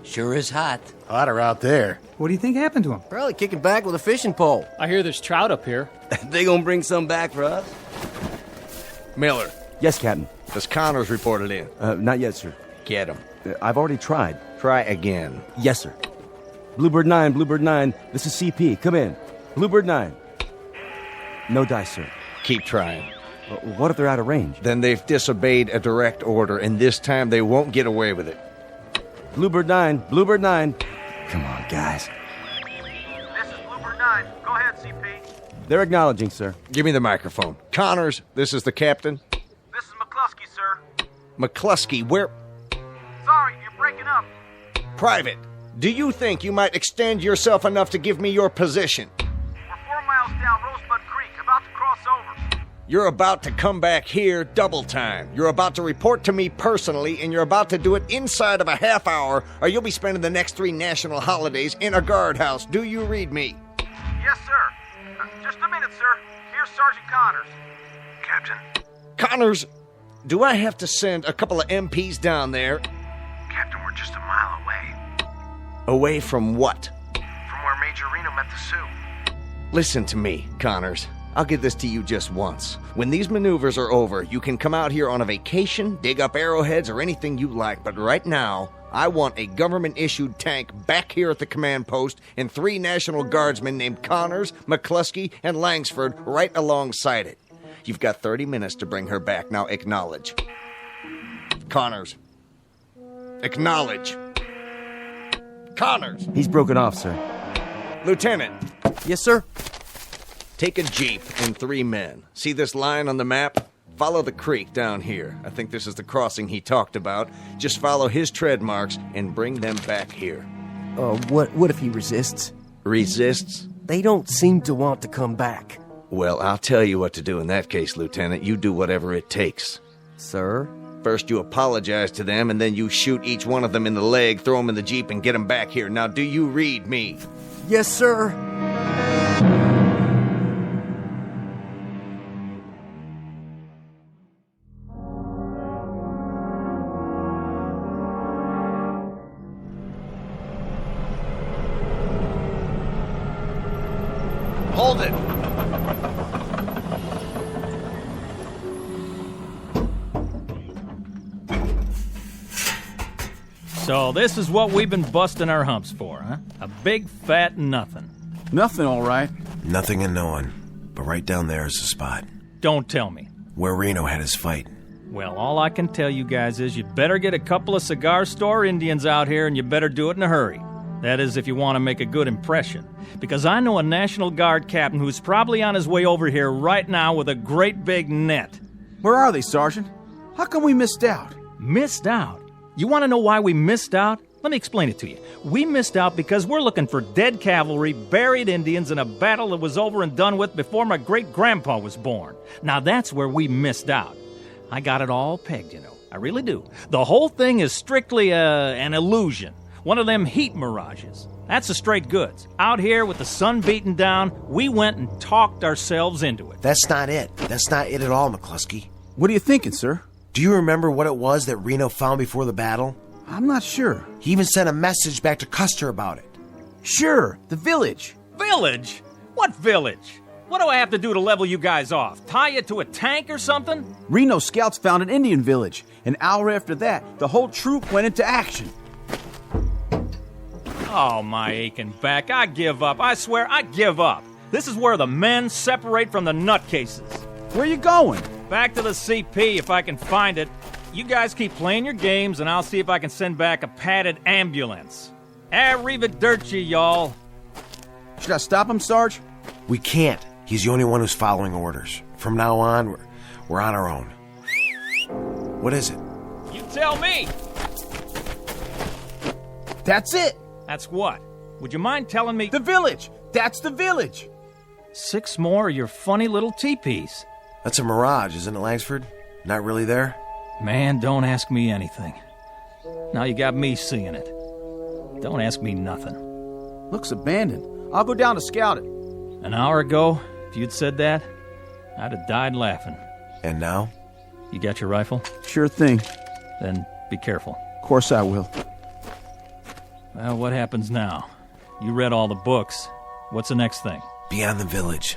[SPEAKER 5] Sure is hot.
[SPEAKER 10] Hotter out there.
[SPEAKER 8] What do you think happened to him?
[SPEAKER 10] Probably kicking back with a fishing pole.
[SPEAKER 21] I hear there's trout up here.
[SPEAKER 10] They gonna bring some back for us?
[SPEAKER 3] Miller,
[SPEAKER 16] Yes, Captain.
[SPEAKER 3] does Connors reported in?
[SPEAKER 16] Not yet, sir.
[SPEAKER 3] Get him.
[SPEAKER 16] I've already tried.
[SPEAKER 3] Try again.
[SPEAKER 16] Yes, sir. Bluebird 9, this is CP. Come in. Bluebird 9. No dice, sir.
[SPEAKER 3] Keep trying.
[SPEAKER 16] What if they're out of range?
[SPEAKER 3] Then they've disobeyed a direct order, and this time they won't get away with it.
[SPEAKER 16] Bluebird 9. Come on, guys.
[SPEAKER 14] This is Bluebird 9. Go ahead, CP.
[SPEAKER 16] They're acknowledging, sir.
[SPEAKER 3] Give me the microphone. Connors, this is the captain.
[SPEAKER 14] This is McCluskey, sir.
[SPEAKER 3] McCluskey, where...
[SPEAKER 14] Sorry, you're breaking up.
[SPEAKER 3] Private, do you think you might extend yourself enough to give me your position?
[SPEAKER 14] We're 4 miles down Rosebud Creek, about to cross over.
[SPEAKER 3] You're about to come back here double time. You're about to report to me personally, and you're about to do it inside of a half hour, or you'll be spending the next 3 national holidays in a guardhouse. Do you read me?
[SPEAKER 14] Yes, sir. Just a minute, sir. Here's Sergeant Connors. Captain.
[SPEAKER 3] Connors, do I have to send a couple of MPs down there?
[SPEAKER 14] Captain, we're just a mile away.
[SPEAKER 3] Away from what?
[SPEAKER 14] From where Major Reno met the Sioux.
[SPEAKER 3] Listen to me, Connors. I'll give this to you just once. When these maneuvers are over, you can come out here on a vacation, dig up arrowheads, or anything you like. But right now, I want a government-issued tank back here at the command post and 3 National Guardsmen named Connors, McCluskey, and Langsford right alongside it. You've got 30 minutes to bring her back. Now acknowledge. Connors. Acknowledge. Connors.
[SPEAKER 16] He's broken off, sir.
[SPEAKER 3] Lieutenant.
[SPEAKER 22] Yes, sir.
[SPEAKER 3] Take a jeep and 3 men. See this line on the map? Follow the creek down here. I think this is the crossing he talked about. Just follow his tread marks and bring them back here.
[SPEAKER 10] What if he resists?
[SPEAKER 3] Resists?
[SPEAKER 10] They don't seem to want to come back.
[SPEAKER 3] Well, I'll tell you what to do in that case, Lieutenant. You do whatever it takes.
[SPEAKER 10] Sir?
[SPEAKER 3] First you apologize to them, and then you shoot each one of them in the leg, throw them in the jeep, and get them back here. Now, do you read me?
[SPEAKER 10] Yes, sir.
[SPEAKER 3] Hold it!
[SPEAKER 15] So this is what we've been busting our humps for, huh? A big fat nothing.
[SPEAKER 22] Nothing, all right.
[SPEAKER 17] Nothing and no one. But right down there is the spot.
[SPEAKER 15] Don't tell me.
[SPEAKER 17] Where Reno had his fight.
[SPEAKER 15] Well, all I can tell you guys is you'd better get a couple of cigar store Indians out here, and you better do it in a hurry. That is, if you want to make a good impression. Because I know a National Guard captain who's probably on his way over here right now with a great big net.
[SPEAKER 22] Where are they, Sergeant? How come we missed out?
[SPEAKER 15] Missed out? You want to know why we missed out? Let me explain it to you. We missed out because we're looking for dead cavalry, buried Indians in a battle that was over and done with before my great-grandpa was born. Now that's where we missed out. I got it all pegged, you know. I really do. The whole thing is strictly an illusion. One of them heat mirages. That's the straight goods. Out here with the sun beating down, we went and talked ourselves into it.
[SPEAKER 17] That's not it. That's not it at all, McCluskey.
[SPEAKER 22] What are you thinking, sir?
[SPEAKER 17] Do you remember what it was that Reno found before the battle?
[SPEAKER 22] I'm not sure.
[SPEAKER 17] He even sent a message back to Custer about it.
[SPEAKER 22] Sure, the village.
[SPEAKER 15] Village? What village? What do I have to do to level you guys off? Tie you to a tank or something?
[SPEAKER 22] Reno scouts found an Indian village. An hour after that, the whole troop went into action.
[SPEAKER 15] Oh, my aching back. I give up. I swear, I give up. This is where the men separate from the nutcases.
[SPEAKER 22] Where you going?
[SPEAKER 15] Back to the CP if I can find it. You guys keep playing your games, and I'll see if I can send back a padded ambulance. Arrivederci, y'all.
[SPEAKER 22] Should I stop him, Sarge?
[SPEAKER 17] We can't. He's the only one who's following orders. From now on, we're on our own. What is it?
[SPEAKER 15] You tell me!
[SPEAKER 22] That's it!
[SPEAKER 15] That's what? Would you mind telling me?
[SPEAKER 22] The village! That's the village!
[SPEAKER 15] 6 more of your funny little teepees.
[SPEAKER 17] That's a mirage, isn't it, Langsford? Not really there?
[SPEAKER 15] Man, don't ask me anything. Now you got me seeing it. Don't ask me nothing.
[SPEAKER 22] Looks abandoned. I'll go down to scout it.
[SPEAKER 15] An hour ago, if you'd said that, I'd have died laughing.
[SPEAKER 17] And now?
[SPEAKER 15] You got your rifle?
[SPEAKER 22] Sure thing.
[SPEAKER 15] Then be careful.
[SPEAKER 22] Of course I will.
[SPEAKER 15] Well, what happens now? You read all the books. What's the next thing?
[SPEAKER 17] Beyond the village.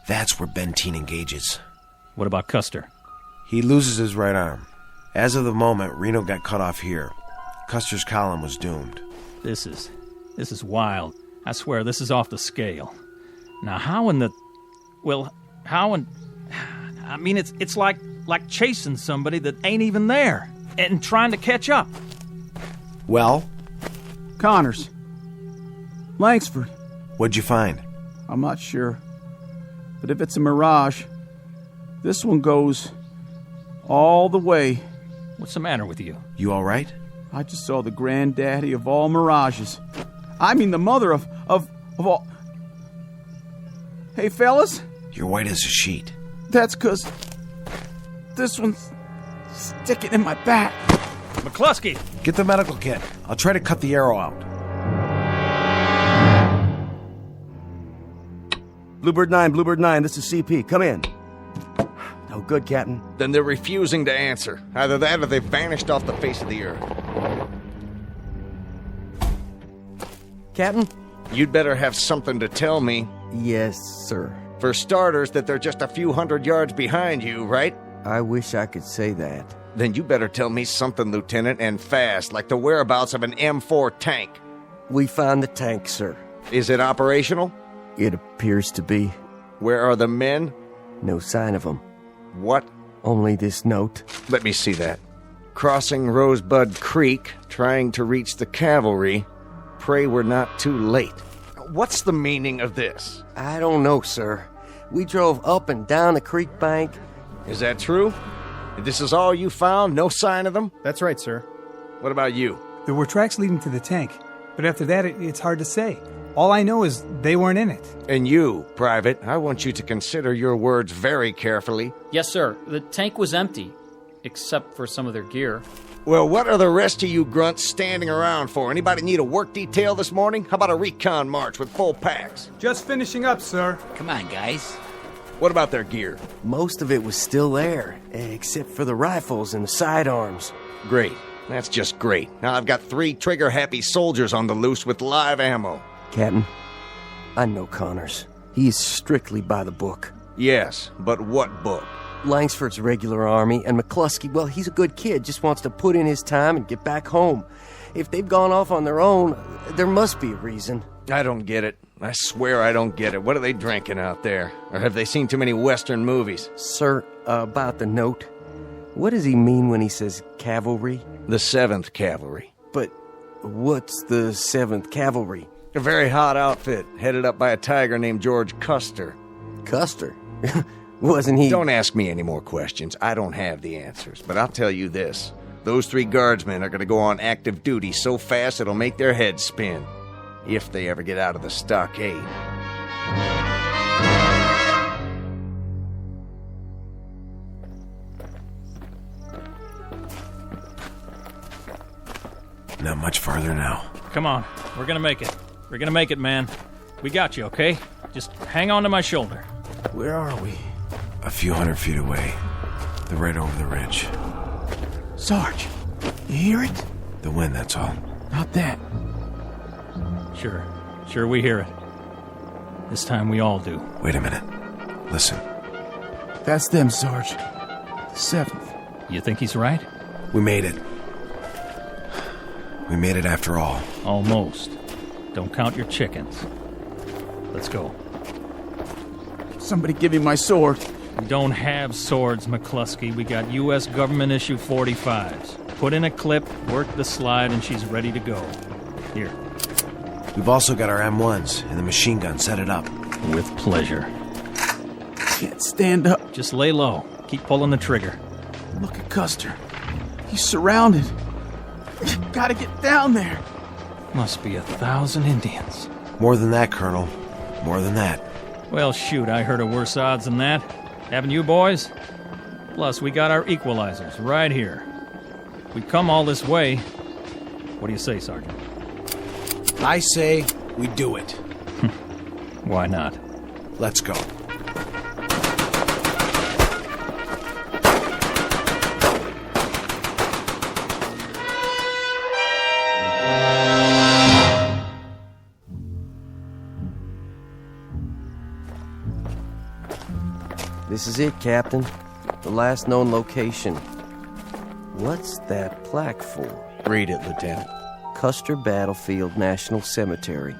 [SPEAKER 17] That's where Benteen engages.
[SPEAKER 15] What about Custer?
[SPEAKER 17] He loses his right arm. As of the moment, Reno got cut off here. Custer's column was doomed.
[SPEAKER 15] This is wild. I swear, this is off the scale. Now, how in the... Well, how in... I mean, it's like chasing somebody that ain't even there and trying to catch up.
[SPEAKER 17] Well?
[SPEAKER 22] Connors. Langsford.
[SPEAKER 17] What'd you find?
[SPEAKER 22] I'm not sure. But if it's a mirage, this one goes all the way.
[SPEAKER 15] What's the matter with you?
[SPEAKER 17] You all right?
[SPEAKER 22] I just saw the granddaddy of all mirages. I mean the mother of all... Hey, fellas?
[SPEAKER 17] You're white as a sheet.
[SPEAKER 22] That's 'cause this one's sticking in my back.
[SPEAKER 15] McCluskey!
[SPEAKER 17] Get the medical kit. I'll try to cut the arrow out.
[SPEAKER 1] Bluebird 9, this is CP. Come in. No good, Captain.
[SPEAKER 3] Then they're refusing to answer. Either that or they've vanished off the face of the earth.
[SPEAKER 18] Captain?
[SPEAKER 3] You'd better have something to tell me.
[SPEAKER 18] Yes, sir.
[SPEAKER 3] For starters, that they're just a few hundred yards behind you, right?
[SPEAKER 18] I wish I could say that.
[SPEAKER 3] Then you better tell me something, Lieutenant, and fast, like the whereabouts of an M4 tank.
[SPEAKER 18] We found the tank, sir.
[SPEAKER 3] Is it operational?
[SPEAKER 18] It appears to be.
[SPEAKER 3] Where are the men?
[SPEAKER 18] No sign of them.
[SPEAKER 3] What?
[SPEAKER 18] Only this note.
[SPEAKER 3] Let me see that. Crossing Rosebud Creek, trying to reach the cavalry. Pray we're not too late. What's the meaning of this?
[SPEAKER 18] I don't know, sir. We drove up and down the creek bank.
[SPEAKER 3] Is that true? This is all you found? No sign of them?
[SPEAKER 8] That's right, sir.
[SPEAKER 3] What about you?
[SPEAKER 8] There were tracks leading to the tank, but after that, it's hard to say. All I know is they weren't in it.
[SPEAKER 3] And you, Private, I want you to consider your words very carefully.
[SPEAKER 21] Yes, sir. The tank was empty, except for some of their gear.
[SPEAKER 3] Well, what are the rest of you grunts standing around for? Anybody need a work detail this morning? How about a recon march with full packs?
[SPEAKER 8] Just finishing up, sir.
[SPEAKER 5] Come on, guys.
[SPEAKER 3] What about their gear?
[SPEAKER 18] Most of it was still there, except for the rifles and the sidearms.
[SPEAKER 3] Great. That's just great. Now I've got 3 trigger-happy soldiers on the loose with live ammo.
[SPEAKER 18] Captain, I know Connors. He is strictly by the book.
[SPEAKER 3] Yes, but what book?
[SPEAKER 18] Langsford's regular army, and McCluskey, well, he's a good kid, just wants to put in his time and get back home. If they've gone off on their own, there must be a reason.
[SPEAKER 3] I don't get it. I swear I don't get it. What are they drinking out there? Or have they seen too many Western movies?
[SPEAKER 18] Sir, about the note, what does he mean when he says cavalry?
[SPEAKER 3] The 7th Cavalry.
[SPEAKER 18] But what's the 7th Cavalry?
[SPEAKER 3] A very hot outfit, headed up by a tiger named George Custer.
[SPEAKER 18] Custer? Wasn't he...
[SPEAKER 3] Don't ask me any more questions. I don't have the answers. But I'll tell you this. Those 3 guardsmen are going to go on active duty so fast it'll make their heads spin. If they ever get out of the stockade.
[SPEAKER 17] Not much farther now.
[SPEAKER 15] Come on. We're gonna make it. We're gonna make it, man. We got you, okay? Just hang on to my shoulder.
[SPEAKER 18] Where are we?
[SPEAKER 17] A few hundred feet away. They're right over the ridge.
[SPEAKER 22] Sarge, you hear it?
[SPEAKER 17] The wind, that's all.
[SPEAKER 22] Not that.
[SPEAKER 15] Sure we hear it. This time we all do.
[SPEAKER 17] Wait a minute. Listen.
[SPEAKER 22] That's them, Sarge. The 7th.
[SPEAKER 15] You think he's right?
[SPEAKER 17] We made it. We made it after all.
[SPEAKER 15] Almost. Don't count your chickens. Let's go.
[SPEAKER 22] Somebody give me my sword.
[SPEAKER 15] We don't have swords, McCluskey. We got U.S. government issue 45s. Put in a clip, work the slide, and she's ready to go. Here.
[SPEAKER 17] We've also got our M1s and the machine gun. Set it up.
[SPEAKER 15] With pleasure.
[SPEAKER 22] Can't can't stand up.
[SPEAKER 15] Just lay low. Keep pulling the trigger.
[SPEAKER 22] Look at Custer. He's surrounded. Gotta get down there.
[SPEAKER 15] Must be 1,000 Indians.
[SPEAKER 17] More than that, Colonel. More than that.
[SPEAKER 15] Well, shoot, I heard of worse odds than that. Haven't you, boys? Plus, we got our equalizers right here. We come all this way. What do you say, Sergeant?
[SPEAKER 17] I say we do it.
[SPEAKER 15] Why not?
[SPEAKER 17] Let's go.
[SPEAKER 18] This is it, Captain. The last known location. What's that plaque for?
[SPEAKER 3] Read it, Lieutenant.
[SPEAKER 18] Custer Battlefield National Cemetery,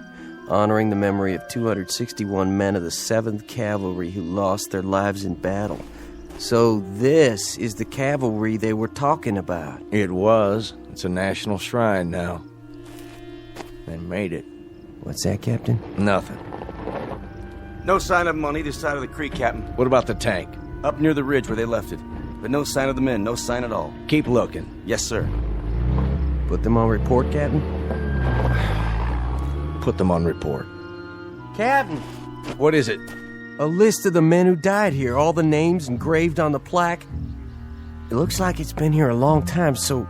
[SPEAKER 18] honoring the memory of 261 men of the 7th Cavalry who lost their lives in battle. So this is the cavalry they were talking about.
[SPEAKER 3] It was. It's a national shrine now. They made it.
[SPEAKER 18] What's that, Captain?
[SPEAKER 3] Nothing.
[SPEAKER 16] No sign of them on either side of the creek, Captain.
[SPEAKER 3] What about the tank?
[SPEAKER 16] Up near the ridge where they left it. But no sign of the men, no sign at all.
[SPEAKER 3] Keep looking.
[SPEAKER 16] Yes, sir.
[SPEAKER 18] Put them on report, Captain?
[SPEAKER 3] Put them on report.
[SPEAKER 18] Captain!
[SPEAKER 3] What is it?
[SPEAKER 18] A list of the men who died here, all the names engraved on the plaque. It looks like it's been here a long time, so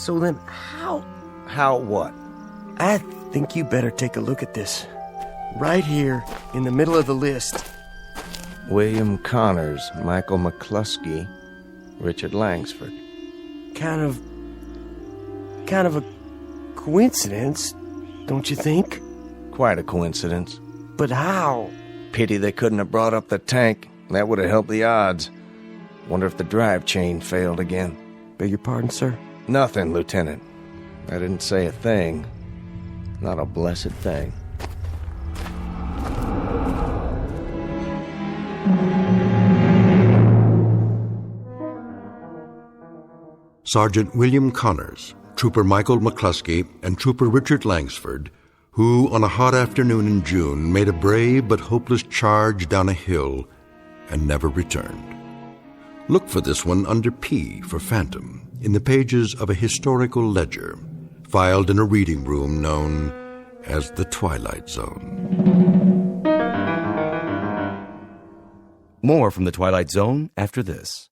[SPEAKER 18] then how?
[SPEAKER 3] How what?
[SPEAKER 18] I think you better take a look at this. Right here, in the middle of the list.
[SPEAKER 3] William Connors, Michael McCluskey, Richard Langsford.
[SPEAKER 18] Kind of a coincidence, don't you think?
[SPEAKER 3] Quite a coincidence.
[SPEAKER 18] But how?
[SPEAKER 3] Pity they couldn't have brought up the tank. That would have helped the odds. Wonder if the drive chain failed again.
[SPEAKER 18] Beg your pardon, sir?
[SPEAKER 3] Nothing, Lieutenant. I didn't say a thing. Not a blessed thing.
[SPEAKER 2] Sergeant William Connors, Trooper Michael McCluskey, and Trooper Richard Langsford, who, on a hot afternoon in June, made a brave but hopeless charge down a hill and never returned. Look for this one under P for Phantom in the pages of a historical ledger, filed in a reading room known as the Twilight Zone.
[SPEAKER 16] More from the Twilight Zone after this.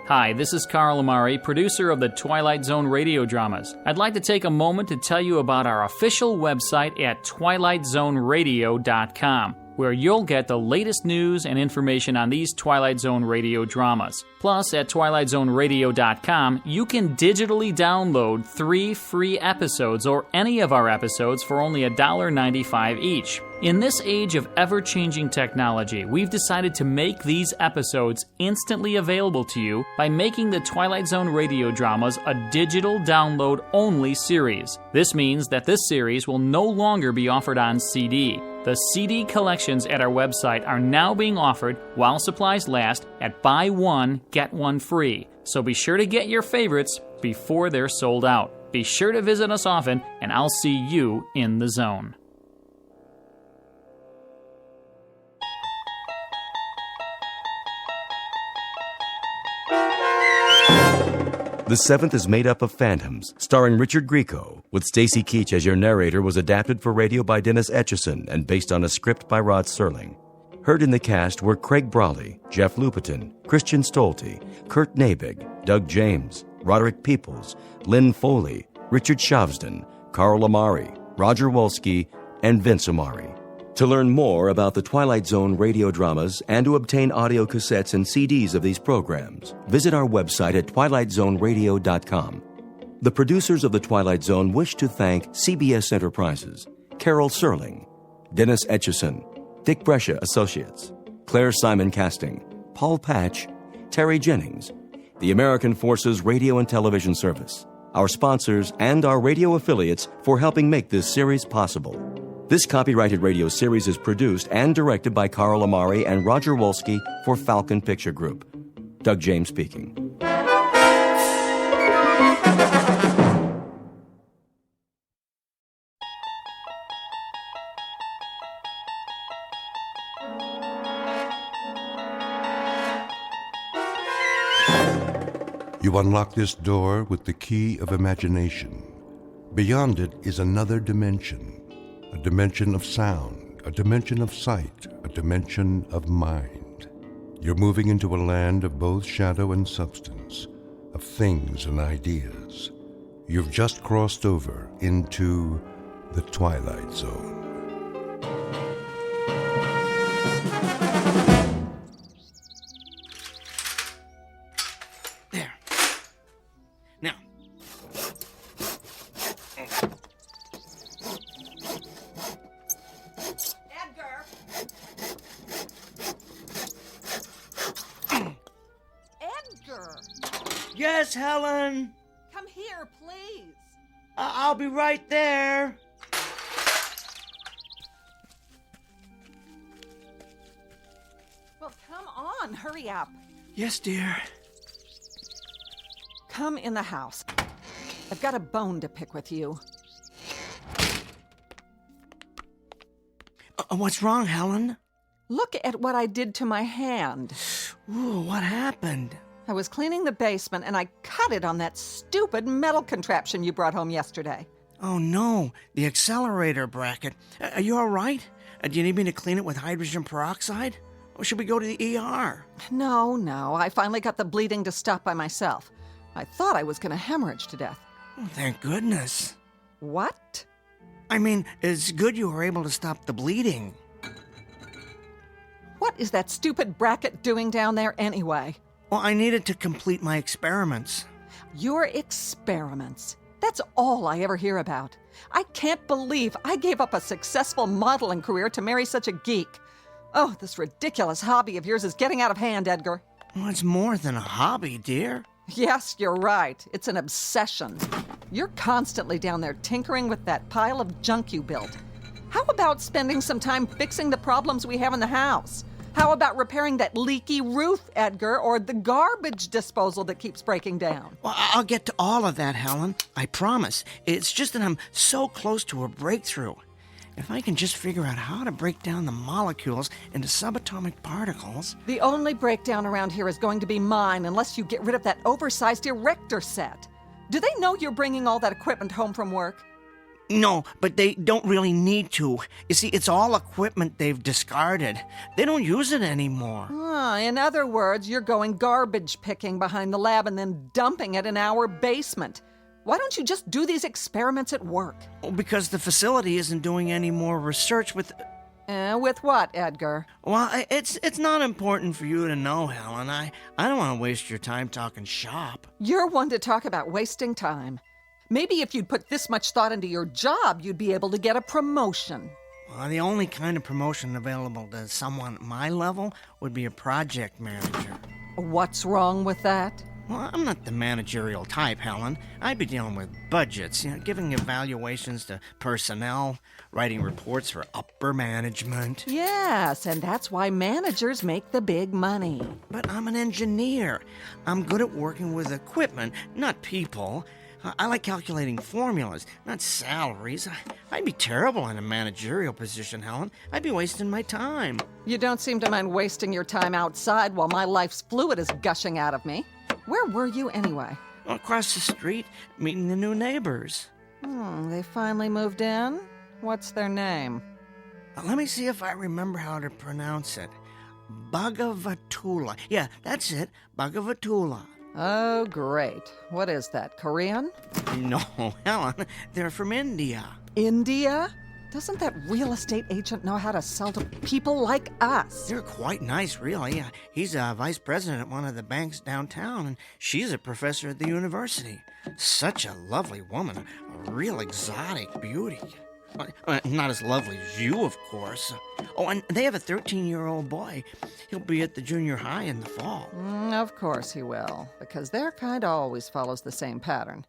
[SPEAKER 21] Hi, this is Carl Amari, producer of the Twilight Zone radio dramas. I'd like to take a moment to tell you about our official website at twilightzoneradio.com, where you'll get the latest news and information on these Twilight Zone radio dramas. Plus, at twilightzoneradio.com, you can digitally download 3 free episodes or any of our episodes for only $1.95 each. In this age of ever-changing technology, we've decided to make these episodes instantly available to you by making the Twilight Zone radio dramas a digital download-only series. This means that this series will no longer be offered on CD. The CD collections at our website are now being offered while supplies last at buy one, get one free. So be sure to get your favorites before they're sold out. Be sure to visit us often, and I'll see you in the zone.
[SPEAKER 16] The Seventh is made up of phantoms, starring Richard Grieco, with Stacy Keach as your narrator, was adapted for radio by Dennis Etchison and based on a script by Rod Serling. Heard in the cast were Craig Brawley, Jeff Lupetin, Christian Stolte, Kurt Nabig, Doug James, Roderick Peoples, Lynn Foley, Richard Shavsden, Carl Amari, Roger Wolski, and Vince Amari. To learn more about the Twilight Zone radio dramas and to obtain audio cassettes and CDs of these programs, visit our website at twilightzoneradio.com. The producers of The Twilight Zone wish to thank CBS Enterprises, Carol Serling, Dennis Etchison, Dick Brescia Associates, Claire Simon Casting, Paul Patch, Terry Jennings, the American Forces Radio and Television Service, our sponsors, and our radio affiliates for helping make this series possible. This copyrighted radio series is produced and directed by Carl Amari and Roger Wolski for Falcon Picture Group. Doug James speaking.
[SPEAKER 2] You unlock this door with the key of imagination. Beyond it is another dimension, a dimension of sound, a dimension of sight, a dimension of mind. You're moving into a land of both shadow and substance, of things and ideas. You've just crossed over into the Twilight Zone.
[SPEAKER 1] There. Now.
[SPEAKER 4] Edgar! Edgar!
[SPEAKER 1] Yes, Helen.
[SPEAKER 4] Come here, please.
[SPEAKER 1] I'll be right there.
[SPEAKER 4] Well, come on, hurry up.
[SPEAKER 1] Yes, dear.
[SPEAKER 4] Come in the house. I've got a bone to pick with you.
[SPEAKER 1] What's wrong, Helen?
[SPEAKER 4] Look at what I did to my hand.
[SPEAKER 1] Ooh, what happened?
[SPEAKER 4] I was cleaning the basement and I cut it on that stupid metal contraption you brought home yesterday.
[SPEAKER 1] Oh, no. The accelerator bracket. Are you all right? Do you need me to clean it with hydrogen peroxide? Or should we go to the ER?
[SPEAKER 4] No. I finally got the bleeding to stop by myself. I thought I was going to hemorrhage to death.
[SPEAKER 1] Oh, thank goodness.
[SPEAKER 4] What?
[SPEAKER 1] I mean, it's good you were able to stop the bleeding.
[SPEAKER 4] What is that stupid bracket doing down there anyway?
[SPEAKER 1] Well, I needed to complete my experiments.
[SPEAKER 4] Your experiments? That's all I ever hear about. I can't believe I gave up a successful modeling career to marry such a geek. Oh, this ridiculous hobby of yours is getting out of hand, Edgar.
[SPEAKER 1] Well, it's more than a hobby, dear.
[SPEAKER 4] Yes, you're right. It's an obsession. You're constantly down there tinkering with that pile of junk you built. How about spending some time fixing the problems we have in the house? How about repairing that leaky roof, Edgar, or the garbage disposal that keeps breaking down?
[SPEAKER 1] Well, I'll get to all of that, Helen. I promise. It's just that I'm so close to a breakthrough. If I can just figure out how to break down the molecules into subatomic particles...
[SPEAKER 4] The only breakdown around here is going to be mine unless you get rid of that oversized erector set. Do they know you're bringing all that equipment home from work?
[SPEAKER 1] No, but they don't really need to. You see, it's all equipment they've discarded. They don't use it anymore.
[SPEAKER 4] In other words, you're going garbage picking behind the lab and then dumping it in our basement. Why don't you just do these experiments at work?
[SPEAKER 1] Because the facility isn't doing any more research with...
[SPEAKER 4] With what, Edgar?
[SPEAKER 1] Well, it's not important for you to know, Helen. I don't want to waste your time talking shop.
[SPEAKER 4] You're one to talk about wasting time. Maybe if you'd put this much thought into your job, you'd be able to get a promotion.
[SPEAKER 1] Well, the only kind of promotion available to someone at my level would be a project manager.
[SPEAKER 4] What's wrong with that?
[SPEAKER 1] Well, I'm not the managerial type, Helen. I'd be dealing with budgets, giving evaluations to personnel, writing reports for upper management.
[SPEAKER 4] Yes, and that's why managers make the big money.
[SPEAKER 1] But I'm an engineer. I'm good at working with equipment, not people. I like calculating formulas, not salaries. I'd be terrible in a managerial position, Helen. I'd be wasting my time.
[SPEAKER 4] You don't seem to mind wasting your time outside while my life's fluid is gushing out of me. Where were you anyway?
[SPEAKER 1] Across the street, meeting the new neighbors.
[SPEAKER 4] They finally moved in? What's their name?
[SPEAKER 1] Let me see if I remember how to pronounce it. Bhagavatula. Yeah, that's it. Bhagavatula.
[SPEAKER 4] Oh, great. What is that, Korean?
[SPEAKER 1] No, Helen. They're from India.
[SPEAKER 4] India? Doesn't that real estate agent know how to sell to people like us?
[SPEAKER 1] They're quite nice, really. He's a vice president at one of the banks downtown, and she's a professor at the university. Such a lovely woman. A real exotic beauty. Not as lovely as you, of course. Oh, and they have a 13-year-old boy. He'll be at the junior high in the fall.
[SPEAKER 4] Of course he will, because their kind always follows the same pattern.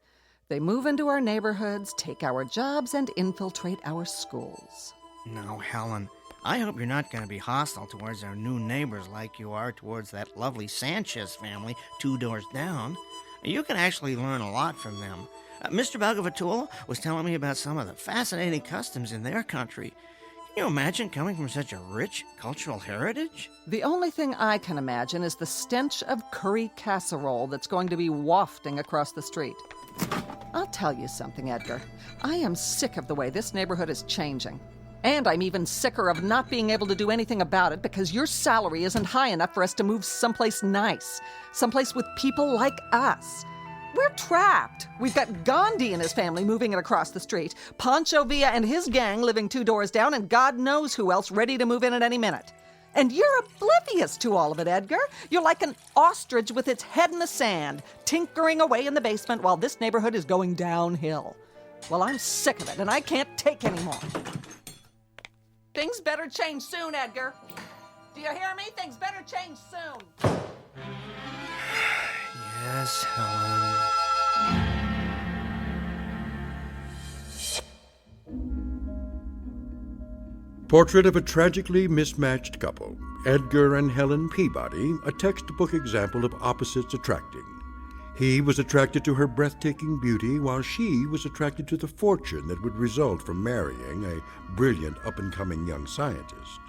[SPEAKER 4] They move into our neighborhoods, take our jobs, and infiltrate our schools.
[SPEAKER 1] Now, Helen, I hope you're not going to be hostile towards our new neighbors like you are towards that lovely Sanchez family 2 doors down. You can actually learn a lot from them. Mr. Bhagavatula was telling me about some of the fascinating customs in their country.
[SPEAKER 9] Can you imagine coming from such a rich cultural heritage?
[SPEAKER 4] The only thing I can imagine is the stench of curry casserole that's going to be wafting across the street. I'll tell you something, Edgar. I am sick of the way this neighborhood is changing. And I'm even sicker of not being able to do anything about it because your salary isn't high enough for us to move someplace nice, someplace with people like us. We're trapped. We've got Gandhi and his family moving it across the street, Pancho Villa and his gang living 2 doors down, and God knows who else ready to move in at any minute. And you're oblivious to all of it, Edgar. You're like an ostrich with its head in the sand, tinkering away in the basement while this neighborhood is going downhill. Well, I'm sick of it, and I can't take any more. Things better change soon, Edgar. Do you hear me? Things better change soon.
[SPEAKER 9] Yes, Helen.
[SPEAKER 2] Portrait of a tragically mismatched couple, Edgar and Helen Peabody, a textbook example of opposites attracting. He was attracted to her breathtaking beauty, while she was attracted to the fortune that would result from marrying a brilliant up-and-coming young scientist.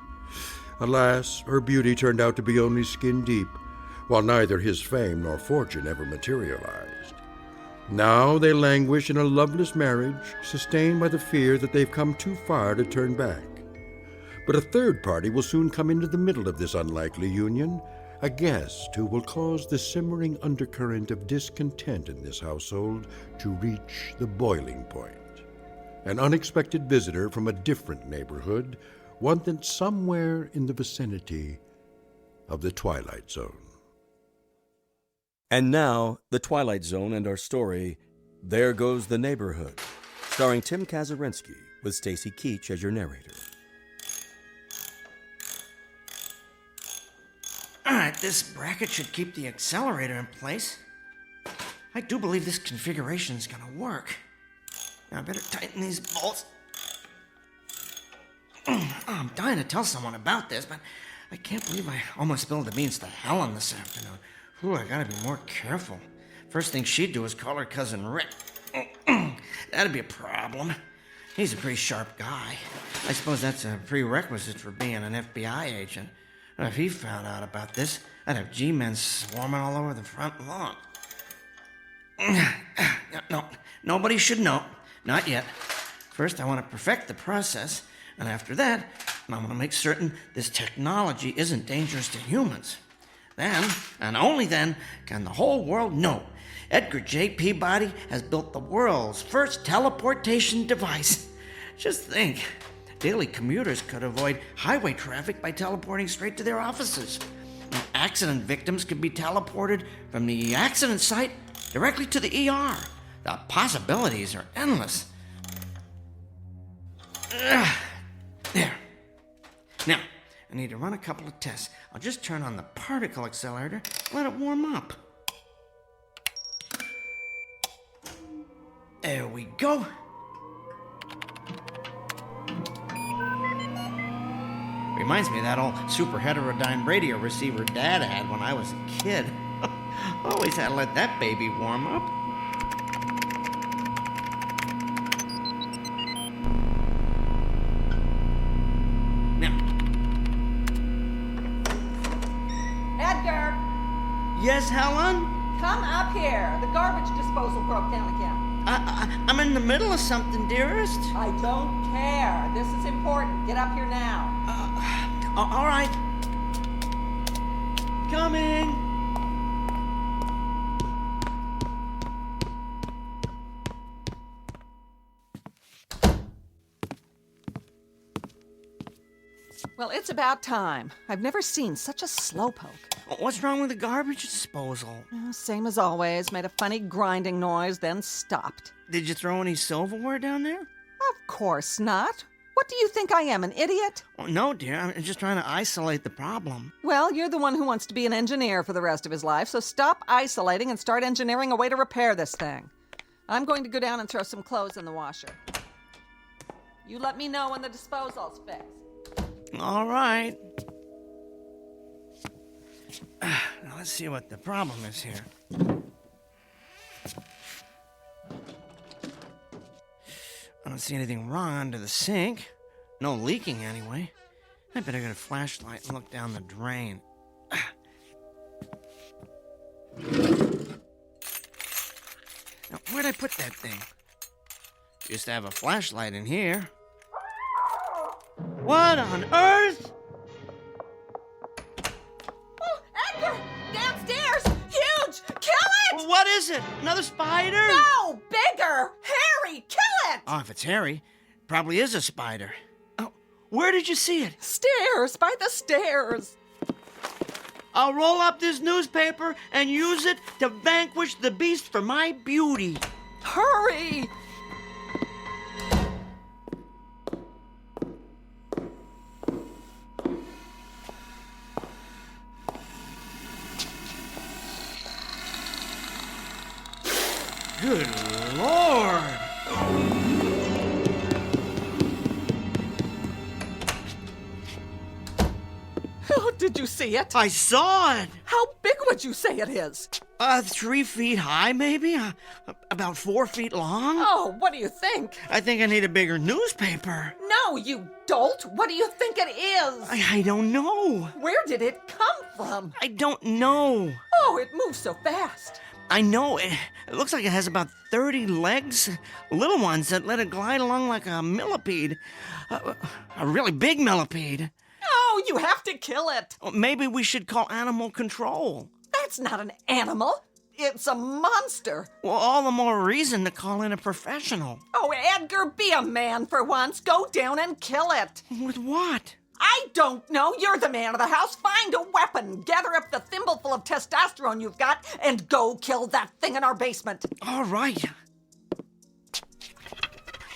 [SPEAKER 2] Alas, her beauty turned out to be only skin deep, while neither his fame nor fortune ever materialized. Now they languish in a loveless marriage, sustained by the fear that they've come too far to turn back. But a third party will soon come into the middle of this unlikely union, a guest who will cause the simmering undercurrent of discontent in this household to reach the boiling point. An unexpected visitor from a different neighborhood, one that's somewhere in the vicinity of the Twilight Zone.
[SPEAKER 1] And now, The Twilight Zone and our story, There Goes the Neighborhood, starring Tim Kazurinsky with Stacy Keach as your narrator.
[SPEAKER 9] Alright, this bracket should keep the accelerator in place. I do believe this configuration is gonna work. Now I better tighten these bolts. I'm dying to tell someone about this, but I can't believe I almost spilled the beans to Helen this afternoon. Ooh, I gotta be more careful. First thing she'd do is call her cousin Rick. That'd be a problem. He's a pretty sharp guy. I suppose that's a prerequisite for being an FBI agent. If he found out about this, I'd have G-men swarming all over the front lawn. No, nobody should know. Not yet. First, I want to perfect the process, and after that, I want to make certain this technology isn't dangerous to humans. Then, and only then, can the whole world know Edgar J. Peabody has built the world's first teleportation device. Just think. Daily commuters could avoid highway traffic by teleporting straight to their offices. Accident victims could be teleported from the accident site directly to the ER. The possibilities are endless. There. Now, I need to run a couple of tests. I'll just turn on the particle accelerator and let it warm up. There we go. Reminds me of that old super heterodyne radio receiver Dad had when I was a kid. Always had to let that baby warm up. Now.
[SPEAKER 4] Edgar!
[SPEAKER 9] Yes, Helen?
[SPEAKER 4] Come up here. The garbage disposal broke down again.
[SPEAKER 9] I'm in the middle of something, dearest.
[SPEAKER 4] I don't care. This is important. Get up here now.
[SPEAKER 9] All right. Coming.
[SPEAKER 4] Well, it's about time. I've never seen such a slowpoke.
[SPEAKER 9] What's wrong with the garbage disposal?
[SPEAKER 4] Same as always. Made a funny grinding noise, then stopped.
[SPEAKER 9] Did you throw any silverware down there?
[SPEAKER 4] Of course not. What do you think I am, an idiot?
[SPEAKER 9] Oh, no, dear. I'm just trying to isolate the problem.
[SPEAKER 4] Well, you're the one who wants to be an engineer for the rest of his life, so stop isolating and start engineering a way to repair this thing. I'm going to go down and throw some clothes in the washer. You let me know when the disposal's fixed.
[SPEAKER 9] All right. Now let's see what the problem is here. I don't see anything wrong under the sink. No leaking, anyway. I better get a flashlight and look down the drain. Now, where'd I put that thing? Used to have a flashlight in here. What on earth?
[SPEAKER 4] Oh, Edgar! Downstairs! Huge! Kill it!
[SPEAKER 9] What is it? Another spider?
[SPEAKER 4] No! Bigger! Harry! Kill it!
[SPEAKER 9] Oh, if it's hairy, it probably is a spider. Oh, where did you see it?
[SPEAKER 4] Stairs! By the stairs!
[SPEAKER 9] I'll roll up this newspaper and use it to vanquish the beast for my beauty.
[SPEAKER 4] Hurry!
[SPEAKER 9] Good Lord!
[SPEAKER 4] Oh, did you see it?
[SPEAKER 9] I saw it!
[SPEAKER 4] How big would you say it is?
[SPEAKER 9] 3 feet high, maybe? About 4 feet long?
[SPEAKER 4] Oh, what do you think?
[SPEAKER 9] I think I need a bigger newspaper.
[SPEAKER 4] No, you dolt! What do you think it is?
[SPEAKER 9] I don't know.
[SPEAKER 4] Where did it come from?
[SPEAKER 9] I don't know.
[SPEAKER 4] Oh, it moves so fast.
[SPEAKER 9] I know. It looks like it has about 30 legs. Little ones that let it glide along like a millipede. A really big millipede.
[SPEAKER 4] Oh, you have to kill it.
[SPEAKER 9] Well, maybe we should call animal control.
[SPEAKER 4] That's not an animal. It's a monster.
[SPEAKER 9] Well, all the more reason to call in a professional.
[SPEAKER 4] Oh, Edgar, be a man for once. Go down and kill it.
[SPEAKER 9] With what?
[SPEAKER 4] I don't know. You're the man of the house. Find a weapon. Gather up the thimbleful of testosterone you've got and go kill that thing in our basement.
[SPEAKER 9] All right.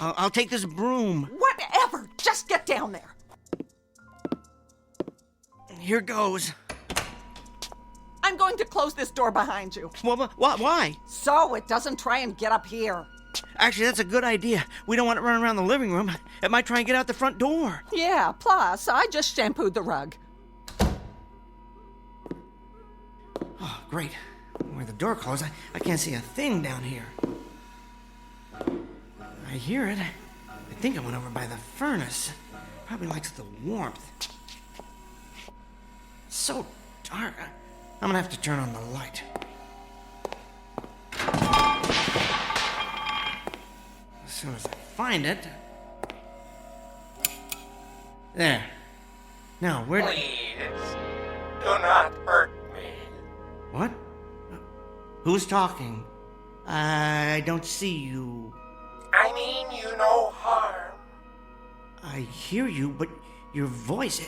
[SPEAKER 9] I'll take this broom.
[SPEAKER 4] Whatever. Just get down there.
[SPEAKER 9] Here goes.
[SPEAKER 4] I'm going to close this door behind you.
[SPEAKER 9] Why?
[SPEAKER 4] So it doesn't try and get up here.
[SPEAKER 9] Actually, that's a good idea. We don't want it running around the living room. It might try and get out the front door.
[SPEAKER 4] Yeah, plus, I just shampooed the rug.
[SPEAKER 9] Oh, great. Where the door closed, I can't see a thing down here. I hear it. I think it went over by the furnace. Probably likes the warmth. It's so dark. I'm gonna have to turn on the light. As soon as I find it. There. Now, where...
[SPEAKER 13] Please, do not hurt me.
[SPEAKER 9] What? Who's talking? I don't see you.
[SPEAKER 13] I mean you no harm.
[SPEAKER 9] I hear you, but your voice...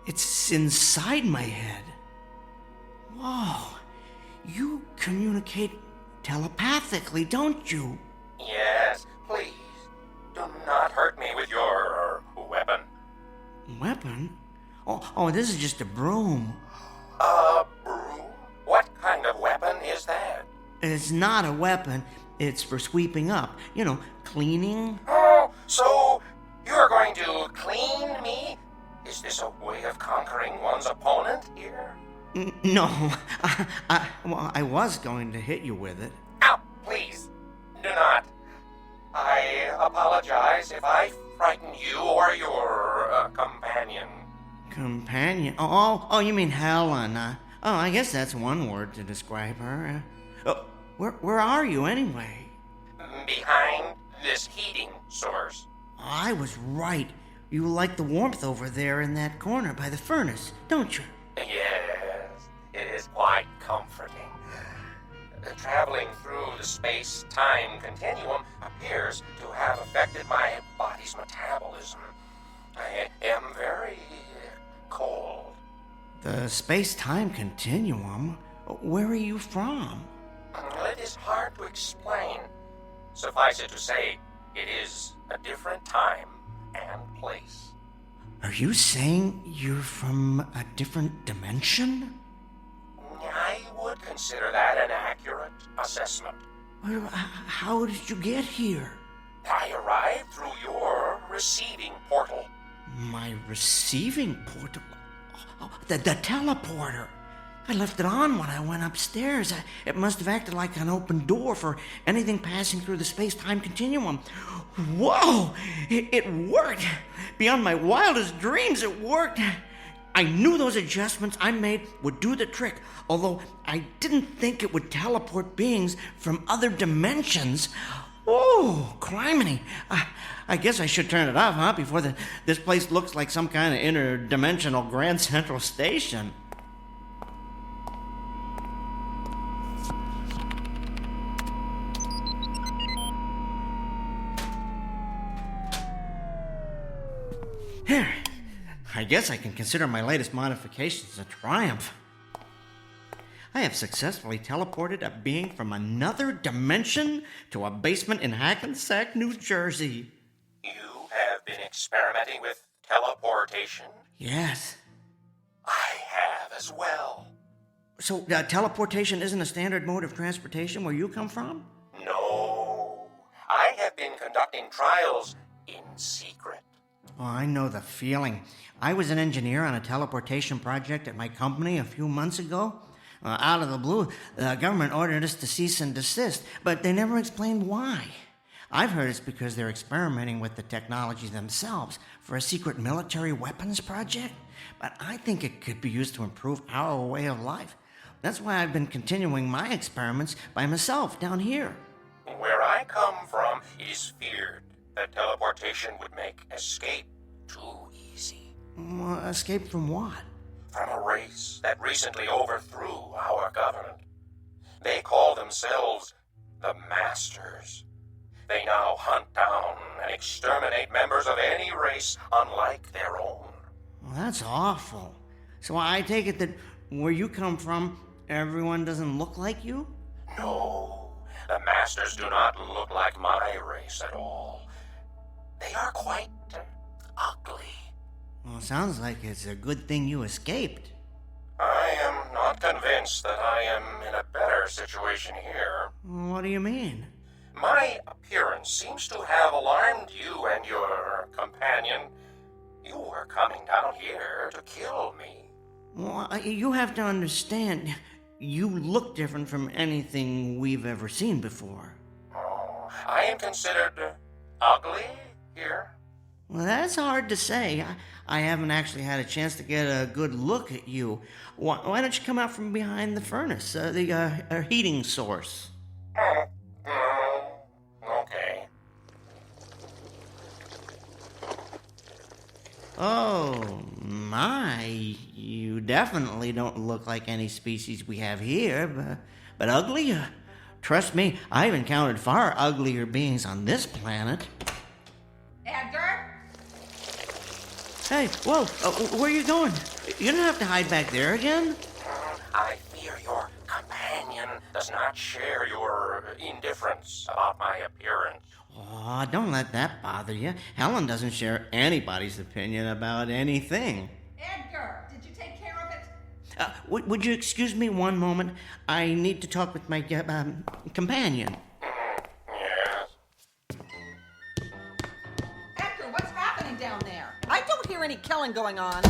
[SPEAKER 9] It's inside my head. Whoa. You communicate telepathically, don't you?
[SPEAKER 13] Yes, please. Do not hurt me with your weapon.
[SPEAKER 9] Weapon? Oh, this is just a broom.
[SPEAKER 13] A broom? What kind of weapon is that?
[SPEAKER 9] It's not a weapon. It's for sweeping up. You know, cleaning.
[SPEAKER 13] Oh, so you're going to clean me? Is this a way of conquering one's opponent here?
[SPEAKER 9] No. I was going to hit you with it.
[SPEAKER 13] Ow, please, do not. I apologize if I frighten you or your companion.
[SPEAKER 9] Companion? Oh, you mean Helen. I guess that's one word to describe her. Where are you, anyway?
[SPEAKER 13] Behind this heating source.
[SPEAKER 9] I was right. You like the warmth over there in that corner by the furnace, don't you?
[SPEAKER 13] Yes, it is quite comforting. Traveling through the space-time continuum appears to have affected my body's metabolism. I am very cold.
[SPEAKER 9] The space-time continuum? Where are you from?
[SPEAKER 13] It is hard to explain. Suffice it to say, it is a different time and place.
[SPEAKER 9] Are you saying you're from a different dimension?
[SPEAKER 13] I would consider that an accurate assessment.
[SPEAKER 9] How did you get here?
[SPEAKER 13] I arrived through your receiving portal.
[SPEAKER 9] My receiving portal? Oh, the teleporter. I left it on when I went upstairs. It must have acted like an open door for anything passing through the space-time continuum. Whoa! It worked! Beyond my wildest dreams, it worked! I knew those adjustments I made would do the trick, although I didn't think it would teleport beings from other dimensions. Oh, criminy. I guess I should turn it off, huh? Before this place looks like some kind of interdimensional Grand Central Station. Here. I guess I can consider my latest modifications a triumph. I have successfully teleported a being from another dimension to a basement in Hackensack, New Jersey.
[SPEAKER 13] You have been experimenting with teleportation?
[SPEAKER 9] Yes.
[SPEAKER 13] I have as well.
[SPEAKER 9] So, teleportation isn't a standard mode of transportation where you come from?
[SPEAKER 13] No. I have been conducting trials in secret.
[SPEAKER 9] Oh, I know the feeling. I was an engineer on a teleportation project at my company a few months ago. Out of the blue, the government ordered us to cease and desist, but they never explained why. I've heard it's because they're experimenting with the technology themselves for a secret military weapons project, but I think it could be used to improve our way of life. That's why I've been continuing my experiments by myself down here.
[SPEAKER 13] Where I come from, it is feared that teleportation would make escape too easy.
[SPEAKER 9] Escape from what?
[SPEAKER 13] From a race that recently overthrew our government. They call themselves the Masters. They now hunt down and exterminate members of any race unlike their own.
[SPEAKER 9] Well, that's awful. So I take it that where you come from, everyone doesn't look like you?
[SPEAKER 13] No, the Masters do not look like my race at all. They are quite ugly.
[SPEAKER 9] Well, sounds like it's a good thing you escaped.
[SPEAKER 13] I am not convinced that I am in a better situation here.
[SPEAKER 9] What do you mean?
[SPEAKER 13] My appearance seems to have alarmed you and your companion. You were coming down here to kill me.
[SPEAKER 9] Well, you have to understand, you look different from anything we've ever seen before.
[SPEAKER 13] Oh, I am considered ugly here?
[SPEAKER 9] Well, that's hard to say. I haven't actually had a chance to get a good look at you. Why don't you come out from behind the furnace, the heating source?
[SPEAKER 13] Okay.
[SPEAKER 9] Oh, my. You definitely don't look like any species we have here, but ugly? Trust me, I've encountered far uglier beings on this planet.
[SPEAKER 4] Edgar?
[SPEAKER 9] Hey, whoa, where are you going? You don't have to hide back there again.
[SPEAKER 13] I fear your companion does not share your indifference about my appearance.
[SPEAKER 9] Oh, don't let that bother you. Helen doesn't share anybody's opinion about anything.
[SPEAKER 4] Edgar, did you take care of it?
[SPEAKER 9] Would you excuse me one moment? I need to talk with my companion.
[SPEAKER 13] Yes.
[SPEAKER 4] Edgar, what's happening down there? I don't hear any killing going on.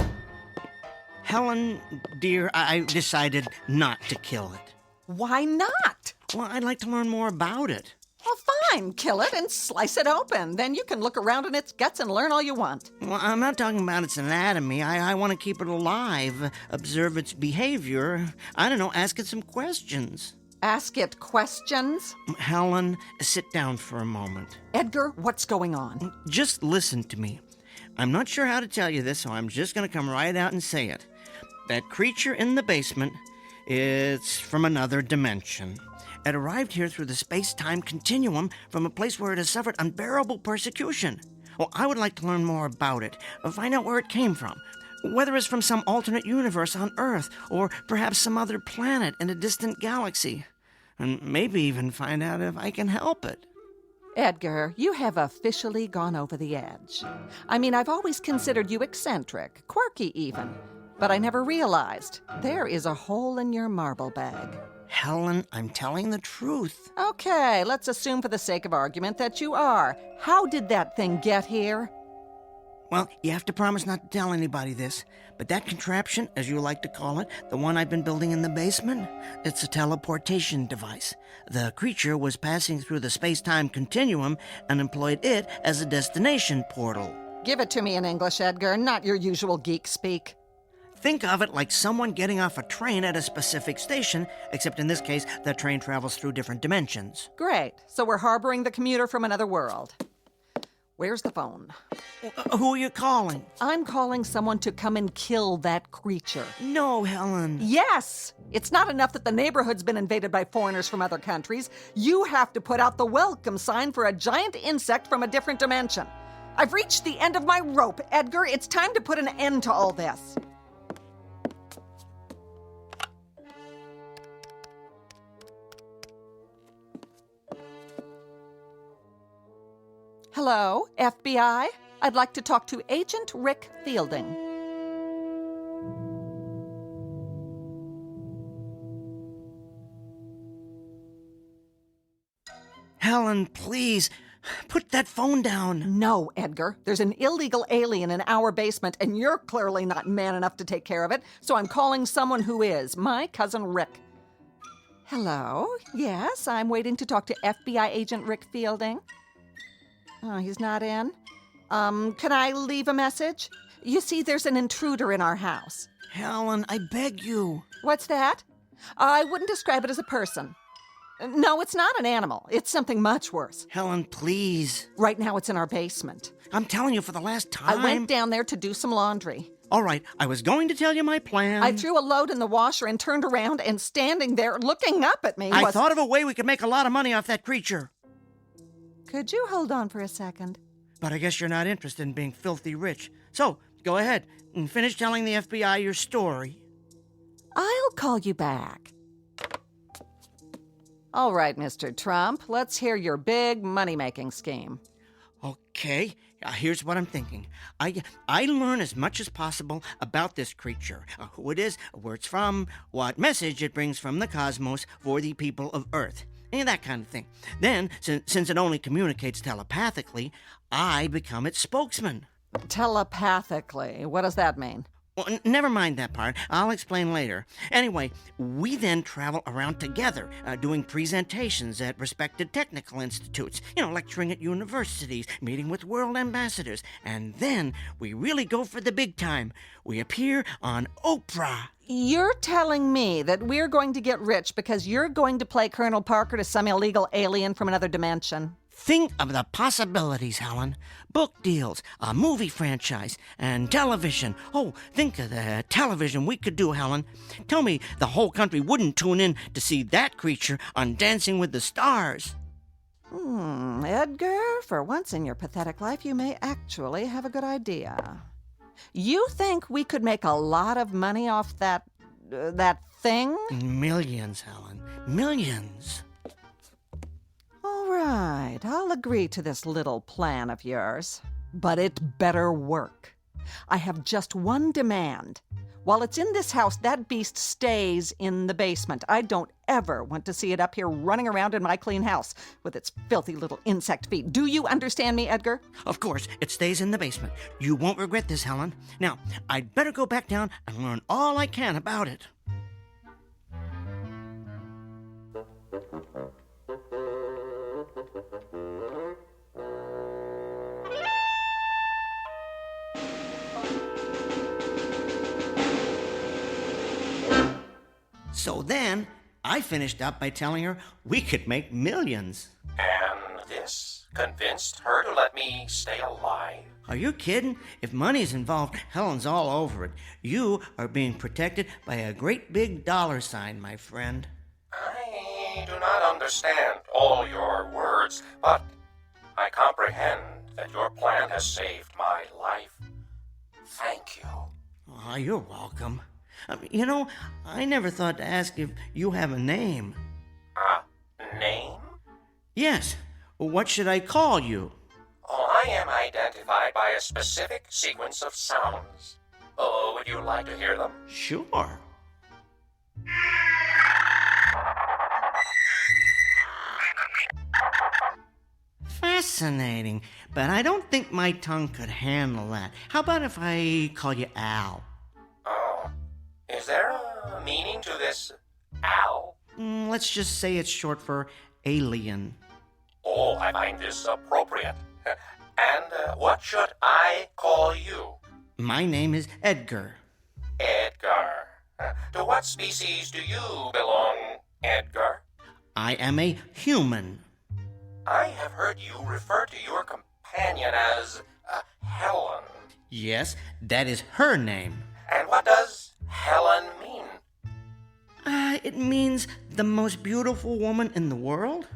[SPEAKER 9] Helen, dear, I decided not to kill it.
[SPEAKER 4] Why not?
[SPEAKER 9] Well, I'd like to learn more about it.
[SPEAKER 4] Well, fine. Kill it and slice it open. Then you can look around in its guts and learn all you want.
[SPEAKER 9] Well, I'm not talking about its anatomy. I want to keep it alive, observe its behavior. I don't know, ask it some questions.
[SPEAKER 4] Ask it questions?
[SPEAKER 9] Helen, sit down for a moment.
[SPEAKER 4] Edgar, what's going on?
[SPEAKER 9] Just listen to me. I'm not sure how to tell you this, so I'm just going to come right out and say it. That creature in the basement, it's from another dimension. It arrived here through the space-time continuum from a place where it has suffered unbearable persecution. Well, I would like to learn more about it, find out where it came from, whether it's from some alternate universe on Earth, or perhaps some other planet in a distant galaxy, and maybe even find out if I can help it.
[SPEAKER 4] Edgar, you have officially gone over the edge. I mean, I've always considered you eccentric, quirky even, but I never realized there is a hole in your marble bag.
[SPEAKER 9] Helen, I'm telling the truth.
[SPEAKER 4] Okay, let's assume for the sake of argument that you are. How did that thing get here?
[SPEAKER 9] Well, you have to promise not to tell anybody this, but that contraption, as you like to call it, the one I've been building in the basement, it's a teleportation device. The creature was passing through the space-time continuum and employed it as a destination portal.
[SPEAKER 4] Give it to me in English, Edgar, not your usual geek speak.
[SPEAKER 9] Think of it like someone getting off a train at a specific station, except in this case, the train travels through different dimensions.
[SPEAKER 4] Great. So we're harboring the commuter from another world. Where's the phone?
[SPEAKER 9] Who are you calling?
[SPEAKER 4] I'm calling someone to come and kill that creature.
[SPEAKER 9] No, Helen.
[SPEAKER 4] Yes! It's not enough that the neighborhood's been invaded by foreigners from other countries. You have to put out the welcome sign for a giant insect from a different dimension. I've reached the end of my rope, Edgar. It's time to put an end to all this. Hello, FBI? I'd like to talk to Agent Rick Fielding.
[SPEAKER 9] Helen, please, put that phone down.
[SPEAKER 4] No, Edgar. There's an illegal alien in our basement, and you're clearly not man enough to take care of it, so I'm calling someone who is, my cousin Rick. Hello? Yes, I'm waiting to talk to FBI Agent Rick Fielding. Oh, he's not in? Can I leave a message? You see, there's an intruder in our house.
[SPEAKER 9] Helen, I beg you.
[SPEAKER 4] What's that? I wouldn't describe it as a person. No, it's not an animal. It's something much worse.
[SPEAKER 9] Helen, please.
[SPEAKER 4] Right now it's in our basement.
[SPEAKER 9] I'm telling you for the last time.
[SPEAKER 4] I went down there to do some laundry.
[SPEAKER 9] All right, I was going to tell you my plan.
[SPEAKER 4] I threw a load in the washer and turned around, and standing there looking up at me
[SPEAKER 9] I thought of a way we could make a lot of money off that creature.
[SPEAKER 4] Could you hold on for a second?
[SPEAKER 9] But I guess you're not interested in being filthy rich. So, go ahead and finish telling the FBI your story.
[SPEAKER 4] I'll call you back. All right, Mr. Trump, let's hear your big money-making scheme.
[SPEAKER 9] Okay, here's what I'm thinking. I learn as much as possible about this creature, who it is, where it's from, what message it brings from the cosmos for the people of Earth. That kind of thing. Then, since it only communicates telepathically, I become its spokesman.
[SPEAKER 4] Telepathically? What does that mean?
[SPEAKER 9] Well, never mind that part. I'll explain later. Anyway, we then travel around together, doing presentations at respected technical institutes, lecturing at universities, meeting with world ambassadors. And then we really go for the big time. We appear on Oprah.
[SPEAKER 4] You're telling me that we're going to get rich because you're going to play Colonel Parker to some illegal alien from another dimension?
[SPEAKER 9] Think of the possibilities, Helen. Book deals, a movie franchise, and television. Oh, think of the television we could do, Helen. Tell me the whole country wouldn't tune in to see that creature on Dancing with the Stars.
[SPEAKER 4] Edgar, for once in your pathetic life, you may actually have a good idea. You think we could make a lot of money off that thing?
[SPEAKER 9] Millions, Helen. Millions.
[SPEAKER 4] All right, I'll agree to this little plan of yours. But it better work. I have just one demand. While it's in this house, that beast stays in the basement. I don't ever want to see it up here running around in my clean house with its filthy little insect feet. Do you understand me, Edgar?
[SPEAKER 9] Of course, it stays in the basement. You won't regret this, Helen. Now, I'd better go back down and learn all I can about it. So then, I finished up by telling her we could make millions.
[SPEAKER 13] And this convinced her to let me stay alive.
[SPEAKER 9] Are you kidding? If money's involved, Helen's all over it. You are being protected by a great big dollar sign, my friend.
[SPEAKER 13] I do not understand all your words, but I comprehend that your plan has saved my life. Thank you.
[SPEAKER 9] Oh, you're welcome. I never thought to ask if you have a name.
[SPEAKER 13] A name?
[SPEAKER 9] Yes. What should I call you?
[SPEAKER 13] Oh, I am identified by a specific sequence of sounds. Oh, would you like to hear them?
[SPEAKER 9] Sure. fascinating, but I don't think my tongue could handle that. How about if I call you Al?
[SPEAKER 13] Oh, is there a meaning to this Al?
[SPEAKER 9] Let's just say it's short for alien.
[SPEAKER 13] Oh, I find this appropriate. And what should I call you?
[SPEAKER 9] My name is Edgar.
[SPEAKER 13] Edgar. To what species do you belong, Edgar?
[SPEAKER 9] I am a human.
[SPEAKER 13] I have heard you refer to your companion as Helen.
[SPEAKER 9] Yes, that is her name.
[SPEAKER 13] And what does Helen mean?
[SPEAKER 9] It means the most beautiful woman in the world.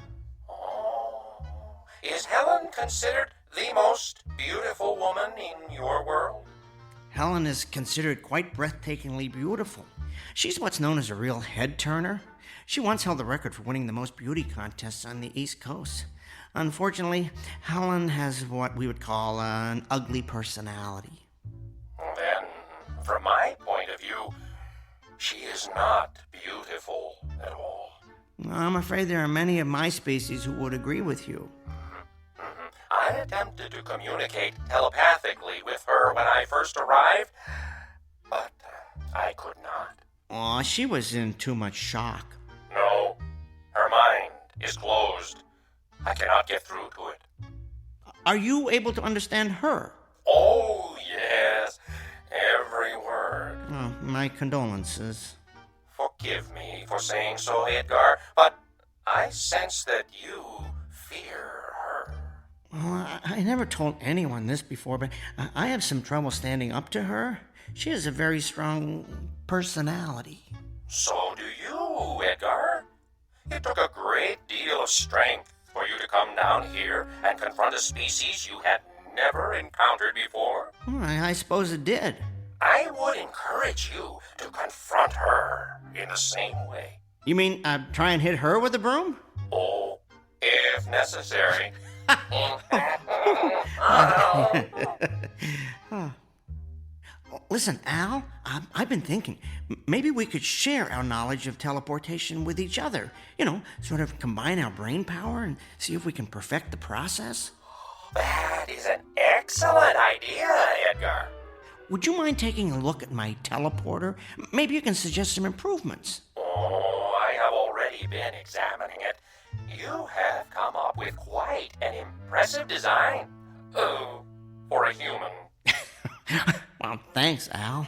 [SPEAKER 13] Is Helen considered the most beautiful woman in your world?
[SPEAKER 9] Helen is considered quite breathtakingly beautiful. She's what's known as a real head-turner. She once held the record for winning the most beauty contests on the East Coast. Unfortunately, Helen has what we would call an ugly personality.
[SPEAKER 13] Then, from my point of view, she is not beautiful at all.
[SPEAKER 9] I'm afraid there are many of my species who would agree with you.
[SPEAKER 13] I attempted to communicate telepathically with her when I first arrived, but I could not.
[SPEAKER 9] Aw, she was in too much shock.
[SPEAKER 13] No, her mind is closed. I cannot get through to it.
[SPEAKER 9] Are you able to understand her?
[SPEAKER 13] Oh, yes, every word.
[SPEAKER 9] Oh, my condolences.
[SPEAKER 13] Forgive me for saying so, Edgar, but I sense that you fear her.
[SPEAKER 9] Well, I never told anyone this before, but I have some trouble standing up to her. She has a very strong personality.
[SPEAKER 13] So do you, Edgar. It took a great deal of strength for you to come down here and confront a species you had never encountered before.
[SPEAKER 9] I suppose it did.
[SPEAKER 13] I would encourage you to confront her in the same way.
[SPEAKER 9] You mean try and hit her with a broom?
[SPEAKER 13] Oh, if necessary.
[SPEAKER 9] Listen, Al, I've been thinking, maybe we could share our knowledge of teleportation with each other. You know, sort of combine our brain power and see if we can perfect the process.
[SPEAKER 13] That is an excellent idea, Edgar.
[SPEAKER 9] Would you mind taking a look at my teleporter? Maybe you can suggest some improvements.
[SPEAKER 13] Oh, I have already been examining it. You have come up with quite an impressive design. Oh, for a human.
[SPEAKER 9] Well, thanks, Al.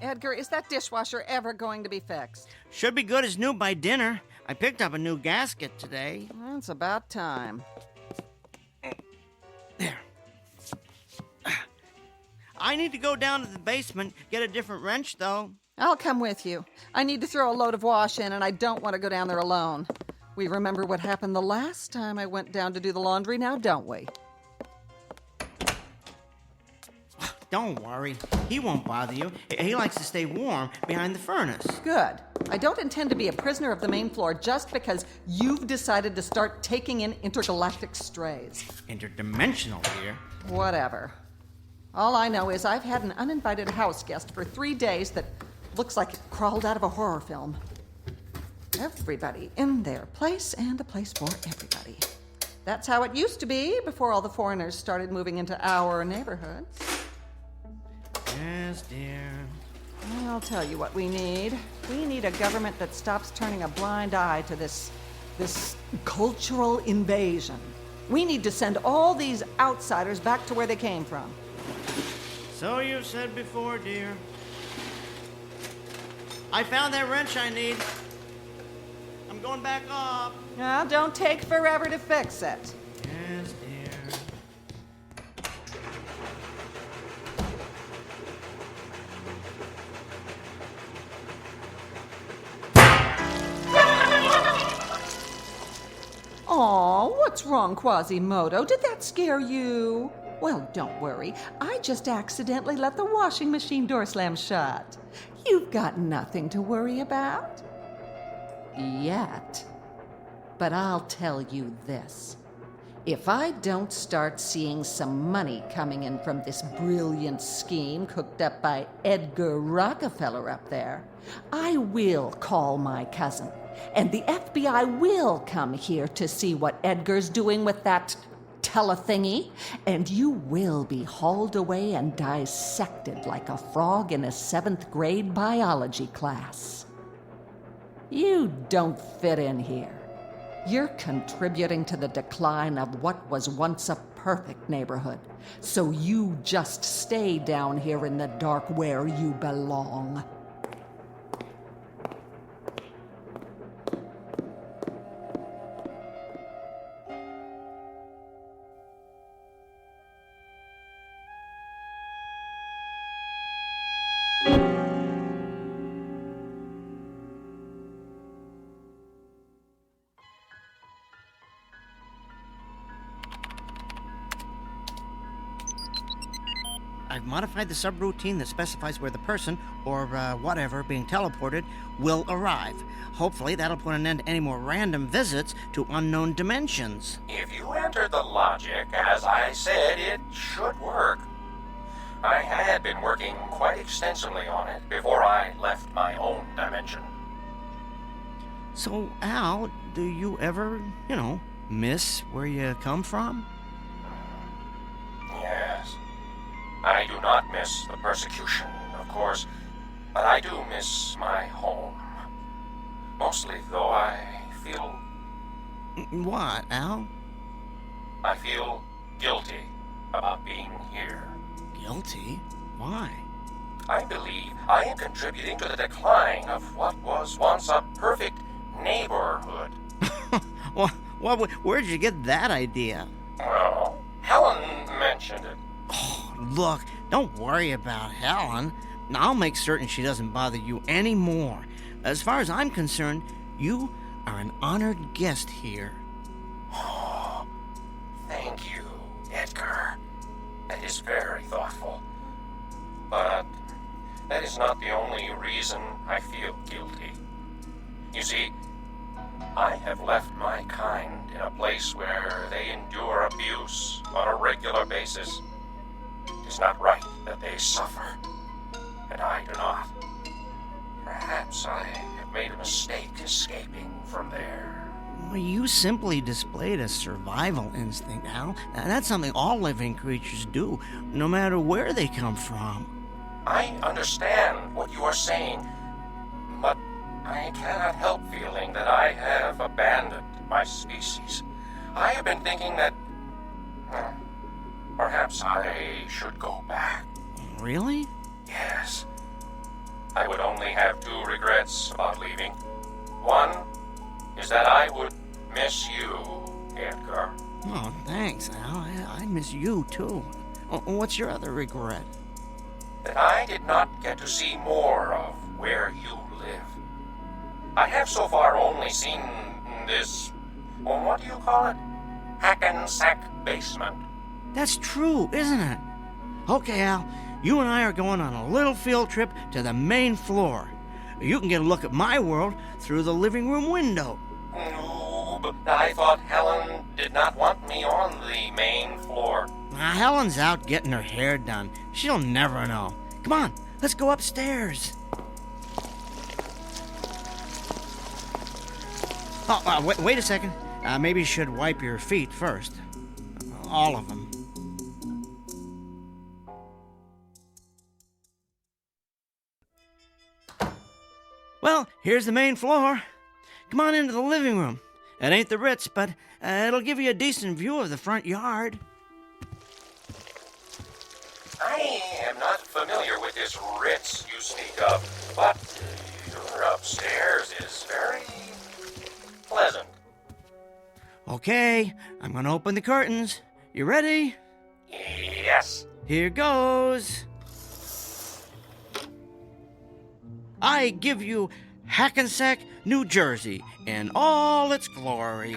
[SPEAKER 4] Edgar, is that dishwasher ever going to be fixed?
[SPEAKER 9] Should be good as new by dinner. I picked up a new gasket today.
[SPEAKER 4] It's about time.
[SPEAKER 9] There. I need to go down to the basement, get a different wrench, though.
[SPEAKER 4] I'll come with you. I need to throw a load of wash in, and I don't want to go down there alone. We remember what happened the last time I went down to do the laundry now, don't we?
[SPEAKER 9] Don't worry. He won't bother you. He likes to stay warm behind the furnace.
[SPEAKER 4] Good. I don't intend to be a prisoner of the main floor just because you've decided to start taking in intergalactic strays.
[SPEAKER 9] Interdimensional, dear.
[SPEAKER 4] Whatever. All I know is I've had an uninvited house guest for 3 days that looks like it crawled out of a horror film. Everybody in their place and a place for everybody. That's how it used to be before all the foreigners started moving into our neighborhoods.
[SPEAKER 9] Yes, dear.
[SPEAKER 4] I'll tell you what we need. We need a government that stops turning a blind eye to this cultural invasion. We need to send all these outsiders back to where they came from.
[SPEAKER 9] So you've said before, dear. I found that wrench I need. I'm going back up.
[SPEAKER 4] Now, don't take forever to fix it.
[SPEAKER 9] Yes, dear.
[SPEAKER 4] Aw, what's wrong, Quasimodo? Did that scare you? Well, don't worry. I just accidentally let the washing machine door slam shut. You've got nothing to worry about. Yet. But I'll tell you this. If I don't start seeing some money coming in from this brilliant scheme cooked up by Edgar Rockefeller up there, I will call my cousin, and the FBI will come here to see what Edgar's doing with that telethingy, and you will be hauled away and dissected like a frog in a 7th grade biology class. You don't fit in here. You're contributing to the decline of what was once a perfect neighborhood. So you just stay down here in the dark where you belong.
[SPEAKER 9] I've modified the subroutine that specifies where the person, or whatever, being teleported will arrive. Hopefully that'll put an end to any more random visits to unknown dimensions.
[SPEAKER 13] If you enter the logic, as I said, it should work. I had been working quite extensively on it before I left my own dimension.
[SPEAKER 9] So, Al, do you ever, miss where you come from?
[SPEAKER 13] Yes. I do not miss the persecution, of course, but I do miss my home. Mostly, though, I feel...
[SPEAKER 9] What, Al?
[SPEAKER 13] I feel guilty about being here.
[SPEAKER 9] Guilty? Why?
[SPEAKER 13] I believe I am contributing to the decline of what was once a perfect neighborhood.
[SPEAKER 9] Where'd you get that idea?
[SPEAKER 13] Well, Helen mentioned it.
[SPEAKER 9] Look, don't worry about Helen. I'll make certain she doesn't bother you anymore. As far as I'm concerned, you are an honored guest here.
[SPEAKER 13] Oh, thank you, Edgar. That is very thoughtful. But that is not the only reason I feel guilty. You see, I have left my kind in a place where they endure abuse on a regular basis. It is not right that they suffer, and I do not. Perhaps I have made a mistake escaping from there.
[SPEAKER 9] Well, you simply displayed a survival instinct, Al. That's something all living creatures do, no matter where they come from.
[SPEAKER 13] I understand what you are saying, but I cannot help feeling that I have abandoned my species. I have been thinking that... perhaps I should go back.
[SPEAKER 9] Really?
[SPEAKER 13] Yes. I would only have 2 regrets about leaving. One is that I would miss you, Edgar.
[SPEAKER 9] Oh, thanks, Al. I miss you, too. What's your other regret?
[SPEAKER 13] That I did not get to see more of where you live. I have so far only seen this... what do you call it? Hackensack basement.
[SPEAKER 9] That's true, isn't it? Okay, Al, you and I are going on a little field trip to the main floor. You can get a look at my world through the living room window.
[SPEAKER 13] No, but I thought Helen did not want me on the main floor.
[SPEAKER 9] Helen's out getting her hair done. She'll never know. Come on, let's go upstairs. Oh, wait a second. Maybe you should wipe your feet first. All of them. Well, here's the main floor. Come on into the living room. It ain't the Ritz, but it'll give you a decent view of the front yard.
[SPEAKER 13] I am not familiar with this Ritz you speak of, but your upstairs is very pleasant.
[SPEAKER 9] Okay, I'm gonna open the curtains. You ready?
[SPEAKER 13] Yes.
[SPEAKER 9] Here goes. I give you Hackensack, New Jersey, in all its glory.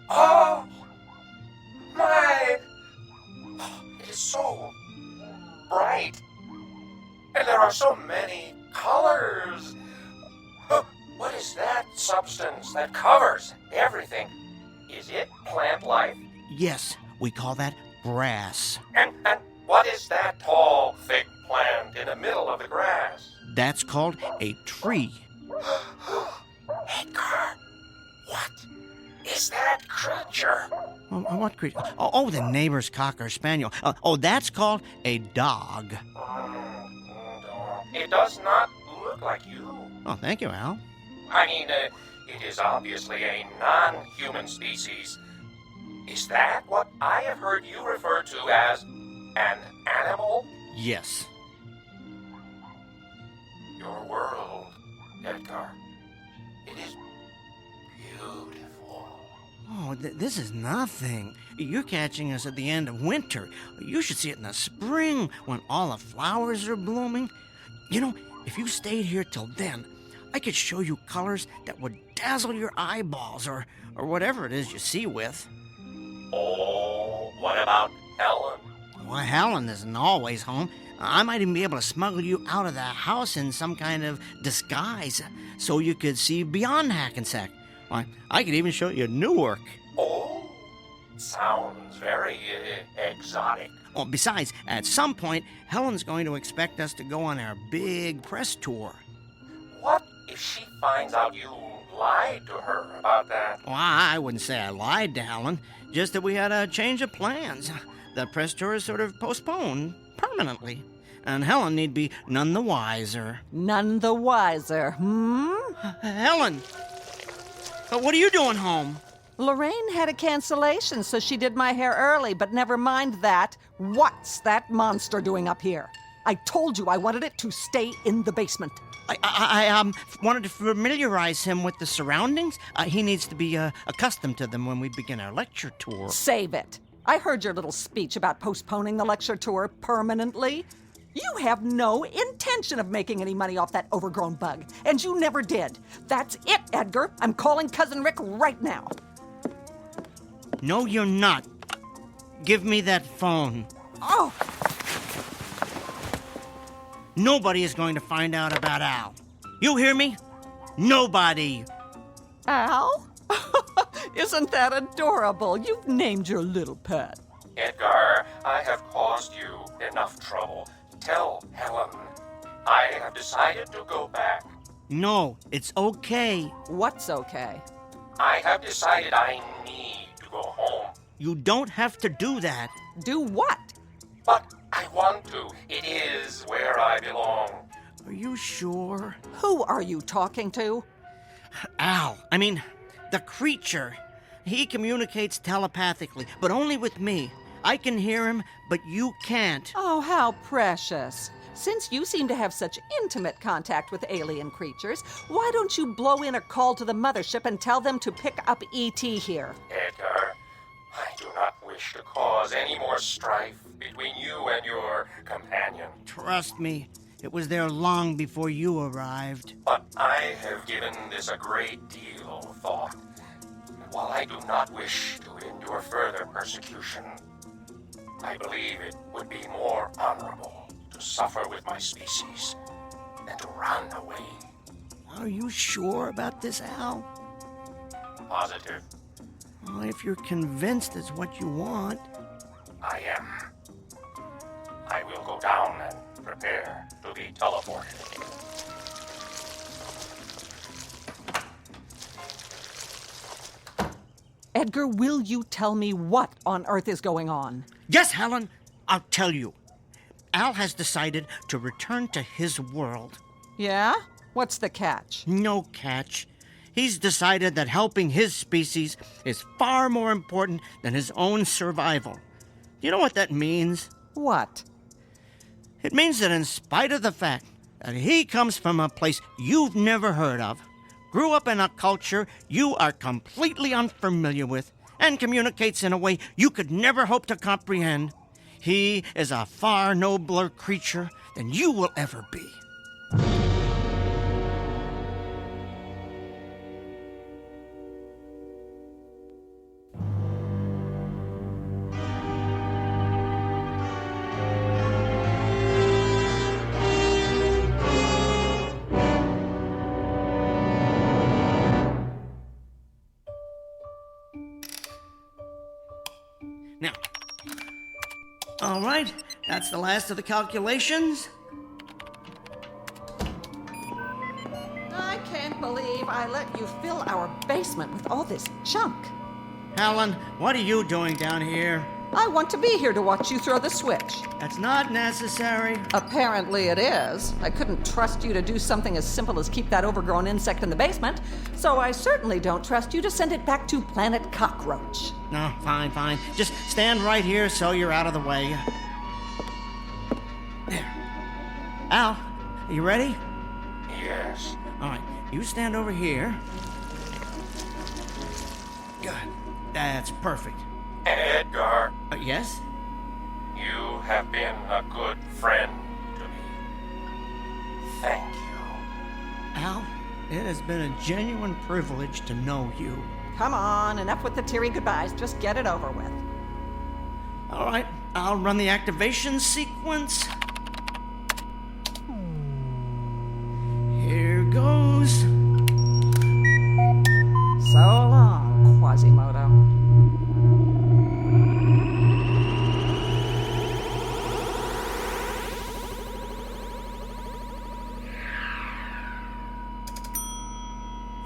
[SPEAKER 13] Oh, my! It is so bright, and there are so many colors. What is that substance that covers everything? Is it plant life?
[SPEAKER 9] Yes, we call that brass.
[SPEAKER 13] And what is that tall, thick plant in the middle of the grass?
[SPEAKER 9] That's called a tree.
[SPEAKER 13] Edgar, what is that creature?
[SPEAKER 9] What creature? Oh, the neighbor's cocker spaniel. That's called a dog.
[SPEAKER 13] It does not look like you.
[SPEAKER 9] Oh, thank you, Al.
[SPEAKER 13] I mean, it is obviously a non-human species. Is that what I have heard you refer to as an animal?
[SPEAKER 9] Yes.
[SPEAKER 13] Your world, Edgar. It is beautiful.
[SPEAKER 9] Oh, this is nothing. You're catching us at the end of winter. You should see it in the spring when all the flowers are blooming. You know, if you stayed here till then, I could show you colors that would dazzle your eyeballs or whatever it is you see with.
[SPEAKER 13] Oh, what about Helen?
[SPEAKER 9] Well, Helen isn't always home. I might even be able to smuggle you out of the house in some kind of disguise so you could see beyond Hackensack. Why, I could even show you Newark.
[SPEAKER 13] Oh, sounds very exotic.
[SPEAKER 9] Oh, besides, at some point, Helen's going to expect us to go on our big press tour.
[SPEAKER 13] What if she finds out you lied to her about that?
[SPEAKER 9] Well, I wouldn't say I lied to Helen, just that we had a change of plans. The press tour is sort of postponed permanently, and Helen need be none the wiser.
[SPEAKER 4] None the wiser,
[SPEAKER 9] Helen! What are you doing home?
[SPEAKER 4] Lorraine had a cancellation, so she did my hair early, but never mind that. What's that monster doing up here? I told you I wanted it to stay in the basement.
[SPEAKER 9] I wanted to familiarize him with the surroundings. He needs to be accustomed to them when we begin our lecture tour.
[SPEAKER 4] Save it. I heard your little speech about postponing the lecture tour permanently. You have no intention of making any money off that overgrown bug, and you never did. That's it, Edgar. I'm calling Cousin Rick right now.
[SPEAKER 9] No, you're not. Give me that phone.
[SPEAKER 4] Oh!
[SPEAKER 9] Nobody is going to find out about Al. You hear me? Nobody.
[SPEAKER 4] Al? Isn't that adorable? You've named your little pet.
[SPEAKER 13] Edgar, I have caused you enough trouble. Tell Helen I have decided to go back.
[SPEAKER 9] No, it's okay.
[SPEAKER 4] What's okay?
[SPEAKER 13] I have decided I need to go home.
[SPEAKER 9] You don't have to do that.
[SPEAKER 4] Do what?
[SPEAKER 13] But I want to. It is where I belong.
[SPEAKER 9] Are you sure?
[SPEAKER 4] Who are you talking to?
[SPEAKER 9] Al. I mean, the creature. He communicates telepathically, but only with me. I can hear him, but you can't.
[SPEAKER 4] Oh, how precious. Since you seem to have such intimate contact with alien creatures, why don't you blow in a call to the mothership and tell them to pick up E.T. here?
[SPEAKER 13] Edgar, I do not wish to cause any more strife between you and your companion.
[SPEAKER 9] Trust me, it was there long before you arrived.
[SPEAKER 13] But I have given this a great deal of thought. While I do not wish to endure further persecution, I believe it would be more honorable to suffer with my species than to run away.
[SPEAKER 9] Are you sure about this, Al?
[SPEAKER 13] Positive.
[SPEAKER 9] Well, if you're convinced it's what you want.
[SPEAKER 13] I am. I will go down and prepare to be teleported.
[SPEAKER 4] Edgar, will you tell me what on earth is going on?
[SPEAKER 9] Yes, Helen, I'll tell you. Al has decided to return to his world.
[SPEAKER 4] Yeah? What's the catch?
[SPEAKER 9] No catch. He's decided that helping his species is far more important than his own survival. You know what that means?
[SPEAKER 4] What?
[SPEAKER 9] It means that in spite of the fact that he comes from a place you've never heard of, grew up in a culture you are completely unfamiliar with, and communicates in a way you could never hope to comprehend, he is a far nobler creature than you will ever be. Now, all right, that's the last of the calculations.
[SPEAKER 4] I can't believe I let you fill our basement with all this junk.
[SPEAKER 9] Helen, what are you doing down here?
[SPEAKER 4] I want to be here to watch you throw the switch.
[SPEAKER 9] That's not necessary.
[SPEAKER 4] Apparently it is. I couldn't trust you to do something as simple as keep that overgrown insect in the basement, so I certainly don't trust you to send it back to Planet Cockroach.
[SPEAKER 9] No, fine. Just stand right here so you're out of the way. There. Al, are you ready?
[SPEAKER 13] Yes.
[SPEAKER 9] All right, you stand over here. Good. That's perfect.
[SPEAKER 13] Edgar.
[SPEAKER 9] Yes?
[SPEAKER 13] You have been a good friend to me. Thank you.
[SPEAKER 9] Al, it has been a genuine privilege to know you.
[SPEAKER 4] Come on, enough with the teary goodbyes. Just get it over with.
[SPEAKER 9] All right, I'll run the activation sequence. Here goes.
[SPEAKER 4] So long, Quasimodo.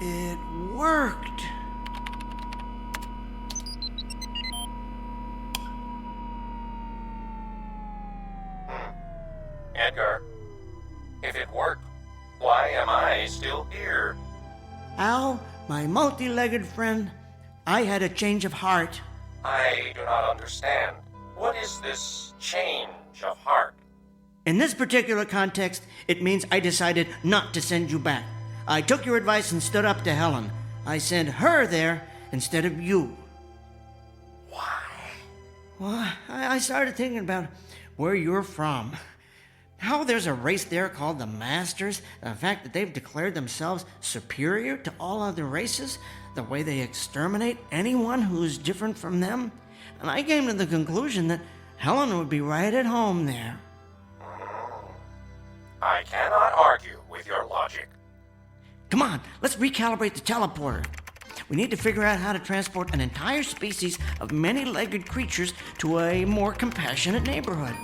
[SPEAKER 9] It worked.
[SPEAKER 13] Edgar, if it worked, why am I still here?
[SPEAKER 9] Al, my multi-legged friend, I had a change of heart.
[SPEAKER 13] I do not understand. What is this change of heart?
[SPEAKER 9] In this particular context, it means I decided not to send you back. I took your advice and stood up to Helen. I sent her there instead of you.
[SPEAKER 13] Why?
[SPEAKER 9] Well, I started thinking about where you're from. How there's a race there called the Masters, the fact that they've declared themselves superior to all other races, the way they exterminate anyone who's different from them. And I came to the conclusion that Helen would be right at home there.
[SPEAKER 13] I cannot argue with your logic.
[SPEAKER 9] Come on, let's recalibrate the teleporter. We need to figure out how to transport an entire species of many-legged creatures to a more compassionate neighborhood.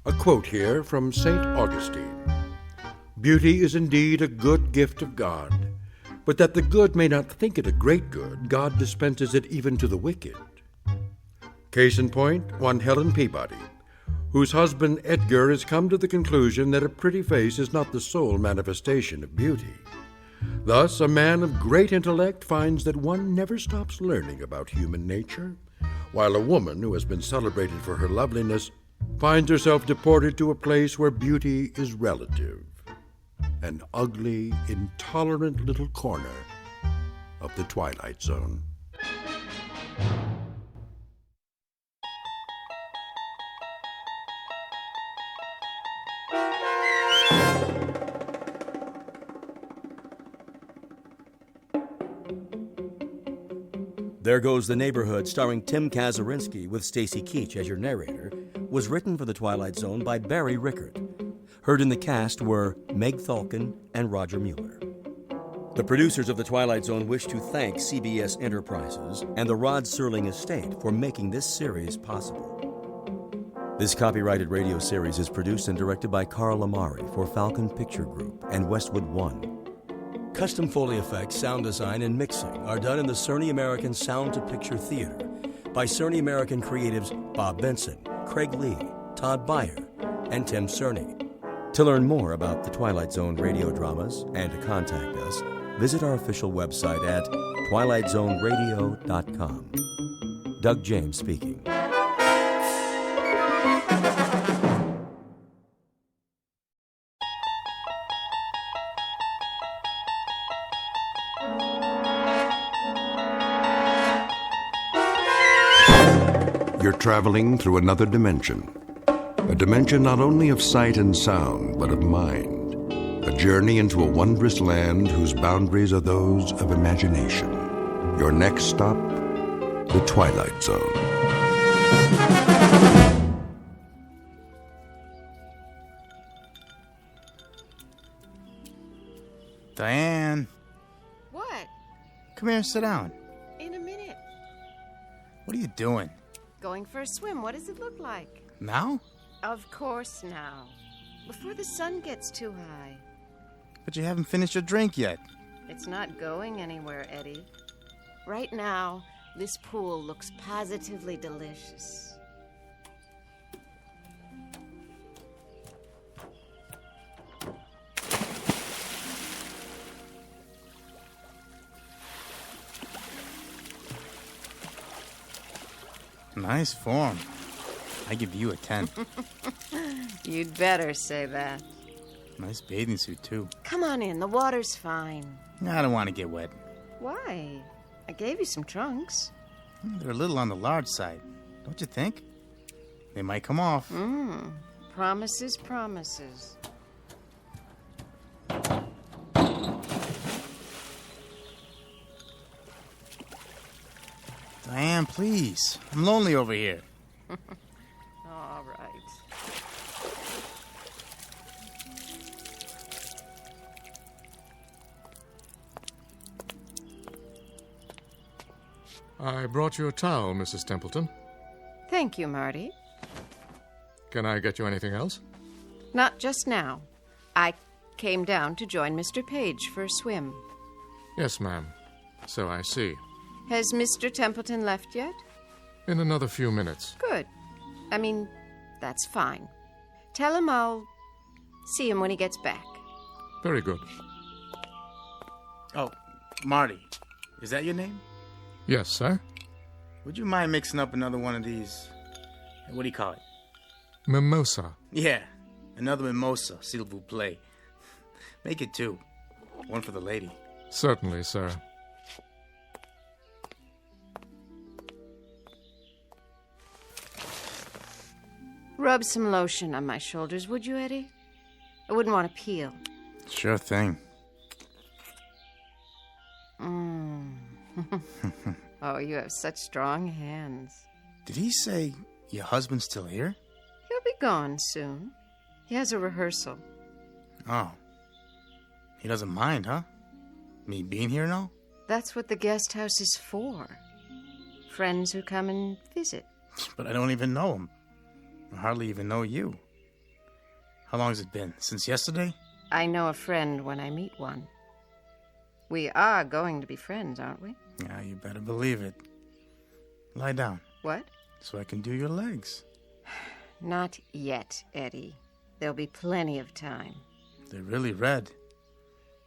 [SPEAKER 2] A quote here from St. Augustine. Beauty is indeed a good gift of God, but that the good may not think it a great good, God dispenses it even to the wicked. Case in point, one Helen Peabody, whose husband Edgar has come to the conclusion that a pretty face is not the sole manifestation of beauty. Thus, a man of great intellect finds that one never stops learning about human nature, while a woman who has been celebrated for her loveliness finds herself deported to a place where beauty is relative, an ugly, intolerant little corner of the Twilight Zone.
[SPEAKER 16] There Goes the Neighborhood, starring Tim Kazurinsky with Stacy Keach as your narrator, was written for The Twilight Zone by Barry Rickard. Heard in the cast were Meg Thalkin and Roger Mueller. The producers of The Twilight Zone wish to thank CBS Enterprises and the Rod Serling Estate for making this series possible. This copyrighted radio series is produced and directed by Carl Amari for Falcon Picture Group and Westwood One. Custom Foley effects, sound design, and mixing are done in the Cerny American Sound to Picture Theater by Cerny American creatives Bob Benson, Craig Lee, Todd Beyer, and Tim Cerny. To learn more about the Twilight Zone radio dramas and to contact us, visit our official website at twilightzoneradio.com. Doug James speaking.
[SPEAKER 2] You're traveling through another dimension. A dimension not only of sight and sound, but of mind. A journey into a wondrous land whose boundaries are those of imagination. Your next stop, the Twilight Zone.
[SPEAKER 22] Diane.
[SPEAKER 19] What?
[SPEAKER 22] Come here and sit down.
[SPEAKER 19] In a minute.
[SPEAKER 22] What are you doing?
[SPEAKER 19] Going for a swim. What does it look like?
[SPEAKER 22] Now?
[SPEAKER 19] Of course now. Before the sun gets too high.
[SPEAKER 22] But you haven't finished your drink yet.
[SPEAKER 19] It's not going anywhere, Eddie. Right now, this pool looks positively delicious.
[SPEAKER 22] Nice form. I give you a 10.
[SPEAKER 19] You'd better say that.
[SPEAKER 22] Nice bathing suit, too.
[SPEAKER 19] Come on in, the water's fine.
[SPEAKER 22] I don't want to get wet.
[SPEAKER 19] Why? I gave you some trunks.
[SPEAKER 22] They're a little on the large side, don't you think? They might come off.
[SPEAKER 19] Promises, promises.
[SPEAKER 22] Diane, please. I'm lonely over here.
[SPEAKER 19] All right.
[SPEAKER 6] I brought you a towel, Mrs. Templeton.
[SPEAKER 19] Thank you, Marty.
[SPEAKER 6] Can I get you anything else?
[SPEAKER 19] Not just now. I came down to join Mr. Page for a swim.
[SPEAKER 6] Yes, ma'am. So I see.
[SPEAKER 19] Has Mr. Templeton left yet?
[SPEAKER 6] In another few minutes.
[SPEAKER 19] Good. I mean, that's fine. Tell him I'll see him when he gets back.
[SPEAKER 6] Very good.
[SPEAKER 22] Oh, Marty. Is that your name?
[SPEAKER 6] Yes, sir.
[SPEAKER 22] Would you mind mixing up another one of these? What do you call it?
[SPEAKER 6] Mimosa.
[SPEAKER 22] Yeah, another mimosa, s'il vous plaît. Make it 2. One for the lady.
[SPEAKER 6] Certainly, sir.
[SPEAKER 19] Rub some lotion on my shoulders, would you, Eddie? I wouldn't want to peel.
[SPEAKER 22] Sure thing.
[SPEAKER 19] Oh, you have such strong hands.
[SPEAKER 22] Did he say your husband's still here?
[SPEAKER 19] He'll be gone soon. He has a rehearsal.
[SPEAKER 22] Oh. He doesn't mind, huh? Me being here and all?
[SPEAKER 19] That's what the guest house is for. Friends who come and visit.
[SPEAKER 22] But I don't even know him. I hardly even know you. How long has it been? Since yesterday?
[SPEAKER 19] I know a friend when I meet one. We are going to be friends, aren't we?
[SPEAKER 22] Yeah, you better believe it. Lie down.
[SPEAKER 19] What?
[SPEAKER 22] So I can do your legs.
[SPEAKER 19] Not yet, Eddie. There'll be plenty of time.
[SPEAKER 22] They're really red.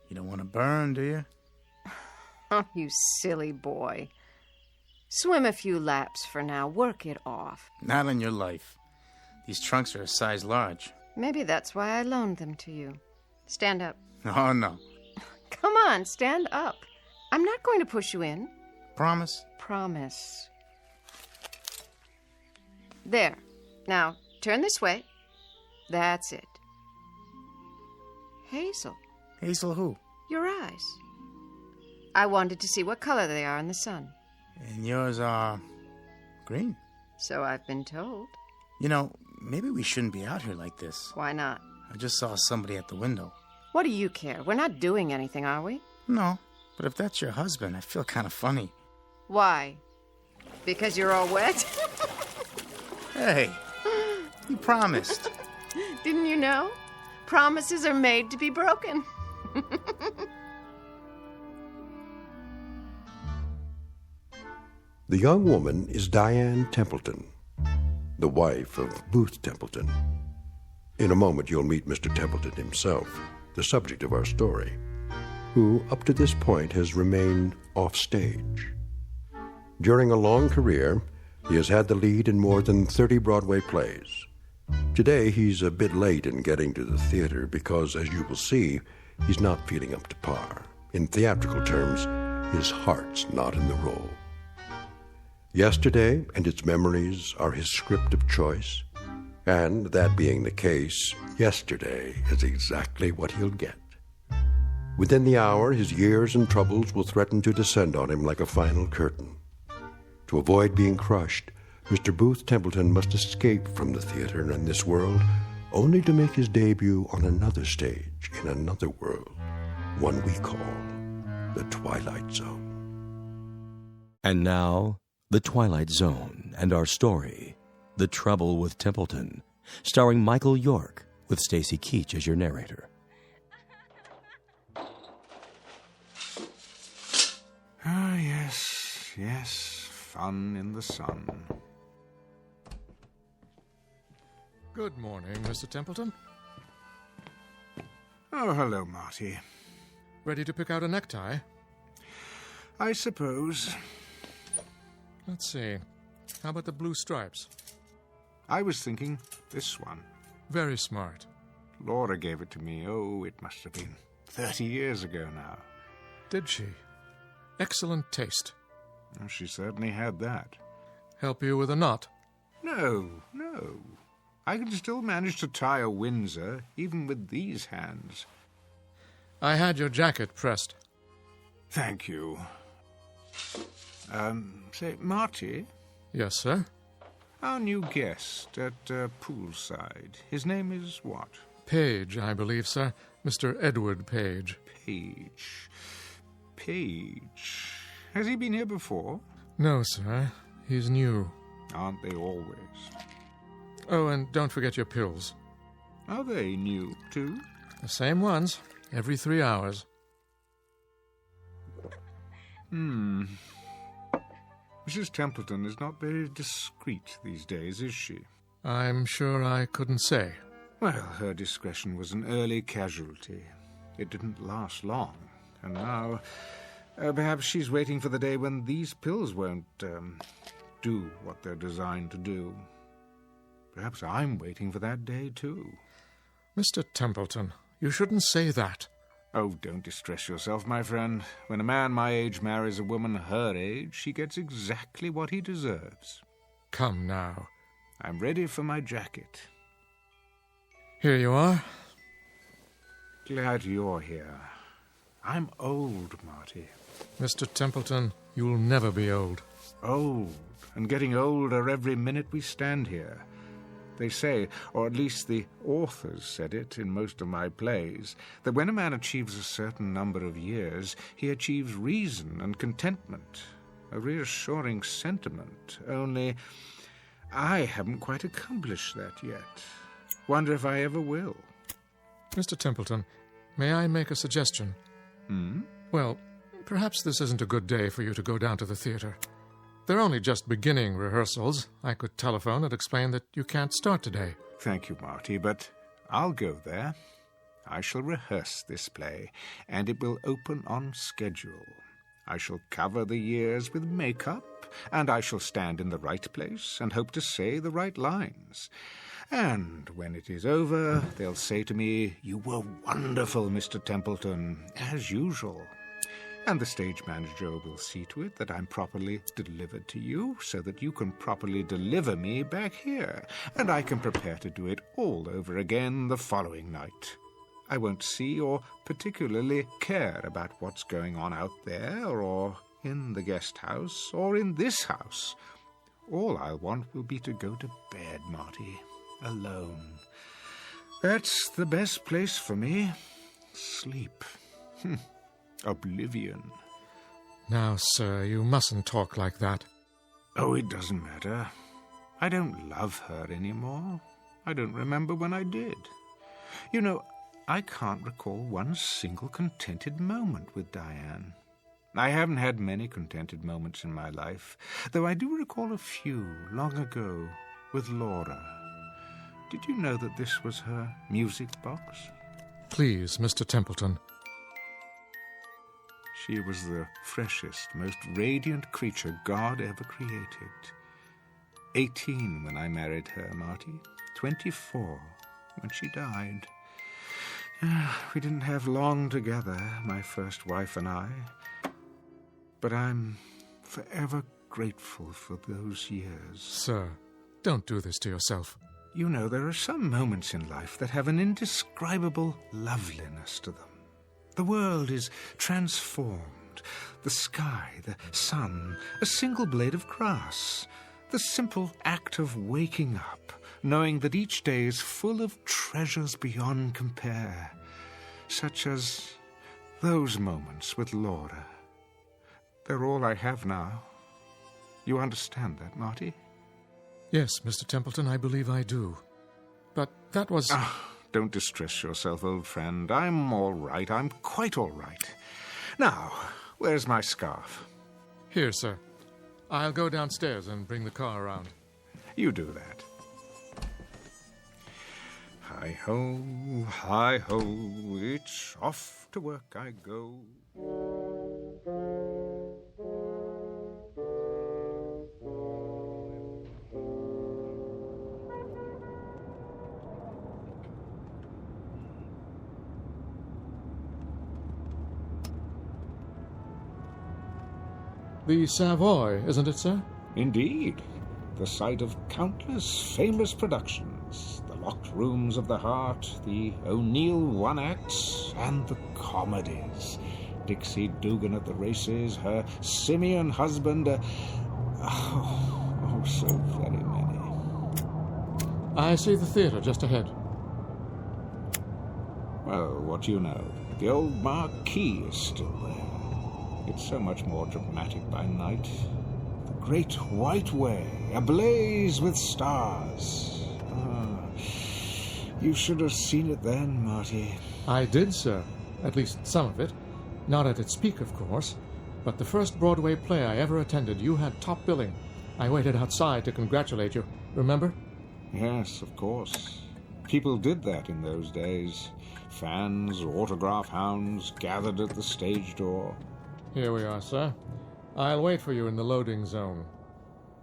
[SPEAKER 22] You don't want to burn, do you?
[SPEAKER 19] Oh, you silly boy. Swim a few laps for now. Work it off.
[SPEAKER 22] Not on your life. These trunks are a size large.
[SPEAKER 19] Maybe that's why I loaned them to you. Stand up.
[SPEAKER 22] Oh, no.
[SPEAKER 19] Come on, stand up. I'm not going to push you in.
[SPEAKER 22] Promise?
[SPEAKER 19] Promise. There. Now, turn this way. That's it. Hazel.
[SPEAKER 22] Hazel who?
[SPEAKER 19] Your eyes. I wanted to see what color they are in the sun.
[SPEAKER 22] And yours are green.
[SPEAKER 19] So I've been told.
[SPEAKER 22] You know, maybe we shouldn't be out here like this.
[SPEAKER 19] Why not?
[SPEAKER 22] I just saw somebody at the window.
[SPEAKER 19] What do you care? We're not doing anything, are we?
[SPEAKER 22] No, but if that's your husband, I feel kind of funny.
[SPEAKER 19] Why? Because you're all wet?
[SPEAKER 22] Hey, you promised.
[SPEAKER 19] Didn't you know? Promises are made to be broken.
[SPEAKER 2] The young woman is Diane Templeton, the wife of Booth Templeton. In a moment, you'll meet Mr. Templeton himself, the subject of our story, who, up to this point, has remained offstage. During a long career, he has had the lead in more than 30 Broadway plays. Today, he's a bit late in getting to the theater because, as you will see, he's not feeling up to par. In theatrical terms, his heart's not in the role. Yesterday and its memories are his script of choice, and that being the case, yesterday is exactly what he'll get. Within the hour, his years and troubles will threaten to descend on him like a final curtain. To avoid being crushed, Mr. Booth Templeton must escape from the theater and this world, only to make his debut on another stage in another world, one we call the Twilight Zone.
[SPEAKER 16] And now, The Twilight Zone and our story, The Trouble with Templeton, starring Michael York, with Stacy Keach as your narrator.
[SPEAKER 7] Ah, yes, yes, fun in the sun.
[SPEAKER 6] Good morning, Mr. Templeton.
[SPEAKER 7] Oh, hello, Marty.
[SPEAKER 6] Ready to pick out a necktie?
[SPEAKER 7] I suppose.
[SPEAKER 6] Let's see. How about the blue stripes?
[SPEAKER 7] I was thinking this one.
[SPEAKER 6] Very smart.
[SPEAKER 7] Laura gave it to me. Oh, it must have been 30 years ago now.
[SPEAKER 6] Did she? Excellent taste.
[SPEAKER 7] Oh, she certainly had that.
[SPEAKER 6] Help you with a knot?
[SPEAKER 7] No. I can still manage to tie a Windsor, even with these hands.
[SPEAKER 6] I had your jacket pressed.
[SPEAKER 7] Thank you. Say, Marty?
[SPEAKER 6] Yes, sir?
[SPEAKER 7] Our new guest at poolside. His name is what?
[SPEAKER 6] Page, I believe, sir. Mr. Edward Page.
[SPEAKER 7] Page. Has he been here before?
[SPEAKER 6] No, sir. He's new.
[SPEAKER 7] Aren't they always?
[SPEAKER 6] Oh, and don't forget your pills.
[SPEAKER 7] Are they new, too?
[SPEAKER 6] The same ones. Every 3 hours.
[SPEAKER 7] Mrs. Templeton is not very discreet these days, is she?
[SPEAKER 6] I'm sure I couldn't say.
[SPEAKER 7] Well, her discretion was an early casualty. It didn't last long. And now, perhaps she's waiting for the day when these pills won't do what they're designed to do. Perhaps I'm waiting for that day, too.
[SPEAKER 6] Mr. Templeton, you shouldn't say that.
[SPEAKER 7] Oh, don't distress yourself, my friend. When a man my age marries a woman her age, she gets exactly what he deserves.
[SPEAKER 6] Come now.
[SPEAKER 7] I'm ready for my jacket.
[SPEAKER 6] Here you are.
[SPEAKER 7] Glad you're here. I'm old, Marty.
[SPEAKER 6] Mr. Templeton, you'll never be old.
[SPEAKER 7] Old, and getting older every minute we stand here. They say, or at least the authors said it in most of my plays, that when a man achieves a certain number of years, he achieves reason and contentment, a reassuring sentiment, only I haven't quite accomplished that yet. Wonder if I ever will.
[SPEAKER 6] Mr. Templeton, may I make a suggestion? Well, perhaps this isn't a good day for you to go down to the theater. They're only just beginning rehearsals. I could telephone and explain that you can't start today.
[SPEAKER 7] Thank you, Marty, but I'll go there. I shall rehearse this play, and it will open on schedule. I shall cover the years with makeup, and I shall stand in the right place and hope to say the right lines. And when it is over, they'll say to me, "You were wonderful, Mr. Templeton, as usual." And the stage manager will see to it that I'm properly delivered to you, so that you can properly deliver me back here, and I can prepare to do it all over again the following night. I won't see or particularly care about what's going on out there, or in the guest house, or in this house. All I'll want will be to go to bed, Marty, alone. That's the best place for me. Sleep. Oblivion.
[SPEAKER 6] Now, sir, you mustn't talk like that.
[SPEAKER 7] Oh, it doesn't matter. I don't love her anymore. I don't remember when I did. You know, I can't recall one single contented moment with Diane. I haven't had many contented moments in my life, though I do recall a few long ago with Laura. Did you know that this was her music box?
[SPEAKER 6] Please, Mr. Templeton.
[SPEAKER 7] She was the freshest, most radiant creature God ever created. 18 when I married her, Marty. 24 when she died. We didn't have long together, my first wife and I. But I'm forever grateful for those years.
[SPEAKER 6] Sir, don't do this to yourself.
[SPEAKER 7] You know, there are some moments in life that have an indescribable loveliness to them. The world is transformed. The sky, the sun, a single blade of grass. The simple act of waking up, knowing that each day is full of treasures beyond compare, such as those moments with Laura. They're all I have now, You understand that, Marty?
[SPEAKER 6] Yes, Mr. Templeton, I believe I do. But that was...
[SPEAKER 7] Don't distress yourself, old friend. I'm all right. I'm quite all right. Now, where's my scarf?
[SPEAKER 6] Here, sir. I'll go downstairs and bring the car around.
[SPEAKER 7] You do that. Hi-ho, hi-ho, it's off to work I go.
[SPEAKER 6] The Savoy, isn't it, sir?
[SPEAKER 7] Indeed. The site of countless famous productions. The Locked Rooms of the Heart, the O'Neill One-Acts, and the comedies. Dixie Dugan at the races, her simian husband, so very many.
[SPEAKER 6] I see the theatre just ahead.
[SPEAKER 7] Well, what do you know? The old marquee is still there. It's so much more dramatic by night. The Great White Way, ablaze with stars. You should have seen it then, Marty.
[SPEAKER 6] I did, sir. At least some of it. Not at its peak, of course. But the first Broadway play I ever attended, you had top billing. I waited outside to congratulate you. Remember?
[SPEAKER 7] Yes, of course. People did that in those days. Fans, autograph hounds, gathered at the stage door.
[SPEAKER 6] Here we are, sir. I'll wait for you in the loading zone.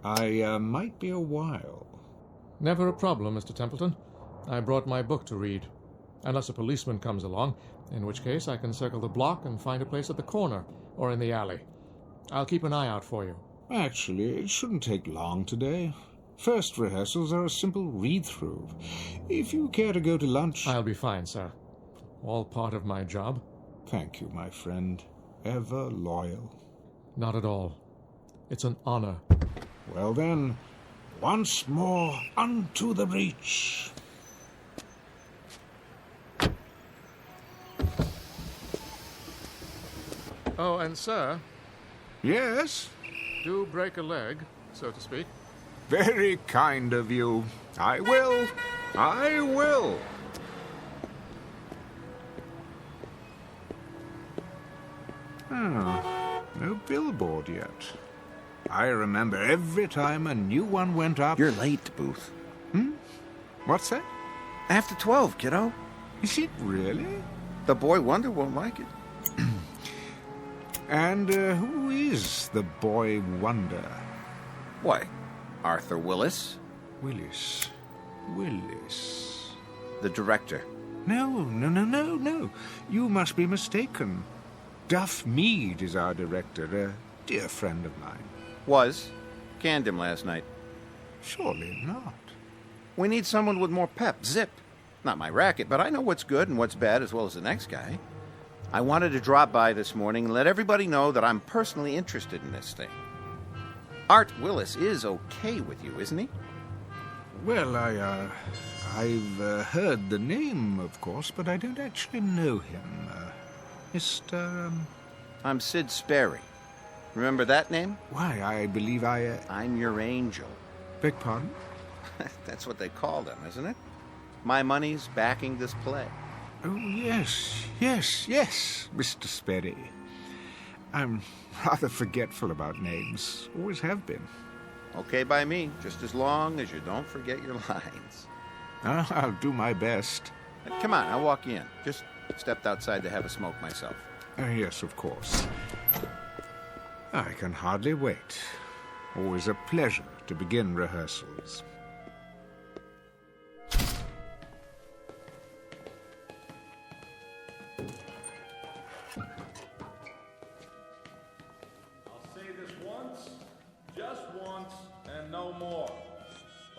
[SPEAKER 7] I might be a while.
[SPEAKER 6] Never a problem, Mr. Templeton. I brought my book to read. Unless a policeman comes along, in which case I can circle the block and find a place at the corner or in the alley. I'll keep an eye out for you.
[SPEAKER 7] Actually, it shouldn't take long today. First rehearsals are a simple read-through. If you care to go to lunch...
[SPEAKER 6] I'll be fine, sir. All part of my job.
[SPEAKER 7] Thank you, my friend. Ever loyal.
[SPEAKER 6] Not at all. It's an honor.
[SPEAKER 7] Well then, once more unto the breach.
[SPEAKER 6] Oh, and sir...
[SPEAKER 7] Yes?
[SPEAKER 6] Do break a leg, so to speak.
[SPEAKER 7] Very kind of you. I will. I will. No billboard yet. I remember every time a new one went up...
[SPEAKER 11] You're late, Booth.
[SPEAKER 7] What's that?
[SPEAKER 11] After 12, kiddo.
[SPEAKER 7] Is it really?
[SPEAKER 11] The boy wonder won't like it.
[SPEAKER 7] And who is the boy wonder?
[SPEAKER 11] Why, Arthur Willis.
[SPEAKER 7] Willis.
[SPEAKER 11] The director.
[SPEAKER 7] No. You must be mistaken. Duff Mead is our director, a dear friend of mine.
[SPEAKER 11] Was. Canned him last night.
[SPEAKER 7] Surely not.
[SPEAKER 11] We need someone with more pep, zip. Not my racket, but I know what's good and what's bad as well as the next guy. I wanted to drop by this morning and let everybody know that I'm personally interested in this thing. Art Willis is okay with you, isn't he?
[SPEAKER 7] Well, I've heard the name, of course, but I don't actually know him. Mr...
[SPEAKER 11] I'm Sid Sperry. Remember that name?
[SPEAKER 7] Why, I believe
[SPEAKER 11] I'm your angel.
[SPEAKER 7] Beg pardon?
[SPEAKER 11] That's what they call them, isn't it? My money's backing this play.
[SPEAKER 7] Oh, yes, Mr. Sperry. I'm rather forgetful about names. Always have been.
[SPEAKER 11] Okay by me, just as long as you don't forget your lines.
[SPEAKER 7] I'll do my best.
[SPEAKER 11] Come on, I'll walk you in. Just stepped outside to have a smoke myself.
[SPEAKER 7] Yes, of course. I can hardly wait. Always a pleasure to begin rehearsals.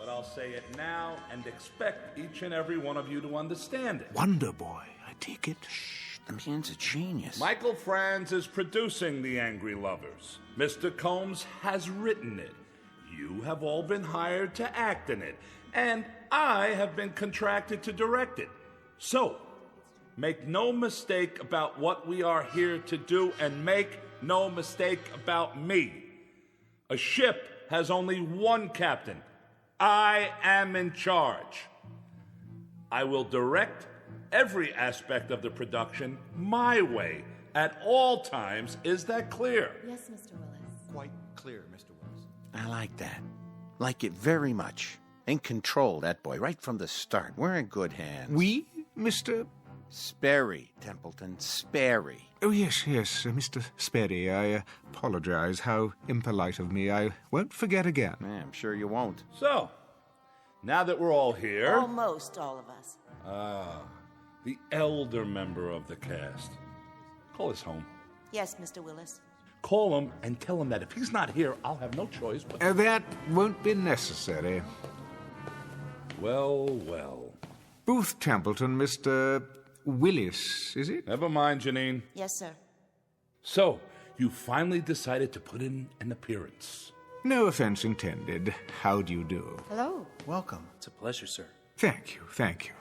[SPEAKER 20] I'll say it now and expect each and every one of you to understand it.
[SPEAKER 7] Wonder Boy, I take it.
[SPEAKER 11] Shh, the man's a genius.
[SPEAKER 20] Michael Franz is producing The Angry Lovers. Mr. Combs has written it. You have all been hired to act in it. And I have been contracted to direct it. So, make no mistake about what we are here to do, and make no mistake about me. A ship has only one captain. I am in charge. I will direct every aspect of the production my way at all times. Is that clear?
[SPEAKER 12] Yes, Mr. Willis.
[SPEAKER 11] Quite clear, Mr. Willis. I like that. Like it very much. In control, that boy, right from the start. We're in good hands.
[SPEAKER 7] We, Mr.
[SPEAKER 11] Sperry, Templeton, Sperry.
[SPEAKER 7] Oh, yes, Mr. Sperry. I apologize. How impolite of me. I won't forget again.
[SPEAKER 11] I'm sure you won't.
[SPEAKER 20] So, now that we're all here...
[SPEAKER 12] Almost all of us.
[SPEAKER 20] The elder member of the cast. Call us home.
[SPEAKER 12] Yes, Mr. Willis.
[SPEAKER 20] Call him and tell him that if he's not here, I'll have no choice but...
[SPEAKER 7] That won't be necessary.
[SPEAKER 20] Well.
[SPEAKER 7] Booth Templeton, Mr. Willis, is it?
[SPEAKER 20] Never mind, Janine.
[SPEAKER 12] Yes, sir.
[SPEAKER 20] So, you finally decided to put in an appearance.
[SPEAKER 7] No offense intended. How do you do?
[SPEAKER 12] Hello.
[SPEAKER 11] Welcome.
[SPEAKER 22] It's a pleasure, sir.
[SPEAKER 7] Thank you.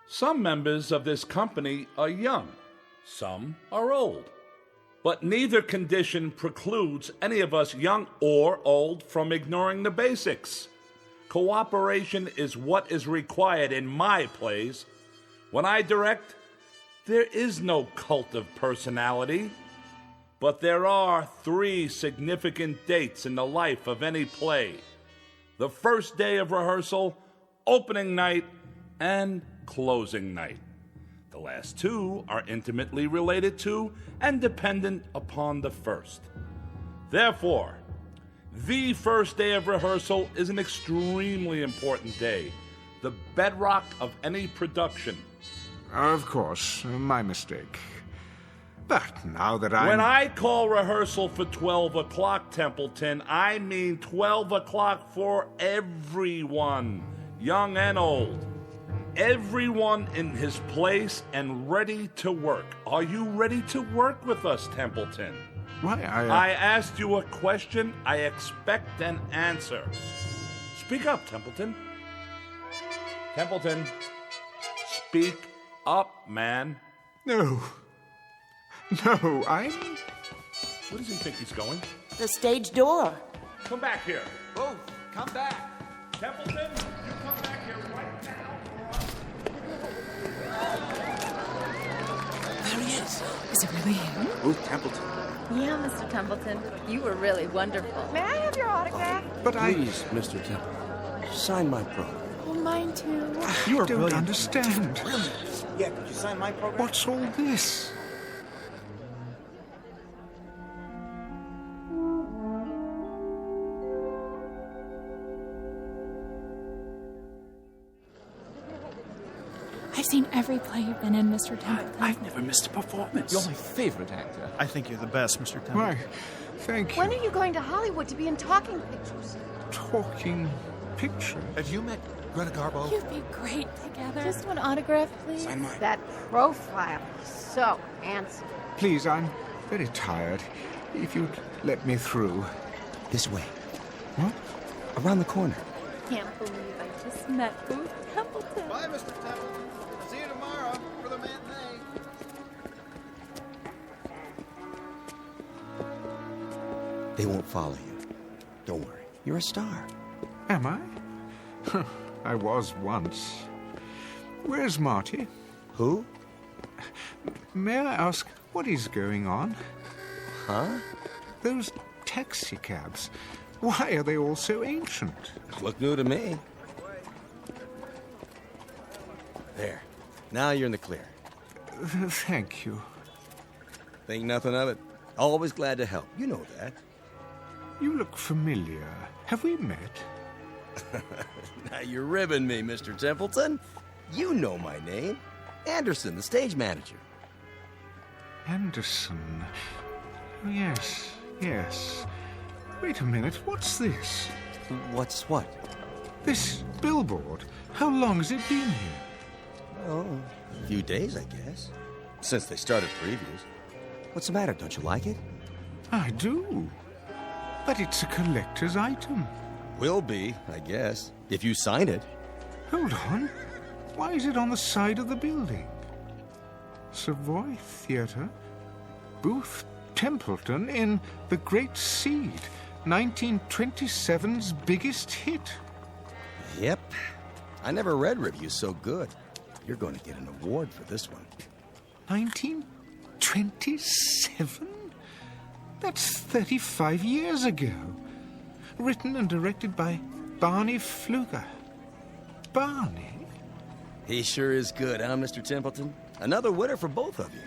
[SPEAKER 20] Some members of this company are young. Some are old. But neither condition precludes any of us, young or old, from ignoring the basics. Cooperation is what is required in my plays. When I direct, there is no cult of personality. But there are 3 significant dates in the life of any play: the first day of rehearsal, opening night, and closing night. The last 2 are intimately related to and dependent upon the first. Therefore, the first day of rehearsal is an extremely important day, the bedrock of any production.
[SPEAKER 7] Of course, my mistake. But now that
[SPEAKER 20] When I call rehearsal for 12 o'clock, Templeton, I mean 12 o'clock for everyone, young and old. Everyone in his place and ready to work. Are you ready to work with us, Templeton?
[SPEAKER 7] Why,
[SPEAKER 20] I asked you a question. I expect an answer. Speak up, Templeton. Templeton, speak up, man.
[SPEAKER 7] No, I'm...
[SPEAKER 20] Where does he think he's going?
[SPEAKER 12] The stage door.
[SPEAKER 20] Come back here.
[SPEAKER 11] Booth, come back.
[SPEAKER 20] Templeton, you come back here right now.
[SPEAKER 12] There he is. Is it really him?
[SPEAKER 11] Booth Templeton.
[SPEAKER 12] Yeah, Mr. Templeton. You were really wonderful. May I have your autograph?
[SPEAKER 1] Please, Mr. Temple, sign my program.
[SPEAKER 12] Oh, mine too.
[SPEAKER 7] You don't understand.
[SPEAKER 11] Yeah, could you sign my program?
[SPEAKER 7] What's all this?
[SPEAKER 14] I've seen every play you've been in, Mr. Templeton.
[SPEAKER 22] I've never missed a performance.
[SPEAKER 6] You're my favorite actor.
[SPEAKER 23] I think you're the best, Mr. Templeton.
[SPEAKER 7] Why, thank you.
[SPEAKER 19] When are you going to Hollywood to be in talking pictures?
[SPEAKER 7] Talking picture?
[SPEAKER 23] Have you met Greta Garbo?
[SPEAKER 14] You'd be great together.
[SPEAKER 12] Just one autograph, please.
[SPEAKER 23] Sign mine.
[SPEAKER 19] That profile is so handsome.
[SPEAKER 7] Please, I'm very tired. If you'd let me through.
[SPEAKER 1] This way.
[SPEAKER 7] What?
[SPEAKER 1] Around the corner.
[SPEAKER 14] Can't believe I just met Booth Templeton.
[SPEAKER 11] Bye, Mr. Templeton. See you tomorrow for the matinee.
[SPEAKER 1] They won't follow you. Don't worry. You're a star.
[SPEAKER 7] Am I? I was once. Where's Marty?
[SPEAKER 1] Who?
[SPEAKER 7] May I ask what is going on?
[SPEAKER 1] Huh?
[SPEAKER 7] Those taxi cabs. Why are they all so ancient?
[SPEAKER 1] Look new to me. There. Now you're in the clear.
[SPEAKER 7] Thank you.
[SPEAKER 1] Think nothing of it. Always glad to help. You know that.
[SPEAKER 7] You look familiar. Have we met?
[SPEAKER 1] Now you're ribbing me, Mr. Templeton. You know my name. Anderson, the stage manager.
[SPEAKER 7] Anderson. Oh, yes. Wait a minute. What's this?
[SPEAKER 1] What's what?
[SPEAKER 7] This billboard. How long has it been here?
[SPEAKER 1] Oh, a few days, I guess. Since they started previews. What's the matter? Don't you like it?
[SPEAKER 7] I do. But it's a collector's item.
[SPEAKER 1] Will be, I guess, if you sign it.
[SPEAKER 7] Hold on. Why is it on the side of the building? Savoy Theatre, Booth Templeton in The Great Seed. 1927's biggest hit.
[SPEAKER 1] Yep. I never read reviews so good. You're going to get an award for this one.
[SPEAKER 7] 1927? That's 35 years ago. Written and directed by Barney Pfluger. Barney?
[SPEAKER 1] He sure is good, huh, Mr. Templeton? Another winner for both of you.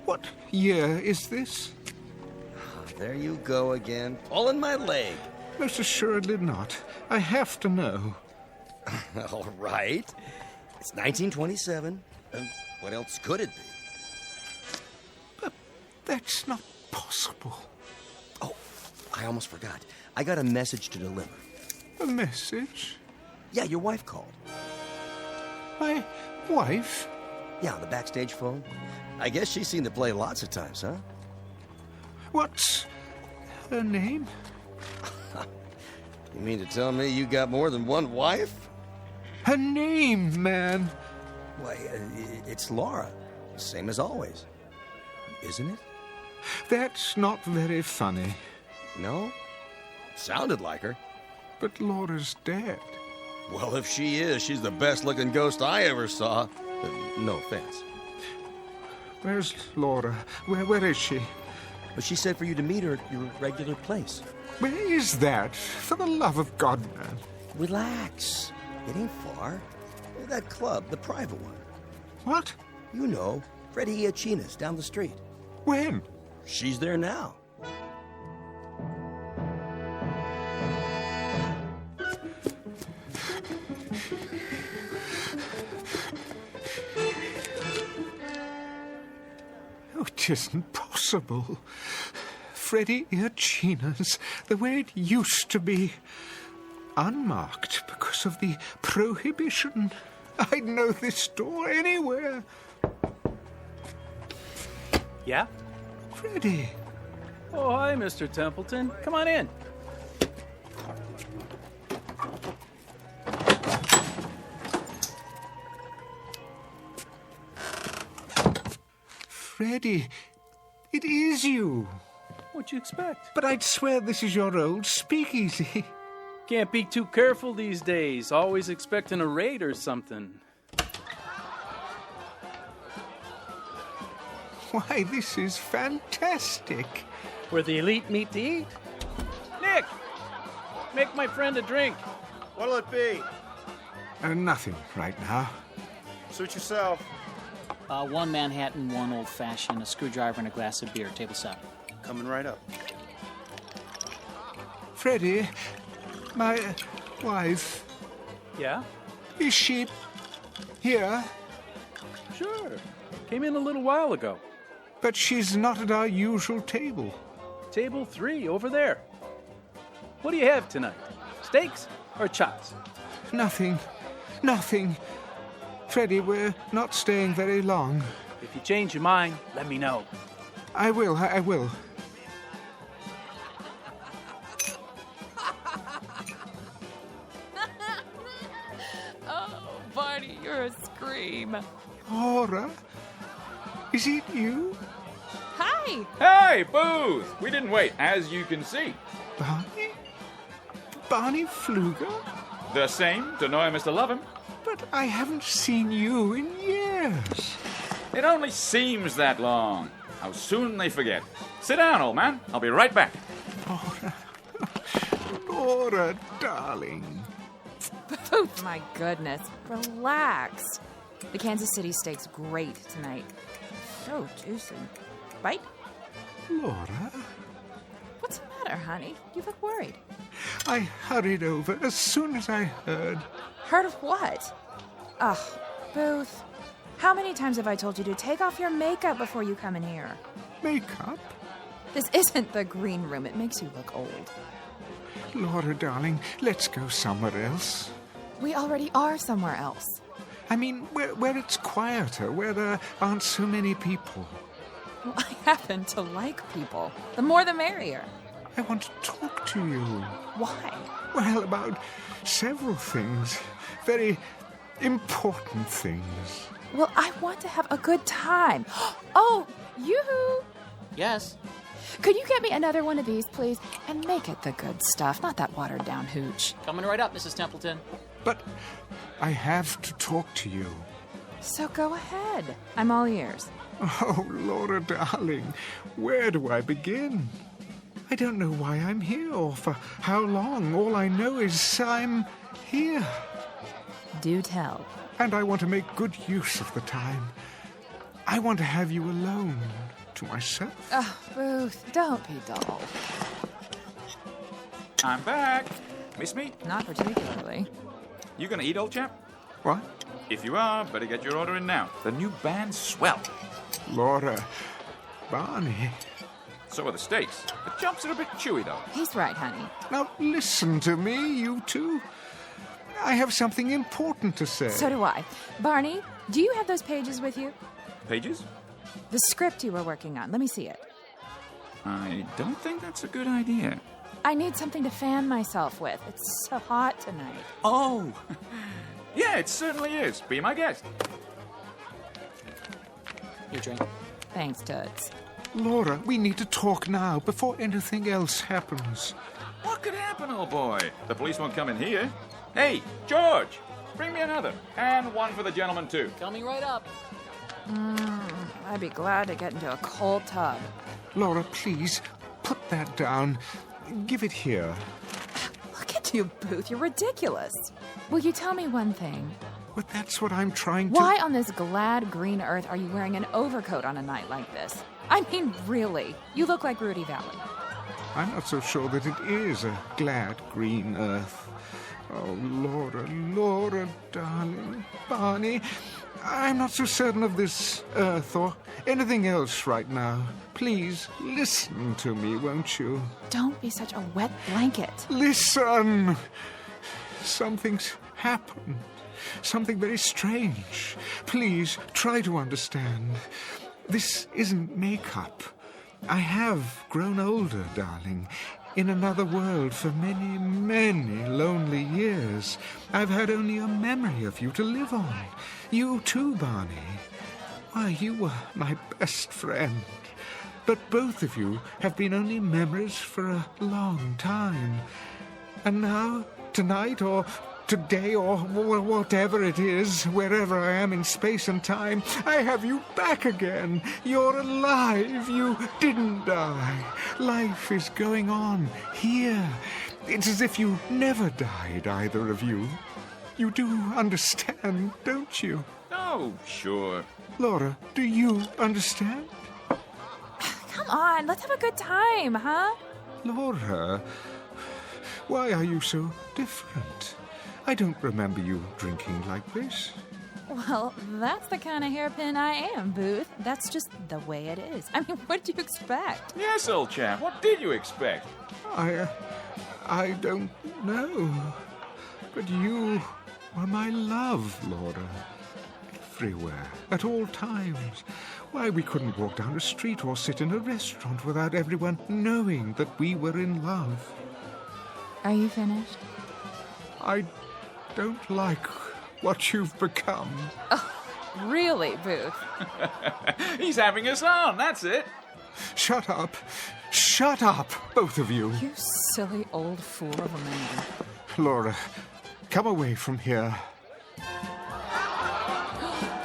[SPEAKER 7] What year is this?
[SPEAKER 1] There you go again, pulling my leg.
[SPEAKER 7] Most assuredly not. I have to know.
[SPEAKER 1] All right. It's 1927. What else could it be?
[SPEAKER 7] But that's not possible.
[SPEAKER 1] Oh, I almost forgot. I got a message to deliver.
[SPEAKER 7] A message?
[SPEAKER 1] Yeah, your wife called.
[SPEAKER 7] My wife?
[SPEAKER 1] Yeah, on the backstage phone. I guess she's seen the play lots of times, huh?
[SPEAKER 7] What's her name?
[SPEAKER 1] You mean to tell me you got more than one wife?
[SPEAKER 7] Her name, man.
[SPEAKER 1] Why, it's Laura. Same as always. Isn't it?
[SPEAKER 7] That's not very funny.
[SPEAKER 1] No? Sounded like her.
[SPEAKER 7] But Laura's dead.
[SPEAKER 1] Well, if she is, she's the best-looking ghost I ever saw. No offense.
[SPEAKER 7] Where's Laura? Where is she?
[SPEAKER 1] But she said for you to meet her at your regular place.
[SPEAKER 7] Where is that? For the love of God, man.
[SPEAKER 1] Relax. It ain't far. That club, the private one.
[SPEAKER 7] What?
[SPEAKER 1] You know, Freddie Iachina's down the street.
[SPEAKER 7] When?
[SPEAKER 1] She's there now.
[SPEAKER 7] Oh, it isn't possible. Freddie Iachina's the way it used to be. Unmarked because of the prohibition. I'd know this store anywhere.
[SPEAKER 5] Yeah?
[SPEAKER 7] Freddie.
[SPEAKER 5] Oh, hi, Mr. Templeton. Come on in.
[SPEAKER 7] Freddie, it is you.
[SPEAKER 5] What'd you expect?
[SPEAKER 7] But I'd swear this is your old speakeasy.
[SPEAKER 5] Can't be too careful these days. Always expecting a raid or something.
[SPEAKER 7] Why, this is fantastic.
[SPEAKER 5] Where the elite meet to eat. Nick! Make my friend a drink.
[SPEAKER 23] What'll it be?
[SPEAKER 7] Nothing right now.
[SPEAKER 23] Suit yourself.
[SPEAKER 21] One Manhattan, one old-fashioned, a screwdriver, and a glass of beer. Table 7.
[SPEAKER 23] Coming right up.
[SPEAKER 7] Freddie, my wife.
[SPEAKER 5] Yeah?
[SPEAKER 7] Is she here?
[SPEAKER 5] Sure. Came in a little while ago.
[SPEAKER 7] But she's not at our usual table.
[SPEAKER 5] Table 3, over there. What do you have tonight? Steaks or chops?
[SPEAKER 7] Nothing. Freddie, we're not staying very long.
[SPEAKER 5] If you change your mind, let me know.
[SPEAKER 7] I will.
[SPEAKER 14] Oh, Barney, you're a scream.
[SPEAKER 7] Laura? Is it you?
[SPEAKER 14] Hi!
[SPEAKER 8] Hey, Booth! We didn't wait, as you can see.
[SPEAKER 7] Barney? Barney Pfluger?
[SPEAKER 8] The same, to know him as to love him.
[SPEAKER 7] But I haven't seen you in years.
[SPEAKER 8] It only seems that long. How soon they forget. Sit down, old man. I'll be right back.
[SPEAKER 7] Laura, darling.
[SPEAKER 14] Booth, my goodness. Relax. The Kansas City steak's great tonight. So juicy. Bite?
[SPEAKER 7] Laura?
[SPEAKER 14] What's the matter, honey? You look worried.
[SPEAKER 7] I hurried over as soon as I heard.
[SPEAKER 14] Heard of what? Ugh, Booth. How many times have I told you to take off your makeup before you come in here?
[SPEAKER 7] Makeup?
[SPEAKER 14] This isn't the green room. It makes you look old.
[SPEAKER 7] Laura, darling, let's go somewhere else.
[SPEAKER 14] We already are somewhere else.
[SPEAKER 7] I mean, where it's quieter, where there aren't so many people.
[SPEAKER 14] Well, I happen to like people. The more the merrier.
[SPEAKER 7] I want to talk to you.
[SPEAKER 14] Why?
[SPEAKER 7] Well, about several things. Very important things.
[SPEAKER 14] Well, I want to have a good time. Oh, yoo-hoo!
[SPEAKER 21] Yes?
[SPEAKER 14] Could you get me another one of these, please? And make it the good stuff, not that watered-down hooch.
[SPEAKER 21] Coming right up, Mrs. Templeton.
[SPEAKER 7] But I have to talk to you.
[SPEAKER 14] So go ahead. I'm all ears.
[SPEAKER 7] Oh, Laura, darling, where do I begin? I don't know why I'm here or for how long. All I know is I'm here.
[SPEAKER 14] Do tell.
[SPEAKER 7] And I want to make good use of the time. I want to have you alone to myself.
[SPEAKER 14] Oh, Ruth, don't be dull.
[SPEAKER 8] I'm back. Miss me?
[SPEAKER 14] Not particularly.
[SPEAKER 8] You gonna eat, old chap?
[SPEAKER 7] What?
[SPEAKER 8] If you are, better get your order in now. The new band's swell.
[SPEAKER 7] Laura, Barney.
[SPEAKER 8] So are the steaks. The chops are a bit chewy, though.
[SPEAKER 14] He's right, honey.
[SPEAKER 7] Now listen to me, you two. I have something important to say.
[SPEAKER 14] So do I. Barney, do you have those pages with you?
[SPEAKER 8] Pages?
[SPEAKER 14] The script you were working on. Let me see it.
[SPEAKER 8] I don't think that's a good idea.
[SPEAKER 14] I need something to fan myself with. It's so hot tonight.
[SPEAKER 8] Oh! Yeah, it certainly is. Be my guest.
[SPEAKER 21] Your drink.
[SPEAKER 14] Thanks, Toots.
[SPEAKER 7] Laura, we need to talk now before anything else happens.
[SPEAKER 8] What could happen, old boy? The police won't come in here. Hey, George! Bring me another. And one for the gentleman, too.
[SPEAKER 21] Coming right up.
[SPEAKER 14] I'd be glad to get into a cold tub.
[SPEAKER 7] Laura, please, put that down. Give it here.
[SPEAKER 14] Look at you, Booth. You're ridiculous. Will you tell me one thing?
[SPEAKER 7] But that's what I'm trying to...
[SPEAKER 14] Why on this glad green earth are you wearing an overcoat on a night like this? I mean, really. You look like Rudy Valley.
[SPEAKER 7] I'm not so sure that it is a glad green earth. Oh, Laura, darling, Barney, I'm not so certain of this earth or anything else right now. Please, listen to me, won't you?
[SPEAKER 14] Don't be such a wet blanket.
[SPEAKER 7] Listen! Something's happened. Something very strange. Please, try to understand. This isn't makeup. I have grown older, darling. In another world for many, many lonely years. I've had only a memory of you to live on. You too, Barney. Why, you were my best friend. But both of you have been only memories for a long time. And now, tonight, or today, or whatever it is, wherever I am in space and time, I have you back again. You're alive. You didn't die. Life is going on here. It's as if you never died, either of you. You do understand, don't you?
[SPEAKER 8] Oh, sure.
[SPEAKER 7] Laura, do you understand?
[SPEAKER 14] Come on, let's have a good time, huh?
[SPEAKER 7] Laura, why are you so different? I don't remember you drinking like this.
[SPEAKER 14] Well, that's the kind of hairpin I am, Booth. That's just the way it is. I mean, what did you expect?
[SPEAKER 8] Yes, old chap. What did you expect?
[SPEAKER 7] I don't know. But you were my love, Laura. Everywhere, at all times. Why, we couldn't walk down a street or sit in a restaurant without everyone knowing that we were in love.
[SPEAKER 14] Are you finished?
[SPEAKER 7] I don't like what you've become.
[SPEAKER 14] Oh, really, Booth?
[SPEAKER 8] He's having us on, that's it.
[SPEAKER 7] Shut up. Shut up, both of you.
[SPEAKER 14] You silly old fool of a man.
[SPEAKER 7] Laura, come away from here.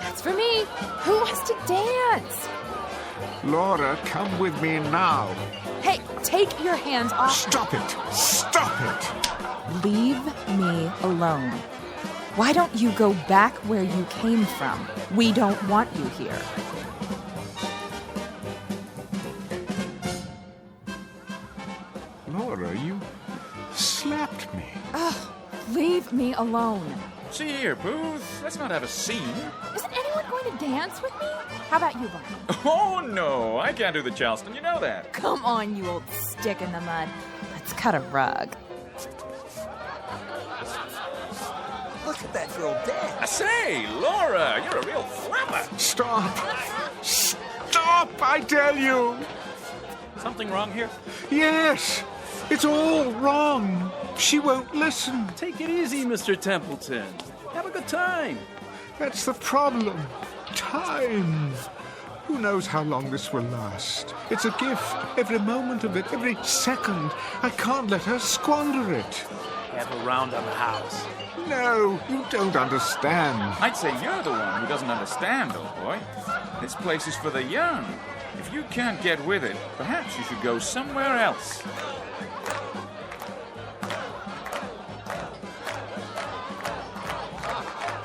[SPEAKER 14] That's for me. Who wants to dance?
[SPEAKER 7] Laura, come with me now.
[SPEAKER 14] Hey, take your hands off.
[SPEAKER 7] Stop it. Stop it.
[SPEAKER 14] Leave me alone. Why don't you go back where you came from? We don't want you here.
[SPEAKER 7] Laura, you slapped me.
[SPEAKER 14] Oh, leave me alone.
[SPEAKER 8] See here, Booth. Let's not have a scene.
[SPEAKER 14] Isn't anyone going to dance with me? How about you, Barney?
[SPEAKER 8] Oh, no. I can't do the Charleston. You know that.
[SPEAKER 14] Come on, you old stick in the mud. Let's cut a rug.
[SPEAKER 10] Look at that girl dance.
[SPEAKER 8] I say, Laura, you're a real flapper.
[SPEAKER 7] Stop. Stop, I tell you.
[SPEAKER 5] Something wrong here?
[SPEAKER 7] Yes. It's all wrong. She won't listen.
[SPEAKER 5] Take it easy, Mr. Templeton. Have a good time.
[SPEAKER 7] That's the problem. Time. Who knows how long this will last? It's a gift, every moment of it, every second. I can't let her squander it.
[SPEAKER 5] Have a round on the house.
[SPEAKER 7] No, you don't understand.
[SPEAKER 8] I'd say you're the one who doesn't understand, old boy. This place is for the young. If you can't get with it, perhaps you should go somewhere else.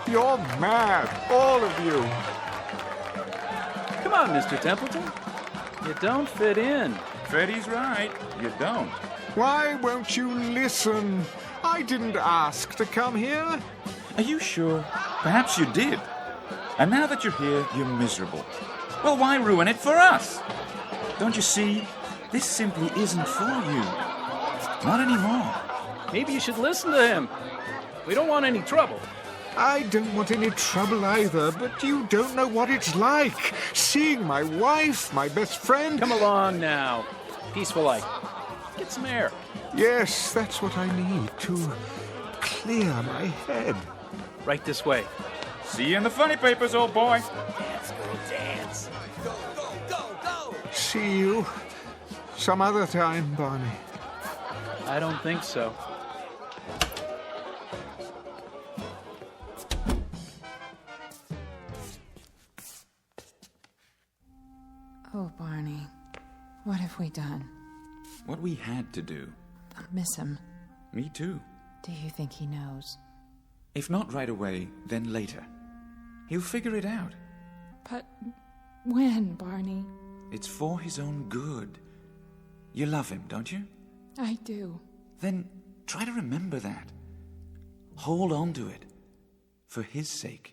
[SPEAKER 7] You're mad, all of you.
[SPEAKER 5] Come on, Mr. Templeton. You don't fit in.
[SPEAKER 8] Freddie's right. You don't.
[SPEAKER 7] Why won't you listen? I didn't ask to come here.
[SPEAKER 8] Are you sure? Perhaps you did. And now that you're here, you're miserable. Well, why ruin it for us? Don't you see? This simply isn't for you. Not anymore.
[SPEAKER 5] Maybe you should listen to him. We don't want any trouble.
[SPEAKER 7] I don't want any trouble either, but you don't know what it's like. Seeing my wife, my best friend...
[SPEAKER 5] Come along now. Peaceful life. Get some air.
[SPEAKER 7] Yes, that's what I need to clear my head.
[SPEAKER 5] Right this way.
[SPEAKER 8] See you in the funny papers, old boy.
[SPEAKER 10] Let's go dance. Go, go, go, go.
[SPEAKER 7] See you some other time, Barney.
[SPEAKER 5] I don't think so.
[SPEAKER 14] Oh, Barney, what have we done?
[SPEAKER 8] What we had to do.
[SPEAKER 14] I miss him.
[SPEAKER 8] Me too.
[SPEAKER 14] Do you think he knows?
[SPEAKER 8] If not right away, then later. He'll figure it out.
[SPEAKER 14] But when, Barney?
[SPEAKER 8] It's for his own good. You love him, don't you?
[SPEAKER 14] I do.
[SPEAKER 8] Then try to remember that. Hold on to it. For his sake.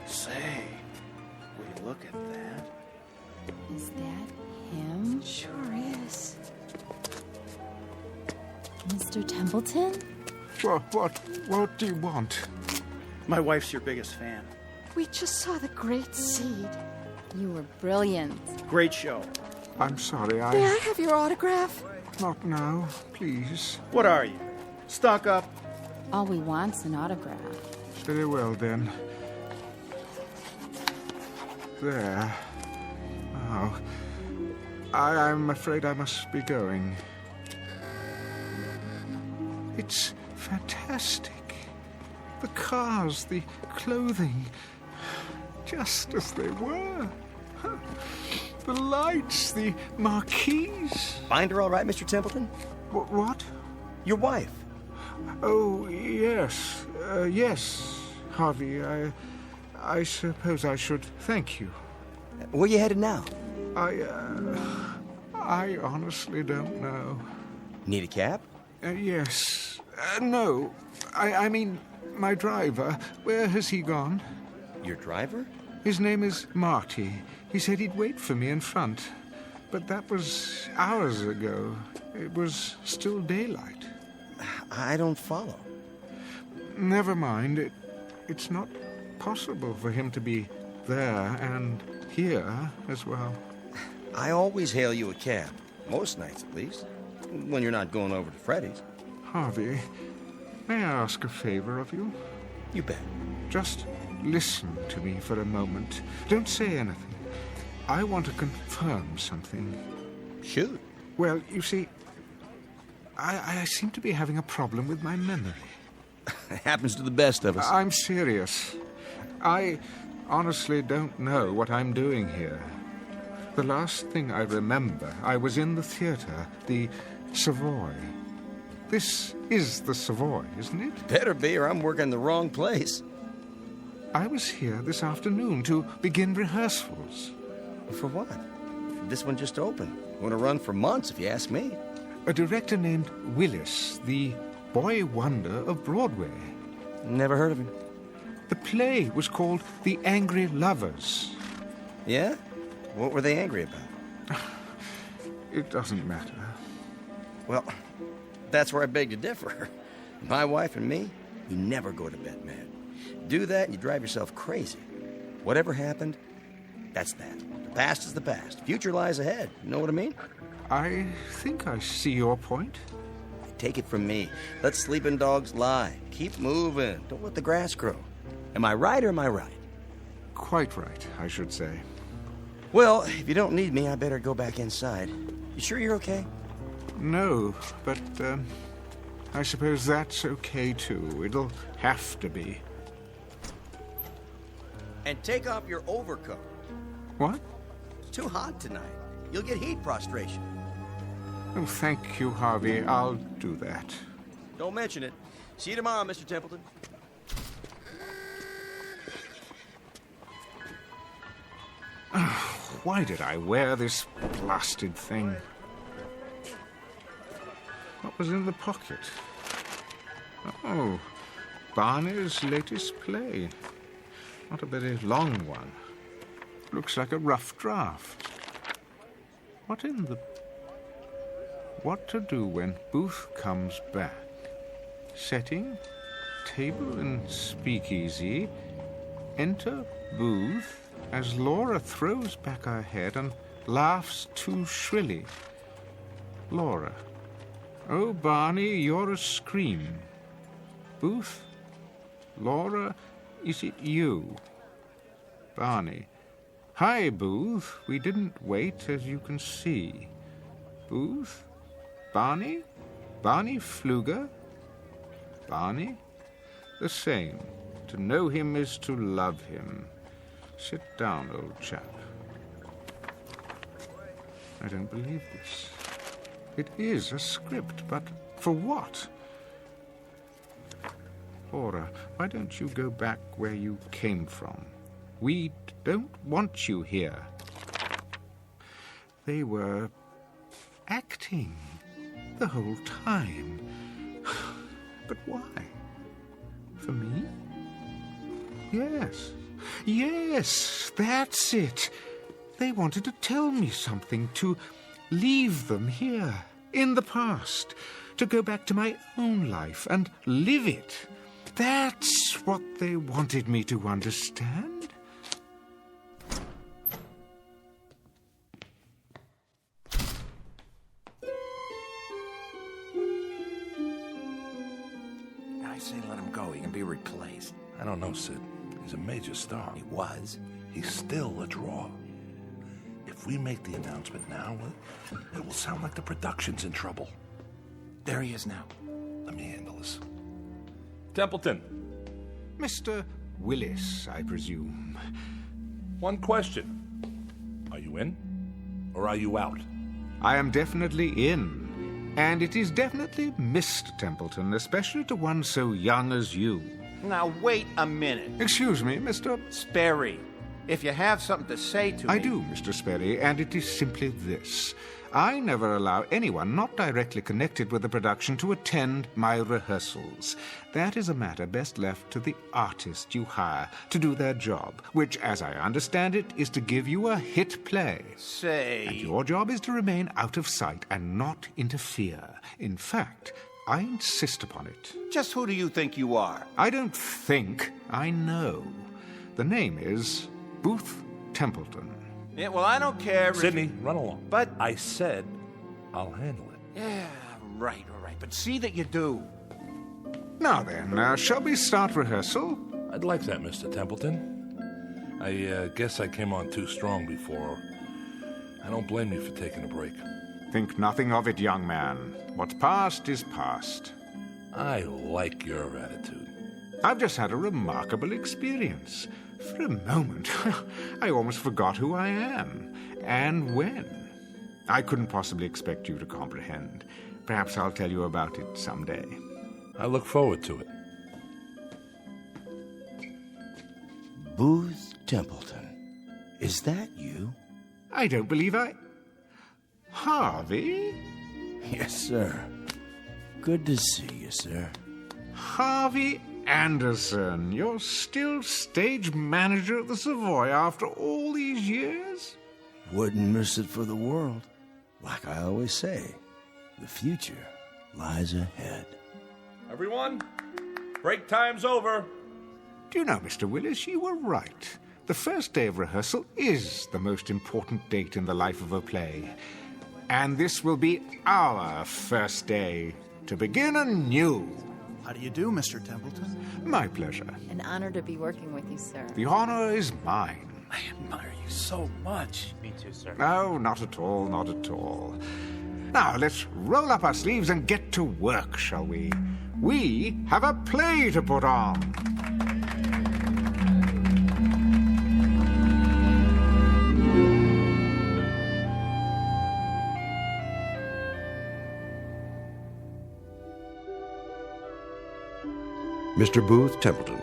[SPEAKER 23] Say, will you look at that?
[SPEAKER 12] Is that him?
[SPEAKER 14] Sure is.
[SPEAKER 12] Mr. Templeton?
[SPEAKER 7] What do you want?
[SPEAKER 23] My wife's your biggest fan.
[SPEAKER 12] We just saw the great seed. You were brilliant.
[SPEAKER 23] Great show.
[SPEAKER 7] I'm sorry,
[SPEAKER 12] May I have your autograph?
[SPEAKER 7] Not now, please.
[SPEAKER 23] What are you? Stuck up?
[SPEAKER 12] All we want's an autograph.
[SPEAKER 7] Very well, then. There. Now, I'm afraid I must be going. It's fantastic. The cars, the clothing, just as they were. The lights, the marquees.
[SPEAKER 1] Find her all right, Mr. Templeton?
[SPEAKER 7] What?
[SPEAKER 1] Your wife.
[SPEAKER 7] Oh, yes. Yes, Harvey. I suppose I should thank you.
[SPEAKER 1] Where you headed now?
[SPEAKER 7] I honestly don't know.
[SPEAKER 1] Need a cab?
[SPEAKER 7] Yes. No. I mean, my driver. Where has he gone?
[SPEAKER 1] Your driver?
[SPEAKER 7] His name is Marty. He said he'd wait for me in front. But that was hours ago. It was still daylight.
[SPEAKER 1] I don't follow.
[SPEAKER 7] Never mind. It's not possible for him to be there and here as well.
[SPEAKER 1] I always hail you a cab. Most nights, at least. When you're not going over to Freddy's.
[SPEAKER 7] Harvey, may I ask a favor of you?
[SPEAKER 1] You bet.
[SPEAKER 7] Just listen to me for a moment. Don't say anything. I want to confirm something.
[SPEAKER 1] Shoot.
[SPEAKER 7] Well, you see, I seem to be having a problem with my memory.
[SPEAKER 1] It happens to the best of us.
[SPEAKER 7] I'm serious. I honestly don't know what I'm doing here. The last thing I remember, I was in the theater, the Savoy. This is the Savoy, isn't it?
[SPEAKER 1] Better be, or I'm working in the wrong place.
[SPEAKER 7] I was here this afternoon to begin rehearsals.
[SPEAKER 1] For what? This one just opened. Going to run for months, if you ask me.
[SPEAKER 7] A director named Willis, the boy wonder of Broadway.
[SPEAKER 1] Never heard of him.
[SPEAKER 7] The play was called The Angry Lovers.
[SPEAKER 1] Yeah? What were they angry about?
[SPEAKER 7] It doesn't matter.
[SPEAKER 1] Well, that's where I beg to differ. My wife and me, we never go to bed mad. Do that and you drive yourself crazy. Whatever happened, that's that. The past is the past. Future lies ahead. You know what I mean?
[SPEAKER 7] I think I see your point.
[SPEAKER 1] Take it from me. Let sleeping dogs lie. Keep moving. Don't let the grass grow. Am I right or am I right?
[SPEAKER 7] Quite right, I should say.
[SPEAKER 1] Well, if you don't need me, I better go back inside. You sure you're okay?
[SPEAKER 7] No, but I suppose that's okay too. It'll have to be.
[SPEAKER 1] And take off your overcoat.
[SPEAKER 7] What?
[SPEAKER 1] It's too hot tonight. You'll get heat prostration.
[SPEAKER 7] Oh, thank you, Harvey. I'll do that.
[SPEAKER 1] Don't mention it. See you tomorrow, Mr. Templeton.
[SPEAKER 7] Why did I wear this blasted thing? What was in the pocket? Oh, Barney's latest play. Not a very long one. Looks like a rough draft. What in the... What to do when Booth comes back? Setting, table and speakeasy. Enter Booth as Laura throws back her head and laughs too shrilly. Laura. Oh, Barney, you're a scream. Booth? Laura, is it you? Barney. Hi, Booth. We didn't wait, as you can see. Booth? Barney? Barney Pfluger? Barney? The same. To know him is to love him. Sit down, old chap. I don't believe this. It is a script, but for what? Laura, why don't you go back where you came from? We don't want you here. They were acting the whole time. But why? For me? Yes. Yes, that's it. They wanted to tell me something, to leave them here, in the past, to go back to my own life and live it. That's what they wanted me to understand.
[SPEAKER 15] I say let him go. He can be replaced.
[SPEAKER 17] I don't know, Sid. He's a major star.
[SPEAKER 15] He was.
[SPEAKER 17] He's still a draw. If we make the announcement now, it will sound like the production's in trouble.
[SPEAKER 15] There he is now.
[SPEAKER 17] Let me handle this.
[SPEAKER 20] Templeton.
[SPEAKER 7] Mr. Willis, I presume.
[SPEAKER 20] One question. Are you in or are you out?
[SPEAKER 7] I am definitely in. And it is definitely Mr. Templeton, especially to one so young as you.
[SPEAKER 11] Now, wait a minute.
[SPEAKER 7] Excuse me, Mr.
[SPEAKER 11] Sperry. If you have something to say to me...
[SPEAKER 7] I do, Mr. Sperry, and it is simply this. I never allow anyone not directly connected with the production to attend my rehearsals. That is a matter best left to the artist you hire to do their job, which, as I understand it, is to give you a hit play.
[SPEAKER 11] Say...
[SPEAKER 7] And your job is to remain out of sight and not interfere. In fact, I insist upon it.
[SPEAKER 11] Just who do you think you are?
[SPEAKER 7] I don't think. I know. The name is Booth Templeton.
[SPEAKER 11] Yeah, well, I don't care.
[SPEAKER 17] Sidney, run along.
[SPEAKER 11] But
[SPEAKER 17] I said I'll handle it.
[SPEAKER 11] Yeah, right, all right. But see that you do.
[SPEAKER 7] Now then, shall we start rehearsal?
[SPEAKER 17] I'd like that, Mr. Templeton. I guess I came on too strong before. I don't blame you for taking a break.
[SPEAKER 7] Think nothing of it, young man. What's past is past.
[SPEAKER 17] I like your attitude.
[SPEAKER 7] I've just had a remarkable experience. For a moment, I almost forgot who I am, and when. I couldn't possibly expect you to comprehend. Perhaps I'll tell you about it someday.
[SPEAKER 17] I look forward to it.
[SPEAKER 1] Booth Templeton. Is that you?
[SPEAKER 7] I don't believe I... Harvey?
[SPEAKER 1] Yes, sir. Good to see you, sir.
[SPEAKER 7] Harvey Anderson, you're still stage manager at the Savoy after all these years?
[SPEAKER 1] Wouldn't miss it for the world. Like I always say, the future lies ahead.
[SPEAKER 20] Everyone, break time's over.
[SPEAKER 7] Do you know, Mr. Willis, you were right. The first day of rehearsal is the most important date in the life of a play. And this will be our first day to begin anew.
[SPEAKER 23] How do you do, Mr. Templeton?
[SPEAKER 7] My pleasure.
[SPEAKER 12] An honor to be working with you, sir.
[SPEAKER 7] The honor is mine.
[SPEAKER 23] I admire you so much.
[SPEAKER 10] Me too, sir.
[SPEAKER 7] No, not at all, not at all. Now, let's roll up our sleeves and get to work, shall we? We have a play to put on.
[SPEAKER 2] Mr. Booth Templeton,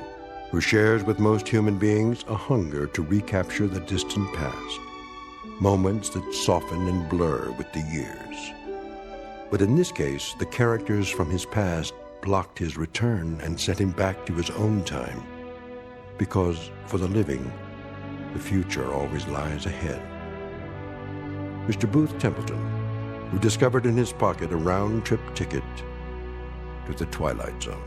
[SPEAKER 2] who shares with most human beings a hunger to recapture the distant past, moments that soften and blur with the years. But in this case, the characters from his past blocked his return and sent him back to his own time, because for the living, the future always lies ahead. Mr. Booth Templeton, who discovered in his pocket a round-trip ticket to the Twilight Zone.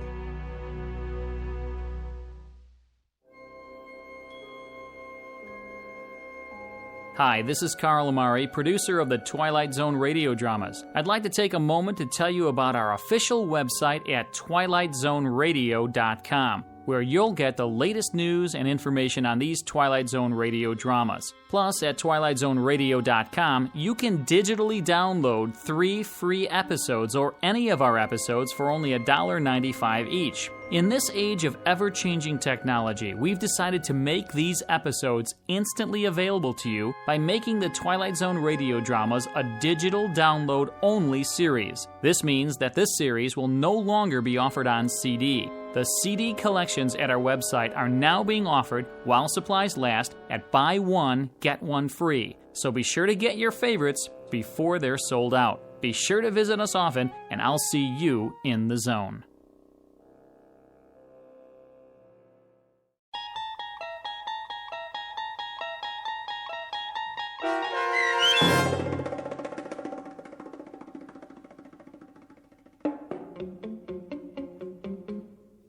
[SPEAKER 21] Hi, this is Carl Amari, producer of the Twilight Zone radio dramas. I'd like to take a moment to tell you about our official website at twilightzoneradio.com, where you'll get the latest news and information on these Twilight Zone radio dramas. Plus, at twilightzoneradio.com, you can digitally download 3 free episodes or any of our episodes for only $1.95 each. In this age of ever-changing technology, we've decided to make these episodes instantly available to you by making the Twilight Zone radio dramas a digital download-only series. This means that this series will no longer be offered on CD. The CD collections at our website are now being offered, while supplies last, at buy one, get one free. So be sure to get your favorites before they're sold out. Be sure to visit us often, and I'll see you in the zone.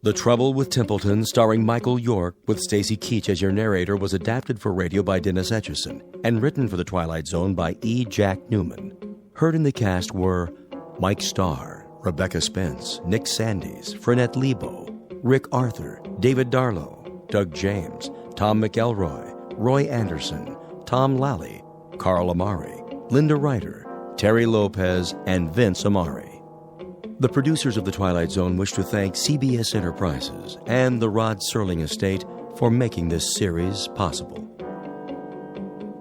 [SPEAKER 16] The Trouble with Templeton, starring Michael York, with Stacy Keach as your narrator, was adapted for radio by Dennis Etchison and written for The Twilight Zone by E. Jack Newman. Heard in the cast were Mike Starr, Rebecca Spence, Nick Sandys, Frenette Lebo, Rick Arthur, David Darlow, Doug James, Tom McElroy, Roy Anderson, Tom Lally, Carl Amari, Linda Ryder, Terry Lopez, and Vince Amari. The producers of The Twilight Zone wish to thank CBS Enterprises and the Rod Serling Estate for making this series possible.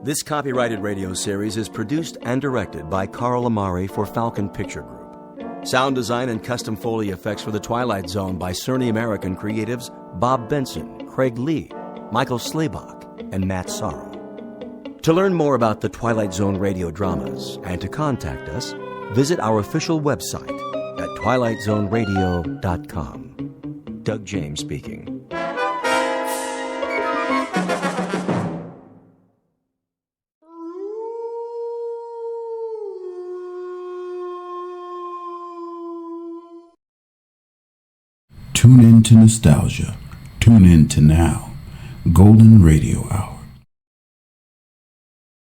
[SPEAKER 16] This copyrighted radio series is produced and directed by Carl Amari for Falcon Picture Group. Sound design and custom Foley effects for The Twilight Zone by Cerny American creatives Bob Benson, Craig Lee, Michael Slaybach, and Matt Sorrow. To learn more about the Twilight Zone radio dramas and to contact us, visit our official website at twilightzoneradio.com. Doug James speaking.
[SPEAKER 3] Tune in to nostalgia. Tune in to now. Golden Radio Hour.